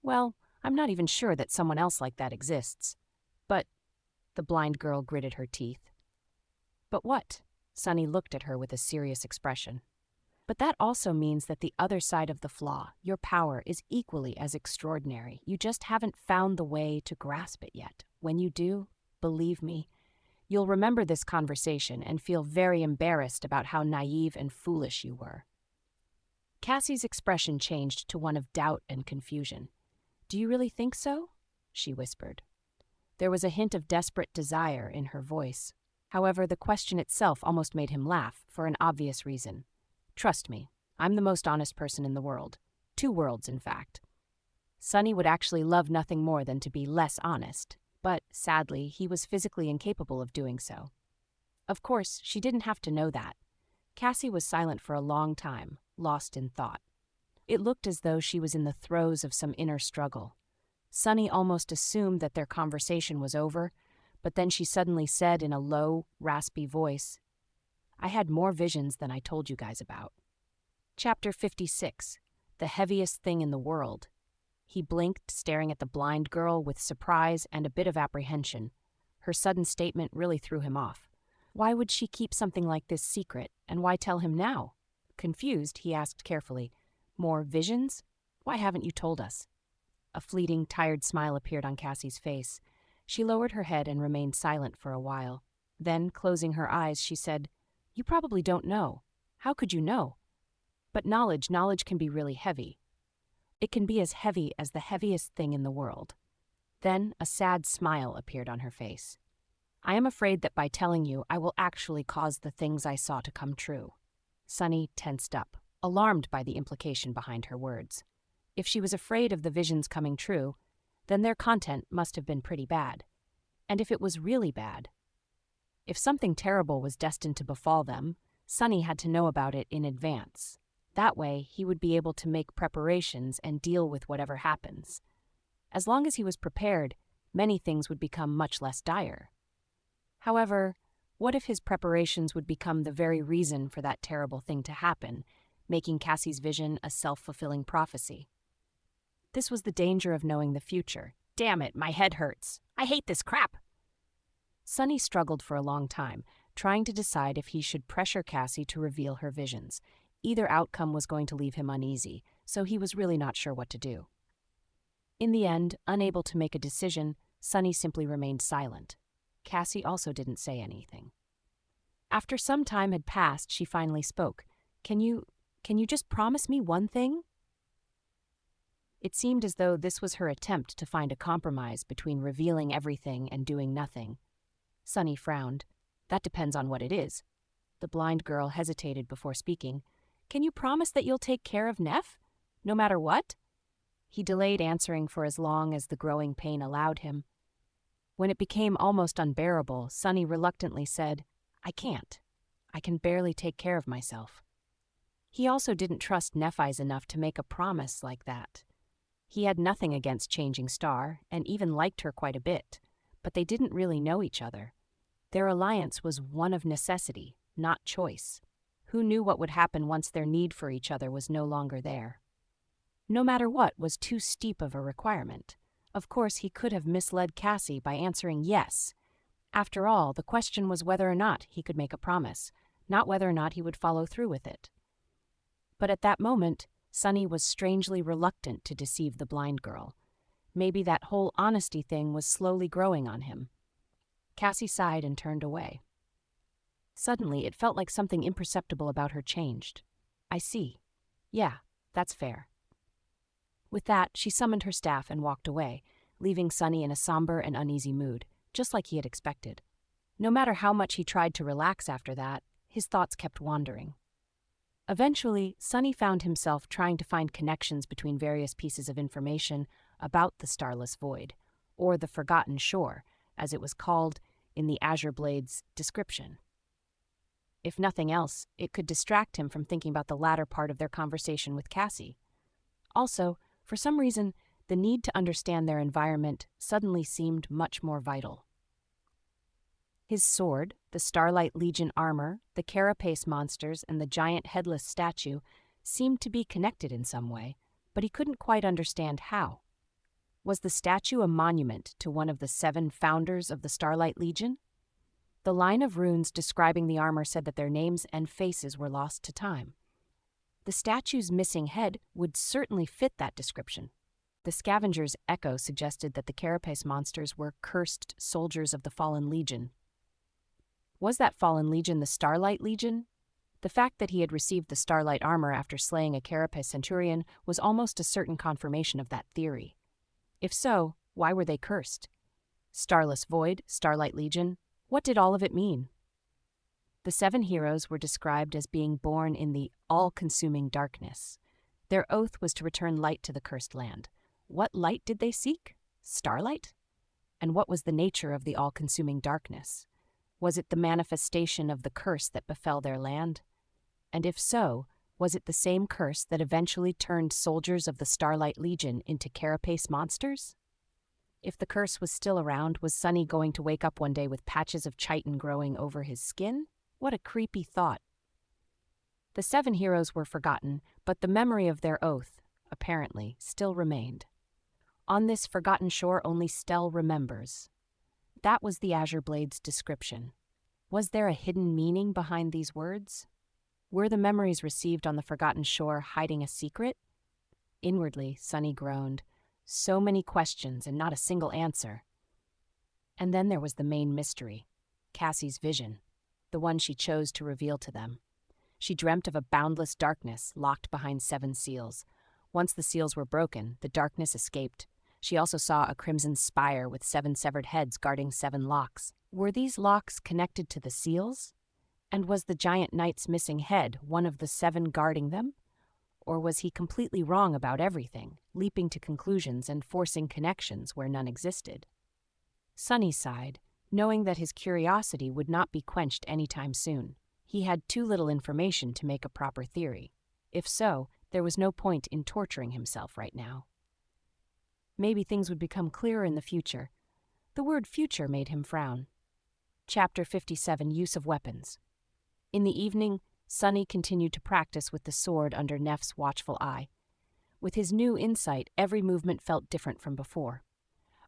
well, I'm not even sure that someone else like that exists. But, the blind girl gritted her teeth. But what? Sunny looked at her with a serious expression. But that also means that the other side of the flaw, your power, is equally as extraordinary. You just haven't found the way to grasp it yet. When you do, believe me, you'll remember this conversation and feel very embarrassed about how naive and foolish you were. Cassie's expression changed to one of doubt and confusion. Do you really think so? She whispered. There was a hint of desperate desire in her voice. However, the question itself almost made him laugh, for an obvious reason. Trust me, I'm the most honest person in the world. 2 worlds, in fact. Sunny would actually love nothing more than to be less honest, but, sadly, he was physically incapable of doing so. Of course, she didn't have to know that. Cassie was silent for a long time, lost in thought. It looked as though she was in the throes of some inner struggle. Sunny almost assumed that their conversation was over, but then she suddenly said in a low, raspy voice, I had more visions than I told you guys about. Chapter 56, The Heaviest Thing in the World. He blinked, staring at the blind girl with surprise and a bit of apprehension. Her sudden statement really threw him off. Why would she keep something like this secret, and why tell him now? Confused, he asked carefully, More visions? Why haven't you told us? A fleeting, tired smile appeared on Cassie's face. She lowered her head and remained silent for a while. Then, closing her eyes, she said, You probably don't know. How could you know? But knowledge can be really heavy. It can be as heavy as the heaviest thing in the world. Then a sad smile appeared on her face. I am afraid that by telling you, I will actually cause the things I saw to come true. Sunny tensed up, alarmed by the implication behind her words. If she was afraid of the visions coming true, then their content must have been pretty bad. And if it was really bad, if something terrible was destined to befall them, Sunny had to know about it in advance. That way, he would be able to make preparations and deal with whatever happens. As long as he was prepared, many things would become much less dire. However, what if his preparations would become the very reason for that terrible thing to happen, making Cassie's vision a self-fulfilling prophecy? This was the danger of knowing the future. Damn it, my head hurts. I hate this crap. Sunny struggled for a long time, trying to decide if he should pressure Cassie to reveal her visions. Either outcome was going to leave him uneasy, so he was really not sure what to do. In the end, unable to make a decision, Sunny simply remained silent. Cassie also didn't say anything. After some time had passed, she finally spoke. Can you just promise me one thing? It seemed as though this was her attempt to find a compromise between revealing everything and doing nothing. Sunny frowned. That depends on what it is. The blind girl hesitated before speaking. Can you promise that you'll take care of Neff? No matter what? He delayed answering for as long as the growing pain allowed him. When it became almost unbearable, Sunny reluctantly said, "I can't. I can barely take care of myself." He also didn't trust Nephise enough to make a promise like that. He had nothing against Changing Star, and even liked her quite a bit, but they didn't really know each other. Their alliance was one of necessity, not choice. Who knew what would happen once their need for each other was no longer there? No matter what was too steep of a requirement. Of course, he could have misled Cassie by answering yes. After all, the question was whether or not he could make a promise, not whether or not he would follow through with it. But at that moment, Sunny was strangely reluctant to deceive the blind girl. Maybe that whole honesty thing was slowly growing on him. Cassie sighed and turned away. Suddenly, it felt like something imperceptible about her changed. "I see. Yeah, that's fair." With that, she summoned her staff and walked away, leaving Sunny in a somber and uneasy mood, just like he had expected. No matter how much he tried to relax after that, his thoughts kept wandering. Eventually, Sunny found himself trying to find connections between various pieces of information about the Starless Void, or the Forgotten Shore, as it was called in the Azure Blade's description. If nothing else, it could distract him from thinking about the latter part of their conversation with Cassie. Also, for some reason, the need to understand their environment suddenly seemed much more vital. His sword, the Starlight Legion armor, the carapace monsters, and the giant headless statue seemed to be connected in some way, but he couldn't quite understand how. Was the statue a monument to one of the 7 founders of the Starlight Legion? The line of runes describing the armor said that their names and faces were lost to time. The statue's missing head would certainly fit that description. The scavenger's echo suggested that the carapace monsters were cursed soldiers of the Fallen Legion. Was that Fallen Legion the Starlight Legion? The fact that he had received the Starlight armor after slaying a carapace centurion was almost a certain confirmation of that theory. If so, why were they cursed? Starless Void, Starlight Legion, what did all of it mean? The 7 heroes were described as being born in the all-consuming darkness. Their oath was to return light to the cursed land. What light did they seek? Starlight? And what was the nature of the all-consuming darkness? Was it the manifestation of the curse that befell their land? And if so, was it the same curse that eventually turned soldiers of the Starlight Legion into carapace monsters? If the curse was still around, was Sunny going to wake up one day with patches of chitin growing over his skin? What a creepy thought. The 7 heroes were forgotten, but the memory of their oath, apparently, still remained. On this forgotten shore only Stell remembers. That was the Azure Blade's description. Was there a hidden meaning behind these words? Were the memories received on the forgotten shore hiding a secret? Inwardly, Sunny groaned. So many questions and not a single answer. And then there was the main mystery, Cassie's vision, the one she chose to reveal to them. She dreamt of a boundless darkness locked behind 7 seals. Once the seals were broken, the darkness escaped. She also saw a crimson spire with 7 severed heads guarding 7 locks. Were these locks connected to the seals? And was the giant knight's missing head one of the 7 guarding them? Or was he completely wrong about everything, leaping to conclusions and forcing connections where none existed? Sunny sighed, knowing that his curiosity would not be quenched anytime soon. He had too little information to make a proper theory. If so, there was no point in torturing himself right now. Maybe things would become clearer in the future. The word future made him frown. Chapter 57, Use of Weapons. In the evening, Sunny continued to practice with the sword under Neff's watchful eye. With his new insight, every movement felt different from before.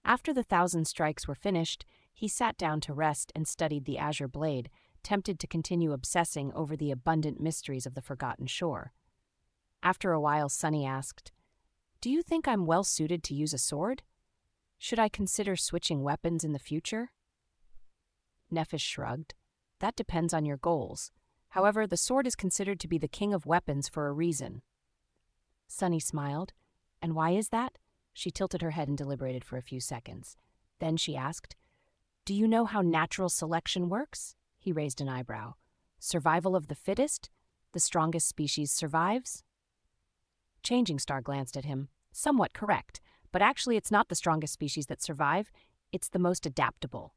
After the 1,000 strikes were finished, he sat down to rest and studied the Azure Blade, tempted to continue obsessing over the abundant mysteries of the Forgotten Shore. After a while, Sunny asked, "Do you think I'm well suited to use a sword? Should I consider switching weapons in the future?" Nephis shrugged. "That depends on your goals. However, the sword is considered to be the king of weapons for a reason." Sunny smiled. "And why is that?" She tilted her head and deliberated for a few seconds. Then she asked, "Do you know how natural selection works?" He raised an eyebrow. "Survival of the fittest? The strongest species survives?" Changing Star glanced at him. "Somewhat correct, but actually it's not the strongest species that survive. It's the most adaptable.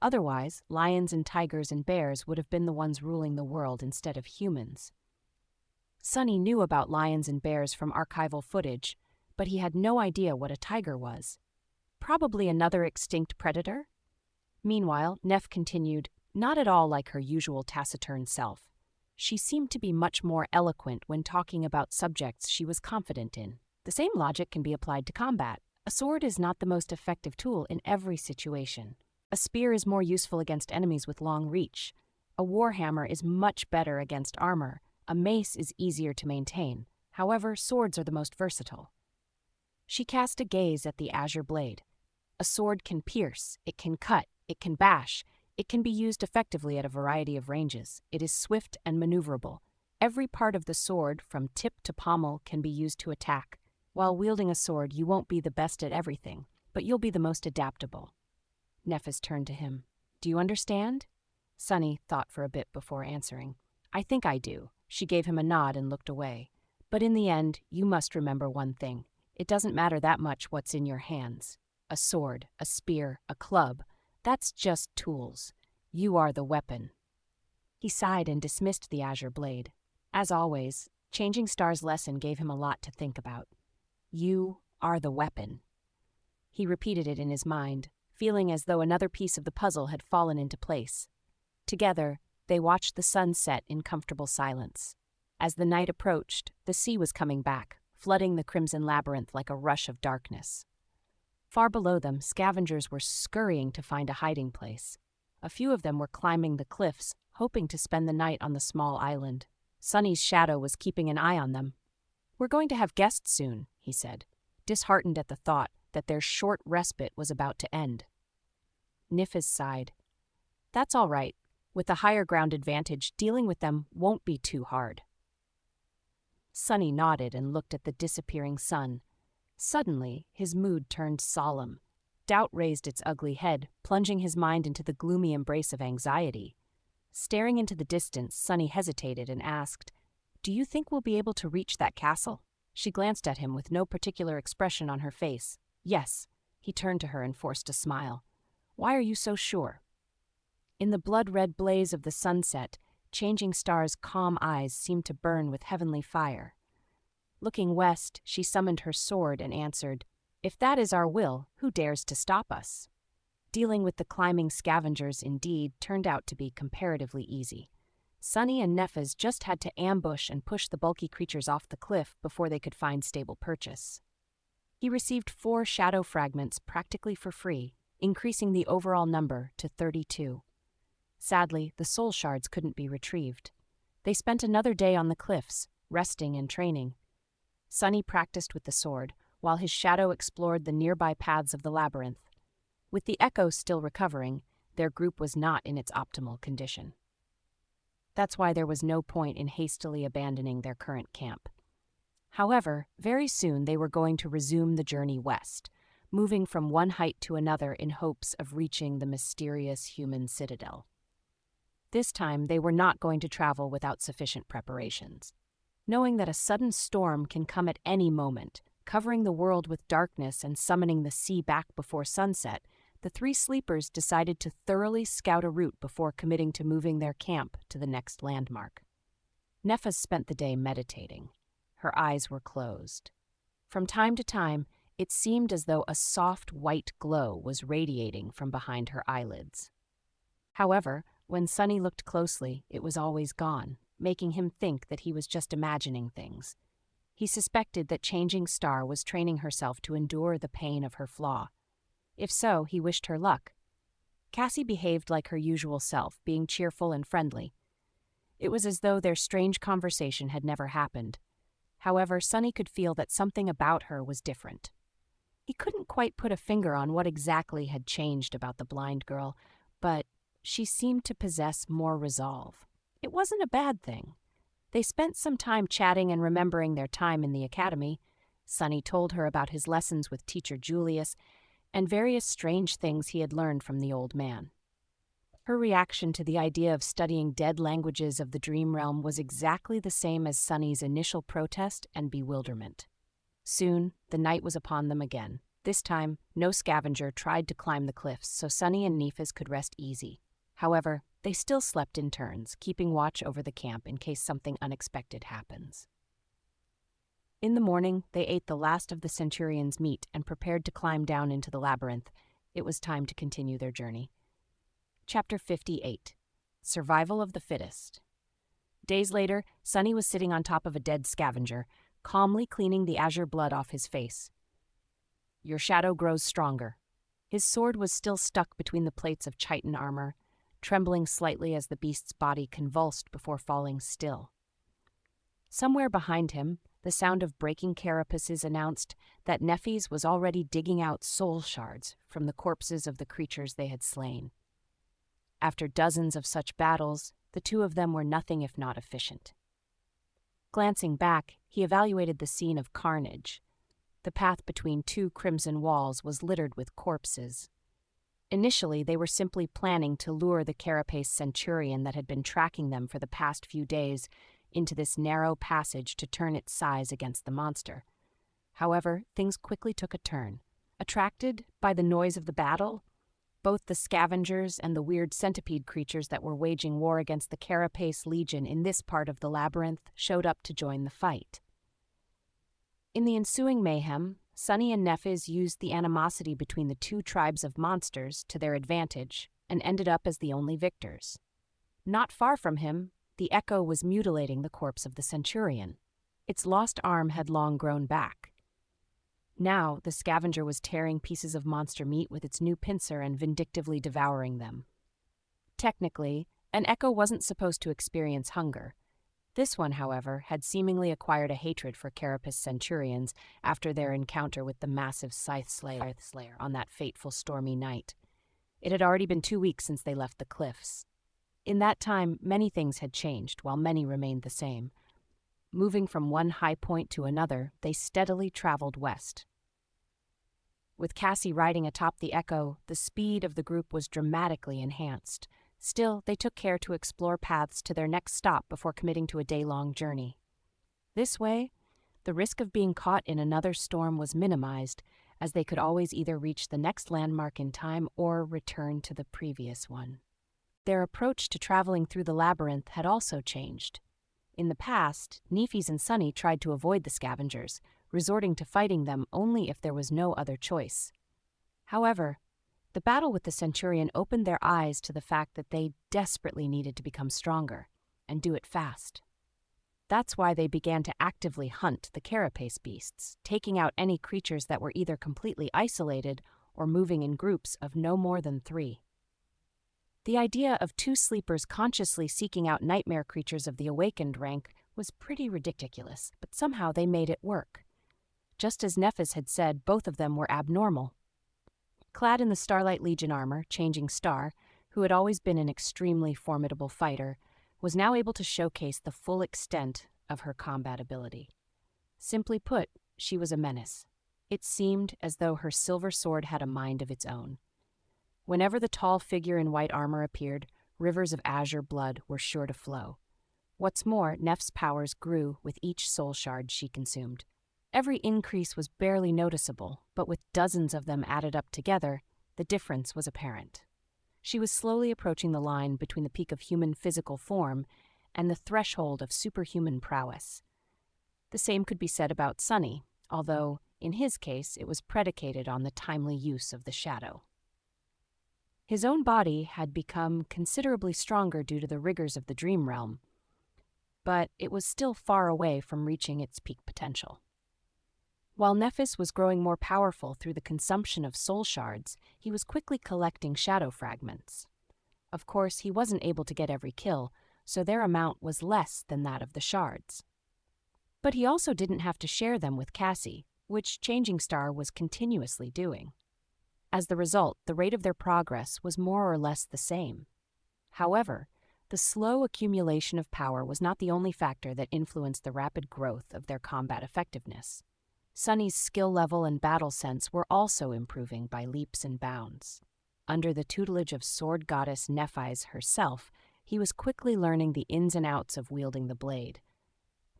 Otherwise, lions and tigers and bears would have been the ones ruling the world instead of humans. Sunny knew about lions and bears from archival footage, but he had no idea what a tiger was. Probably another extinct predator? Meanwhile, Neff continued, not at all like her usual taciturn self. She seemed to be much more eloquent when talking about subjects she was confident in. The same logic can be applied to combat. A sword is not the most effective tool in every situation. A spear is more useful against enemies with long reach. A warhammer is much better against armor. A mace is easier to maintain. However, swords are the most versatile. She cast a gaze at the azure blade. A sword can pierce, it can cut, it can bash. It can be used effectively at a variety of ranges. It is swift and maneuverable. Every part of the sword, from tip to pommel, can be used to attack. While wielding a sword, you won't be the best at everything, but you'll be the most adaptable. Nephis turned to him. Do you understand? Sunny thought for a bit before answering. I think I do. She gave him a nod and looked away. But in the end, you must remember one thing. It doesn't matter that much what's in your hands. A sword, a spear, a club. That's just tools. You are the weapon. He sighed and dismissed the azure blade. As always, Changing Star's lesson gave him a lot to think about. You are the weapon. He repeated it in his mind, feeling as though another piece of the puzzle had fallen into place. Together, they watched the sun set in comfortable silence. As the night approached, the sea was coming back, flooding the crimson labyrinth like a rush of darkness. Far below them, scavengers were scurrying to find a hiding place. A few of them were climbing the cliffs, hoping to spend the night on the small island. Sunny's shadow was keeping an eye on them. We're going to have guests soon, he said, disheartened at the thought that their short respite was about to end. Nifis sighed. That's all right. With the higher ground advantage, dealing with them won't be too hard. Sunny nodded and looked at the disappearing sun. Suddenly, his mood turned solemn. Doubt raised its ugly head, plunging his mind into the gloomy embrace of anxiety. Staring into the distance, Sunny hesitated and asked, Do you think we'll be able to reach that castle? She glanced at him with no particular expression on her face. Yes. He turned to her and forced a smile. Why are you so sure? In the blood-red blaze of the sunset, Changing Star's calm eyes seemed to burn with heavenly fire. Looking west, she summoned her sword and answered, If that is our will, who dares to stop us? Dealing with the climbing scavengers, indeed, turned out to be comparatively easy. Sunny and Nephis just had to ambush and push the bulky creatures off the cliff before they could find stable purchase. He received 4 shadow fragments practically for free, increasing the overall number to 32. Sadly, the soul shards couldn't be retrieved. They spent another day on the cliffs, resting and training. Sunny practiced with the sword, while his shadow explored the nearby paths of the labyrinth. With the echo still recovering, their group was not in its optimal condition. That's why there was no point in hastily abandoning their current camp. However, very soon they were going to resume the journey west, moving from one height to another in hopes of reaching the mysterious human citadel. This time, they were not going to travel without sufficient preparations. Knowing that a sudden storm can come at any moment, covering the world with darkness and summoning the sea back before sunset, the 3 sleepers decided to thoroughly scout a route before committing to moving their camp to the next landmark. Nephis spent the day meditating. Her eyes were closed. From time to time, it seemed as though a soft white glow was radiating from behind her eyelids. However, when Sunny looked closely, it was always gone, making him think that he was just imagining things. He suspected that Changing Star was training herself to endure the pain of her flaw. If so, he wished her luck. Cassie behaved like her usual self, being cheerful and friendly. It was as though their strange conversation had never happened. However, Sunny could feel that something about her was different. He couldn't quite put a finger on what exactly had changed about the blind girl, but she seemed to possess more resolve. It wasn't a bad thing. They spent some time chatting and remembering their time in the academy. Sunny told her about his lessons with teacher Julius and various strange things he had learned from the old man. Her reaction to the idea of studying dead languages of the dream realm was exactly the same as Sunny's initial protest and bewilderment. Soon, the night was upon them again. This time, no scavenger tried to climb the cliffs, so Sunny and Nephis could rest easy. However, they still slept in turns, keeping watch over the camp in case something unexpected happens. In the morning, they ate the last of the centurion's meat and prepared to climb down into the labyrinth. It was time to continue their journey. Chapter 58. Survival of the Fittest. Days later, Sunny was sitting on top of a dead scavenger, calmly cleaning the azure blood off his face. Your shadow grows stronger. His sword was still stuck between the plates of chitin armor, trembling slightly as the beast's body convulsed before falling still. Somewhere behind him, the sound of breaking carapaces announced that Nephis was already digging out soul shards from the corpses of the creatures they had slain. After dozens of such battles, the two of them were nothing if not efficient. Glancing back, he evaluated the scene of carnage. The path between two crimson walls was littered with corpses. Initially, they were simply planning to lure the carapace centurion that had been tracking them for the past few days into this narrow passage to turn its size against the monster. However, things quickly took a turn. Attracted by the noise of the battle, both the scavengers and the weird centipede creatures that were waging war against the carapace legion in this part of the labyrinth showed up to join the fight. In the ensuing mayhem, Sunny and Nephis used the animosity between the two tribes of monsters to their advantage and ended up as the only victors. Not far from him, the Echo was mutilating the corpse of the centurion. Its lost arm had long grown back. Now, the scavenger was tearing pieces of monster meat with its new pincer and vindictively devouring them. Technically, an Echo wasn't supposed to experience hunger. This one, however, had seemingly acquired a hatred for carapace centurions after their encounter with the massive scythe slayer on that fateful stormy night. It had already been 2 weeks since they left the cliffs. In that time, many things had changed, while many remained the same. Moving from one high point to another, they steadily traveled west. With Cassie riding atop the Echo, the speed of the group was dramatically enhanced. Still, they took care to explore paths to their next stop before committing to a day-long journey. This way, the risk of being caught in another storm was minimized, as they could always either reach the next landmark in time or return to the previous one. Their approach to traveling through the labyrinth had also changed. In the past, Nephis and Sunny tried to avoid the scavengers, resorting to fighting them only if there was no other choice. However, the battle with the centurion opened their eyes to the fact that they desperately needed to become stronger, and do it fast. That's why they began to actively hunt the carapace beasts, taking out any creatures that were either completely isolated or moving in groups of no more than 3. The idea of 2 sleepers consciously seeking out nightmare creatures of the awakened rank was pretty ridiculous, but somehow they made it work. Just as Nephis had said, both of them were abnormal. Clad in the Starlight Legion armor, Changing Star, who had always been an extremely formidable fighter, was now able to showcase the full extent of her combat ability. Simply put, she was a menace. It seemed as though her silver sword had a mind of its own. Whenever the tall figure in white armor appeared, rivers of azure blood were sure to flow. What's more, Neph's powers grew with each soul shard she consumed. Every increase was barely noticeable, but with dozens of them added up together, the difference was apparent. She was slowly approaching the line between the peak of human physical form and the threshold of superhuman prowess. The same could be said about Sunny, although, in his case, it was predicated on the timely use of the shadow. His own body had become considerably stronger due to the rigors of the dream realm, but it was still far away from reaching its peak potential. While Nephis was growing more powerful through the consumption of soul shards, he was quickly collecting shadow fragments. Of course, he wasn't able to get every kill, so their amount was less than that of the shards. But he also didn't have to share them with Cassie, which Changing Star was continuously doing. As the result, the rate of their progress was more or less the same. However, the slow accumulation of power was not the only factor that influenced the rapid growth of their combat effectiveness. Sunny's skill level and battle sense were also improving by leaps and bounds. Under the tutelage of sword goddess Nephis herself, he was quickly learning the ins and outs of wielding the blade.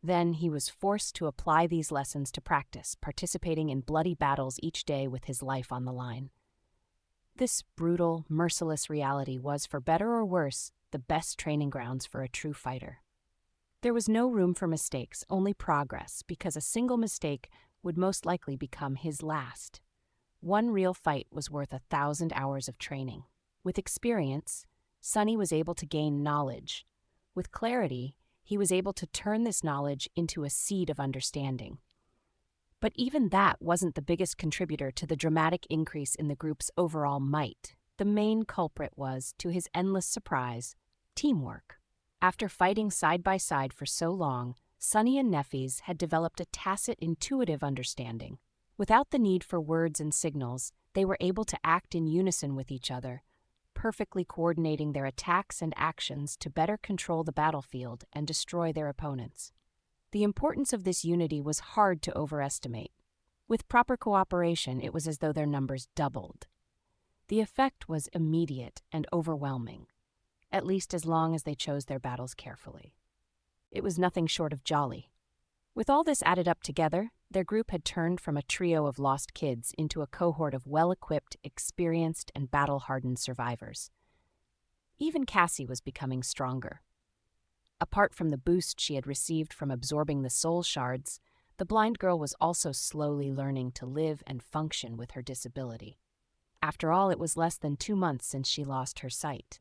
Then he was forced to apply these lessons to practice, participating in bloody battles each day with his life on the line. This brutal, merciless reality was, for better or worse, the best training grounds for a true fighter. There was no room for mistakes, only progress, because a single mistake would most likely become his last. One real fight was worth 1,000 hours of training. With experience, Sonny was able to gain knowledge. With clarity, he was able to turn this knowledge into a seed of understanding. But even that wasn't the biggest contributor to the dramatic increase in the group's overall might. The main culprit was, to his endless surprise, teamwork. After fighting side by side for so long, Sonny and Neffes had developed a tacit, intuitive understanding. Without the need for words and signals, they were able to act in unison with each other, perfectly coordinating their attacks and actions to better control the battlefield and destroy their opponents. The importance of this unity was hard to overestimate. With proper cooperation, it was as though their numbers doubled. The effect was immediate and overwhelming, at least as long as they chose their battles carefully. It was nothing short of jolly. With all this added up together, their group had turned from a trio of lost kids into a cohort of well-equipped, experienced, and battle-hardened survivors. Even Cassie was becoming stronger. Apart from the boost she had received from absorbing the soul shards, the blind girl was also slowly learning to live and function with her disability. After all, it was less than 2 months since she lost her sight.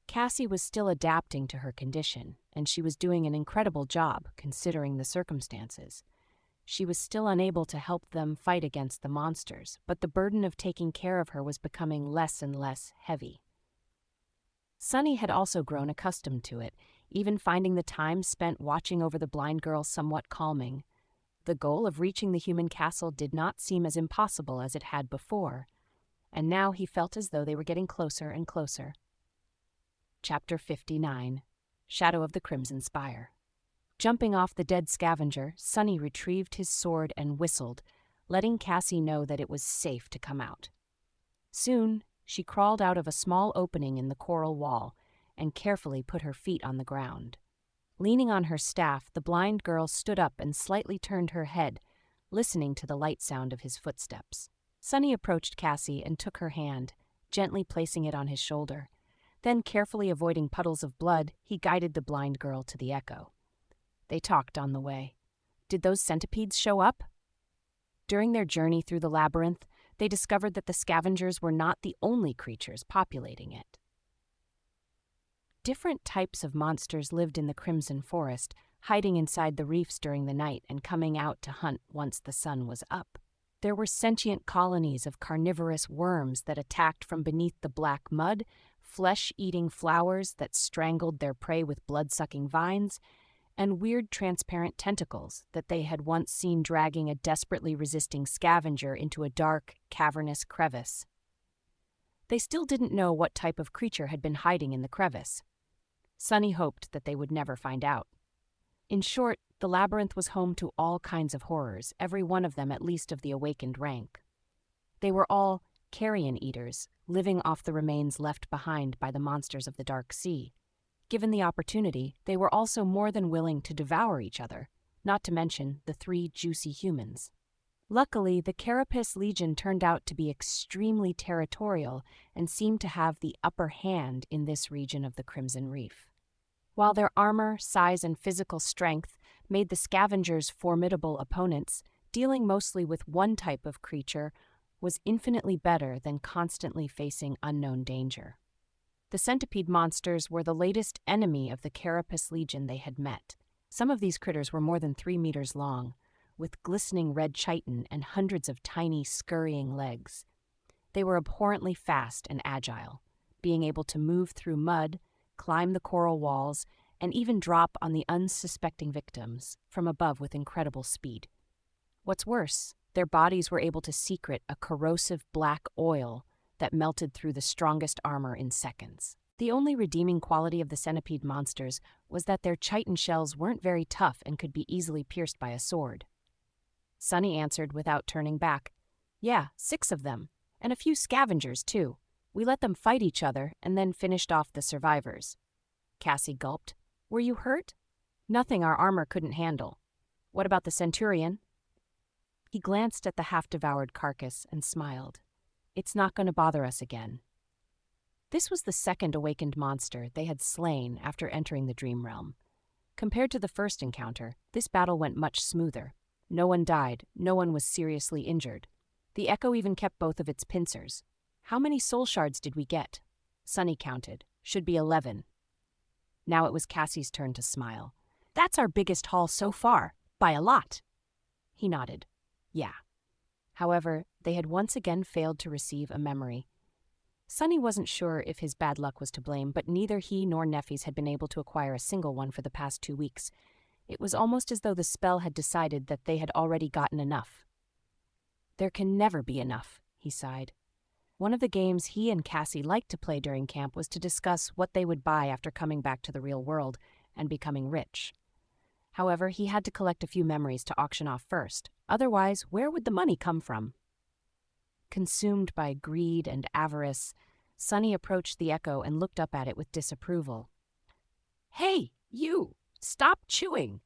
Cassie was still adapting to her condition, and she was doing an incredible job, considering the circumstances. She was still unable to help them fight against the monsters, but the burden of taking care of her was becoming less and less heavy. Sonny had also grown accustomed to it, even finding the time spent watching over the blind girl somewhat calming. The goal of reaching the human castle did not seem as impossible as it had before, and now he felt as though they were getting closer and closer. Chapter 59, Shadow of the Crimson Spire. Jumping off the dead scavenger, Sonny retrieved his sword and whistled, letting Cassie know that it was safe to come out. Soon, she crawled out of a small opening in the coral wall and carefully put her feet on the ground. Leaning on her staff, the blind girl stood up and slightly turned her head, listening to the light sound of his footsteps. Sonny approached Cassie and took her hand, gently placing it on his shoulder. Then, carefully avoiding puddles of blood, he guided the blind girl to the echo. They talked on the way. Did those centipedes show up? During their journey through the labyrinth, they discovered that the scavengers were not the only creatures populating it. Different types of monsters lived in the Crimson Forest, hiding inside the reefs during the night and coming out to hunt once the sun was up. There were sentient colonies of carnivorous worms that attacked from beneath the black mud, flesh-eating flowers that strangled their prey with blood-sucking vines, and weird transparent tentacles that they had once seen dragging a desperately resisting scavenger into a dark, cavernous crevice. They still didn't know what type of creature had been hiding in the crevice. Sonny hoped that they would never find out. In short, the labyrinth was home to all kinds of horrors, every one of them at least of the awakened rank. They were all carrion eaters, living off the remains left behind by the monsters of the Dark Sea. Given the opportunity, they were also more than willing to devour each other, not to mention the 3 juicy humans. Luckily, the Carapace Legion turned out to be extremely territorial and seemed to have the upper hand in this region of the Crimson Reef. While their armor, size, and physical strength made the scavengers formidable opponents, dealing mostly with one type of creature was infinitely better than constantly facing unknown danger. The centipede monsters were the latest enemy of the Carapace Legion they had met. Some of these critters were more than 3 meters long, with glistening red chitin and hundreds of tiny, scurrying legs. They were abhorrently fast and agile, being able to move through mud, climb the coral walls, and even drop on the unsuspecting victims from above with incredible speed. What's worse, their bodies were able to secrete a corrosive black oil that melted through the strongest armor in seconds. The only redeeming quality of the centipede monsters was that their chitin shells weren't very tough and could be easily pierced by a sword. Sonny answered without turning back. Yeah, 6 of them, and a few scavengers, too. We let them fight each other and then finished off the survivors. Cassie gulped. Were you hurt? Nothing our armor couldn't handle. What about the centurion? He glanced at the half-devoured carcass and smiled. It's not going to bother us again. This was the second awakened monster they had slain after entering the dream realm. Compared to the first encounter, this battle went much smoother. No one died, no one was seriously injured. The echo even kept both of its pincers. How many soul shards did we get? Sunny counted. Should be 11. Now it was Cassie's turn to smile. That's our biggest haul so far, by a lot. He nodded. Yeah. However, they had once again failed to receive a memory. Sunny wasn't sure if his bad luck was to blame, but neither he nor Neffys had been able to acquire a single one for the past 2 weeks. It was almost as though the spell had decided that they had already gotten enough. There can never be enough, he sighed. One of the games he and Cassie liked to play during camp was to discuss what they would buy after coming back to the real world and becoming rich. However, he had to collect a few memories to auction off first. Otherwise, where would the money come from? Consumed by greed and avarice, Sunny approached the echo and looked up at it with disapproval. Hey, you! Stop chewing!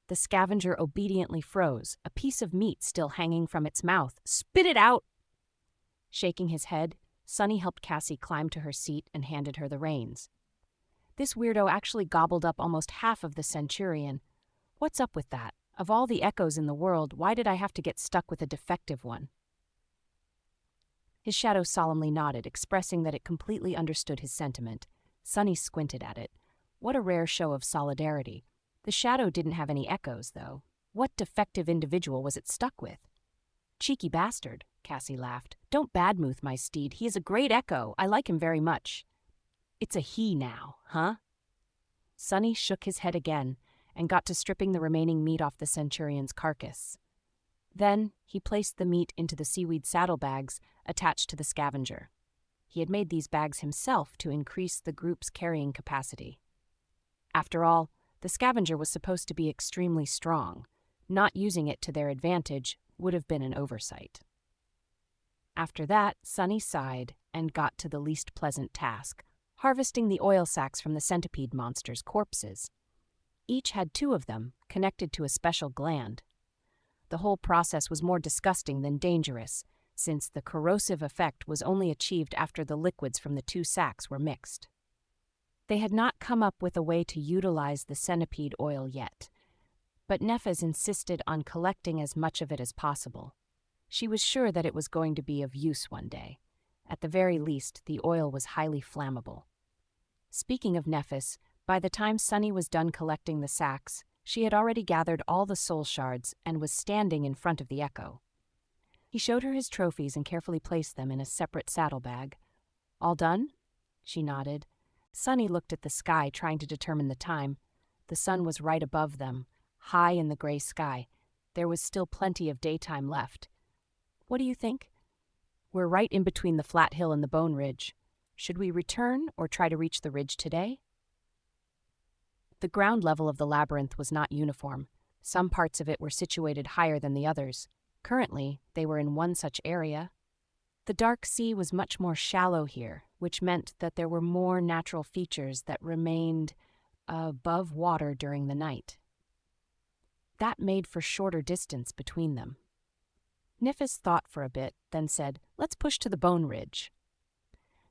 The scavenger obediently froze, a piece of meat still hanging from its mouth. Spit it out! Shaking his head, Sunny helped Cassie climb to her seat and handed her the reins. This weirdo actually gobbled up almost half of the centurion. What's up with that? Of all the echoes in the world, why did I have to get stuck with a defective one? His shadow solemnly nodded, expressing that it completely understood his sentiment. Sunny squinted at it. What a rare show of solidarity. The shadow didn't have any echoes, though. What defective individual was it stuck with? Cheeky bastard, Cassie laughed. Don't badmouth my steed. He is a great echo. I like him very much. It's a he now, huh? Sunny shook his head again and got to stripping the remaining meat off the centurion's carcass. Then he placed the meat into the seaweed saddlebags attached to the scavenger. He had made these bags himself to increase the group's carrying capacity. After all, the scavenger was supposed to be extremely strong. Not using it to their advantage would have been an oversight. After that, Sunny sighed and got to the least pleasant task, harvesting the oil sacs from the centipede monster's corpses. Each had 2 of them, connected to a special gland. The whole process was more disgusting than dangerous, since the corrosive effect was only achieved after the liquids from the 2 sacs were mixed. They had not come up with a way to utilize the centipede oil yet, but Neffys insisted on collecting as much of it as possible. She was sure that it was going to be of use one day. At the very least, the oil was highly flammable. Speaking of Neffys, by the time Sunny was done collecting the sacs, she had already gathered all the soul shards and was standing in front of the echo. He showed her his trophies and carefully placed them in a separate saddlebag. All done? She nodded. Sunny looked at the sky, trying to determine the time. The sun was right above them, high in the gray sky. There was still plenty of daytime left. What do you think? We're right in between the flat hill and the bone ridge. Should we return or try to reach the ridge today? The ground level of the labyrinth was not uniform. Some parts of it were situated higher than the others. Currently, they were in one such area. The dark sea was much more shallow here, which meant that there were more natural features that remained above water during the night. That made for shorter distance between them. Neffys thought for a bit, then said, "Let's push to the bone ridge."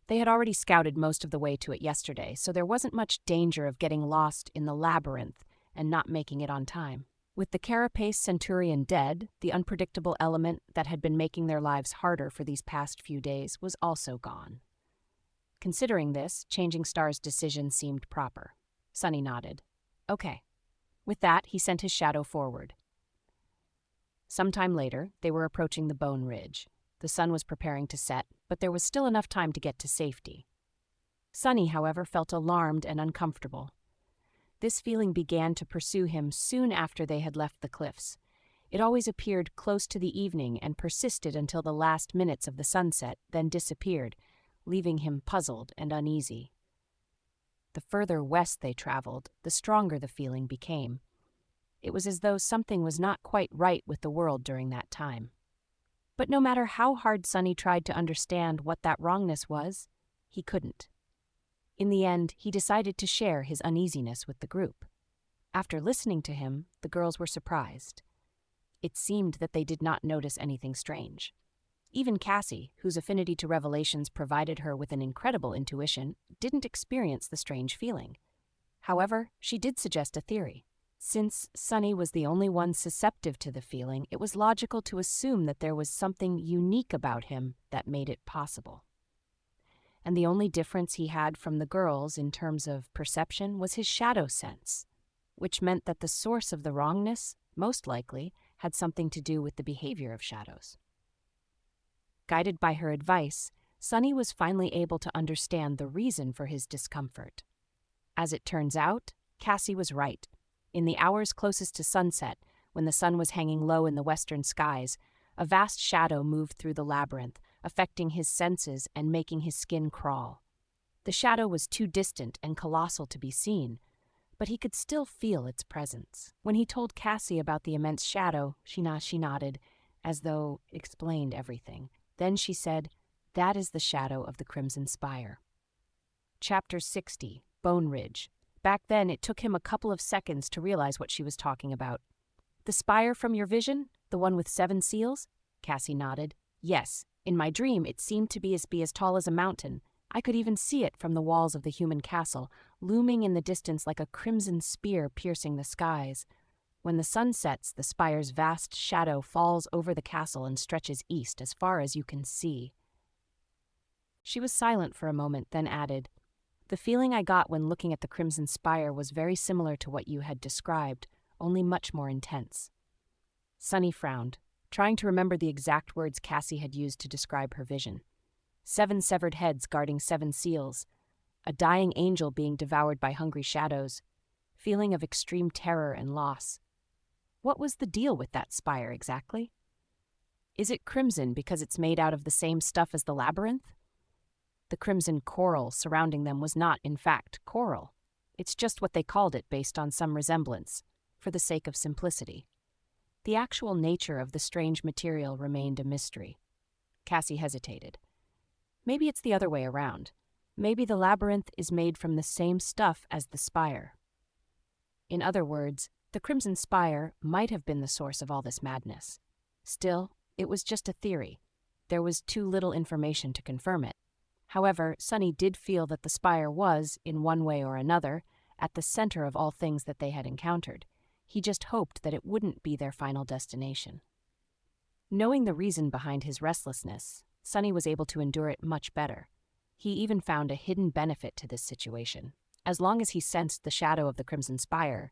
They had already scouted most of the way to it yesterday, so there wasn't much danger of getting lost in the labyrinth and not making it on time. With the carapace centurion dead, the unpredictable element that had been making their lives harder for these past few days was also gone. Considering this, Changing Star's decision seemed proper. Sunny nodded. Okay. With that, he sent his shadow forward. Sometime later, they were approaching the bone ridge. The sun was preparing to set, but there was still enough time to get to safety. Sunny, however, felt alarmed and uncomfortable. This feeling began to pursue him soon after they had left the cliffs. It always appeared close to the evening and persisted until the last minutes of the sunset, then disappeared, leaving him puzzled and uneasy. The further west they traveled, the stronger the feeling became. It was as though something was not quite right with the world during that time. But no matter how hard Sunny tried to understand what that wrongness was, he couldn't. In the end, he decided to share his uneasiness with the group. After listening to him, the girls were surprised. It seemed that they did not notice anything strange. Even Cassie, whose affinity to revelations provided her with an incredible intuition, didn't experience the strange feeling. However, she did suggest a theory. Since Sunny was the only one susceptible to the feeling, it was logical to assume that there was something unique about him that made it possible. And the only difference he had from the girls in terms of perception was his shadow sense, which meant that the source of the wrongness, most likely, had something to do with the behavior of shadows. Guided by her advice, Sunny was finally able to understand the reason for his discomfort. As it turns out, Cassie was right. In the hours closest to sunset, when the sun was hanging low in the western skies, a vast shadow moved through the labyrinth, affecting his senses and making his skin crawl. The shadow was too distant and colossal to be seen, but he could still feel its presence. When he told Cassie about the immense shadow, she nodded, as though it explained everything. Then she said, "That is the shadow of the Crimson Spire." Chapter 60, Bone Ridge. Back then, it took him a couple of seconds to realize what she was talking about. "The spire from your vision? The one with 7 seals?" Cassie nodded. "Yes. In my dream, it seemed to be as tall as a mountain. I could even see it from the walls of the human castle, looming in the distance like a crimson spear piercing the skies. When the sun sets, the spire's vast shadow falls over the castle and stretches east as far as you can see." She was silent for a moment, then added, "The feeling I got when looking at the Crimson Spire was very similar to what you had described, only much more intense." Sunny frowned, trying to remember the exact words Cassie had used to describe her vision. 7 severed heads guarding 7 seals, a dying angel being devoured by hungry shadows, feeling of extreme terror and loss. What was the deal with that spire exactly? Is it crimson because it's made out of the same stuff as the labyrinth? The crimson coral surrounding them was not, in fact, coral. It's just what they called it based on some resemblance, for the sake of simplicity. The actual nature of the strange material remained a mystery. Cassie hesitated. Maybe it's the other way around. Maybe the labyrinth is made from the same stuff as the spire. In other words, the Crimson Spire might have been the source of all this madness. Still, it was just a theory. There was too little information to confirm it. However, Sunny did feel that the spire was, in one way or another, at the center of all things that they had encountered. He just hoped that it wouldn't be their final destination. Knowing the reason behind his restlessness, Sunny was able to endure it much better. He even found a hidden benefit to this situation. As long as he sensed the shadow of the Crimson Spire,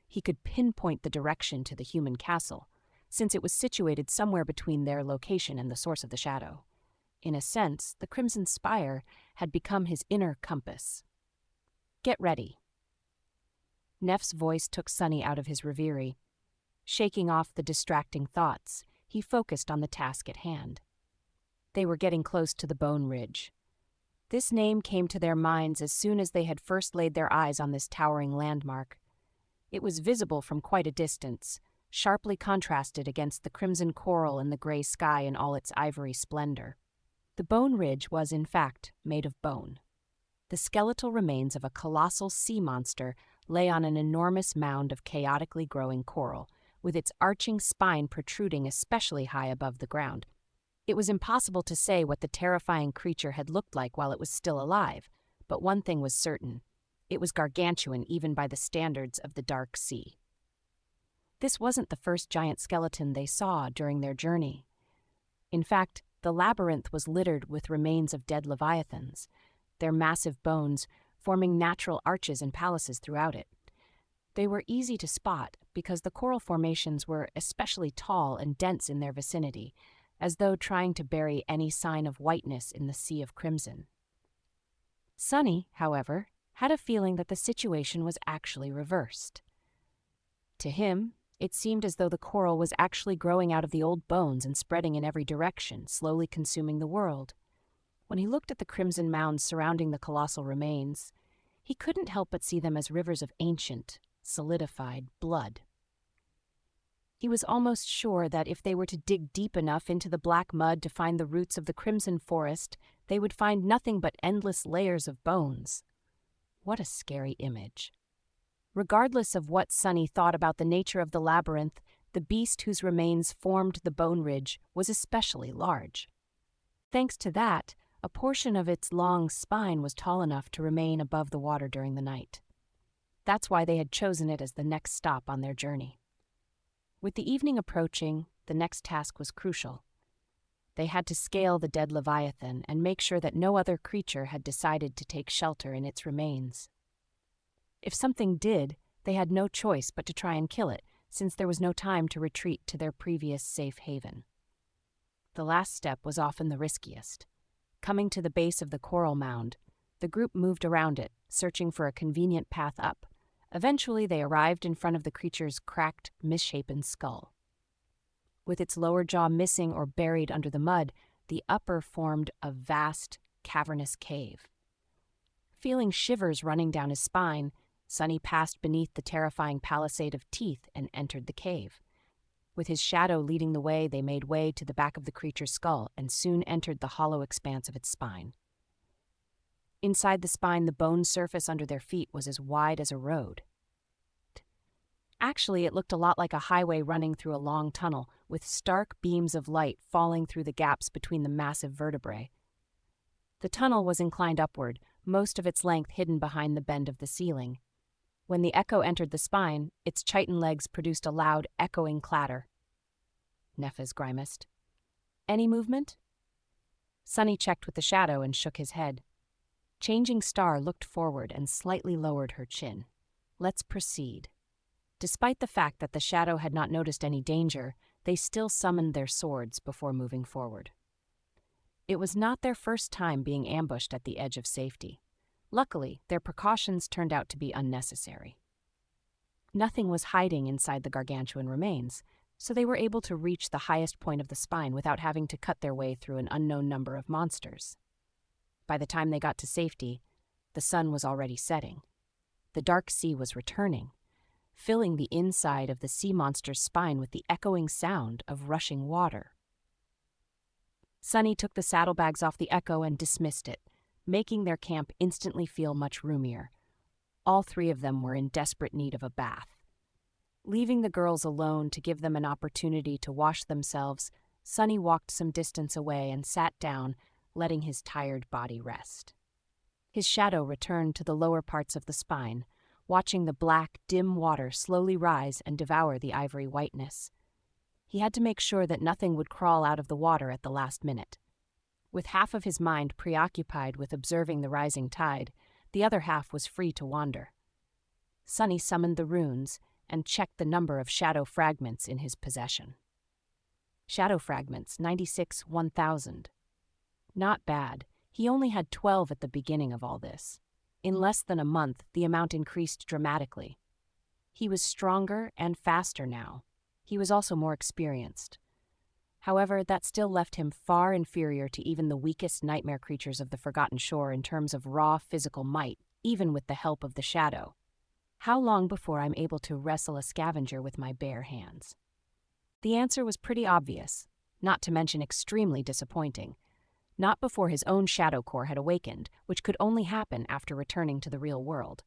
he could pinpoint the direction to the human castle, since it was situated somewhere between their location and the source of the shadow. In a sense, the Crimson Spire had become his inner compass. "Get ready." Neff's voice took Sunny out of his reverie. Shaking off the distracting thoughts, he focused on the task at hand. They were getting close to the Bone Ridge. This name came to their minds as soon as they had first laid their eyes on this towering landmark. It was visible from quite a distance, sharply contrasted against the crimson coral and the gray sky in all its ivory splendor. The Bone Ridge was, in fact, made of bone. The skeletal remains of a colossal sea monster lay on an enormous mound of chaotically growing coral, with its arching spine protruding especially high above the ground. It was impossible to say what the terrifying creature had looked like while it was still alive, but one thing was certain. It was gargantuan even by the standards of the dark sea. This wasn't the first giant skeleton they saw during their journey. In fact, the labyrinth was littered with remains of dead leviathans, their massive bones forming natural arches and palaces throughout it. They were easy to spot because the coral formations were especially tall and dense in their vicinity, as though trying to bury any sign of whiteness in the sea of crimson. Sunny, however, had a feeling that the situation was actually reversed. To him, it seemed as though the coral was actually growing out of the old bones and spreading in every direction, slowly consuming the world. When he looked at the crimson mounds surrounding the colossal remains, he couldn't help but see them as rivers of ancient, solidified blood. He was almost sure that if they were to dig deep enough into the black mud to find the roots of the crimson forest, they would find nothing but endless layers of bones. What a scary image. Regardless of what Sunny thought about the nature of the labyrinth, the beast whose remains formed the bone ridge was especially large. Thanks to that, a portion of its long spine was tall enough to remain above the water during the night. That's why they had chosen it as the next stop on their journey. With the evening approaching, the next task was crucial. They had to scale the dead Leviathan and make sure that no other creature had decided to take shelter in its remains. If something did, they had no choice but to try and kill it, since there was no time to retreat to their previous safe haven. The last step was often the riskiest. Coming to the base of the coral mound, the group moved around it, searching for a convenient path up. Eventually, they arrived in front of the creature's cracked, misshapen skull. With its lower jaw missing or buried under the mud, the upper formed a vast, cavernous cave. Feeling shivers running down his spine, Sunny passed beneath the terrifying palisade of teeth and entered the cave. With his shadow leading the way, they made way to the back of the creature's skull and soon entered the hollow expanse of its spine. Inside the spine, the bone surface under their feet was as wide as a road. Actually, it looked a lot like a highway running through a long tunnel, with stark beams of light falling through the gaps between the massive vertebrae. The tunnel was inclined upward, most of its length hidden behind the bend of the ceiling. When the echo entered the spine, its chitin legs produced a loud, echoing clatter. Nefes grimaced. Any movement? Sunny checked with the shadow and shook his head. Changing Star looked forward and slightly lowered her chin. Let's proceed. Despite the fact that the shadow had not noticed any danger, they still summoned their swords before moving forward. It was not their first time being ambushed at the edge of safety. Luckily, their precautions turned out to be unnecessary. Nothing was hiding inside the gargantuan remains, so they were able to reach the highest point of the spine without having to cut their way through an unknown number of monsters. By the time they got to safety, the sun was already setting. The dark sea was returning, filling the inside of the sea monster's spine with the echoing sound of rushing water. Sunny took the saddlebags off the echo and dismissed it, making their camp instantly feel much roomier. All three of them were in desperate need of a bath. Leaving the girls alone to give them an opportunity to wash themselves, Sunny walked some distance away and sat down, letting his tired body rest. His shadow returned to the lower parts of the spine, watching the black, dim water slowly rise and devour the ivory whiteness. He had to make sure that nothing would crawl out of the water at the last minute. With half of his mind preoccupied with observing the rising tide, the other half was free to wander. Sunny summoned the runes and checked the number of shadow fragments in his possession. Shadow fragments, 96, 1000. Not bad. He only had 12 at the beginning of all this. In less than a month, the amount increased dramatically. He was stronger and faster now. He was also more experienced. However, that still left him far inferior to even the weakest nightmare creatures of the Forgotten Shore in terms of raw physical might, even with the help of the shadow. How long before I'm able to wrestle a scavenger with my bare hands? The answer was pretty obvious, not to mention extremely disappointing. Not before his own shadow core had awakened, which could only happen after returning to the real world.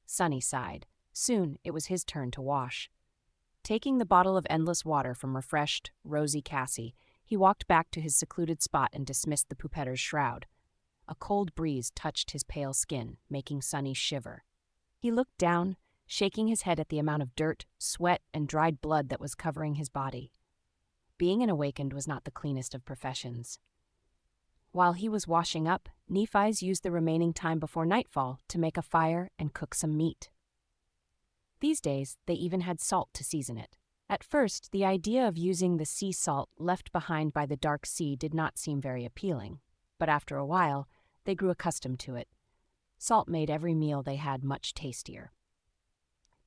Sunny sighed. Soon it was his turn to wash. Taking the bottle of endless water from refreshed, rosy Cassie, he walked back to his secluded spot and dismissed the poupetter's shroud. A cold breeze touched his pale skin, making Sunny shiver. He looked down, shaking his head at the amount of dirt, sweat, and dried blood that was covering his body. Being an awakened was not the cleanest of professions. While he was washing up, Nephi's used the remaining time before nightfall to make a fire and cook some meat. These days, they even had salt to season it. At first, the idea of using the sea salt left behind by the dark sea did not seem very appealing, but after a while, they grew accustomed to it. Salt made every meal they had much tastier.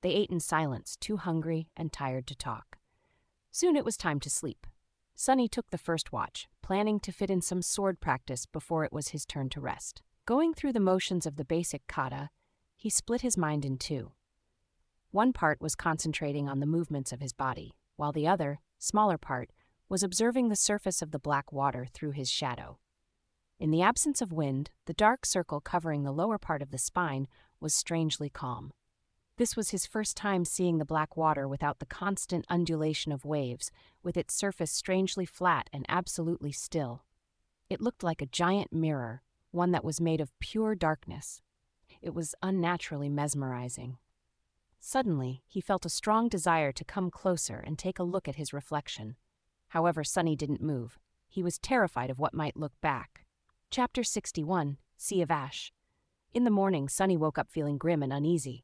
They ate in silence, too hungry and tired to talk. Soon it was time to sleep. Sunny took the first watch, planning to fit in some sword practice before it was his turn to rest. Going through the motions of the basic kata, he split his mind in two. One part was concentrating on the movements of his body, while the other, smaller part, was observing the surface of the black water through his shadow. In the absence of wind, the dark circle covering the lower part of the spine was strangely calm. This was his first time seeing the black water without the constant undulation of waves, with its surface strangely flat and absolutely still. It looked like a giant mirror, one that was made of pure darkness. It was unnaturally mesmerizing. Suddenly, he felt a strong desire to come closer and take a look at his reflection. However, Sunny didn't move. He was terrified of what might look back. Chapter 61, Sea of Ash. In the morning, Sunny woke up feeling grim and uneasy.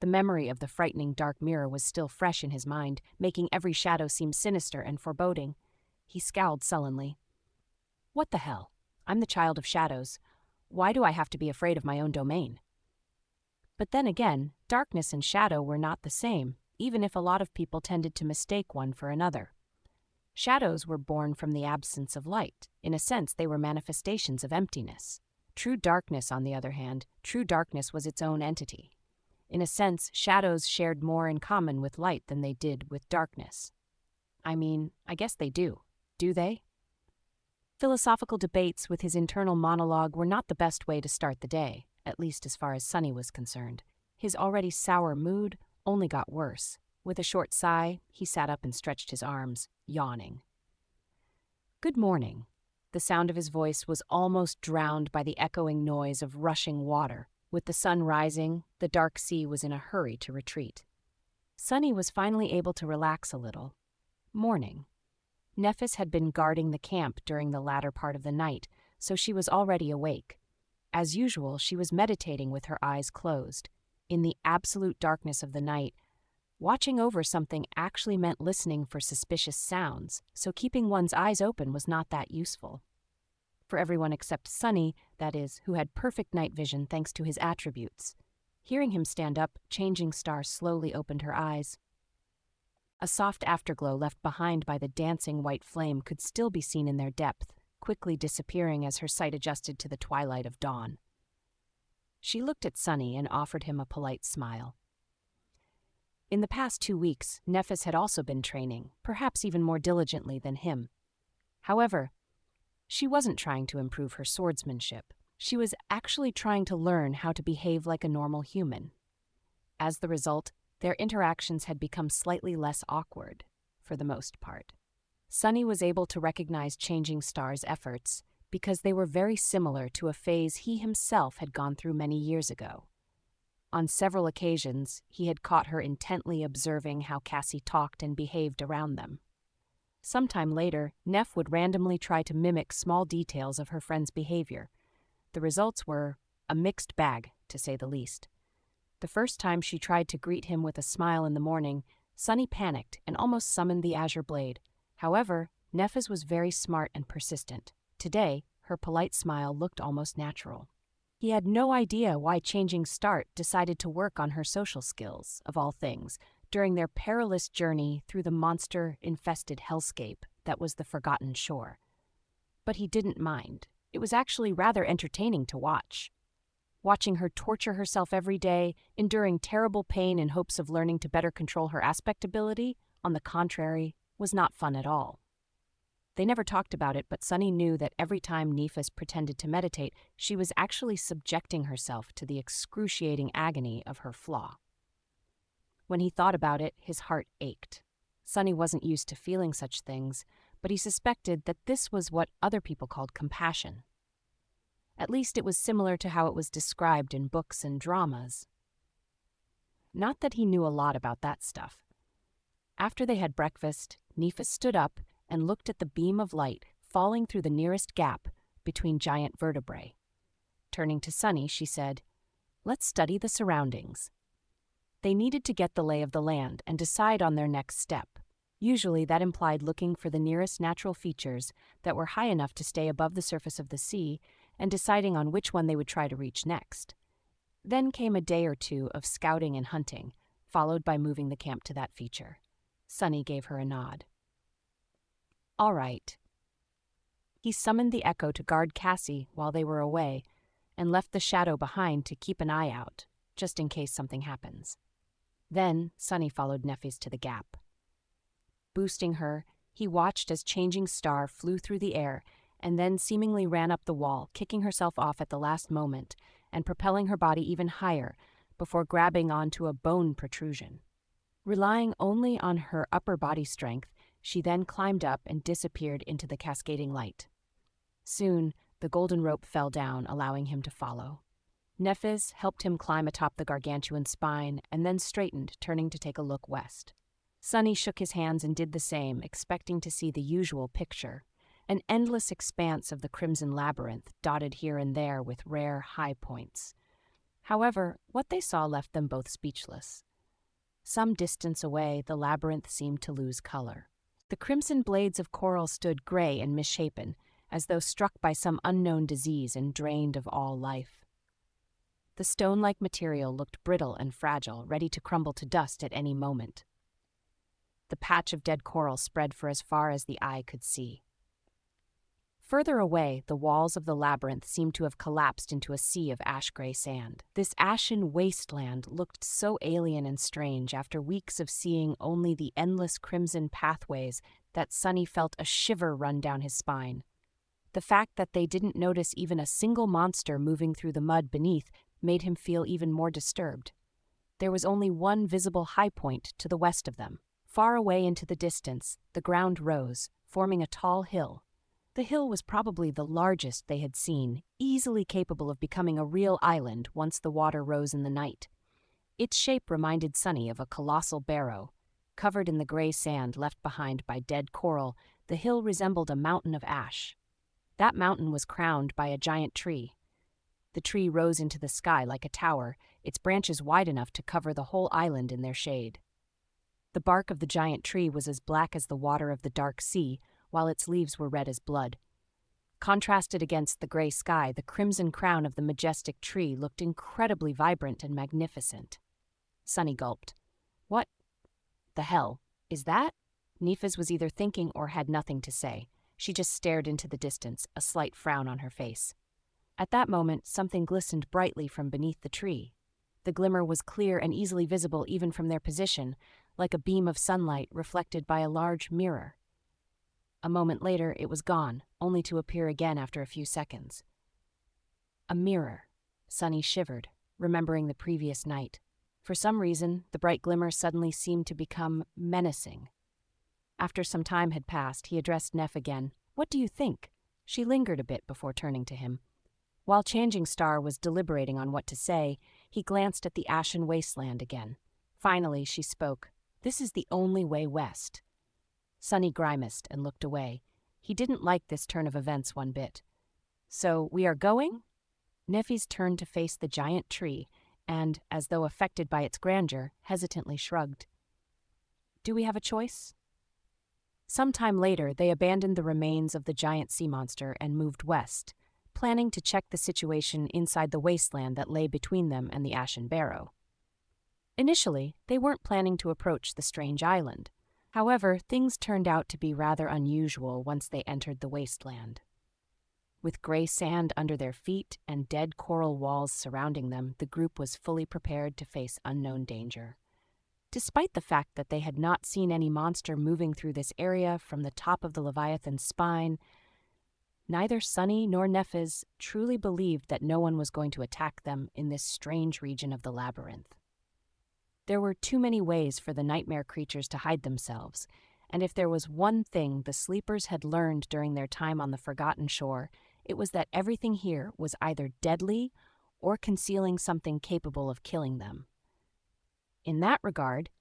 The memory of the frightening dark mirror was still fresh in his mind, making every shadow seem sinister and foreboding. He scowled sullenly. What the hell? I'm the child of shadows. Why do I have to be afraid of my own domain? But then again, darkness and shadow were not the same, even if a lot of people tended to mistake one for another. Shadows were born from the absence of light. In a sense, they were manifestations of emptiness. True darkness, on the other hand, true darkness was its own entity. In a sense, shadows shared more in common with light than they did with darkness. I mean, I guess they do. Do they? Philosophical debates with his internal monologue were not the best way to start the day, at least as far as Sunny was concerned. His already sour mood only got worse. With a short sigh, he sat up and stretched his arms, yawning. Good morning. The sound of his voice was almost drowned by the echoing noise of rushing water. With the sun rising, the dark sea was in a hurry to retreat. Sunny was finally able to relax a little. Morning. Nephis had been guarding the camp during the latter part of the night, so she was already awake. As usual, she was meditating with her eyes closed. In the absolute darkness of the night, watching over something actually meant listening for suspicious sounds, so keeping one's eyes open was not that useful. For everyone except Sunny, that is, who had perfect night vision thanks to his attributes. Hearing him stand up, Changing Star slowly opened her eyes. A soft afterglow left behind by the dancing white flame could still be seen in their depth, quickly disappearing as her sight adjusted to the twilight of dawn. She looked at Sunny and offered him a polite smile. In the past 2 weeks, Nephis had also been training, perhaps even more diligently than him. However, she wasn't trying to improve her swordsmanship. She was actually trying to learn how to behave like a normal human. As the result, their interactions had become slightly less awkward, for the most part. Sunny was able to recognize Changing Star's efforts because they were very similar to a phase he himself had gone through many years ago. On several occasions, he had caught her intently observing how Cassie talked and behaved around them. Sometime later, Neph would randomly try to mimic small details of her friend's behavior. The results were a mixed bag, to say the least. The first time she tried to greet him with a smile in the morning, Sunny panicked and almost summoned the Azure Blade. However, Nephis was very smart and persistent. Today, her polite smile looked almost natural. He had no idea why Changing Star decided to work on her social skills, of all things, during their perilous journey through the monster-infested hellscape that was the Forgotten Shore. But he didn't mind. It was actually rather entertaining to watch. Watching her torture herself every day, enduring terrible pain in hopes of learning to better control her aspect ability, on the contrary, was not fun at all. They never talked about it, but Sunny knew that every time Nephis pretended to meditate, she was actually subjecting herself to the excruciating agony of her flaw. When he thought about it, his heart ached. Sunny wasn't used to feeling such things, but he suspected that this was what other people called compassion. At least it was similar to how it was described in books and dramas. Not that he knew a lot about that stuff. After they had breakfast, Nephis stood up and looked at the beam of light falling through the nearest gap between giant vertebrae. Turning to Sunny, she said, "Let's study the surroundings." They needed to get the lay of the land and decide on their next step. Usually that implied looking for the nearest natural features that were high enough to stay above the surface of the sea and deciding on which one they would try to reach next. Then came a day or two of scouting and hunting, followed by moving the camp to that feature. Sunny gave her a nod. All right. He summoned the Echo to guard Cassie while they were away and left the Shadow behind to keep an eye out, just in case something happens. Then Sunny followed Nephis to the gap. Boosting her, he watched as Changing Star flew through the air and then seemingly ran up the wall, kicking herself off at the last moment and propelling her body even higher before grabbing onto a bone protrusion. Relying only on her upper body strength, she then climbed up and disappeared into the cascading light. Soon, the golden rope fell down, allowing him to follow. Nephis helped him climb atop the gargantuan spine and then straightened, turning to take a look west. Sunny shook his hands and did the same, expecting to see the usual picture, an endless expanse of the crimson labyrinth, dotted here and there with rare high points. However, what they saw left them both speechless. Some distance away, the labyrinth seemed to lose color. The crimson blades of coral stood gray and misshapen, as though struck by some unknown disease and drained of all life. The stone-like material looked brittle and fragile, ready to crumble to dust at any moment. The patch of dead coral spread for as far as the eye could see. Further away, the walls of the labyrinth seemed to have collapsed into a sea of ash-gray sand. This ashen wasteland looked so alien and strange after weeks of seeing only the endless crimson pathways that Sunny felt a shiver run down his spine. The fact that they didn't notice even a single monster moving through the mud beneath made him feel even more disturbed. There was only one visible high point to the west of them. Far away into the distance, the ground rose, forming a tall hill. The hill was probably the largest they had seen, easily capable of becoming a real island once the water rose in the night. Its shape reminded Sunny of a colossal barrow. Covered in the gray sand left behind by dead coral, the hill resembled a mountain of ash. That mountain was crowned by a giant tree. The tree rose into the sky like a tower, its branches wide enough to cover the whole island in their shade. The bark of the giant tree was as black as the water of the dark sea, while its leaves were red as blood. Contrasted against the gray sky, the crimson crown of the majestic tree looked incredibly vibrant and magnificent. Sunny gulped. "What the hell is that?" Nephis was either thinking or had nothing to say. She just stared into the distance, a slight frown on her face. At that moment, something glistened brightly from beneath the tree. The glimmer was clear and easily visible even from their position, like a beam of sunlight reflected by a large mirror. A moment later, it was gone, only to appear again after a few seconds. A mirror. Sunny shivered, remembering the previous night. For some reason, the bright glimmer suddenly seemed to become menacing. After some time had passed, he addressed Neph again. "What do you think?" She lingered a bit before turning to him. While Changing Star was deliberating on what to say, he glanced at the ashen wasteland again. Finally, she spoke. "This is the only way west." Sunny grimaced and looked away. He didn't like this turn of events one bit. "So, we are going?" Nephis turned to face the giant tree and, as though affected by its grandeur, hesitantly shrugged. "Do we have a choice?" Sometime later, they abandoned the remains of the giant sea monster and moved west, planning to check the situation inside the wasteland that lay between them and the Ashen Barrow. Initially, they weren't planning to approach the strange island. However, things turned out to be rather unusual once they entered the wasteland. With gray sand under their feet and dead coral walls surrounding them, the group was fully prepared to face unknown danger. Despite the fact that they had not seen any monster moving through this area from the top of the Leviathan's spine, neither Sunny nor Nephis truly believed that no one was going to attack them in this strange region of the labyrinth. There were too many ways for the nightmare creatures to hide themselves, and if there was one thing the sleepers had learned during their time on the Forgotten Shore, it was that everything here was either deadly or concealing something capable of killing them. In that regard,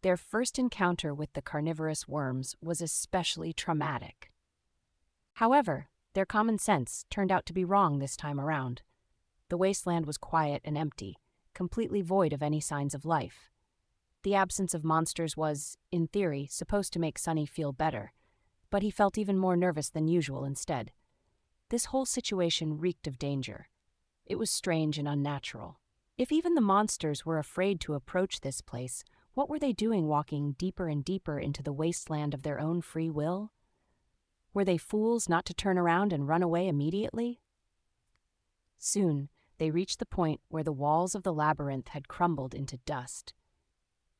their first encounter with the carnivorous worms was especially traumatic. However, their common sense turned out to be wrong this time around. The wasteland was quiet and empty, completely void of any signs of life. The absence of monsters was, in theory, supposed to make Sunny feel better, but he felt even more nervous than usual instead. This whole situation reeked of danger. It was strange and unnatural. If even the monsters were afraid to approach this place, what were they doing walking deeper and deeper into the wasteland of their own free will? Were they fools not to turn around and run away immediately? Soon, they reached the point where the walls of the labyrinth had crumbled into dust.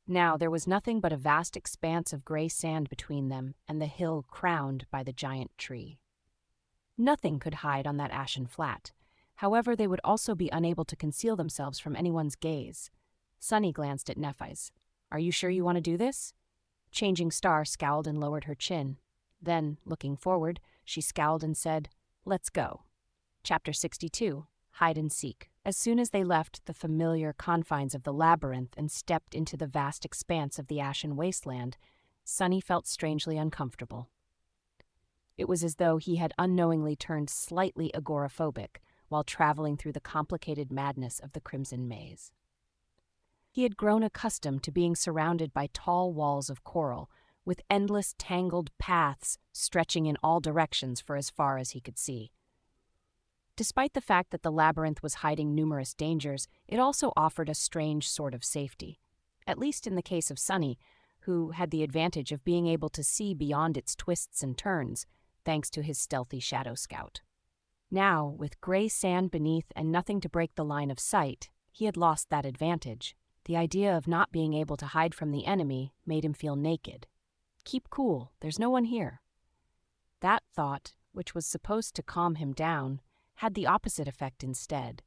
Now there was nothing but a vast expanse of gray sand between them and the hill crowned by the giant tree. Nothing could hide on that ashen flat. However, they would also be unable to conceal themselves from anyone's gaze. Sunny glanced at Nephi's. Are you sure you want to do this? Changing Star scowled and lowered her chin. Then, looking forward, she scowled and said, Let's go. Chapter 62, Hide and Seek. As soon as they left the familiar confines of the labyrinth and stepped into the vast expanse of the ashen wasteland, Sunny felt strangely uncomfortable. It was as though he had unknowingly turned slightly agoraphobic while traveling through the complicated madness of the Crimson Maze. He had grown accustomed to being surrounded by tall walls of coral, with endless tangled paths stretching in all directions for as far as he could see. Despite the fact that the labyrinth was hiding numerous dangers, it also offered a strange sort of safety, at least in the case of Sunny, who had the advantage of being able to see beyond its twists and turns, thanks to his stealthy shadow scout. Now, with gray sand beneath and nothing to break the line of sight, he had lost that advantage. The idea of not being able to hide from the enemy made him feel naked. Keep cool, there's no one here. That thought, which was supposed to calm him down, had the opposite effect instead.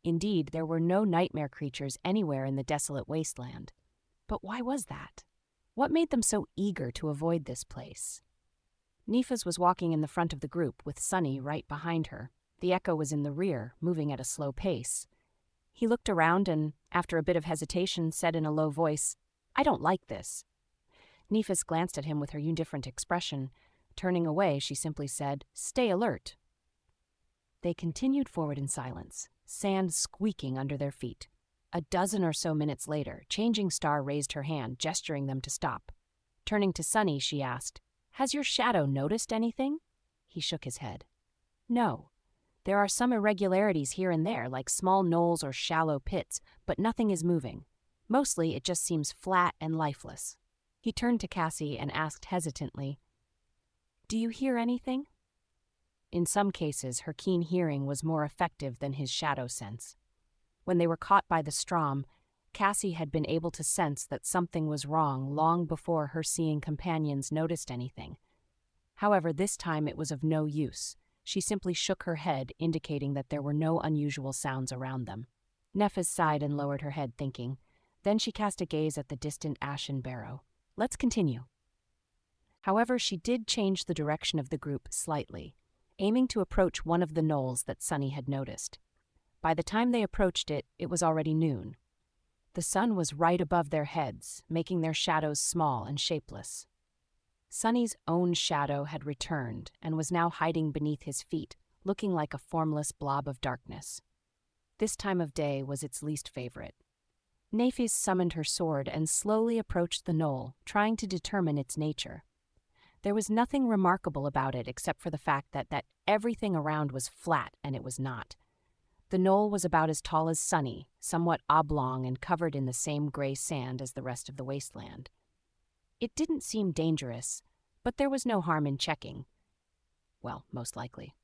Indeed, there were no nightmare creatures anywhere in the desolate wasteland. But why was that? What made them so eager to avoid this place? Nephis was walking in the front of the group, with Sunny right behind her. The Echo was in the rear, moving at a slow pace. He looked around and, after a bit of hesitation, said in a low voice, I don't like this. Nephis glanced at him with her indifferent expression. Turning away, she simply said, Stay alert. They continued forward in silence, sand squeaking under their feet. A dozen or so minutes later, Changing Star raised her hand, gesturing them to stop. Turning to Sunny, she asked, Has your shadow noticed anything? He shook his head. No. There are some irregularities here and there, like small knolls or shallow pits, but nothing is moving. Mostly, it just seems flat and lifeless. He turned to Cassie and asked hesitantly, Do you hear anything? In some cases, her keen hearing was more effective than his shadow sense. When they were caught by the Strom, Cassie had been able to sense that something was wrong long before her seeing companions noticed anything. However, this time it was of no use. She simply shook her head, indicating that there were no unusual sounds around them. Nephis sighed and lowered her head, thinking. Then she cast a gaze at the distant ashen barrow. Let's continue. However, she did change the direction of the group slightly, aiming to approach one of the knolls that Sunny had noticed. By the time they approached it, it was already noon. The sun was right above their heads, making their shadows small and shapeless. Sunny's own shadow had returned and was now hiding beneath his feet, looking like a formless blob of darkness. This time of day was its least favorite. Nephis summoned her sword and slowly approached the knoll, trying to determine its nature. There was nothing remarkable about it except for the fact that everything around was flat, and it was not. The knoll was about as tall as Sunny, somewhat oblong and covered in the same gray sand as the rest of the wasteland. It didn't seem dangerous, but there was no harm in checking. Well, most likely.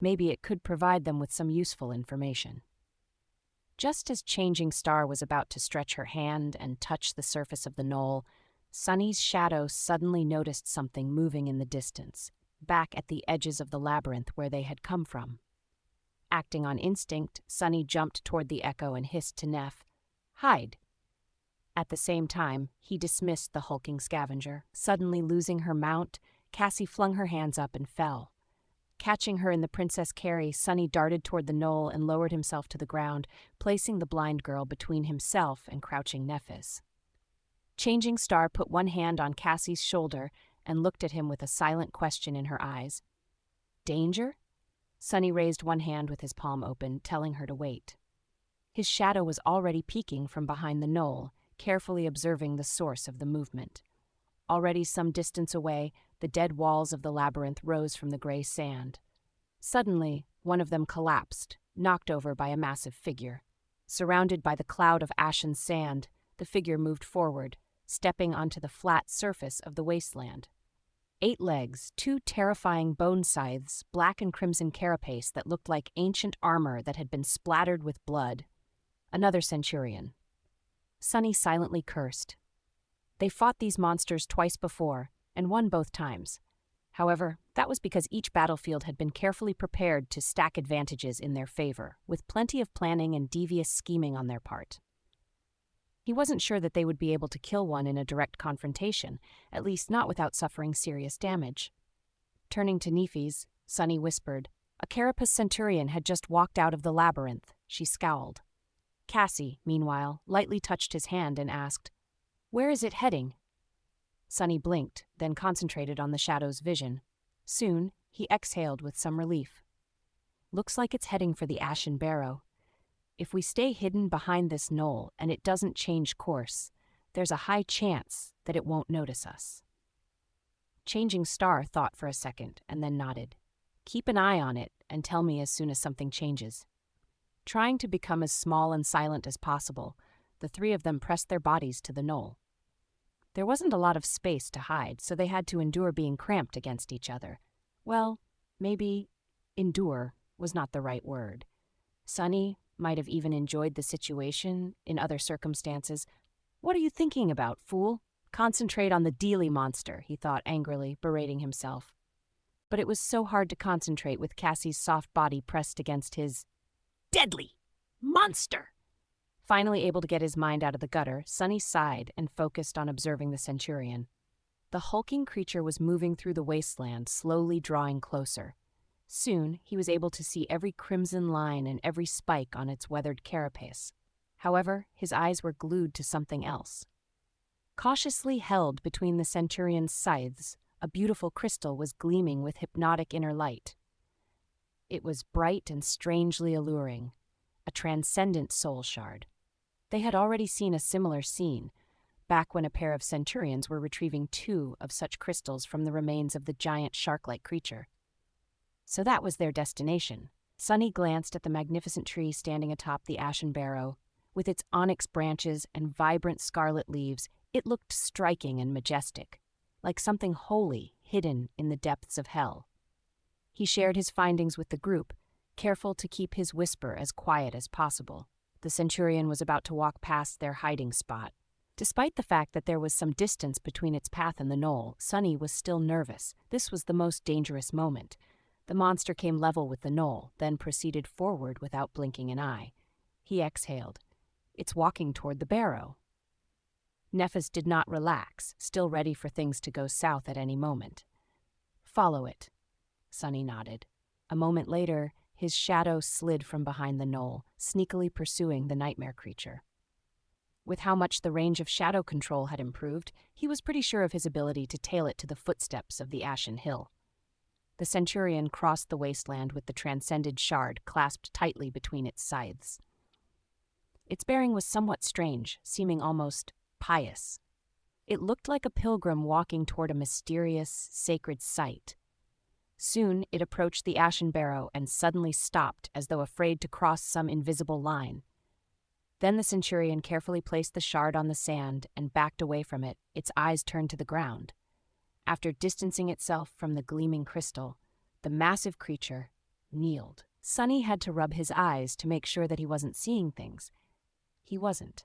Maybe it could provide them with some useful information. Just as Changing Star was about to stretch her hand and touch the surface of the knoll, Sunny's shadow suddenly noticed something moving in the distance, back at the edges of the labyrinth where they had come from. Acting on instinct, Sunny jumped toward the Echo and hissed to Neph, Hide! At the same time, he dismissed the hulking scavenger. Suddenly losing her mount, Cassie flung her hands up and fell. Catching her in the Princess Carry, Sunny darted toward the knoll and lowered himself to the ground, placing the blind girl between himself and crouching Nephis. Changing Star put one hand on Cassie's shoulder and looked at him with a silent question in her eyes. Danger? Sunny raised one hand with his palm open, telling her to wait. His shadow was already peeking from behind the knoll, carefully observing the source of the movement. Already some distance away, the dead walls of the labyrinth rose from the gray sand. Suddenly, one of them collapsed, knocked over by a massive figure. Surrounded by the cloud of ashen sand, the figure moved forward, stepping onto the flat surface of the wasteland. 8 legs, 2 terrifying bone scythes, black and crimson carapace that looked like ancient armor that had been splattered with blood. Another centurion. Sunny silently cursed. They fought these monsters twice before, and won both times. However, that was because each battlefield had been carefully prepared to stack advantages in their favor, with plenty of planning and devious scheming on their part. He wasn't sure that they would be able to kill one in a direct confrontation, at least not without suffering serious damage. Turning to Nephis, Sunny whispered, "A carapace centurion had just walked out of the labyrinth." She scowled. Cassie, meanwhile, lightly touched his hand and asked, "Where is it heading?" Sunny blinked, then concentrated on the shadow's vision. Soon, he exhaled with some relief. "Looks like it's heading for the Ashen Barrow. If we stay hidden behind this knoll and it doesn't change course, there's a high chance that it won't notice us." Changing Star thought for a second and then nodded. "Keep an eye on it and tell me as soon as something changes." Trying to become as small and silent as possible, the three of them pressed their bodies to the knoll. There wasn't a lot of space to hide, so they had to endure being cramped against each other. Well, maybe endure was not the right word. Sunny might have even enjoyed the situation in other circumstances. "What are you thinking about, fool? Concentrate on the Dealy monster," he thought angrily, berating himself. But it was so hard to concentrate with Cassie's soft body pressed against his deadly monster. Finally able to get his mind out of the gutter, Sunny sighed and focused on observing the centurion. The hulking creature was moving through the wasteland, slowly drawing closer. Soon, he was able to see every crimson line and every spike on its weathered carapace. However, his eyes were glued to something else. Cautiously held between the centurion's scythes, a beautiful crystal was gleaming with hypnotic inner light. It was bright and strangely alluring, a transcendent soul shard. They had already seen a similar scene, back when a pair of centurions were retrieving 2 of such crystals from the remains of the giant shark-like creature. So that was their destination. Sunny glanced at the magnificent tree standing atop the Ashen Barrow. With its onyx branches and vibrant scarlet leaves, it looked striking and majestic, like something holy hidden in the depths of hell. He shared his findings with the group, careful to keep his whisper as quiet as possible. The centurion was about to walk past their hiding spot. Despite the fact that there was some distance between its path and the knoll, Sunny was still nervous. This was the most dangerous moment. The monster came level with the knoll, then proceeded forward without blinking an eye. He exhaled. "It's walking toward the barrow." Nephis did not relax, still ready for things to go south at any moment. "Follow it." Sunny nodded. A moment later, his shadow slid from behind the knoll, sneakily pursuing the nightmare creature. With how much the range of shadow control had improved, he was pretty sure of his ability to tail it to the footsteps of the Ashen Hill. The centurion crossed the wasteland with the transcended shard clasped tightly between its scythes. Its bearing was somewhat strange, seeming almost pious. It looked like a pilgrim walking toward a mysterious, sacred site. Soon it approached the Ashen Barrow and suddenly stopped as though afraid to cross some invisible line. Then the centurion carefully placed the shard on the sand and backed away from it, its eyes turned to the ground. After distancing itself from the gleaming crystal, the massive creature kneeled. Sunny had to rub his eyes to make sure that he wasn't seeing things. He wasn't.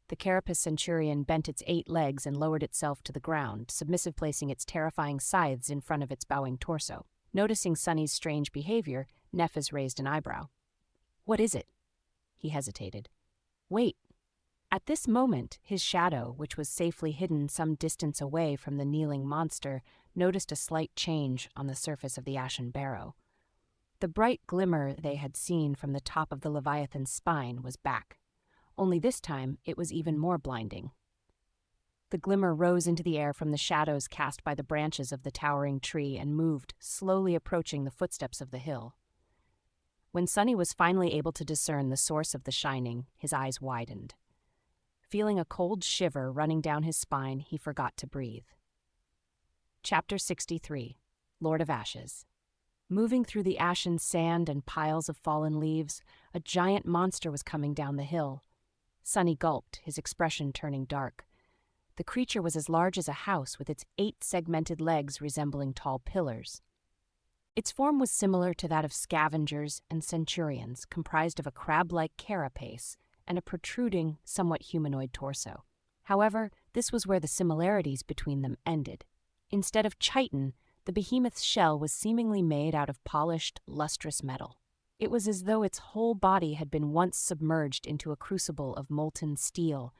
The carapace centurion bent its 8 legs and lowered itself to the ground, submissive placing its terrifying scythes in front of its bowing torso. Noticing Sunny's strange behavior, Nephis raised an eyebrow. "What is it?" He hesitated. "Wait." At this moment, his shadow, which was safely hidden some distance away from the kneeling monster, noticed a slight change on the surface of the Ashen Barrow. The bright glimmer they had seen from the top of the Leviathan's spine was back. Only this time, it was even more blinding. The glimmer rose into the air from the shadows cast by the branches of the towering tree and moved, slowly approaching the footsteps of the hill. When Sunny was finally able to discern the source of the shining, his eyes widened. Feeling a cold shiver running down his spine, he forgot to breathe. Chapter 63, Lord of Ashes. Moving through the ashen sand and piles of fallen leaves, a giant monster was coming down the hill. Sunny gulped, his expression turning dark. The creature was as large as a house, with its 8 segmented legs resembling tall pillars. Its form was similar to that of scavengers and centurions, comprised of a crab-like carapace and a protruding, somewhat humanoid torso. However, this was where the similarities between them ended. Instead of chitin, the behemoth's shell was seemingly made out of polished, lustrous metal. It was as though its whole body had been once submerged into a crucible of molten steel,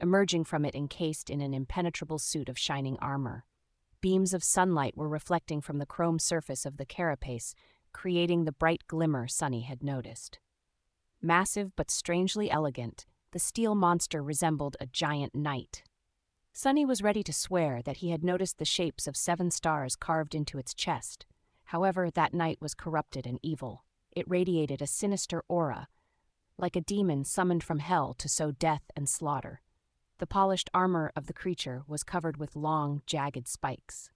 emerging from it encased in an impenetrable suit of shining armor. Beams of sunlight were reflecting from the chrome surface of the carapace, creating the bright glimmer Sunny had noticed. Massive but strangely elegant, the steel monster resembled a giant knight. Sunny was ready to swear that he had noticed the shapes of 7 stars carved into its chest. However, that knight was corrupted and evil. It radiated a sinister aura, like a demon summoned from hell to sow death and slaughter. The polished armor of the creature was covered with long, jagged spikes.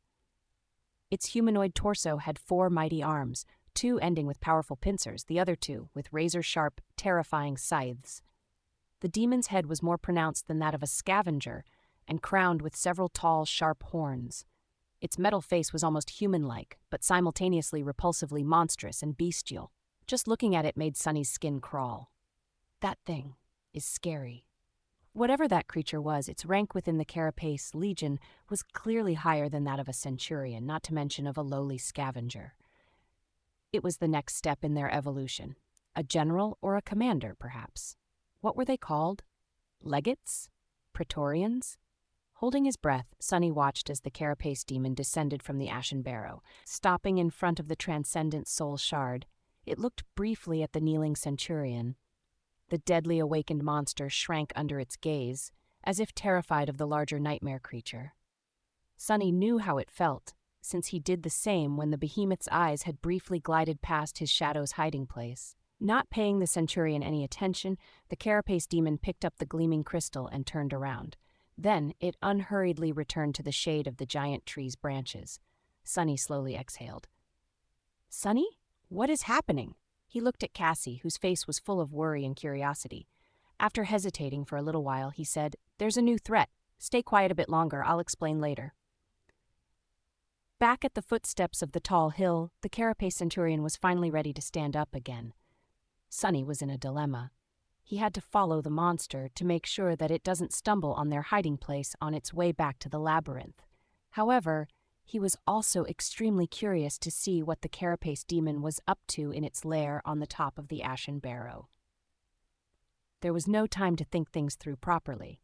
Its humanoid torso had 4 mighty arms, 2 ending with powerful pincers, the other 2 with razor-sharp, terrifying scythes. The demon's head was more pronounced than that of a scavenger, and crowned with several tall, sharp horns. Its metal face was almost human-like, but simultaneously repulsively monstrous and bestial. Just looking at it made Sunny's skin crawl. That thing is scary. Whatever that creature was, its rank within the Carapace Legion was clearly higher than that of a centurion, not to mention of a lowly scavenger. It was the next step in their evolution. A general or a commander, perhaps. What were they called? Legates? Praetorians? Holding his breath, Sunny watched as the Carapace demon descended from the ashen barrow. Stopping in front of the transcendent soul shard, it looked briefly at the kneeling centurion. The deadly awakened monster shrank under its gaze, as if terrified of the larger nightmare creature. Sunny knew how it felt, since he did the same when the behemoth's eyes had briefly glided past his shadow's hiding place. Not paying the centurion any attention, the Carapace demon picked up the gleaming crystal and turned around. Then it unhurriedly returned to the shade of the giant tree's branches. Sunny slowly exhaled. "Sunny? What is happening?" He looked at Cassie, whose face was full of worry and curiosity. After hesitating for a little while, he said, "There's a new threat. Stay quiet a bit longer. I'll explain later." Back at the footsteps of the tall hill, the Carapace centurion was finally ready to stand up again. Sunny was in a dilemma. He had to follow the monster to make sure that it doesn't stumble on their hiding place on its way back to the labyrinth. However, he was also extremely curious to see what the Carapace demon was up to in its lair on the top of the ashen barrow. There was no time to think things through properly.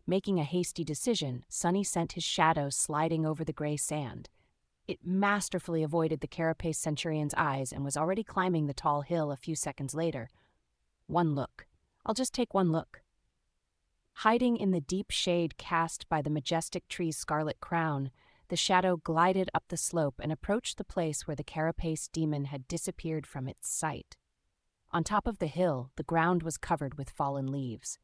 Making a hasty decision, Sunny sent his shadow sliding over the gray sand. It masterfully avoided the Carapace centurion's eyes and was already climbing the tall hill a few seconds later. One look. I'll just take one look. Hiding in the deep shade cast by the majestic tree's scarlet crown, the shadow glided up the slope and approached the place where the Carapace demon had disappeared from its sight. On top of the hill, the ground was covered with fallen leaves.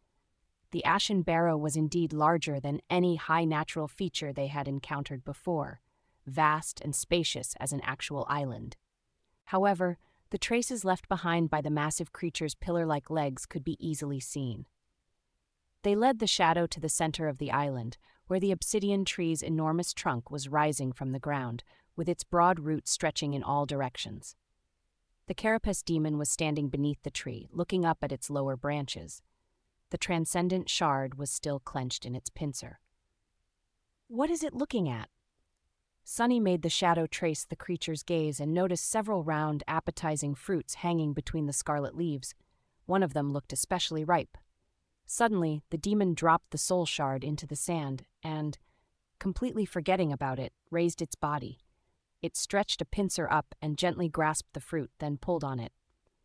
The ashen barrow was indeed larger than any high natural feature they had encountered before, vast and spacious as an actual island. However, the traces left behind by the massive creature's pillar-like legs could be easily seen. They led the shadow to the center of the island, where the obsidian tree's enormous trunk was rising from the ground, with its broad roots stretching in all directions. The Carapace demon was standing beneath the tree, looking up at its lower branches. The transcendent shard was still clenched in its pincer. "What is it looking at?" Sunny made the shadow trace the creature's gaze and noticed several round, appetizing fruits hanging between the scarlet leaves. One of them looked especially ripe. Suddenly, the demon dropped the soul shard into the sand and, completely forgetting about it, raised its body. It stretched a pincer up and gently grasped the fruit, then pulled on it.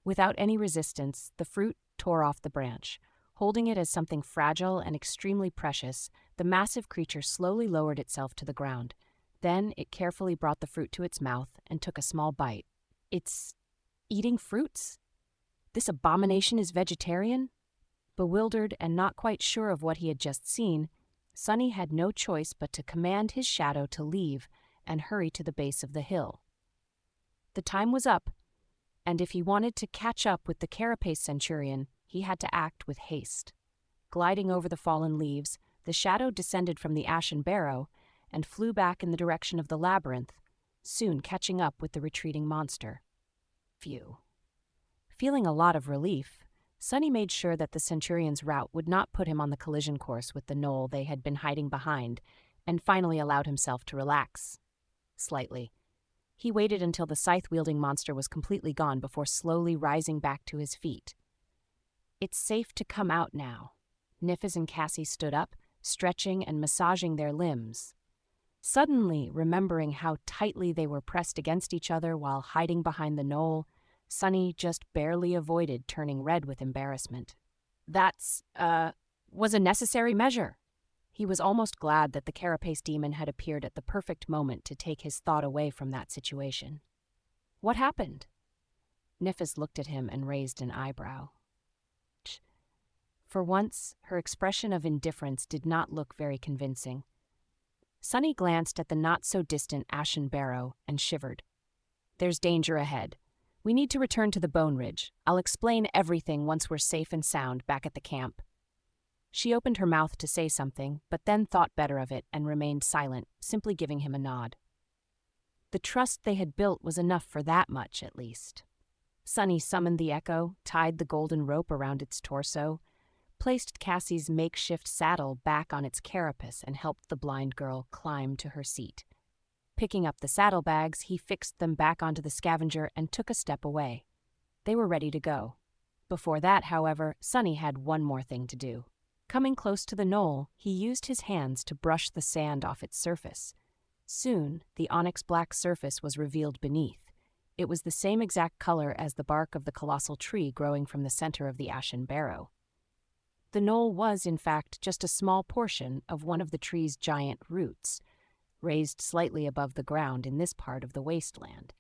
Without any resistance, the fruit tore off the branch. Holding it as something fragile and extremely precious, the massive creature slowly lowered itself to the ground. Then it carefully brought the fruit to its mouth and took a small bite. "It's eating fruits? This abomination is vegetarian?" Bewildered and not quite sure of what he had just seen, Sunny had no choice but to command his shadow to leave and hurry to the base of the hill. The time was up, and if he wanted to catch up with the Carapace centurion, he had to act with haste. Gliding over the fallen leaves, the shadow descended from the ashen barrow and flew back in the direction of the labyrinth, soon catching up with the retreating monster. Phew. Feeling a lot of relief, Sunny made sure that the centurion's route would not put him on the collision course with the knoll they had been hiding behind, and finally allowed himself to relax. Slightly. He waited until the scythe-wielding monster was completely gone before slowly rising back to his feet. "It's safe to come out now. Nifis and Cassie stood up, stretching and massaging their limbs. Suddenly, remembering how tightly they were pressed against each other while hiding behind the knoll, Sunny just barely avoided turning red with embarrassment. Was a necessary measure. He was almost glad that the carapace demon had appeared at the perfect moment to take his thought away from that situation. What happened? Nifis looked at him and raised an eyebrow. For once, her expression of indifference did not look very convincing. Sunny glanced at the not-so-distant ashen barrow and shivered. There's danger ahead. We need to return to the Bone Ridge. I'll explain everything once we're safe and sound back at the camp. She opened her mouth to say something, but then thought better of it and remained silent, simply giving him a nod. The trust they had built was enough for that much, at least. Sunny summoned the echo, tied the golden rope around its torso, placed Cassie's makeshift saddle back on its carapace and helped the blind girl climb to her seat. Picking up the saddlebags, he fixed them back onto the scavenger and took a step away. They were ready to go. Before that, however, Sunny had one more thing to do. Coming close to the knoll, he used his hands to brush the sand off its surface. Soon, the onyx-black surface was revealed beneath. It was the same exact color as the bark of the colossal tree growing from the center of the ashen barrow. The knoll was, in fact, just a small portion of one of the tree's giant roots, raised slightly above the ground in this part of the wasteland.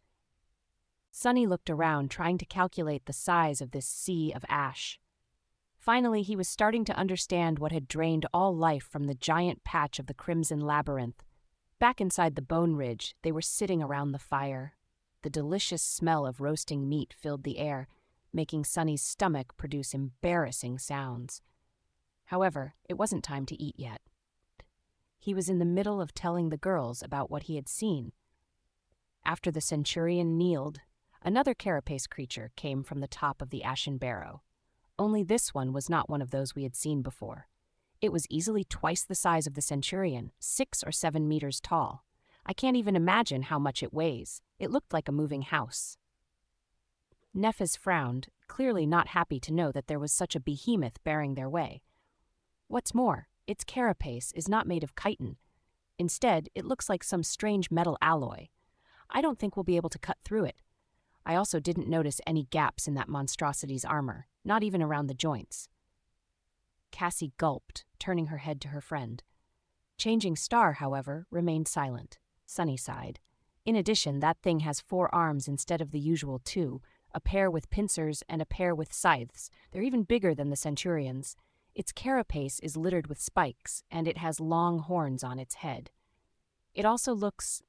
Sunny looked around, trying to calculate the size of this sea of ash. Finally, he was starting to understand what had drained all life from the giant patch of the Crimson Labyrinth. Back inside the Bone Ridge, they were sitting around the fire. The delicious smell of roasting meat filled the air, making Sunny's stomach produce embarrassing sounds. However, it wasn't time to eat yet. He was in the middle of telling the girls about what he had seen. After the centurion kneeled, another carapace creature came from the top of the ashen barrow. Only this one was not one of those we had seen before. It was easily twice the size of the centurion, 6 or 7 meters tall. I can't even imagine how much it weighs. It looked like a moving house. Nefis frowned, clearly not happy to know that there was such a behemoth bearing their way. What's more, its carapace is not made of chitin. Instead, it looks like some strange metal alloy. I don't think we'll be able to cut through it. I also didn't notice any gaps in that monstrosity's armor, not even around the joints. Cassie gulped, turning her head to her friend. Changing Star, however, remained silent. Sunny sighed. In addition, that thing has 4 arms instead of the usual 2, a pair with pincers and a pair with scythes. They're even bigger than the Centurion's. Its carapace is littered with spikes, and it has long horns on its head. It also looks,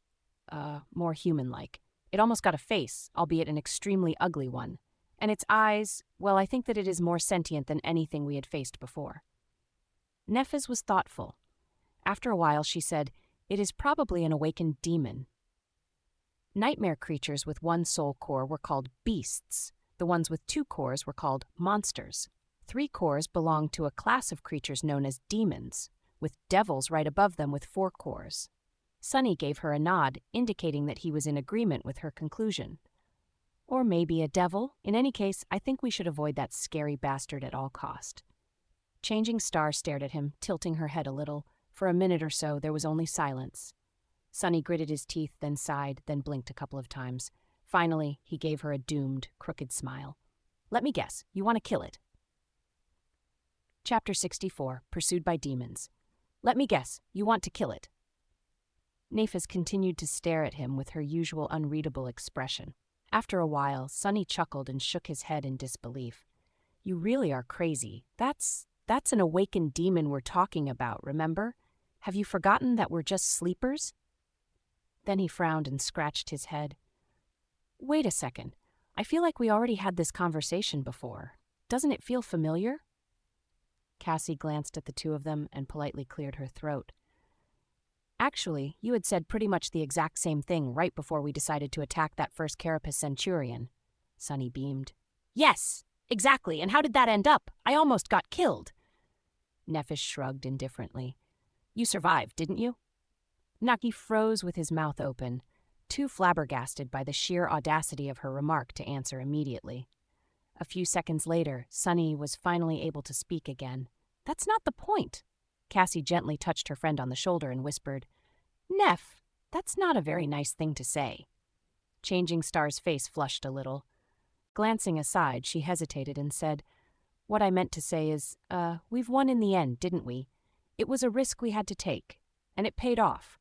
more human-like. It almost got a face, albeit an extremely ugly one. And its eyes, well, I think that it is more sentient than anything we had faced before. Nefis was thoughtful. After a while, she said, "It is probably an awakened demon." Nightmare creatures with 1 soul core were called beasts. The ones with 2 cores were called monsters. 3 cores belonged to a class of creatures known as demons, with devils right above them with 4 cores. Sunny gave her a nod, indicating that he was in agreement with her conclusion. Or maybe a devil. In any case, I think we should avoid that scary bastard at all cost. Changing Star stared at him, tilting her head a little. For a minute or so, there was only silence. Sunny gritted his teeth, then sighed, then blinked a couple of times. Finally, he gave her a doomed, crooked smile. "Let me guess, you want to kill it." Chapter 64, Pursued by Demons. "Let me guess, you want to kill it." Nefis continued to stare at him with her usual unreadable expression. After a while, Sunny chuckled and shook his head in disbelief. "You really are crazy. That's an awakened demon we're talking about, remember? Have you forgotten that we're just sleepers?" Then he frowned and scratched his head. "Wait a second. I feel like we already had this conversation before. Doesn't it feel familiar?" Cassie glanced at the two of them and politely cleared her throat. "Actually, you had said pretty much the exact same thing right before we decided to attack that first carapace centurion." Sunny beamed. "Yes, exactly, and how did that end up? I almost got killed." Nefis shrugged indifferently. "You survived, didn't you?" Naki froze with his mouth open, too flabbergasted by the sheer audacity of her remark to answer immediately. A few seconds later, Sunny was finally able to speak again. That's not the point. Cassie gently touched her friend on the shoulder and whispered, Neff, that's not a very nice thing to say. Changing Star's face flushed a little. Glancing aside, she hesitated and said, What I meant to say is, we've won in the end, didn't we? It was a risk we had to take, and it paid off.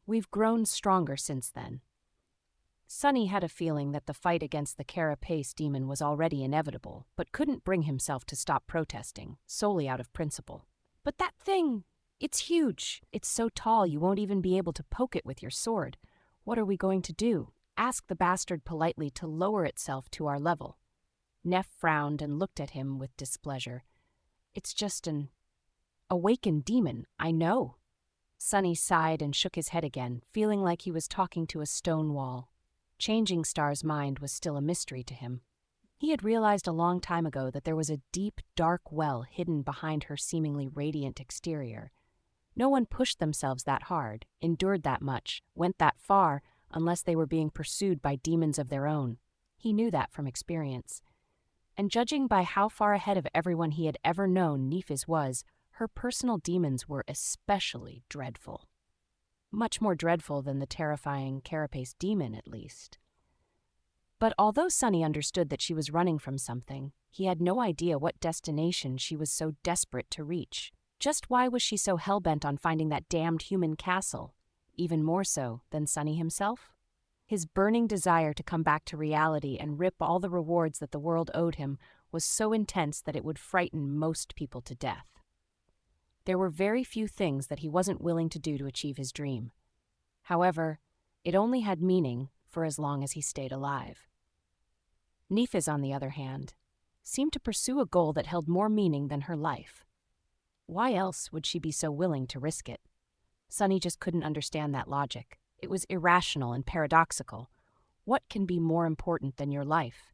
We've grown stronger since then. Sunny had a feeling that the fight against the carapace demon was already inevitable, but couldn't bring himself to stop protesting, solely out of principle. But that thing, it's huge. It's so tall you won't even be able to poke it with your sword. What are we going to do? Ask the bastard politely to lower itself to our level. Neff frowned and looked at him with displeasure. It's just an awakened demon, I know. Sunny sighed and shook his head again, feeling like he was talking to a stone wall. Changing Star's mind was still a mystery to him. He had realized a long time ago that there was a deep, dark well hidden behind her seemingly radiant exterior. No one pushed themselves that hard, endured that much, went that far, unless they were being pursued by demons of their own. He knew that from experience. And judging by how far ahead of everyone he had ever known Nephis was, her personal demons were especially dreadful. Much more dreadful than the terrifying carapace demon, at least. But although Sunny understood that she was running from something, he had no idea what destination she was so desperate to reach. Just why was she so hell-bent on finding that damned human castle, even more so than Sunny himself? His burning desire to come back to reality and rip all the rewards that the world owed him was so intense that it would frighten most people to death. There were very few things that he wasn't willing to do to achieve his dream. However, it only had meaning for as long as he stayed alive. Nephis, on the other hand, seemed to pursue a goal that held more meaning than her life. Why else would she be so willing to risk it? Sunny just couldn't understand that logic. It was irrational and paradoxical. What can be more important than your life?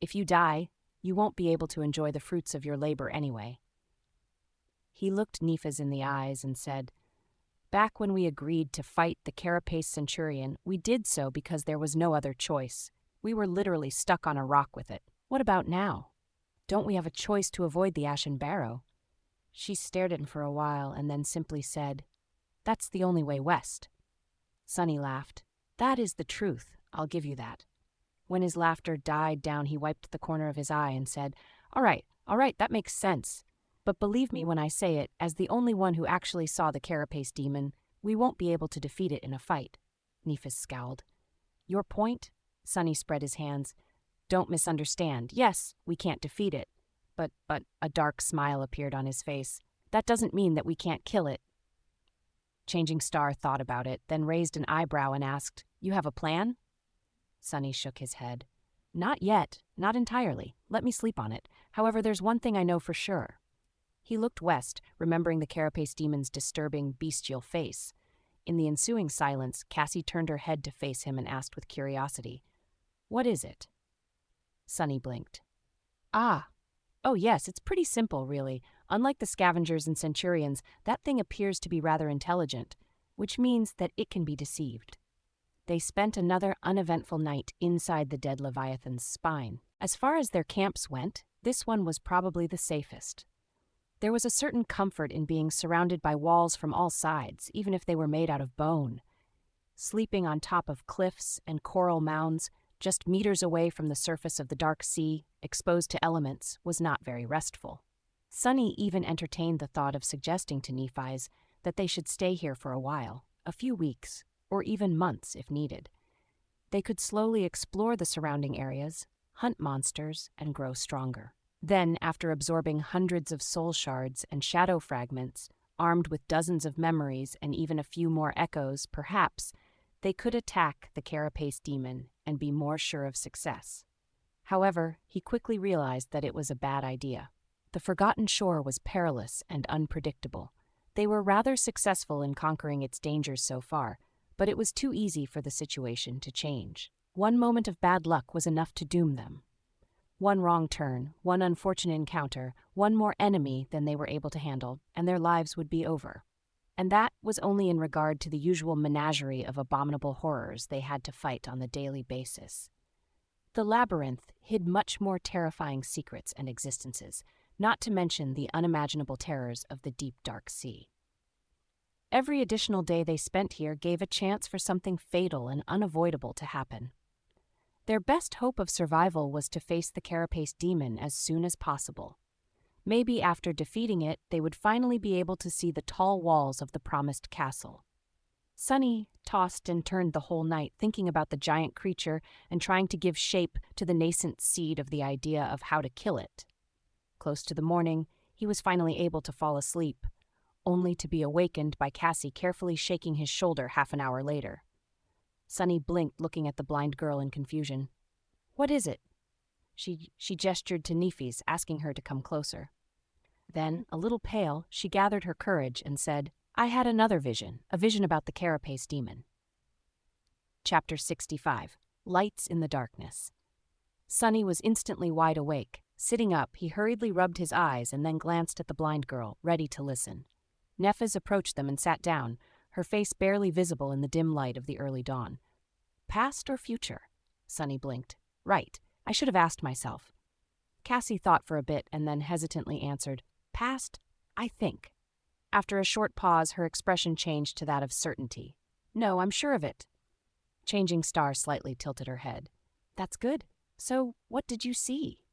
If you die, you won't be able to enjoy the fruits of your labor anyway. He looked Nephis in the eyes and said, Back when we agreed to fight the carapace centurion, we did so because there was no other choice. We were literally stuck on a rock with it. What about now? Don't we have a choice to avoid the Ashen Barrow? She stared at him for a while and then simply said, That's the only way west. Sunny laughed. That is the truth, I'll give you that. When his laughter died down, he wiped the corner of his eye and said, All right, that makes sense. But believe me when I say it, as the only one who actually saw the carapace demon, we won't be able to defeat it in a fight. Nephis scowled. Your point? Sunny spread his hands. Don't misunderstand. Yes, we can't defeat it. But a dark smile appeared on his face. That doesn't mean that we can't kill it. Changing Star thought about it, then raised an eyebrow and asked, You have a plan? Sunny shook his head. Not yet, not entirely. Let me sleep on it. However, there's one thing I know for sure. He looked west, remembering the carapace demon's disturbing, bestial face. In the ensuing silence, Cassie turned her head to face him and asked with curiosity, What is it? Sunny blinked. Oh yes, it's pretty simple, really. Unlike the scavengers and centurions, that thing appears to be rather intelligent, which means that it can be deceived. They spent another uneventful night inside the dead Leviathan's spine. As far as their camps went, this one was probably the safest. There was a certain comfort in being surrounded by walls from all sides, even if they were made out of bone. Sleeping on top of cliffs and coral mounds, just meters away from the surface of the dark sea, exposed to elements, was not very restful. Sunny even entertained the thought of suggesting to Nephis that they should stay here for a while, a few weeks, or even months if needed. They could slowly explore the surrounding areas, hunt monsters, and grow stronger. Then, after absorbing hundreds of soul shards and shadow fragments, armed with dozens of memories and even a few more echoes, perhaps, they could attack the carapace demon and be more sure of success. However, he quickly realized that it was a bad idea. The Forgotten Shore was perilous and unpredictable. They were rather successful in conquering its dangers so far, but it was too easy for the situation to change. One moment of bad luck was enough to doom them. One wrong turn, one unfortunate encounter, one more enemy than they were able to handle, and their lives would be over. And that was only in regard to the usual menagerie of abominable horrors they had to fight on the daily basis. The labyrinth hid much more terrifying secrets and existences, not to mention the unimaginable terrors of the deep, dark sea. Every additional day they spent here gave a chance for something fatal and unavoidable to happen. Their best hope of survival was to face the carapace demon as soon as possible. Maybe after defeating it, they would finally be able to see the tall walls of the promised castle. Sunny tossed and turned the whole night, thinking about the giant creature and trying to give shape to the nascent seed of the idea of how to kill it. Close to the morning, he was finally able to fall asleep, only to be awakened by Cassie carefully shaking his shoulder half an hour later. Sunny blinked, looking at the blind girl in confusion. "What is it?" She gestured to Nefis, asking her to come closer. Then, a little pale, she gathered her courage and said, "I had another vision, a vision about the carapace demon." Chapter 65. Lights in the Darkness. Sunny was instantly wide awake. Sitting up, he hurriedly rubbed his eyes and then glanced at the blind girl, ready to listen. Nefis approached them and sat down, her face barely visible in the dim light of the early dawn. "Past or future?" Sunny blinked. "Right. I should have asked myself." Cassie thought for a bit and then hesitantly answered, "Past, I think." After a short pause, her expression changed to that of certainty. "No, I'm sure of it." Changing Star slightly tilted her head. "That's good. So, what did you see?"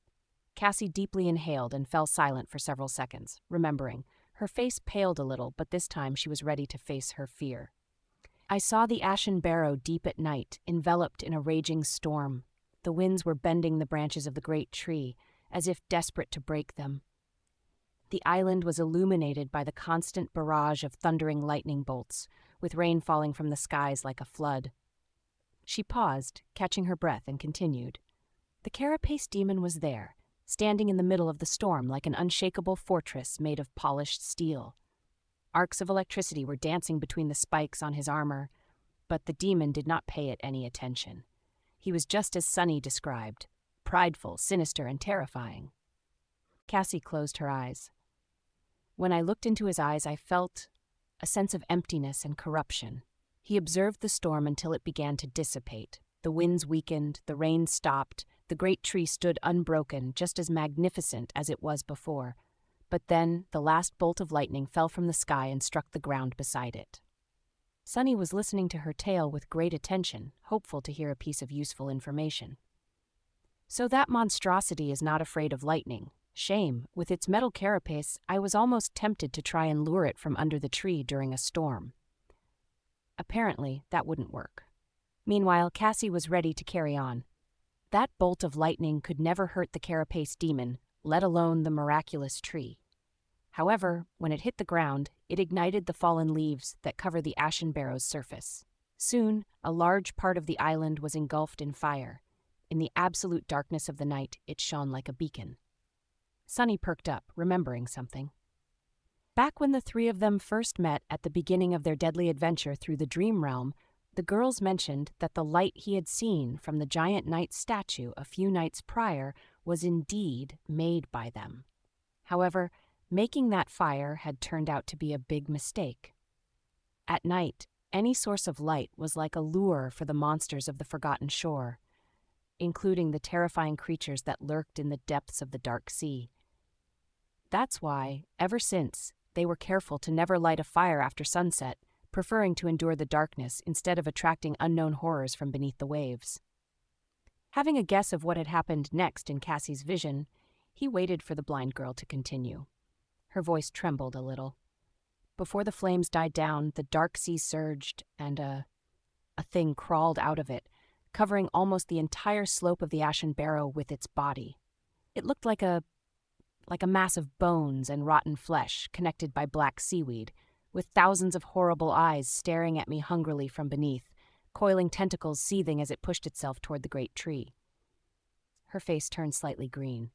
Cassie deeply inhaled and fell silent for several seconds, remembering. Her face paled a little, but this time she was ready to face her fear. "I saw the ashen barrow deep at night, enveloped in a raging storm. The winds were bending the branches of the great tree, as if desperate to break them. The island was illuminated by the constant barrage of thundering lightning bolts, with rain falling from the skies like a flood." She paused, catching her breath, and continued. "The carapace demon was there, standing in the middle of the storm like an unshakable fortress made of polished steel. Arcs of electricity were dancing between the spikes on his armor, but the demon did not pay it any attention. He was just as Sunny described, prideful, sinister, and terrifying." Cassie closed her eyes. "When I looked into his eyes, I felt a sense of emptiness and corruption. He observed the storm until it began to dissipate. The winds weakened, the rain stopped, the great tree stood unbroken, just as magnificent as it was before. But then the last bolt of lightning fell from the sky and struck the ground beside it." Sunny was listening to her tale with great attention, hopeful to hear a piece of useful information. "So that monstrosity is not afraid of lightning. Shame. With its metal carapace, I was almost tempted to try and lure it from under the tree during a storm. Apparently, that wouldn't work." Meanwhile, Cassie was ready to carry on. "That bolt of lightning could never hurt the carapace demon, let alone the miraculous tree. However, when it hit the ground, it ignited the fallen leaves that cover the ashen barrow's surface. Soon, a large part of the island was engulfed in fire. In the absolute darkness of the night, it shone like a beacon." Sunny perked up, remembering something. Back when the three of them first met at the beginning of their deadly adventure through the dream realm, the girls mentioned that the light he had seen from the giant knight's statue a few nights prior was indeed made by them. However, making that fire had turned out to be a big mistake. At night, any source of light was like a lure for the monsters of the Forgotten Shore, including the terrifying creatures that lurked in the depths of the dark sea. That's why, ever since, they were careful to never light a fire after sunset, preferring to endure the darkness instead of attracting unknown horrors from beneath the waves. Having a guess of what had happened next in Cassie's vision, he waited for the blind girl to continue. Her voice trembled a little. "Before the flames died down, the dark sea surged, and a thing crawled out of it, covering almost the entire slope of the ashen barrow with its body. It looked like a mass of bones and rotten flesh connected by black seaweed, with thousands of horrible eyes staring at me hungrily from beneath, coiling tentacles seething as it pushed itself toward the great tree." Her face turned slightly green.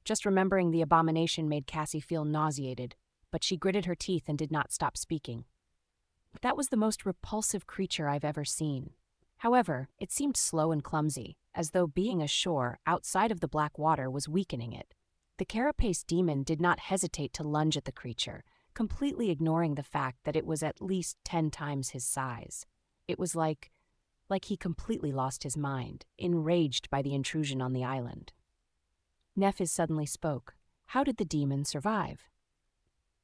Just remembering the abomination made Cassie feel nauseated, but she gritted her teeth and did not stop speaking. "That was the most repulsive creature I've ever seen. However, it seemed slow and clumsy, as though being ashore outside of the black water was weakening it. The carapace demon did not hesitate to lunge at the creature, completely ignoring the fact that it was at least 10 times his size. It was like he completely lost his mind, enraged by the intrusion on the island." Nefis suddenly spoke. How did the demon survive?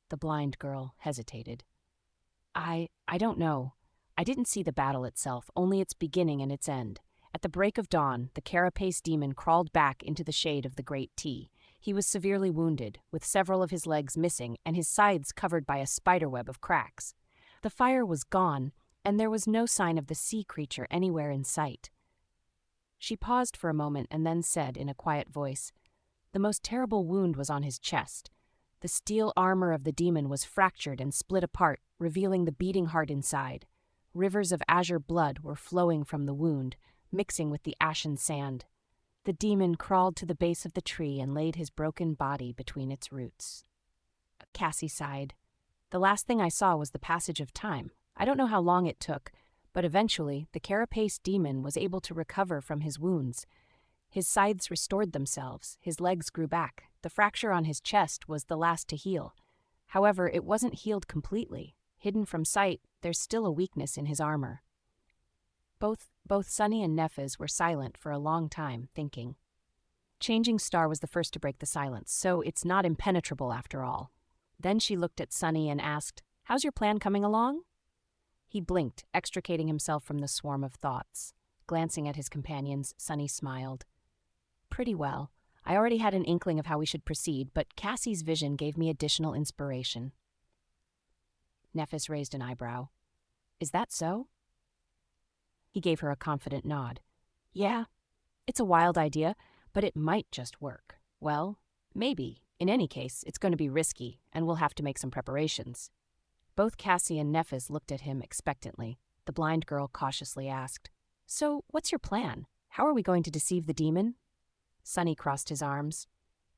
The blind girl hesitated. I don't know. I didn't see the battle itself, only its beginning and its end. At the break of dawn, the carapace demon crawled back into the shade of the Great T. He was severely wounded, with several of his legs missing and his sides covered by a spiderweb of cracks. The fire was gone, and there was no sign of the sea creature anywhere in sight. She paused for a moment and then said in a quiet voice, "The most terrible wound was on his chest. The steel armor of the demon was fractured and split apart, revealing the beating heart inside. Rivers of azure blood were flowing from the wound, mixing with the ashen sand. The demon crawled to the base of the tree and laid his broken body between its roots." Cassie sighed. "The last thing I saw was the passage of time. I don't know how long it took, but eventually the carapace demon was able to recover from his wounds. His sides restored themselves, his legs grew back. The fracture on his chest was the last to heal. However, it wasn't healed completely. Hidden from sight, there's still a weakness in his armor." Both Sunny and Nefes were silent for a long time, thinking. Changing Star was the first to break the silence, so it's not impenetrable after all. Then she looked at Sunny and asked, "How's your plan coming along?" He blinked, extricating himself from the swarm of thoughts. Glancing at his companions, Sunny smiled. "Pretty well. I already had an inkling of how we should proceed, but Cassie's vision gave me additional inspiration." Nefes raised an eyebrow. "Is that so?" He gave her a confident nod. "Yeah, it's a wild idea, but it might just work. Well, maybe. In any case, it's going to be risky, and we'll have to make some preparations." Both Cassie and Nefes looked at him expectantly. The blind girl cautiously asked, "So, what's your plan? How are we going to deceive the demon?" Sunny crossed his arms.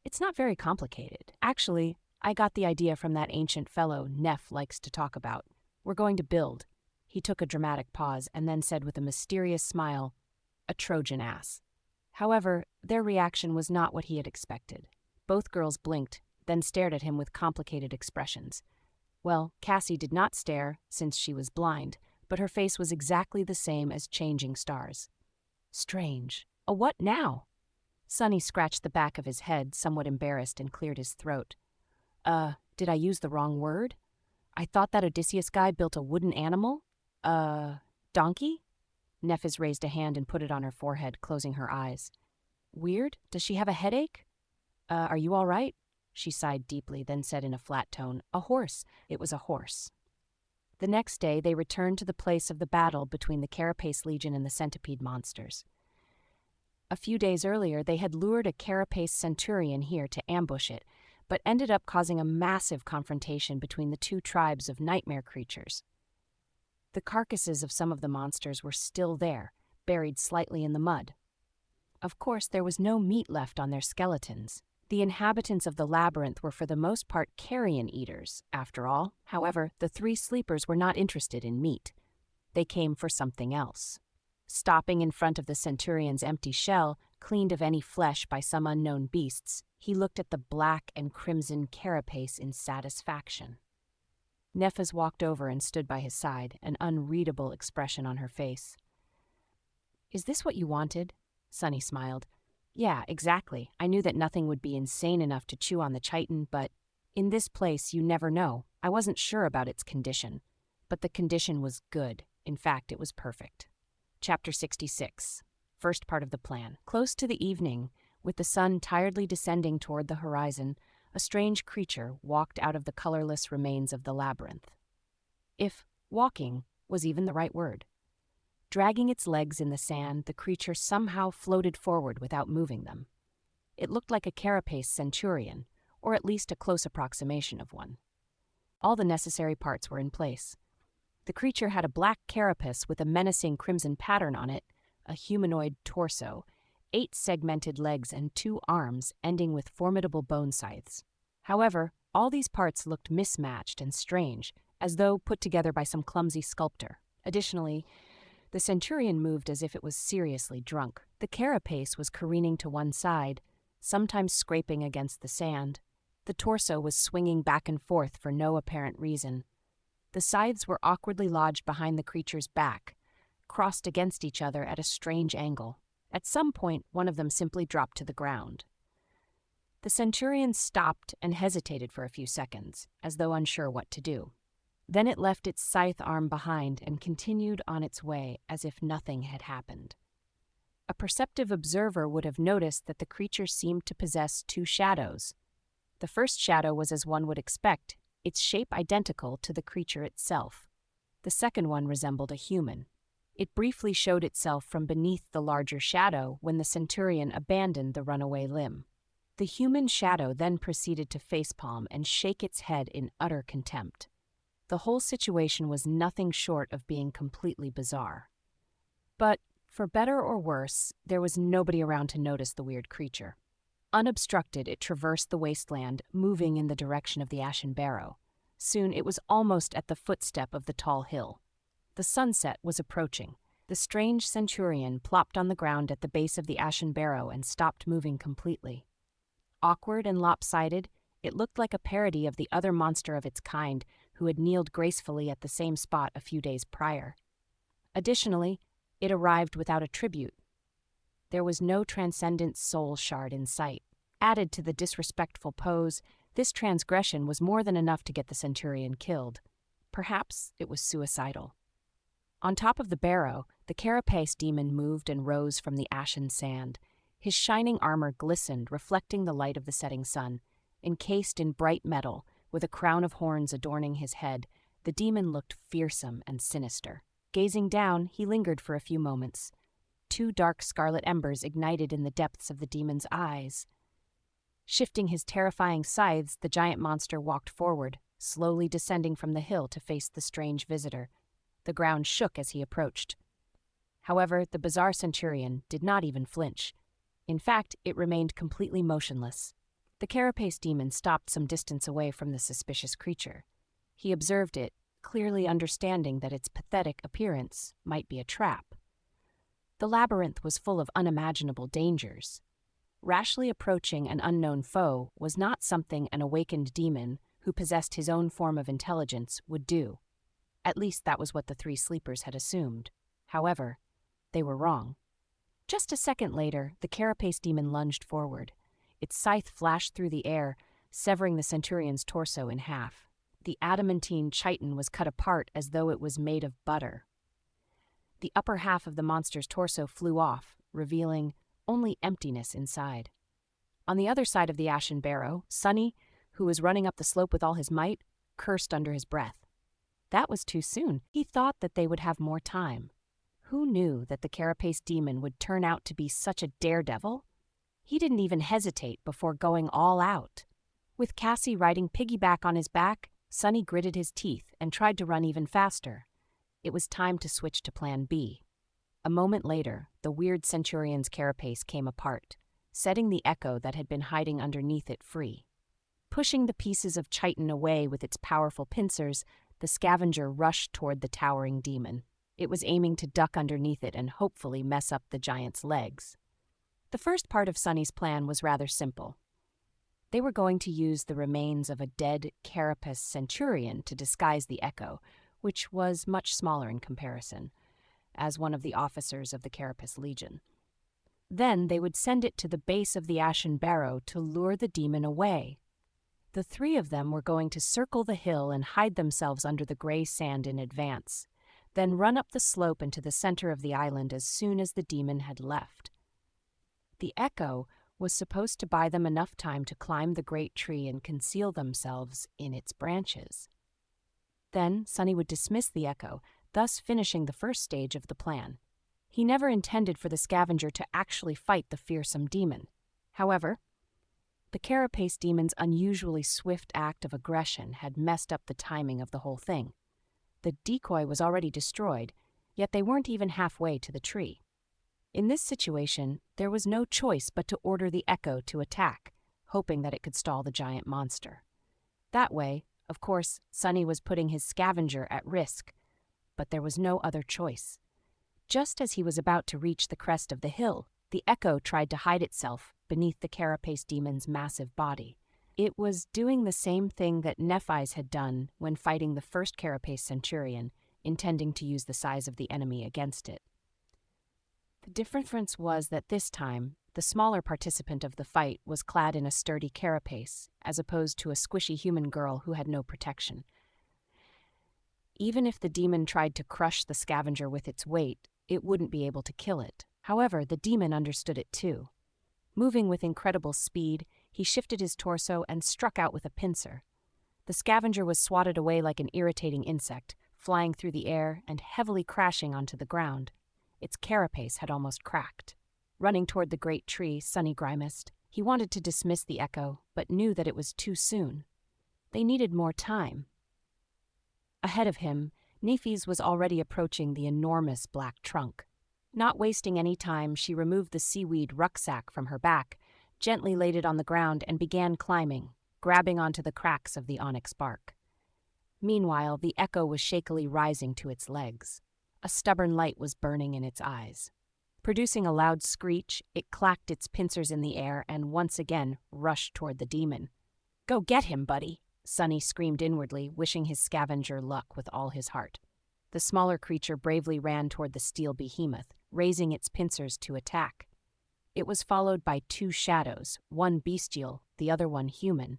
"It's not very complicated. Actually, I got the idea from that ancient fellow Neff likes to talk about. We're going to build." He took a dramatic pause and then said with a mysterious smile, "A Trojan ass." However, their reaction was not what he had expected. Both girls blinked, then stared at him with complicated expressions. Well, Cassie did not stare, since she was blind, but her face was exactly the same as Changing Star's. Strange. A what now? Sunny scratched the back of his head, somewhat embarrassed, and cleared his throat. Did I use the wrong word? I thought that Odysseus guy built a wooden animal? Donkey?" Nefes raised a hand and put it on her forehead, closing her eyes. "Weird? Does she have a headache? Are you all right?" She sighed deeply, then said in a flat tone, "A horse." It was a horse. The next day, they returned to the place of the battle between the Carapace Legion and the centipede monsters. A few days earlier, they had lured a Carapace centurion here to ambush it, but ended up causing a massive confrontation between the two tribes of nightmare creatures. The carcasses of some of the monsters were still there, buried slightly in the mud. Of course, there was no meat left on their skeletons. The inhabitants of the labyrinth were for the most part carrion eaters, after all. However, the three sleepers were not interested in meat. They came for something else. Stopping in front of the centurion's empty shell, cleaned of any flesh by some unknown beasts, he looked at the black and crimson carapace in satisfaction. Nefes walked over and stood by his side, an unreadable expression on her face. "Is this what you wanted?" Sunny smiled. "Yeah, exactly. I knew that nothing would be insane enough to chew on the chitin, but in this place you never know. I wasn't sure about its condition. But the condition was good. In fact, it was perfect." Chapter 66. First part of the plan. Close to the evening, with the sun tiredly descending toward the horizon, a strange creature walked out of the colorless remains of the labyrinth. If walking was even the right word. Dragging its legs in the sand, the creature somehow floated forward without moving them. It looked like a carapace centurion, or at least a close approximation of one. All the necessary parts were in place. The creature had a black carapace with a menacing crimson pattern on it, a humanoid torso, 8 segmented legs and 2 arms ending with formidable bone scythes. However, all these parts looked mismatched and strange, as though put together by some clumsy sculptor. Additionally, the centurion moved as if it was seriously drunk. The carapace was careening to one side, sometimes scraping against the sand. The torso was swinging back and forth for no apparent reason. The scythes were awkwardly lodged behind the creature's back, crossed against each other at a strange angle. At some point, one of them simply dropped to the ground. The centurion stopped and hesitated for a few seconds, as though unsure what to do. Then it left its scythe arm behind and continued on its way as if nothing had happened. A perceptive observer would have noticed that the creature seemed to possess two shadows. The first shadow was as one would expect, its shape identical to the creature itself. The second one resembled a human. It briefly showed itself from beneath the larger shadow when the centurion abandoned the runaway limb. The human shadow then proceeded to facepalm and shake its head in utter contempt. The whole situation was nothing short of being completely bizarre. But, for better or worse, there was nobody around to notice the weird creature. Unobstructed, it traversed the wasteland, moving in the direction of the Ashen Barrow. Soon it was almost at the footstep of the tall hill. The sunset was approaching. The strange centurion plopped on the ground at the base of the Ashen Barrow and stopped moving completely. Awkward and lopsided, it looked like a parody of the other monster of its kind who had kneeled gracefully at the same spot a few days prior. Additionally, it arrived without a tribute. There was no transcendent soul shard in sight. Added to the disrespectful pose, this transgression was more than enough to get the centurion killed. Perhaps it was suicidal. On top of the barrow, the carapace demon moved and rose from the ashen sand. His shining armor glistened, reflecting the light of the setting sun. Encased in bright metal, with a crown of horns adorning his head, the demon looked fearsome and sinister. Gazing down, he lingered for a few moments. Two dark scarlet embers ignited in the depths of the demon's eyes. Shifting his terrifying scythes, the giant monster walked forward, slowly descending from the hill to face the strange visitor. The ground shook as he approached. However, the bizarre centurion did not even flinch. In fact, it remained completely motionless. The carapace demon stopped some distance away from the suspicious creature. He observed it, clearly understanding that its pathetic appearance might be a trap. The labyrinth was full of unimaginable dangers. Rashly approaching an unknown foe was not something an awakened demon who possessed his own form of intelligence would do. At least that was what the three sleepers had assumed. However, they were wrong. Just a second later, the carapace demon lunged forward. Its scythe flashed through the air, severing the centurion's torso in half. The adamantine chitin was cut apart as though it was made of butter. The upper half of the monster's torso flew off, revealing only emptiness inside. On the other side of the Ashen Barrow, Sonny, who was running up the slope with all his might, cursed under his breath. That was too soon. He thought that they would have more time. Who knew that the carapace demon would turn out to be such a daredevil? He didn't even hesitate before going all out. With Cassie riding piggyback on his back, Sonny gritted his teeth and tried to run even faster. It was time to switch to Plan B. A moment later, the weird centurion's carapace came apart, setting the echo that had been hiding underneath it free. Pushing the pieces of chitin away with its powerful pincers, the scavenger rushed toward the towering demon. It was aiming to duck underneath it and hopefully mess up the giant's legs. The first part of Sonny's plan was rather simple. They were going to use the remains of a dead carapace centurion to disguise the echo, which was much smaller in comparison, as one of the officers of the Carapace Legion. Then they would send it to the base of the Ashen Barrow to lure the demon away. The three of them were going to circle the hill and hide themselves under the gray sand in advance, then run up the slope into the center of the island as soon as the demon had left. The echo was supposed to buy them enough time to climb the great tree and conceal themselves in its branches. Then Sonny would dismiss the echo, thus finishing the first stage of the plan. He never intended for the scavenger to actually fight the fearsome demon. However, the carapace demon's unusually swift act of aggression had messed up the timing of the whole thing. The decoy was already destroyed, yet they weren't even halfway to the tree. In this situation, there was no choice but to order the echo to attack, hoping that it could stall the giant monster. That way, of course, Sonny was putting his scavenger at risk, but there was no other choice. Just as he was about to reach the crest of the hill, the echo tried to hide itself beneath the carapace demon's massive body. It was doing the same thing that Nephi's had done when fighting the first carapace centurion, intending to use the size of the enemy against it. The difference was that this time, The smaller participant of the fight was clad in a sturdy carapace, as opposed to a squishy human girl who had no protection. Even if the demon tried to crush the scavenger with its weight, it wouldn't be able to kill it. However, the demon understood it too. Moving with incredible speed, he shifted his torso and struck out with a pincer. The scavenger was swatted away like an irritating insect, flying through the air and heavily crashing onto the ground. Its carapace had almost cracked. Running toward the great tree, Sunny grimaced. He wanted to dismiss the echo, but knew that it was too soon. They needed more time. Ahead of him, Nefis was already approaching the enormous black trunk. Not wasting any time, she removed the seaweed rucksack from her back, gently laid it on the ground, and began climbing, grabbing onto the cracks of the onyx bark. Meanwhile, the echo was shakily rising to its legs. A stubborn light was burning in its eyes. Producing a loud screech, it clacked its pincers in the air and once again rushed toward the demon. "Go get him, buddy," Sunny screamed inwardly, wishing his scavenger luck with all his heart. The smaller creature bravely ran toward the steel behemoth, raising its pincers to attack. It was followed by two shadows, one bestial, the other one human.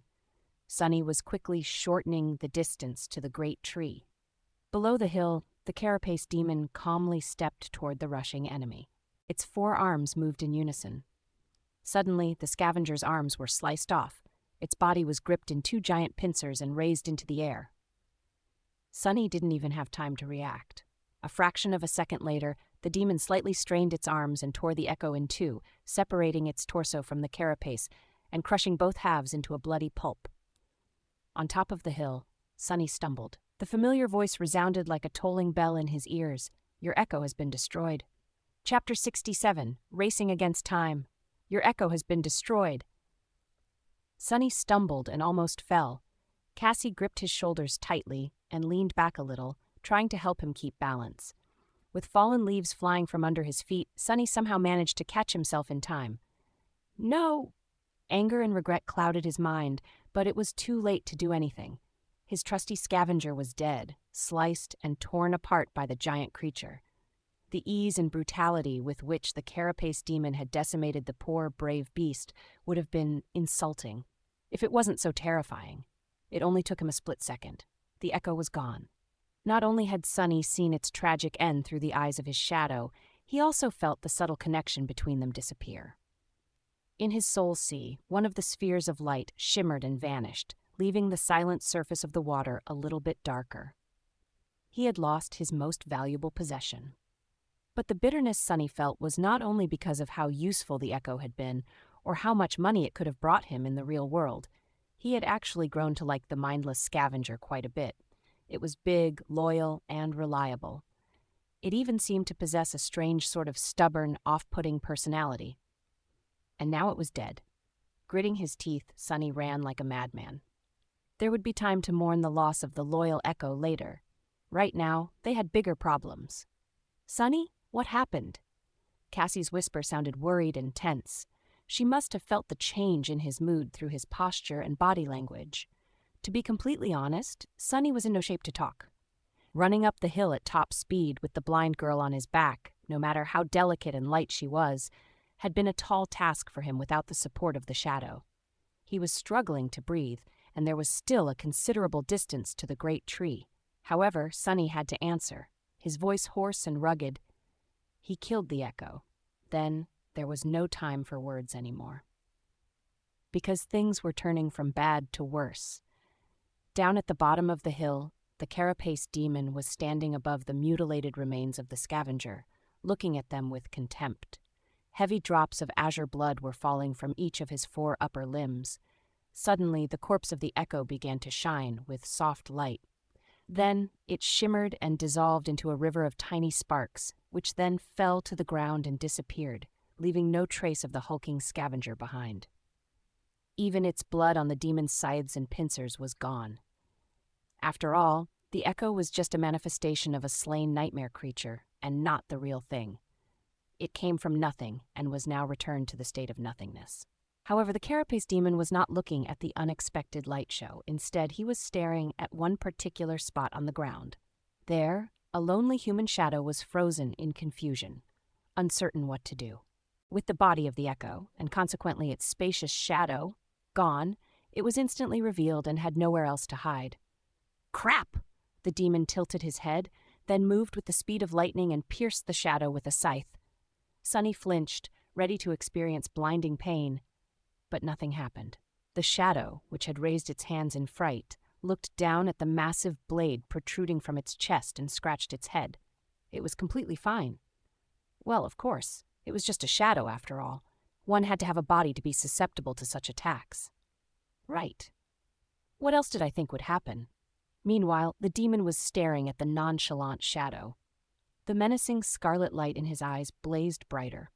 Sunny was quickly shortening the distance to the great tree. Below the hill, the carapace demon calmly stepped toward the rushing enemy. Its four arms moved in unison. Suddenly, the scavenger's arms were sliced off. Its body was gripped in two giant pincers and raised into the air. Sunny didn't even have time to react. A fraction of a second later, the demon slightly strained its arms and tore the echo in two, separating its torso from the carapace and crushing both halves into a bloody pulp. On top of the hill, Sunny stumbled. The familiar voice resounded like a tolling bell in his ears. "Your echo has been destroyed." Chapter 67, Racing Against Time. "Your echo has been destroyed." Sunny stumbled and almost fell. Cassie gripped his shoulders tightly and leaned back a little, trying to help him keep balance. With fallen leaves flying from under his feet, Sunny somehow managed to catch himself in time. "No!" Anger and regret clouded his mind, but it was too late to do anything. His trusty scavenger was dead, sliced and torn apart by the giant creature. The ease and brutality with which the carapace demon had decimated the poor, brave beast would have been insulting, if it wasn't so terrifying. It only took him a split second. The echo was gone. Not only had Sunny seen its tragic end through the eyes of his shadow, he also felt the subtle connection between them disappear. In his soul sea, one of the spheres of light shimmered and vanished, leaving the silent surface of the water a little bit darker. He had lost his most valuable possession. But the bitterness Sunny felt was not only because of how useful the echo had been, or how much money it could have brought him in the real world. He had actually grown to like the mindless scavenger quite a bit. It was big, loyal, and reliable. It even seemed to possess a strange sort of stubborn, off-putting personality. And now it was dead. Gritting his teeth, Sunny ran like a madman. There would be time to mourn the loss of the loyal echo later. Right now, they had bigger problems. "Sunny, what happened?" Cassie's whisper sounded worried and tense. She must have felt the change in his mood through his posture and body language. To be completely honest, Sunny was in no shape to talk. Running up the hill at top speed with the blind girl on his back, no matter how delicate and light she was, had been a tall task for him without the support of the shadow. He was struggling to breathe, and there was still a considerable distance to the great tree. However, Sunny had to answer, his voice hoarse and rugged. He killed the echo. Then there was no time for words anymore. Because things were turning from bad to worse. Down at the bottom of the hill, the carapace demon was standing above the mutilated remains of the scavenger, looking at them with contempt. Heavy drops of azure blood were falling from each of his 4 upper limbs. Suddenly, the corpse of the echo began to shine with soft light. Then it shimmered and dissolved into a river of tiny sparks, which then fell to the ground and disappeared, leaving no trace of the hulking scavenger behind. Even its blood on the demon's scythes and pincers was gone. After all, the echo was just a manifestation of a slain nightmare creature, and not the real thing. It came from nothing and was now returned to the state of nothingness. However, the carapace demon was not looking at the unexpected light show. Instead, he was staring at one particular spot on the ground. There, a lonely human shadow was frozen in confusion, uncertain what to do. With the body of the echo, and consequently its spacious shadow, gone, it was instantly revealed and had nowhere else to hide. Crap! The demon tilted his head, then moved with the speed of lightning and pierced the shadow with a scythe. Sunny flinched, ready to experience blinding pain. But nothing happened. The shadow, which had raised its hands in fright, looked down at the massive blade protruding from its chest and scratched its head. It was completely fine. Well, of course, it was just a shadow after all. One had to have a body to be susceptible to such attacks. Right. What else did I think would happen? Meanwhile, the demon was staring at the nonchalant shadow. The menacing scarlet light in his eyes blazed brighter.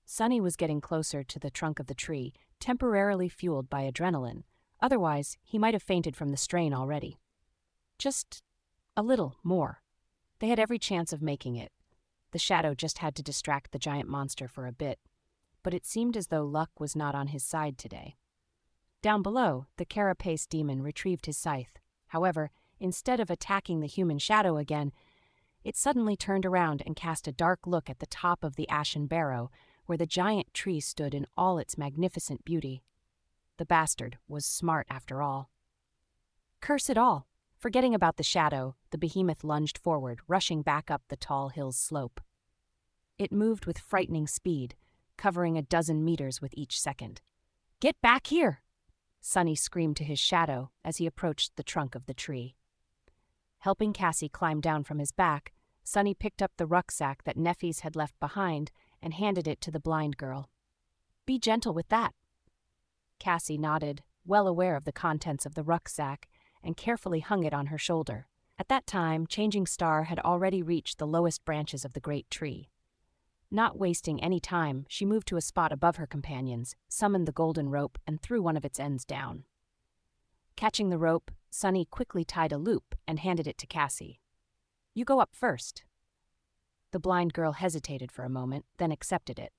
Sunny was getting closer to the trunk of the tree, temporarily fueled by adrenaline. Otherwise, he might have fainted from the strain already. Just a little more. They had every chance of making it. The shadow just had to distract the giant monster for a bit. But it seemed as though luck was not on his side today. Down below, the carapace demon retrieved his scythe. However, instead of attacking the human shadow again, it suddenly turned around and cast a dark look at the top of the ashen barrow, where the giant tree stood in all its magnificent beauty. The bastard was smart after all. Curse it all! Forgetting about the shadow, the behemoth lunged forward, rushing back up the tall hill's slope. It moved with frightening speed, covering a dozen meters with each second. "Get back here!" Sunny screamed to his shadow as he approached the trunk of the tree. Helping Cassie climb down from his back, Sunny picked up the rucksack that Neffes had left behind and handed it to the blind girl. "Be gentle with that." Cassie nodded, well aware of the contents of the rucksack, and carefully hung it on her shoulder. At that time, Changing Star had already reached the lowest branches of the great tree. Not wasting any time, she moved to a spot above her companions, summoned the golden rope, and threw one of its ends down. Catching the rope, Sunny quickly tied a loop and handed it to Cassie. "You go up first." The blind girl hesitated for a moment, then accepted it.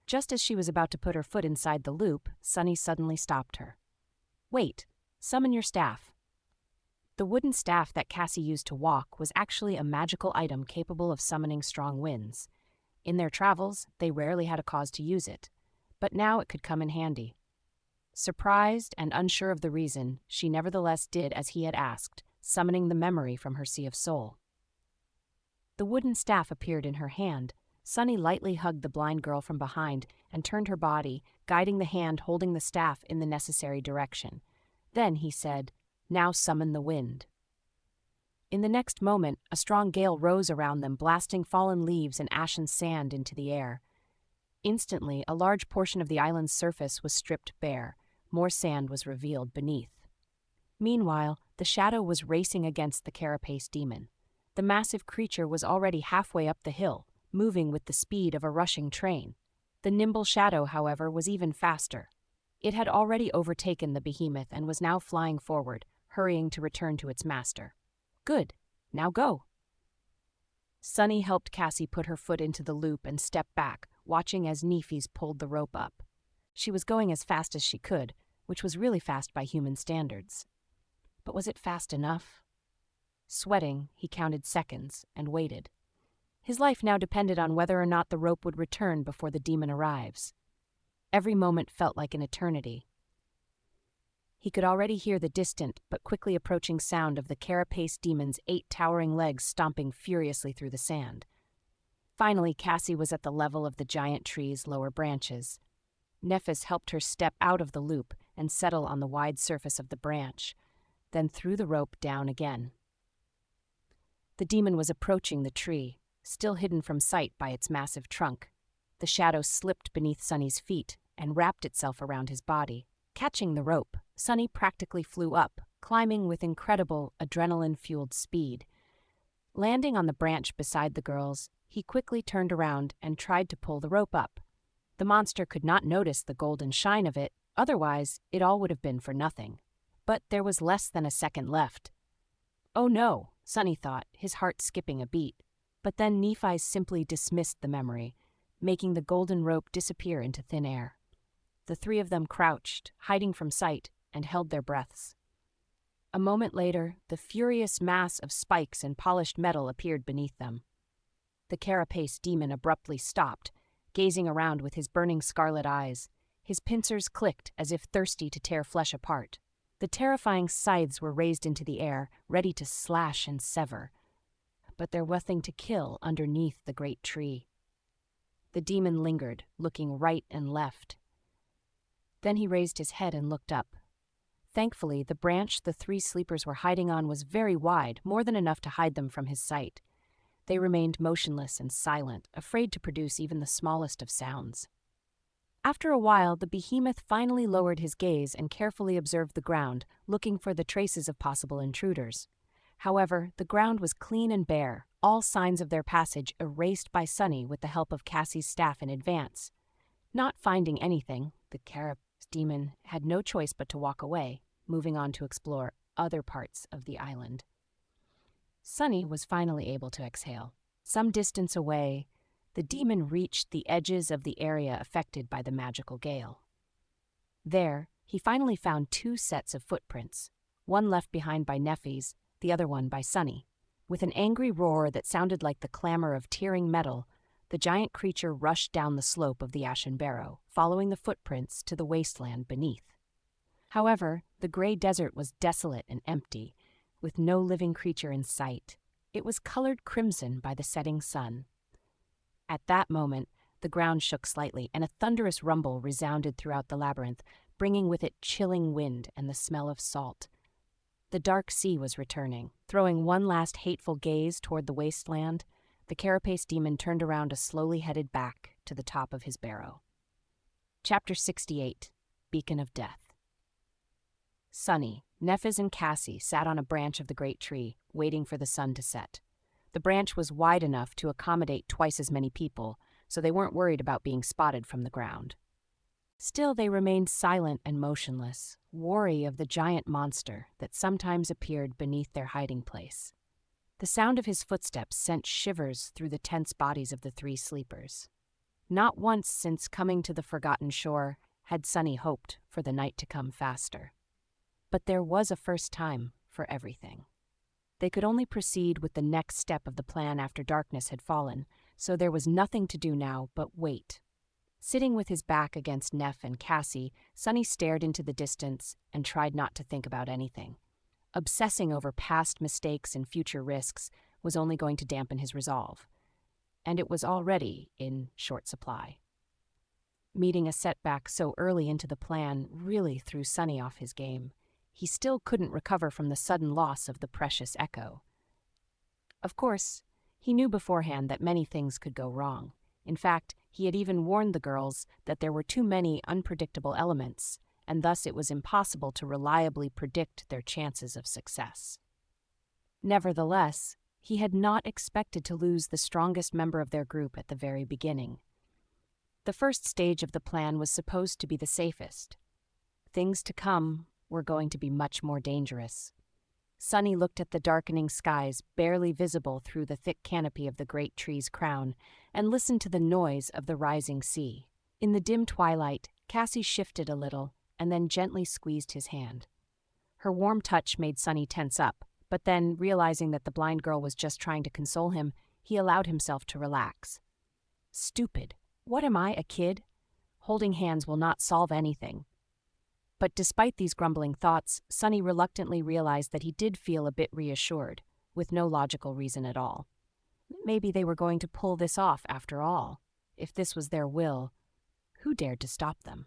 Just as she was about to put her foot inside the loop, Sunny suddenly stopped her. "Wait, summon your staff." The wooden staff that Cassie used to walk was actually a magical item capable of summoning strong winds. In their travels, they rarely had a cause to use it, but now it could come in handy. Surprised and unsure of the reason, she nevertheless did as he had asked, summoning the memory from her sea of soul. The wooden staff appeared in her hand. Sunny lightly hugged the blind girl from behind and turned her body, guiding the hand holding the staff in the necessary direction. Then he said, "Now summon the wind." In the next moment, a strong gale rose around them, blasting fallen leaves and ashen sand into the air. Instantly, a large portion of the island's surface was stripped bare. More sand was revealed beneath. Meanwhile, the shadow was racing against the carapace demon. The massive creature was already halfway up the hill, moving with the speed of a rushing train. The nimble shadow, however, was even faster. It had already overtaken the behemoth and was now flying forward, hurrying to return to its master. "Good. Now go." Sunny helped Cassie put her foot into the loop and step back, watching as Neffes pulled the rope up. She was going as fast as she could, which was really fast by human standards. But was it fast enough? Sweating, he counted seconds and waited. His life now depended on whether or not the rope would return before the demon arrives. Every moment felt like an eternity. He could already hear the distant but quickly approaching sound of the carapace demon's 8 towering legs stomping furiously through the sand. Finally, Cassie was at the level of the giant tree's lower branches. Neffes helped her step out of the loop and settle on the wide surface of the branch, then threw the rope down again. The demon was approaching the tree, still hidden from sight by its massive trunk. The shadow slipped beneath Sunny's feet and wrapped itself around his body. Catching the rope, Sunny practically flew up, climbing with incredible adrenaline-fueled speed. Landing on the branch beside the girls, he quickly turned around and tried to pull the rope up. The monster could not notice the golden shine of it, otherwise it all would have been for nothing. But there was less than a second left. "Oh no," Sunny thought, his heart skipping a beat. But then Neffes simply dismissed the memory, making the golden rope disappear into thin air. The 3 of them crouched, hiding from sight, and held their breaths. A moment later, the furious mass of spikes and polished metal appeared beneath them. The carapace demon abruptly stopped, gazing around with his burning scarlet eyes. His pincers clicked as if thirsty to tear flesh apart. The terrifying scythes were raised into the air, ready to slash and sever. But there was nothing to kill underneath the great tree. The demon lingered, looking right and left. Then he raised his head and looked up. Thankfully, the branch the three sleepers were hiding on was very wide, more than enough to hide them from his sight. They remained motionless and silent, afraid to produce even the smallest of sounds. After a while, the behemoth finally lowered his gaze and carefully observed the ground, looking for the traces of possible intruders. However, the ground was clean and bare, all signs of their passage erased by Sunny with the help of Cassie's staff in advance. Not finding anything, the carapace demon had no choice but to walk away, moving on to explore other parts of the island. Sunny was finally able to exhale. Some distance away, the demon reached the edges of the area affected by the magical gale. There, he finally found two sets of footprints, one left behind by Neffy's, the other one by Sunny. With an angry roar that sounded like the clamor of tearing metal, the giant creature rushed down the slope of the Ashen Barrow, following the footprints to the wasteland beneath. However, the gray desert was desolate and empty, with no living creature in sight. It was colored crimson by the setting sun. At that moment, the ground shook slightly, and a thunderous rumble resounded throughout the labyrinth, bringing with it chilling wind and the smell of salt. The dark sea was returning. Throwing one last hateful gaze toward the wasteland, the carapace demon turned around and slowly headed back to the top of his barrow. Chapter 68, Beacon of Death. Sunny, Neffes, and Cassie sat on a branch of the great tree, waiting for the sun to set. The branch was wide enough to accommodate twice as many people, so they weren't worried about being spotted from the ground. Still, they remained silent and motionless, wary of the giant monster that sometimes appeared beneath their hiding place. The sound of his footsteps sent shivers through the tense bodies of the three sleepers. Not once since coming to the forgotten shore had Sunny hoped for the night to come faster. But there was a first time for everything. They could only proceed with the next step of the plan after darkness had fallen, so there was nothing to do now but wait. Sitting with his back against Neff and Cassie, Sunny stared into the distance and tried not to think about anything. Obsessing over past mistakes and future risks was only going to dampen his resolve, and it was already in short supply. Meeting a setback so early into the plan really threw Sunny off his game. He still couldn't recover from the sudden loss of the precious echo. Of course, he knew beforehand that many things could go wrong. In fact, he had even warned the girls that there were too many unpredictable elements, and thus it was impossible to reliably predict their chances of success. Nevertheless, he had not expected to lose the strongest member of their group at the very beginning. The first stage of the plan was supposed to be the safest. Things to come were going to be much more dangerous. Sunny looked at the darkening skies, barely visible through the thick canopy of the great tree's crown, and listened to the noise of the rising sea. In the dim twilight, Cassie shifted a little and then gently squeezed his hand. Her warm touch made Sunny tense up, but then, realizing that the blind girl was just trying to console him, he allowed himself to relax. Stupid. What am I, a kid? Holding hands will not solve anything. But despite these grumbling thoughts, Sunny reluctantly realized that he did feel a bit reassured, with no logical reason at all. Maybe they were going to pull this off after all. If this was their will, who dared to stop them?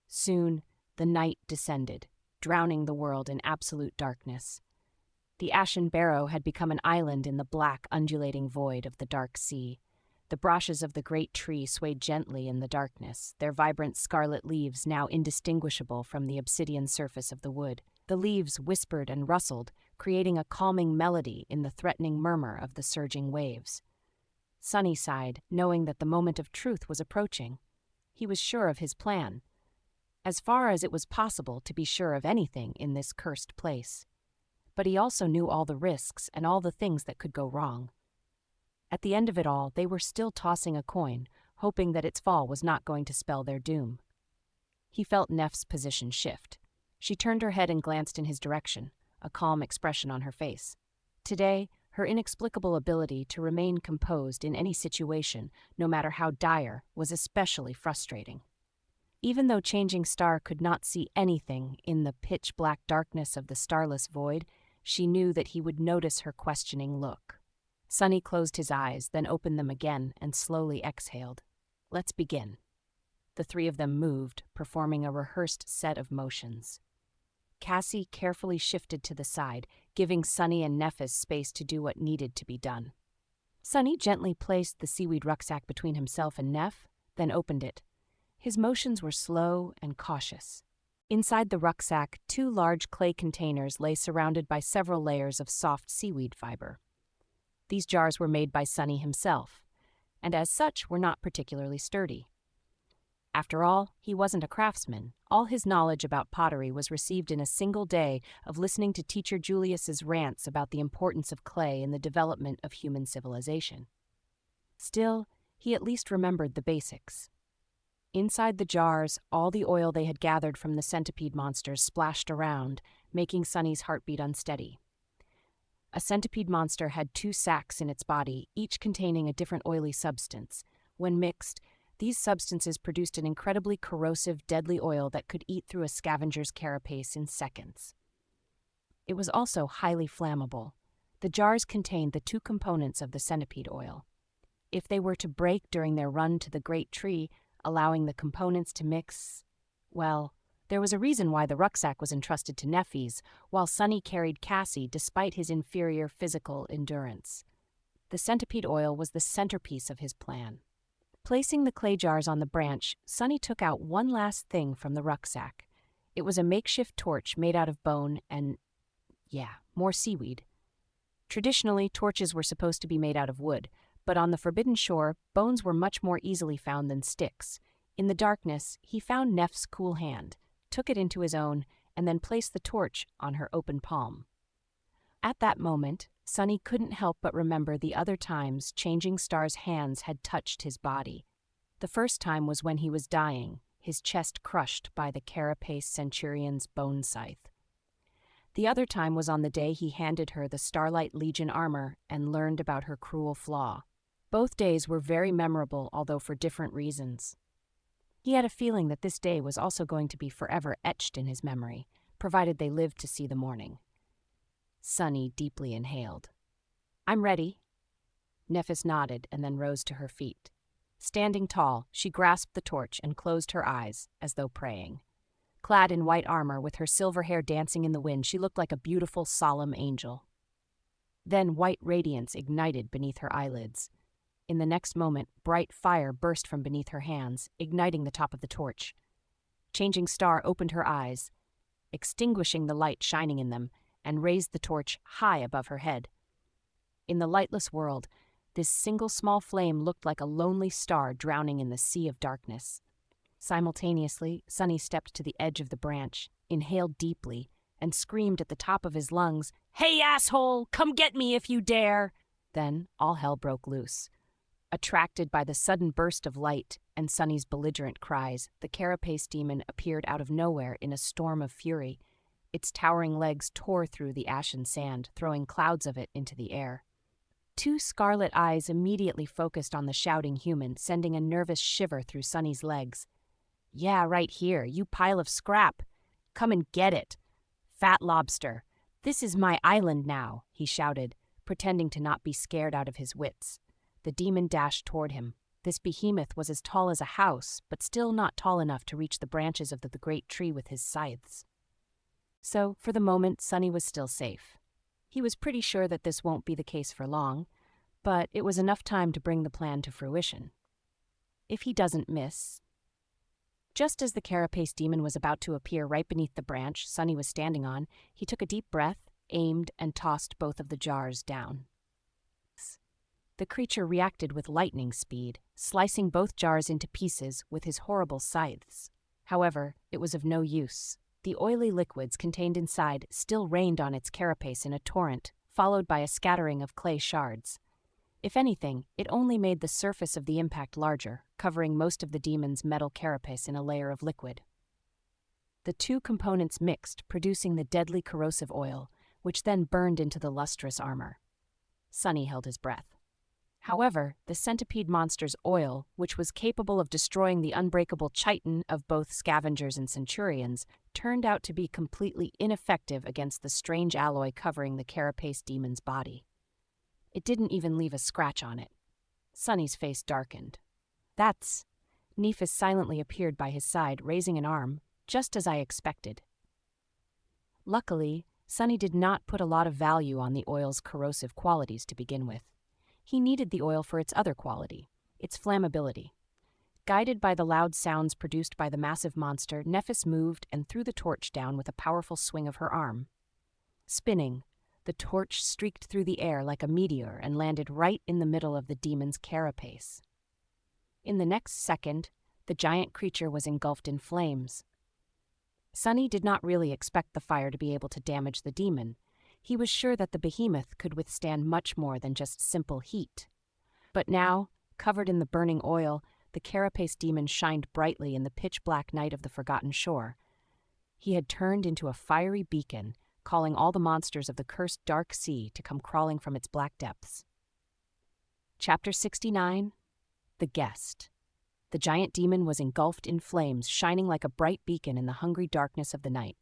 Soon, the night descended, drowning the world in absolute darkness. The Ashen Barrow had become an island in the black, undulating void of the dark sea. The branches of the great tree swayed gently in the darkness, their vibrant scarlet leaves now indistinguishable from the obsidian surface of the wood. The leaves whispered and rustled, creating a calming melody in the threatening murmur of the surging waves. Sunny sighed, knowing that the moment of truth was approaching. He was sure of his plan, as far as it was possible to be sure of anything in this cursed place. But he also knew all the risks and all the things that could go wrong. At the end of it all, they were still tossing a coin, hoping that its fall was not going to spell their doom. He felt Neff's position shift. She turned her head and glanced in his direction, a calm expression on her face. Today, Her inexplicable ability to remain composed in any situation, no matter how dire, was especially frustrating. Even though Changing Star could not see anything in the pitch-black darkness of the starless void, she knew that he would notice her questioning look. Sunny closed his eyes, then opened them again and slowly exhaled. "Let's begin." The three of them moved, performing a rehearsed set of motions. Cassie carefully shifted to the side, giving Sunny and Nephis space to do what needed to be done. Sunny gently placed the seaweed rucksack between himself and Neph, then opened it. His motions were slow and cautious. Inside the rucksack, 2 large clay containers lay surrounded by several layers of soft seaweed fiber. These jars were made by Sunny himself, and as such were not particularly sturdy. After all, he wasn't a craftsman. All his knowledge about pottery was received in a single day of listening to Teacher Julius's rants about the importance of clay in the development of human civilization. Still, he at least remembered the basics. Inside the jars, all the oil they had gathered from the centipede monsters splashed around, making Sunny's heartbeat unsteady. A centipede monster had 2 sacs in its body, each containing a different oily substance. When mixed, these substances produced an incredibly corrosive, deadly oil that could eat through a scavenger's carapace in seconds. It was also highly flammable. The jars contained the 2 components of the centipede oil. If they were to break during their run to the great tree, allowing the components to mix, well, there was a reason why the rucksack was entrusted to Nephis, while Sunny carried Cassie despite his inferior physical endurance. The centipede oil was the centerpiece of his plan. Placing the clay jars on the branch, Sunny took out one last thing from the rucksack. It was a makeshift torch made out of bone and, more seaweed. Traditionally, torches were supposed to be made out of wood, but on the Forbidden Shore, bones were much more easily found than sticks. In the darkness, he found Neph's cool hand, took it into his own, and then placed the torch on her open palm. At that moment, Sunny couldn't help but remember the other times Changing Star's hands had touched his body. The first time was when he was dying, his chest crushed by the Carapace Centurion's bone scythe. The other time was on the day he handed her the Starlight Legion armor and learned about her cruel flaw. Both days were very memorable, although for different reasons. He had a feeling that this day was also going to be forever etched in his memory, provided they lived to see the morning. Sunny deeply inhaled. "I'm ready." Nephis nodded and then rose to her feet. Standing tall, she grasped the torch and closed her eyes, as though praying. Clad in white armor, with her silver hair dancing in the wind, she looked like a beautiful, solemn angel. Then white radiance ignited beneath her eyelids. In the next moment, bright fire burst from beneath her hands, igniting the top of the torch. Changing Star opened her eyes, extinguishing the light shining in them, and raised the torch high above her head. In the lightless world, this single small flame looked like a lonely star drowning in the sea of darkness. Simultaneously, Sunny stepped to the edge of the branch, inhaled deeply, and screamed at the top of his lungs, "Hey, asshole! Come get me if you dare!" Then all hell broke loose. Attracted by the sudden burst of light and Sunny's belligerent cries, the Carapace demon appeared out of nowhere in a storm of fury. Its towering legs tore through the ashen sand, throwing clouds of it into the air. 2 scarlet eyes immediately focused on the shouting human, sending a nervous shiver through Sunny's legs. "Yeah, right here, you pile of scrap. Come and get it. Fat lobster. This is my island now," he shouted, pretending to not be scared out of his wits. The demon dashed toward him. This behemoth was as tall as a house, but still not tall enough to reach the branches of the great tree with his scythes. So, for the moment, Sunny was still safe. He was pretty sure that this won't be the case for long, but it was enough time to bring the plan to fruition. If he doesn't miss... Just as the Carapace demon was about to appear right beneath the branch Sunny was standing on, he took a deep breath, aimed, and tossed both of the jars down. The creature reacted with lightning speed, slicing both jars into pieces with his horrible scythes. However, it was of no use. The oily liquids contained inside still rained on its carapace in a torrent, followed by a scattering of clay shards. If anything, it only made the surface of the impact larger, covering most of the demon's metal carapace in a layer of liquid. The 2 components mixed, producing the deadly corrosive oil, which then burned into the lustrous armor. Sunny held his breath. However, the centipede monster's oil, which was capable of destroying the unbreakable chitin of both scavengers and centurions, turned out to be completely ineffective against the strange alloy covering the carapace demon's body. It didn't even leave a scratch on it. Sunny's face darkened. "That's—" Nephis silently appeared by his side, raising an arm, just as I expected. Luckily, Sunny did not put a lot of value on the oil's corrosive qualities to begin with. He needed the oil for its other quality, its flammability. Guided by the loud sounds produced by the massive monster, Nephis moved and threw the torch down with a powerful swing of her arm. Spinning, the torch streaked through the air like a meteor and landed right in the middle of the demon's carapace. In the next second, the giant creature was engulfed in flames. Sunny did not really expect the fire to be able to damage the demon. He was sure that the behemoth could withstand much more than just simple heat. But now, covered in the burning oil, the carapace demon shined brightly in the pitch-black night of the forgotten shore. He had turned into a fiery beacon, calling all the monsters of the cursed dark sea to come crawling from its black depths. Chapter 69. The Guest. The giant demon was engulfed in flames, shining like a bright beacon in the hungry darkness of the night.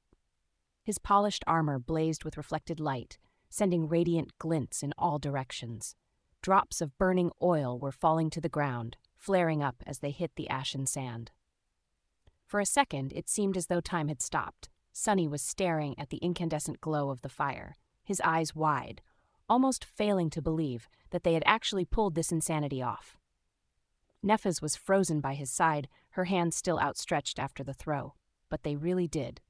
His polished armor blazed with reflected light, sending radiant glints in all directions. Drops of burning oil were falling to the ground, flaring up as they hit the ashen sand. For a second, it seemed as though time had stopped. Sunny was staring at the incandescent glow of the fire, his eyes wide, almost failing to believe that they had actually pulled this insanity off. Nephis was frozen by his side, her hand still outstretched after the throw, but they really did.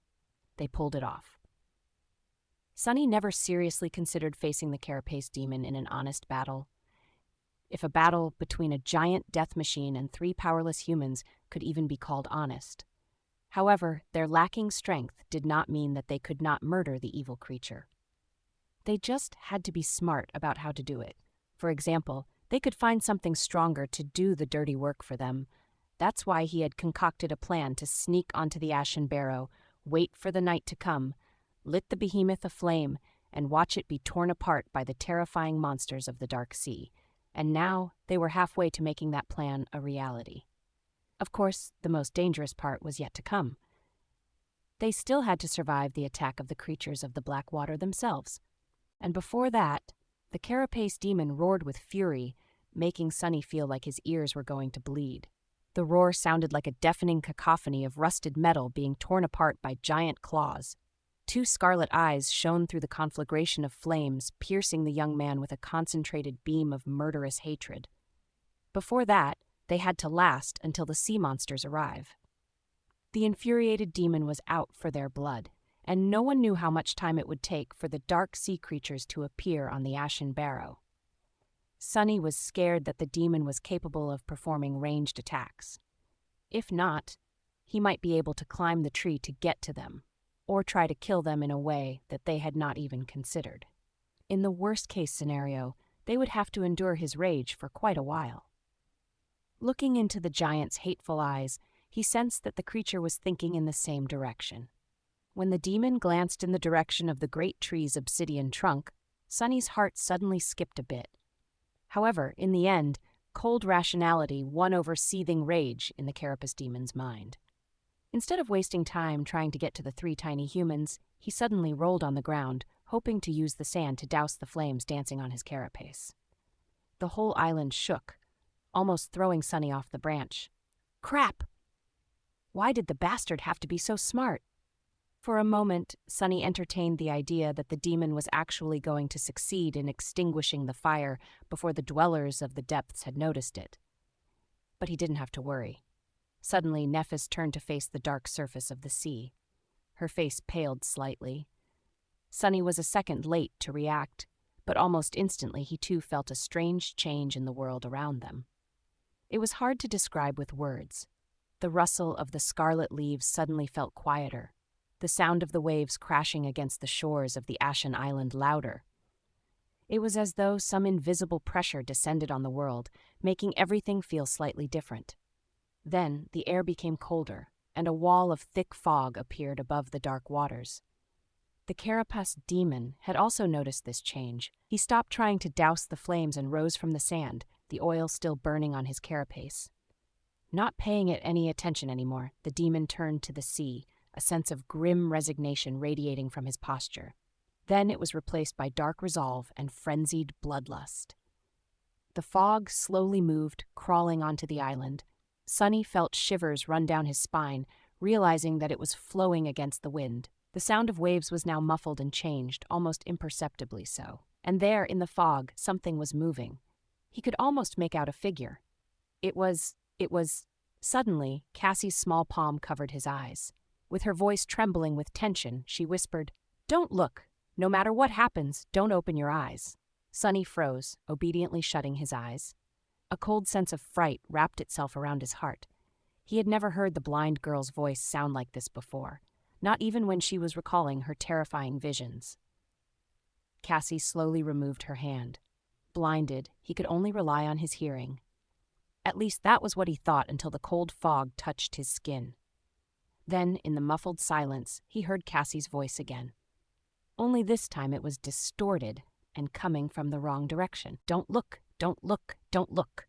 They pulled it off. Sunny never seriously considered facing the carapace demon in an honest battle. If a battle between a giant death machine and 3 powerless humans could even be called honest. However, their lacking strength did not mean that they could not murder the evil creature. They just had to be smart about how to do it. For example, they could find something stronger to do the dirty work for them. That's why he had concocted a plan to sneak onto the ashen barrow, wait for the night to come, lit the behemoth aflame, and watch it be torn apart by the terrifying monsters of the dark sea. And now they were halfway to making that plan a reality. Of course, the most dangerous part was yet to come. They still had to survive the attack of the creatures of the black water themselves. And before that, the carapace demon roared with fury, making Sunny feel like his ears were going to bleed. The roar sounded like a deafening cacophony of rusted metal being torn apart by giant claws. 2 scarlet eyes shone through the conflagration of flames, piercing the young man with a concentrated beam of murderous hatred. Before that, they had to last until the sea monsters arrive. The infuriated demon was out for their blood, and no one knew how much time it would take for the dark sea creatures to appear on the ashen barrow. Sunny was scared that the demon was capable of performing ranged attacks. If not, he might be able to climb the tree to get to them, or try to kill them in a way that they had not even considered. In the worst-case scenario, they would have to endure his rage for quite a while. Looking into the giant's hateful eyes, he sensed that the creature was thinking in the same direction. When the demon glanced in the direction of the great tree's obsidian trunk, Sunny's heart suddenly skipped a bit. However, in the end, cold rationality won over seething rage in the carapace demon's mind. Instead of wasting time trying to get to the 3 tiny humans, he suddenly rolled on the ground, hoping to use the sand to douse the flames dancing on his carapace. The whole island shook, almost throwing Sunny off the branch. Crap! Why did the bastard have to be so smart? For a moment, Sunny entertained the idea that the demon was actually going to succeed in extinguishing the fire before the dwellers of the depths had noticed it. But he didn't have to worry. Suddenly, Nephis turned to face the dark surface of the sea. Her face paled slightly. Sunny was a second late to react, but almost instantly he too felt a strange change in the world around them. It was hard to describe with words. The rustle of the scarlet leaves suddenly felt quieter, the sound of the waves crashing against the shores of the ashen island louder. It was as though some invisible pressure descended on the world, making everything feel slightly different. Then the air became colder, and a wall of thick fog appeared above the dark waters. The carapace demon had also noticed this change. He stopped trying to douse the flames and rose from the sand, the oil still burning on his carapace. Not paying it any attention anymore, the demon turned to the sea, a sense of grim resignation radiating from his posture. Then it was replaced by dark resolve and frenzied bloodlust. The fog slowly moved, crawling onto the island. Sunny felt shivers run down his spine, realizing that it was flowing against the wind. The sound of waves was now muffled and changed, almost imperceptibly so. And there, in the fog, something was moving. He could almost make out a figure. It was... Suddenly, Cassie's small palm covered his eyes. With her voice trembling with tension, she whispered, "Don't look. No matter what happens, don't open your eyes." Sunny froze, obediently shutting his eyes. A cold sense of fright wrapped itself around his heart. He had never heard the blind girl's voice sound like this before, not even when she was recalling her terrifying visions. Cassie slowly removed her hand. Blinded, he could only rely on his hearing. At least that was what he thought until the cold fog touched his skin. Then, in the muffled silence, he heard Cassie's voice again. Only this time it was distorted and coming from the wrong direction. "Don't look, don't look, don't look."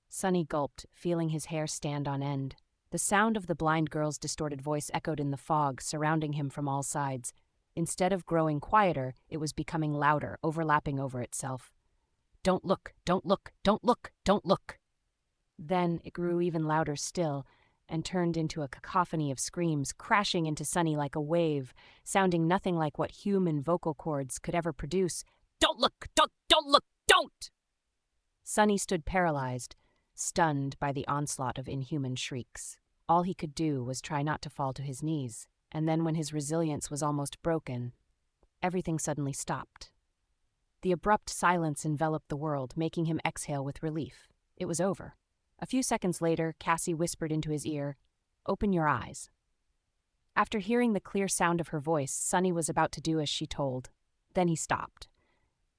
Sunny gulped, feeling his hair stand on end. The sound of the blind girl's distorted voice echoed in the fog, surrounding him from all sides. Instead of growing quieter, it was becoming louder, overlapping over itself. "Don't look, don't look, don't look, don't look." Then it grew even louder still, and turned into a cacophony of screams, crashing into Sunny like a wave, sounding nothing like what human vocal cords could ever produce. "Don't look! Don't look! Don't!" Sunny stood paralyzed, stunned by the onslaught of inhuman shrieks. All he could do was try not to fall to his knees, and then when his resilience was almost broken, everything suddenly stopped. The abrupt silence enveloped the world, making him exhale with relief. It was over. A few seconds later, Cassie whispered into his ear, "Open your eyes." After hearing the clear sound of her voice, Sunny was about to do as she told. Then he stopped.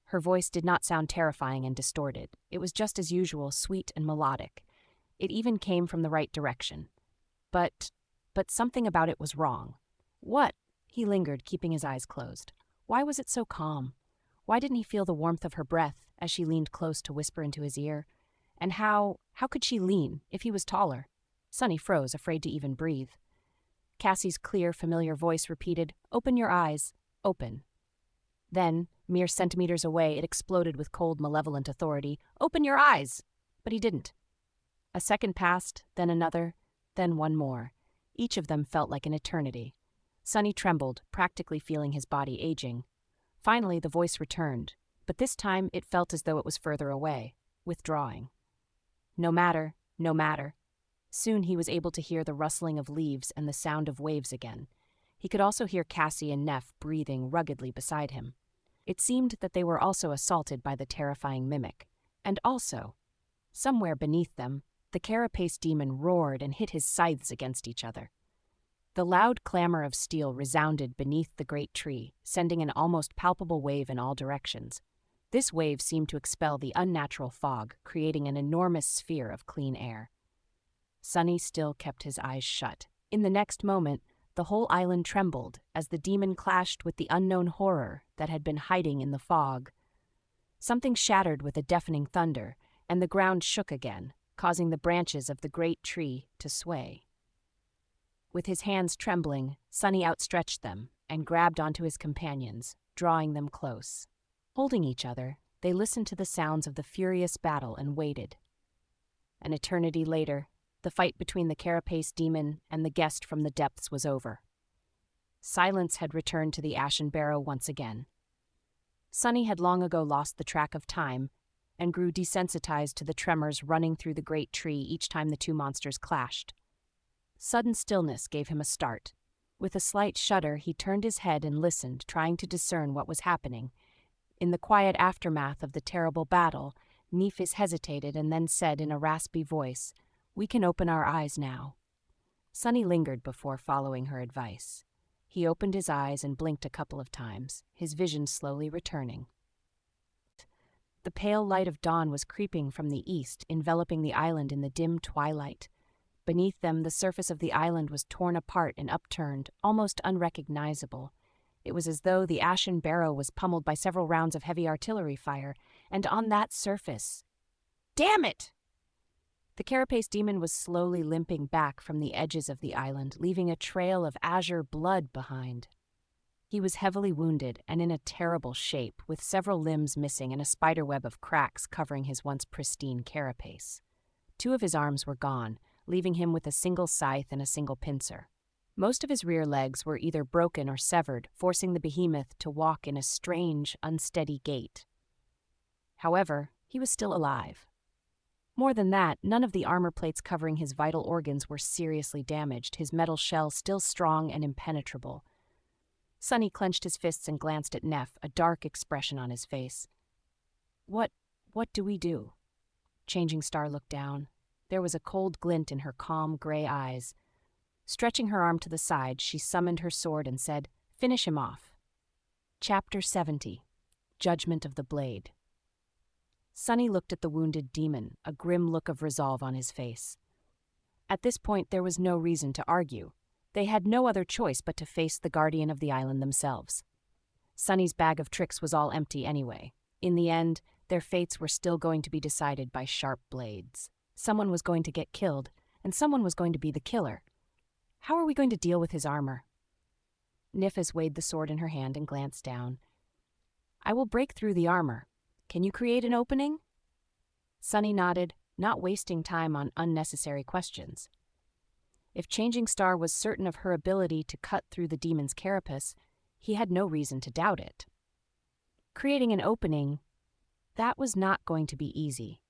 Her voice did not sound terrifying and distorted. It was just as usual, sweet and melodic. It even came from the right direction. But something about it was wrong. What? He lingered, keeping his eyes closed. Why was it so calm? Why didn't he feel the warmth of her breath as she leaned close to whisper into his ear? And how could she lean if he was taller? Sunny froze, afraid to even breathe. Cassie's clear, familiar voice repeated, "Open your eyes. Open." Then, mere centimeters away, it exploded with cold, malevolent authority, "Open your eyes!" But he didn't. A second passed, then another, then one more. Each of them felt like an eternity. Sunny trembled, practically feeling his body aging. Finally, the voice returned, but this time it felt as though it was further away, withdrawing. No matter, no matter. Soon he was able to hear the rustling of leaves and the sound of waves again. He could also hear Cassie and Neff breathing ruggedly beside him. It seemed that they were also assaulted by the terrifying mimic. And also, somewhere beneath them, the carapace demon roared and hit his scythes against each other. The loud clamor of steel resounded beneath the great tree, sending an almost palpable wave in all directions. This wave seemed to expel the unnatural fog, creating an enormous sphere of clean air. Sunny still kept his eyes shut. In the next moment, the whole island trembled as the demon clashed with the unknown horror that had been hiding in the fog. Something shattered with a deafening thunder, and the ground shook again, causing the branches of the great tree to sway. With his hands trembling, Sunny outstretched them and grabbed onto his companions, drawing them close. Holding each other, they listened to the sounds of the furious battle and waited. An eternity later, the fight between the carapace demon and the guest from the depths was over. Silence had returned to the Ashen Barrow once again. Sunny had long ago lost the track of time and grew desensitized to the tremors running through the great tree each time the two monsters clashed. Sudden stillness gave him a start. With a slight shudder, he turned his head and listened, trying to discern what was happening. In the quiet aftermath of the terrible battle, Nephis hesitated and then said in a raspy voice, "We can open our eyes now." Sunny lingered before following her advice. He opened his eyes and blinked a couple of times, his vision slowly returning. The pale light of dawn was creeping from the east, enveloping the island in the dim twilight. Beneath them, the surface of the island was torn apart and upturned, almost unrecognizable. It was as though the ashen barrow was pummeled by several rounds of heavy artillery fire, and on that surface— Damn it! The carapace demon was slowly limping back from the edges of the island, leaving a trail of azure blood behind. He was heavily wounded and in a terrible shape, with several limbs missing and a spiderweb of cracks covering his once pristine carapace. 2 of his arms were gone, leaving him with a single scythe and a single pincer. Most of his rear legs were either broken or severed, forcing the behemoth to walk in a strange, unsteady gait. However, he was still alive. More than that, none of the armor plates covering his vital organs were seriously damaged, his metal shell still strong and impenetrable. Sonny clenched his fists and glanced at Neff, a dark expression on his face. What do we do?" Changing Star looked down. There was a cold glint in her calm, gray eyes. Stretching her arm to the side, she summoned her sword and said, "Finish him off." Chapter 70. Judgment of the Blade. Sonny looked at the wounded demon, a grim look of resolve on his face. At this point, there was no reason to argue. They had no other choice but to face the guardian of the island themselves. Sonny's bag of tricks was all empty anyway. In the end, their fates were still going to be decided by sharp blades. Someone was going to get killed, and someone was going to be the killer. How are we going to deal with his armor? Nifis weighed the sword in her hand and glanced down. "I will break through the armor. Can you create an opening?" Sonny nodded, not wasting time on unnecessary questions. If Changing Star was certain of her ability to cut through the demon's carapace, he had no reason to doubt it. Creating an opening, that was not going to be easy.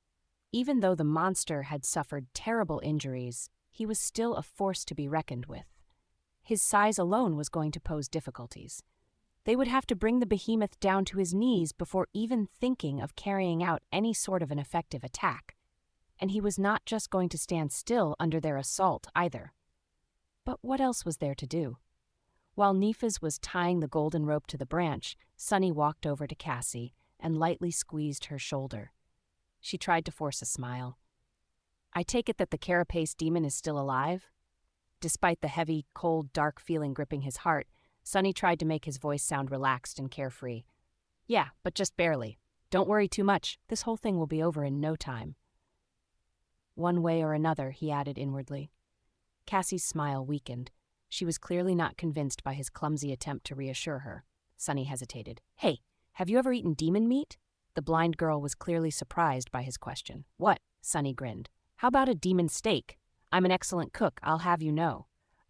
Even though the monster had suffered terrible injuries, he was still a force to be reckoned with. His size alone was going to pose difficulties. They would have to bring the behemoth down to his knees before even thinking of carrying out any sort of an effective attack. And he was not just going to stand still under their assault either. But what else was there to do? While Nifas was tying the golden rope to the branch, Sonny walked over to Cassie and lightly squeezed her shoulder. She tried to force a smile. "I take it that the carapace demon is still alive?" Despite the heavy, cold, dark feeling gripping his heart, Sonny tried to make his voice sound relaxed and carefree. "Yeah, but just barely. Don't worry too much. This whole thing will be over in no time." "One way or another," he added inwardly. Cassie's smile weakened. She was clearly not convinced by his clumsy attempt to reassure her. Sonny hesitated. "Hey, have you ever eaten demon meat?" The blind girl was clearly surprised by his question. "What?" Sonny grinned. "How about a demon steak? I'm an excellent cook, I'll have you know."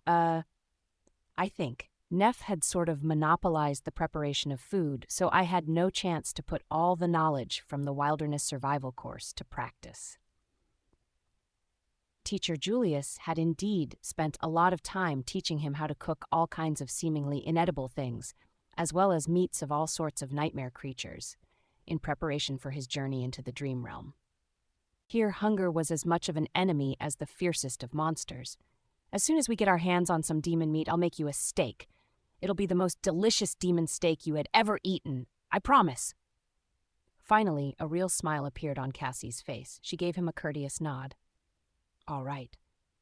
I think. Neff had sort of monopolized the preparation of food, so I had no chance to put all the knowledge from the wilderness survival course to practice. Teacher Julius had indeed spent a lot of time teaching him how to cook all kinds of seemingly inedible things, as well as meats of all sorts of nightmare creatures, in preparation for his journey into the dream realm. Here, hunger was as much of an enemy as the fiercest of monsters. "As soon as we get our hands on some demon meat, I'll make you a steak. It'll be the most delicious demon steak you had ever eaten. I promise." Finally, a real smile appeared on Cassie's face. She gave him a courteous nod. "All right.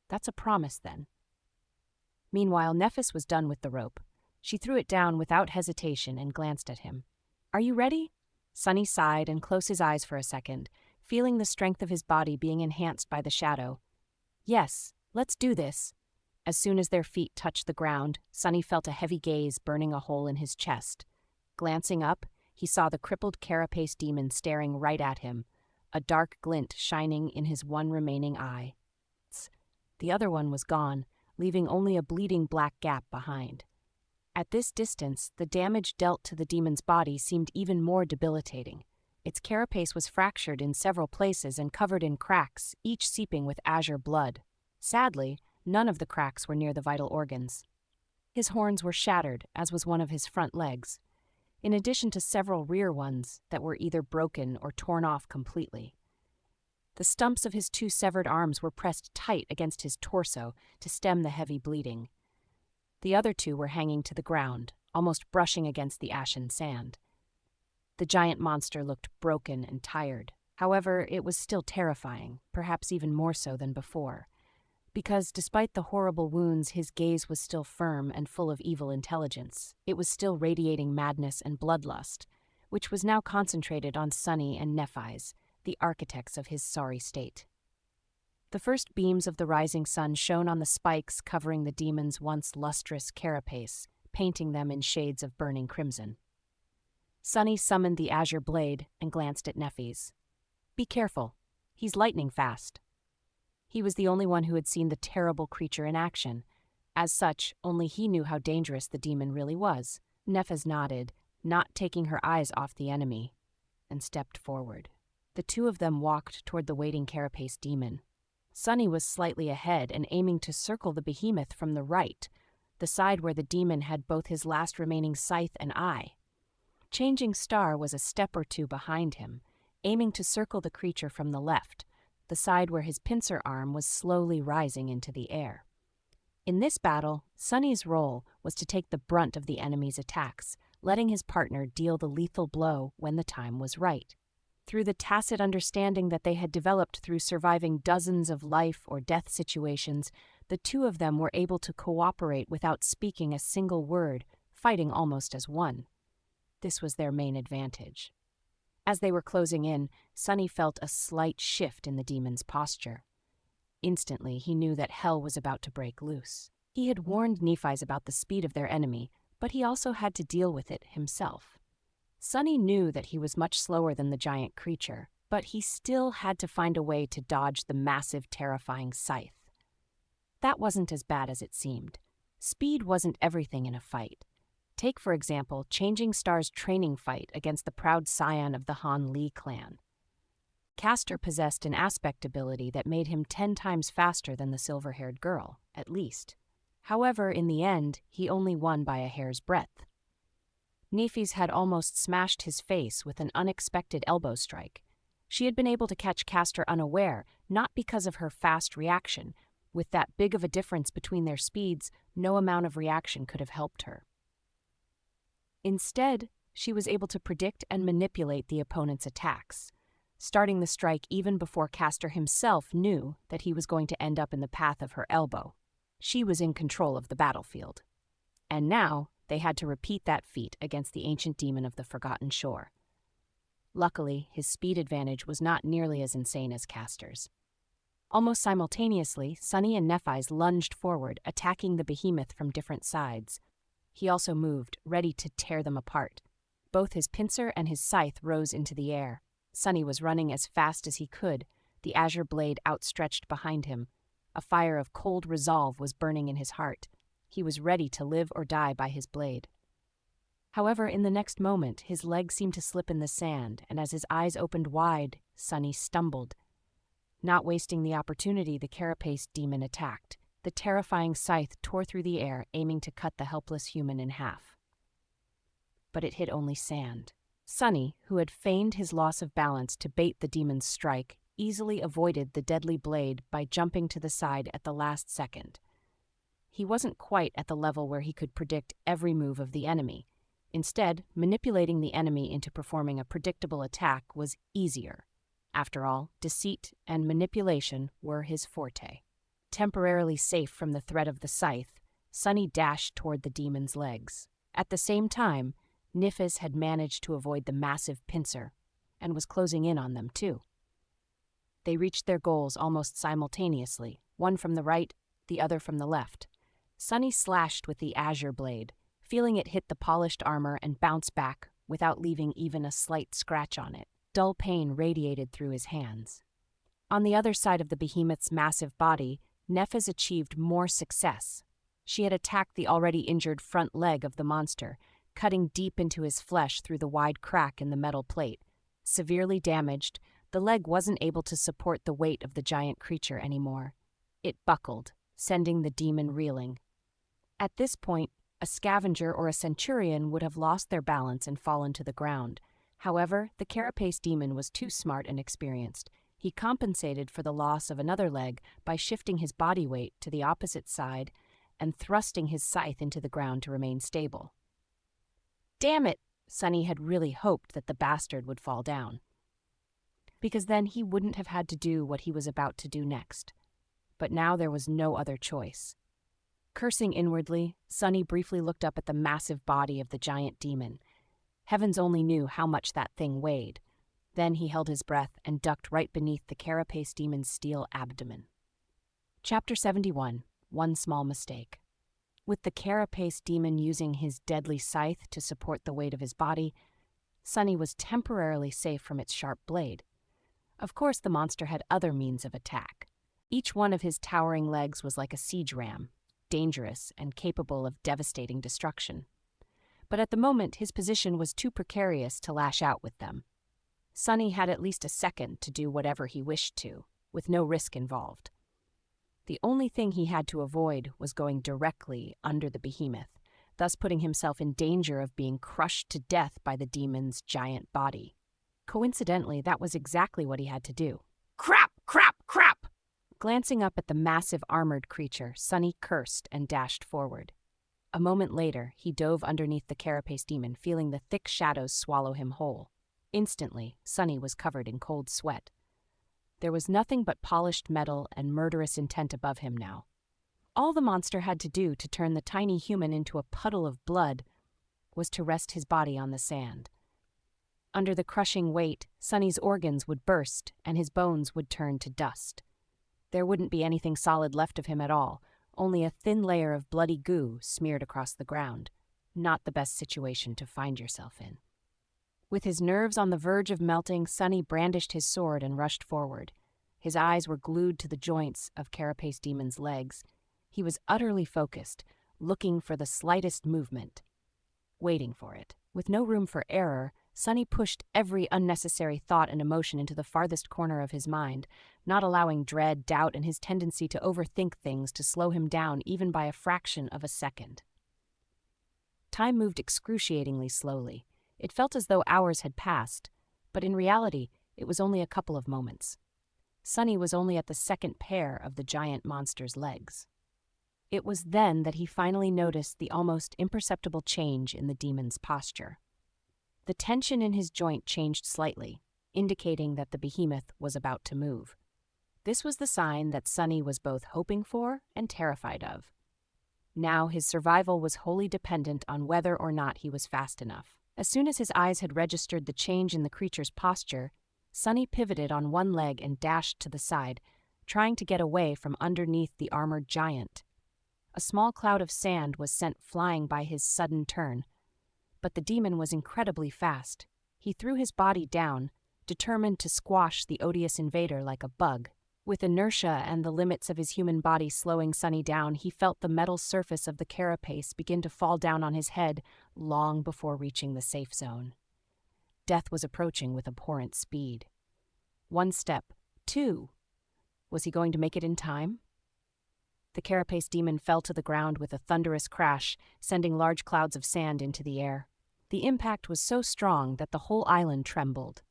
That's a promise, then." Meanwhile, Nephis was done with the rope. She threw it down without hesitation and glanced at him. "Are you ready?" Sonny sighed and closed his eyes for a second, feeling the strength of his body being enhanced by the shadow. "Yes, let's do this." As soon as their feet touched the ground, Sonny felt a heavy gaze burning a hole in his chest. Glancing up, he saw the crippled carapace demon staring right at him, a dark glint shining in his one remaining eye. The other one was gone, leaving only a bleeding black gap behind. At this distance, the damage dealt to the demon's body seemed even more debilitating. Its carapace was fractured in several places and covered in cracks, each seeping with azure blood. Sadly, none of the cracks were near the vital organs. His horns were shattered, as was one of his front legs, in addition to several rear ones that were either broken or torn off completely. The stumps of his 2 severed arms were pressed tight against his torso to stem the heavy bleeding. The other 2 were hanging to the ground, almost brushing against the ashen sand. The giant monster looked broken and tired. However, it was still terrifying, perhaps even more so than before. Because despite the horrible wounds, his gaze was still firm and full of evil intelligence. It was still radiating madness and bloodlust, which was now concentrated on Sunny and Nephi's, the architects of his sorry state. The first beams of the rising sun shone on the spikes covering the demon's once lustrous carapace, painting them in shades of burning crimson. Sunny summoned the azure blade and glanced at Nephi's. "Be careful. He's lightning fast." He was the only one who had seen the terrible creature in action. As such, only he knew how dangerous the demon really was. Nephi's nodded, not taking her eyes off the enemy, and stepped forward. The two of them walked toward the waiting carapace demon. Sunny was slightly ahead and aiming to circle the behemoth from the right, the side where the demon had both his last remaining scythe and eye. Changing Star was a step or two behind him, aiming to circle the creature from the left, the side where his pincer arm was slowly rising into the air. In this battle, Sunny's role was to take the brunt of the enemy's attacks, letting his partner deal the lethal blow when the time was right. Through the tacit understanding that they had developed through surviving dozens of life or death situations, the two of them were able to cooperate without speaking a single word, fighting almost as one. This was their main advantage. As they were closing in, Sunny felt a slight shift in the demon's posture. Instantly, he knew that hell was about to break loose. He had warned Nephi's about the speed of their enemy, but he also had to deal with it himself. Sunny knew that he was much slower than the giant creature, but he still had to find a way to dodge the massive, terrifying scythe. That wasn't as bad as it seemed. Speed wasn't everything in a fight. Take, for example, Changing Star's training fight against the proud scion of the Han Li clan. Castor possessed an aspect ability that made him 10 times faster than the silver-haired girl, at least. However, in the end, he only won by a hair's breadth. Nephi's had almost smashed his face with an unexpected elbow strike. She had been able to catch Castor unaware, not because of her fast reaction. With that big of a difference between their speeds, no amount of reaction could have helped her. Instead, she was able to predict and manipulate the opponent's attacks, starting the strike even before Castor himself knew that he was going to end up in the path of her elbow. She was in control of the battlefield. And now, they had to repeat that feat against the ancient demon of the Forgotten Shore. Luckily, his speed advantage was not nearly as insane as Castor's. Almost simultaneously, Sunny and Nephi's lunged forward, attacking the behemoth from different sides. He also moved, ready to tear them apart. Both his pincer and his scythe rose into the air. Sunny was running as fast as he could, the azure blade outstretched behind him. A fire of cold resolve was burning in his heart. He was ready to live or die by his blade. However, in the next moment, his leg seemed to slip in the sand, and as his eyes opened wide, Sunny stumbled. Not wasting the opportunity, the carapace demon attacked. The terrifying scythe tore through the air, aiming to cut the helpless human in half. But it hit only sand. Sunny, who had feigned his loss of balance to bait the demon's strike, easily avoided the deadly blade by jumping to the side at the last second. He wasn't quite at the level where he could predict every move of the enemy. Instead, manipulating the enemy into performing a predictable attack was easier. After all, deceit and manipulation were his forte. Temporarily safe from the threat of the scythe, Sunny dashed toward the demon's legs. At the same time, Nephis had managed to avoid the massive pincer, and was closing in on them too. They reached their goals almost simultaneously, one from the right, the other from the left. Sunny slashed with the azure blade, feeling it hit the polished armor and bounce back without leaving even a slight scratch on it. Dull pain radiated through his hands. On the other side of the behemoth's massive body, Nephis achieved more success. She had attacked the already injured front leg of the monster, cutting deep into his flesh through the wide crack in the metal plate. Severely damaged, the leg wasn't able to support the weight of the giant creature anymore. It buckled, sending the demon reeling. At this point, a scavenger or a centurion would have lost their balance and fallen to the ground. However, the carapace demon was too smart and experienced. He compensated for the loss of another leg by shifting his body weight to the opposite side and thrusting his scythe into the ground to remain stable. Damn it! Sunny had really hoped that the bastard would fall down, because then he wouldn't have had to do what he was about to do next. But now there was no other choice. Cursing inwardly, Sunny briefly looked up at the massive body of the giant demon. Heavens only knew how much that thing weighed. Then he held his breath and ducked right beneath the carapace demon's steel abdomen. Chapter 71. One Small Mistake. With the carapace demon using his deadly scythe to support the weight of his body, Sunny was temporarily safe from its sharp blade. Of course, the monster had other means of attack. Each one of his towering legs was like a siege ram, dangerous and capable of devastating destruction. But at the moment, his position was too precarious to lash out with them. Sunny had at least a second to do whatever he wished to, with no risk involved. The only thing he had to avoid was going directly under the behemoth, thus putting himself in danger of being crushed to death by the demon's giant body. Coincidentally, that was exactly what he had to do. Crap! Crap! Crap! Glancing up at the massive armored creature, Sunny cursed and dashed forward. A moment later, he dove underneath the carapace demon, feeling the thick shadows swallow him whole. Instantly, Sunny was covered in cold sweat. There was nothing but polished metal and murderous intent above him now. All the monster had to do to turn the tiny human into a puddle of blood was to rest his body on the sand. Under the crushing weight, Sunny's organs would burst and his bones would turn to dust. There wouldn't be anything solid left of him at all, only a thin layer of bloody goo smeared across the ground. Not the best situation to find yourself in. With his nerves on the verge of melting, Sunny brandished his sword and rushed forward. His eyes were glued to the joints of Carapace Demon's legs. He was utterly focused, looking for the slightest movement. Waiting for it. With no room for error, Sunny pushed every unnecessary thought and emotion into the farthest corner of his mind, not allowing dread, doubt, and his tendency to overthink things to slow him down even by a fraction of a second. Time moved excruciatingly slowly. It felt as though hours had passed, but in reality, it was only a couple of moments. Sunny was only at the second pair of the giant monster's legs. It was then that he finally noticed the almost imperceptible change in the demon's posture. The tension in his joint changed slightly, indicating that the behemoth was about to move. This was the sign that Sunny was both hoping for and terrified of. Now his survival was wholly dependent on whether or not he was fast enough. As soon as his eyes had registered the change in the creature's posture, Sunny pivoted on one leg and dashed to the side, trying to get away from underneath the armored giant. A small cloud of sand was sent flying by his sudden turn, but the demon was incredibly fast. He threw his body down, determined to squash the odious invader like a bug. With inertia and the limits of his human body slowing Sunny down, he felt the metal surface of the carapace begin to fall down on his head long before reaching the safe zone. Death was approaching with abhorrent speed. One step, two. Was he going to make it in time? The carapace demon fell to the ground with a thunderous crash, sending large clouds of sand into the air. The impact was so strong that the whole island trembled.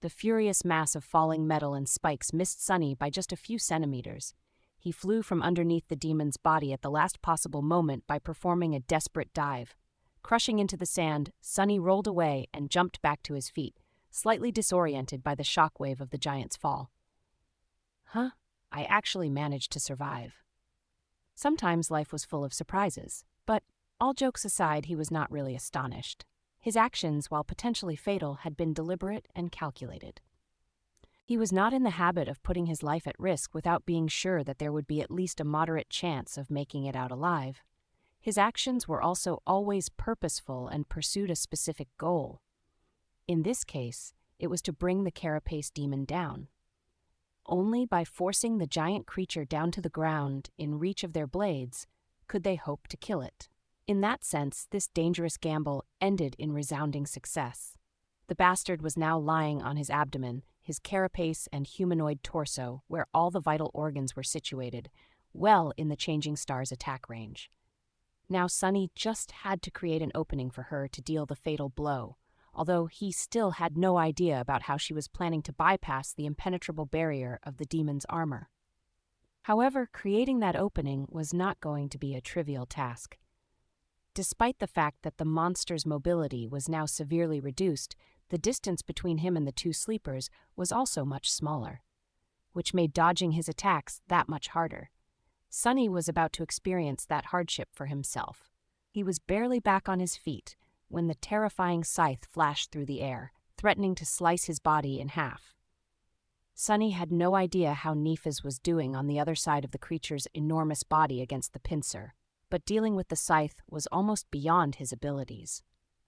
The furious mass of falling metal and spikes missed Sunny by just a few centimeters. He flew from underneath the demon's body at the last possible moment by performing a desperate dive. Crushing into the sand, Sunny rolled away and jumped back to his feet, slightly disoriented by the shockwave of the giant's fall. I actually managed to survive. Sometimes life was full of surprises, but all jokes aside, he was not really astonished. His actions, while potentially fatal, had been deliberate and calculated. He was not in the habit of putting his life at risk without being sure that there would be at least a moderate chance of making it out alive. His actions were also always purposeful and pursued a specific goal. In this case, it was to bring the carapace demon down. Only by forcing the giant creature down to the ground in reach of their blades could they hope to kill it. In that sense, this dangerous gamble ended in resounding success. The bastard was now lying on his abdomen, his carapace and humanoid torso, where all the vital organs were situated, well in the changing star's attack range. Now Sunny just had to create an opening for her to deal the fatal blow, although he still had no idea about how she was planning to bypass the impenetrable barrier of the demon's armor. However, creating that opening was not going to be a trivial task. Despite the fact that the monster's mobility was now severely reduced, the distance between him and the two sleepers was also much smaller. which made dodging his attacks that much harder. Sunny was about to experience that hardship for himself. He was barely back on his feet when the terrifying scythe flashed through the air, threatening to slice his body in half. Sunny had no idea how Nephis was doing on the other side of the creature's enormous body against the pincer, but dealing with the scythe was almost beyond his abilities.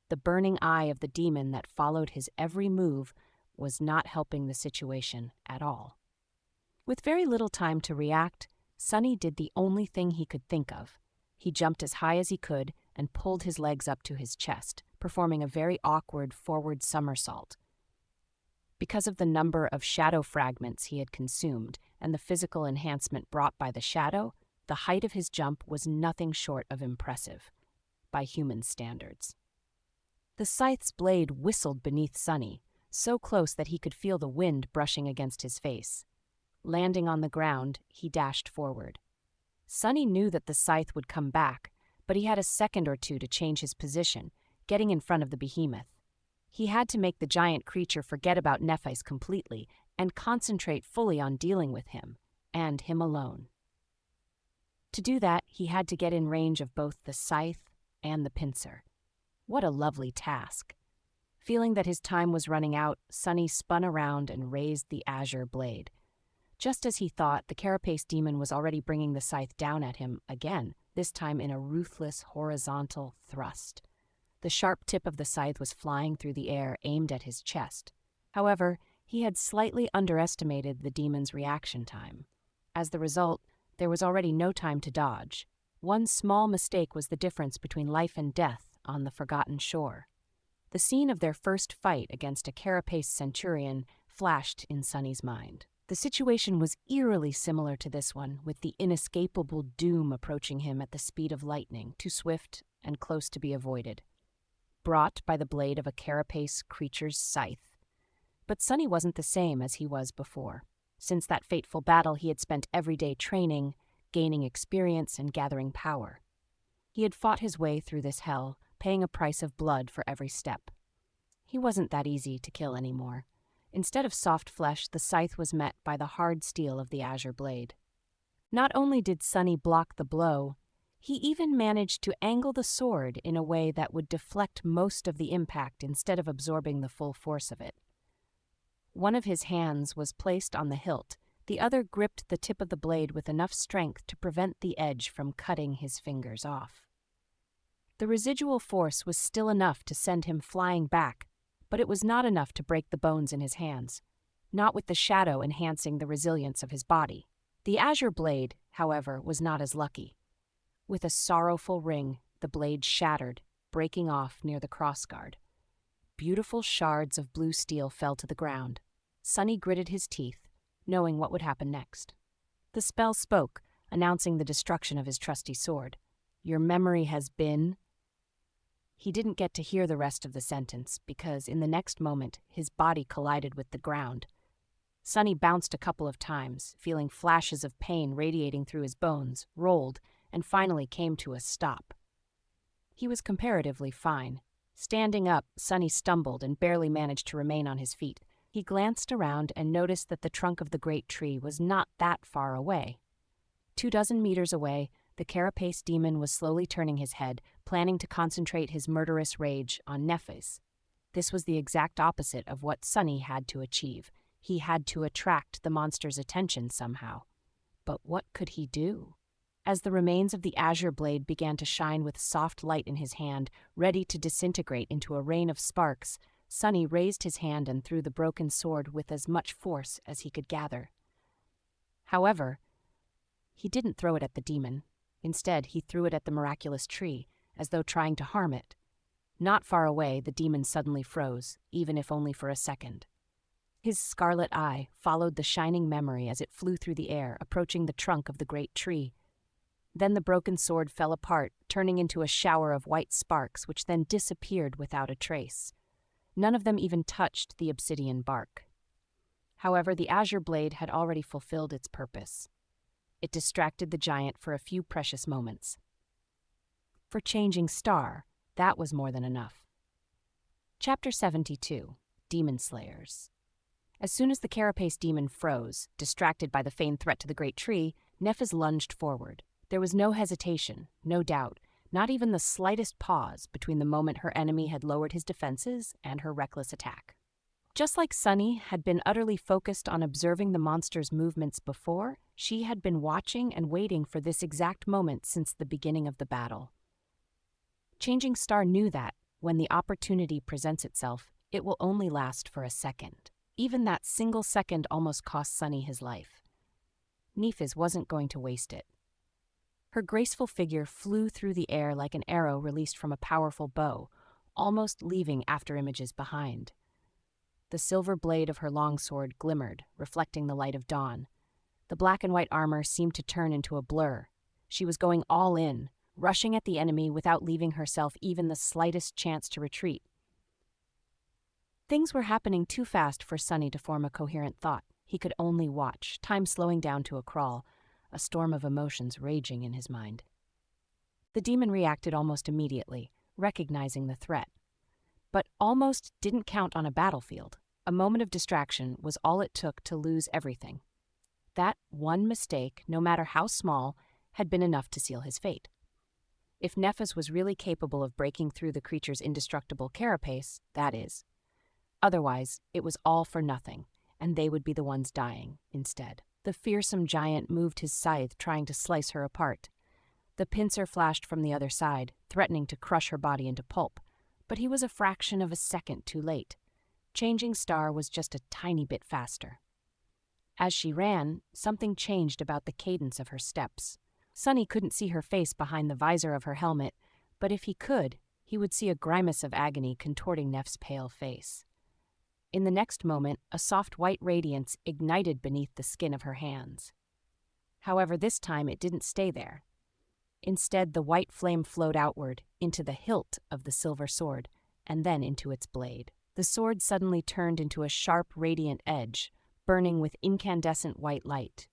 The burning eye of the demon that followed his every move was not helping the situation at all. With very little time to react, Sunny did the only thing he could think of. He jumped as high as he could and pulled his legs up to his chest, performing a very awkward forward somersault. Because of the number of shadow fragments he had consumed and the physical enhancement brought by the shadow, the height of his jump was nothing short of impressive, by human standards. The scythe's blade whistled beneath Sunny, so close that he could feel the wind brushing against his face. Landing on the ground, he dashed forward. Sunny knew that the scythe would come back, but he had a second or two to change his position, getting in front of the behemoth. He had to make the giant creature forget about Nephis completely and concentrate fully on dealing with him, and him alone. To do that, he had to get in range of both the scythe and the pincer. What a lovely task. Feeling that his time was running out, Sunny spun around and raised the azure blade. Just as he thought, the carapace demon was already bringing the scythe down at him again, this time in a ruthless horizontal thrust. The sharp tip of the scythe was flying through the air, aimed at his chest. However, he had slightly underestimated the demon's reaction time. As the result, there was already no time to dodge. One small mistake was the difference between life and death on the forgotten shore. The scene of their first fight against a carapace centurion flashed in Sunny's mind. The situation was eerily similar to this one, with the inescapable doom approaching him at the speed of lightning, too swift and close to be avoided. Brought by the blade of a carapace creature's scythe. But Sunny wasn't the same as he was before. Since that fateful battle, he had spent every day training, gaining experience, and gathering power. He had fought his way through this hell, paying a price of blood for every step. He wasn't that easy to kill anymore. Instead of soft flesh, the scythe was met by the hard steel of the azure blade. Not only did Sunny block the blow, he even managed to angle the sword in a way that would deflect most of the impact instead of absorbing the full force of it. One of his hands was placed on the hilt, the other gripped the tip of the blade with enough strength to prevent the edge from cutting his fingers off. The residual force was still enough to send him flying back, but it was not enough to break the bones in his hands, not with the shadow enhancing the resilience of his body. The azure blade, however, was not as lucky. With a sorrowful ring, the blade shattered, breaking off near the crossguard. Beautiful shards of blue steel fell to the ground. Sunny gritted his teeth, knowing what would happen next. The spell spoke, announcing the destruction of his trusty sword. "Your memory has been..." He didn't get to hear the rest of the sentence because in the next moment his body collided with the ground. Sunny bounced a couple of times, feeling flashes of pain radiating through his bones, rolled, and finally came to a stop. He was comparatively fine. Standing up, Sunny stumbled and barely managed to remain on his feet. He glanced around and noticed that the trunk of the great tree was not that far away. 24 meters away, the carapace demon was slowly turning his head, planning to concentrate his murderous rage on Nephis. This was the exact opposite of what Sunny had to achieve. He had to attract the monster's attention somehow. But what could he do? As the remains of the azure blade began to shine with soft light in his hand, ready to disintegrate into a rain of sparks, Sunny raised his hand and threw the broken sword with as much force as he could gather. However, he didn't throw it at the demon. Instead, he threw it at the miraculous tree, as though trying to harm it. Not far away, the demon suddenly froze, even if only for a second. His scarlet eye followed the shining memory as it flew through the air, approaching the trunk of the great tree. Then the broken sword fell apart, turning into a shower of white sparks, which then disappeared without a trace. None of them even touched the obsidian bark. However, the azure blade had already fulfilled its purpose. It distracted the giant for a few precious moments. For Changing Star, that was more than enough. Chapter 72, Demon Slayers. As soon as the carapace demon froze, distracted by the feigned threat to the great tree, Nephis lunged forward. There was no hesitation, no doubt, not even the slightest pause between the moment her enemy had lowered his defenses and her reckless attack. Just like Sunny had been utterly focused on observing the monster's movements before, she had been watching and waiting for this exact moment since the beginning of the battle. Changing Star knew that, when the opportunity presents itself, it will only last for a second. Even that single second almost cost Sunny his life. Nephis wasn't going to waste it. Her graceful figure flew through the air like an arrow released from a powerful bow, almost leaving afterimages behind. The silver blade of her longsword glimmered, reflecting the light of dawn. The black and white armor seemed to turn into a blur. She was going all in, rushing at the enemy without leaving herself even the slightest chance to retreat. Things were happening too fast for Sunny to form a coherent thought. He could only watch, time slowing down to a crawl, a storm of emotions raging in his mind. The demon reacted almost immediately, recognizing the threat. But almost didn't count on a battlefield. A moment of distraction was all it took to lose everything. That one mistake, no matter how small, had been enough to seal his fate. If Nephis was really capable of breaking through the creature's indestructible carapace, that is. Otherwise, it was all for nothing, and they would be the ones dying instead. The fearsome giant moved his scythe, trying to slice her apart. The pincer flashed from the other side, threatening to crush her body into pulp, but he was a fraction of a second too late. Changing Star was just a tiny bit faster. As she ran, something changed about the cadence of her steps. Sunny couldn't see her face behind the visor of her helmet, but if he could, he would see a grimace of agony contorting Neph's pale face. In the next moment, a soft white radiance ignited beneath the skin of her hands. However, this time it didn't stay there. Instead, the white flame flowed outward, into the hilt of the silver sword, and then into its blade. The sword suddenly turned into a sharp, radiant edge, burning with incandescent white light.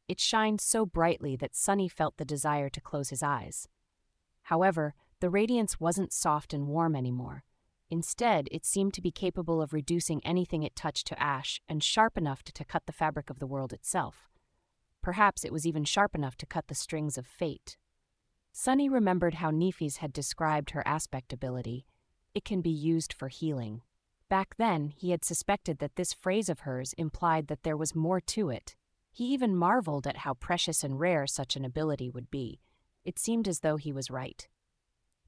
It shined so brightly that Sunny felt the desire to close his eyes. However, the radiance wasn't soft and warm anymore. Instead, it seemed to be capable of reducing anything it touched to ash and sharp enough to cut the fabric of the world itself. Perhaps it was even sharp enough to cut the strings of fate. Sunny remembered how Nephis had described her aspect ability. It can be used for healing. Back then, he had suspected that this phrase of hers implied that there was more to it. He even marveled at how precious and rare such an ability would be. It seemed as though he was right.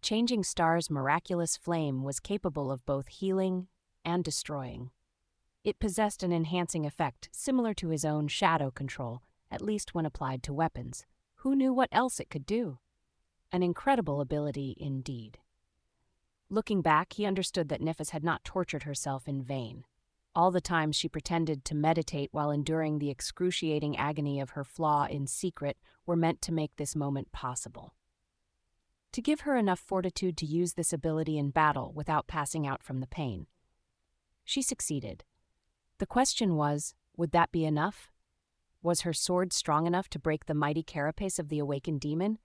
Changing Star's miraculous flame was capable of both healing and destroying. It possessed an enhancing effect similar to his own shadow control, at least when applied to weapons. Who knew what else it could do? An incredible ability indeed. Looking back, he understood that Nephis had not tortured herself in vain. All the times she pretended to meditate while enduring the excruciating agony of her flaw in secret were meant to make this moment possible. To give her enough fortitude to use this ability in battle without passing out from the pain. She succeeded. The question was, would that be enough? Was her sword strong enough to break the mighty carapace of the awakened demon?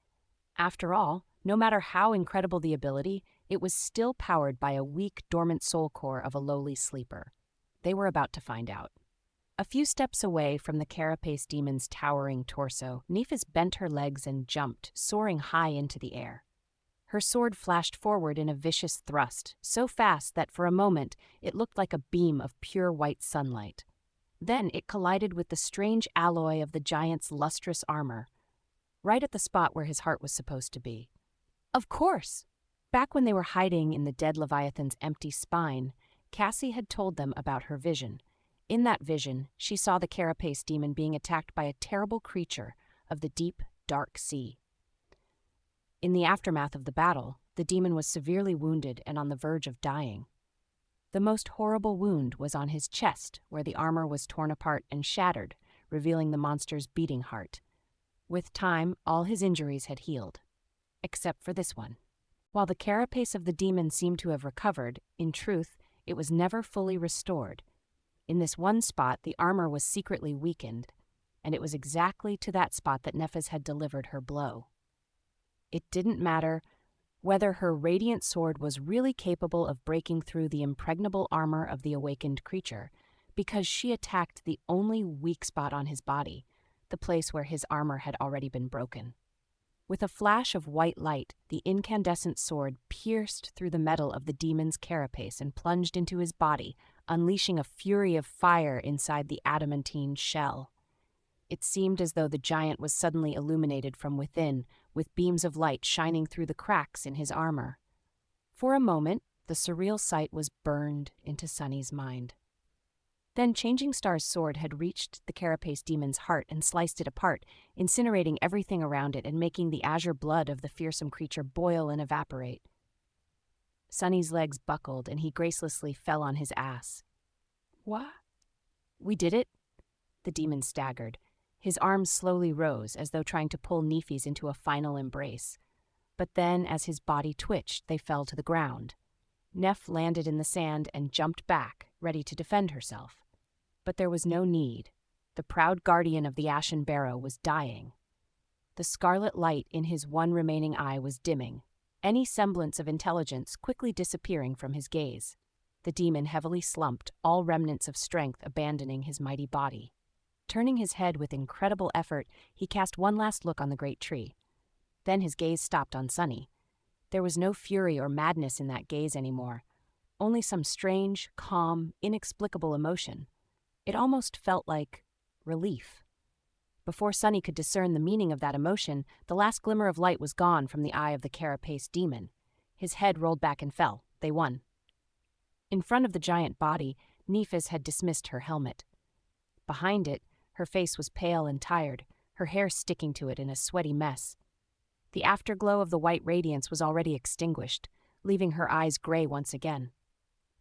After all, no matter how incredible the ability, it was still powered by a weak, dormant soul core of a lowly sleeper. They were about to find out. A few steps away from the carapace demon's towering torso, Nephis bent her legs and jumped, soaring high into the air. Her sword flashed forward in a vicious thrust, so fast that for a moment it looked like a beam of pure white sunlight. Then it collided with the strange alloy of the giant's lustrous armor, right at the spot where his heart was supposed to be. Of course! Back when they were hiding in the dead Leviathan's empty spine, Cassie had told them about her vision. In that vision, she saw the carapace demon being attacked by a terrible creature of the deep, dark sea. In the aftermath of the battle, the demon was severely wounded and on the verge of dying. The most horrible wound was on his chest, where the armor was torn apart and shattered, revealing the monster's beating heart. With time, all his injuries had healed, except for this one. While the carapace of the demon seemed to have recovered, in truth, it was never fully restored. In this one spot, the armor was secretly weakened, and it was exactly to that spot that Nephis had delivered her blow. It didn't matter whether her radiant sword was really capable of breaking through the impregnable armor of the awakened creature, because she attacked the only weak spot on his body, the place where his armor had already been broken. With a flash of white light, the incandescent sword pierced through the metal of the demon's carapace and plunged into his body, unleashing a fury of fire inside the adamantine shell. It seemed as though the giant was suddenly illuminated from within, with beams of light shining through the cracks in his armor. For a moment, the surreal sight was burned into Sunny's mind. Then Changing Star's sword had reached the carapace demon's heart and sliced it apart, incinerating everything around it and making the azure blood of the fearsome creature boil and evaporate. Sunny's legs buckled and he gracelessly fell on his ass. "What? We did it?" The demon staggered. His arms slowly rose, as though trying to pull Nefi's into a final embrace. But then, as his body twitched, they fell to the ground. Nef landed in the sand and jumped back, ready to defend herself. But there was no need. The proud guardian of the Ashen Barrow was dying. The scarlet light in his one remaining eye was dimming, any semblance of intelligence quickly disappearing from his gaze. The demon heavily slumped, all remnants of strength abandoning his mighty body. Turning his head with incredible effort, he cast one last look on the great tree. Then his gaze stopped on Sunny. There was no fury or madness in that gaze anymore, only some strange, calm, inexplicable emotion. It almost felt like relief. Before Sunny could discern the meaning of that emotion, the last glimmer of light was gone from the eye of the carapace demon. His head rolled back and fell. They won. In front of the giant body, Nephis had dismissed her helmet. Behind it, her face was pale and tired, her hair sticking to it in a sweaty mess. The afterglow of the white radiance was already extinguished, leaving her eyes gray once again.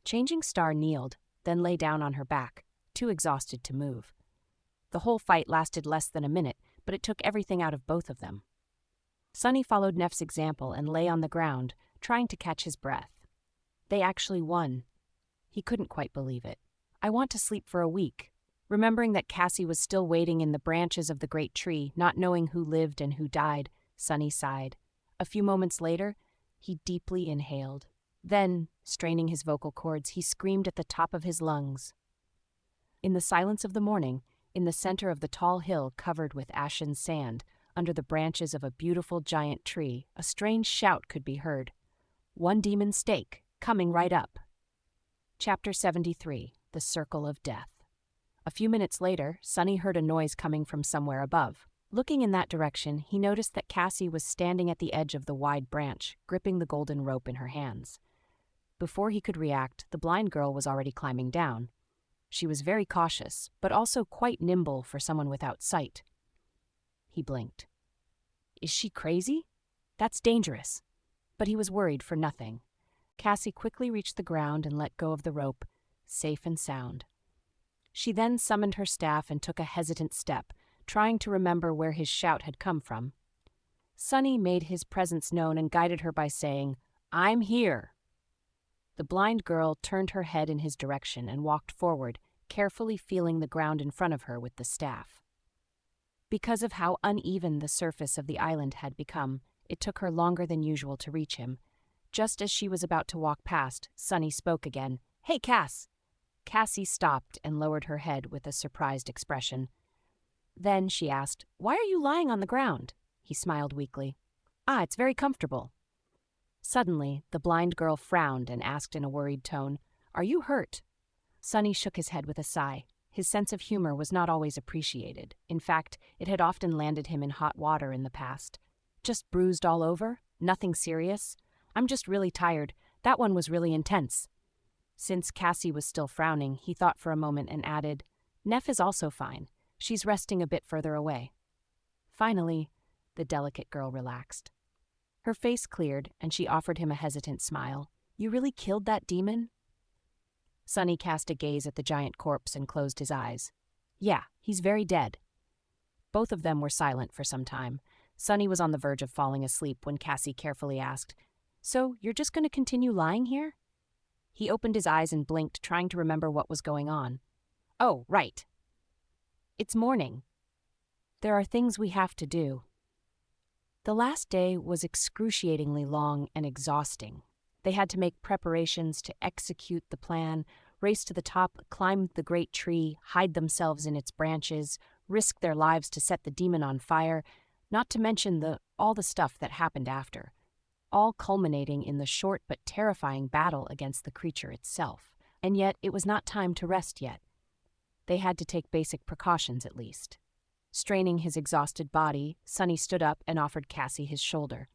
Changing Star kneeled, then lay down on her back, too exhausted to move. The whole fight lasted less than a minute, but it took everything out of both of them. Sunny followed Nef's example and lay on the ground, trying to catch his breath. They actually won. He couldn't quite believe it. "I want to sleep for a week." Remembering that Cassie was still waiting in the branches of the great tree, not knowing who lived and who died, Sunny sighed. A few moments later, he deeply inhaled. Then, straining his vocal cords, he screamed at the top of his lungs. In the silence of the morning, in the center of the tall hill covered with ashen sand, under the branches of a beautiful giant tree, a strange shout could be heard. "One demon stake, coming right up." Chapter 73, The Circle of Death. A few minutes later, Sunny heard a noise coming from somewhere above. Looking in that direction, he noticed that Cassie was standing at the edge of the wide branch, gripping the golden rope in her hands. Before he could react, the blind girl was already climbing down. She was very cautious, but also quite nimble for someone without sight. He blinked. Is she crazy? That's dangerous. But he was worried for nothing. Cassie quickly reached the ground and let go of the rope, safe and sound. She then summoned her staff and took a hesitant step, trying to remember where his shout had come from. Sunny made his presence known and guided her by saying, "I'm here." The blind girl turned her head in his direction and walked forward, carefully feeling the ground in front of her with the staff. Because of how uneven the surface of the island had become, it took her longer than usual to reach him. Just as she was about to walk past, Sunny spoke again. "Hey, Cass!" Cassie stopped and lowered her head with a surprised expression. Then she asked, "Why are you lying on the ground?" He smiled weakly. It's very comfortable." Suddenly, the blind girl frowned and asked in a worried tone, "Are you hurt?" Sunny shook his head with a sigh. His sense of humor was not always appreciated. In fact, it had often landed him in hot water in the past. "Just bruised all over? Nothing serious? I'm just really tired. That one was really intense." Since Cassie was still frowning, he thought for a moment and added, "Nef is also fine. She's resting a bit further away." Finally, the delicate girl relaxed. Her face cleared, and she offered him a hesitant smile. "You really killed that demon?" Sunny cast a gaze at the giant corpse and closed his eyes. "Yeah, he's very dead." Both of them were silent for some time. Sunny was on the verge of falling asleep when Cassie carefully asked, "So you're just going to continue lying here?" He opened his eyes and blinked, trying to remember what was going on. "Oh, right. It's morning. There are things we have to do." The last day was excruciatingly long and exhausting. They had to make preparations to execute the plan, race to the top, climb the great tree, hide themselves in its branches, risk their lives to set the demon on fire, not to mention all the stuff that happened after, all culminating in the short but terrifying battle against the creature itself. And yet it was not time to rest yet. They had to take basic precautions at least. Straining his exhausted body, Sunny stood up and offered Cassie his shoulder.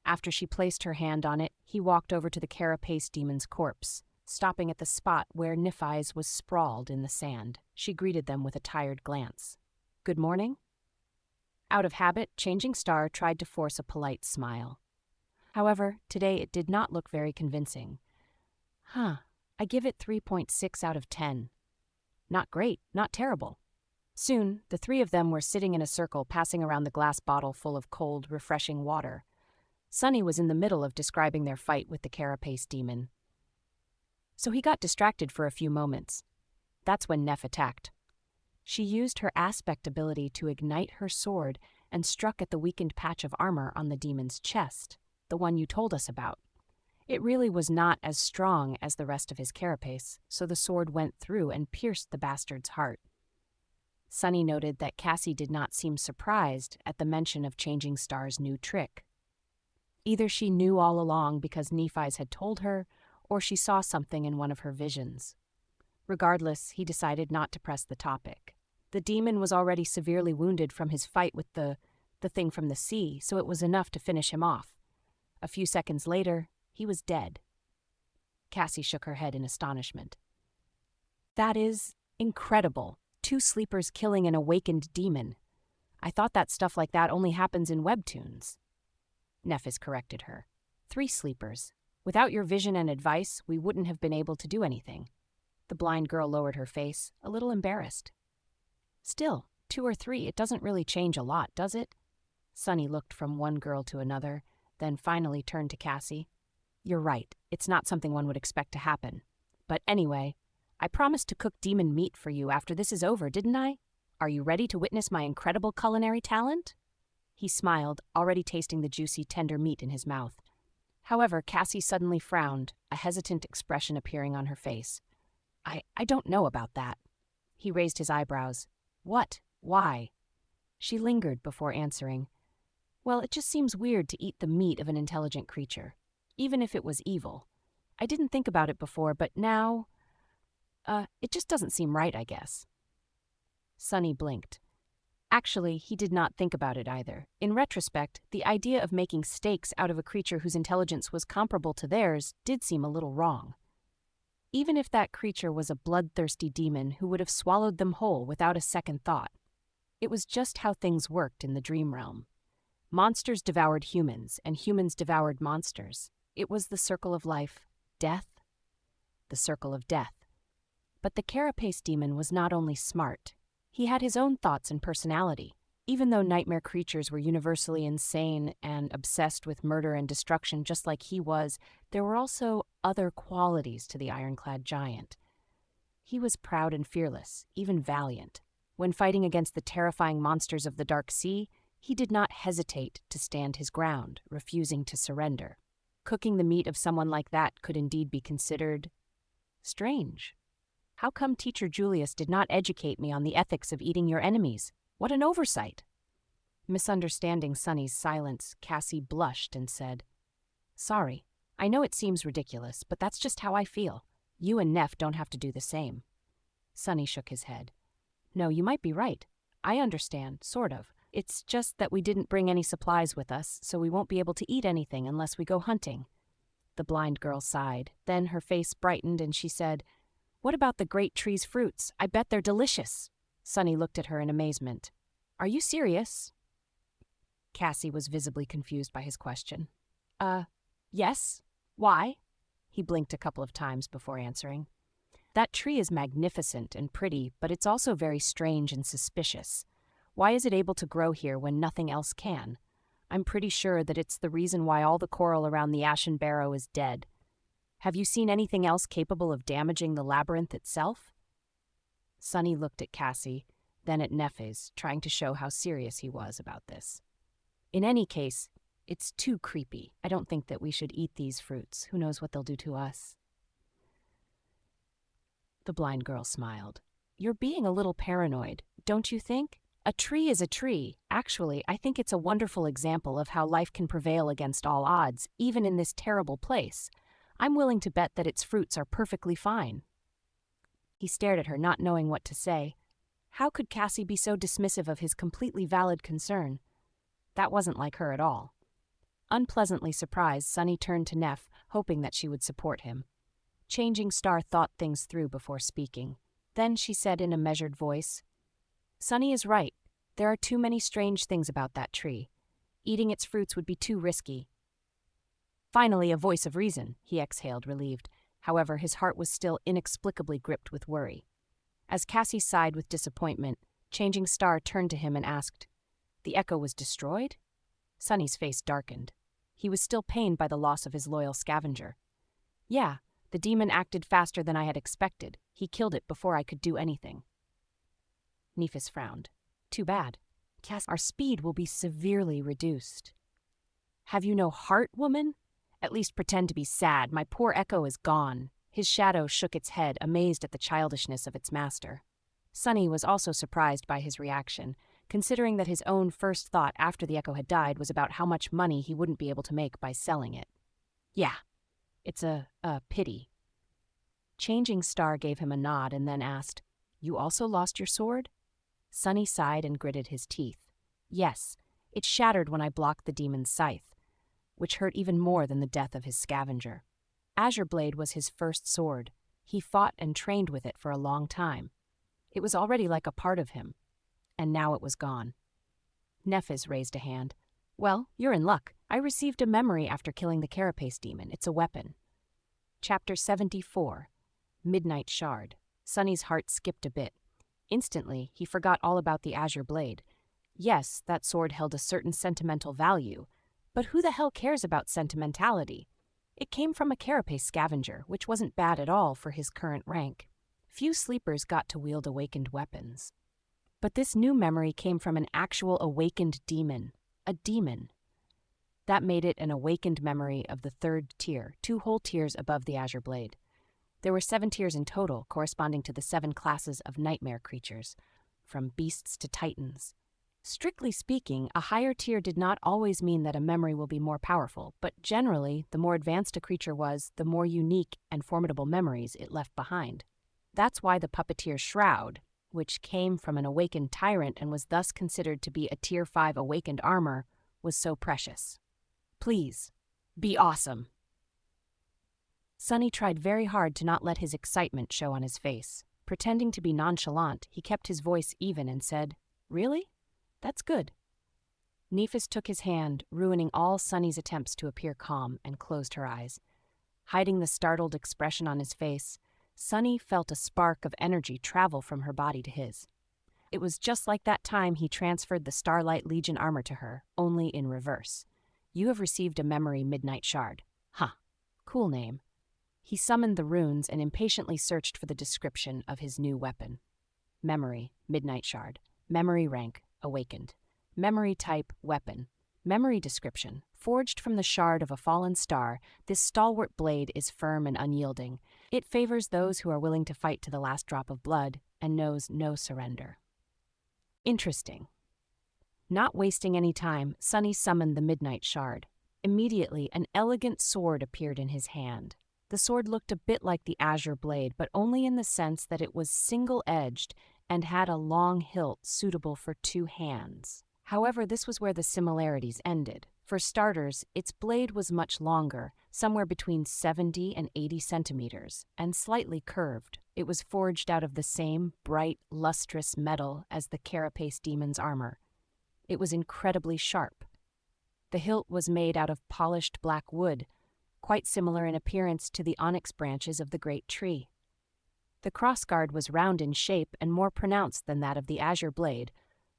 After she placed her hand on it, he walked over to the carapace demon's corpse, stopping at the spot where Nifey's was sprawled in the sand. She greeted them with a tired glance. "Good morning?" Out of habit, Changing Star tried to force a polite smile. However, today it did not look very convincing. I give it 3.6 out of 10. Not great, not terrible. Soon, the three of them were sitting in a circle passing around the glass bottle full of cold, refreshing water. Sunny was in the middle of describing their fight with the carapace demon. So he got distracted for a few moments. That's when Neff attacked. She used her aspect ability to ignite her sword and struck at the weakened patch of armor on the demon's chest, the one you told us about. It really was not as strong as the rest of his carapace, so the sword went through and pierced the bastard's heart. Sunny noted that Cassie did not seem surprised at the mention of Changing Star's new trick. Either she knew all along because Nephi's had told her, or she saw something in one of her visions. Regardless, he decided not to press the topic. The demon was already severely wounded from his fight with the thing from the sea, so it was enough to finish him off. A few seconds later, he was dead. Cassie shook her head in astonishment. "That is incredible. 2 sleepers killing an awakened demon. I thought that stuff like that only happens in webtoons." Nephis corrected her. 3 sleepers. Without your vision and advice, we wouldn't have been able to do anything. The blind girl lowered her face, a little embarrassed. "Still, 2 or 3, it doesn't really change a lot, does it?" Sunny looked from one girl to another, then finally turned to Cassie. "You're right, it's not something one would expect to happen. But anyway, I promised to cook demon meat for you after this is over, didn't I? Are you ready to witness my incredible culinary talent?" He smiled, already tasting the juicy, tender meat in his mouth. However, Cassie suddenly frowned, a hesitant expression appearing on her face. I don't know about that." He raised his eyebrows. "What? Why?" She lingered before answering. "Well, it just seems weird to eat the meat of an intelligent creature, even if it was evil. I didn't think about it before, but now, it just doesn't seem right, I guess." Sunny blinked. Actually, he did not think about it either. In retrospect, the idea of making steaks out of a creature whose intelligence was comparable to theirs did seem a little wrong. Even if that creature was a bloodthirsty demon who would have swallowed them whole without a second thought. It was just how things worked in the dream realm. Monsters devoured humans, and humans devoured monsters. It was the circle of life, death, the circle of death. But the carapace demon was not only smart. He had his own thoughts and personality. Even though nightmare creatures were universally insane and obsessed with murder and destruction just like he was, there were also other qualities to the ironclad giant. He was proud and fearless, even valiant. When fighting against the terrifying monsters of the Dark Sea, he did not hesitate to stand his ground, refusing to surrender. Cooking the meat of someone like that could indeed be considered strange. How come Teacher Julius did not educate me on the ethics of eating your enemies? What an oversight! Misunderstanding Sunny's silence, Cassie blushed and said, "Sorry, I know it seems ridiculous, but that's just how I feel. You and Neff don't have to do the same." Sunny shook his head. "No, you might be right. I understand, sort of. It's just that we didn't bring any supplies with us, so we won't be able to eat anything unless we go hunting." The blind girl sighed. Then her face brightened and she said, "What about the great tree's fruits? I bet they're delicious." Sunny looked at her in amazement. "Are you serious?" Cassie was visibly confused by his question. Yes. Why?" He blinked a couple of times before answering. "That tree is magnificent and pretty, but it's also very strange and suspicious. Why is it able to grow here when nothing else can? I'm pretty sure that it's the reason why all the coral around the Ashen Barrow is dead. Have you seen anything else capable of damaging the labyrinth itself?" Sunny looked at Cassie, then at Nefes, trying to show how serious he was about this. "In any case, it's too creepy. I don't think that we should eat these fruits. Who knows what they'll do to us?" The blind girl smiled. You're being a little paranoid, don't you think? A tree is a tree. Actually, I think it's a wonderful example of how life can prevail against all odds, even in this terrible place. I'm willing to bet that its fruits are perfectly fine. He stared at her, not knowing what to say. How could Cassie be so dismissive of his completely valid concern? That wasn't like her at all. Unpleasantly surprised, Sunny turned to Neff, hoping that she would support him. Changing Star thought things through before speaking. Then she said in a measured voice, Sunny is right. There are too many strange things about that tree. Eating its fruits would be too risky. Finally, a voice of reason, he exhaled, relieved. However, his heart was still inexplicably gripped with worry. As Cassie sighed with disappointment, Changing Star turned to him and asked, The echo was destroyed? Sunny's face darkened. He was still pained by the loss of his loyal scavenger. Yeah, the demon acted faster than I had expected. He killed it before I could do anything. Nephis frowned. Too bad. Cass, our speed will be severely reduced. Have you no heart, woman? At least pretend to be sad. My poor echo is gone. His shadow shook its head, amazed at the childishness of its master. Sunny was also surprised by his reaction, considering that his own first thought after the echo had died was about how much money he wouldn't be able to make by selling it. Yeah, it's a pity. Changing Star gave him a nod and then asked, You also lost your sword? Sunny sighed and gritted his teeth. Yes, it shattered when I blocked the demon's scythe, which hurt even more than the death of his scavenger. Azure Blade was his first sword. He fought and trained with it for a long time. It was already like a part of him, and now it was gone. Nephis raised a hand. Well, you're in luck. I received a memory after killing the carapace demon. It's a weapon. Chapter 74. Midnight Shard. Sunny's heart skipped a bit. Instantly, he forgot all about the Azure Blade. Yes, that sword held a certain sentimental value, but who the hell cares about sentimentality? It came from a carapace scavenger, which wasn't bad at all for his current rank. Few sleepers got to wield awakened weapons. But this new memory came from an actual awakened demon. A demon. That made it an awakened memory of the third tier, 2 whole tiers above the Azure Blade. There were 7 tiers in total, corresponding to the 7 classes of nightmare creatures, from beasts to titans. Strictly speaking, a higher tier did not always mean that a memory will be more powerful, but generally, the more advanced a creature was, the more unique and formidable memories it left behind. That's why the puppeteer's shroud, which came from an awakened tyrant and was thus considered to be a Tier 5 awakened armor, was so precious. Please, be awesome. Sunny tried very hard to not let his excitement show on his face. Pretending to be nonchalant, he kept his voice even and said, Really? That's good. Nephis took his hand, ruining all Sunny's attempts to appear calm, and closed her eyes. Hiding the startled expression on his face, Sunny felt a spark of energy travel from her body to his. It was just like that time he transferred the Starlight Legion armor to her, only in reverse. You have received a memory Midnight Shard. Huh. Cool name. He summoned the runes and impatiently searched for the description of his new weapon. Memory, Midnight Shard. Memory rank, awakened. Memory type, weapon. Memory description. Forged from the shard of a fallen star, this stalwart blade is firm and unyielding. It favors those who are willing to fight to the last drop of blood and knows no surrender. Interesting. Not wasting any time, Sunny summoned the Midnight Shard. Immediately, an elegant sword appeared in his hand. The sword looked a bit like the Azure Blade, but only in the sense that it was single-edged and had a long hilt suitable for 2 hands. However, this was where the similarities ended. For starters, its blade was much longer, somewhere between 70 and 80 centimeters, and slightly curved. It was forged out of the same bright, lustrous metal as the carapace demon's armor. It was incredibly sharp. The hilt was made out of polished black wood, quite similar in appearance to the onyx branches of the great tree. The crossguard was round in shape and more pronounced than that of the Azure Blade,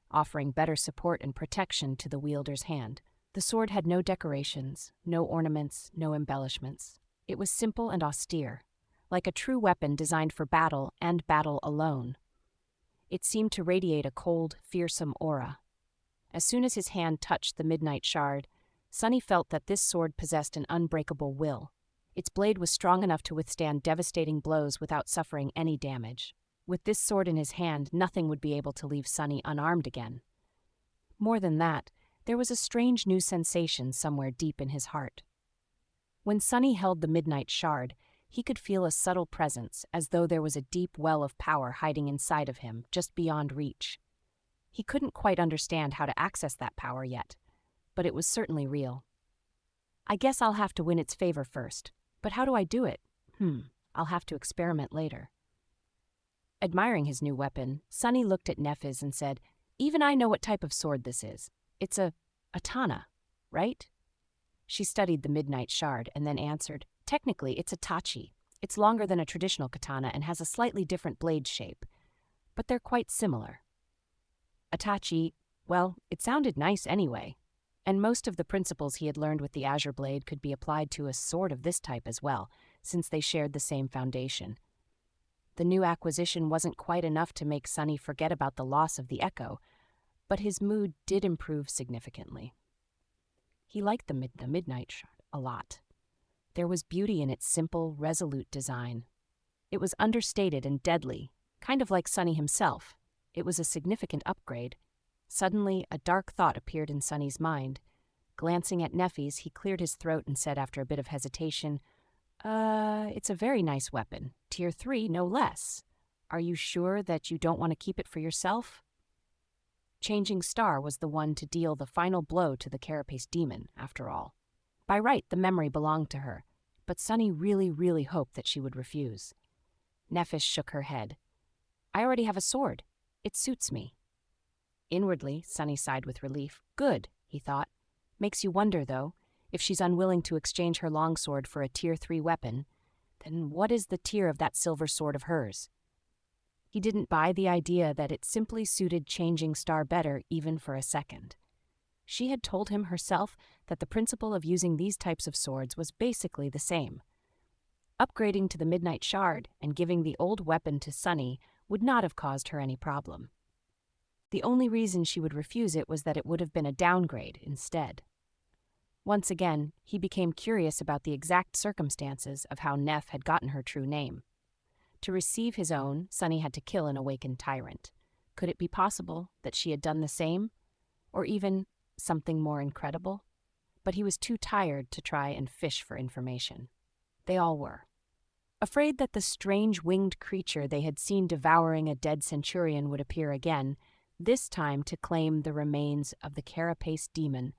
offering better support and protection to the wielder's hand. The sword had no decorations, no ornaments, no embellishments. It was simple and austere, like a true weapon designed for battle and battle alone. It seemed to radiate a cold, fearsome aura. As soon as his hand touched the Midnight Shard, Sunny felt that this sword possessed an unbreakable will. Its blade was strong enough to withstand devastating blows without suffering any damage. With this sword in his hand, nothing would be able to leave Sunny unarmed again. More than that, there was a strange new sensation somewhere deep in his heart. When Sunny held the midnight shard, he could feel a subtle presence, as though there was a deep well of power hiding inside of him, just beyond reach. He couldn't quite understand how to access that power yet, but it was certainly real. I guess I'll have to win its favor first, but how do I do it? I'll have to experiment later. Admiring his new weapon, Sunny looked at Nephiz and said, "Even I know what type of sword this is. It's a katana, right?" She studied the midnight shard and then answered, "Technically, it's a tachi. It's longer than a traditional katana and has a slightly different blade shape, but they're quite similar." A tachi, well, it sounded nice anyway, and most of the principles he had learned with the Azure Blade could be applied to a sword of this type as well, since they shared the same foundation. The new acquisition wasn't quite enough to make Sunny forget about the loss of the echo, but his mood did improve significantly. He liked the midnight shard a lot. There was beauty in its simple, resolute design. It was understated and deadly, kind of like Sunny himself. It was a significant upgrade. Suddenly, a dark thought appeared in Sunny's mind. Glancing at Nephiz, he cleared his throat and said after a bit of hesitation, It's a very nice weapon. Tier 3, no less. Are you sure that you don't want to keep it for yourself?" Changing Star was the one to deal the final blow to the carapace demon, after all. By right, the memory belonged to her, but Sunny really hoped that she would refuse. Nephiz shook her head. "I already have a sword. It suits me." Inwardly, Sunny sighed with relief. Good, he thought. Makes you wonder, though, if she's unwilling to exchange her longsword for a Tier 3 weapon, then what is the tier of that silver sword of hers? He didn't buy the idea that it simply suited Changing Star better even for a second. She had told him herself that the principle of using these types of swords was basically the same. Upgrading to the Midnight Shard and giving the old weapon to Sunny would not have caused her any problem. The only reason she would refuse it was that it would have been a downgrade instead. Once again, he became curious about the exact circumstances of how Neph had gotten her true name. To receive his own, Sunny had to kill an awakened tyrant. Could it be possible that she had done the same? Or even something more incredible? But he was too tired to try and fish for information. They all were. Afraid that the strange winged creature they had seen devouring a dead centurion would appear again, this time to claim the remains of the carapace demon,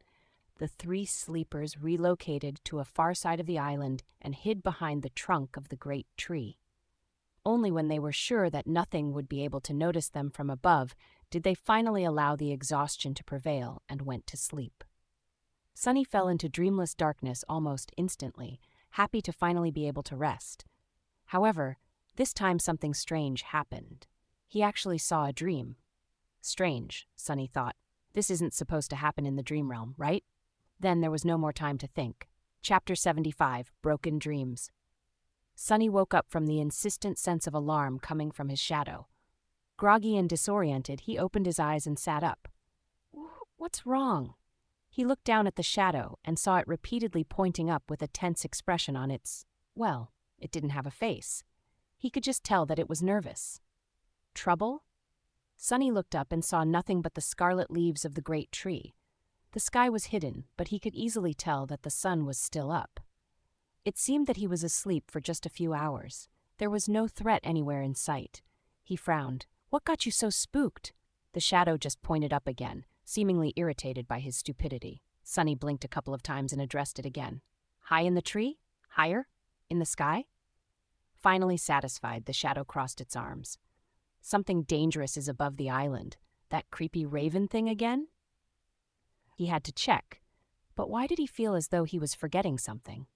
the three sleepers relocated to a far side of the island and hid behind the trunk of the great tree. Only when they were sure that nothing would be able to notice them from above did they finally allow the exhaustion to prevail and went to sleep. Sunny fell into dreamless darkness almost instantly, happy to finally be able to rest. However, this time something strange happened. He actually saw a dream. Strange, Sunny thought. This isn't supposed to happen in the dream realm, right? Then there was no more time to think. Chapter 75, Broken Dreams. Sunny woke up from the insistent sense of alarm coming from his shadow. Groggy and disoriented, he opened his eyes and sat up. What's wrong? He looked down at the shadow and saw it repeatedly pointing up with a tense expression on its, well, it didn't have a face. He could just tell that it was nervous. Trouble? Sunny looked up and saw nothing but the scarlet leaves of the great tree. The sky was hidden, but he could easily tell that the sun was still up. It seemed that he was asleep for just a few hours. There was no threat anywhere in sight. He frowned. What got you so spooked? The shadow just pointed up again, seemingly irritated by his stupidity. Sunny blinked a couple of times and addressed it again. High in the tree? Higher? In the sky? Finally satisfied, the shadow crossed its arms. Something dangerous is above the island. That creepy raven thing again? He had to check, but why did he feel as though he was forgetting something?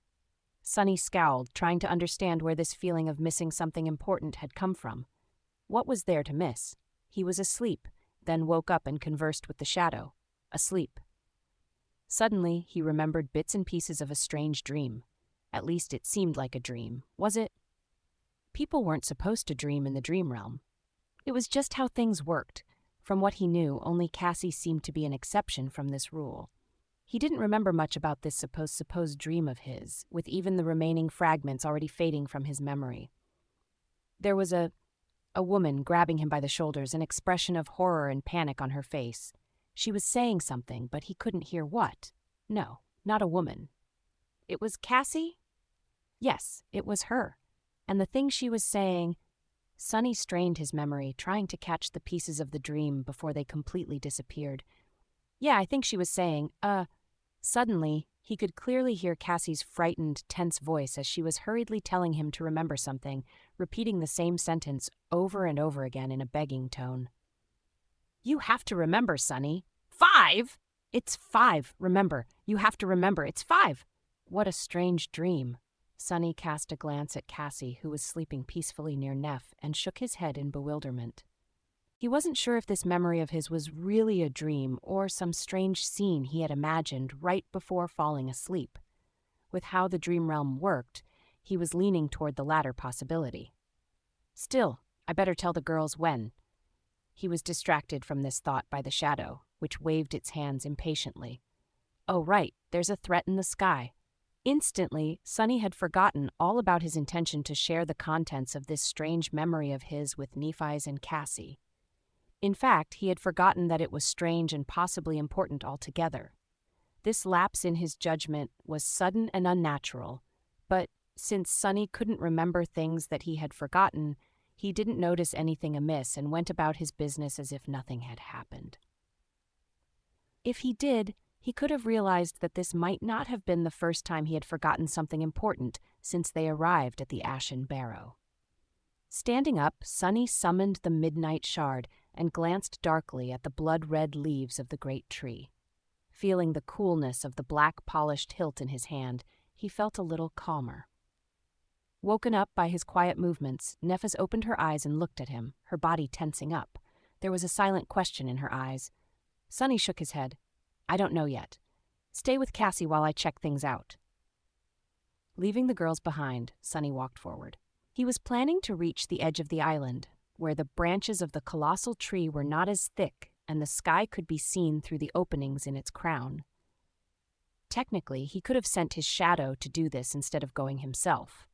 Sunny scowled, trying to understand where this feeling of missing something important had come from. What was there to miss? He was asleep, then woke up and conversed with the shadow. Asleep. Suddenly, he remembered bits and pieces of a strange dream. At least it seemed like a dream, was it? People weren't supposed to dream in the dream realm. It was just how things worked. From what he knew, only Cassie seemed to be an exception from this rule. He didn't remember much about this supposed dream of his, with even the remaining fragments already fading from his memory. There was a woman grabbing him by the shoulders, an expression of horror and panic on her face. She was saying something, but he couldn't hear what. No, not a woman. It was Cassie? Yes, it was her. And the thing she was saying... Sonny strained his memory, trying to catch the pieces of the dream before they completely disappeared. Yeah, I think she was saying, Suddenly, he could clearly hear Cassie's frightened, tense voice as she was hurriedly telling him to remember something, repeating the same sentence over and over again in a begging tone. You have to remember, Sonny. 5? It's 5, remember. You have to remember, it's 5. What a strange dream. Sonny cast a glance at Cassie, who was sleeping peacefully near Neff, and shook his head in bewilderment. He wasn't sure if this memory of his was really a dream or some strange scene he had imagined right before falling asleep. With how the dream realm worked, he was leaning toward the latter possibility. Still, I better tell the girls when. He was distracted from this thought by the shadow, which waved its hands impatiently. Oh, right, there's a threat in the sky. Instantly, Sonny had forgotten all about his intention to share the contents of this strange memory of his with Nephi's and Cassie. In fact, he had forgotten that it was strange and possibly important altogether. This lapse in his judgment was sudden and unnatural, but since Sonny couldn't remember things that he had forgotten, he didn't notice anything amiss and went about his business as if nothing had happened. If he did, he could have realized that this might not have been the first time he had forgotten something important since they arrived at the Ashen Barrow. Standing up, Sonny summoned the Midnight Shard and glanced darkly at the blood-red leaves of the great tree. Feeling the coolness of the black-polished hilt in his hand, he felt a little calmer. Woken up by his quiet movements, Nephis opened her eyes and looked at him, her body tensing up. There was a silent question in her eyes. Sonny shook his head. I don't know yet. Stay with Cassie while I check things out. Leaving the girls behind, Sonny walked forward. He was planning to reach the edge of the island, where the branches of the colossal tree were not as thick and the sky could be seen through the openings in its crown. Technically, he could have sent his shadow to do this instead of going himself.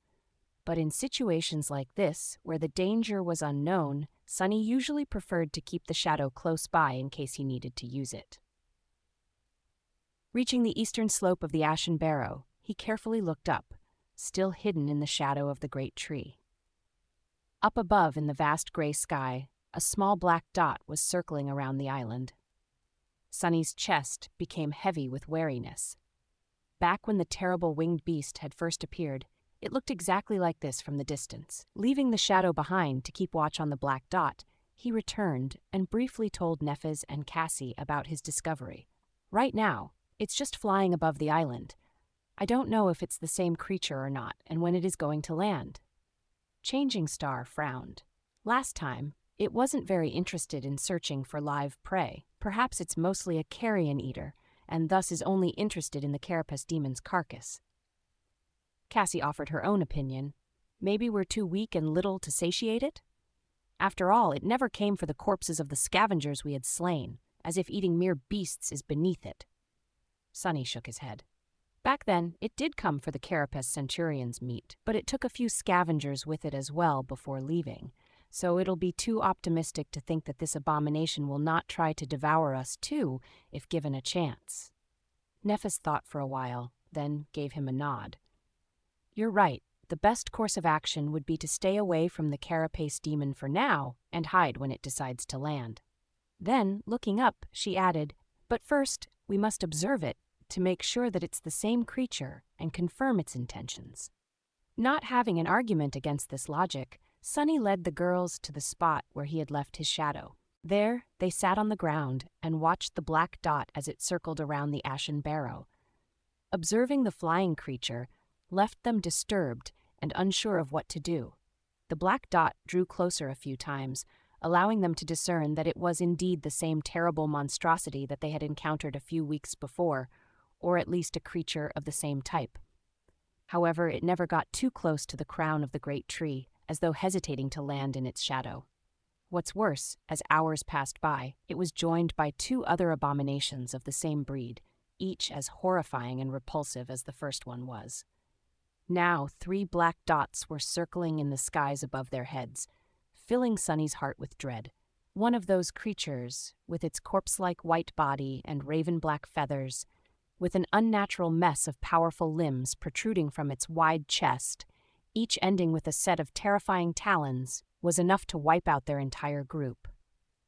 But in situations like this, where the danger was unknown, Sonny usually preferred to keep the shadow close by in case he needed to use it. Reaching the eastern slope of the Ashen Barrow, he carefully looked up, still hidden in the shadow of the great tree. Up above in the vast gray sky, a small black dot was circling around the island. Sonny's chest became heavy with wariness. Back when the terrible winged beast had first appeared, it looked exactly like this from the distance. Leaving the shadow behind to keep watch on the black dot, he returned and briefly told Nephis and Cassie about his discovery. Right now, it's just flying above the island. I don't know if it's the same creature or not, and when it is going to land. Changing Star frowned. Last time, it wasn't very interested in searching for live prey. Perhaps it's mostly a carrion eater, and thus is only interested in the carapace demon's carcass. Cassie offered her own opinion. Maybe we're too weak and little to satiate it? After all, it never came for the corpses of the scavengers we had slain, as if eating mere beasts is beneath it. Sonny shook his head. Back then, it did come for the carapace centurion's meat, but it took a few scavengers with it as well before leaving, so it'll be too optimistic to think that this abomination will not try to devour us too if given a chance. Nephis thought for a while, then gave him a nod. You're right. The best course of action would be to stay away from the carapace demon for now and hide when it decides to land. Then, looking up, she added, but first, we must observe it to make sure that it's the same creature and confirm its intentions. Not having an argument against this logic, Sonny led the girls to the spot where he had left his shadow. There, they sat on the ground and watched the black dot as it circled around the Ashen Barrow. Observing the flying creature left them disturbed and unsure of what to do. The black dot drew closer a few times, allowing them to discern that it was indeed the same terrible monstrosity that they had encountered a few weeks before, or at least a creature of the same type. However, it never got too close to the crown of the great tree, as though hesitating to land in its shadow. What's worse, as hours passed by, it was joined by 2 other abominations of the same breed, each as horrifying and repulsive as the first one was. Now, 3 black dots were circling in the skies above their heads, filling Sunny's heart with dread. One of those creatures, with its corpse-like white body and raven-black feathers, with an unnatural mess of powerful limbs protruding from its wide chest, each ending with a set of terrifying talons, was enough to wipe out their entire group.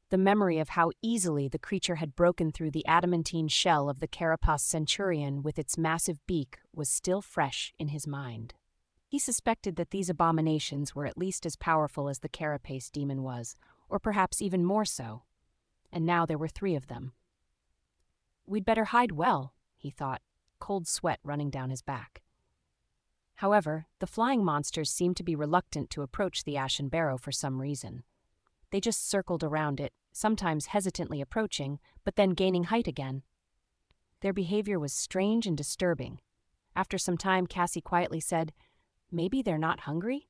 The memory of how easily the creature had broken through the adamantine shell of the carapace centurion with its massive beak was still fresh in his mind. He suspected that these abominations were at least as powerful as the carapace demon was, or perhaps even more so. And now there were 3 of them. "We'd better hide well," he thought, cold sweat running down his back. However, the flying monsters seemed to be reluctant to approach the ashen barrow for some reason. They just circled around it, sometimes hesitantly approaching, but then gaining height again. Their behavior was strange and disturbing. After some time, Cassie quietly said, "Maybe they're not hungry?"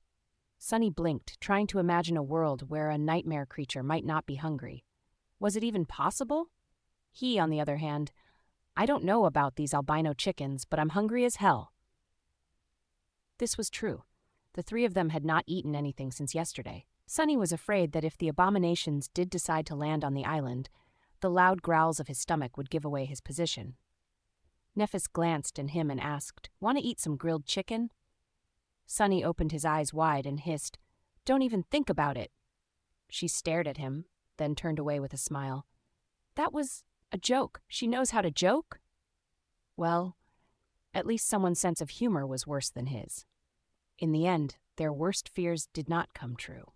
Sunny blinked, trying to imagine a world where a nightmare creature might not be hungry. Was it even possible? He, on the other hand, "I don't know about these albino chickens, but I'm hungry as hell." This was true. The 3 of them had not eaten anything since yesterday. Sunny was afraid that if the abominations did decide to land on the island, the loud growls of his stomach would give away his position. Nephis glanced at him and asked, "Want to eat some grilled chicken?" Sunny opened his eyes wide and hissed, "Don't even think about it." She stared at him, then turned away with a smile. "That was a joke. She knows how to joke?" Well, at least someone's sense of humor was worse than his. In the end, their worst fears did not come true.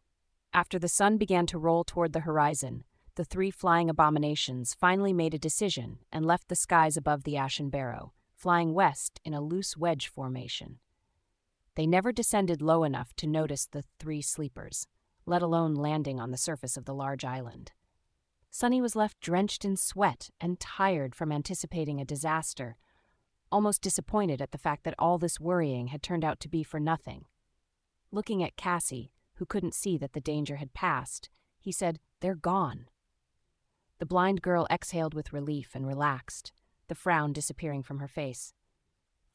After the sun began to roll toward the horizon, the 3 flying abominations finally made a decision and left the skies above the ashen barrow, flying west in a loose wedge formation. They never descended low enough to notice the 3 sleepers, let alone landing on the surface of the large island. Sunny was left drenched in sweat and tired from anticipating a disaster, almost disappointed at the fact that all this worrying had turned out to be for nothing. Looking at Cassie, who couldn't see that the danger had passed, he said, "They're gone." The blind girl exhaled with relief and relaxed, the frown disappearing from her face.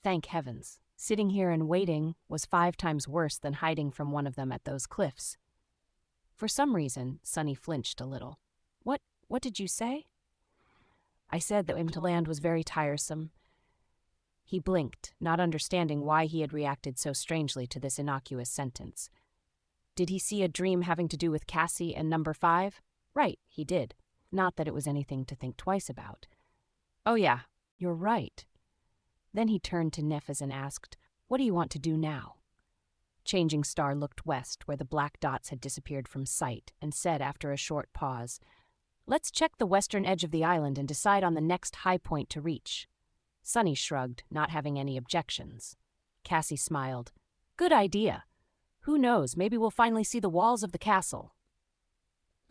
Thank heavens. Sitting here and waiting was 5 times worse than hiding from one of them at those cliffs. For some reason, Sunny flinched a little. What did you say?" "I said that to land was very tiresome." He blinked, not understanding why he had reacted so strangely to this innocuous sentence. Did he see a dream having to do with Cassie and number 5? Right, he did. Not that it was anything to think twice about. "Oh yeah, you're right." Then he turned to Nephis and asked, "What do you want to do now?" Changing Star looked west, where the black dots had disappeared from sight, and said after a short pause, "Let's check the western edge of the island and decide on the next high point to reach." Sunny shrugged, not having any objections. Cassie smiled. "Good idea. Who knows, maybe we'll finally see the walls of the castle."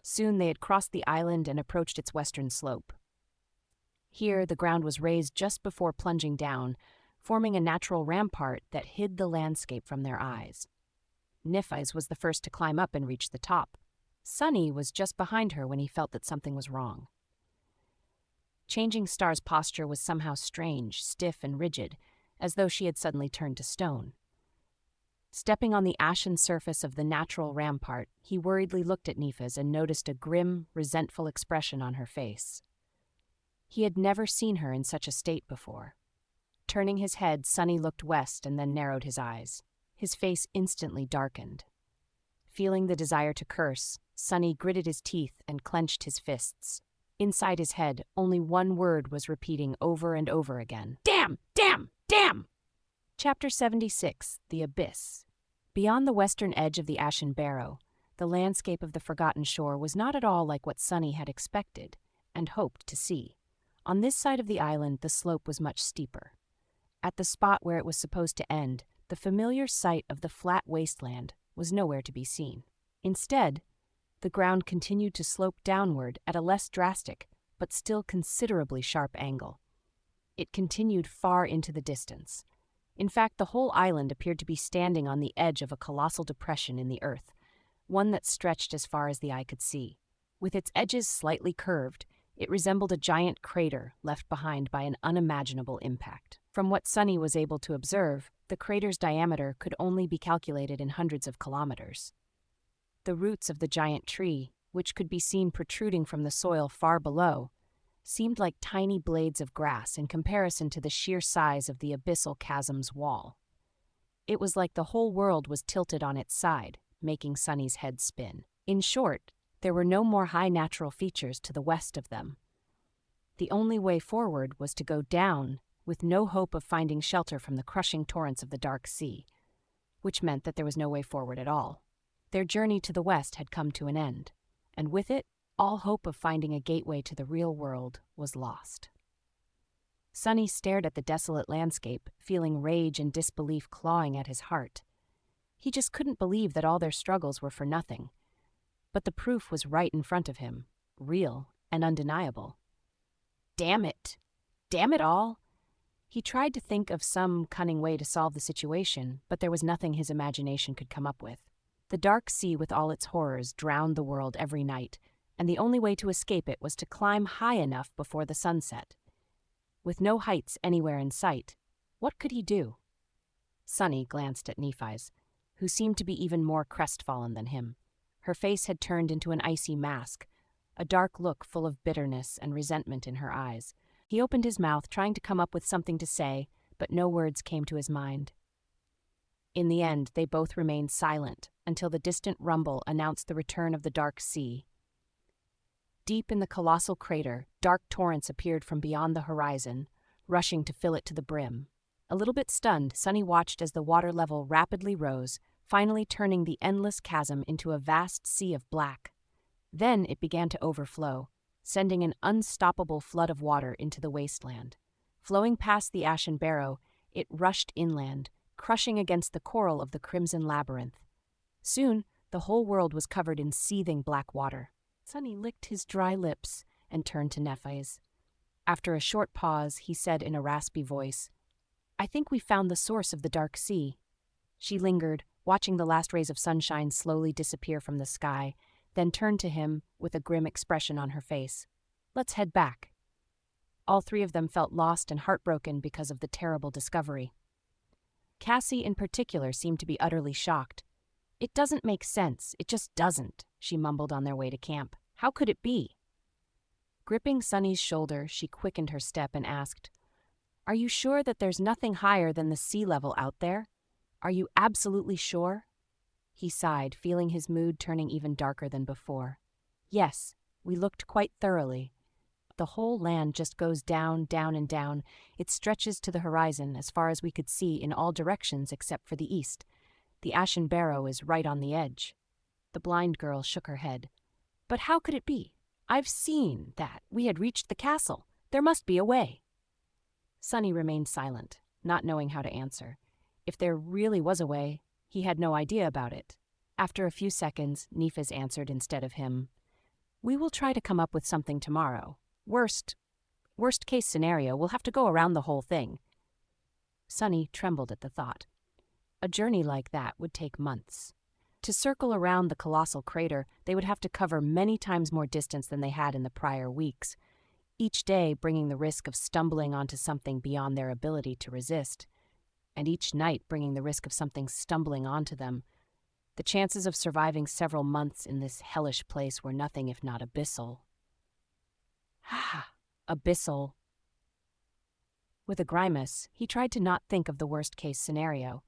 Soon they had crossed the island and approached its western slope. Here, the ground was raised just before plunging down, forming a natural rampart that hid the landscape from their eyes. Nephis was the first to climb up and reach the top. Sunny was just behind her when he felt that something was wrong. Changing Star's posture was somehow strange, stiff and rigid, as though she had suddenly turned to stone. Stepping on the ashen surface of the natural rampart, he worriedly looked at Nephis and noticed a grim, resentful expression on her face. He had never seen her in such a state before. Turning his head, Sunny looked west and then narrowed his eyes. His face instantly darkened. Feeling the desire to curse, Sunny gritted his teeth and clenched his fists. Inside his head, only one word was repeating over and over again. "Damn! Damn! Damn!" Chapter 76, The Abyss. Beyond the western edge of the Ashen Barrow, the landscape of the Forgotten Shore was not at all like what Sunny had expected and hoped to see. On this side of the island, the slope was much steeper. At the spot where it was supposed to end, the familiar sight of the flat wasteland was nowhere to be seen. Instead, the ground continued to slope downward at a less drastic, but still considerably sharp angle. It continued far into the distance. In fact, the whole island appeared to be standing on the edge of a colossal depression in the earth, one that stretched as far as the eye could see. With its edges slightly curved, It resembled a giant crater left behind by an unimaginable impact. From what Sunny was able to observe, the crater's diameter could only be calculated in hundreds of kilometers. The roots of the giant tree, which could be seen protruding from the soil far below, seemed like tiny blades of grass in comparison to the sheer size of the abyssal chasm's wall. It was like the whole world was tilted on its side, making Sunny's head spin. In short, there were no more high natural features to the west of them. The only way forward was to go down, with no hope of finding shelter from the crushing torrents of the dark sea, which meant that there was no way forward at all. Their journey to the west had come to an end, and with it, all hope of finding a gateway to the real world was lost. Sunny stared at the desolate landscape, feeling rage and disbelief clawing at his heart. He just couldn't believe that all their struggles were for nothing. But the proof was right in front of him, real and undeniable. Damn it! Damn it all! He tried to think of some cunning way to solve the situation, but there was nothing his imagination could come up with. The dark sea with all its horrors drowned the world every night, and the only way to escape it was to climb high enough before the sunset. With no heights anywhere in sight, what could he do? Sunny glanced at Nephi's, who seemed to be even more crestfallen than him. Her face had turned into an icy mask, a dark look full of bitterness and resentment in her eyes. He opened his mouth, trying to come up with something to say, but no words came to his mind. In the end, they both remained silent until the distant rumble announced the return of the dark sea. Deep in the colossal crater, dark torrents appeared from beyond the horizon, rushing to fill it to the brim. A little bit stunned, Sunny watched as the water level rapidly rose, finally turning the endless chasm into a vast sea of black. Then it began to overflow, sending an unstoppable flood of water into the wasteland. Flowing past the ashen barrow, it rushed inland, crushing against the coral of the crimson labyrinth. Soon, the whole world was covered in seething black water. Sunny licked his dry lips and turned to Nephi's. After a short pause, he said in a raspy voice, "I think we found the source of the dark sea." She lingered, watching the last rays of sunshine slowly disappear from the sky, then turned to him with a grim expression on her face. "Let's head back." All three of them felt lost and heartbroken because of the terrible discovery. Cassie in particular seemed to be utterly shocked. "It doesn't make sense, it just doesn't," she mumbled on their way to camp. "How could it be?" Gripping Sunny's shoulder, she quickened her step and asked, "Are you sure that there's nothing higher than the sea level out there? Are you absolutely sure?" He sighed, feeling his mood turning even darker than before. "Yes, we looked quite thoroughly. The whole land just goes down, down, and down. It stretches to the horizon as far as we could see in all directions except for the east. The ashen barrow is right on the edge." The blind girl shook her head. "But how could it be? I've seen that. We had reached the castle. There must be a way." Sunny remained silent, not knowing how to answer. If there really was a way, he had no idea about it. After a few seconds, Nephi's answered instead of him, "We will try to come up with something tomorrow. Worst case scenario, we'll have to go around the whole thing." Sunny trembled at the thought. A journey like that would take months. To circle around the colossal crater, they would have to cover many times more distance than they had in the prior weeks, each day bringing the risk of stumbling onto something beyond their ability to resist, and each night bringing the risk of something stumbling onto them. The chances of surviving several months in this hellish place were nothing if not abyssal. Abyssal. With a grimace, he tried to not think of the worst-case scenario.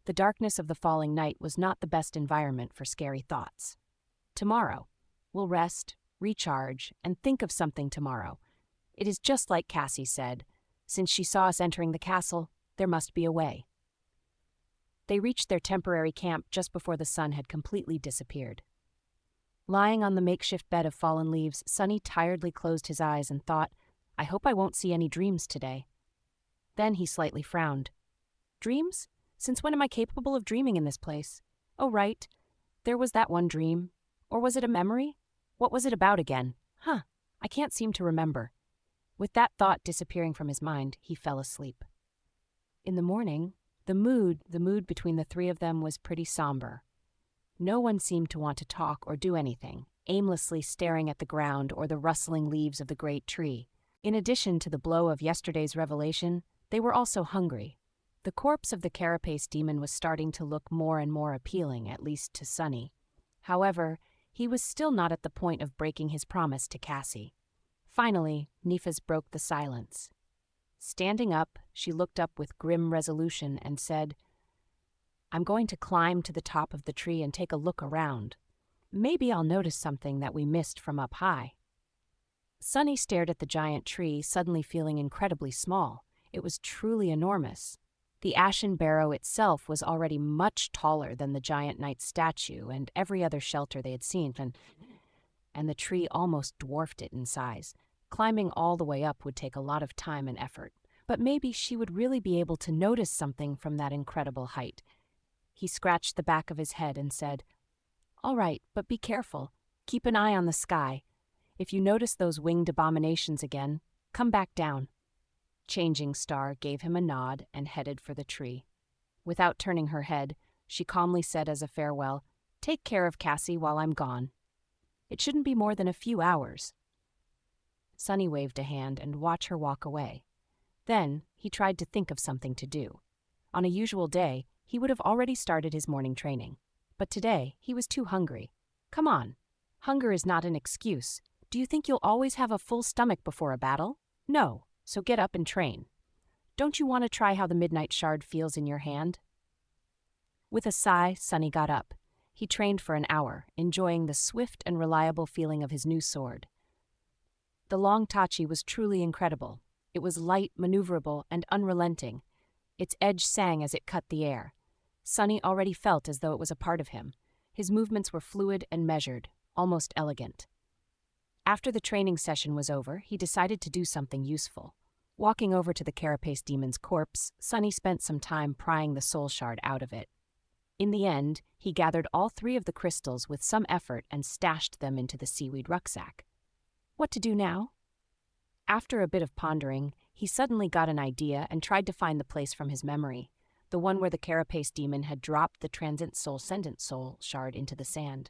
The darkness of the falling night was not the best environment for scary thoughts. Tomorrow. We'll rest, recharge, and think of something tomorrow. It is just like Cassie said. Since she saw us entering the castle, there must be a way. They reached their temporary camp just before the sun had completely disappeared. Lying on the makeshift bed of fallen leaves, Sunny tiredly closed his eyes and thought, "I hope I won't see any dreams today." Then he slightly frowned. "Dreams? Since when am I capable of dreaming in this place? Oh, right. There was that one dream. Or was it a memory? What was it about again? I can't seem to remember." With that thought disappearing from his mind, he fell asleep. In the morning, the mood between the three of them was pretty somber. No one seemed to want to talk or do anything. aimlessly staring at the ground or the rustling leaves of the great tree. In addition to the blow of yesterday's revelation, they were also hungry. The corpse of the carapace demon was starting to look more and more appealing, at least to Sunny. However, he was still not at the point of breaking his promise to Cassie. Finally, Nefas broke the silence. Standing up, she looked up with grim resolution and said, "I'm going to climb to the top of the tree and take a look around. Maybe I'll notice something that we missed from up high." Sunny stared at the giant tree, suddenly feeling incredibly small. It was truly enormous. The ashen barrow itself was already much taller than the giant knight's statue and every other shelter they had seen, and the tree almost dwarfed it in size. Climbing all the way up would take a lot of time and effort, but maybe she would really be able to notice something from that incredible height. He scratched the back of his head and said, "All right, but be careful. Keep an eye on the sky. If you notice those winged abominations again, come back down." Changing Star gave him a nod and headed for the tree. Without turning her head, she calmly said as a farewell, "Take care of Cassie while I'm gone. It shouldn't be more than a few hours." Sunny waved a hand and watched her walk away. Then he tried to think of something to do. On a usual day, he would have already started his morning training. But today, he was too hungry. Come on. Hunger is not an excuse. Do you think you'll always have a full stomach before a battle? No. So get up and train. Don't you want to try how the midnight shard feels in your hand? With a sigh, Sunny got up. He trained for an hour, enjoying the swift and reliable feeling of his new sword. The long tachi was truly incredible. It was light, maneuverable, and unrelenting. Its edge sang as it cut the air. Sunny already felt as though it was a part of him. His movements were fluid and measured, almost elegant. After the training session was over, he decided to do something useful. Walking over to the carapace demon's corpse, Sunny spent some time prying the soul shard out of it. In the end, he gathered all 3 of the crystals with some effort and stashed them into the seaweed rucksack. What to do now? After a bit of pondering, he suddenly got an idea and tried to find the place from his memory, the one where the carapace demon had dropped the transcendent soul shard into the sand.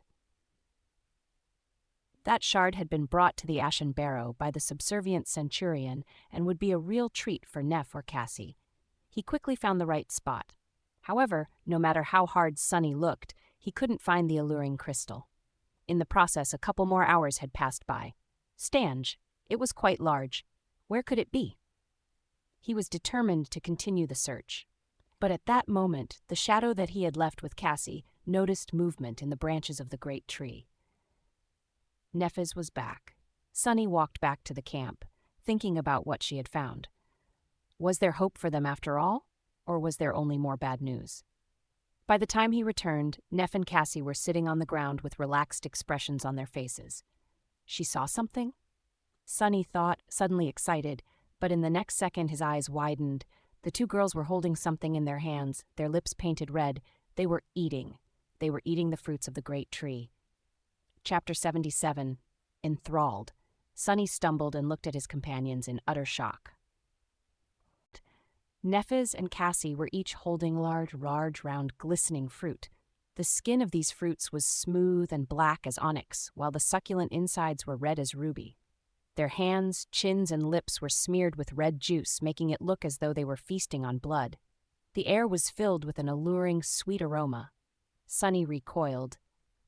That shard had been brought to the Ashen Barrow by the subservient centurion and would be a real treat for Neff or Cassie. He quickly found the right spot. However, no matter how hard Sunny looked, he couldn't find the alluring crystal. In the process, a couple more hours had passed by. Stange. It was quite large. Where could it be? He was determined to continue the search. But at that moment, the shadow that he had left with Cassie noticed movement in the branches of the great tree. Nefas was back. Sunny walked back to the camp, thinking about what she had found. Was there hope for them after all, or was there only more bad news? By the time he returned, Neff and Cassie were sitting on the ground with relaxed expressions on their faces. She saw something? Sunny thought, suddenly excited, but in the next second his eyes widened. The 2 girls were holding something in their hands, their lips painted red. They were eating. They were eating the fruits of the great tree. Chapter 77. Enthralled. Sunny stumbled and looked at his companions in utter shock. Nefas and Cassie were each holding large, round, glistening fruit. The skin of these fruits was smooth and black as onyx, while the succulent insides were red as ruby. Their hands, chins, and lips were smeared with red juice, making it look as though they were feasting on blood. The air was filled with an alluring, sweet aroma. Sunny recoiled,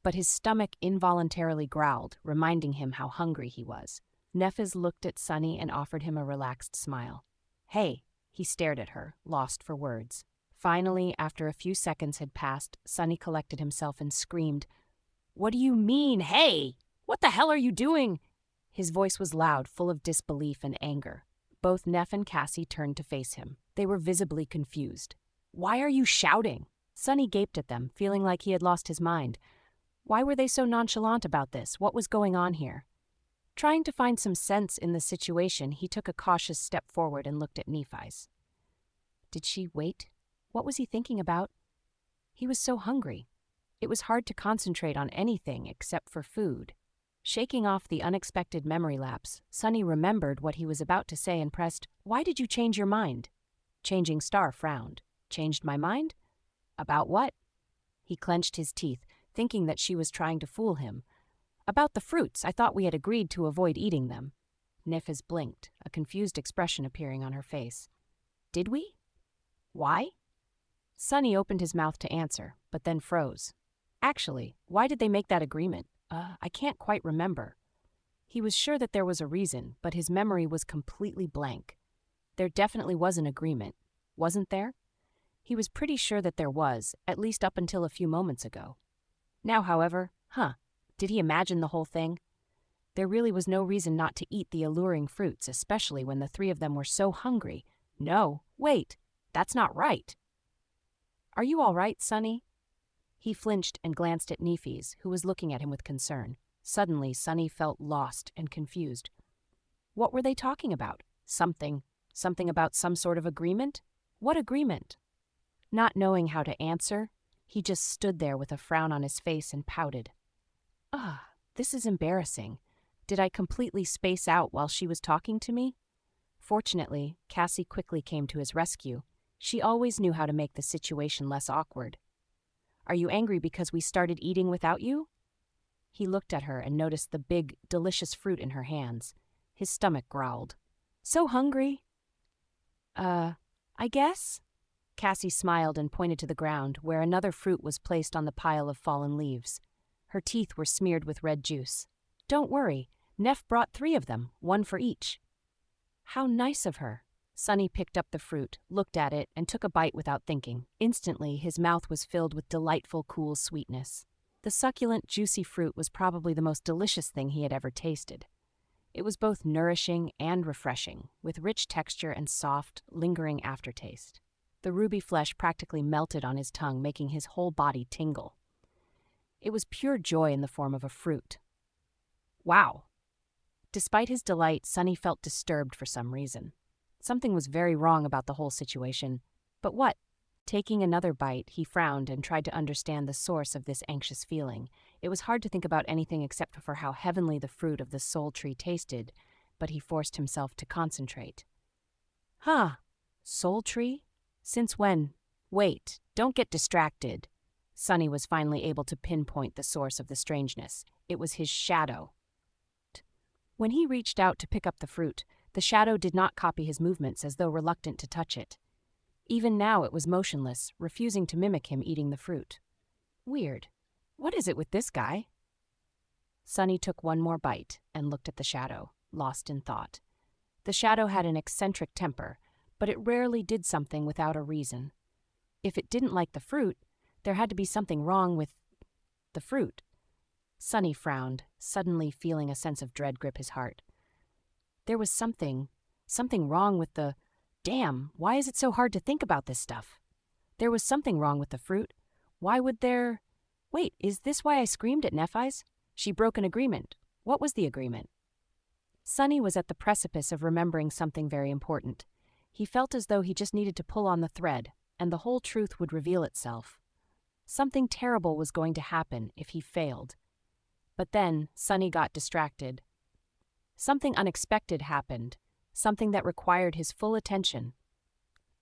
but his stomach involuntarily growled, reminding him how hungry he was. Nefas looked at Sunny and offered him a relaxed smile. "Hey," he stared at her, lost for words. Finally, after a few seconds had passed, Sunny collected himself and screamed, "What do you mean, hey? What the hell are you doing?" His voice was loud, full of disbelief and anger. Both Neff and Cassie turned to face him. They were visibly confused. "Why are you shouting?" Sunny gaped at them, feeling like he had lost his mind. Why were they so nonchalant about this? What was going on here? Trying to find some sense in the situation, he took a cautious step forward and looked at Nefas. Did she wait? What was he thinking about? He was so hungry. It was hard to concentrate on anything except for food. Shaking off the unexpected memory lapse, Sunny remembered what he was about to say and pressed, "Why did you change your mind?" Changing Star frowned. "Changed my mind? About what?" He clenched his teeth, thinking that she was trying to fool him. About the fruits, I thought we had agreed to avoid eating them. Nefes blinked, a confused expression appearing on her face. Did we? Why? Sunny opened his mouth to answer, but then froze. Actually, why did they make that agreement? I can't quite remember. He was sure that there was a reason, but his memory was completely blank. There definitely was an agreement, wasn't there? He was pretty sure that there was, at least up until a few moments ago. Now, however, did he imagine the whole thing? There really was no reason not to eat the alluring fruits, especially when the three of them were so hungry. No, wait, that's not right. Are you all right, Sunny? He flinched and glanced at Nefes, who was looking at him with concern. Suddenly, Sunny felt lost and confused. What were they talking about? Something about some sort of agreement? What agreement? Not knowing how to answer, he just stood there with a frown on his face and pouted. This is embarrassing. Did I completely space out while she was talking to me? Fortunately, Cassie quickly came to his rescue. She always knew how to make the situation less awkward. Are you angry because we started eating without you? He looked at her and noticed the big, delicious fruit in her hands. His stomach growled. So hungry. I guess? Cassie smiled and pointed to the ground, where another fruit was placed on the pile of fallen leaves. Her teeth were smeared with red juice. Don't worry, Neff brought 3 of them, 1 for each. How nice of her. Sunny picked up the fruit, looked at it, and took a bite without thinking. Instantly, his mouth was filled with delightful, cool sweetness. The succulent, juicy fruit was probably the most delicious thing he had ever tasted. It was both nourishing and refreshing, with rich texture and soft, lingering aftertaste. The ruby flesh practically melted on his tongue, making his whole body tingle. It was pure joy in the form of a fruit. Wow! Despite his delight, Sunny felt disturbed for some reason. Something was very wrong about the whole situation. But what? Taking another bite, he frowned and tried to understand the source of this anxious feeling. It was hard to think about anything except for how heavenly the fruit of the soul tree tasted, but he forced himself to concentrate. Soul tree? Since when? Wait, don't get distracted. Sunny was finally able to pinpoint the source of the strangeness. It was his shadow. When he reached out to pick up the fruit, the shadow did not copy his movements as though reluctant to touch it. Even now it was motionless, refusing to mimic him eating the fruit. Weird. What is it with this guy? Sunny took one more bite and looked at the shadow, lost in thought. The shadow had an eccentric temper, but it rarely did something without a reason. If it didn't like the fruit, there had to be something wrong with the fruit. Sunny frowned, suddenly feeling a sense of dread grip his heart. There was something wrong with the... Damn, why is it so hard to think about this stuff? There was something wrong with the fruit. Why would there... Wait, is this why I screamed at Nefes? She broke an agreement. What was the agreement? Sunny was at the precipice of remembering something very important. He felt as though he just needed to pull on the thread, and the whole truth would reveal itself. Something terrible was going to happen if he failed. But then, Sunny got distracted. Something unexpected happened, something that required his full attention.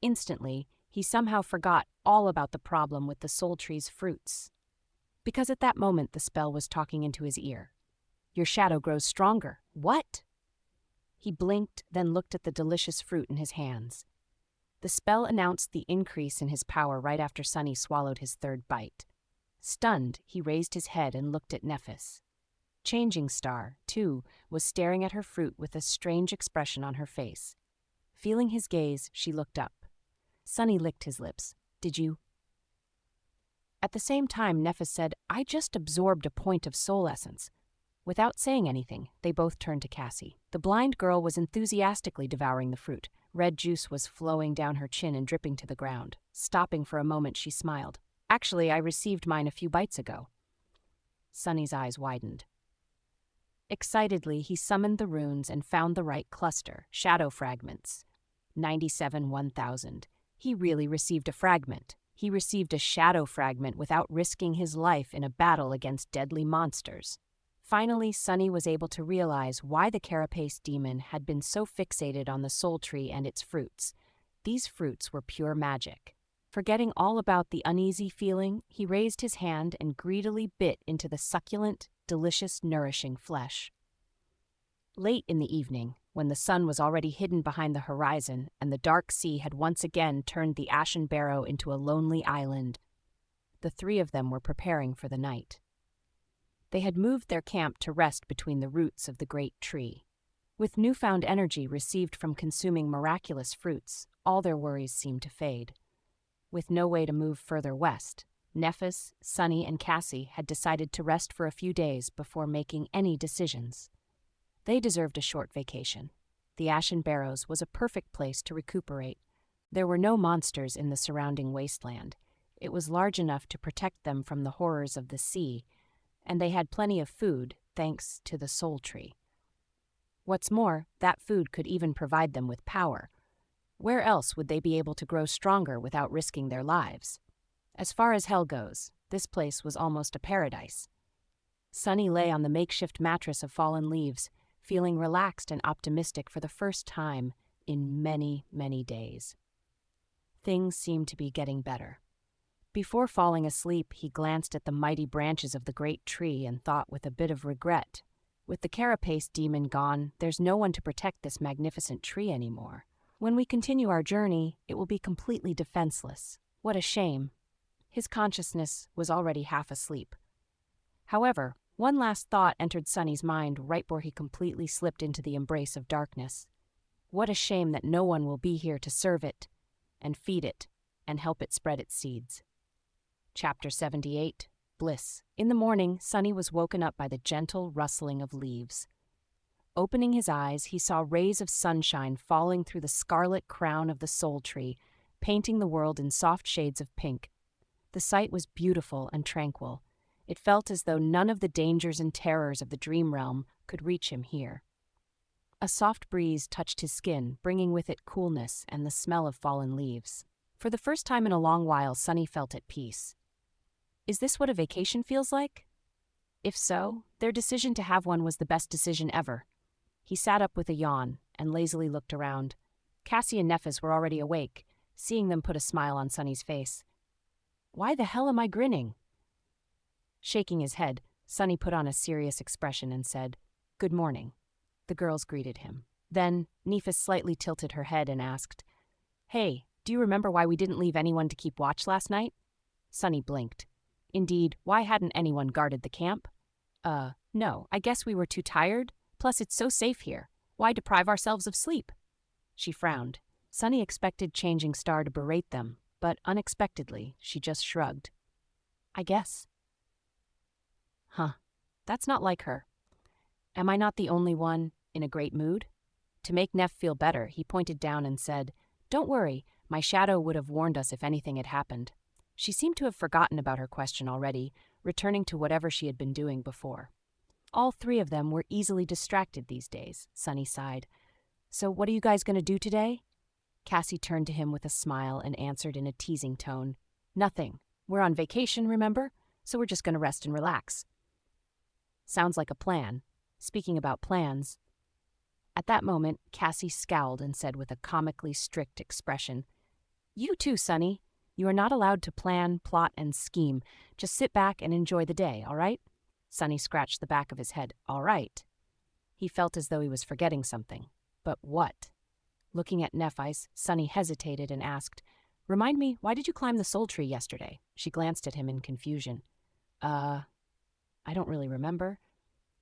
Instantly, he somehow forgot all about the problem with the soul tree's fruits. Because at that moment the spell was talking into his ear. Your shadow grows stronger. What? He blinked, then looked at the delicious fruit in his hands. The spell announced the increase in his power right after Sunny swallowed his 3rd bite. Stunned, he raised his head and looked at Nefes. Changing Star, too, was staring at her fruit with a strange expression on her face. Feeling his gaze, she looked up. Sunny licked his lips. Did you? At the same time, Nefes said, I just absorbed a point of soul essence. Without saying anything, they both turned to Cassie. The blind girl was enthusiastically devouring the fruit. Red juice was flowing down her chin and dripping to the ground. Stopping for a moment, she smiled. Actually, I received mine a few bites ago. Sunny's eyes widened. Excitedly, he summoned the runes and found the right cluster, shadow fragments. 97-1000. He really received a fragment. He received a shadow fragment without risking his life in a battle against deadly monsters. Finally, Sunny was able to realize why the carapace demon had been so fixated on the soul tree and its fruits. These fruits were pure magic. Forgetting all about the uneasy feeling, he raised his hand and greedily bit into the succulent, delicious, nourishing flesh. Late in the evening, when the sun was already hidden behind the horizon and the dark sea had once again turned the Ashen Barrow into a lonely island, the three of them were preparing for the night. They had moved their camp to rest between the roots of the great tree. With newfound energy received from consuming miraculous fruits, all their worries seemed to fade. With no way to move further west, Nephis, Sunny, and Cassie had decided to rest for a few days before making any decisions. They deserved a short vacation. The Ashen Barrows was a perfect place to recuperate. There were no monsters in the surrounding wasteland. It was large enough to protect them from the horrors of the sea, and they had plenty of food, thanks to the Soul Tree. What's more, that food could even provide them with power. Where else would they be able to grow stronger without risking their lives? As far as hell goes, this place was almost a paradise. Sunny lay on the makeshift mattress of fallen leaves, feeling relaxed and optimistic for the first time in many, many days. Things seemed to be getting better. Before falling asleep, he glanced at the mighty branches of the great tree and thought with a bit of regret, with the carapace demon gone, there's no one to protect this magnificent tree anymore. When we continue our journey, it will be completely defenseless. What a shame. His consciousness was already half asleep. However, one last thought entered Sunny's mind right before he completely slipped into the embrace of darkness. What a shame that no one will be here to serve it, and feed it, and help it spread its seeds. Chapter 78, Bliss. In the morning, Sunny was woken up by the gentle rustling of leaves. Opening his eyes, he saw rays of sunshine falling through the scarlet crown of the Soul Tree, painting the world in soft shades of pink. The sight was beautiful and tranquil. It felt as though none of the dangers and terrors of the dream realm could reach him here. A soft breeze touched his skin, bringing with it coolness and the smell of fallen leaves. For the first time in a long while, Sunny felt at peace. Is this what a vacation feels like? If so, their decision to have one was the best decision ever. He sat up with a yawn and lazily looked around. Cassie and Nephis were already awake. Seeing them put a smile on Sunny's face. Why the hell am I grinning? Shaking his head, Sunny put on a serious expression and said, "Good morning." The girls greeted him. Then, Nephis slightly tilted her head and asked, "Hey, do you remember why we didn't leave anyone to keep watch last night?" Sunny blinked. Indeed, why hadn't anyone guarded the camp? No, I guess we were too tired. Plus, it's so safe here. Why deprive ourselves of sleep? She frowned. Sunny expected Changing Star to berate them, but unexpectedly, she just shrugged. I guess. Huh, that's not like her. Am I not the only one in a great mood? To make Neff feel better, he pointed down and said, "Don't worry, my shadow would have warned us if anything had happened." She seemed to have forgotten about her question already, returning to whatever she had been doing before. All three of them were easily distracted these days, Sunny sighed. So what are you guys going to do today? Cassie turned to him with a smile and answered in a teasing tone, "Nothing. We're on vacation, remember? So we're just going to rest and relax." Sounds like a plan. Speaking about plans. At that moment, Cassie scowled and said with a comically strict expression, "You too, Sunny. You are not allowed to plan, plot, and scheme. Just sit back and enjoy the day, all right?" Sunny scratched the back of his head. All right. He felt as though he was forgetting something. But what? Looking at Nephis, Sunny hesitated and asked, "Remind me, why did you climb the Soul Tree yesterday?" She glanced at him in confusion. I don't really remember.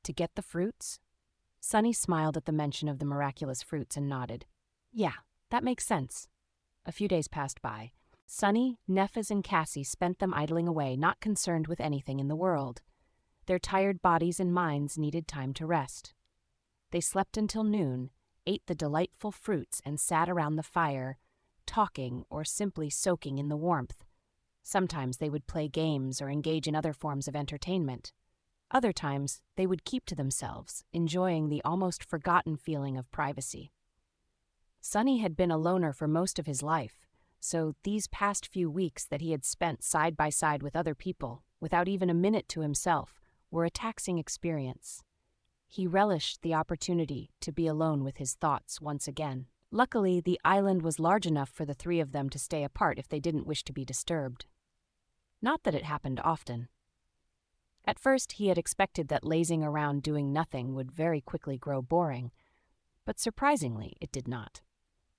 To get the fruits? Sunny smiled at the mention of the miraculous fruits and nodded. Yeah, that makes sense. A few days passed by. Sunny, Nephis, and Cassie spent them idling away, not concerned with anything in the world. Their tired bodies and minds needed time to rest. They slept until noon, ate the delightful fruits, and sat around the fire, talking or simply soaking in the warmth. Sometimes they would play games or engage in other forms of entertainment. Other times, they would keep to themselves, enjoying the almost forgotten feeling of privacy. Sunny had been a loner for most of his life, so these past few weeks that he had spent side by side with other people, without even a minute to himself, were a taxing experience. He relished the opportunity to be alone with his thoughts once again. Luckily, the island was large enough for the three of them to stay apart if they didn't wish to be disturbed. Not that it happened often. At first, he had expected that lazing around doing nothing would very quickly grow boring, but surprisingly, it did not.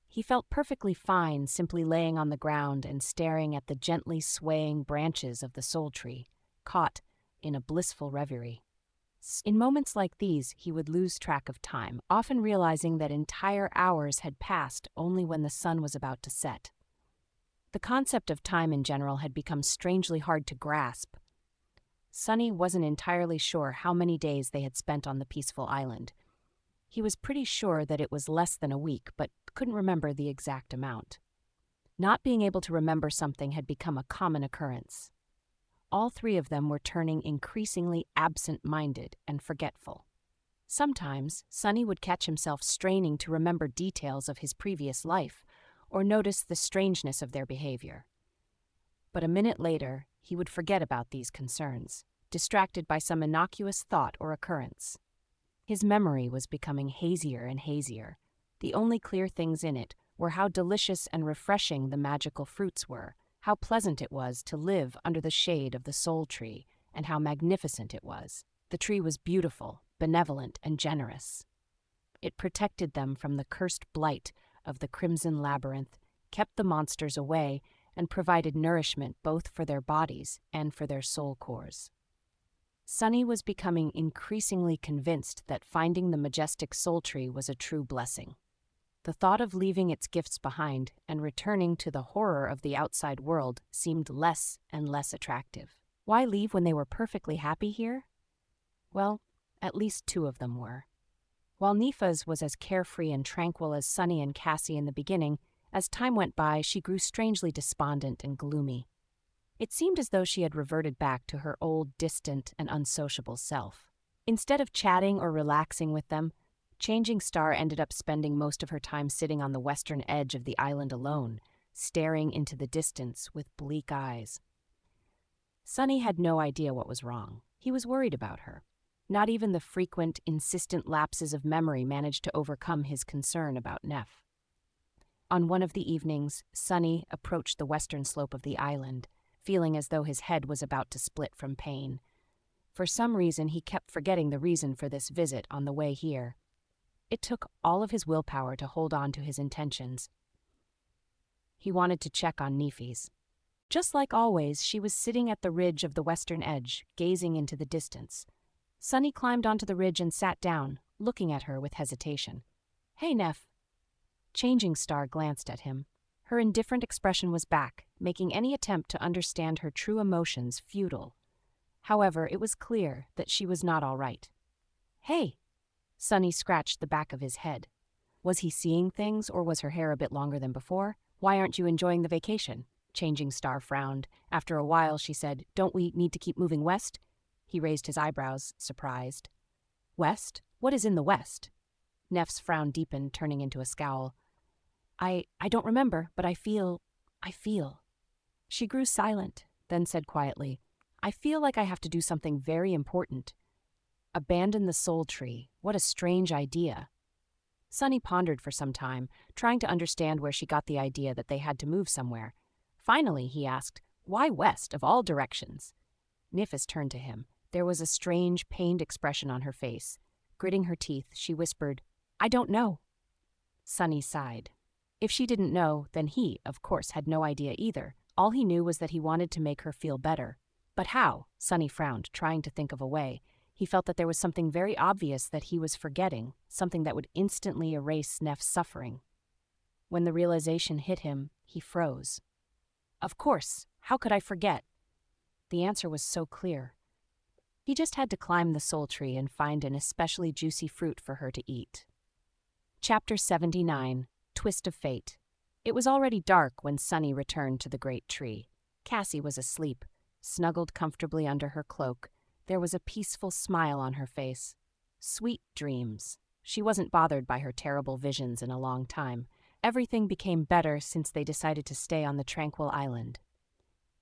He felt perfectly fine simply laying on the ground and staring at the gently swaying branches of the soul tree, caught in a blissful reverie. In moments like these, he would lose track of time, often realizing that entire hours had passed only when the sun was about to set. The concept of time in general had become strangely hard to grasp. Sunny wasn't entirely sure how many days they had spent on the peaceful island. He was pretty sure that it was less than a week, but couldn't remember the exact amount. Not being able to remember something had become a common occurrence. All three of them were turning increasingly absent-minded and forgetful. Sometimes, Sunny would catch himself straining to remember details of his previous life or notice the strangeness of their behavior. But a minute later, he would forget about these concerns, distracted by some innocuous thought or occurrence. His memory was becoming hazier and hazier. The only clear things in it were how delicious and refreshing the magical fruits were, how pleasant it was to live under the shade of the soul tree, and how magnificent it was. The tree was beautiful, benevolent, and generous. It protected them from the cursed blight of the crimson labyrinth, kept the monsters away, and provided nourishment both for their bodies and for their soul cores. Sunny was becoming increasingly convinced that finding the majestic soul tree was a true blessing. The thought of leaving its gifts behind and returning to the horror of the outside world seemed less and less attractive. Why leave when they were perfectly happy here? Well, at least two of them were. While Nifa's was as carefree and tranquil as Sunny and Cassie in the beginning, as time went by, she grew strangely despondent and gloomy. It seemed as though she had reverted back to her old, distant, and unsociable self. Instead of chatting or relaxing with them, Changing Star ended up spending most of her time sitting on the western edge of the island alone, staring into the distance with bleak eyes. Sunny had no idea what was wrong. He was worried about her. Not even the frequent, insistent lapses of memory managed to overcome his concern about Neff. On one of the evenings, Sunny approached the western slope of the island, feeling as though his head was about to split from pain. For some reason, he kept forgetting the reason for this visit on the way here. It took all of his willpower to hold on to his intentions. He wanted to check on Nephis. Just like always, she was sitting at the ridge of the western edge, gazing into the distance. Sunny climbed onto the ridge and sat down, looking at her with hesitation. "Hey, Neff." Changing Star glanced at him. Her indifferent expression was back, making any attempt to understand her true emotions futile. However, it was clear that she was not all right. "Hey." Sunny scratched the back of his head. Was he seeing things, or was her hair a bit longer than before? "Why aren't you enjoying the vacation?" Changing Star frowned. After a while, she said, "Don't we need to keep moving west?" He raised his eyebrows, surprised. "West? What is in the west?" Neff's frown deepened, turning into a scowl. I don't remember, but I feel. She grew silent, then said quietly, "I feel like I have to do something very important. Abandon the soul tree. What a strange idea." Sunny pondered for some time, trying to understand where she got the idea that they had to move somewhere. Finally, he asked, "Why west, of all directions?" Nifis turned to him. There was a strange, pained expression on her face. Gritting her teeth, she whispered, "I don't know." Sunny sighed. If she didn't know, then he, of course, had no idea either. All he knew was that he wanted to make her feel better. But how? Sunny frowned, trying to think of a way. He felt that there was something very obvious that he was forgetting, something that would instantly erase Neff's suffering. When the realization hit him, he froze. Of course, how could I forget? The answer was so clear. He just had to climb the soul tree and find an especially juicy fruit for her to eat. Chapter 79, Twist of Fate. It was already dark when Sunny returned to the great tree. Cassie was asleep, snuggled comfortably under her cloak. There was a peaceful smile on her face. Sweet dreams. She wasn't bothered by her terrible visions in a long time. Everything became better since they decided to stay on the tranquil island.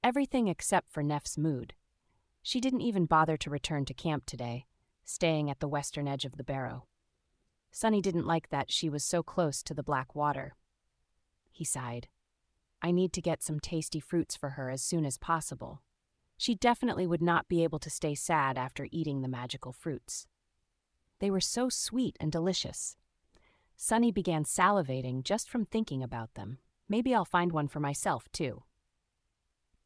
Everything except for Neff's mood. She didn't even bother to return to camp today, staying at the western edge of the barrow. Sunny didn't like that she was so close to the black water. He sighed. "I need to get some tasty fruits for her as soon as possible." She definitely would not be able to stay sad after eating the magical fruits. They were so sweet and delicious. Sunny began salivating just from thinking about them. Maybe I'll find one for myself, too.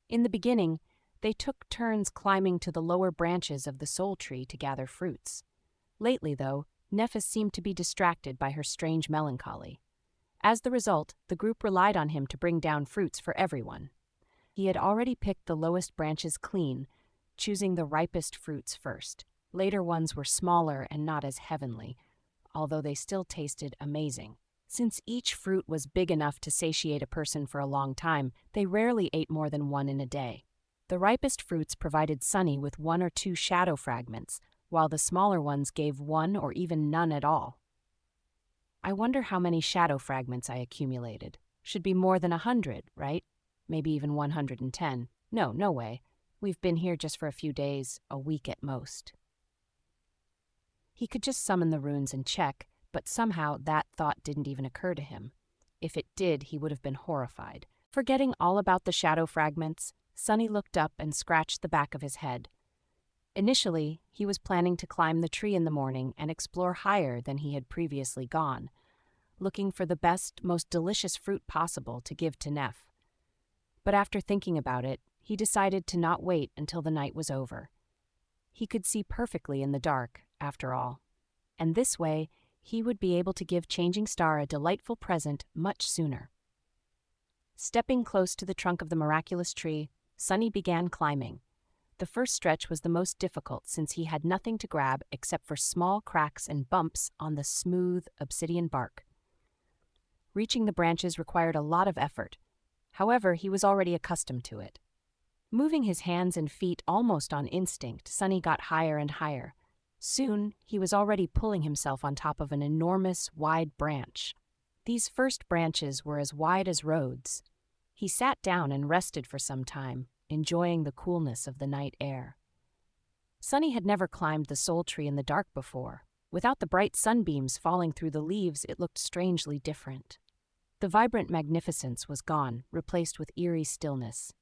In the beginning, they took turns climbing to the lower branches of the soul tree to gather fruits. Lately, though, Nephis seemed to be distracted by her strange melancholy. As the result, the group relied on him to bring down fruits for everyone. He had already picked the lowest branches clean, choosing the ripest fruits first. Later ones were smaller and not as heavenly, although they still tasted amazing. Since each fruit was big enough to satiate a person for a long time, they rarely ate more than one in a day. The ripest fruits provided Sunny with 1 or 2 shadow fragments, while the smaller ones gave 1 or even none at all. I wonder how many shadow fragments I accumulated. Should be more than 100, right? Maybe even 110. No way. We've been here just for a few days, a week at most. He could just summon the runes and check, but somehow that thought didn't even occur to him. If it did, he would have been horrified. Forgetting all about the shadow fragments, Sunny looked up and scratched the back of his head. Initially, he was planning to climb the tree in the morning and explore higher than he had previously gone, looking for the best, most delicious fruit possible to give to Neph. But after thinking about it, he decided to not wait until the night was over. He could see perfectly in the dark, after all, and this way he would be able to give Changing Star a delightful present much sooner. Stepping close to the trunk of the miraculous tree, Sunny began climbing. The first stretch was the most difficult since he had nothing to grab except for small cracks and bumps on the smooth obsidian bark. Reaching the branches required a lot of effort. However, he was already accustomed to it. Moving his hands and feet almost on instinct, Sunny got higher and higher. Soon, he was already pulling himself on top of an enormous, wide branch. These first branches were as wide as roads. He sat down and rested for some time, enjoying the coolness of the night air. Sunny had never climbed the soul tree in the dark before. Without the bright sunbeams falling through the leaves, it looked strangely different. The vibrant magnificence was gone, replaced with eerie stillness.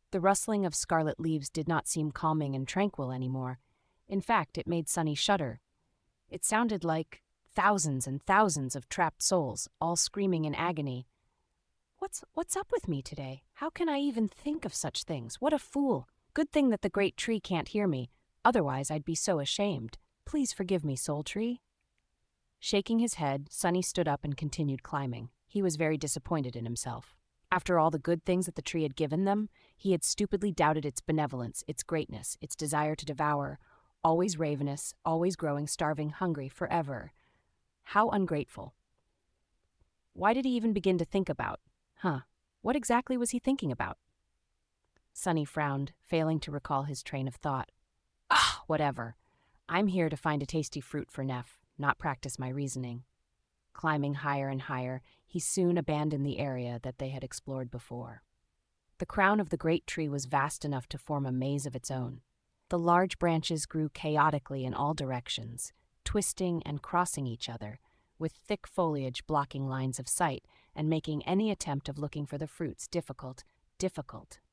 The rustling of scarlet leaves did not seem calming and tranquil anymore. In fact, it made Sunny shudder. It sounded like thousands and thousands of trapped souls, all screaming in agony. What's up with me today? How can I even think of such things? What a fool! Good thing that the great tree can't hear me. Otherwise, I'd be so ashamed. Please forgive me, soul tree. Shaking his head, Sunny stood up and continued climbing. He was very disappointed in himself. After all the good things that the tree had given them, he had stupidly doubted its benevolence, its greatness, its desire to devour, always ravenous, always growing, starving, hungry, forever. How ungrateful. Why did he even begin to think about? What exactly was he thinking about? Sunny frowned, failing to recall his train of thought. Whatever. I'm here to find a tasty fruit for Neph, not practice my reasoning. Climbing higher and higher, he soon abandoned the area that they had explored before. The crown of the great tree was vast enough to form a maze of its own. The large branches grew chaotically in all directions, twisting and crossing each other, with thick foliage blocking lines of sight and making any attempt of looking for the fruits difficult,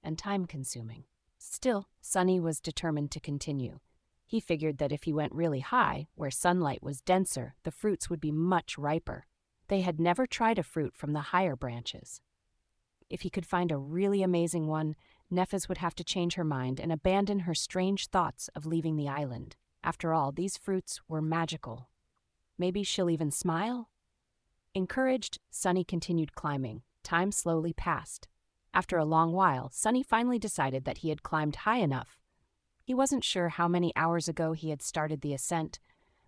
and time-consuming. Still, Sunny was determined to continue. He figured that if he went really high, where sunlight was denser, the fruits would be much riper. They had never tried a fruit from the higher branches. If he could find a really amazing one, Nephis would have to change her mind and abandon her strange thoughts of leaving the island. After all, these fruits were magical. Maybe she'll even smile? Encouraged, Sunny continued climbing. Time slowly passed. After a long while, Sunny finally decided that he had climbed high enough. He wasn't sure how many hours ago he had started the ascent,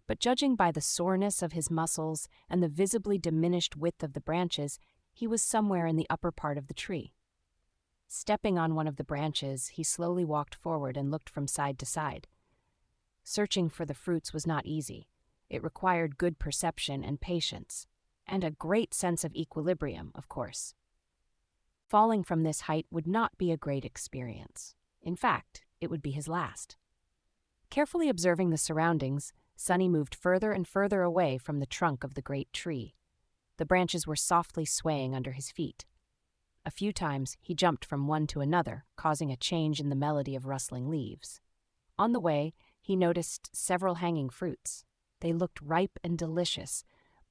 but judging by the soreness of his muscles and the visibly diminished width of the branches, he was somewhere in the upper part of the tree. Stepping on one of the branches, he slowly walked forward and looked from side to side. Searching for the fruits was not easy. It required good perception and patience, and a great sense of equilibrium, of course. Falling from this height would not be a great experience. In fact, it would be his last. Carefully observing the surroundings, Sunny moved further and further away from the trunk of the great tree. The branches were softly swaying under his feet. A few times, he jumped from one to another, causing a change in the melody of rustling leaves. On the way, he noticed several hanging fruits. They looked ripe and delicious,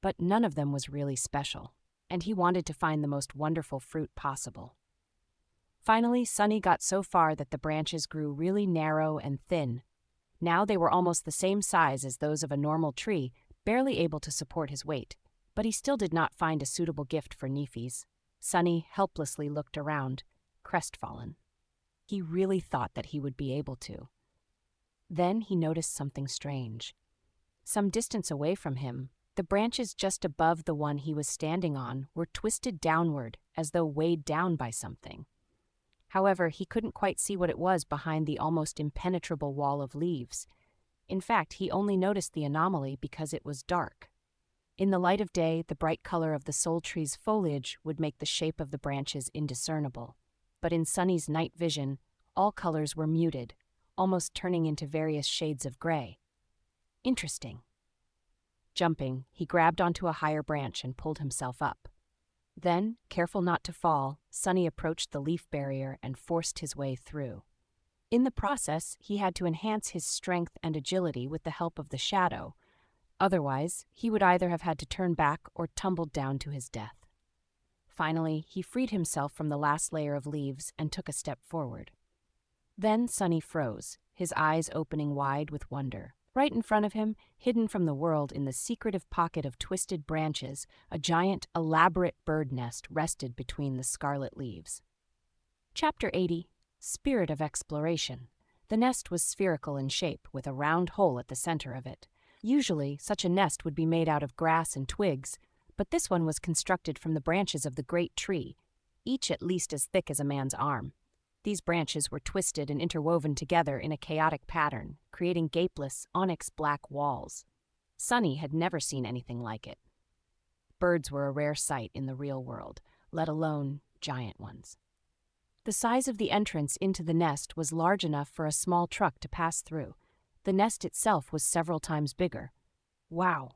but none of them was really special, and he wanted to find the most wonderful fruit possible. Finally, Sunny got so far that the branches grew really narrow and thin. Now they were almost the same size as those of a normal tree, barely able to support his weight. But he still did not find a suitable gift for Nefis. Sunny helplessly looked around, crestfallen. He really thought that he would be able to. Then he noticed something strange. Some distance away from him, the branches just above the one he was standing on were twisted downward as though weighed down by something. However, he couldn't quite see what it was behind the almost impenetrable wall of leaves. In fact, he only noticed the anomaly because it was dark. In the light of day, the bright color of the soul tree's foliage would make the shape of the branches indiscernible. But in Sunny's night vision, all colors were muted, almost turning into various shades of gray. Interesting. Jumping, he grabbed onto a higher branch and pulled himself up. Then, careful not to fall, Sunny approached the leaf barrier and forced his way through. In the process, he had to enhance his strength and agility with the help of the shadow. Otherwise, he would either have had to turn back or tumbled down to his death. Finally, he freed himself from the last layer of leaves and took a step forward. Then Sunny froze, his eyes opening wide with wonder. Right in front of him, hidden from the world in the secretive pocket of twisted branches, a giant, elaborate bird nest rested between the scarlet leaves. Chapter 80. Spirit of Exploration. The nest was spherical in shape, with a round hole at the center of it. Usually, such a nest would be made out of grass and twigs, but this one was constructed from the branches of the great tree, each at least as thick as a man's arm. These branches were twisted and interwoven together in a chaotic pattern, creating gapeless, onyx-black walls. Sunny had never seen anything like it. Birds were a rare sight in the real world, let alone giant ones. The size of the entrance into the nest was large enough for a small truck to pass through. The nest itself was several times bigger. Wow!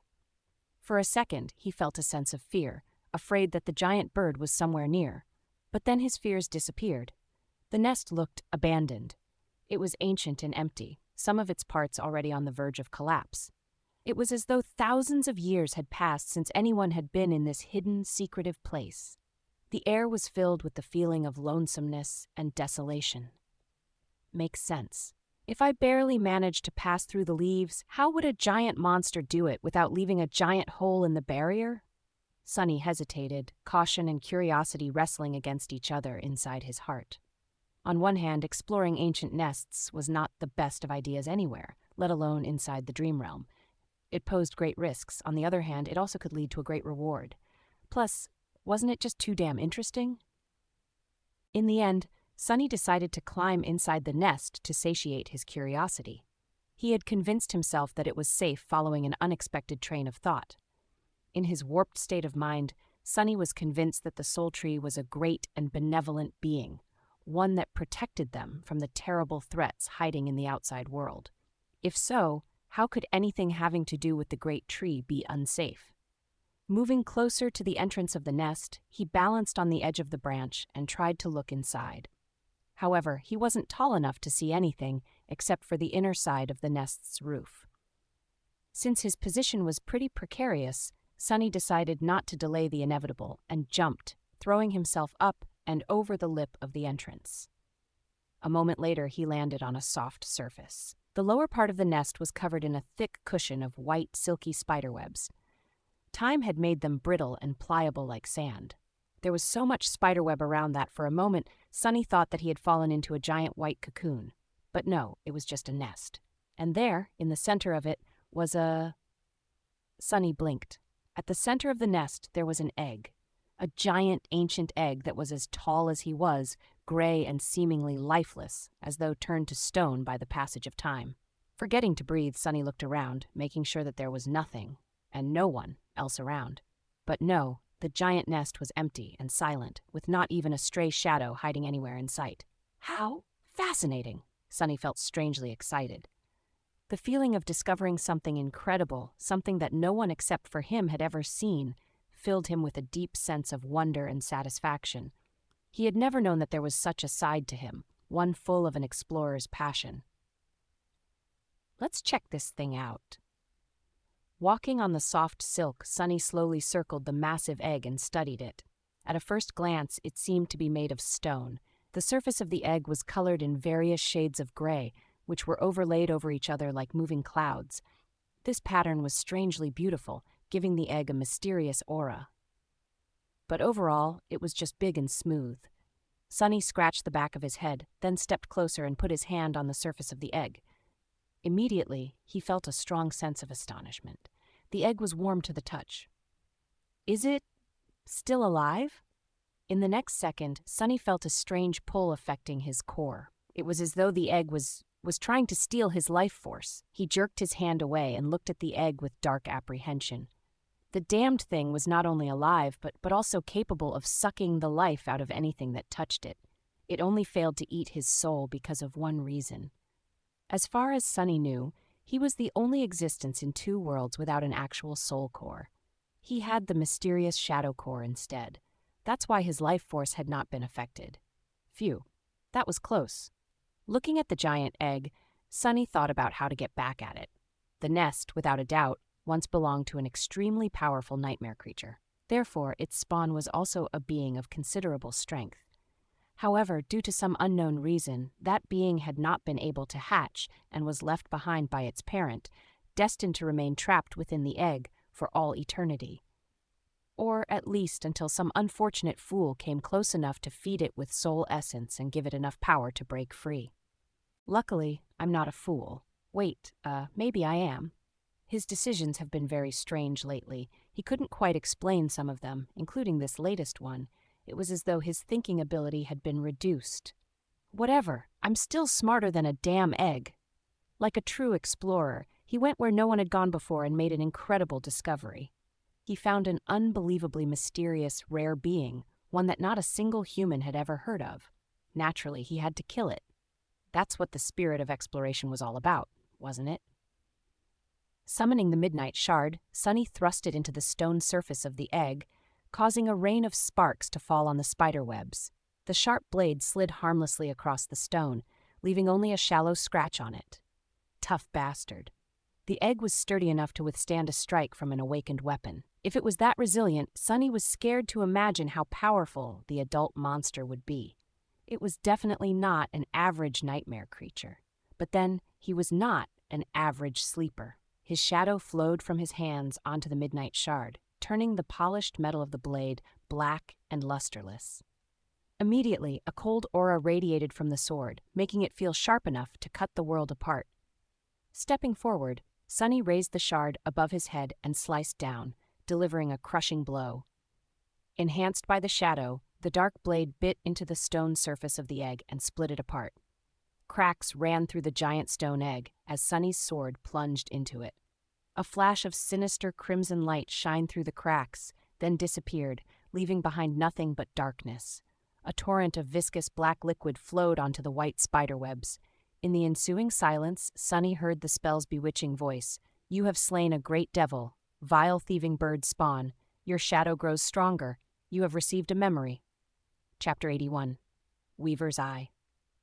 For a second, he felt a sense of fear, afraid that the giant bird was somewhere near. But then his fears disappeared. The nest looked abandoned. It was ancient and empty, some of its parts already on the verge of collapse. It was as though thousands of years had passed since anyone had been in this hidden, secretive place. The air was filled with the feeling of lonesomeness and desolation. Makes sense. If I barely managed to pass through the leaves, how would a giant monster do it without leaving a giant hole in the barrier? Sunny hesitated, caution and curiosity wrestling against each other inside his heart. On one hand, exploring ancient nests was not the best of ideas anywhere, let alone inside the dream realm. It posed great risks. On the other hand, it also could lead to a great reward. Plus, wasn't it just too damn interesting? In the end, Sunny decided to climb inside the nest to satiate his curiosity. He had convinced himself that it was safe following an unexpected train of thought. In his warped state of mind, Sunny was convinced that the soul tree was a great and benevolent being, one that protected them from the terrible threats hiding in the outside world. If so, how could anything having to do with the great tree be unsafe? Moving closer to the entrance of the nest, he balanced on the edge of the branch and tried to look inside. However, he wasn't tall enough to see anything except for the inner side of the nest's roof. Since his position was pretty precarious, Sunny decided not to delay the inevitable and jumped, throwing himself up and over the lip of the entrance. A moment later, he landed on a soft surface. The lower part of the nest was covered in a thick cushion of white, silky spiderwebs. Time had made them brittle and pliable like sand. There was so much spiderweb around that for a moment, Sunny thought that he had fallen into a giant white cocoon. But no, it was just a nest. And there, in the center of it, was a... Sunny blinked. At the center of the nest, there was an egg. A giant ancient egg that was as tall as he was, gray and seemingly lifeless, as though turned to stone by the passage of time. Forgetting to breathe, Sunny looked around, making sure that there was nothing, and no one, else around. But no, the giant nest was empty and silent, with not even a stray shadow hiding anywhere in sight. How fascinating! Sunny felt strangely excited. The feeling of discovering something incredible, something that no one except for him had ever seen, filled him with a deep sense of wonder and satisfaction. He had never known that there was such a side to him, one full of an explorer's passion. Let's check this thing out. Walking on the soft silk, Sunny slowly circled the massive egg and studied it. At a first glance, it seemed to be made of stone. The surface of the egg was colored in various shades of gray, which were overlaid over each other like moving clouds. This pattern was strangely beautiful, giving the egg a mysterious aura. But overall, it was just big and smooth. Sunny scratched the back of his head, then stepped closer and put his hand on the surface of the egg. Immediately, he felt a strong sense of astonishment. The egg was warm to the touch. Is it still alive? In the next second, Sunny felt a strange pull affecting his core. It was as though the egg was trying to steal his life force. He jerked his hand away and looked at the egg with dark apprehension. The damned thing was not only alive, but also capable of sucking the life out of anything that touched it. It only failed to eat his soul because of one reason. As far as Sunny knew, he was the only existence in two worlds without an actual soul core. He had the mysterious shadow core instead. That's why his life force had not been affected. Phew, that was close. Looking at the giant egg, Sunny thought about how to get back at it. The nest, without a doubt, once belonged to an extremely powerful nightmare creature. Therefore, its spawn was also a being of considerable strength. However, due to some unknown reason, that being had not been able to hatch and was left behind by its parent, destined to remain trapped within the egg for all eternity. Or at least until some unfortunate fool came close enough to feed it with soul essence and give it enough power to break free. Luckily, I'm not a fool. Wait, maybe I am. His decisions have been very strange lately. He couldn't quite explain some of them, including this latest one. It was as though his thinking ability had been reduced. Whatever, I'm still smarter than a damn egg. Like a true explorer, he went where no one had gone before and made an incredible discovery. He found an unbelievably mysterious, rare being, one that not a single human had ever heard of. Naturally, he had to kill it. That's what the spirit of exploration was all about, wasn't it? Summoning the midnight shard, Sunny thrust it into the stone surface of the egg, causing a rain of sparks to fall on the spider webs. The sharp blade slid harmlessly across the stone, leaving only a shallow scratch on it. Tough bastard. The egg was sturdy enough to withstand a strike from an awakened weapon. If it was that resilient, Sunny was scared to imagine how powerful the adult monster would be. It was definitely not an average nightmare creature. But then, he was not an average sleeper. His shadow flowed from his hands onto the midnight shard, turning the polished metal of the blade black and lusterless. Immediately, a cold aura radiated from the sword, making it feel sharp enough to cut the world apart. Stepping forward, Sunny raised the shard above his head and sliced down, delivering a crushing blow. Enhanced by the shadow, the dark blade bit into the stone surface of the egg and split it apart. Cracks ran through the giant stone egg as Sunny's sword plunged into it. A flash of sinister crimson light shined through the cracks, then disappeared, leaving behind nothing but darkness. A torrent of viscous black liquid flowed onto the white spiderwebs. In the ensuing silence, Sunny heard the spell's bewitching voice. "You have slain a great devil. Vile thieving bird spawn. Your shadow grows stronger. You have received a memory." Chapter 81. Weaver's Eye.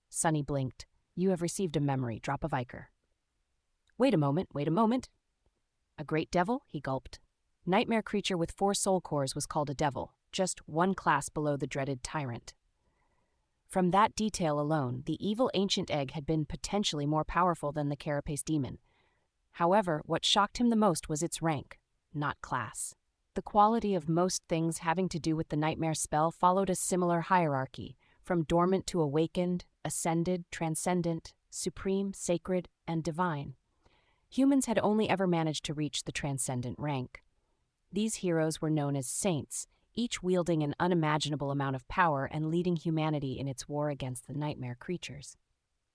Sunny blinked. "You have received a memory, drop of ichor." Wait a moment. A great devil? He gulped. Nightmare creature with 4 soul cores was called a devil, just one class below the dreaded tyrant. From that detail alone, the evil ancient egg had been potentially more powerful than the carapace demon. However, what shocked him the most was its rank, not class. The quality of most things having to do with the nightmare spell followed a similar hierarchy, from dormant to awakened, ascended, transcendent, supreme, sacred, and divine. Humans had only ever managed to reach the transcendent rank. These heroes were known as saints, each wielding an unimaginable amount of power and leading humanity in its war against the nightmare creatures.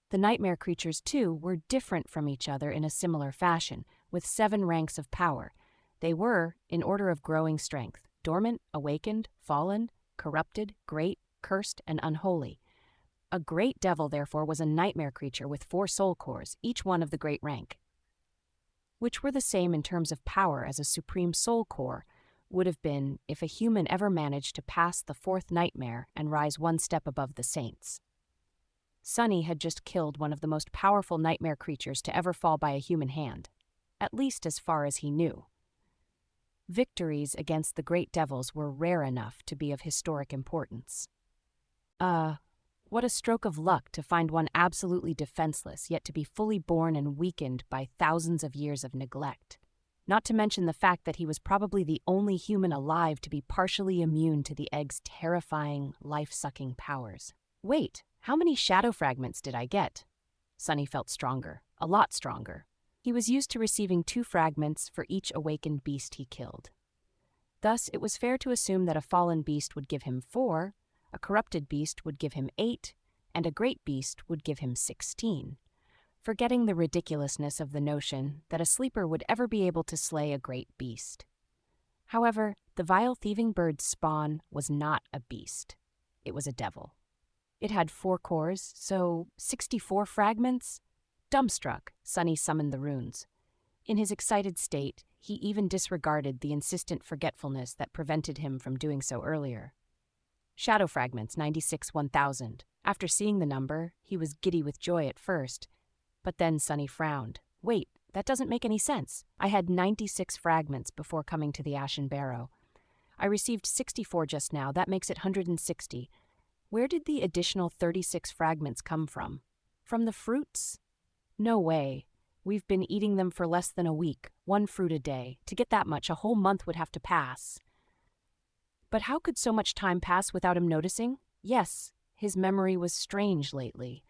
The nightmare creatures, too, were different from each other in a similar fashion, with 7 ranks of power. They were, in order of growing strength, dormant, awakened, fallen, corrupted, great, cursed, and unholy. A great devil, therefore, was a nightmare creature with 4 soul cores, each one of the great rank, which were the same in terms of power as a supreme soul core, would have been if a human ever managed to pass the fourth nightmare and rise one step above the saints. Sunny had just killed one of the most powerful nightmare creatures to ever fall by a human hand, at least as far as he knew. Victories against the great devils were rare enough to be of historic importance. What a stroke of luck to find one absolutely defenseless, yet to be fully born and weakened by thousands of years of neglect. Not to mention the fact that he was probably the only human alive to be partially immune to the egg's terrifying, life-sucking powers. Wait, how many shadow fragments did I get? Sunny felt stronger, a lot stronger. He was used to receiving 2 fragments for each awakened beast he killed. Thus, it was fair to assume that a fallen beast would give him 4, a corrupted beast would give him 8, and a great beast would give him 16, forgetting the ridiculousness of the notion that a sleeper would ever be able to slay a great beast. However, the vile thieving bird's spawn was not a beast. It was a devil. It had 4 cores, so 64 fragments? Dumbstruck, Sunny summoned the runes. In his excited state, he even disregarded the insistent forgetfulness that prevented him from doing so earlier. Shadow fragments, 96,000. After seeing the number, he was giddy with joy at first. But then Sunny frowned. Wait, that doesn't make any sense. I had 96 fragments before coming to the Ashen Barrow. I received 64 just now. That makes it 160. Where did the additional 36 fragments come from? From the fruits? No way. We've been eating them for less than a week, 1 fruit a day. To get that much, a whole month would have to pass. But how could so much time pass without him noticing? Yes, his memory was strange lately.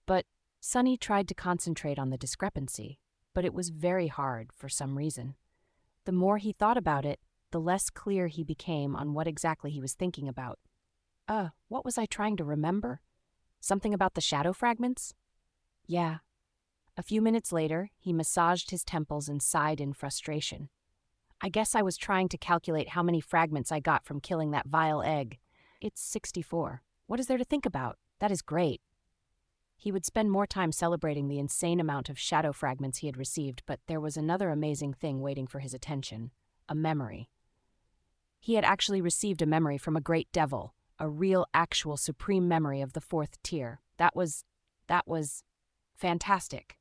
But Sunny tried to concentrate on the discrepancy, but it was very hard for some reason. The more he thought about it, the less clear he became on what exactly he was thinking about. What was I trying to remember? Something about the shadow fragments? Yeah. A few minutes later, he massaged his temples and sighed in frustration. I guess I was trying to calculate how many fragments I got from killing that vile egg. It's 64. What is there to think about? That is great. He would spend more time celebrating the insane amount of shadow fragments he had received, but there was another amazing thing waiting for his attention. A memory. He had actually received a memory from a great devil, a real, actual, supreme memory of the 4th tier. That was fantastic.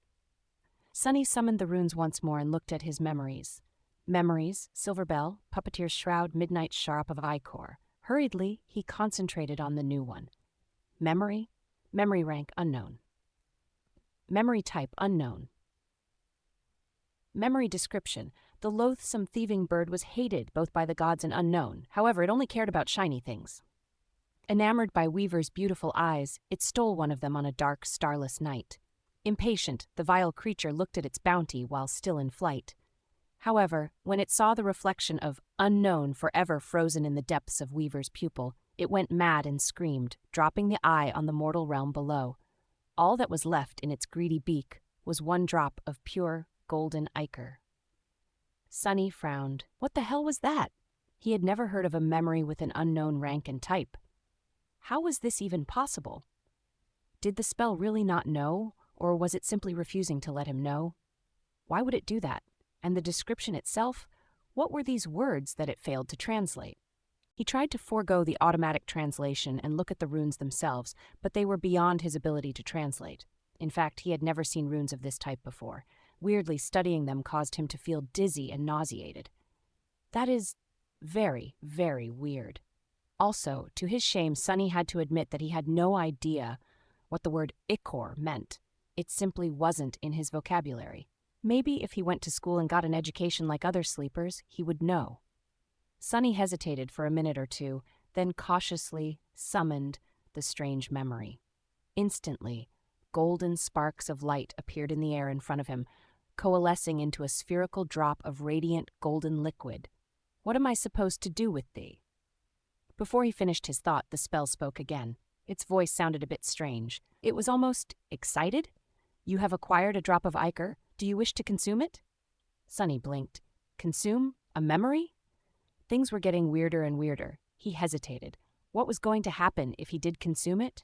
Sunny summoned the runes once more and looked at his memories. Memories, Silver Bell, Puppeteer's Shroud, Midnight Sharp of Ichor. Hurriedly, he concentrated on the new one. Memory? Memory rank unknown. Memory type unknown. Memory description. The loathsome thieving bird was hated both by the gods and unknown. However, it only cared about shiny things. Enamored by Weaver's beautiful eyes, it stole one of them on a dark, starless night. Impatient, the vile creature looked at its bounty while still in flight. However, when it saw the reflection of unknown forever frozen in the depths of Weaver's pupil, it went mad and screamed, dropping the eye on the mortal realm below. All that was left in its greedy beak was 1 drop of pure, golden ichor. Sunny frowned. What the hell was that? He had never heard of a memory with an unknown rank and type. How was this even possible? Did the spell really not know, or was it simply refusing to let him know? Why would it do that? And the description itself? What were these words that it failed to translate? He tried to forego the automatic translation and look at the runes themselves, but they were beyond his ability to translate. In fact, he had never seen runes of this type before. Weirdly, studying them caused him to feel dizzy and nauseated. That is very, very weird. Also, to his shame, Sunny had to admit that he had no idea what the word ichor meant. It simply wasn't in his vocabulary. Maybe if he went to school and got an education like other sleepers, he would know. Sunny hesitated for a minute or two, then cautiously summoned the strange memory. Instantly, golden sparks of light appeared in the air in front of him, coalescing into a spherical drop of radiant golden liquid. What am I supposed to do with thee? Before he finished his thought, the spell spoke again. Its voice sounded a bit strange. It was almost excited. You have acquired a drop of ichor. Do you wish to consume it? Sunny blinked. Consume? A memory? Things were getting weirder and weirder. He hesitated. What was going to happen if he did consume it?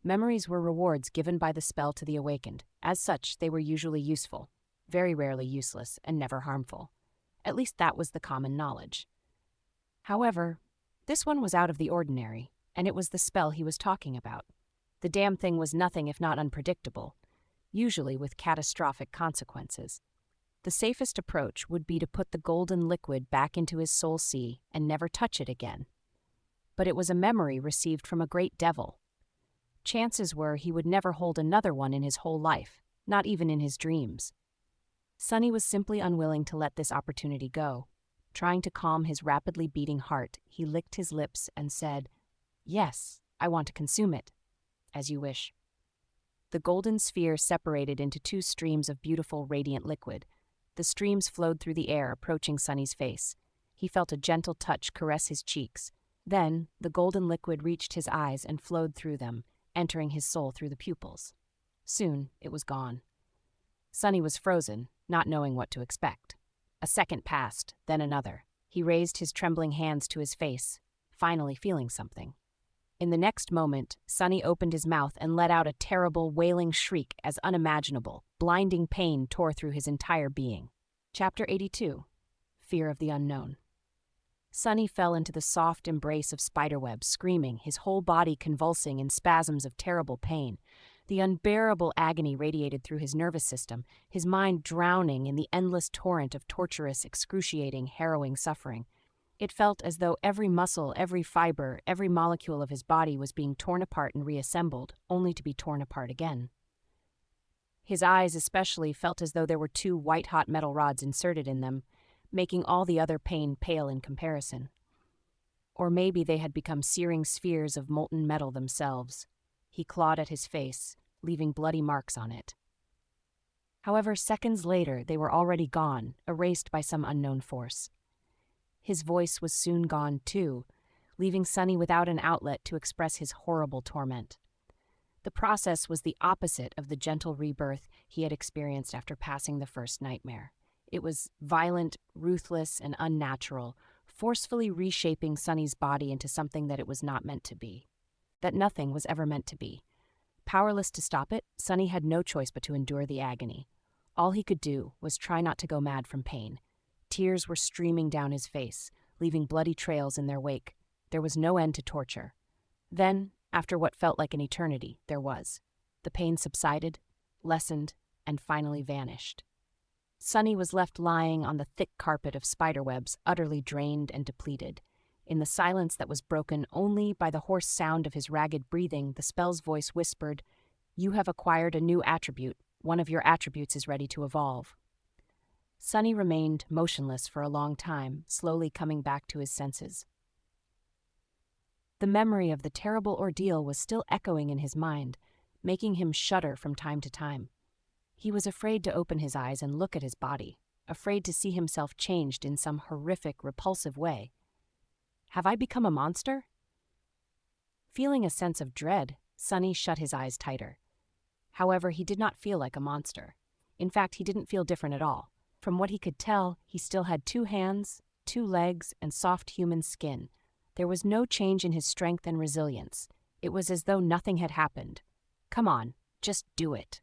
Memories were rewards given by the spell to the awakened. As such, they were usually useful, very rarely useless, and never harmful. At least that was the common knowledge. However, this one was out of the ordinary, and it was the spell he was talking about. The damn thing was nothing if not unpredictable, usually with catastrophic consequences. The safest approach would be to put the golden liquid back into his soul sea and never touch it again. But it was a memory received from a great devil. Chances were he would never hold another one in his whole life, not even in his dreams. Sonny was simply unwilling to let this opportunity go. Trying to calm his rapidly beating heart, he licked his lips and said, "Yes, I want to consume it. As you wish." The golden sphere separated into two streams of beautiful, radiant liquid. The streams flowed through the air, approaching Sonny's face. He felt a gentle touch caress his cheeks. Then, the golden liquid reached his eyes and flowed through them, entering his soul through the pupils. Soon, it was gone. Sonny was frozen, not knowing what to expect. A second passed, then another. He raised his trembling hands to his face, finally feeling something. In the next moment, Sonny opened his mouth and let out a terrible, wailing shriek as unimaginable. Blinding pain tore through his entire being. Chapter 82. Fear of the Unknown. Sonny fell into the soft embrace of spiderwebs, screaming, his whole body convulsing in spasms of terrible pain. The unbearable agony radiated through his nervous system, his mind drowning in the endless torrent of torturous, excruciating, harrowing suffering. It felt as though every muscle, every fiber, every molecule of his body was being torn apart and reassembled, only to be torn apart again. His eyes especially felt as though there were two white-hot metal rods inserted in them, making all the other pain pale in comparison. Or maybe they had become searing spheres of molten metal themselves. He clawed at his face, leaving bloody marks on it. However, seconds later, they were already gone, erased by some unknown force. His voice was soon gone, too, leaving Sonny without an outlet to express his horrible torment. The process was the opposite of the gentle rebirth he had experienced after passing the first nightmare. It was violent, ruthless, and unnatural, forcefully reshaping Sonny's body into something that it was not meant to be. That nothing was ever meant to be. Powerless to stop it, Sonny had no choice but to endure the agony. All he could do was try not to go mad from pain. Tears were streaming down his face, leaving bloody trails in their wake. There was no end to torture. Then, after what felt like an eternity, there was. The pain subsided, lessened, and finally vanished. Sonny was left lying on the thick carpet of spiderwebs, utterly drained and depleted. In the silence that was broken only by the hoarse sound of his ragged breathing, the spell's voice whispered, "You have acquired a new attribute. One of your attributes is ready to evolve." Sonny remained motionless for a long time, slowly coming back to his senses. The memory of the terrible ordeal was still echoing in his mind, making him shudder from time to time. He was afraid to open his eyes and look at his body, afraid to see himself changed in some horrific, repulsive way. Have I become a monster? Feeling a sense of dread, Sonny shut his eyes tighter. However, he did not feel like a monster. In fact, he didn't feel different at all. From what he could tell, he still had 2 hands, 2 legs, and soft human skin. There was no change in his strength and resilience. It was as though nothing had happened. Come on, just do it.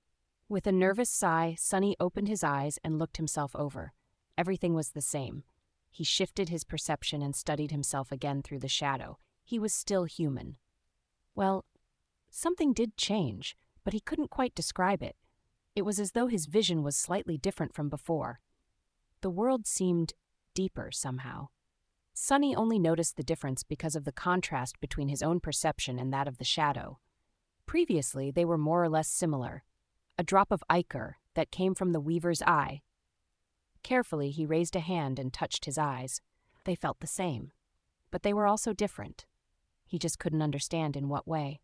With a nervous sigh, Sonny opened his eyes and looked himself over. Everything was the same. He shifted his perception and studied himself again through the shadow. He was still human. Well, something did change, but he couldn't quite describe it. It was as though his vision was slightly different from before. The world seemed deeper somehow. Sonny only noticed the difference because of the contrast between his own perception and that of the shadow. Previously, they were more or less similar. A drop of ichor that came from the weaver's eye. Carefully, he raised a hand and touched his eyes. They felt the same, but they were also different. He just couldn't understand in what way.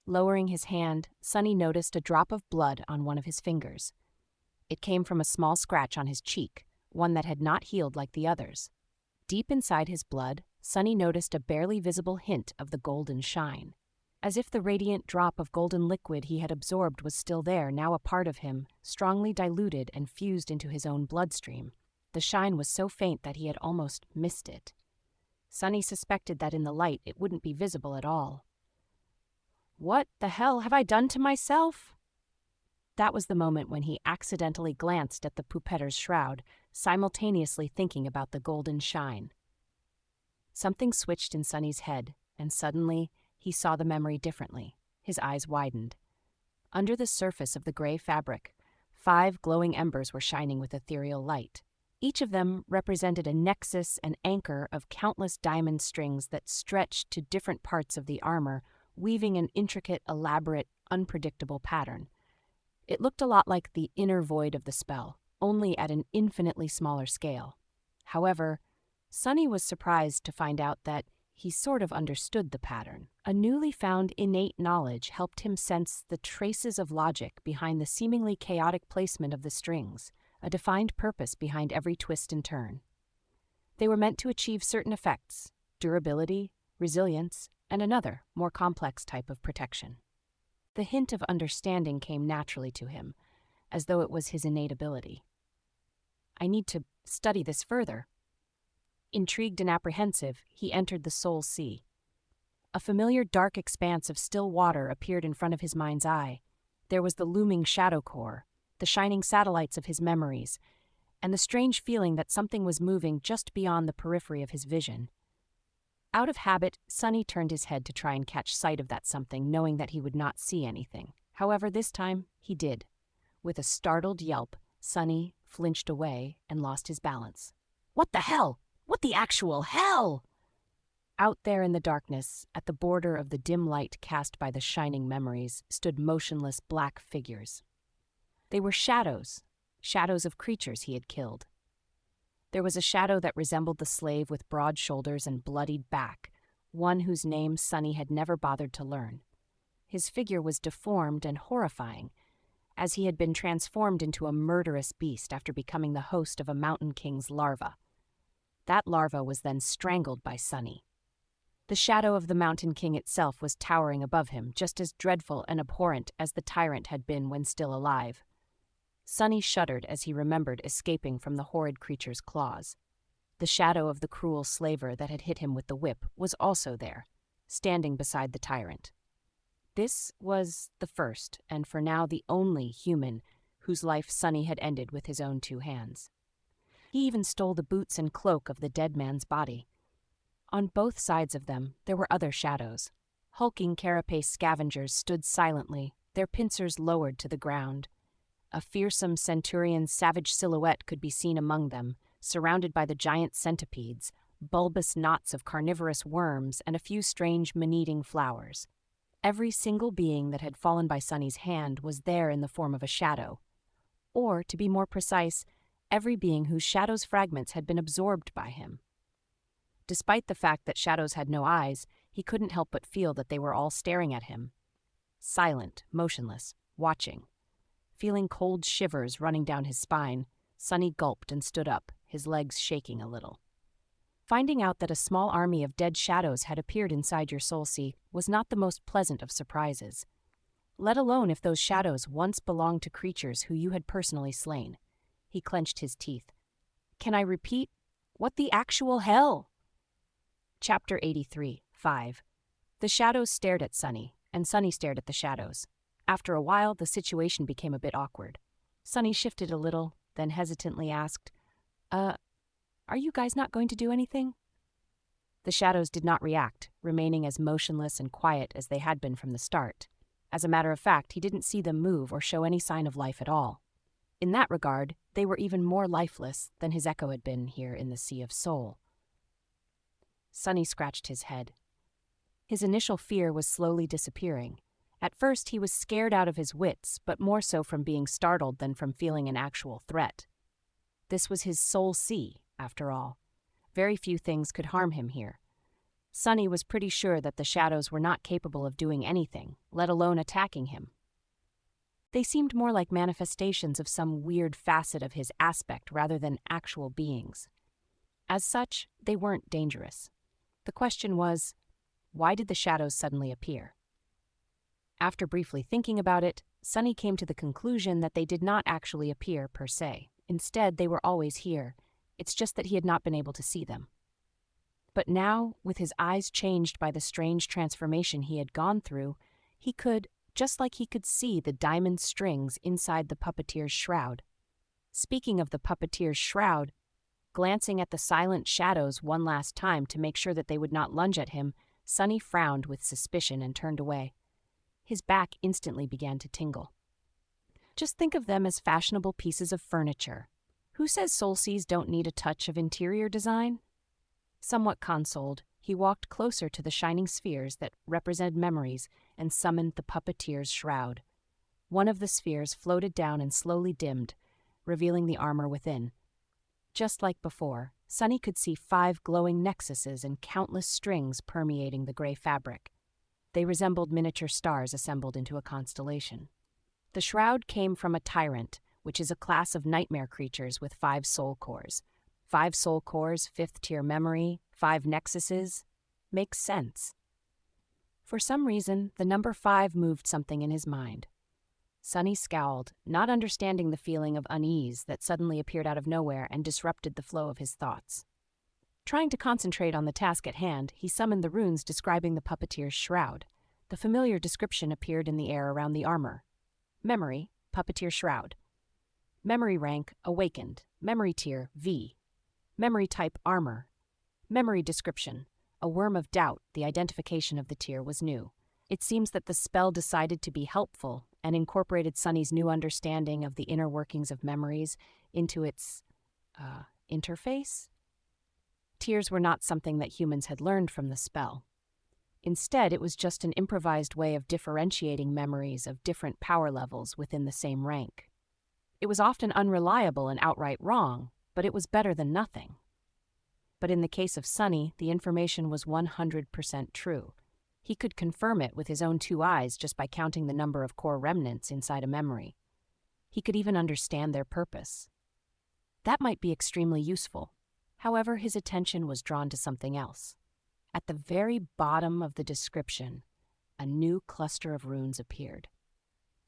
Lowering his hand, Sonny noticed a drop of blood on one of his fingers. It came from a small scratch on his cheek, one that had not healed like the others. Deep inside his blood, Sonny noticed a barely visible hint of the golden shine. As if the radiant drop of golden liquid he had absorbed was still there, now a part of him, strongly diluted and fused into his own bloodstream. The shine was so faint that he had almost missed it. Sonny suspected that in the light it wouldn't be visible at all. What the hell have I done to myself? That was the moment when he accidentally glanced at the Pupetter's shroud, simultaneously thinking about the golden shine. Something switched in Sunny's head, and suddenly he saw the memory differently. His eyes widened. Under the surface of the gray fabric, 5 glowing embers were shining with ethereal light. Each of them represented a nexus and anchor of countless diamond strings that stretched to different parts of the armor, weaving an intricate, elaborate, unpredictable pattern. It looked a lot like the inner void of the spell, only at an infinitely smaller scale. However, Sunny was surprised to find out that he sort of understood the pattern. A newly found innate knowledge helped him sense the traces of logic behind the seemingly chaotic placement of the strings, a defined purpose behind every twist and turn. They were meant to achieve certain effects: durability, resilience, and another, more complex type of protection. The hint of understanding came naturally to him, as though it was his innate ability. I need to study this further. Intrigued and apprehensive, he entered the Soul Sea. A familiar dark expanse of still water appeared in front of his mind's eye. There was the looming shadow core, the shining satellites of his memories, and the strange feeling that something was moving just beyond the periphery of his vision. Out of habit, Sunny turned his head to try and catch sight of that something, knowing that he would not see anything. However, this time, he did. With a startled yelp, Sunny flinched away and lost his balance. "What the hell? What the actual hell?" Out there in the darkness, at the border of the dim light cast by the shining memories, stood motionless black figures. They were shadows of creatures he had killed. There was a shadow that resembled the slave with broad shoulders and bloodied back, one whose name Sunny had never bothered to learn. His figure was deformed and horrifying, as he had been transformed into a murderous beast after becoming the host of a mountain king's larva. That larva was then strangled by Sunny. The shadow of the Mountain King itself was towering above him, just as dreadful and abhorrent as the tyrant had been when still alive. Sunny shuddered as he remembered escaping from the horrid creature's claws. The shadow of the cruel slaver that had hit him with the whip was also there, standing beside the tyrant. This was the first, and for now the only, human whose life Sunny had ended with his own 2 hands. He even stole the boots and cloak of the dead man's body. On both sides of them, there were other shadows. Hulking carapace scavengers stood silently, their pincers lowered to the ground. A fearsome centurion's savage silhouette could be seen among them, surrounded by the giant centipedes, bulbous knots of carnivorous worms, and a few strange man-eating flowers. Every single being that had fallen by Sunny's hand was there in the form of a shadow. Or, to be more precise, every being whose shadow's fragments had been absorbed by him. Despite the fact that shadows had no eyes, he couldn't help but feel that they were all staring at him. Silent, motionless, watching. Feeling cold shivers running down his spine, Sunny gulped and stood up, his legs shaking a little. Finding out that a small army of dead shadows had appeared inside your soul sea was not the most pleasant of surprises, let alone if those shadows once belonged to creatures who you had personally slain. He clenched his teeth. "Can I repeat? What the actual hell?" Chapter 83, 5. The shadows stared at Sunny, and Sunny stared at the shadows. After a while, the situation became a bit awkward. Sunny shifted a little, then hesitantly asked, Are you guys not going to do anything?" The shadows did not react, remaining as motionless and quiet as they had been from the start. As a matter of fact, he didn't see them move or show any sign of life at all. In that regard, they were even more lifeless than his echo had been here in the Sea of Soul. Sunny scratched his head. His initial fear was slowly disappearing. At first, he was scared out of his wits, but more so from being startled than from feeling an actual threat. This was his soul sea, after all. Very few things could harm him here. Sunny was pretty sure that the shadows were not capable of doing anything, let alone attacking him. They seemed more like manifestations of some weird facet of his aspect rather than actual beings. As such, they weren't dangerous. The question was, why did the shadows suddenly appear? After briefly thinking about it, Sunny came to the conclusion that they did not actually appear per se. Instead, they were always here. It's just that he had not been able to see them. But now, with his eyes changed by the strange transformation he had gone through, he could, just like he could see the diamond strings inside the puppeteer's shroud. Speaking of the puppeteer's shroud, Glancing at the silent shadows one last time to make sure that they would not lunge at him, Sunny frowned with suspicion and turned away. His back instantly began to tingle. Just think of them as fashionable pieces of furniture. Who says soul-seas don't need a touch of interior design? Somewhat consoled, he walked closer to the shining spheres that represented memories and summoned the puppeteer's shroud. One of the spheres floated down and slowly dimmed, revealing the armor within. Just like before, Sunny could see 5 glowing nexuses and countless strings permeating the gray fabric. They resembled miniature stars assembled into a constellation. The shroud came from a tyrant, which is a class of nightmare creatures with 5 soul cores. 5 soul cores, 5th-tier memory, 5 nexuses. Makes sense. For some reason, the number 5 moved something in his mind. Sunny scowled, not understanding the feeling of unease that suddenly appeared out of nowhere and disrupted the flow of his thoughts. Trying to concentrate on the task at hand, he summoned the runes describing the puppeteer's shroud. The familiar description appeared in the air around the armor. Memory, puppeteer shroud. Memory rank, awakened. Memory tier, V. Memory type, armor. Memory description, a worm of doubt. The identification of the tier was new. It seems that the spell decided to be helpful and incorporated Sunny's new understanding of the inner workings of memories into its, interface? Tiers were not something that humans had learned from the spell. Instead, it was just an improvised way of differentiating memories of different power levels within the same rank. It was often unreliable and outright wrong, but it was better than nothing. But in the case of Sunny, the information was 100% true. He could confirm it with his own 2 eyes just by counting the number of core remnants inside a memory. He could even understand their purpose. That might be extremely useful. However, his attention was drawn to something else. At the very bottom of the description, a new cluster of runes appeared.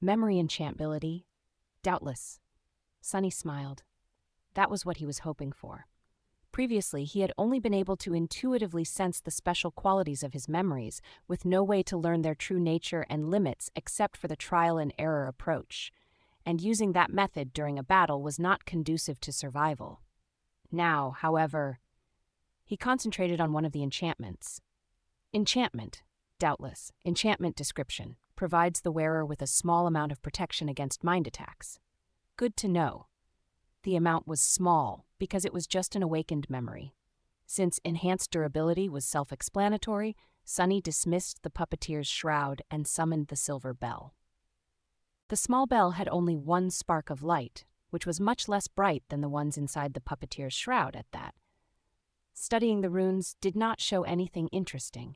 Memory enchantability, doubtless. Sunny smiled. That was what he was hoping for. Previously, he had only been able to intuitively sense the special qualities of his memories, with no way to learn their true nature and limits except for the trial-and-error approach. And using that method during a battle was not conducive to survival. Now, however, he concentrated on one of the enchantments. Enchantment, doubtless. Enchantment description provides the wearer with a small amount of protection against mind attacks. Good to know. The amount was small because it was just an awakened memory. Since enhanced durability was self-explanatory, Sunny dismissed the puppeteer's shroud and summoned the silver bell. The small bell had only 1 spark of light, which was much less bright than the ones inside the puppeteer's shroud at that. Studying the runes did not show anything interesting.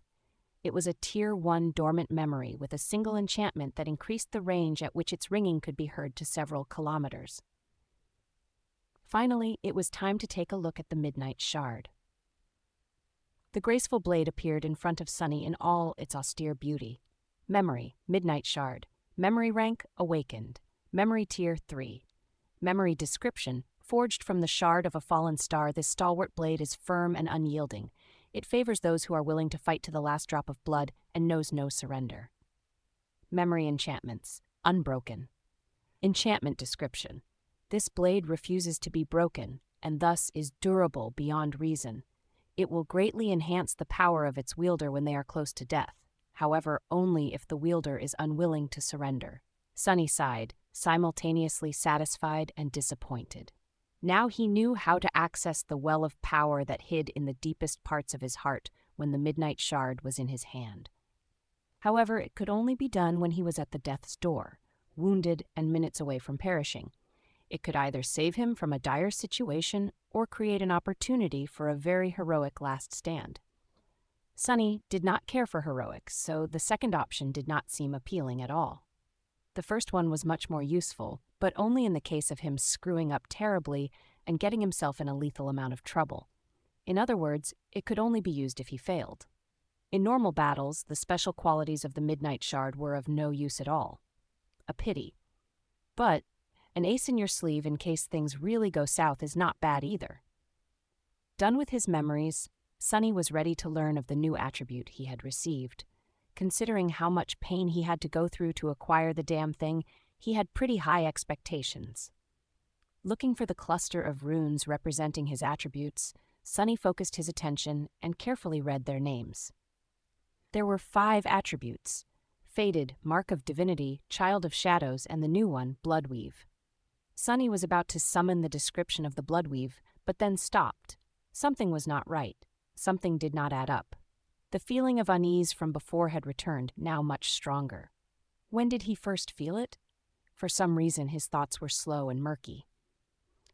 It was a Tier 1 dormant memory with a single enchantment that increased the range at which its ringing could be heard to several kilometers. Finally, it was time to take a look at the Midnight Shard. The graceful blade appeared in front of Sunny in all its austere beauty. Memory, Midnight Shard. Memory rank, awakened. Memory tier 3. Memory description, forged from the shard of a fallen star, this stalwart blade is firm and unyielding. It favors those who are willing to fight to the last drop of blood and knows no surrender. Memory enchantments, unbroken. Enchantment description. This blade refuses to be broken, and thus is durable beyond reason. It will greatly enhance the power of its wielder when they are close to death, however, only if the wielder is unwilling to surrender. Sunny sighed, simultaneously satisfied and disappointed. Now he knew how to access the well of power that hid in the deepest parts of his heart when the Midnight Shard was in his hand. However, it could only be done when he was at the death's door, wounded and minutes away from perishing. It could either save him from a dire situation or create an opportunity for a very heroic last stand. Sunny did not care for heroics, so the second option did not seem appealing at all. The first one was much more useful, but only in the case of him screwing up terribly and getting himself in a lethal amount of trouble. In other words, it could only be used if he failed. In normal battles, the special qualities of the Midnight Shard were of no use at all. A pity. But an ace in your sleeve in case things really go south is not bad either. Done with his memories, Sunny was ready to learn of the new attribute he had received. Considering how much pain he had to go through to acquire the damn thing, he had pretty high expectations. Looking for the cluster of runes representing his attributes, Sunny focused his attention and carefully read their names. There were 5 attributes: Faded, Mark of Divinity, Child of Shadows, and the new one, Bloodweave. Sunny was about to summon the description of the Bloodweave, but then stopped. Something was not right. Something did not add up. The feeling of unease from before had returned, now much stronger. When did he first feel it? For some reason, his thoughts were slow and murky.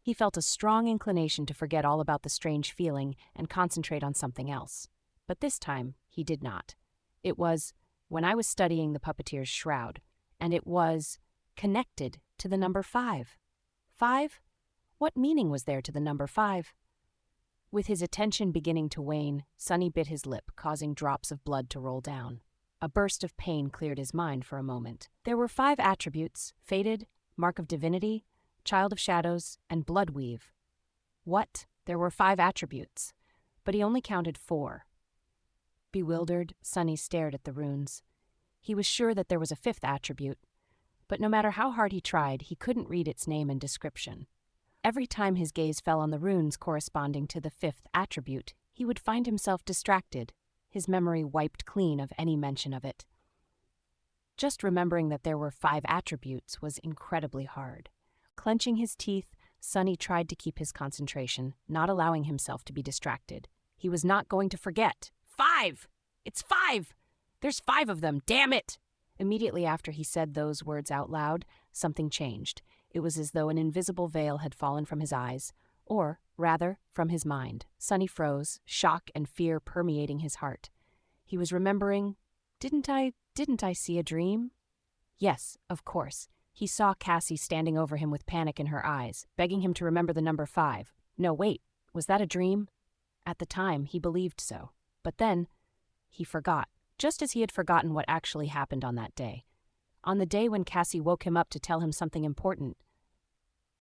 He felt a strong inclination to forget all about the strange feeling and concentrate on something else. But this time, he did not. It was when I was studying the puppeteer's shroud, and it was connected to the number 5. 5? What meaning was there to the number 5? With his attention beginning to wane, Sunny bit his lip, causing drops of blood to roll down. A burst of pain cleared his mind for a moment. There were 5 attributes: Faded, Mark of Divinity, Child of Shadows, and Bloodweave. What? There were 5 attributes, but he only counted 4. Bewildered, Sunny stared at the runes. He was sure that there was a 5th attribute, but no matter how hard he tried, he couldn't read its name and description. Every time his gaze fell on the runes corresponding to the 5th attribute, he would find himself distracted, his memory wiped clean of any mention of it. Just remembering that there were 5 attributes was incredibly hard. Clenching his teeth, Sunny tried to keep his concentration, not allowing himself to be distracted. He was not going to forget. 5! It's 5! There's 5 of them, damn it! Immediately after he said those words out loud, something changed. It was as though an invisible veil had fallen from his eyes, or, rather, from his mind. Sunny froze, shock and fear permeating his heart. He was remembering, didn't I see a dream? Yes, of course. He saw Cassie standing over him with panic in her eyes, begging him to remember the number 5. No, wait, was that a dream? At the time, he believed so. But then, he forgot, just as he had forgotten what actually happened on that day. On the day when Cassie woke him up to tell him something important,